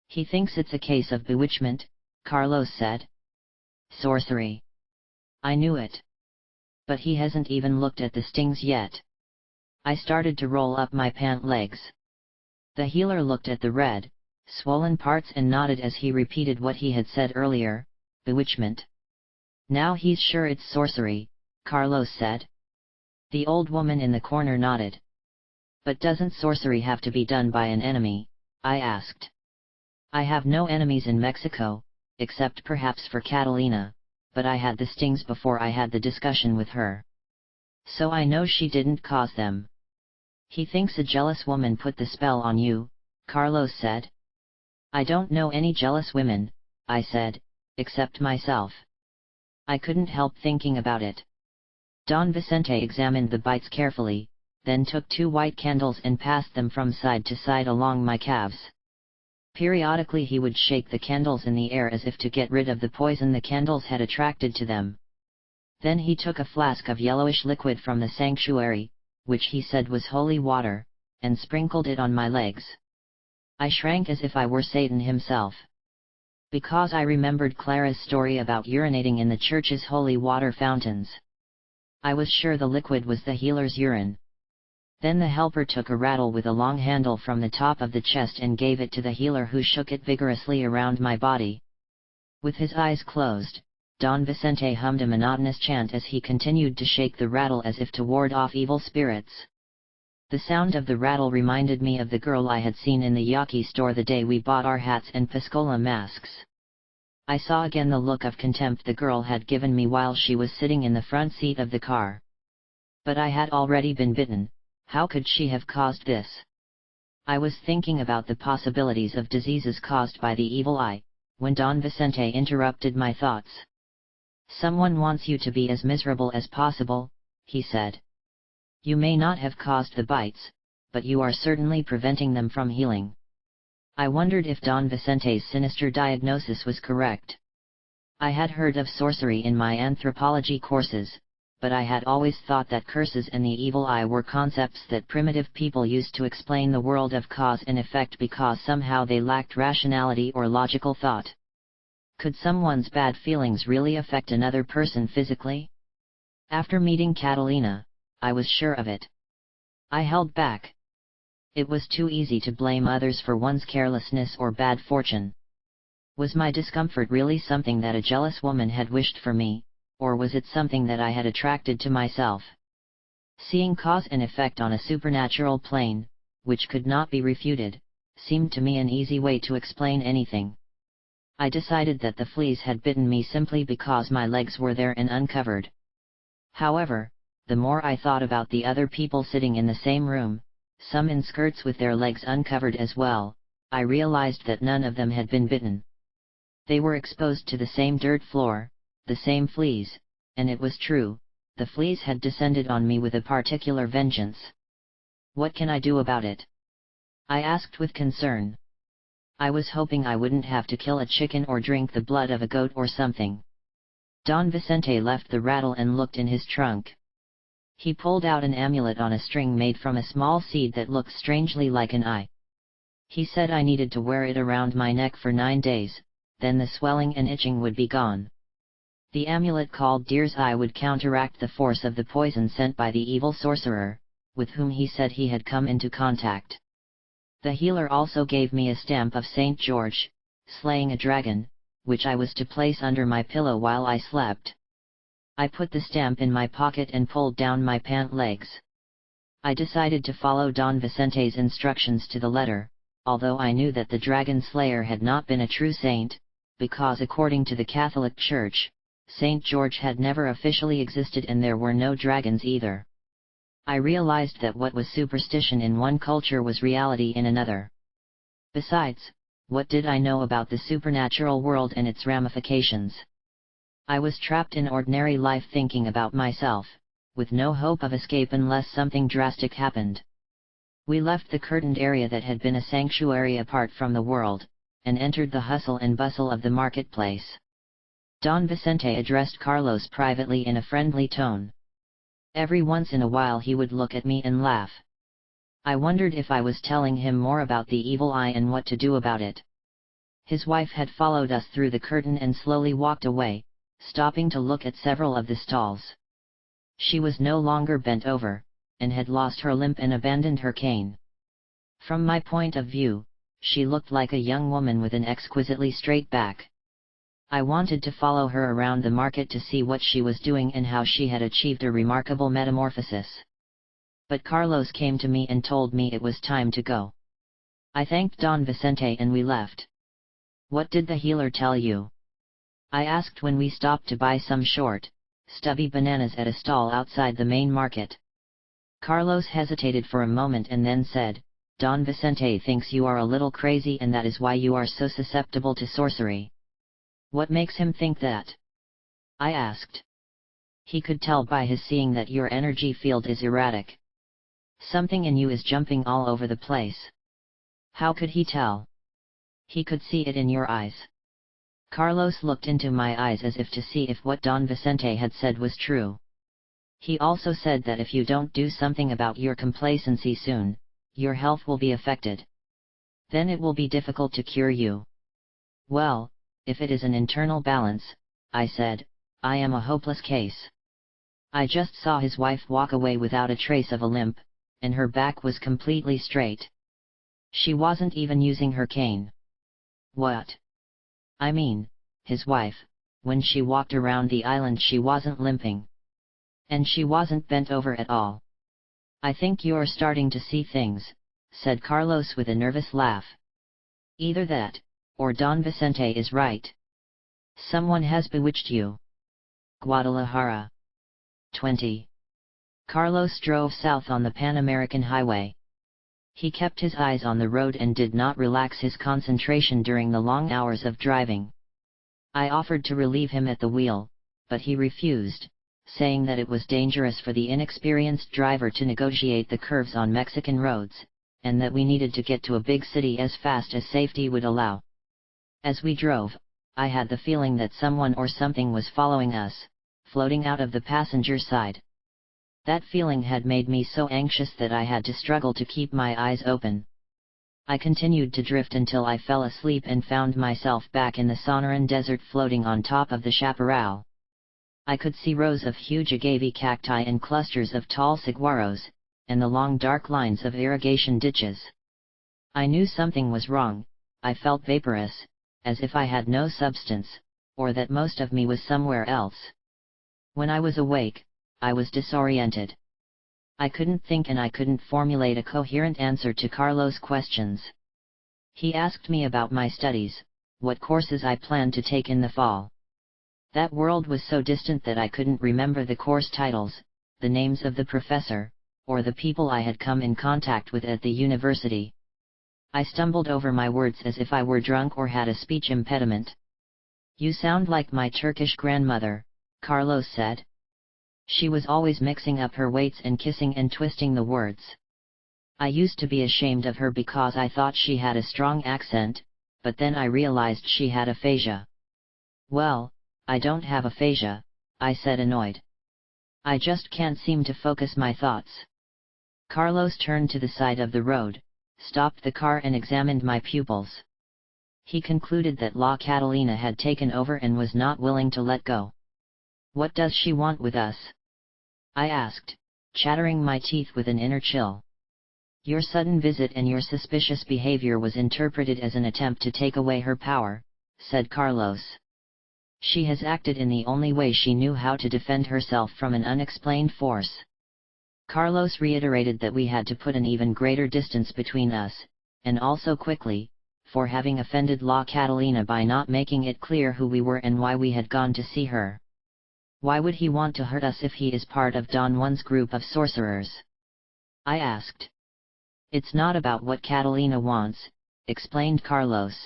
Speaker 1: "He thinks it's a case of bewitchment," Carlos said. "Sorcery. I knew it. But he hasn't even looked at the stings yet." I started to roll up my pant legs. The healer looked at the red, swollen parts and nodded as he repeated what he had said earlier, bewitchment. "Now he's sure it's sorcery," Carlos said. The old woman in the corner nodded. "But doesn't sorcery have to be done by an enemy?" I asked. "I have no enemies in Mexico, except perhaps for Catalina, but I had the stings before I had the discussion with her. So I know she didn't cause them." "He thinks a jealous woman put the spell on you," Carlos said. "I don't know any jealous women," I said, "except myself." I couldn't help thinking about it. Don Vicente examined the bites carefully, then took 2 white candles and passed them from side to side along my calves. Periodically he would shake the candles in the air as if to get rid of the poison the candles had attracted to them. Then he took a flask of yellowish liquid from the sanctuary, which he said was holy water, and sprinkled it on my legs. I shrank as if I were Satan himself. Because I remembered Clara's story about urinating in the church's holy water fountains. I was sure the liquid was the healer's urine. Then the helper took a rattle with a long handle from the top of the chest and gave it to the healer, who shook it vigorously around my body. With his eyes closed, Don Vicente hummed a monotonous chant as he continued to shake the rattle as if to ward off evil spirits. The sound of the rattle reminded me of the girl I had seen in the Yaqui store the day we bought our hats and piscola masks. I saw again the look of contempt the girl had given me while she was sitting in the front seat of the car. But I had already been bitten. How could she have caused this? I was thinking about the possibilities of diseases caused by the evil eye, when Don Vicente interrupted my thoughts. "Someone wants you to be as miserable as possible," he said. "You may not have caused the bites, but you are certainly preventing them from healing." I wondered if Don Vicente's sinister diagnosis was correct. I had heard of sorcery in my anthropology courses, but I had always thought that curses and the evil eye were concepts that primitive people used to explain the world of cause and effect because somehow they lacked rationality or logical thought. Could someone's bad feelings really affect another person physically? After meeting Catalina, I was sure of it. I held back. It was too easy to blame others for one's carelessness or bad fortune. Was my discomfort really something that a jealous woman had wished for me, or was it something that I had attracted to myself? Seeing cause and effect on a supernatural plane, which could not be refuted, seemed to me an easy way to explain anything. I decided that the fleas had bitten me simply because my legs were there and uncovered. However, the more I thought about the other people sitting in the same room, some in skirts with their legs uncovered as well, I realized that none of them had been bitten. They were exposed to the same dirt floor, the same fleas, and it was true, the fleas had descended on me with a particular vengeance. What can I do about it? I asked with concern. I was hoping I wouldn't have to kill a chicken or drink the blood of a goat or something. Don Vicente left the rattle and looked in his trunk. He pulled out an amulet on a string made from a small seed that looked strangely like an eye. He said I needed to wear it around my neck for 9 days, then the swelling and itching would be gone. The amulet called Deer's Eye would counteract the force of the poison sent by the evil sorcerer, with whom he said he had come into contact. The healer also gave me a stamp of St. George, slaying a dragon, which I was to place under my pillow while I slept. I put the stamp in my pocket and pulled down my pant legs. I decided to follow Don Vicente's instructions to the letter, although I knew that the dragon slayer had not been a true saint, because according to the Catholic Church, St. George had never officially existed and there were no dragons either. I realized that what was superstition in one culture was reality in another. Besides, what did I know about the supernatural world and its ramifications? I was trapped in ordinary life thinking about myself, with no hope of escape unless something drastic happened. We left the curtained area that had been a sanctuary apart from the world, and entered the hustle and bustle of the marketplace. Don Vicente addressed Carlos privately in a friendly tone. Every once in a while he would look at me and laugh. I wondered if I was telling him more about the evil eye and what to do about it. His wife had followed us through the curtain and slowly walked away, stopping to look at several of the stalls. She was no longer bent over, and had lost her limp and abandoned her cane. From my point of view, she looked like a young woman with an exquisitely straight back. I wanted to follow her around the market to see what she was doing and how she had achieved a remarkable metamorphosis. But Carlos came to me and told me it was time to go. I thanked Don Vicente and we left. What did the healer tell you? I asked when we stopped to buy some short, stubby bananas at a stall outside the main market. Carlos hesitated for a moment and then said, Don Vicente thinks you are a little crazy and that is why you are so susceptible to sorcery. What makes him think that? I asked. He could tell by his seeing that your energy field is erratic. Something in you is jumping all over the place. How could he tell? He could see it in your eyes. Carlos looked into my eyes as if to see if what Don Vicente had said was true. He also said that if you don't do something about your complacency soon, your health will be affected. Then it will be difficult to cure you. Well, if it is an internal balance, I said, I am a hopeless case. I just saw his wife walk away without a trace of a limp, and her back was completely straight. She wasn't even using her cane. What? I mean, his wife, when she walked around the island she wasn't limping. And she wasn't bent over at all. I think you're starting to see things, said Carlos with a nervous laugh. Either that, or Don Vicente is right. Someone has bewitched you. Guadalajara. 20. Carlos drove south on the Pan American Highway. He kept his eyes on the road and did not relax his concentration during the long hours of driving. I offered to relieve him at the wheel, but he refused, saying that it was dangerous for the inexperienced driver to negotiate the curves on Mexican roads, and that we needed to get to a big city as fast as safety would allow. As we drove, I had the feeling that someone or something was following us, floating out of the passenger side. That feeling had made me so anxious that I had to struggle to keep my eyes open. I continued to drift until I fell asleep and found myself back in the Sonoran Desert floating on top of the chaparral. I could see rows of huge agave cacti and clusters of tall saguaros, and the long dark lines of irrigation ditches. I knew something was wrong. I felt vaporous, as if I had no substance, or that most of me was somewhere else. When I was awake, I was disoriented. I couldn't think and I couldn't formulate a coherent answer to Carlos' questions. He asked me about my studies, what courses I planned to take in the fall. That world was so distant that I couldn't remember the course titles, the names of the professor, or the people I had come in contact with at the university. I stumbled over my words as if I were drunk or had a speech impediment. You sound like my Turkish grandmother, Carlos said. She was always mixing up her weights and kissing and twisting the words. I used to be ashamed of her because I thought she had a strong accent, but then I realized she had aphasia. Well, I don't have aphasia, I said annoyed. I just can't seem to focus my thoughts. Carlos turned to the side of the road, stopped the car and examined my pupils. He concluded that La Catalina had taken over and was not willing to let go. What does she want with us? I asked, chattering my teeth with an inner chill. Your sudden visit and your suspicious behavior was interpreted as an attempt to take away her power, said Carlos. She has acted in the only way she knew how to defend herself from an unexplained force. Carlos reiterated that we had to put an even greater distance between us, and also quickly, for having offended La Catalina by not making it clear who we were and why we had gone to see her. Why would he want to hurt us if he is part of Don Juan's group of sorcerers? I asked. It's not about what Catalina wants, explained Carlos.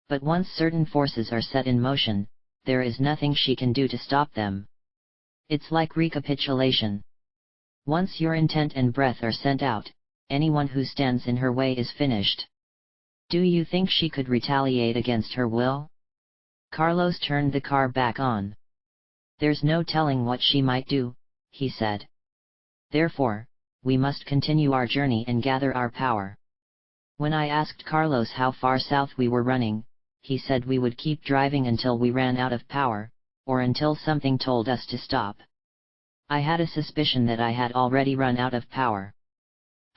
Speaker 1: But once certain forces are set in motion, there is nothing she can do to stop them. It's like recapitulation. Once your intent and breath are sent out, anyone who stands in her way is finished. Do you think she could retaliate against her will? Carlos turned the car back on. There's no telling what she might do, he said. Therefore, we must continue our journey and gather our power. When I asked Carlos how far south we were running, he said we would keep driving until we ran out of power, or until something told us to stop. I had a suspicion that I had already run out of power.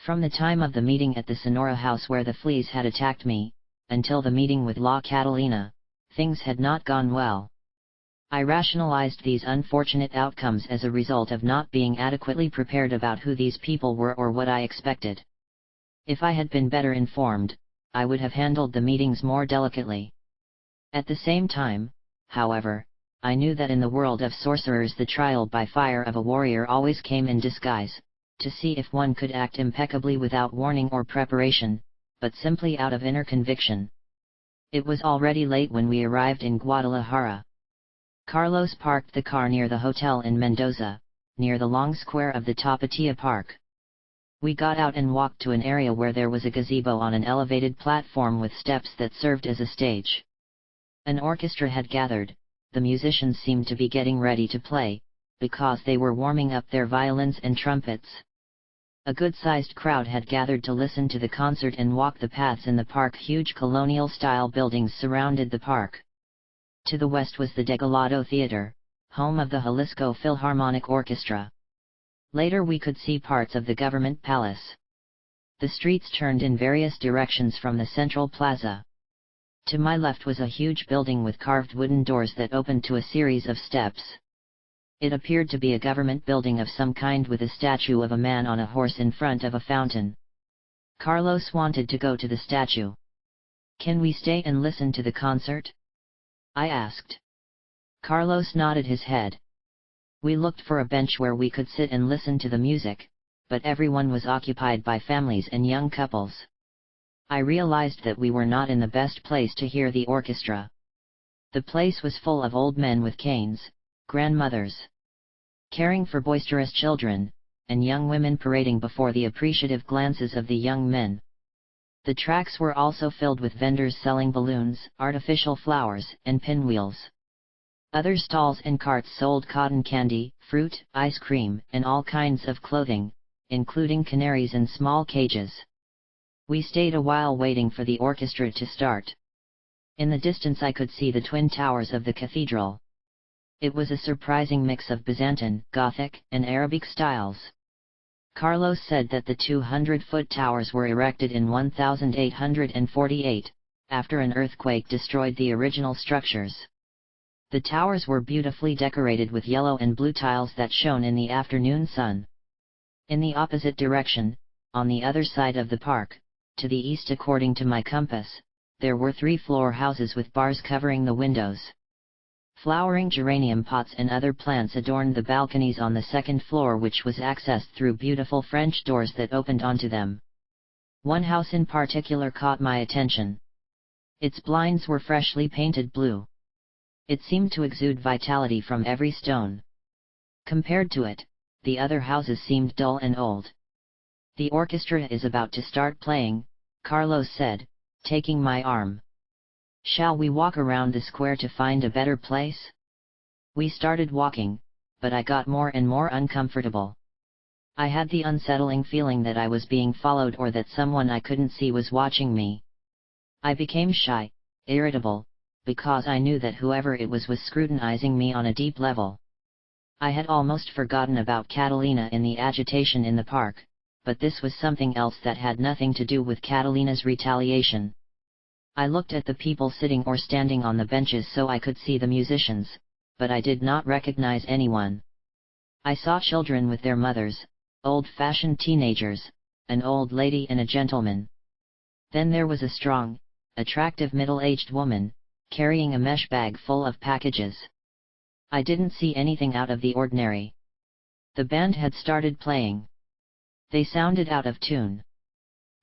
Speaker 1: From the time of the meeting at the Sonora house where the fleas had attacked me, until the meeting with La Catalina, things had not gone well. I rationalized these unfortunate outcomes as a result of not being adequately prepared about who these people were or what I expected. If I had been better informed, I would have handled the meetings more delicately. At the same time, however, I knew that in the world of sorcerers the trial by fire of a warrior always came in disguise, to see if one could act impeccably without warning or preparation, but simply out of inner conviction. It was already late when we arrived in Guadalajara. Carlos parked the car near the hotel in Mendoza, near the long square of the Tapatía Park. We got out and walked to an area where there was a gazebo on an elevated platform with steps that served as a stage. An orchestra had gathered. The musicians seemed to be getting ready to play, because they were warming up their violins and trumpets. A good-sized crowd had gathered to listen to the concert and walk the paths in the park. Huge colonial-style buildings surrounded the park. To the west was the Degollado Theater, home of the Jalisco Philharmonic Orchestra. Later we could see parts of the government palace. The streets turned in various directions from the central plaza. To my left was a huge building with carved wooden doors that opened to a series of steps. It appeared to be a government building of some kind with a statue of a man on a horse in front of a fountain. Carlos wanted to go to the statue. Can we stay and listen to the concert? I asked. Carlos nodded his head. We looked for a bench where we could sit and listen to the music, but everyone was occupied by families and young couples. I realized that we were not in the best place to hear the orchestra. The place was full of old men with canes, grandmothers caring for boisterous children, and young women parading before the appreciative glances of the young men. The tracks were also filled with vendors selling balloons, artificial flowers, and pinwheels. Other stalls and carts sold cotton candy, fruit, ice cream, and all kinds of clothing, including canaries in small cages. We stayed a while waiting for the orchestra to start. In the distance I could see the twin towers of the cathedral. It was a surprising mix of Byzantine, Gothic, and Arabic styles. Carlos said that the 200-foot towers were erected in 1848, after an earthquake destroyed the original structures. The towers were beautifully decorated with yellow and blue tiles that shone in the afternoon sun. In the opposite direction, on the other side of the park, to the east according to my compass, there were 3-floor houses with bars covering the windows. Flowering geranium pots and other plants adorned the balconies on the second floor, which was accessed through beautiful French doors that opened onto them. One house in particular caught my attention. Its blinds were freshly painted blue. It seemed to exude vitality from every stone. Compared to it, the other houses seemed dull and old. The orchestra is about to start playing, Carlos said, taking my arm. Shall we walk around the square to find a better place? We started walking, but I got more and more uncomfortable. I had the unsettling feeling that I was being followed or that someone I couldn't see was watching me. I became shy, irritable, because I knew that whoever it was scrutinizing me on a deep level. I had almost forgotten about Catalina in the agitation in the park, but this was something else that had nothing to do with Catalina's retaliation. I looked at the people sitting or standing on the benches so I could see the musicians, but I did not recognize anyone. I saw children with their mothers, old-fashioned teenagers, an old lady and a gentleman. Then there was a strong, attractive middle-aged woman, carrying a mesh bag full of packages. I didn't see anything out of the ordinary. The band had started playing. They sounded out of tune.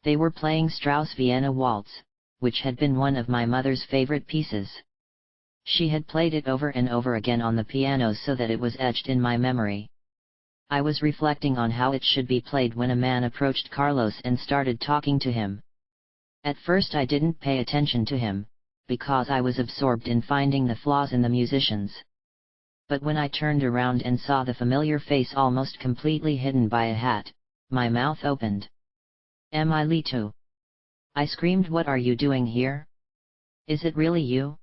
Speaker 1: They were playing Strauss' Vienna Waltz, which had been one of my mother's favorite pieces. She had played it over and over again on the piano so that it was etched in my memory. I was reflecting on how it should be played when a man approached Carlos and started talking to him. At first I didn't pay attention to him, because I was absorbed in finding the flaws in the musicians. But when I turned around and saw the familiar face almost completely hidden by a hat, my mouth opened. "Am I Lito?" I screamed. "What are you doing here? Is it really you?"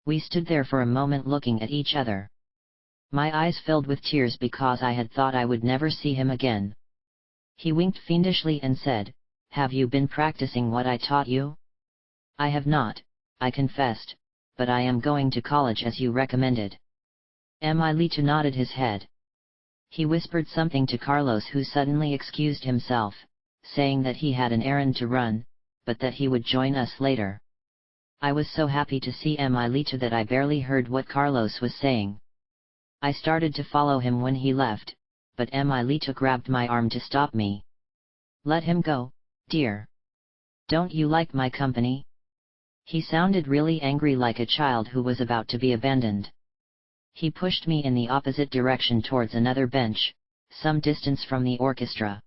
Speaker 1: We stood there for a moment looking at each other. My eyes filled with tears because I had thought I would never see him again. He winked fiendishly and said, "Have you been practicing what I taught you?" "I have not," I confessed, "but I am going to college as you recommended." Emilito nodded his head. He whispered something to Carlos, who suddenly excused himself, saying that he had an errand to run, but that he would join us later. I was so happy to see Emilito that I barely heard what Carlos was saying. I started to follow him when he left, but Emilito grabbed my arm to stop me. "Let him go, dear. Don't you like my company?" He sounded really angry, like a child who was about to be abandoned. He pushed me in the opposite direction towards another bench, some distance from the orchestra.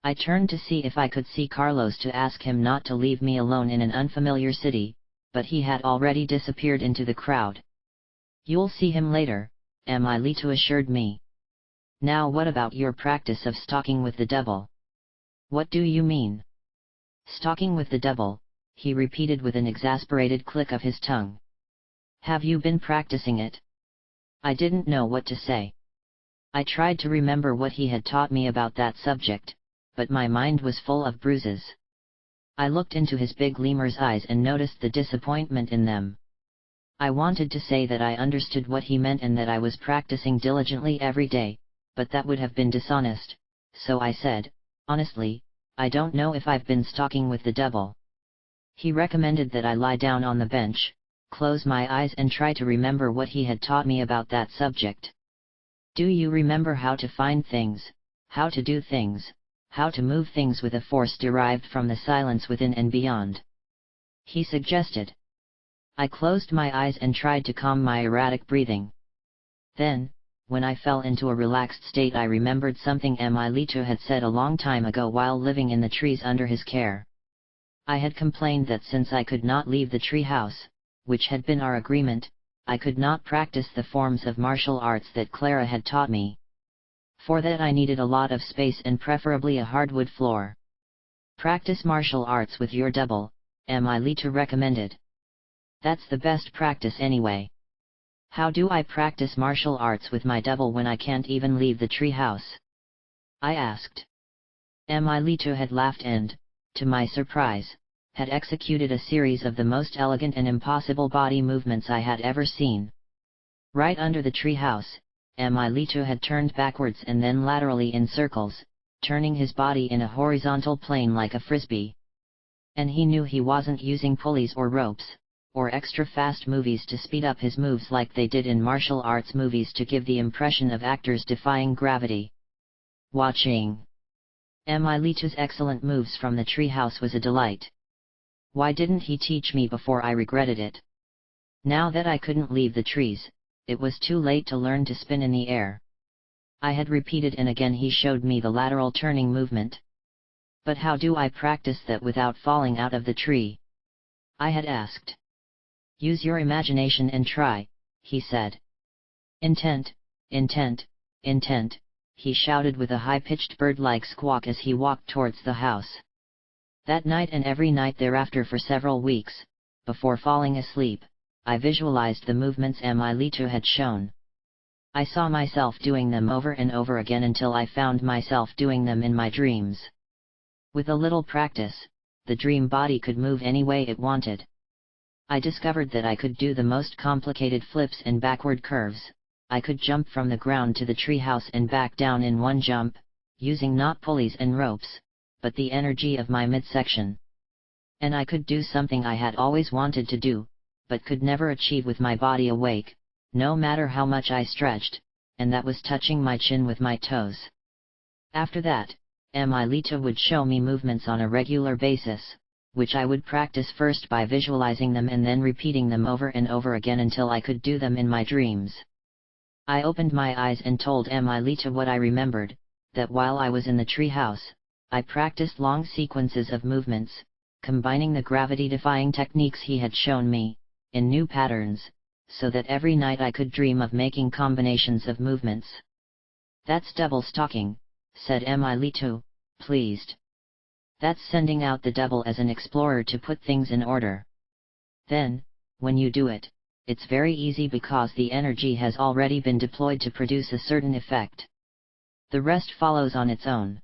Speaker 1: I turned to see if I could see Carlos to ask him not to leave me alone in an unfamiliar city, but he had already disappeared into the crowd. "You'll see him later," Emilito assured me. "Now what about your practice of stalking with the devil?" "What do you mean?" "Stalking with the devil," he repeated with an exasperated click of his tongue. "Have you been practicing it?" I didn't know what to say. I tried to remember what he had taught me about that subject, but my mind was full of bruises. I looked into his big lemur's eyes and noticed the disappointment in them. I wanted to say that I understood what he meant and that I was practicing diligently every day, but that would have been dishonest, so I said, "Honestly, I don't know if I've been stalking with the devil." He recommended that I lie down on the bench, close my eyes and try to remember what he had taught me about that subject. "Do you remember how to find things, how to do things, how to move things with a force derived from the silence within and beyond?" he suggested. I closed my eyes and tried to calm my erratic breathing. Then, when I fell into a relaxed state, I remembered something Emilito had said a long time ago while living in the trees under his care. I had complained that since I could not leave the tree house, which had been our agreement, I could not practice the forms of martial arts that Clara had taught me. For that I needed a lot of space and preferably a hardwood floor. "Practice martial arts with your devil," Emilito recommended. "That's the best practice anyway." "How do I practice martial arts with my devil when I can't even leave the tree house?" I asked. Emilito had laughed and, to my surprise, had executed a series of the most elegant and impossible body movements I had ever seen. Right under the tree house, Emilito had turned backwards and then laterally in circles, turning his body in a horizontal plane like a frisbee. And he knew he wasn't using pulleys or ropes, or extra fast movies to speed up his moves like they did in martial arts movies to give the impression of actors defying gravity. Watching Emilito's excellent moves from the treehouse was a delight. Why didn't he teach me before? I regretted it. Now that I couldn't leave the trees, it was too late to learn to spin in the air. I had repeated and again he showed me the lateral turning movement. "But how do I practice that without falling out of the tree?" I had asked. "Use your imagination and try," he said. "Intent, intent, intent," he shouted with a high-pitched bird-like squawk as he walked towards the house. That night and every night thereafter for several weeks, before falling asleep, I visualized the movements Emilito had shown. I saw myself doing them over and over again until I found myself doing them in my dreams. With a little practice, the dream body could move any way it wanted. I discovered that I could do the most complicated flips and backward curves. I could jump from the ground to the treehouse and back down in one jump, using not pulleys and ropes, but the energy of my midsection. And I could do something I had always wanted to do, but could never achieve with my body awake, no matter how much I stretched, and that was touching my chin with my toes. After that, Lita would show me movements on a regular basis, which I would practice first by visualizing them and then repeating them over and over again until I could do them in my dreams. I opened my eyes and told Lita what I remembered, that while I was in the treehouse, I practiced long sequences of movements, combining the gravity-defying techniques he had shown me, in new patterns, so that every night I could dream of making combinations of movements. "That's double stalking," said Lita, pleased. "That's sending out the devil as an explorer to put things in order. Then, when you do it, it's very easy because the energy has already been deployed to produce a certain effect. The rest follows on its own."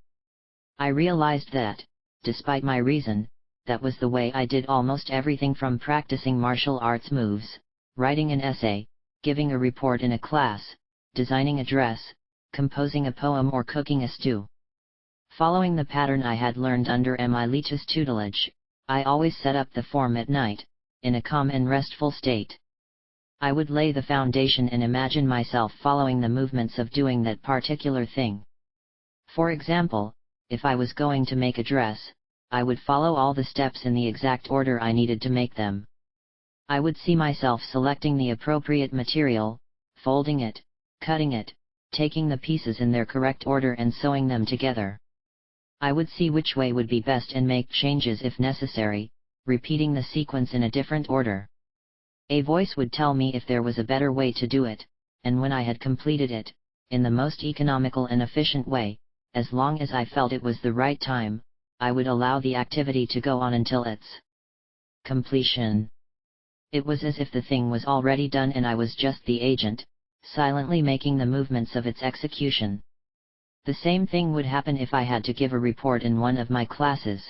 Speaker 1: I realized that, despite my reason, that was the way I did almost everything from practicing martial arts moves, writing an essay, giving a report in a class, designing a dress, composing a poem or cooking a stew. Following the pattern I had learned under Lita's tutelage, I always set up the form at night, in a calm and restful state. I would lay the foundation and imagine myself following the movements of doing that particular thing. For example, if I was going to make a dress, I would follow all the steps in the exact order I needed to make them. I would see myself selecting the appropriate material, folding it, cutting it, taking the pieces in their correct order and sewing them together. I would see which way would be best and make changes if necessary, repeating the sequence in a different order. A voice would tell me if there was a better way to do it, and when I had completed it, in the most economical and efficient way, as long as I felt it was the right time, I would allow the activity to go on until its completion. It was as if the thing was already done and I was just the agent, silently making the movements of its execution. The same thing would happen if I had to give a report in one of my classes.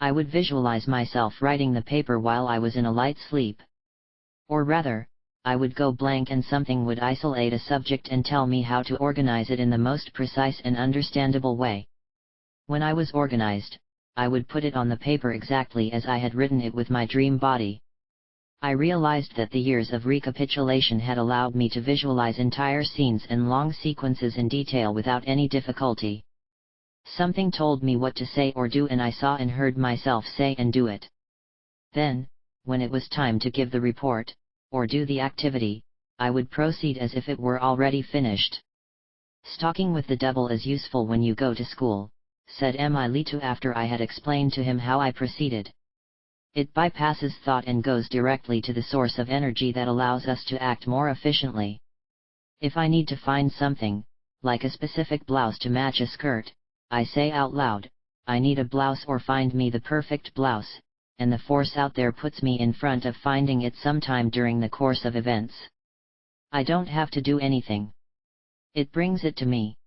Speaker 1: I would visualize myself writing the paper while I was in a light sleep. Or rather, I would go blank and something would isolate a subject and tell me how to organize it in the most precise and understandable way. When I was organized, I would put it on the paper exactly as I had written it with my dream body. I realized that the years of recapitulation had allowed me to visualize entire scenes and long sequences in detail without any difficulty. Something told me what to say or do and I saw and heard myself say and do it. Then, when it was time to give the report, or do the activity, I would proceed as if it were already finished. "Stalking with the devil is useful when you go to school," said Lita after I had explained to him how I proceeded. "It bypasses thought and goes directly to the source of energy that allows us to act more efficiently. If I need to find something, like a specific blouse to match a skirt, I say out loud, 'I need a blouse,' or 'find me the perfect blouse,' and the force out there puts me in front of finding it sometime during the course of events. I don't have to do anything. It brings it to me."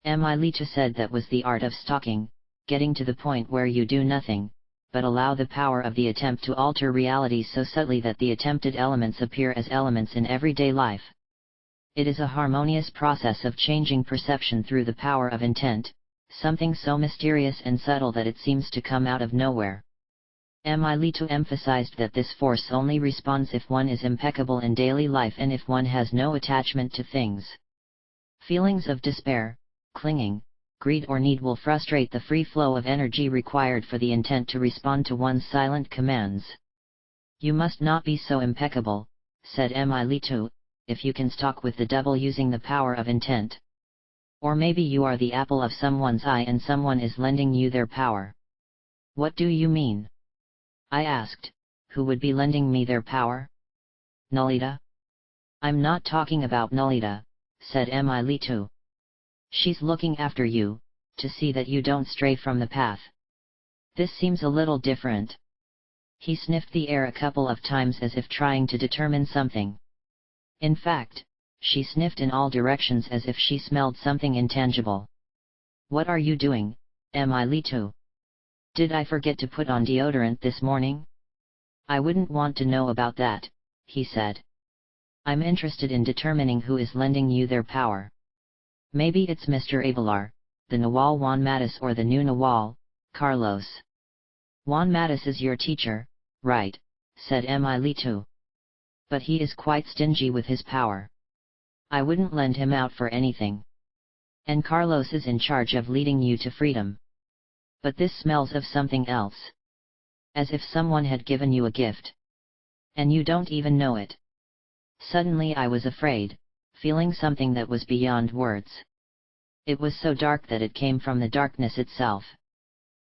Speaker 1: Lita said that was the art of stalking, getting to the point where you do nothing, but allow the power of the attempt to alter reality so subtly that the attempted elements appear as elements in everyday life. It is a harmonious process of changing perception through the power of intent, something so mysterious and subtle that it seems to come out of nowhere. Lita emphasized that this force only responds if one is impeccable in daily life and if one has no attachment to things. Feelings of despair, clinging, greed or need will frustrate the free flow of energy required for the intent to respond to one's silent commands. "You must not be so impeccable," said Lita, "if you can stalk with the devil using the power of intent. Or maybe you are the apple of someone's eye and someone is lending you their power." "What do you mean?" I asked. "Who would be lending me their power?" "Nolita." "I'm not talking about Nolita," said Lita. "She's looking after you, to see that you don't stray from the path." "This seems a little different." He sniffed the air a couple of times as if trying to determine something. In fact, she sniffed in all directions as if she smelled something intangible. "What are you doing, Lita?" "Did I forget to put on deodorant this morning?" "I wouldn't want to know about that," he said. "I'm interested in determining who is lending you their power. Maybe it's Mr. Abelar, the Nawal Juan Matus, or the new Nawal, Carlos. Juan Matus is your teacher, right?" said Lita. "But he is quite stingy with his power. I wouldn't lend him out for anything." And Carlos is in charge of leading you to freedom. But this smells of something else. As if someone had given you a gift. And you don't even know it. Suddenly I was afraid, feeling something that was beyond words. It was so dark that it came from the darkness itself.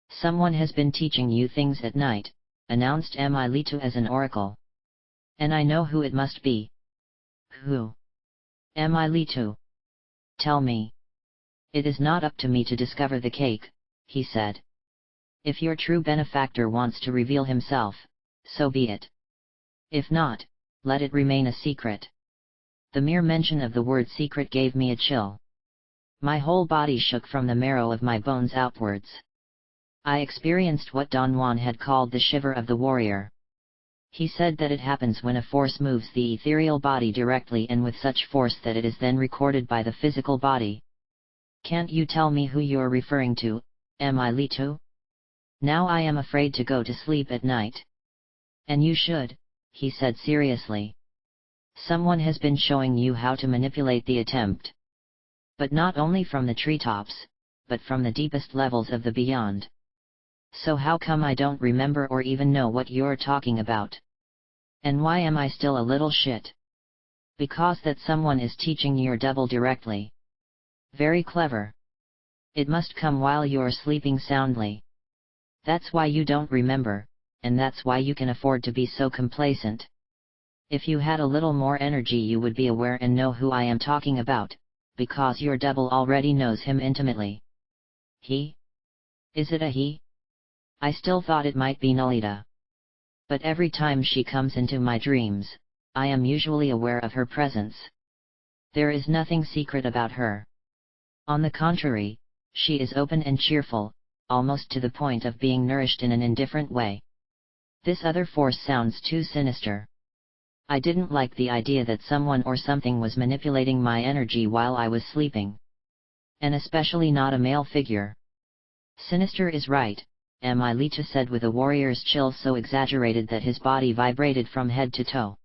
Speaker 1: Someone has been teaching you things at night, announced Emilito as an oracle. And I know who it must be. Who? Emilito. Tell me. It is not up to me to discover the cake, he said. If your true benefactor wants to reveal himself, so be it. If not, let it remain a secret. The mere mention of the word secret gave me a chill. My whole body shook from the marrow of my bones outwards. I experienced what Don Juan had called the shiver of the warrior. He said that it happens when a force moves the ethereal body directly and with such force that it is then recorded by the physical body. Can't you tell me who you're referring to, Emilito? Now I am afraid to go to sleep at night. And you should, he said seriously. Someone has been showing you how to manipulate the attempt. But not only from the treetops, but from the deepest levels of the beyond. So how come I don't remember or even know what you're talking about? And why am I still a little shit? Because that someone is teaching your double directly. Very clever. It must come while you're sleeping soundly. That's why you don't remember, and that's why you can afford to be so complacent. If you had a little more energy you would be aware and know who I am talking about, because your double already knows him intimately. He? Is it a he? I still thought it might be Nolita. But every time she comes into my dreams, I am usually aware of her presence. There is nothing secret about her. On the contrary, she is open and cheerful, almost to the point of being nourished in an indifferent way. This other force sounds too sinister. I didn't like the idea that someone or something was manipulating my energy while I was sleeping. And especially not a male figure. Sinister is right, Emilito said with a warrior's chill so exaggerated that his body vibrated from head to toe.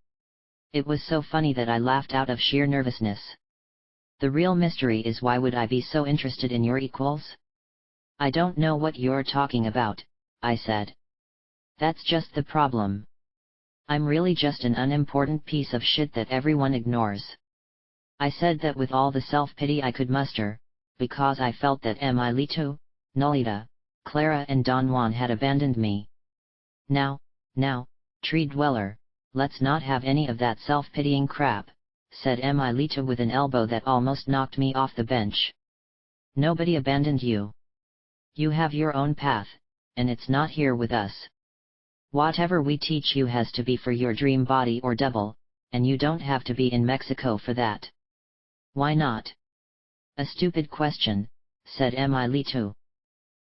Speaker 1: It was so funny that I laughed out of sheer nervousness. The real mystery is why would I be so interested in your equals? I don't know what you're talking about, I said. That's just the problem. I'm really just an unimportant piece of shit that everyone ignores. I said that with all the self-pity I could muster, because I felt that Emilito, Nolita, Clara and Don Juan had abandoned me. Now, tree dweller, let's not have any of that self-pitying crap, said Emilito with an elbow that almost knocked me off the bench. Nobody abandoned you. You have your own path, and it's not here with us. Whatever we teach you has to be for your dream body or double, and you don't have to be in Mexico for that. Why not? A stupid question, said Emilito.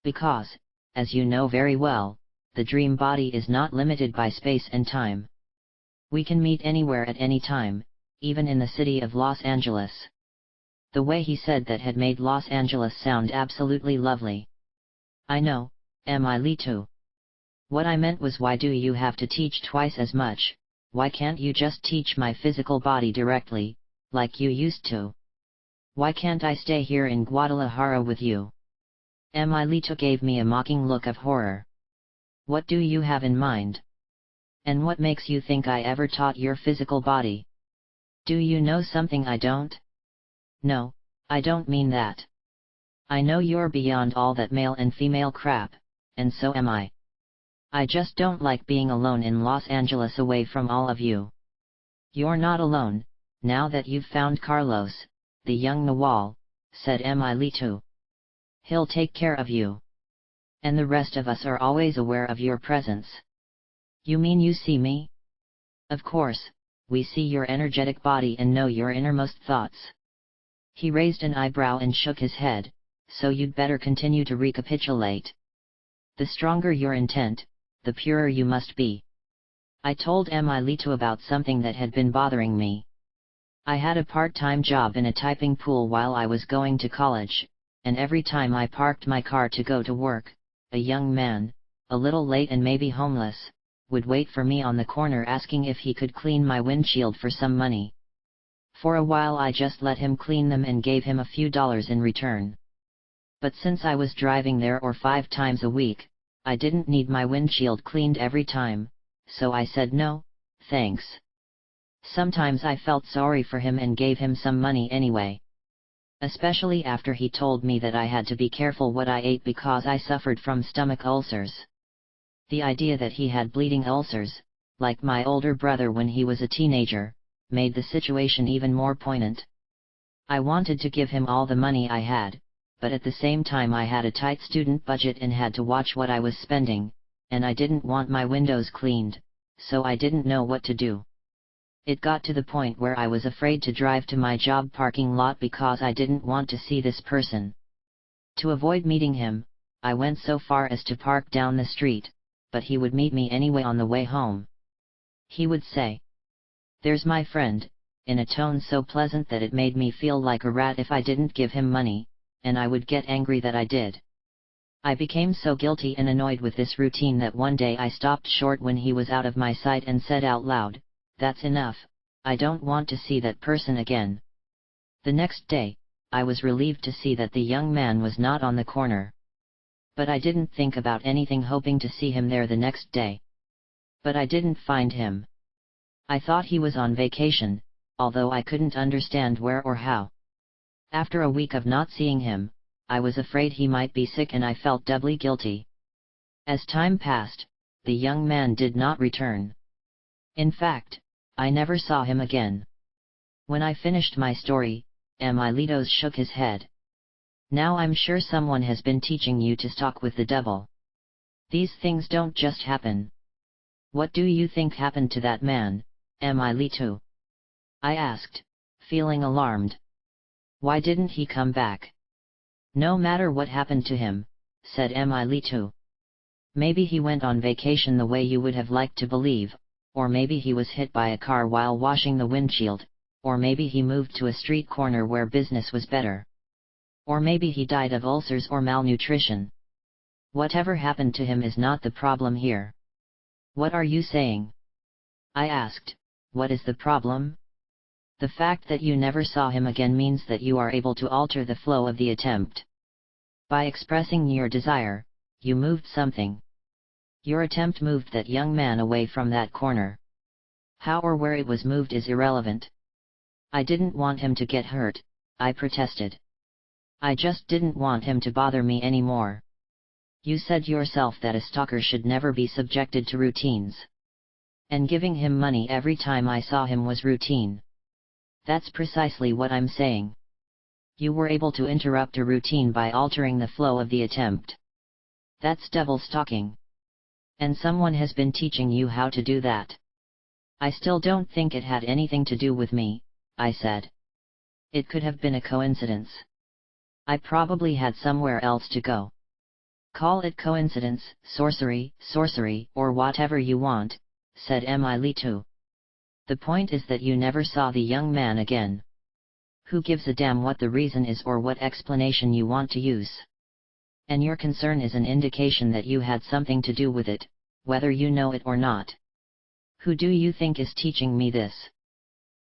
Speaker 1: Because, as you know very well, the dream body is not limited by space and time. We can meet anywhere at any time, even in the city of Los Angeles. The way he said that had made Los Angeles sound absolutely lovely. I know, Emilito. What I meant was why do you have to teach twice as much? Why can't you just teach my physical body directly, like you used to? Why can't I stay here in Guadalajara with you? Emilito gave me a mocking look of horror. What do you have in mind? And what makes you think I ever taught your physical body? Do you know something I don't? No, I don't mean that. I know you're beyond all that male and female crap, and so am I. I just don't like being alone in Los Angeles away from all of you. You're not alone, now that you've found Carlos, the young Nawal, said Emilito. He'll take care of you. And the rest of us are always aware of your presence. You mean you see me? Of course, we see your energetic body and know your innermost thoughts. He raised an eyebrow and shook his head, so you'd better continue to recapitulate. The stronger your intent, the purer you must be. I told Emilito about something that had been bothering me. I had a part-time job in a typing pool while I was going to college, and every time I parked my car to go to work, a young man, a little late and maybe homeless, would wait for me on the corner asking if he could clean my windshield for some money. For a while I just let him clean them and gave him a few dollars in return. But since I was driving there 5 times a week, I didn't need my windshield cleaned every time, so I said no, thanks. Sometimes I felt sorry for him and gave him some money anyway. Especially after he told me that I had to be careful what I ate because I suffered from stomach ulcers. The idea that he had bleeding ulcers, like my older brother when he was a teenager, made the situation even more poignant. I wanted to give him all the money I had, but at the same time I had a tight student budget and had to watch what I was spending, and I didn't want my windows cleaned, so I didn't know what to do. It got to the point where I was afraid to drive to my job parking lot because I didn't want to see this person. To avoid meeting him, I went so far as to park down the street, but he would meet me anyway on the way home. He would say, "There's my friend," in a tone so pleasant that it made me feel like a rat if I didn't give him money, and I would get angry that I did. I became so guilty and annoyed with this routine that one day I stopped short when he was out of my sight and said out loud, "That's enough, I don't want to see that person again." The next day, I was relieved to see that the young man was not on the corner. But I didn't think about anything, hoping to see him there the next day. But I didn't find him. I thought he was on vacation, although I couldn't understand where or how. After a week of not seeing him, I was afraid he might be sick and I felt doubly guilty. As time passed, the young man did not return. In fact, I never saw him again. When I finished my story, Emilitos shook his head. "Now I'm sure someone has been teaching you to stalk with the devil. These things don't just happen." "What do you think happened to that man, Emilito?" I asked, feeling alarmed. "Why didn't he come back?" "No matter what happened to him," said Emilito. "Maybe he went on vacation the way you would have liked to believe, or maybe he was hit by a car while washing the windshield, or maybe he moved to a street corner where business was better. Or maybe he died of ulcers or malnutrition. Whatever happened to him is not the problem here." "What are you saying?" I asked. "What is the problem?" "The fact that you never saw him again means that you are able to alter the flow of the attempt. By expressing your desire, you moved something. Your attempt moved that young man away from that corner. How or where it was moved is irrelevant." "I didn't want him to get hurt," I protested. "I just didn't want him to bother me anymore. You said yourself that a stalker should never be subjected to routines. And giving him money every time I saw him was routine." "That's precisely what I'm saying. You were able to interrupt a routine by altering the flow of the attempt. That's devil stalking. And someone has been teaching you how to do that." "I still don't think it had anything to do with me," I said. "It could have been a coincidence. I probably had somewhere else to go. Call it coincidence, sorcery, or whatever you want," said Emilito. "The point is that you never saw the young man again. Who gives a damn what the reason is or what explanation you want to use? And your concern is an indication that you had something to do with it, whether you know it or not." "Who do you think is teaching me this?"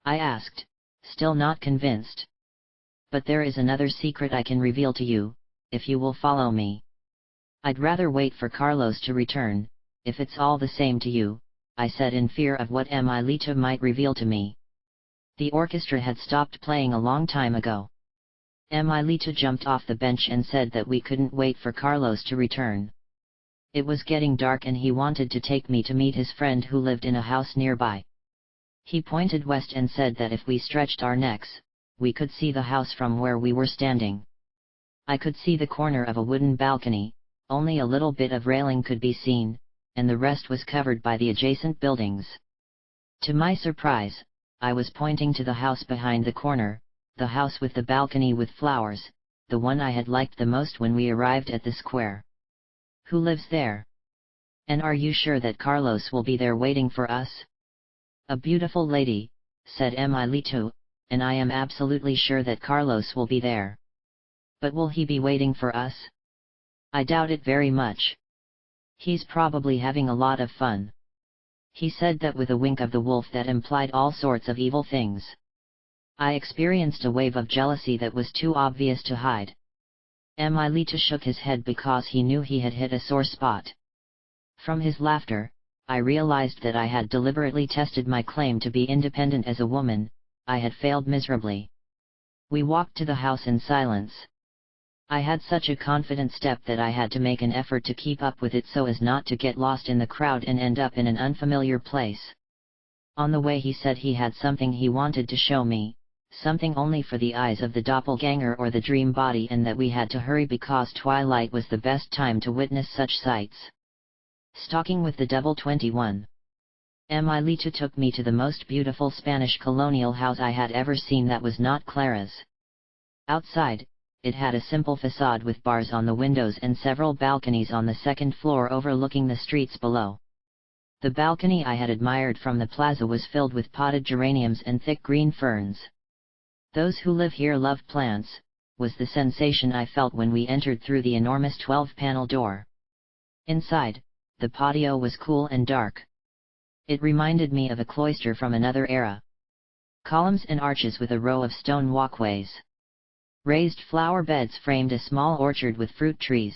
Speaker 1: I asked, still not convinced. "But there is another secret I can reveal to you, if you will follow me." "I'd rather wait for Carlos to return, if it's all the same to you," I said, in fear of what Emilito might reveal to me. The orchestra had stopped playing a long time ago. Emilito jumped off the bench and said that we couldn't wait for Carlos to return. It was getting dark and he wanted to take me to meet his friend who lived in a house nearby. He pointed west and said that if we stretched our necks, we could see the house from where we were standing. I could see the corner of a wooden balcony, only a little bit of railing could be seen, and the rest was covered by the adjacent buildings. To my surprise, I was pointing to the house behind the corner, the house with the balcony with flowers, the one I had liked the most when we arrived at the square. "Who lives there? And are you sure that Carlos will be there waiting for us?" "A beautiful lady," said Emilito, "and I am absolutely sure that Carlos will be there. But will he be waiting for us? I doubt it very much. He's probably having a lot of fun." He said that with a wink of the wolf that implied all sorts of evil things. I experienced a wave of jealousy that was too obvious to hide. Emilito shook his head because he knew he had hit a sore spot. From his laughter, I realized that I had deliberately tested my claim to be independent as a woman. I had failed miserably. We walked to the house in silence. I had such a confident step that I had to make an effort to keep up with it so as not to get lost in the crowd and end up in an unfamiliar place. On the way he said he had something he wanted to show me, something only for the eyes of the doppelganger or the dream body, and that we had to hurry because twilight was the best time to witness such sights. Stalking with the Devil 21. Emilito took me to the most beautiful Spanish colonial house I had ever seen that was not Clara's. Outside, it had a simple facade with bars on the windows and several balconies on the second floor overlooking the streets below. The balcony I had admired from the plaza was filled with potted geraniums and thick green ferns. "Those who live here love plants," was the sensation I felt when we entered through the enormous 12-panel door. Inside, the patio was cool and dark. It reminded me of a cloister from another era. Columns and arches with a row of stone walkways. Raised flower beds framed a small orchard with fruit trees.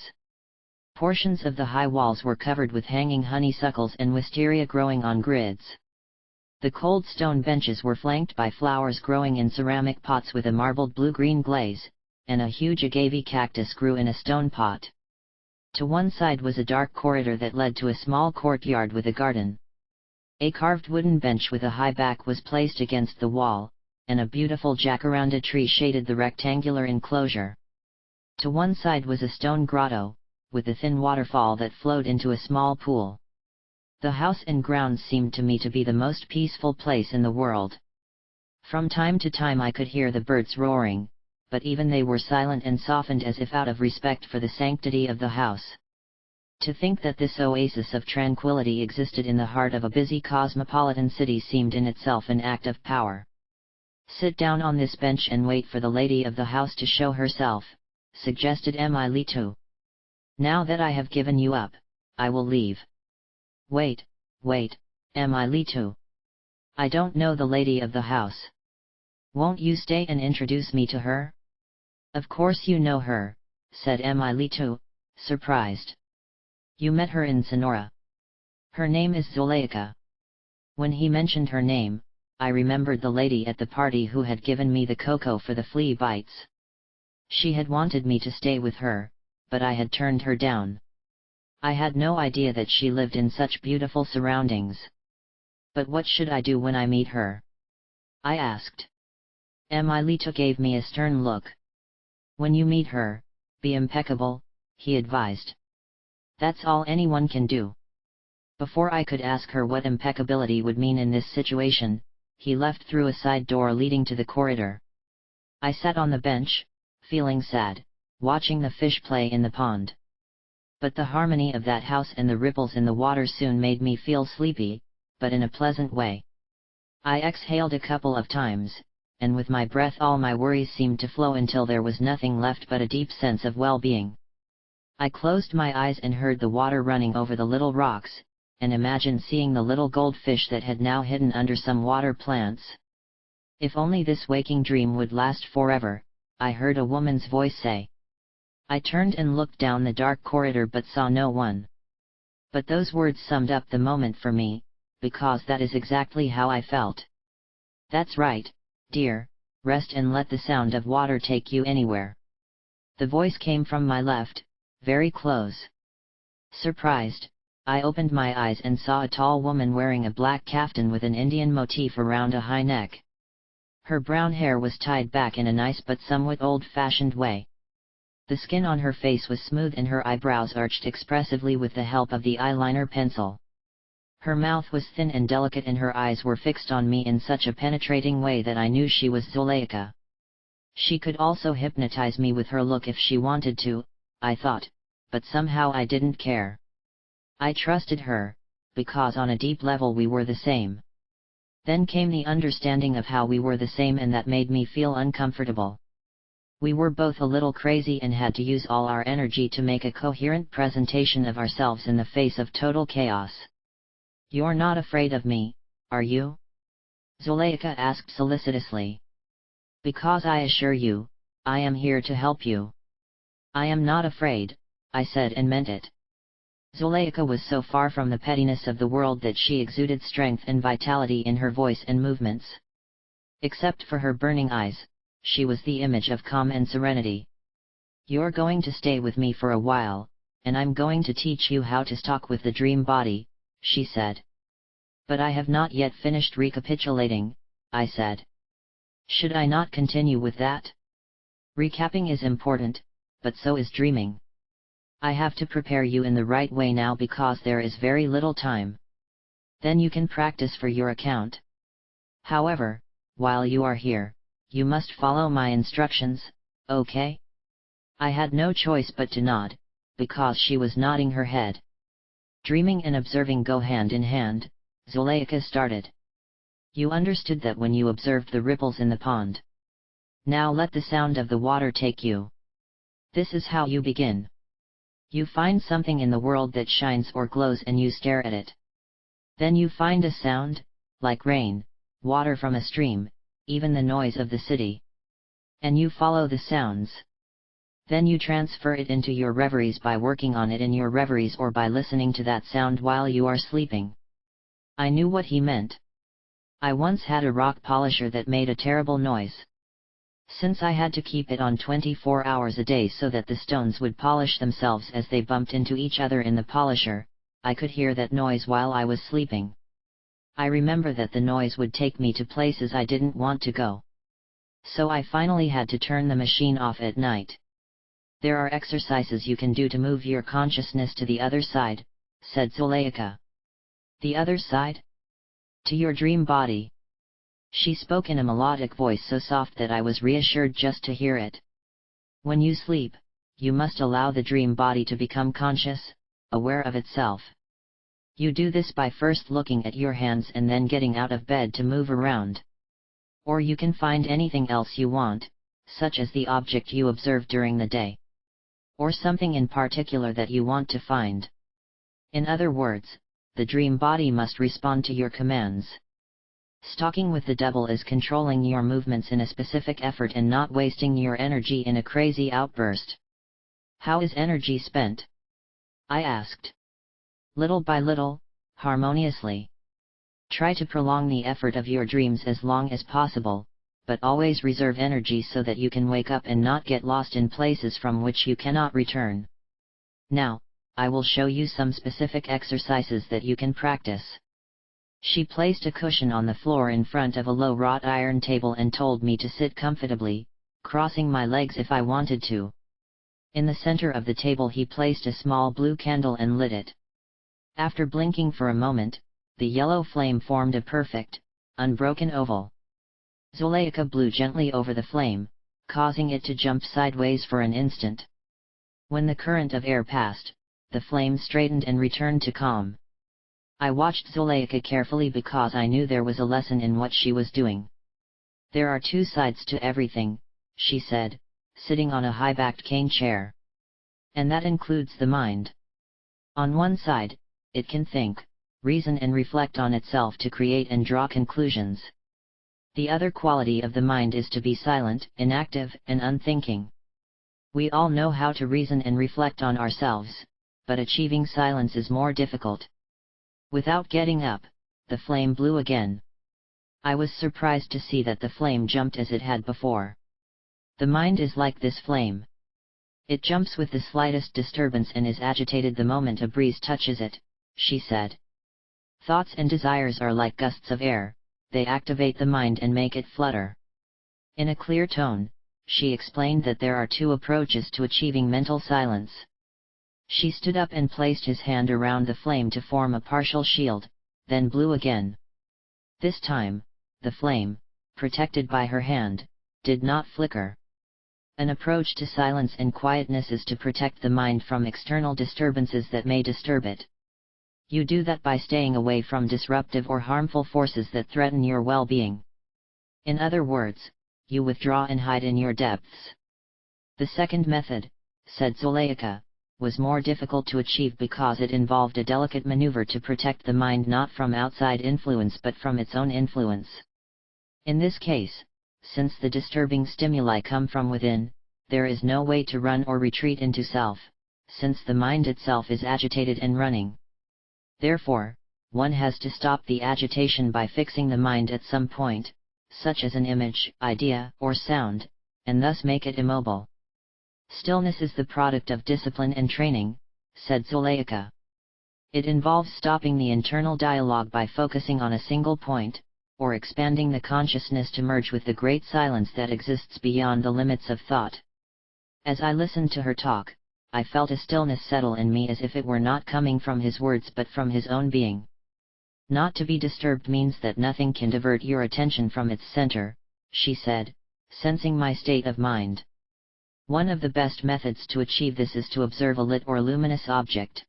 Speaker 1: Portions of the high walls were covered with hanging honeysuckles and wisteria growing on grids. The cold stone benches were flanked by flowers growing in ceramic pots with a marbled blue-green glaze, and a huge agave cactus grew in a stone pot. To one side was a dark corridor that led to a small courtyard with a garden. A carved wooden bench with a high back was placed against the wall, and a beautiful jacaranda tree shaded the rectangular enclosure. To one side was a stone grotto, with a thin waterfall that flowed into a small pool. The house and grounds seemed to me to be the most peaceful place in the world. From time to time I could hear the birds roaring, but even they were silent and softened as if out of respect for the sanctity of the house. To think that this oasis of tranquility existed in the heart of a busy cosmopolitan city seemed in itself an act of power. "Sit down on this bench and wait for the lady of the house to show herself," suggested Emilito. "Now that I have given you up, I will leave." Wait, Emilito. I don't know the lady of the house. Won't you stay and introduce me to her?" "Of course you know her," said Emilito, surprised. "You met her in Sonora. Her name is Zuleika." When he mentioned her name, I remembered the lady at the party who had given me the cocoa for the flea bites. She had wanted me to stay with her, but I had turned her down. I had no idea that she lived in such beautiful surroundings. "But what should I do when I meet her?" I asked. Emilito gave me a stern look. "When you meet her, be impeccable," he advised. "That's all anyone can do." Before I could ask her what impeccability would mean in this situation, he left through a side door leading to the corridor. I sat on the bench, feeling sad, watching the fish play in the pond. But the harmony of that house and the ripples in the water soon made me feel sleepy, but in a pleasant way. I exhaled a couple of times, and with my breath all my worries seemed to flow until there was nothing left but a deep sense of well-being. I closed my eyes and heard the water running over the little rocks, and imagined seeing the little goldfish that had now hidden under some water plants. If only this waking dream would last forever, I heard a woman's voice say. I turned and looked down the dark corridor but saw no one. But those words summed up the moment for me, because that is exactly how I felt. "That's right, dear, rest and let the sound of water take you anywhere." The voice came from my left, very close. Surprised, I opened my eyes and saw a tall woman wearing a black kaftan with an Indian motif around a high neck. Her brown hair was tied back in a nice but somewhat old-fashioned way. The skin on her face was smooth and her eyebrows arched expressively with the help of the eyeliner pencil. Her mouth was thin and delicate and her eyes were fixed on me in such a penetrating way that I knew she was Zuleika. She could also hypnotize me with her look if she wanted to, I thought, but somehow I didn't care. I trusted her, because on a deep level we were the same. Then came the understanding of how we were the same, and that made me feel uncomfortable. We were both a little crazy and had to use all our energy to make a coherent presentation of ourselves in the face of total chaos. "You're not afraid of me, are you?" Zuleika asked solicitously. Because I assure you, I am here to help you. I am not afraid, I said and meant it. Zuleika was so far from the pettiness of the world that she exuded strength and vitality in her voice and movements. Except for her burning eyes, she was the image of calm and serenity. You're going to stay with me for a while, and I'm going to teach you how to stalk with the dream body, she said. But I have not yet finished recapitulating, I said. Should I not continue with that? Recapping is important, but so is dreaming. I have to prepare you in the right way now because there is very little time. Then you can practice for your account. However, while you are here, you must follow my instructions, okay? I had no choice but to nod, because she was nodding her head. Dreaming and observing go hand in hand, Zuleika started. You understood that when you observed the ripples in the pond. Now let the sound of the water take you. This is how you begin. You find something in the world that shines or glows and you stare at it. Then you find a sound, like rain, water from a stream, even the noise of the city. And you follow the sounds. Then you transfer it into your reveries by working on it in your reveries or by listening to that sound while you are sleeping. I knew what he meant. I once had a rock polisher that made a terrible noise. Since I had to keep it on 24 hours a day so that the stones would polish themselves as they bumped into each other in the polisher, I could hear that noise while I was sleeping. I remember that the noise would take me to places I didn't want to go. So I finally had to turn the machine off at night. There are exercises you can do to move your consciousness to the other side, said Zuleika. The other side? To your dream body. She spoke in a melodic voice so soft that I was reassured just to hear it. When you sleep, you must allow the dream body to become conscious, aware of itself. You do this by first looking at your hands and then getting out of bed to move around. Or you can find anything else you want, such as the object you observed during the day. Or something in particular that you want to find. In other words, the dream body must respond to your commands. Stalking with the devil is controlling your movements in a specific effort and not wasting your energy in a crazy outburst. How is energy spent? I asked. Little by little, harmoniously. Try to prolong the effort of your dreams as long as possible, but always reserve energy so that you can wake up and not get lost in places from which you cannot return. Now, I will show you some specific exercises that you can practice. She placed a cushion on the floor in front of a low wrought iron table and told me to sit comfortably, crossing my legs if I wanted to. In the center of the table he placed a small blue candle and lit it. After blinking for a moment, the yellow flame formed a perfect, unbroken oval. Zuleika blew gently over the flame, causing it to jump sideways for an instant. When the current of air passed, the flame straightened and returned to calm. I watched Zuleika carefully because I knew there was a lesson in what she was doing. There are two sides to everything, she said, sitting on a high-backed cane chair. And that includes the mind. On one side, it can think, reason and reflect on itself to create and draw conclusions. The other quality of the mind is to be silent, inactive, and unthinking. We all know how to reason and reflect on ourselves, but achieving silence is more difficult. Without getting up, the flame blew again. I was surprised to see that the flame jumped as it had before. The mind is like this flame. It jumps with the slightest disturbance and is agitated the moment a breeze touches it, she said. Thoughts and desires are like gusts of air, they activate the mind and make it flutter. In a clear tone, she explained that there are two approaches to achieving mental silence. She stood up and placed his hand around the flame to form a partial shield, then blew again. This time, the flame, protected by her hand, did not flicker. An approach to silence and quietness is to protect the mind from external disturbances that may disturb it. You do that by staying away from disruptive or harmful forces that threaten your well-being. In other words, you withdraw and hide in your depths. The second method, said Zuleika, was more difficult to achieve because it involved a delicate maneuver to protect the mind not from outside influence but from its own influence. In this case, since the disturbing stimuli come from within, there is no way to run or retreat into self, since the mind itself is agitated and running. Therefore, one has to stop the agitation by fixing the mind at some point, such as an image, idea, or sound, and thus make it immobile. Stillness is the product of discipline and training, said Zuleika. It involves stopping the internal dialogue by focusing on a single point, or expanding the consciousness to merge with the great silence that exists beyond the limits of thought. As I listened to her talk, I felt a stillness settle in me as if it were not coming from his words but from his own being. Not to be disturbed means that nothing can divert your attention from its center, she said, sensing my state of mind. One of the best methods to achieve this is to observe a lit or luminous object.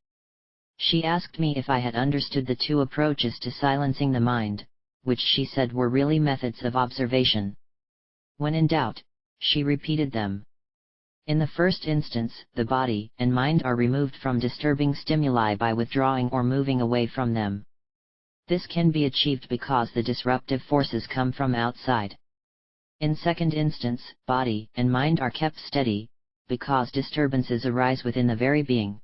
Speaker 1: She asked me if I had understood the two approaches to silencing the mind, which she said were really methods of observation. When in doubt, she repeated them. In the first instance, the body and mind are removed from disturbing stimuli by withdrawing or moving away from them. This can be achieved because the disruptive forces come from outside. In second instance, body and mind are kept steady, because disturbances arise within the very being.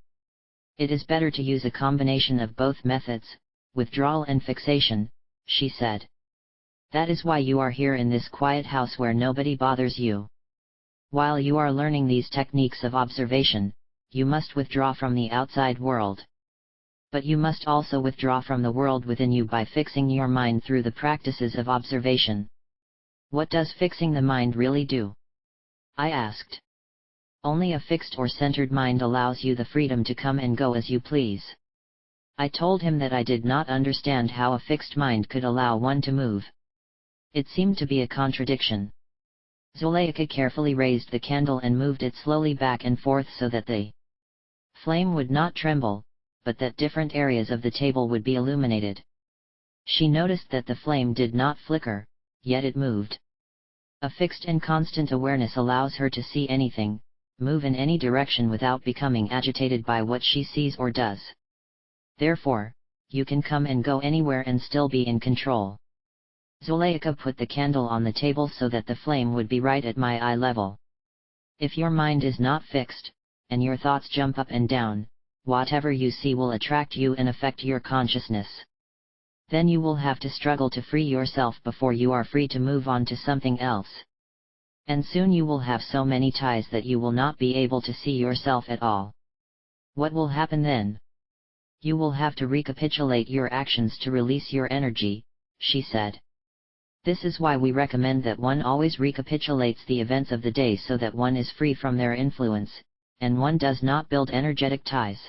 Speaker 1: It is better to use a combination of both methods, withdrawal and fixation, she said. That is why you are here in this quiet house where nobody bothers you. While you are learning these techniques of observation, you must withdraw from the outside world. But you must also withdraw from the world within you by fixing your mind through the practices of observation. What does fixing the mind really do? I asked. Only a fixed or centered mind allows you the freedom to come and go as you please. I told him that I did not understand how a fixed mind could allow one to move. It seemed to be a contradiction. Zuleika carefully raised the candle and moved it slowly back and forth so that the flame would not tremble, but that different areas of the table would be illuminated. She noticed that the flame did not flicker, yet it moved. A fixed and constant awareness allows her to see anything, move in any direction without becoming agitated by what she sees or does. Therefore, you can come and go anywhere and still be in control. Zuleika put the candle on the table so that the flame would be right at my eye level. If your mind is not fixed, and your thoughts jump up and down, whatever you see will attract you and affect your consciousness. Then you will have to struggle to free yourself before you are free to move on to something else. And soon you will have so many ties that you will not be able to see yourself at all. What will happen then? You will have to recapitulate your actions to release your energy, she said. This is why we recommend that one always recapitulates the events of the day so that one is free from their influence, and one does not build energetic ties.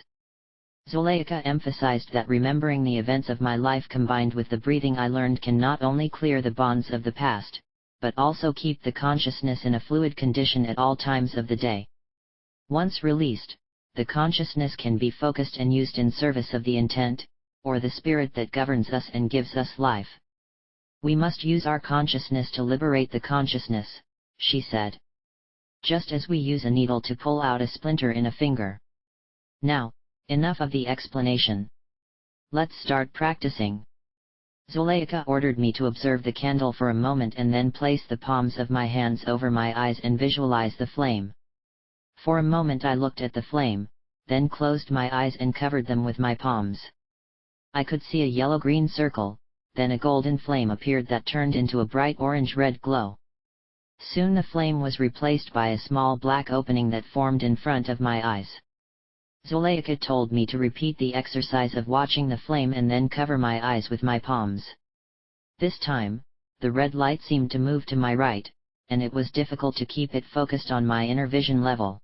Speaker 1: Zuleika emphasized that remembering the events of my life combined with the breathing I learned can not only clear the bonds of the past, but also keep the consciousness in a fluid condition at all times of the day. Once released, the consciousness can be focused and used in service of the intent, or the spirit that governs us and gives us life. We must use our consciousness to liberate the consciousness, she said. Just as we use a needle to pull out a splinter in a finger. Now, enough of the explanation. Let's start practicing. Zuleika ordered me to observe the candle for a moment and then place the palms of my hands over my eyes and visualize the flame. For a moment I looked at the flame, then closed my eyes and covered them with my palms. I could see a yellow-green circle, then a golden flame appeared that turned into a bright orange-red glow. Soon the flame was replaced by a small black opening that formed in front of my eyes. Zuleika told me to repeat the exercise of watching the flame and then cover my eyes with my palms. This time, the red light seemed to move to my right, and it was difficult to keep it focused on my inner vision level.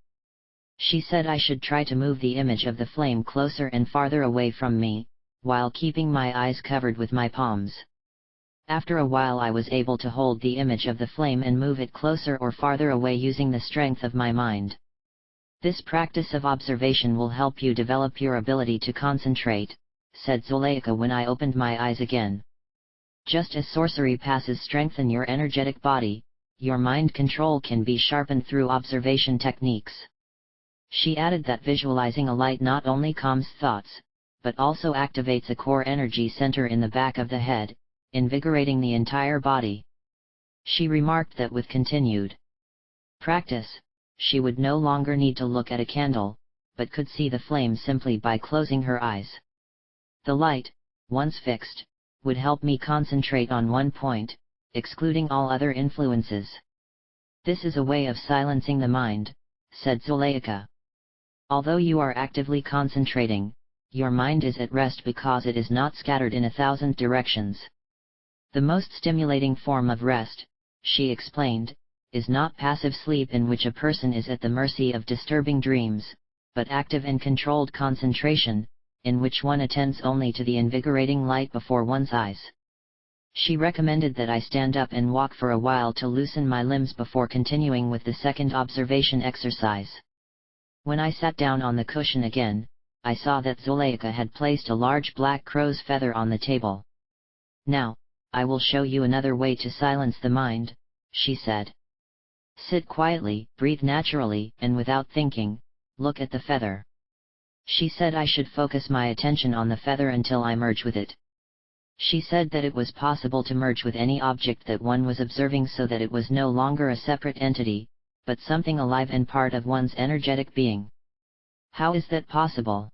Speaker 1: She said I should try to move the image of the flame closer and farther away from me, while keeping my eyes covered with my palms. After a while I was able to hold the image of the flame and move it closer or farther away using the strength of my mind. This practice of observation will help you develop your ability to concentrate, said Zuleika when I opened my eyes again. Just as sorcery passes strength in your energetic body, your mind control can be sharpened through observation techniques. She added that visualizing a light not only calms thoughts, but also activates a core energy center in the back of the head, invigorating the entire body. She remarked that with continued practice, she would no longer need to look at a candle, but could see the flame simply by closing her eyes. The light, once fixed, would help me concentrate on one point, excluding all other influences. This is a way of silencing the mind, said Zuleika. Although you are actively concentrating, your mind is at rest because it is not scattered in 1,000 directions. The most stimulating form of rest, she explained, is not passive sleep in which a person is at the mercy of disturbing dreams, but active and controlled concentration, in which one attends only to the invigorating light before one's eyes. She recommended that I stand up and walk for a while to loosen my limbs before continuing with the second observation exercise. When I sat down on the cushion again, I saw that Zuleika had placed a large black crow's feather on the table. Now, I will show you another way to silence the mind, she said. Sit quietly, breathe naturally, and without thinking, look at the feather. She said I should focus my attention on the feather until I merge with it. She said that it was possible to merge with any object that one was observing so that it was no longer a separate entity, but something alive and part of one's energetic being. How is that possible?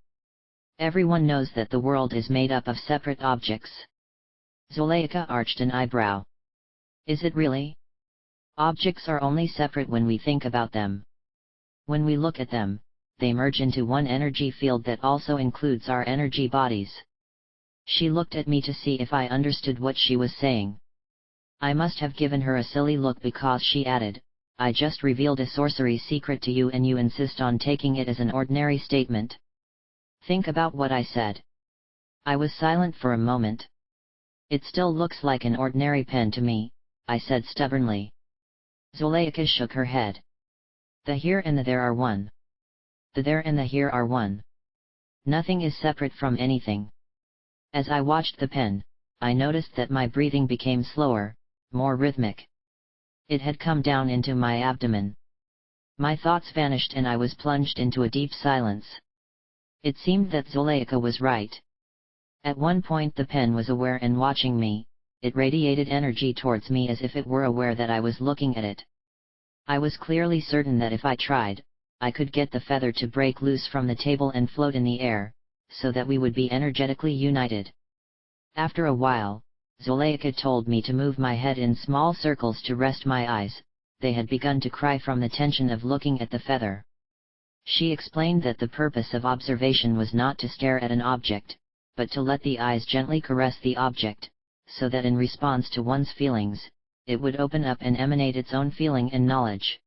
Speaker 1: Everyone knows that the world is made up of separate objects. Zuleika arched an eyebrow. Is it really? Objects are only separate when we think about them. When we look at them, they merge into one energy field that also includes our energy bodies. She looked at me to see if I understood what she was saying. I must have given her a silly look because she added, I just revealed a sorcery secret to you and you insist on taking it as an ordinary statement. Think about what I said. I was silent for a moment. It still looks like an ordinary pen to me, I said stubbornly. Zuleika shook her head. The here and the there are one. The there and the here are one. Nothing is separate from anything. As I watched the pen, I noticed that my breathing became slower, more rhythmic. It had come down into my abdomen. My thoughts vanished and I was plunged into a deep silence. It seemed that Zuleika was right. At one point the pen was aware and watching me, it radiated energy towards me as if it were aware that I was looking at it. I was clearly certain that if I tried, I could get the feather to break loose from the table and float in the air, so that we would be energetically united. After a while, Zuleika told me to move my head in small circles to rest my eyes, they had begun to cry from the tension of looking at the feather. She explained that the purpose of observation was not to stare at an object, but to let the eyes gently caress the object, so that in response to one's feelings, it would open up and emanate its own feeling and knowledge.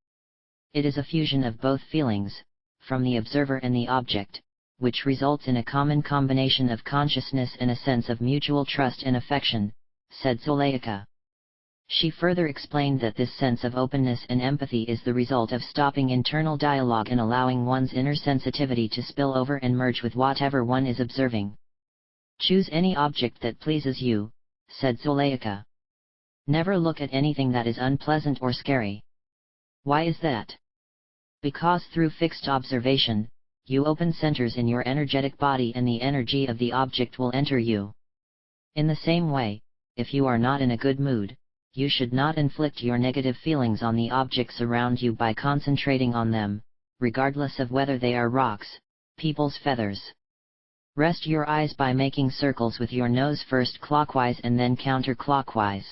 Speaker 1: It is a fusion of both feelings, from the observer and the object, which results in a common combination of consciousness and a sense of mutual trust and affection, said Zuleika. She further explained that this sense of openness and empathy is the result of stopping internal dialogue and allowing one's inner sensitivity to spill over and merge with whatever one is observing. Choose any object that pleases you, said Zuleika. Never look at anything that is unpleasant or scary. Why is that? Because through fixed observation, you open centers in your energetic body and the energy of the object will enter you. In the same way, if you are not in a good mood, you should not inflict your negative feelings on the objects around you by concentrating on them, regardless of whether they are rocks, people's feathers. Rest your eyes by making circles with your nose first clockwise and then counterclockwise.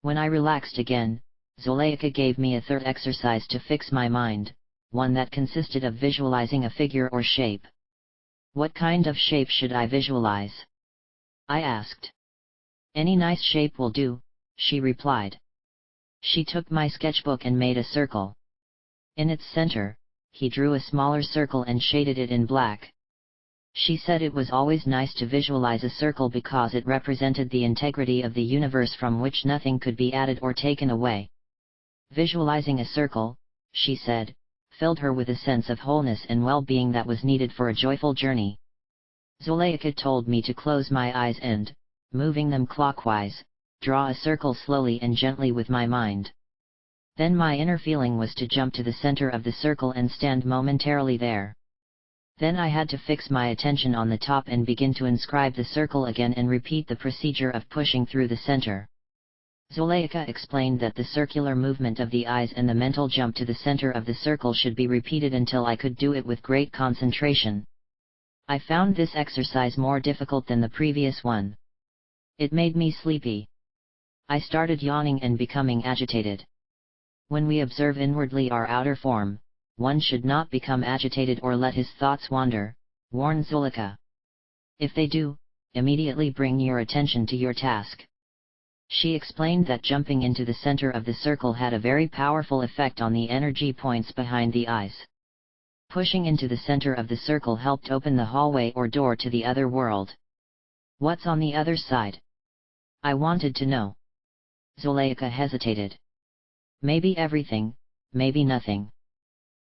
Speaker 1: When I relaxed again, Zuleika gave me a third exercise to fix my mind, one that consisted of visualizing a figure or shape. What kind of shape should I visualize? I asked. Any nice shape will do, she replied. She took my sketchbook and made a circle. In its center, he drew a smaller circle and shaded it in black. She said it was always nice to visualize a circle because it represented the integrity of the universe from which nothing could be added or taken away. Visualizing a circle, she said, filled her with a sense of wholeness and well-being that was needed for a joyful journey. Zuleika told me to close my eyes and, moving them clockwise, draw a circle slowly and gently with my mind. Then my inner feeling was to jump to the center of the circle and stand momentarily there. Then I had to fix my attention on the top and begin to inscribe the circle again and repeat the procedure of pushing through the center. Zuleika explained that the circular movement of the eyes and the mental jump to the center of the circle should be repeated until I could do it with great concentration. I found this exercise more difficult than the previous one. It made me sleepy. I started yawning and becoming agitated. When we observe inwardly our outer form, one should not become agitated or let his thoughts wander, warned Zuleika. If they do, immediately bring your attention to your task. She explained that jumping into the center of the circle had a very powerful effect on the energy points behind the eyes. Pushing into the center of the circle helped open the hallway or door to the other world. What's on the other side? I wanted to know. Zuleika hesitated. Maybe everything, maybe nothing.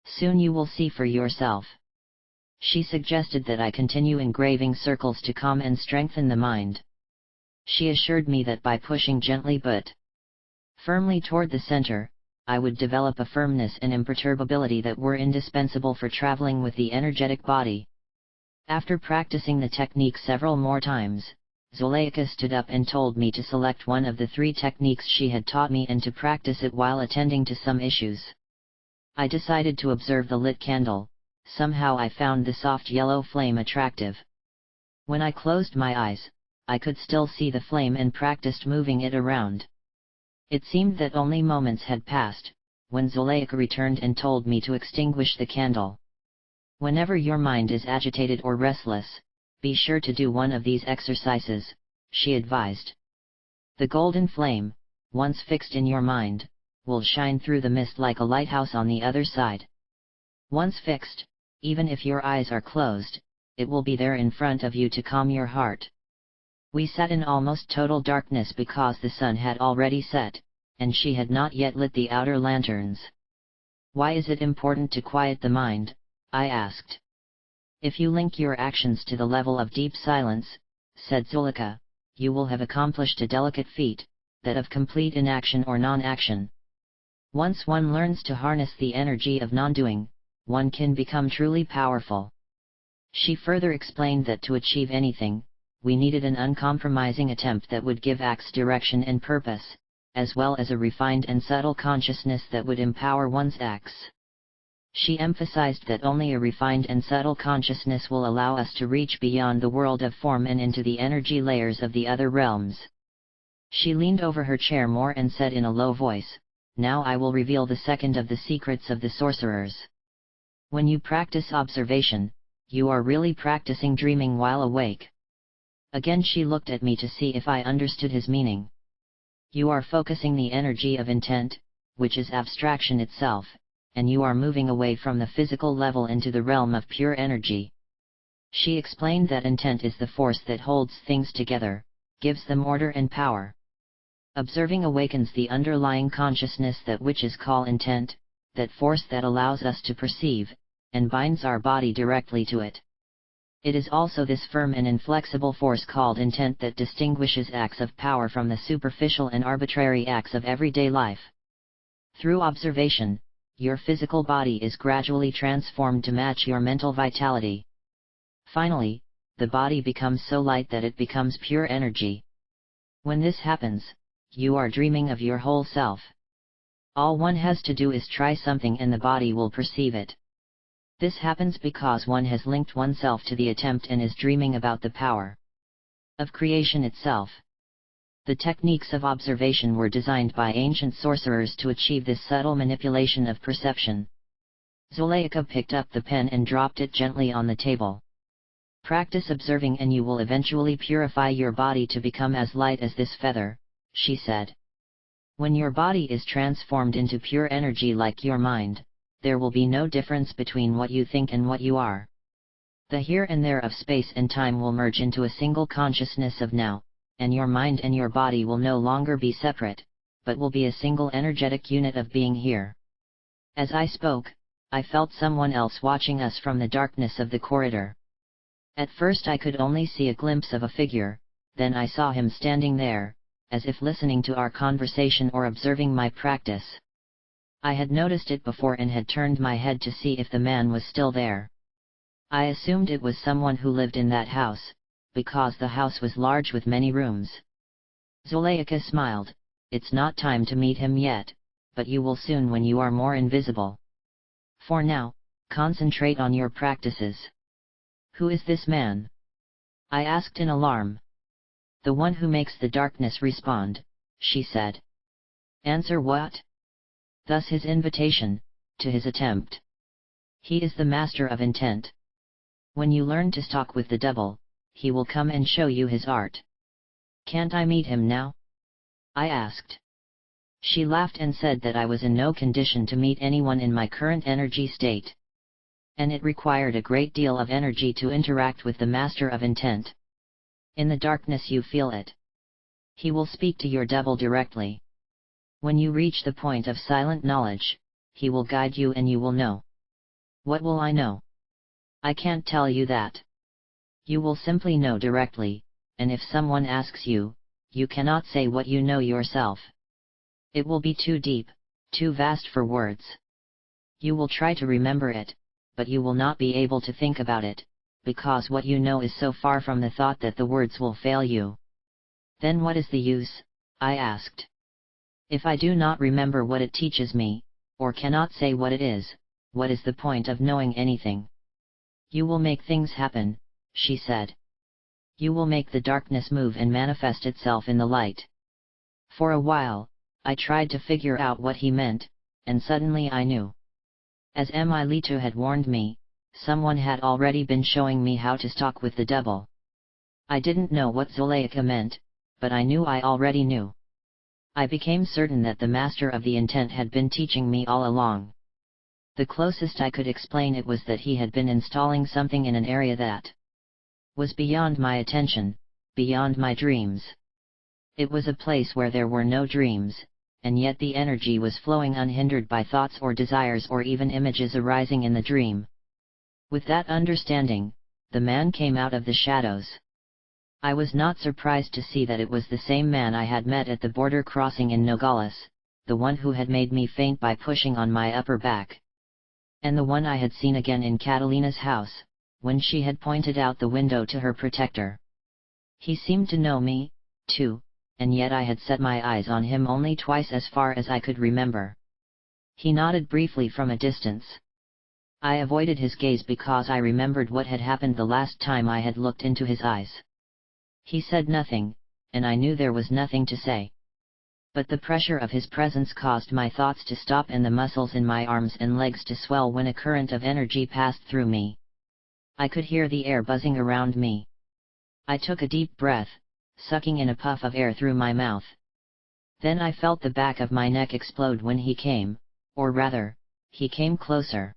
Speaker 1: Soon you will see for yourself. She suggested that I continue engraving circles to calm and strengthen the mind. She assured me that by pushing gently but firmly toward the center, I would develop a firmness and imperturbability that were indispensable for traveling with the energetic body. After practicing the technique several more times, Zuleika stood up and told me to select one of the 3 techniques she had taught me and to practice it while attending to some issues. I decided to observe the lit candle. Somehow I found the soft yellow flame attractive. When I closed my eyes, I could still see the flame and practiced moving it around. It seemed that only moments had passed, when Zuleika returned and told me to extinguish the candle. Whenever your mind is agitated or restless, be sure to do one of these exercises, she advised. The golden flame, once fixed in your mind, will shine through the mist like a lighthouse on the other side. Once fixed, even if your eyes are closed, it will be there in front of you to calm your heart. We sat in almost total darkness because the sun had already set, and she had not yet lit the outer lanterns. Why is it important to quiet the mind? I asked. If you link your actions to the level of deep silence, said Zuleika, you will have accomplished a delicate feat, that of complete inaction or non-action. Once one learns to harness the energy of non-doing, one can become truly powerful. She further explained that to achieve anything, we needed an uncompromising attempt that would give acts direction and purpose, as well as a refined and subtle consciousness that would empower one's acts. She emphasized that only a refined and subtle consciousness will allow us to reach beyond the world of form and into the energy layers of the other realms. She leaned over her chair more and said in a low voice, "Now I will reveal the second of the secrets of the sorcerers. When you practice observation, you are really practicing dreaming while awake." Again she looked at me to see if I understood his meaning. You are focusing the energy of intent, which is abstraction itself, and you are moving away from the physical level into the realm of pure energy. She explained that intent is the force that holds things together, gives them order and power. Observing awakens the underlying consciousness that which is called intent, that force that allows us to perceive, and binds our body directly to it. It is also this firm and inflexible force called intent that distinguishes acts of power from the superficial and arbitrary acts of everyday life. Through observation, your physical body is gradually transformed to match your mental vitality. Finally, the body becomes so light that it becomes pure energy. When this happens, you are dreaming of your whole self. All one has to do is try something and the body will perceive it. This happens because one has linked oneself to the attempt and is dreaming about the power of creation itself. The techniques of observation were designed by ancient sorcerers to achieve this subtle manipulation of perception. Zuleika picked up the pen and dropped it gently on the table. Practice observing and you will eventually purify your body to become as light as this feather, she said. When your body is transformed into pure energy like your mind, there will be no difference between what you think and what you are. The here and there of space and time will merge into a single consciousness of now, and your mind and your body will no longer be separate, but will be a single energetic unit of being here. As I spoke, I felt someone else watching us from the darkness of the corridor. At first I could only see a glimpse of a figure, then I saw him standing there, as if listening to our conversation or observing my practice. I had noticed it before and had turned my head to see if the man was still there. I assumed it was someone who lived in that house, because the house was large with many rooms. Zuleika smiled, it's not time to meet him yet, but you will soon when you are more invisible. For now, concentrate on your practices. Who is this man? I asked in alarm. The one who makes the darkness respond, she said. Answer what? Thus his invitation, to his attempt. He is the master of intent. When you learn to stalk with the devil, he will come and show you his art. Can't I meet him now? I asked. She laughed and said that I was in no condition to meet anyone in my current energy state. And it required a great deal of energy to interact with the master of intent. In the darkness you feel it. He will speak to your devil directly. When you reach the point of silent knowledge, he will guide you and you will know. What will I know? I can't tell you that. You will simply know directly, and if someone asks you, you cannot say what you know yourself. It will be too deep, too vast for words. You will try to remember it, but you will not be able to think about it, because what you know is so far from the thought that the words will fail you. Then what is the use? I asked. If I do not remember what it teaches me, or cannot say what it is, what is the point of knowing anything? You will make things happen, she said. You will make the darkness move and manifest itself in the light. For a while, I tried to figure out what he meant, and suddenly I knew. As Emilito had warned me, someone had already been showing me how to stalk with the devil. I didn't know what Zuleika meant, but I knew I already knew. I became certain that the master of the intent had been teaching me all along. The closest I could explain it was that he had been installing something in an area that was beyond my attention, beyond my dreams. It was a place where there were no dreams, and yet the energy was flowing unhindered by thoughts or desires or even images arising in the dream. With that understanding, the man came out of the shadows. I was not surprised to see that it was the same man I had met at the border crossing in Nogales, the one who had made me faint by pushing on my upper back. And the one I had seen again in Catalina's house, when she had pointed out the window to her protector. He seemed to know me, too, and yet I had set my eyes on him only twice as far as I could remember. He nodded briefly from a distance. I avoided his gaze because I remembered what had happened the last time I had looked into his eyes. He said nothing, and I knew there was nothing to say. But the pressure of his presence caused my thoughts to stop and the muscles in my arms and legs to swell when a current of energy passed through me. I could hear the air buzzing around me. I took a deep breath, sucking in a puff of air through my mouth. Then I felt the back of my neck explode when he came, or rather, he came closer.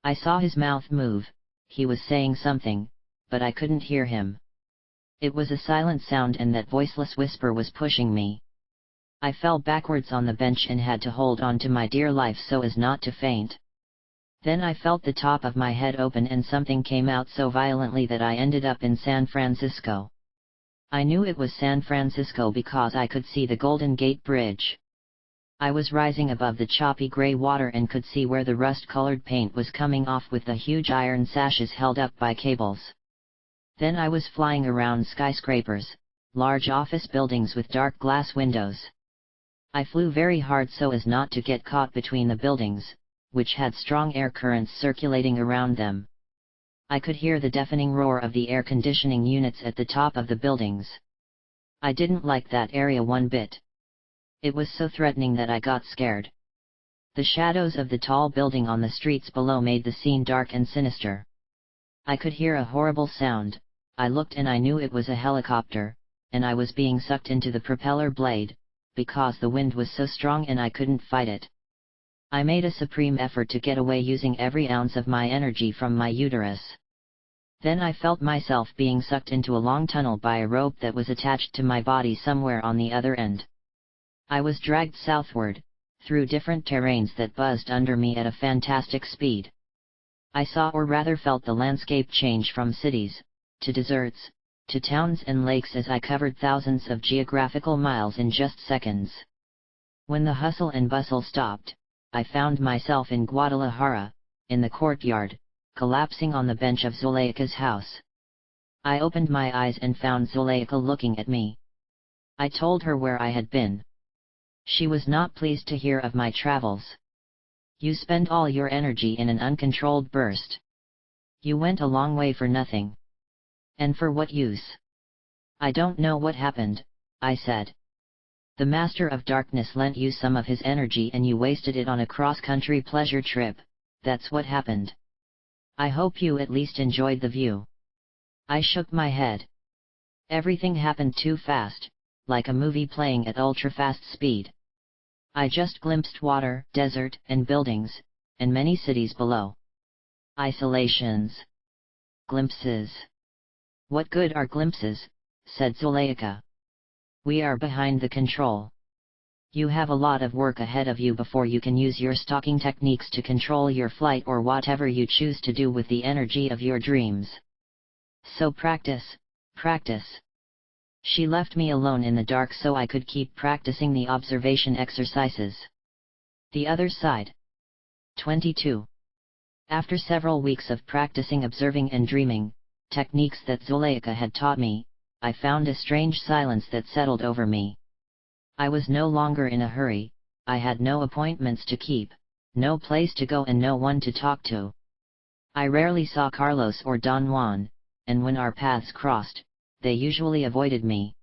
Speaker 1: I saw his mouth move, he was saying something, but I couldn't hear him. It was a silent sound and that voiceless whisper was pushing me. I fell backwards on the bench and had to hold on to my dear life so as not to faint. Then I felt the top of my head open and something came out so violently that I ended up in San Francisco. I knew it was San Francisco because I could see the Golden Gate Bridge. I was rising above the choppy gray water and could see where the rust-colored paint was coming off with the huge iron sashes held up by cables. Then I was flying around skyscrapers, large office buildings with dark glass windows. I flew very hard so as not to get caught between the buildings, which had strong air currents circulating around them. I could hear the deafening roar of the air conditioning units at the top of the buildings. I didn't like that area one bit. It was so threatening that I got scared. The shadows of the tall building on the streets below made the scene dark and sinister. I could hear a horrible sound. I looked and I knew it was a helicopter, and I was being sucked into the propeller blade, because the wind was so strong and I couldn't fight it. I made a supreme effort to get away using every ounce of my energy from my uterus. Then I felt myself being sucked into a long tunnel by a rope that was attached to my body somewhere on the other end. I was dragged southward, through different terrains that buzzed under me at a fantastic speed. I saw or rather felt the landscape change from cities, to deserts, to towns and lakes as I covered thousands of geographical miles in just seconds. When the hustle and bustle stopped, I found myself in Guadalajara, in the courtyard, collapsing on the bench of Zuleika's house. I opened my eyes and found Zuleika looking at me. I told her where I had been. She was not pleased to hear of my travels. You spend all your energy in an uncontrolled burst. You went a long way for nothing. And for what use? I don't know what happened, I said. The Master of Darkness lent you some of his energy and you wasted it on a cross-country pleasure trip, that's what happened. I hope you at least enjoyed the view. I shook my head. Everything happened too fast, like a movie playing at ultra-fast speed. I just glimpsed water, desert, and buildings, and many cities below. Isolations. Glimpses. What good are glimpses, said Zuleika. We are behind the control. You have a lot of work ahead of you before you can use your stalking techniques to control your flight or whatever you choose to do with the energy of your dreams. So practice, practice. She left me alone in the dark so I could keep practicing the observation exercises. The other side. 22. After several weeks of practicing observing and dreaming, techniques that Zuleika had taught me, I found a strange silence that settled over me. I was no longer in a hurry, I had no appointments to keep, no place to go and no one to talk to. I rarely saw Carlos or Don Juan, and when our paths crossed, they usually avoided me.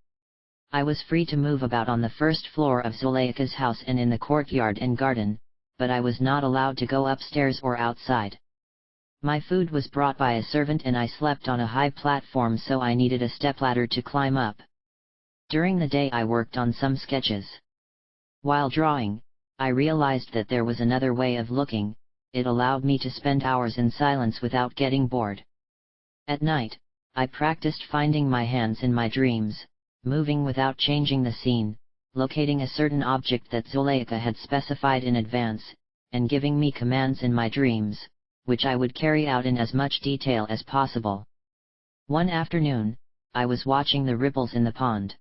Speaker 1: I was free to move about on the first floor of Zuleika's house and in the courtyard and garden, but I was not allowed to go upstairs or outside. My food was brought by a servant and I slept on a high platform so I needed a stepladder to climb up. During the day I worked on some sketches. While drawing, I realized that there was another way of looking, it allowed me to spend hours in silence without getting bored. At night, I practiced finding my hands in my dreams, moving without changing the scene, locating a certain object that Zuleika had specified in advance, and giving me commands in my dreams, which I would carry out in as much detail as possible. One afternoon, I was watching the ripples in the pond.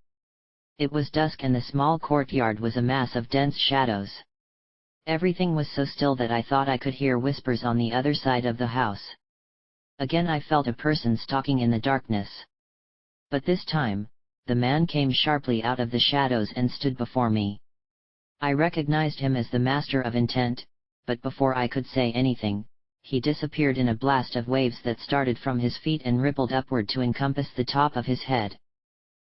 Speaker 1: It was dusk and the small courtyard was a mass of dense shadows. Everything was so still that I thought I could hear whispers on the other side of the house. Again I felt a person stalking in the darkness. But this time, the man came sharply out of the shadows and stood before me. I recognized him as the master of intent, but before I could say anything, he disappeared in a blast of waves that started from his feet and rippled upward to encompass the top of his head.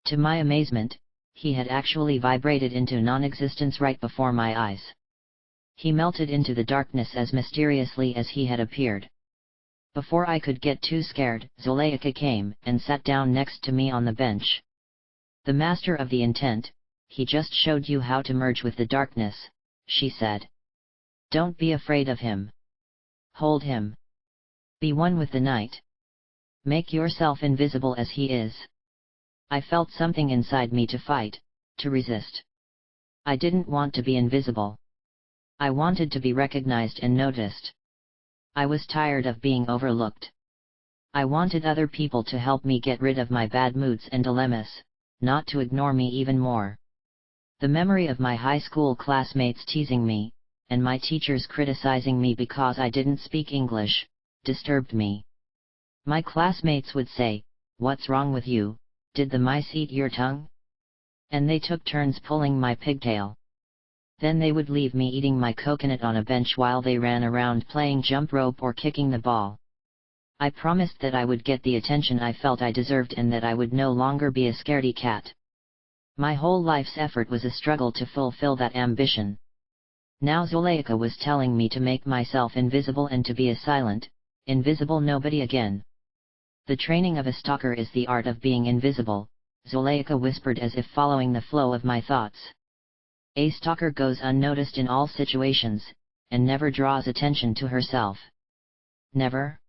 Speaker 1: To my amazement, he had actually vibrated into non-existence right before my eyes. He melted into the darkness as mysteriously as he had appeared. Before I could get too scared, Zuleika came and sat down next to me on the bench. The master of the intent, he just showed you how to merge with the darkness, she said. Don't be afraid of him. Hold him. Be one with the night. Make yourself invisible as he is. I felt something inside me to fight, to resist. I didn't want to be invisible. I wanted to be recognized and noticed. I was tired of being overlooked. I wanted other people to help me get rid of my bad moods and dilemmas, not to ignore me even more. The memory of my high school classmates teasing me, and my teachers criticizing me because I didn't speak English, disturbed me. My classmates would say, "What's wrong with you? Did the mice eat your tongue?" And they took turns pulling my pigtail. Then they would leave me eating my coconut on a bench while they ran around playing jump rope or kicking the ball. I promised that I would get the attention I felt I deserved and that I would no longer be a scaredy cat. My whole life's effort was a struggle to fulfill that ambition. Now Zuleika was telling me to make myself invisible and to be a silent, invisible nobody again. The training of a stalker is the art of being invisible, Zuleika whispered as if following the flow of my thoughts. A stalker goes unnoticed in all situations, and never draws attention to herself. Never?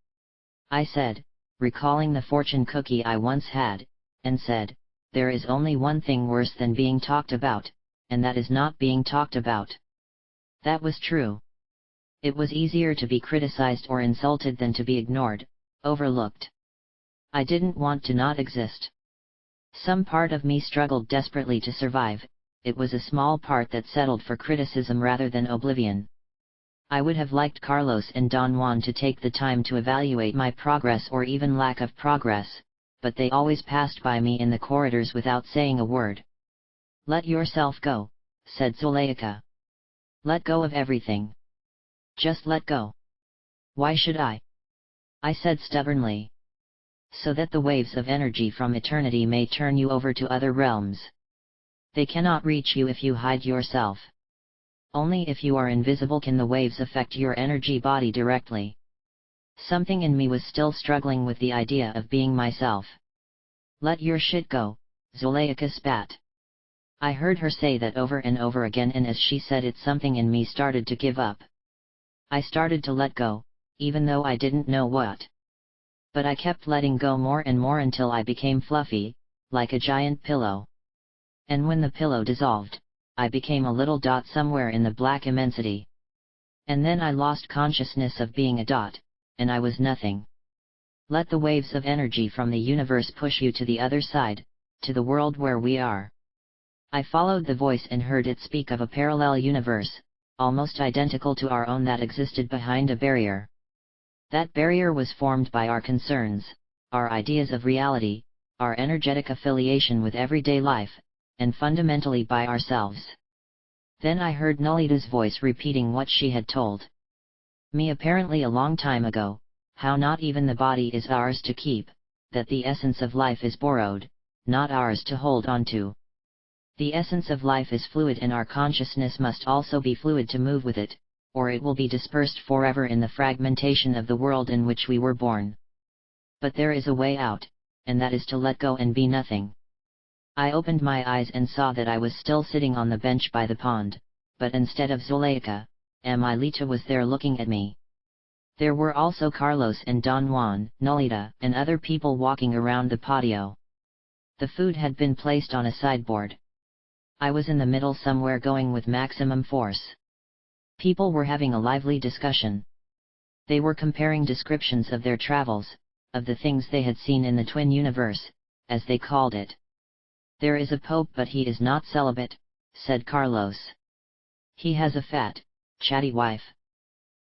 Speaker 1: I said, recalling the fortune cookie I once had, and said, there is only one thing worse than being talked about, and that is not being talked about. That was true. It was easier to be criticized or insulted than to be ignored, overlooked. I didn't want to not exist. Some part of me struggled desperately to survive, it was a small part that settled for criticism rather than oblivion. I would have liked Carlos and Don Juan to take the time to evaluate my progress or even lack of progress, but they always passed by me in the corridors without saying a word. Let yourself go, said Zuleika. Let go of everything. Just let go. Why should I? I said stubbornly. So that the waves of energy from eternity may turn you over to other realms. They cannot reach you if you hide yourself. Only if you are invisible can the waves affect your energy body directly. Something in me was still struggling with the idea of being myself. Let your shit go, Zuleika spat. I heard her say that over and over again, and as she said it, something in me started to give up. I started to let go, even though I didn't know what. But I kept letting go more and more until I became fluffy, like a giant pillow. And when the pillow dissolved, I became a little dot somewhere in the black immensity. And then I lost consciousness of being a dot, and I was nothing. Let the waves of energy from the universe push you to the other side, to the world where we are. I followed the voice and heard it speak of a parallel universe, almost identical to our own, that existed behind a barrier. That barrier was formed by our concerns, our ideas of reality, our energetic affiliation with everyday life, and fundamentally by ourselves. Then I heard Nolita's voice repeating what she had told me apparently a long time ago, how not even the body is ours to keep, that the essence of life is borrowed, not ours to hold on to. The essence of life is fluid, and our consciousness must also be fluid to move with it, or it will be dispersed forever in the fragmentation of the world in which we were born. But there is a way out, and that is to let go and be nothing. I opened my eyes and saw that I was still sitting on the bench by the pond, but instead of Zuleika, Emilita was there looking at me. There were also Carlos and Don Juan, Nolita, and other people walking around the patio. The food had been placed on a sideboard. I was in the middle somewhere, going with maximum force. People were having a lively discussion. They were comparing descriptions of their travels, of the things they had seen in the twin universe, as they called it. There is a pope, but he is not celibate, said Carlos. He has a fat, chatty wife.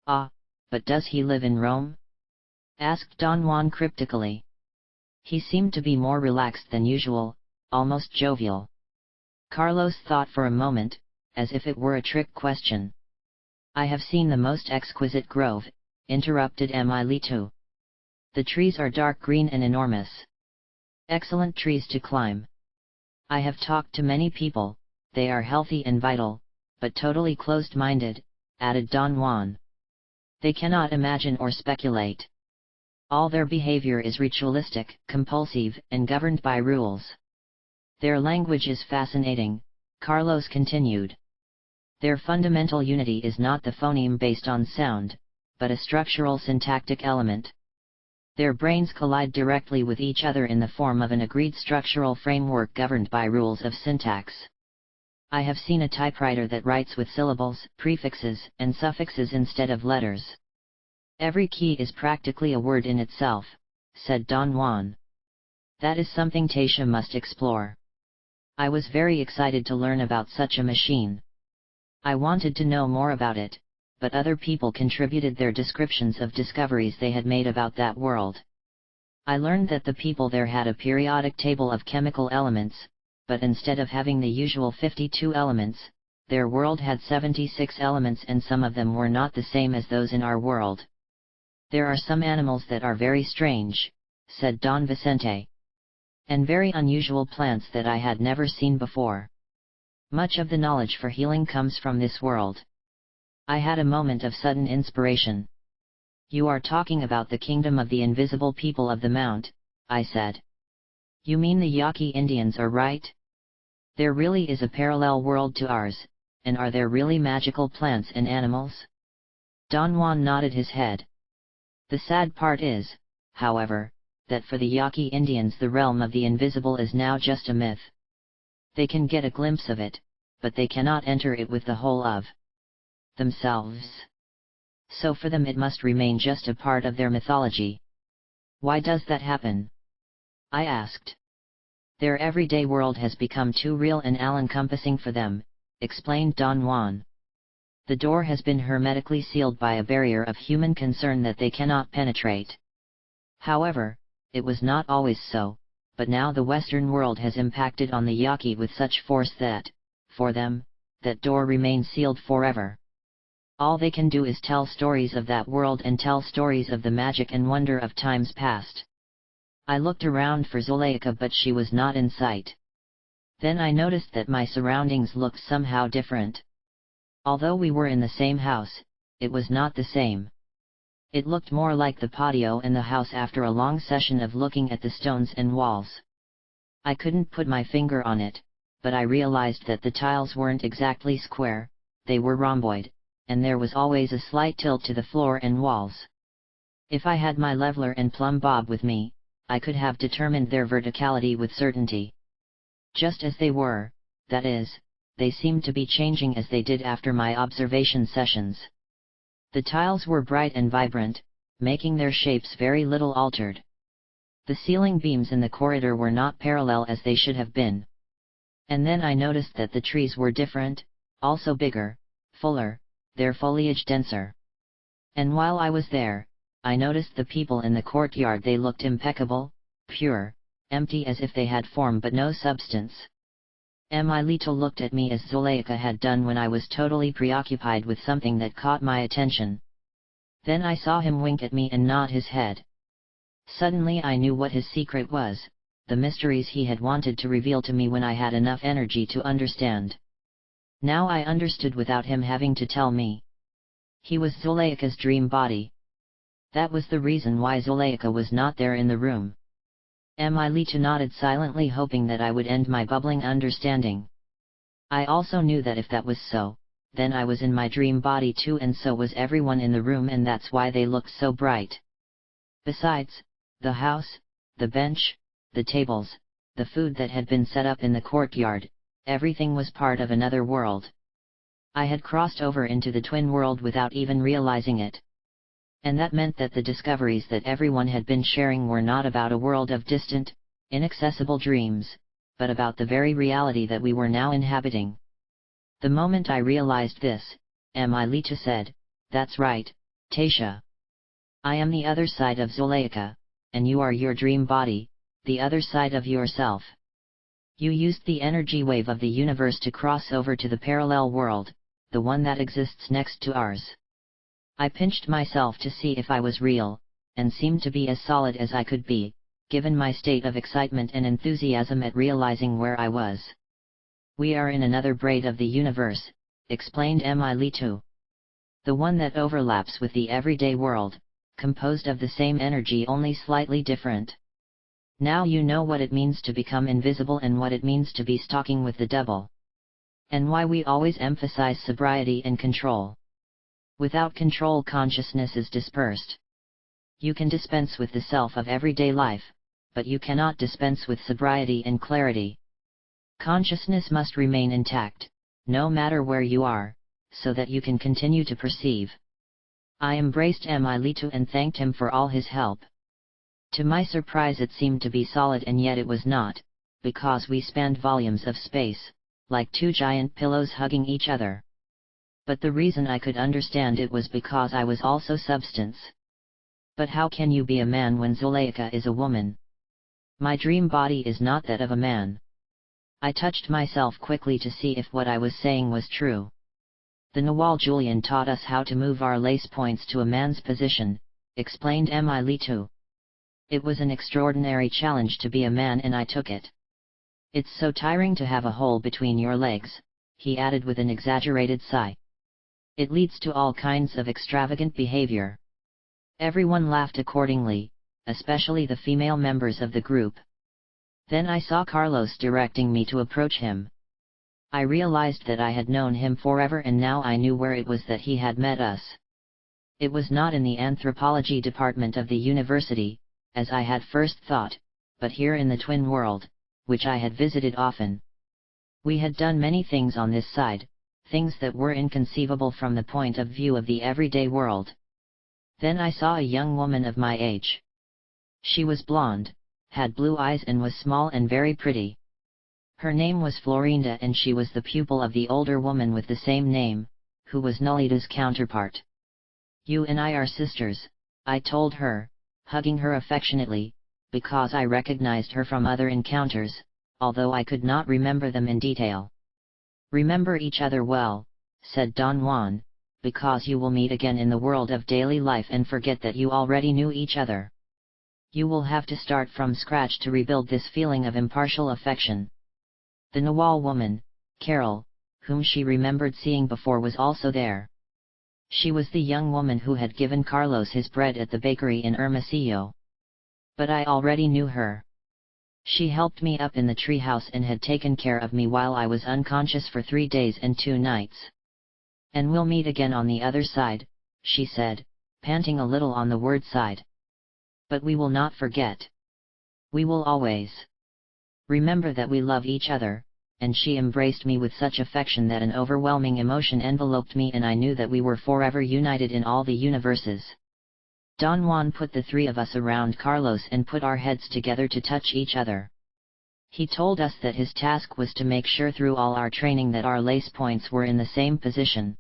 Speaker 1: Ah, but does he live in Rome? Asked Don Juan cryptically. He seemed to be more relaxed than usual, almost jovial. Carlos thought for a moment, as if it were a trick question. I have seen the most exquisite grove, interrupted Emilito. The trees are dark green and enormous. Excellent trees to climb. I have talked to many people, they are healthy and vital, but totally closed-minded, added Don Juan. They cannot imagine or speculate. All their behavior is ritualistic, compulsive, and governed by rules. Their language is fascinating, Carlos continued. Their fundamental unity is not the phoneme based on sound, but a structural syntactic element. Their brains collide directly with each other in the form of an agreed structural framework governed by rules of syntax. I have seen a typewriter that writes with syllables, prefixes, and suffixes instead of letters. Every key is practically a word in itself, said Don Juan. That is something Taisha must explore. I was very excited to learn about such a machine. I wanted to know more about it, but other people contributed their descriptions of discoveries they had made about that world. I learned that the people there had a periodic table of chemical elements, but instead of having the usual 52 elements, their world had 76 elements, and some of them were not the same as those in our world. There are some animals that are very strange, said Don Vicente. And very unusual plants that I had never seen before. Much of the knowledge for healing comes from this world. I had a moment of sudden inspiration. You are talking about the kingdom of the invisible people of the Mount, I said. You mean the Yaqui Indians are right? There really is a parallel world to ours, and are there really magical plants and animals? Don Juan nodded his head. The sad part is, however, that for the Yaqui Indians the realm of the invisible is now just a myth. They can get a glimpse of it, but they cannot enter it with the whole of themselves. So for them it must remain just a part of their mythology. Why does that happen? I asked. Their everyday world has become too real and all-encompassing for them, explained Don Juan. The door has been hermetically sealed by a barrier of human concern that they cannot penetrate. However, it was not always so, but now the Western world has impacted on the Yaqui with such force that, for them, that door remains sealed forever. All they can do is tell stories of that world and tell stories of the magic and wonder of times past. I looked around for Zuleika, but she was not in sight. Then I noticed that my surroundings looked somehow different. Although we were in the same house, it was not the same. It looked more like the patio in the house after a long session of looking at the stones and walls. I couldn't put my finger on it, but I realized that the tiles weren't exactly square, they were rhomboid, and there was always a slight tilt to the floor and walls. If I had my leveler and plumb bob with me, I could have determined their verticality with certainty. Just as they were, that is, they seemed to be changing as they did after my observation sessions. The tiles were bright and vibrant, making their shapes very little altered. The ceiling beams in the corridor were not parallel as they should have been. And then I noticed that the trees were different, also bigger, fuller, their foliage denser. And while I was there, I noticed the people in the courtyard. They looked impeccable, pure, empty, as if they had form but no substance. Emilito looked at me as Zuleika had done when I was totally preoccupied with something that caught my attention. Then I saw him wink at me and nod his head. Suddenly I knew what his secret was, the mysteries he had wanted to reveal to me when I had enough energy to understand. Now I understood without him having to tell me. He was Zuleika's dream body. That was the reason why Zuleika was not there in the room. Emilito nodded silently, hoping that I would end my bubbling understanding. I also knew that if that was so, then I was in my dream body too, and so was everyone in the room, and that's why they looked so bright. Besides, the house, the bench, the tables, the food that had been set up in the courtyard, everything was part of another world. I had crossed over into the twin world without even realizing it. And that meant that the discoveries that everyone had been sharing were not about a world of distant, inaccessible dreams, but about the very reality that we were now inhabiting. The moment I realized this, Emilito said, "That's right, Taisha. I am the other side of Zuleika, and you are your dream body, the other side of yourself. You used the energy wave of the universe to cross over to the parallel world, the one that exists next to ours." I pinched myself to see if I was real, and seemed to be as solid as I could be, given my state of excitement and enthusiasm at realizing where I was. "We are in another braid of the universe," explained Emilito. "The one that overlaps with the everyday world, composed of the same energy, only slightly different. Now you know what it means to become invisible and what it means to be stalking with the devil. And why we always emphasize sobriety and control. Without control, consciousness is dispersed. You can dispense with the self of everyday life, but you cannot dispense with sobriety and clarity. Consciousness must remain intact, no matter where you are, so that you can continue to perceive." I embraced Emilito and thanked him for all his help. To my surprise, it seemed to be solid, and yet it was not, because we spanned volumes of space, like two giant pillows hugging each other. But the reason I could understand it was because I was also substance. But how can you be a man when Zuleika is a woman? My dream body is not that of a man. I touched myself quickly to see if what I was saying was true. "The Nawal Julian taught us how to move our lace points to a man's position," explained Emilito. "It was an extraordinary challenge to be a man, and I took it. It's so tiring to have a hole between your legs," he added with an exaggerated sigh. "It leads to all kinds of extravagant behavior." Everyone laughed accordingly, especially the female members of the group. Then I saw Carlos directing me to approach him. I realized that I had known him forever, and now I knew where it was that he had met us. It was not in the anthropology department of the university, as I had first thought, but here in the twin world, which I had visited often. We had done many things on this side, things that were inconceivable from the point of view of the everyday world. Then I saw a young woman of my age. She was blonde, had blue eyes, and was small and very pretty. Her name was Florinda, and she was the pupil of the older woman with the same name, who was Nolita's counterpart. "You and I are sisters," I told her, hugging her affectionately, because I recognized her from other encounters, although I could not remember them in detail. Remember each other well, said Don Juan, because you will meet again in the world of daily life and forget that you already knew each other. You will have to start from scratch to rebuild this feeling of impartial affection. The Nawal woman, Carol, whom she remembered seeing before, was also there. She was the young woman who had given Carlos his bread at the bakery in Hermosillo. But I already knew her. She helped me up in the treehouse and had taken care of me while I was unconscious for 3 days and 2 nights. And we'll meet again on the other side, she said, panting a little on the word side. But we will not forget. We will always remember that we love each other, and she embraced me with such affection that an overwhelming emotion enveloped me and I knew that we were forever united in all the universes. Don Juan put the 3 of us around Carlos and put our heads together to touch each other. He told us that his task was to make sure through all our training that our lace points were in the same position.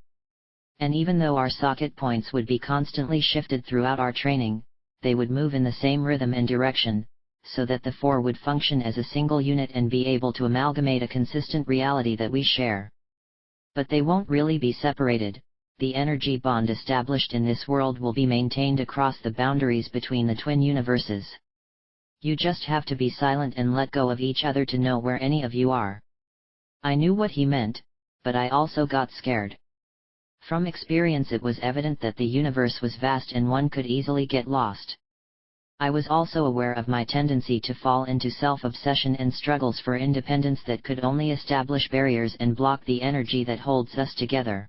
Speaker 1: And even though our socket points would be constantly shifted throughout our training, they would move in the same rhythm and direction, so that the 4 would function as a single unit and be able to amalgamate a consistent reality that we share. But they won't really be separated. The energy bond established in this world will be maintained across the boundaries between the twin universes. You just have to be silent and let go of each other to know where any of you are. I knew what he meant, but I also got scared. From experience it was evident that the universe was vast and one could easily get lost. I was also aware of my tendency to fall into self-obsession and struggles for independence that could only establish barriers and block the energy that holds us together.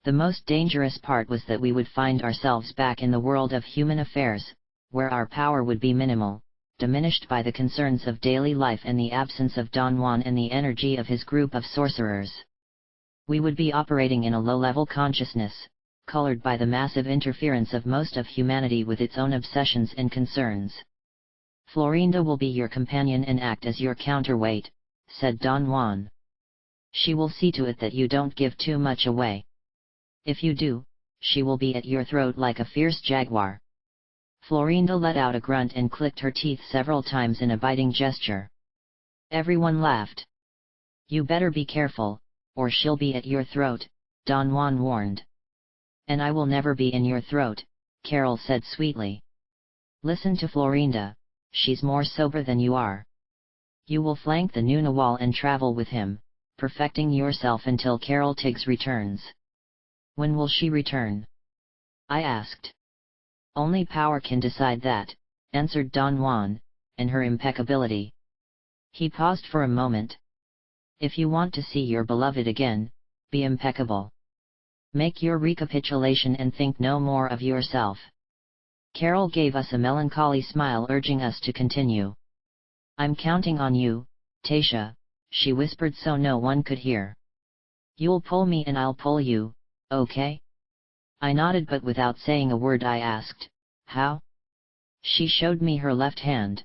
Speaker 1: The most dangerous part was that we would find ourselves back in the world of human affairs, where our power would be minimal, diminished by the concerns of daily life and the absence of Don Juan and the energy of his group of sorcerers. We would be operating in a low-level consciousness, colored by the massive interference of most of humanity with its own obsessions and concerns. Florinda will be your companion and act as your counterweight, said Don Juan. She will see to it that you don't give too much away. If you do, she will be at your throat like a fierce jaguar. Florinda let out a grunt and clicked her teeth several times in a biting gesture. Everyone laughed. You better be careful, or she'll be at your throat, Don Juan warned. And I will never be in your throat, Carol said sweetly. Listen to Florinda, she's more sober than you are. You will flank the new Nawal and travel with him, perfecting yourself until Carol Tiggs returns. When will she return? I asked. Only power can decide that, answered Don Juan, and her impeccability. He paused for a moment. If you want to see your beloved again, be impeccable. Make your recapitulation and think no more of yourself. Carol gave us a melancholy smile urging us to continue. I'm counting on you, Taisha, she whispered so no one could hear. You'll pull me and I'll pull you, okay? I nodded but without saying a word I asked, how? She showed me her left hand.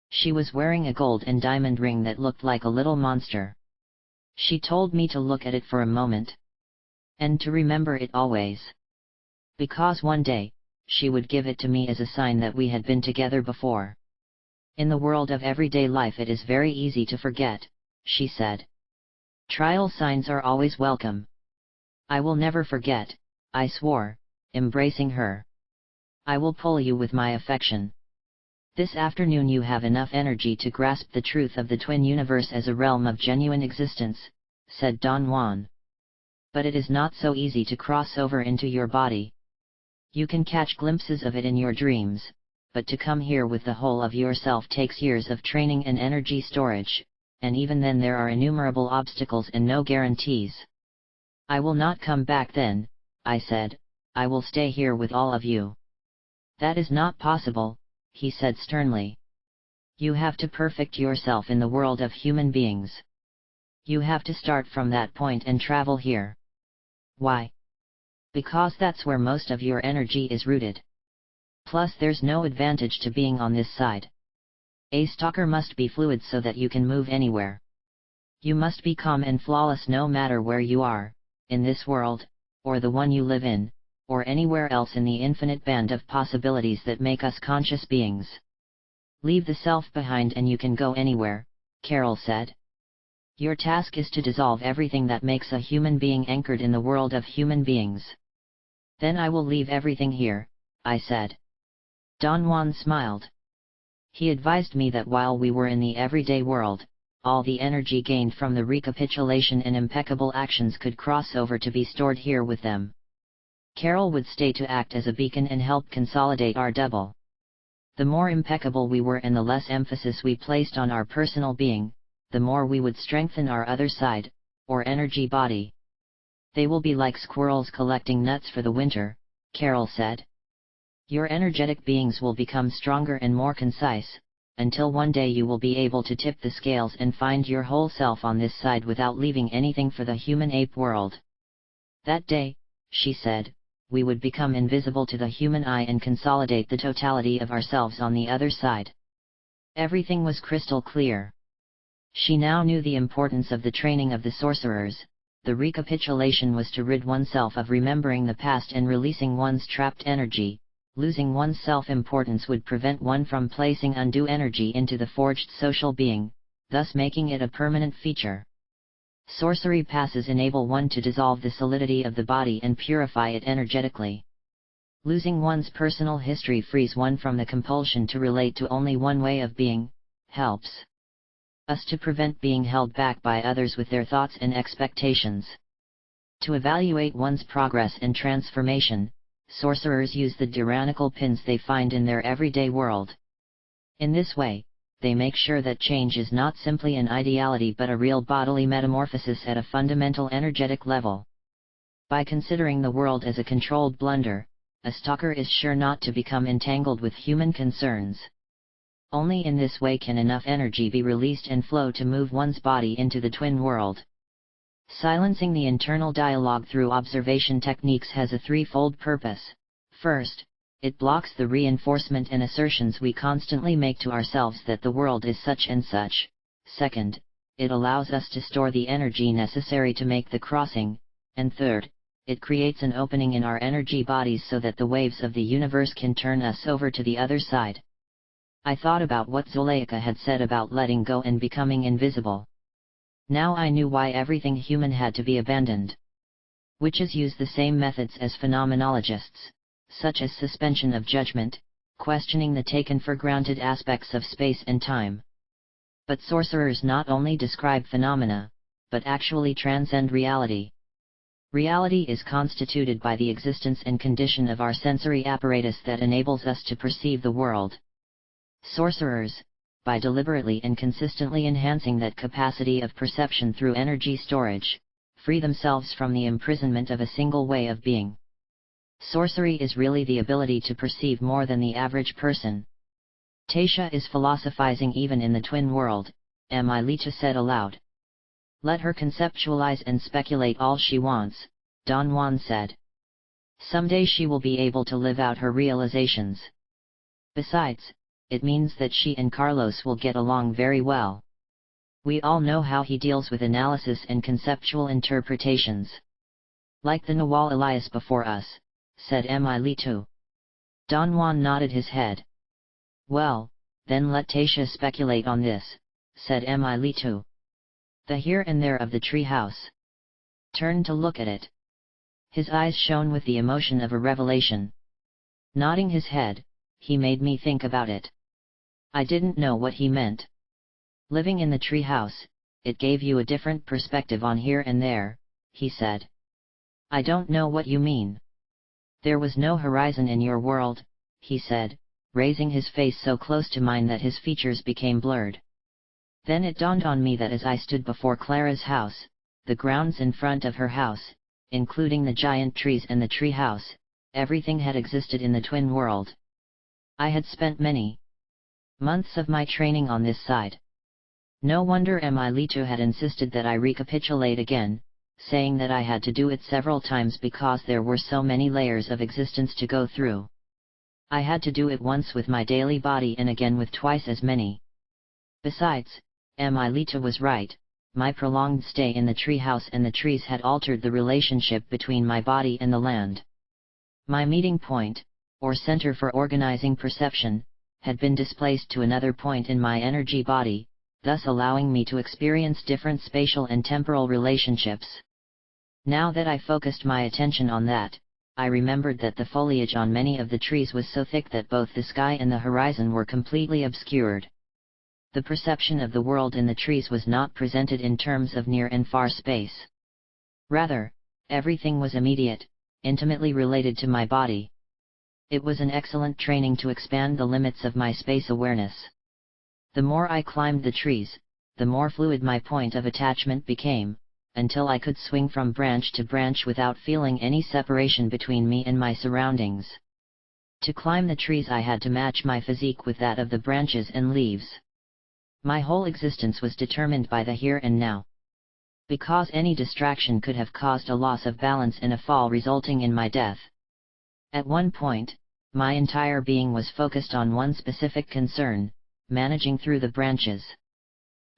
Speaker 1: She was wearing a gold and diamond ring that looked like a little monster. She told me to look at it for a moment. And to remember it always. Because one day, she would give it to me as a sign that we had been together before. In the world of everyday life it is very easy to forget, she said. Trial signs are always welcome. I will never forget, I swore, embracing her. I will pull you with my affection. This afternoon you have enough energy to grasp the truth of the twin universe as a realm of genuine existence, said Don Juan. But it is not so easy to cross over into your body. You can catch glimpses of it in your dreams, but to come here with the whole of yourself takes years of training and energy storage, and even then there are innumerable obstacles and no guarantees. I will not come back then, I said, I will stay here with all of you. That is not possible, he said sternly. You have to perfect yourself in the world of human beings. You have to start from that point and travel here. Why? Because that's where most of your energy is rooted. Plus there's no advantage to being on this side. A stalker must be fluid so that you can move anywhere. You must be calm and flawless no matter where you are, in this world, or the one you live in, or anywhere else in the infinite band of possibilities that make us conscious beings. Leave the self behind and you can go anywhere, Carol said. Your task is to dissolve everything that makes a human being anchored in the world of human beings. Then I will leave everything here, I said. Don Juan smiled. He advised me that while we were in the everyday world, all the energy gained from the recapitulation and impeccable actions could cross over to be stored here with them. Carol would stay to act as a beacon and help consolidate our double. The more impeccable we were and the less emphasis we placed on our personal being, the more we would strengthen our other side, or energy body. They will be like squirrels collecting nuts for the winter, Carol said. Your energetic beings will become stronger and more concise, until one day you will be able to tip the scales and find your whole self on this side without leaving anything for the human ape world. That day, she said, we would become invisible to the human eye and consolidate the totality of ourselves on the other side. Everything was crystal clear. She now knew the importance of the training of the sorcerers. The recapitulation was to rid oneself of remembering the past and releasing one's trapped energy. Losing one's self-importance would prevent one from placing undue energy into the forged social being, thus making it a permanent feature. Sorcery passes enable one to dissolve the solidity of the body and purify it energetically. Losing one's personal history frees one from the compulsion to relate to only one way of being, helps us to prevent being held back by others with their thoughts and expectations. To evaluate one's progress and transformation, sorcerers use the tyrannical pins they find in their everyday world. In this way, they make sure that change is not simply an ideality but a real bodily metamorphosis at a fundamental energetic level. By considering the world as a controlled blunder, a stalker is sure not to become entangled with human concerns. Only in this way can enough energy be released and flow to move one's body into the twin world. Silencing the internal dialogue through observation techniques has a threefold purpose. First, it blocks the reinforcement and assertions we constantly make to ourselves that the world is such and such. Second, it allows us to store the energy necessary to make the crossing. And third, it creates an opening in our energy bodies so that the waves of the universe can turn us over to the other side. I thought about what Zuleika had said about letting go and becoming invisible. Now I knew why everything human had to be abandoned. Witches use the same methods as phenomenologists, such as suspension of judgment, questioning the taken for granted aspects of space and time. But sorcerers not only describe phenomena, but actually transcend reality. Reality is constituted by the existence and condition of our sensory apparatus that enables us to perceive the world. Sorcerers, by deliberately and consistently enhancing that capacity of perception through energy storage, free themselves from the imprisonment of a single way of being. Sorcery is really the ability to perceive more than the average person. Taisha is philosophizing even in the twin world, Emilita said aloud. Let her conceptualize and speculate all she wants, Don Juan said. Someday she will be able to live out her realizations. Besides, it means that she and Carlos will get along very well. We all know how he deals with analysis and conceptual interpretations. Like the Nawal Elias before us, said Emilito. Don Juan nodded his head. Well, then let Taisha speculate on this, said Emilito. The here and there of the tree house. Turned to look at it. His eyes shone with the emotion of a revelation. Nodding his head, he made me think about it. I didn't know what he meant. Living in the tree house, it gave you a different perspective on here and there, he said. I don't know what you mean. There was no horizon in your world, he said, raising his face so close to mine that his features became blurred. Then it dawned on me that as I stood before Clara's house, the grounds in front of her house, including the giant trees and the tree house, everything had existed in the twin world. I had spent many months of my training on this side. No wonder Emilito had insisted that I recapitulate again, saying that I had to do it several times because there were so many layers of existence to go through. I had to do it once with my daily body and again with twice as many. Besides, Emilito was right, my prolonged stay in the tree house and the trees had altered the relationship between my body and the land. My meeting point, or center for organizing perception, had been displaced to another point in my energy body, thus allowing me to experience different spatial and temporal relationships. Now that I focused my attention on that, I remembered that the foliage on many of the trees was so thick that both the sky and the horizon were completely obscured. The perception of the world in the trees was not presented in terms of near and far space. Rather, everything was immediate, intimately related to my body. It was an excellent training to expand the limits of my space awareness. The more I climbed the trees, the more fluid my point of attachment became, until I could swing from branch to branch without feeling any separation between me and my surroundings. To climb the trees I had to match my physique with that of the branches and leaves. My whole existence was determined by the here and now. Because any distraction could have caused a loss of balance and a fall resulting in my death. At one point, my entire being was focused on one specific concern, managing through the branches.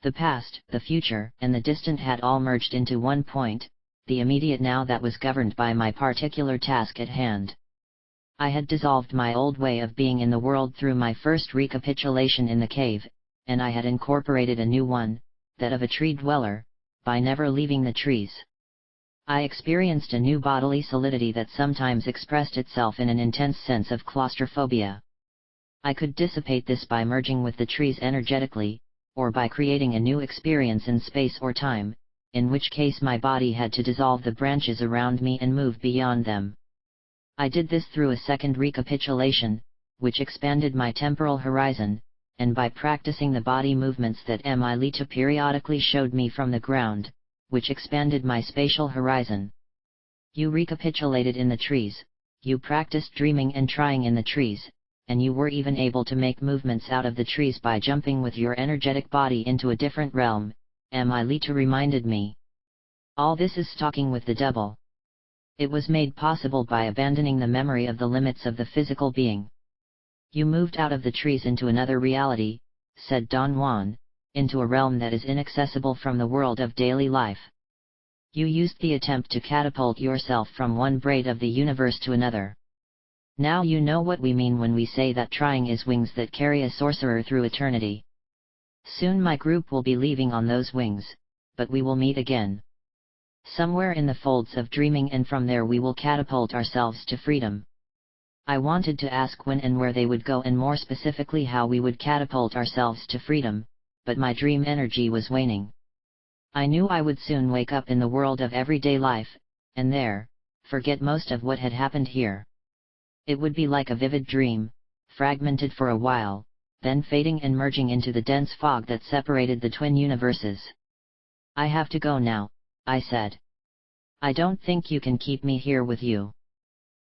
Speaker 1: The past, the future, and the distant had all merged into one point, the immediate now that was governed by my particular task at hand. I had dissolved my old way of being in the world through my first recapitulation in the cave, and I had incorporated a new one, that of a tree dweller, by never leaving the trees. I experienced a new bodily solidity that sometimes expressed itself in an intense sense of claustrophobia. I could dissipate this by merging with the trees energetically, or by creating a new experience in space or time, in which case my body had to dissolve the branches around me and move beyond them. I did this through a second recapitulation, which expanded my temporal horizon, and by practicing the body movements that Emilita periodically showed me from the ground, which expanded my spatial horizon. You recapitulated in the trees, you practiced dreaming and trying in the trees, and you were even able to make movements out of the trees by jumping with your energetic body into a different realm, Emilita reminded me. All this is stalking with the devil. It was made possible by abandoning the memory of the limits of the physical being. You moved out of the trees into another reality, said Don Juan, into a realm that is inaccessible from the world of daily life. You used the attempt to catapult yourself from one braid of the universe to another. Now you know what we mean when we say that trying is wings that carry a sorcerer through eternity. Soon my group will be leaving on those wings, but we will meet again. Somewhere in the folds of dreaming, and from there we will catapult ourselves to freedom. I wanted to ask when and where they would go, and more specifically how we would catapult ourselves to freedom, but my dream energy was waning. I knew I would soon wake up in the world of everyday life, and there, forget most of what had happened here. It would be like a vivid dream, fragmented for a while, then fading and merging into the dense fog that separated the twin universes. I have to go now, I said. I don't think you can keep me here with you.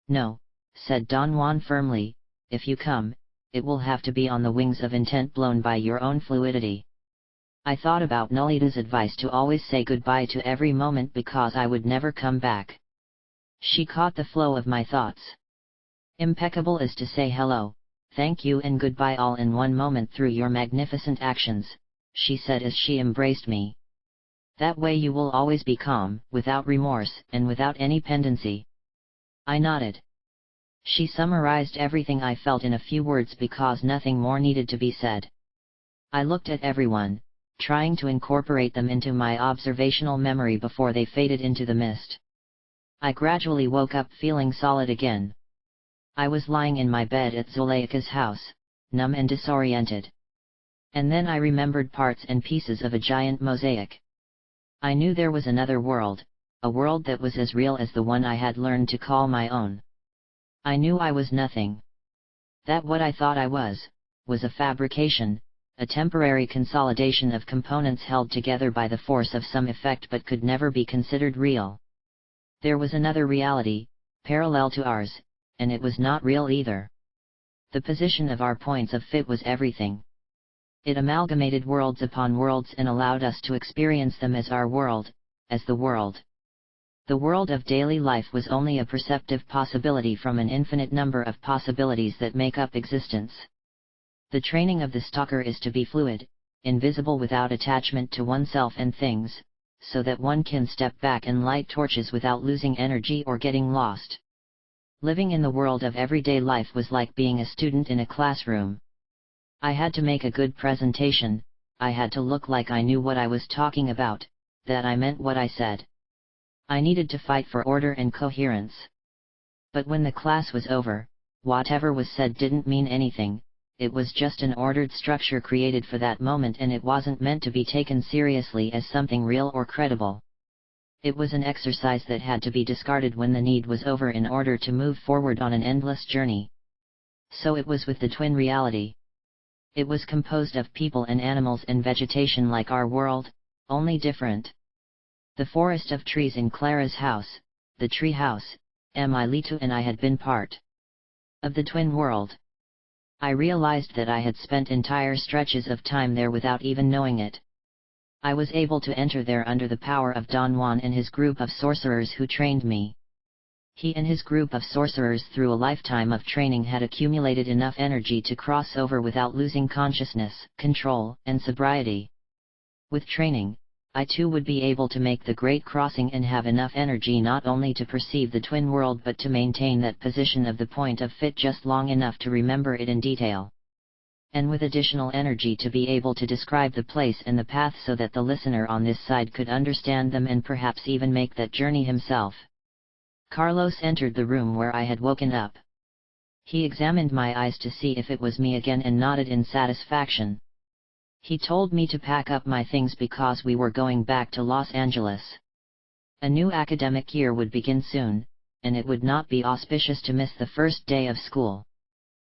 Speaker 1: No, said Don Juan firmly, if you come, it will have to be on the wings of intent blown by your own fluidity. I thought about Nolita's advice to always say goodbye to every moment because I would never come back. She caught the flow of my thoughts. Impeccable is to say hello, thank you and goodbye all in one moment through your magnificent actions, she said as she embraced me. That way you will always be calm, without remorse, and without any pendency. I nodded. She summarized everything I felt in a few words because nothing more needed to be said. I looked at everyone, trying to incorporate them into my observational memory before they faded into the mist. I gradually woke up feeling solid again. I was lying in my bed at Zuleika's house, numb and disoriented. And then I remembered parts and pieces of a giant mosaic. I knew there was another world, a world that was as real as the one I had learned to call my own. I knew I was nothing. That what I thought I was a fabrication, a temporary consolidation of components held together by the force of some effect but could never be considered real. There was another reality, parallel to ours, and it was not real either. The position of our points of fit was everything. It amalgamated worlds upon worlds and allowed us to experience them as our world, as the world. The world of daily life was only a perceptive possibility from an infinite number of possibilities that make up existence. The training of the stalker is to be fluid, invisible without attachment to oneself and things, so that one can step back and light torches without losing energy or getting lost. Living in the world of everyday life was like being a student in a classroom. I had to make a good presentation, I had to look like I knew what I was talking about, that I meant what I said. I needed to fight for order and coherence. But when the class was over, whatever was said didn't mean anything. It was just an ordered structure created for that moment, and it wasn't meant to be taken seriously as something real or credible. It was an exercise that had to be discarded when the need was over in order to move forward on an endless journey. So it was with the twin reality. It was composed of people and animals and vegetation like our world, only different. The forest of trees in Clara's house, the tree house, Emilito and I had been part of the twin world. I realized that I had spent entire stretches of time there without even knowing it. I was able to enter there under the power of Don Juan and his group of sorcerers who trained me. He and his group of sorcerers through a lifetime of training had accumulated enough energy to cross over without losing consciousness, control, and sobriety. With training, I too would be able to make the great crossing and have enough energy not only to perceive the twin world but to maintain that position of the point of fit just long enough to remember it in detail. And with additional energy to be able to describe the place and the path so that the listener on this side could understand them and perhaps even make that journey himself. Carlos entered the room where I had woken up. He examined my eyes to see if it was me again and nodded in satisfaction. He told me to pack up my things because we were going back to Los Angeles. A new academic year would begin soon, and it would not be auspicious to miss the first day of school.